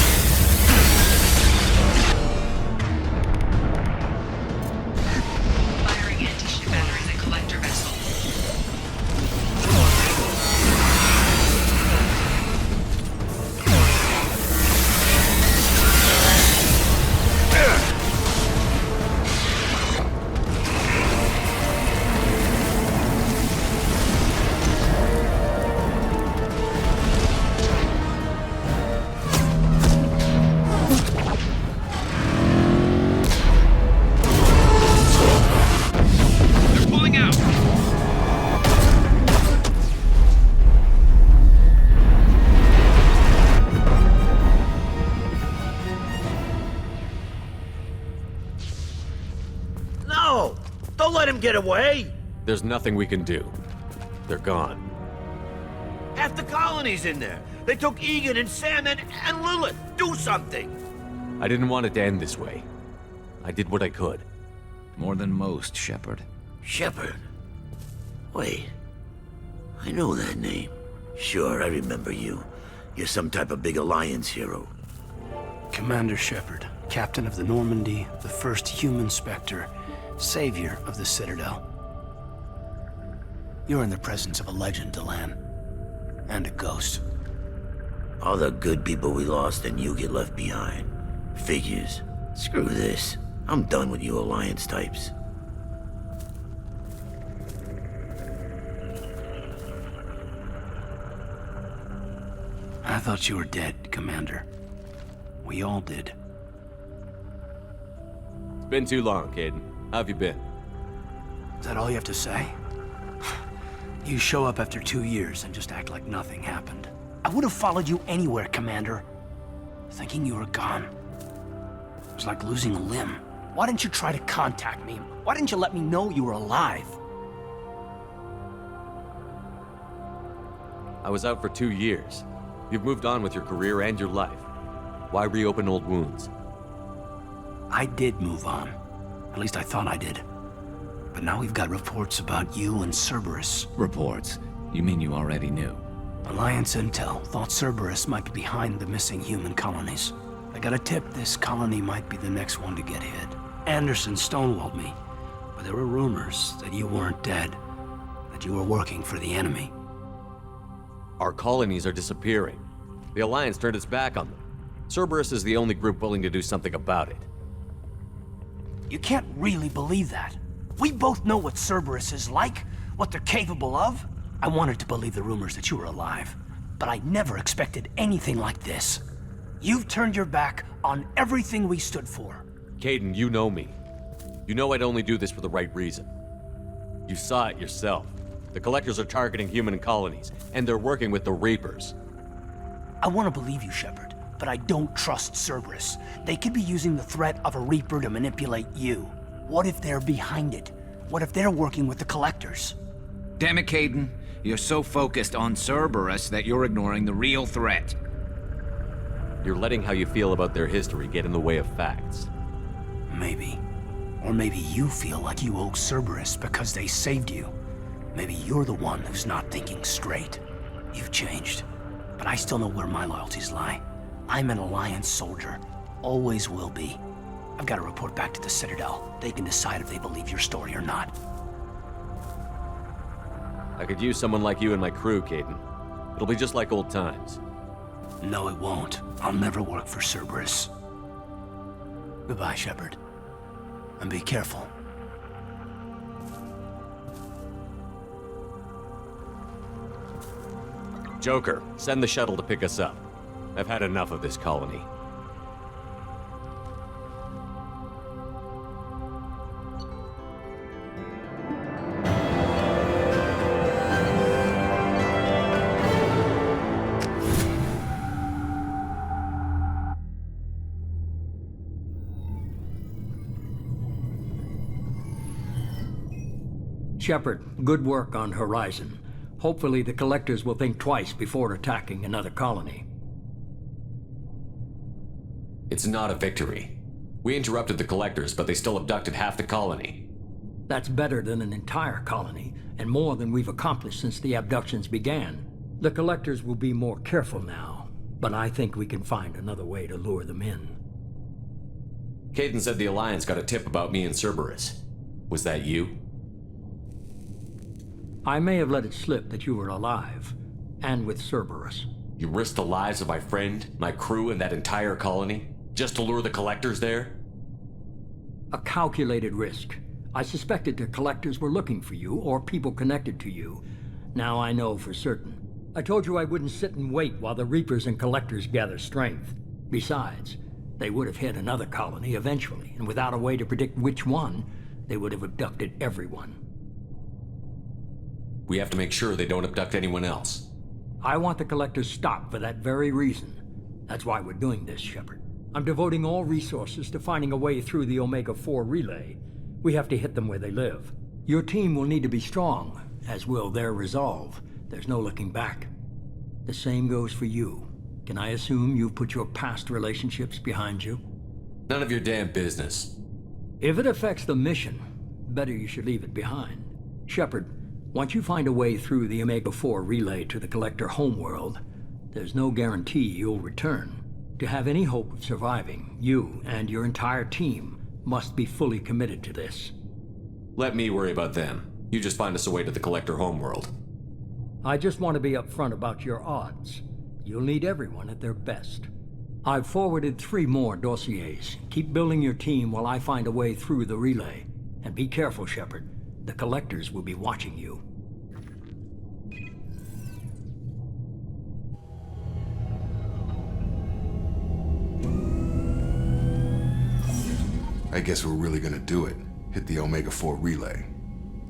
them get away? There's nothing we can do. They're gone. Half the colony's in there. They took Egan and Sam and Lilith. Do something. I didn't want it to end this way. I did what I could. More than most, Shepard. Shepard? Wait. I know that name. Sure, I remember you. You're some type of big Alliance hero. Commander Shepard, captain of the Normandy, the first human Spectre, savior of the Citadel. You're in the presence of a legend, Delan. And a ghost. All the good people we lost and you get left behind. Figures. Screw this. I'm done with you Alliance types. I thought you were dead, Commander. We all did. It's been too long, Kaidan. How have you been? Is that all you have to say? You show up after 2 years and just act like nothing happened. I would have followed you anywhere, Commander. Thinking you were gone. It was like losing a limb. Why didn't you try to contact me? Why didn't you let me know you were alive? I was out for 2 years. You've moved on with your career and your life. Why reopen old wounds? I did move on. At least I thought I did. But now we've got reports about you and Cerberus. Reports? You mean you already knew? Alliance intel thought Cerberus might be behind the missing human colonies. I got a tip this colony might be the next one to get hit. Anderson stonewalled me, but there were rumors that you weren't dead, that you were working for the enemy. Our colonies are disappearing. The Alliance turned its back on them. Cerberus is the only group willing to do something about it. You can't really believe that. We both know what Cerberus is like, what they're capable of. I wanted to believe the rumors that you were alive, but I never expected anything like this. You've turned your back on everything we stood for. Kaidan, you know me. You know I'd only do this for the right reason. You saw it yourself. The Collectors are targeting human colonies, and they're working with the Reapers. I want to believe you, Shepard, but I don't trust Cerberus. They could be using the threat of a Reaper to manipulate you. What if they're behind it? What if they're working with the Collectors? Damn it, Kaidan. You're so focused on Cerberus that you're ignoring the real threat. You're letting how you feel about their history get in the way of facts. Maybe. Or maybe you feel like you owe Cerberus because they saved you. Maybe you're the one who's not thinking straight. You've changed. But I still know where my loyalties lie. I'm an Alliance soldier. Always will be. I've got to report back to the Citadel. They can decide if they believe your story or not. I could use someone like you in my crew, Kaidan. It'll be just like old times. No, it won't. I'll never work for Cerberus. Goodbye, Shepard. And be careful. Joker, send the shuttle to pick us up. I've had enough of this colony. Shepard, good work on Horizon. Hopefully the Collectors will think twice before attacking another colony. It's not a victory. We interrupted the Collectors, but they still abducted half the colony. That's better than an entire colony, and more than we've accomplished since the abductions began. The Collectors will be more careful now, but I think we can find another way to lure them in. Kaidan said the Alliance got a tip about me and Cerberus. Was that you? I may have let it slip that you were alive, and with Cerberus. You risked the lives of my friend, my crew, and that entire colony, just to lure the Collectors there? A calculated risk. I suspected the Collectors were looking for you, or people connected to you. Now I know for certain. I told you I wouldn't sit and wait while the Reapers and Collectors gather strength. Besides, they would have hit another colony eventually, and without a way to predict which one, they would have abducted everyone. We have to make sure they don't abduct anyone else. I want the Collectors stopped for that very reason. That's why we're doing this, Shepard. I'm devoting all resources to finding a way through the Omega-4 relay. We have to hit them where they live. Your team will need to be strong, as will their resolve. There's no looking back. The same goes for you. Can I assume you've put your past relationships behind you? None of your damn business. If it affects the mission, better you should leave it behind. Shepard, once you find a way through the Omega-4 relay to the Collector homeworld, there's no guarantee you'll return. To have any hope of surviving, you and your entire team must be fully committed to this. Let me worry about them. You just find us a way to the Collector homeworld. I just want to be upfront about your odds. You'll need everyone at their best. I've forwarded 3 more dossiers. Keep building your team while I find a way through the relay. And be careful, Shepard. The Collectors will be watching you. I guess we're really gonna do it. Hit the Omega-4 relay.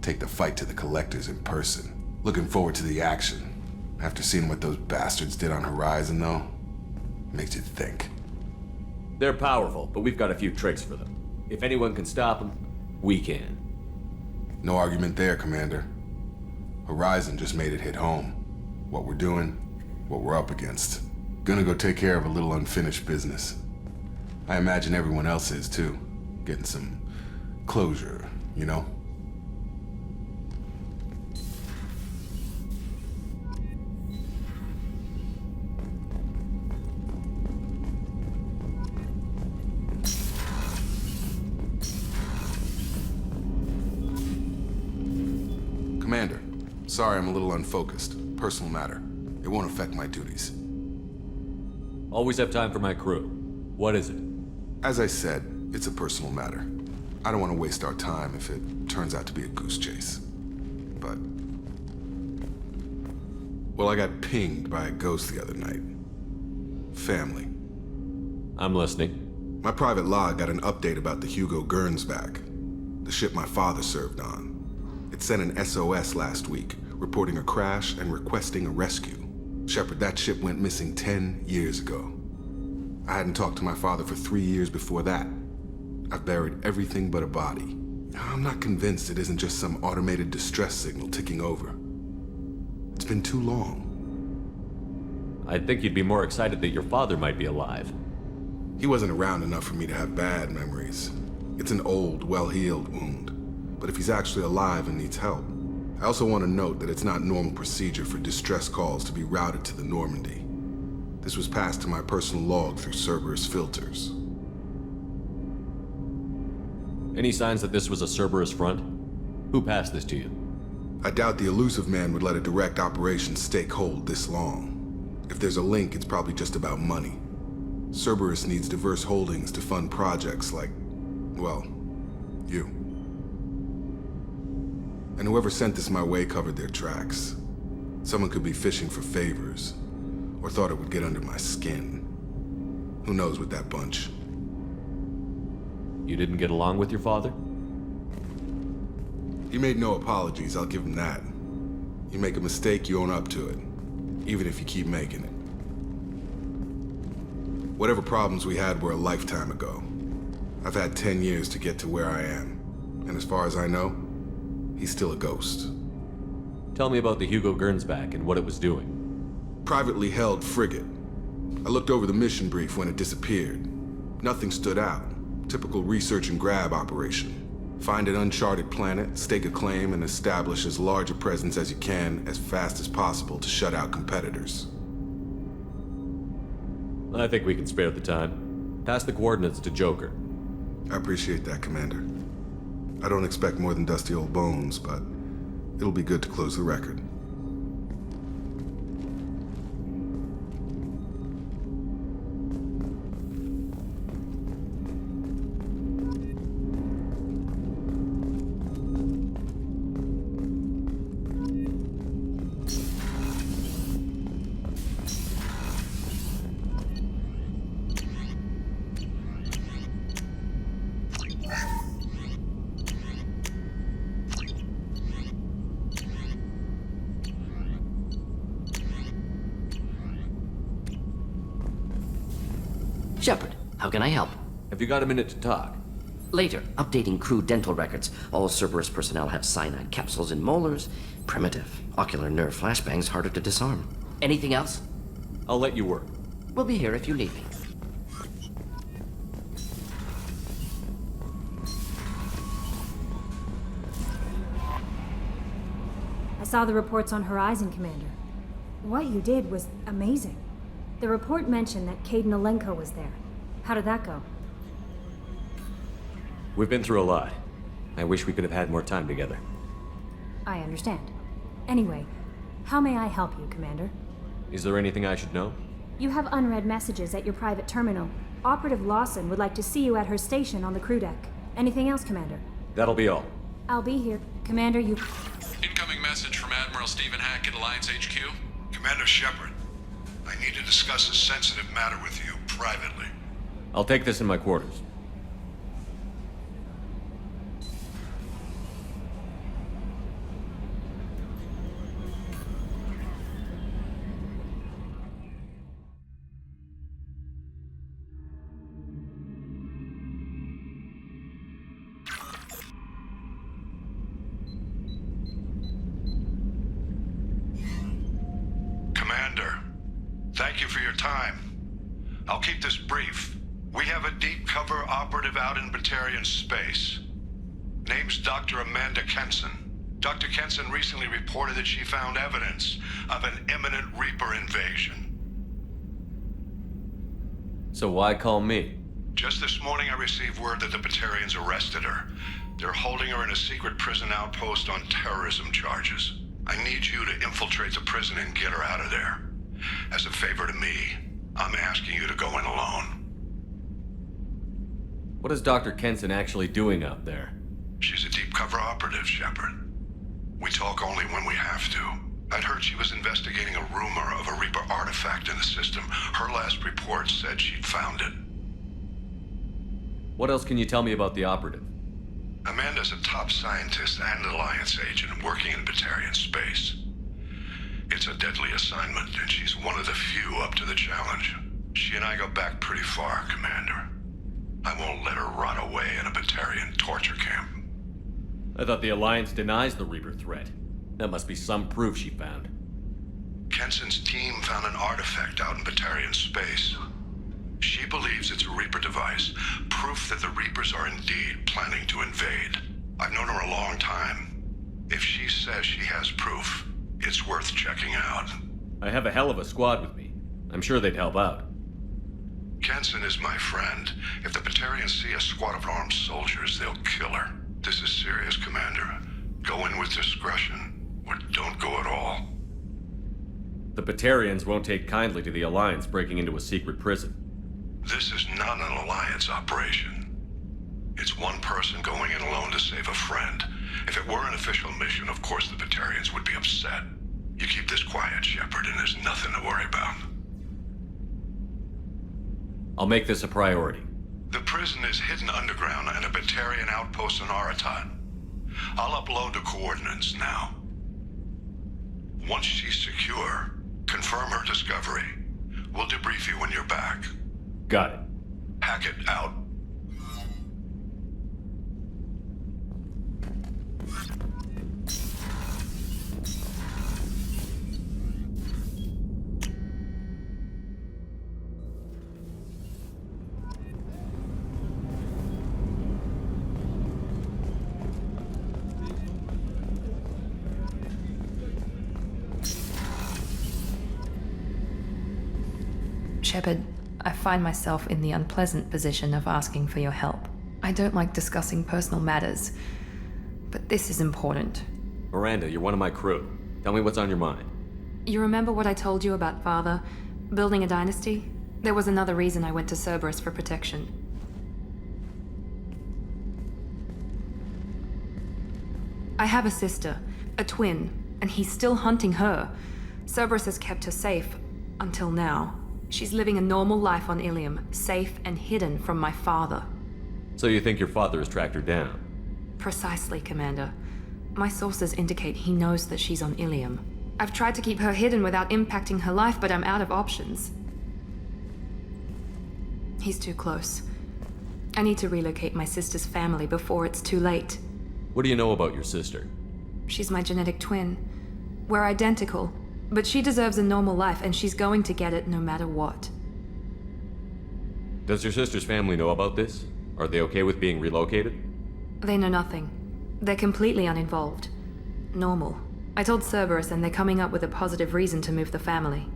Take the fight to the Collectors in person. Looking forward to the action. After seeing what those bastards did on Horizon, though, makes you think. They're powerful, but we've got a few tricks for them. If anyone can stop them, we can. No argument there, Commander. Horizon just made it hit home. What we're doing, what we're up against. Gonna go take care of a little unfinished business. I imagine everyone else is, too. Getting some closure, you know? Commander, sorry I'm a little unfocused. Personal matter. It won't affect my duties. Always have time for my crew. What is it? As I said, it's a personal matter. I don't want to waste our time if it turns out to be a goose chase. But... well, I got pinged by a ghost the other night. Family. I'm listening. My private log got an update about the Hugo Gernsback, the ship my father served on. It sent an SOS last week, reporting a crash and requesting a rescue. Shepard, that ship went missing 10 years ago. I hadn't talked to my father for 3 years before that. I've buried everything but a body. I'm not convinced it isn't just some automated distress signal ticking over. It's been too long. I'd think you'd be more excited that your father might be alive. He wasn't around enough for me to have bad memories. It's an old, well-healed wound. But if he's actually alive and needs help, I also want to note that it's not normal procedure for distress calls to be routed to the Normandy. This was passed to my personal log through Cerberus filters. Any signs that this was a Cerberus front? Who passed this to you? I doubt the Elusive Man would let a direct operation stake hold this long. If there's a link, it's probably just about money. Cerberus needs diverse holdings to fund projects like, well, you. And whoever sent this my way covered their tracks. Someone could be fishing for favors, or thought it would get under my skin. Who knows with that bunch? You didn't get along with your father? He made no apologies, I'll give him that. You make a mistake, you own up to it, even if you keep making it. Whatever problems we had were a lifetime ago. I've had 10 years to get to where I am, and as far as I know, he's still a ghost. Tell me about the Hugo Gernsback and what it was doing. Privately held frigate. I looked over the mission brief when it disappeared. Nothing stood out. Typical research and grab operation. Find an uncharted planet, stake a claim, and establish as large a presence as you can as fast as possible to shut out competitors. I think we can spare the time. Pass the coordinates to Joker. I appreciate that, Commander. I don't expect more than dusty old bones, but it'll be good to close the record. Shepard, how can I help? Have you got a minute to talk? Later, updating crew dental records. All Cerberus personnel have cyanide capsules in molars. Primitive. Ocular nerve flashbangs harder to disarm. Anything else? I'll let you work. We'll be here if you need me. I saw the reports on Horizon, Commander. What you did was amazing. The report mentioned that Caden Alenko was there. How did that go? We've been through a lot. I wish we could have had more time together. I understand. Anyway, how may I help you, Commander? Is there anything I should know? You have unread messages at your private terminal. Operative Lawson would like to see you at her station on the crew deck. Anything else, Commander? That'll be all. I'll be here. Commander, you... Incoming message from Admiral Stephen Hackett, Alliance HQ. Commander Shepard, I need to discuss a sensitive matter with you privately. I'll take this in my quarters. Thank you for your time. I'll keep this brief. We have a deep cover operative out in Batarian space. Name's Dr. Amanda Kenson. Dr. Kenson recently reported that she found evidence of an imminent Reaper invasion. So why call me? Just this morning I received word that the Batarians arrested her. They're holding her in a secret prison outpost on terrorism charges. I need you to infiltrate the prison and get her out of there. As a favor to me, I'm asking you to go in alone. What is Dr. Kenson actually doing out there? She's a deep cover operative, Shepard. We talk only when we have to. I'd heard she was investigating a rumor of a Reaper artifact in the system. Her last report said she'd found it. What else can you tell me about the operative? Amanda's a top scientist and Alliance agent working in Batarian space. It's a deadly assignment, and she's one of the few up to the challenge. She and I go back pretty far, Commander. I won't let her rot away in a Batarian torture camp. I thought the Alliance denies the Reaper threat. That must be some proof she found. Kenson's team found an artifact out in Batarian space. She believes it's a Reaper device, proof that the Reapers are indeed planning to invade. I've known her a long time. If she says she has proof, it's worth checking out. I have a hell of a squad with me. I'm sure they'd help out. Kenson is my friend. If the Batarians see a squad of armed soldiers, they'll kill her. This is serious, Commander. Go in with discretion, or don't go at all. The Batarians won't take kindly to the Alliance breaking into a secret prison. This is not an Alliance operation. It's one person going in alone to save a friend. If it were an official mission, of course the Batarians would be upset. You keep this quiet, Shepard, and there's nothing to worry about. I'll make this a priority. The prison is hidden underground in a Batarian outpost in Aratat. I'll upload the coordinates now. Once she's secure, confirm her discovery. We'll debrief you when you're back. Got it. Hackett out. Shepard, I find myself in the unpleasant position of asking for your help. I don't like discussing personal matters, but this is important. Miranda, you're one of my crew. Tell me what's on your mind. You remember what I told you about Father? Building a dynasty? There was another reason I went to Cerberus for protection. I have a sister, a twin, and he's still hunting her. Cerberus has kept her safe, until now. She's living a normal life on Ilium, safe and hidden from my father. So you think your father has tracked her down? Precisely, Commander. My sources indicate he knows that she's on Ilium. I've tried to keep her hidden without impacting her life, but I'm out of options. He's too close. I need to relocate my sister's family before it's too late. What do you know about your sister? She's my genetic twin. We're identical, but she deserves a normal life and she's going to get it no matter what. Does your sister's family know about this? Are they okay with being relocated? They know nothing. They're completely uninvolved. Normal. I told Cerberus and they're coming up with a positive reason to move the family.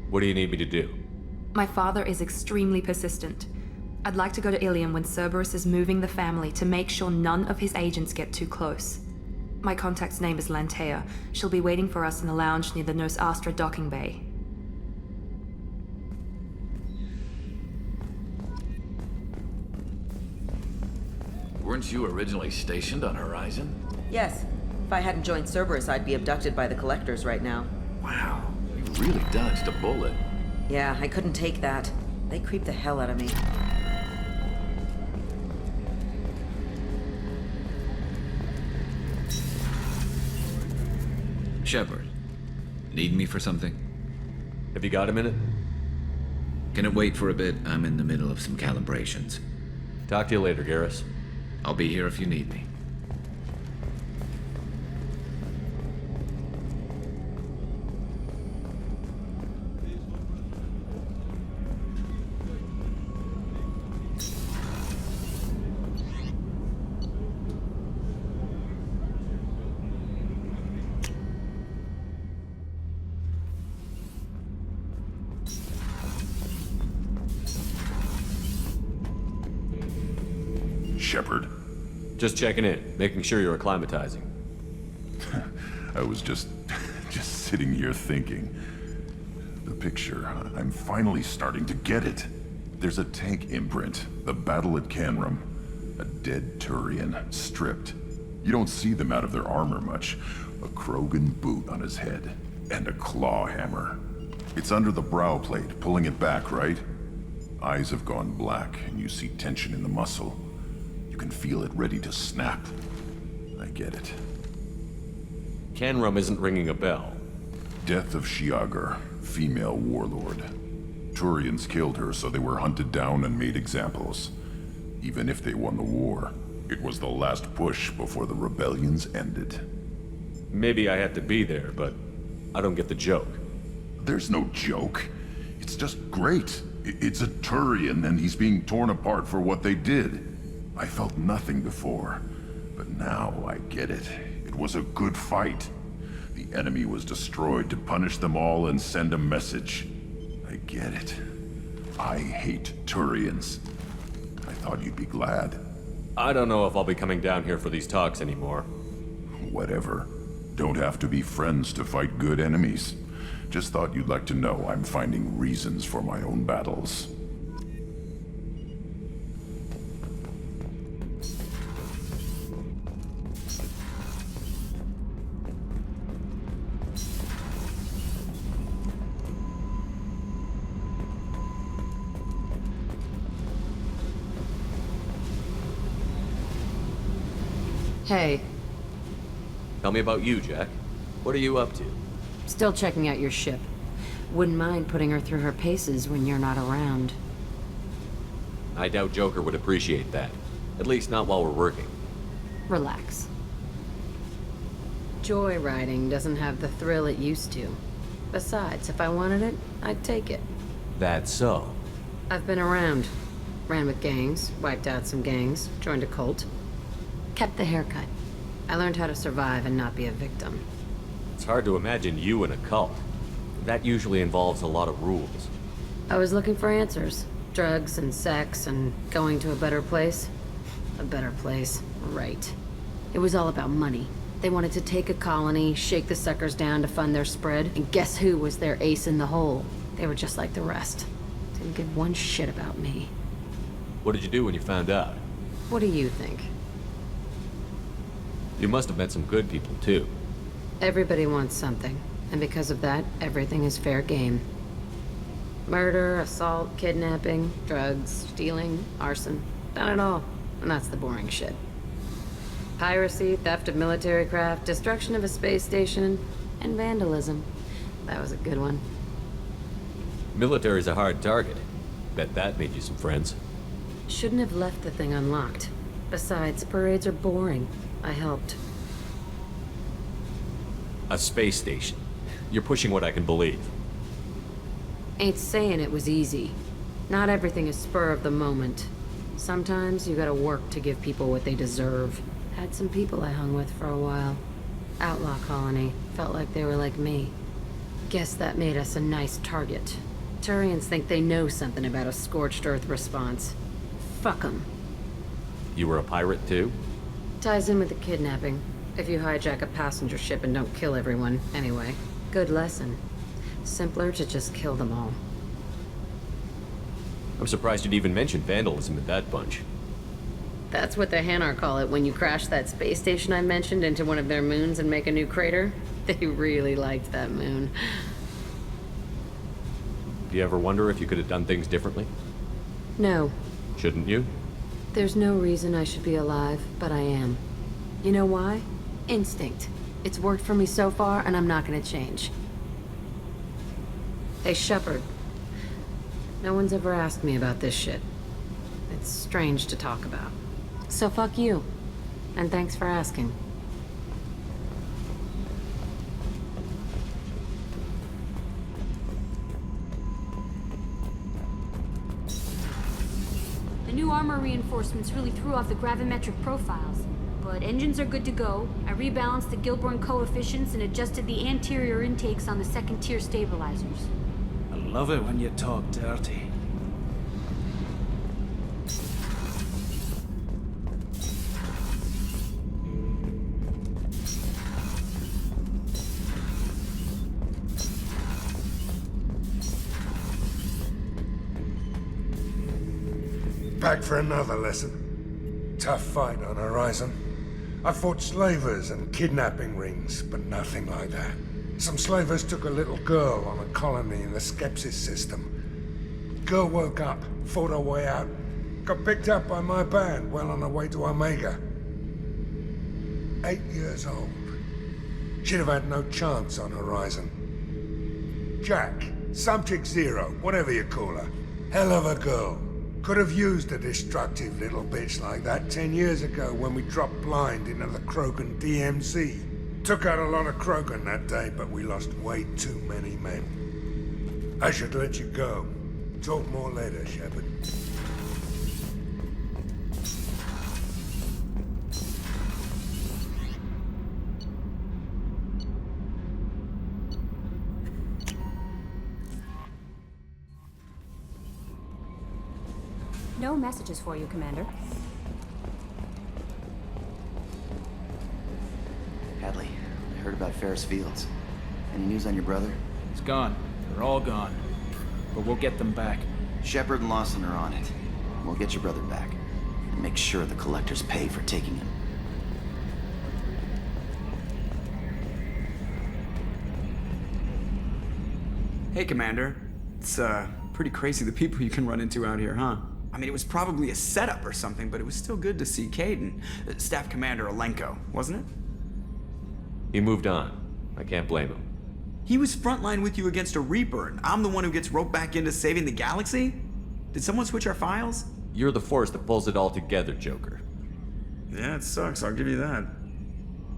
What do you need me to do? My father is extremely persistent. I'd like to go to Ilium when Cerberus is moving the family to make sure none of his agents get too close. My contact's name is Lantea. She'll be waiting for us in the lounge near the Nos Astra docking bay. Weren't you originally stationed on Horizon? Yes. If I hadn't joined Cerberus, I'd be abducted by the Collectors right now. Wow, you really dodged a bullet. Yeah, I couldn't take that. They creep the hell out of me. Shepard, need me for something? Have you got a minute? Can it wait for a bit? I'm in the middle of some calibrations. Talk to you later, Garrus. I'll be here if you need me. Shepard? Just checking in, making sure you're acclimatizing. I was just sitting here thinking. The picture, I'm finally starting to get it. There's a tank imprint, the battle at Canrum. A dead Turian, stripped. You don't see them out of their armor much. A Krogan boot on his head, and a claw hammer. It's under the brow plate, pulling it back, right? Eyes have gone black, and you see tension in the muscle. You can feel it ready to snap. I get it. Canrum isn't ringing a bell. Death of Shiagar, female warlord. Turians killed her, so they were hunted down and made examples. Even if they won the war, it was the last push before the rebellions ended. Maybe I had to be there, but I don't get the joke. There's no joke. It's just great. It's a Turian, and he's being torn apart for what they did. I felt nothing before, but now I get it. It was a good fight. The enemy was destroyed to punish them all and send a message. I get it. I hate Turians. I thought you'd be glad. I don't know if I'll be coming down here for these talks anymore. Whatever. Don't have to be friends to fight good enemies. Just thought you'd like to know I'm finding reasons for my own battles. Hey. Tell me about you, Jack. What are you up to? Still checking out your ship. Wouldn't mind putting her through her paces when you're not around. I doubt Joker would appreciate that. At least not while we're working. Relax. Joyriding doesn't have the thrill it used to. Besides, if I wanted it, I'd take it. That's so. I've been around. Ran with gangs, wiped out some gangs, joined a cult. Kept the haircut. I learned how to survive and not be a victim. It's hard to imagine you in a cult. That usually involves a lot of rules. I was looking for answers. Drugs and sex and going to a better place. A better place, right. It was all about money. They wanted to take a colony, shake the suckers down to fund their spread, and guess who was their ace in the hole? They were just like the rest. Didn't give one shit about me. What did you do when you found out? What do you think? You must have met some good people, too. Everybody wants something, and because of that, everything is fair game. Murder, assault, kidnapping, drugs, stealing, arson. Done it all. And that's the boring shit. Piracy, theft of military craft, destruction of a space station, and vandalism. That was a good one. Military's a hard target. Bet that made you some friends. Shouldn't have left the thing unlocked. Besides, parades are boring. I helped. A space station. You're pushing what I can believe. Ain't saying it was easy. Not everything is spur of the moment. Sometimes you gotta work to give people what they deserve. Had some people I hung with for a while. Outlaw colony. Felt like they were like me. Guess that made us a nice target. Turians think they know something about a scorched earth response. Fuck 'em. You were a pirate too? Ties in with the kidnapping. If you hijack a passenger ship and don't kill everyone, anyway. Good lesson. Simpler to just kill them all. I'm surprised you'd even mention vandalism in that bunch. That's what the Hanar call it when you crash that space station I mentioned into one of their moons and make a new crater. They really liked that moon. Do you ever wonder if you could have done things differently? No. Shouldn't you? There's no reason I should be alive, but I am. You know why? Instinct. It's worked for me so far, and I'm not gonna change. Hey, Shepard. No one's ever asked me about this shit. It's strange to talk about. So fuck you. And thanks for asking. The new armor reinforcements really threw off the gravimetric profiles. But engines are good to go. I rebalanced the Gilborn coefficients and adjusted the anterior intakes on the second-tier stabilizers. I love it when you talk dirty. Back for another lesson. Tough fight on Horizon. I fought slavers and kidnapping rings, but nothing like that. Some slavers took a little girl on a colony in the Skepsis system. Girl woke up, fought her way out, got picked up by my band well on her way to Omega. 8 years old. She'd have had no chance on Horizon. Jack, Subject Zero, whatever you call her. Hell of a girl. Could have used a destructive little bitch like that 10 years ago when we dropped blind into the Krogan DMZ. Took out a lot of Krogan that day, but we lost way too many men. I should let you go. Talk more later, Shepard. No messages for you, Commander. Hadley, I heard about Ferris Fields. Any news on your brother? He's gone. They're all gone. But we'll get them back. Shepard and Lawson are on it. We'll get your brother back. And make sure the collectors pay for taking him. Hey, Commander. It's, pretty crazy the people you can run into out here, huh? I mean, it was probably a setup or something, but it was still good to see Kaidan. Staff Commander Alenko, wasn't it? He moved on. I can't blame him. He was frontline with you against a Reaper, and I'm the one who gets roped back into saving the galaxy? Did someone switch our files? You're the force that pulls it all together, Joker. Yeah, it sucks, I'll give you that.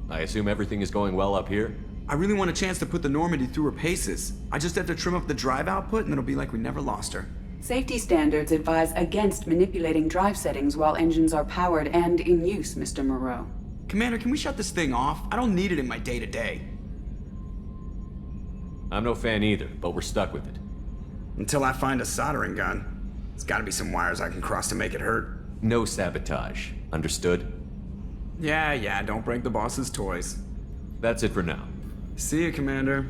I assume everything is going well up here? I really want a chance to put the Normandy through her paces. I just have to trim up the drive output, and it'll be like we never lost her. Safety standards advise against manipulating drive settings while engines are powered and in use, Mr. Moreau. Commander, can we shut this thing off? I don't need it in my day-to-day. I'm no fan either, but we're stuck with it. Until I find a soldering gun. There's gotta be some wires I can cross to make it hurt. No sabotage. Understood? Yeah, don't break the boss's toys. That's it for now. See you, Commander.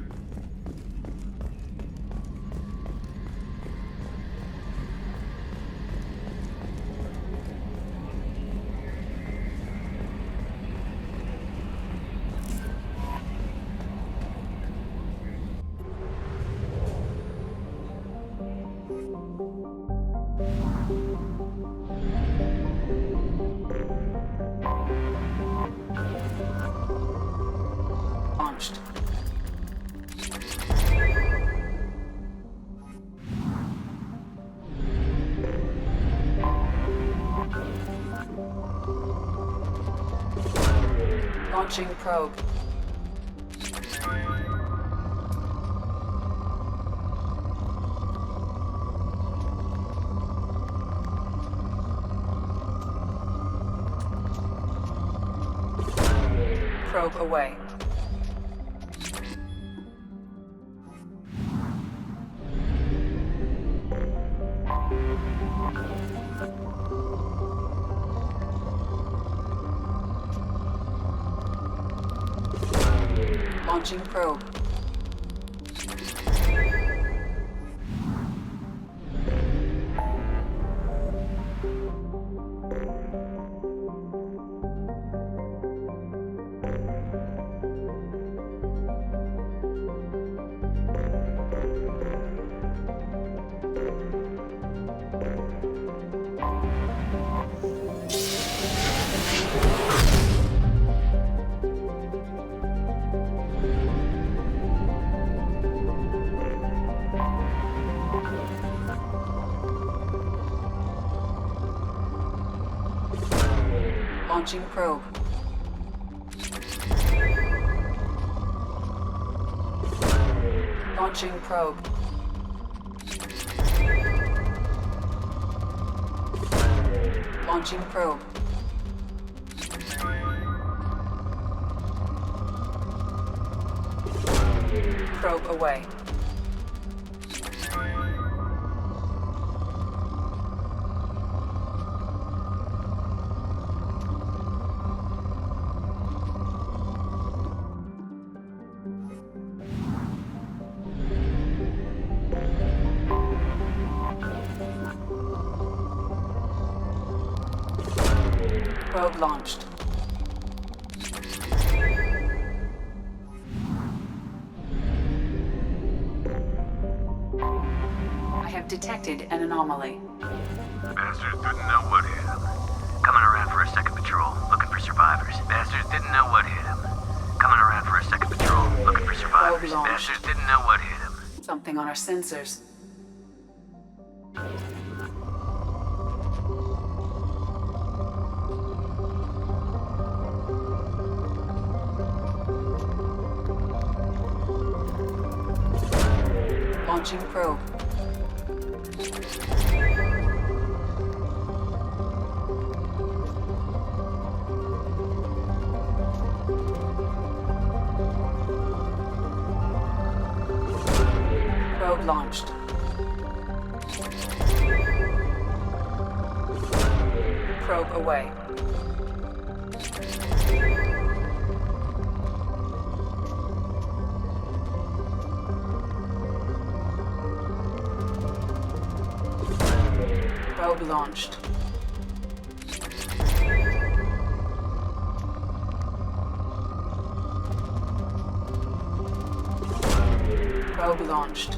Launching probe. Probe away. Launching probe. Launching probe. Launching probe. Launching probe. Probe away. Probe launched. I have detected an anomaly. Bastards didn't know what hit him. Coming around for a second patrol, looking for survivors. Bastards didn't know what hit him. Coming around for a second patrol, looking for survivors. Bastards didn't know what hit him. Something on our sensors. Launching probe. Probe launched. Probe away. Probe launched. Probe launched.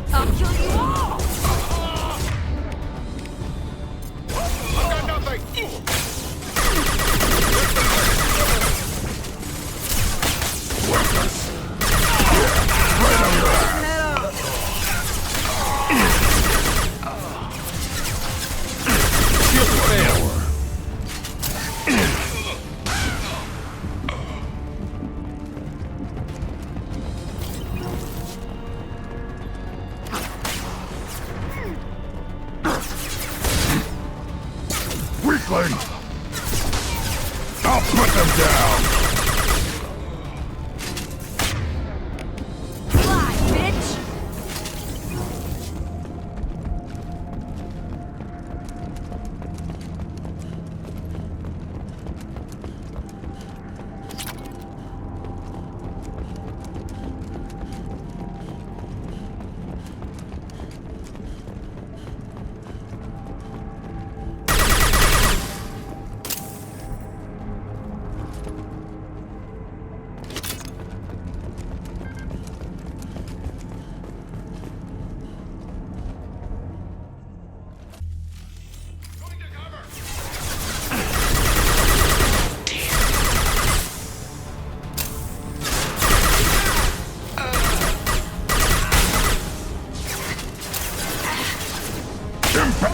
I'll kill you all! I've got nothing!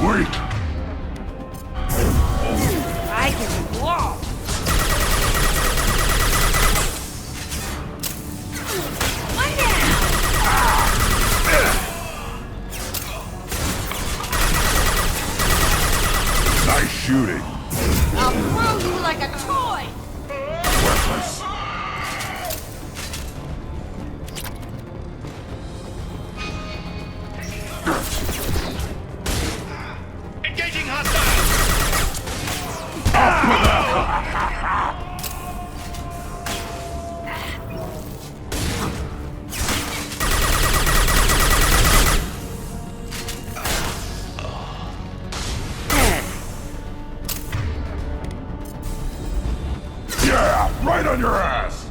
Wait! I can walk! Lay down! Nice shooting. I'll throw you like a toy! Worthless. Engaging hostiles! Yeah, right on your ass.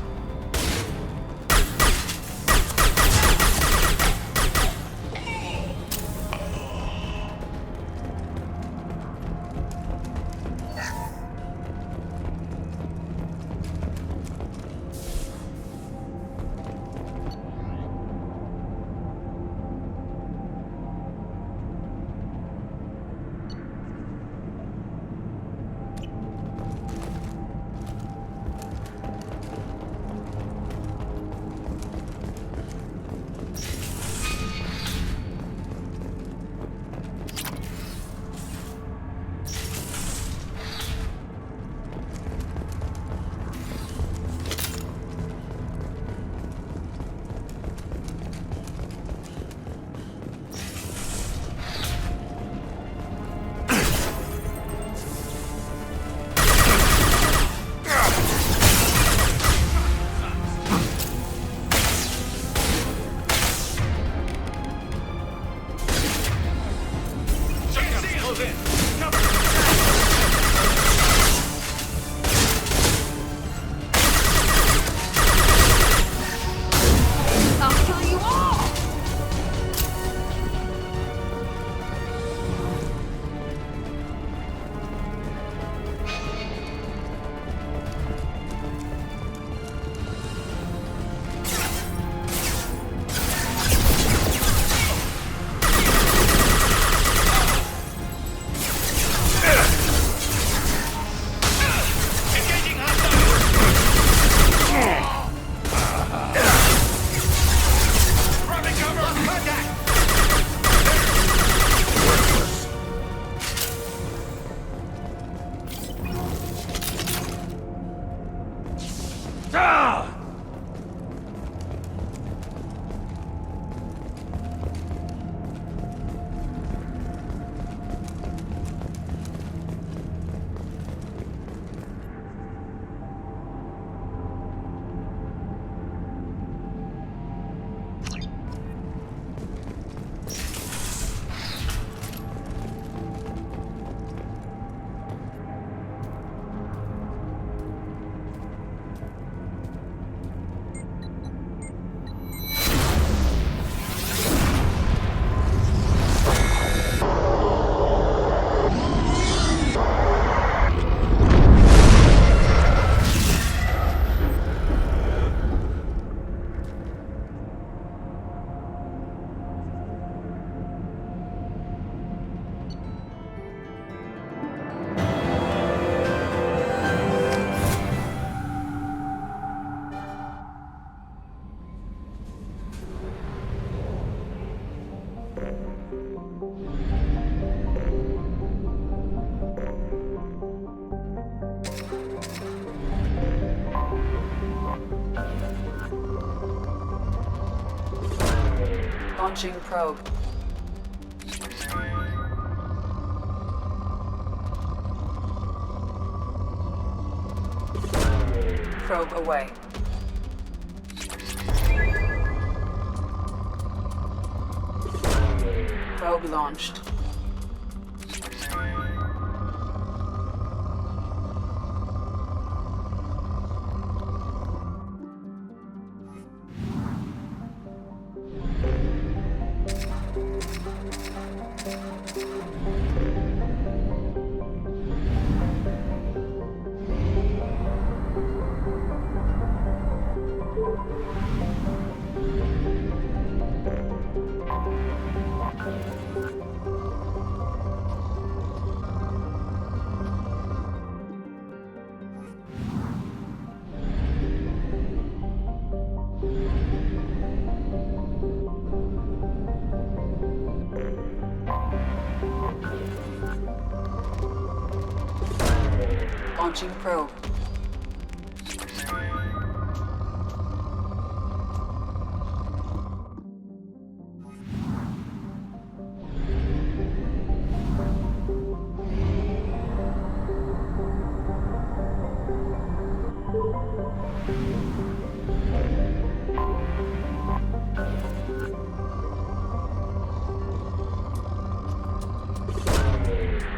I'll kill you all! Engaging hostiles! Grabbing cover! Contact! Ah! Launching probe. Probe away. Probe launched. Launching probe.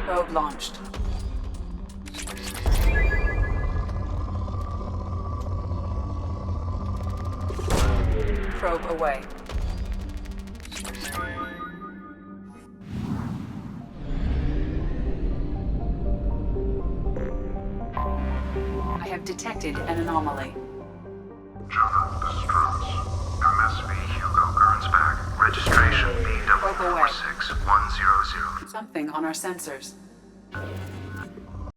Probe launched. Probe away. I have detected an anomaly. Jonah, this is Strauss. MSV Hugo Gernsback. Registration BW46100. Something on our sensors.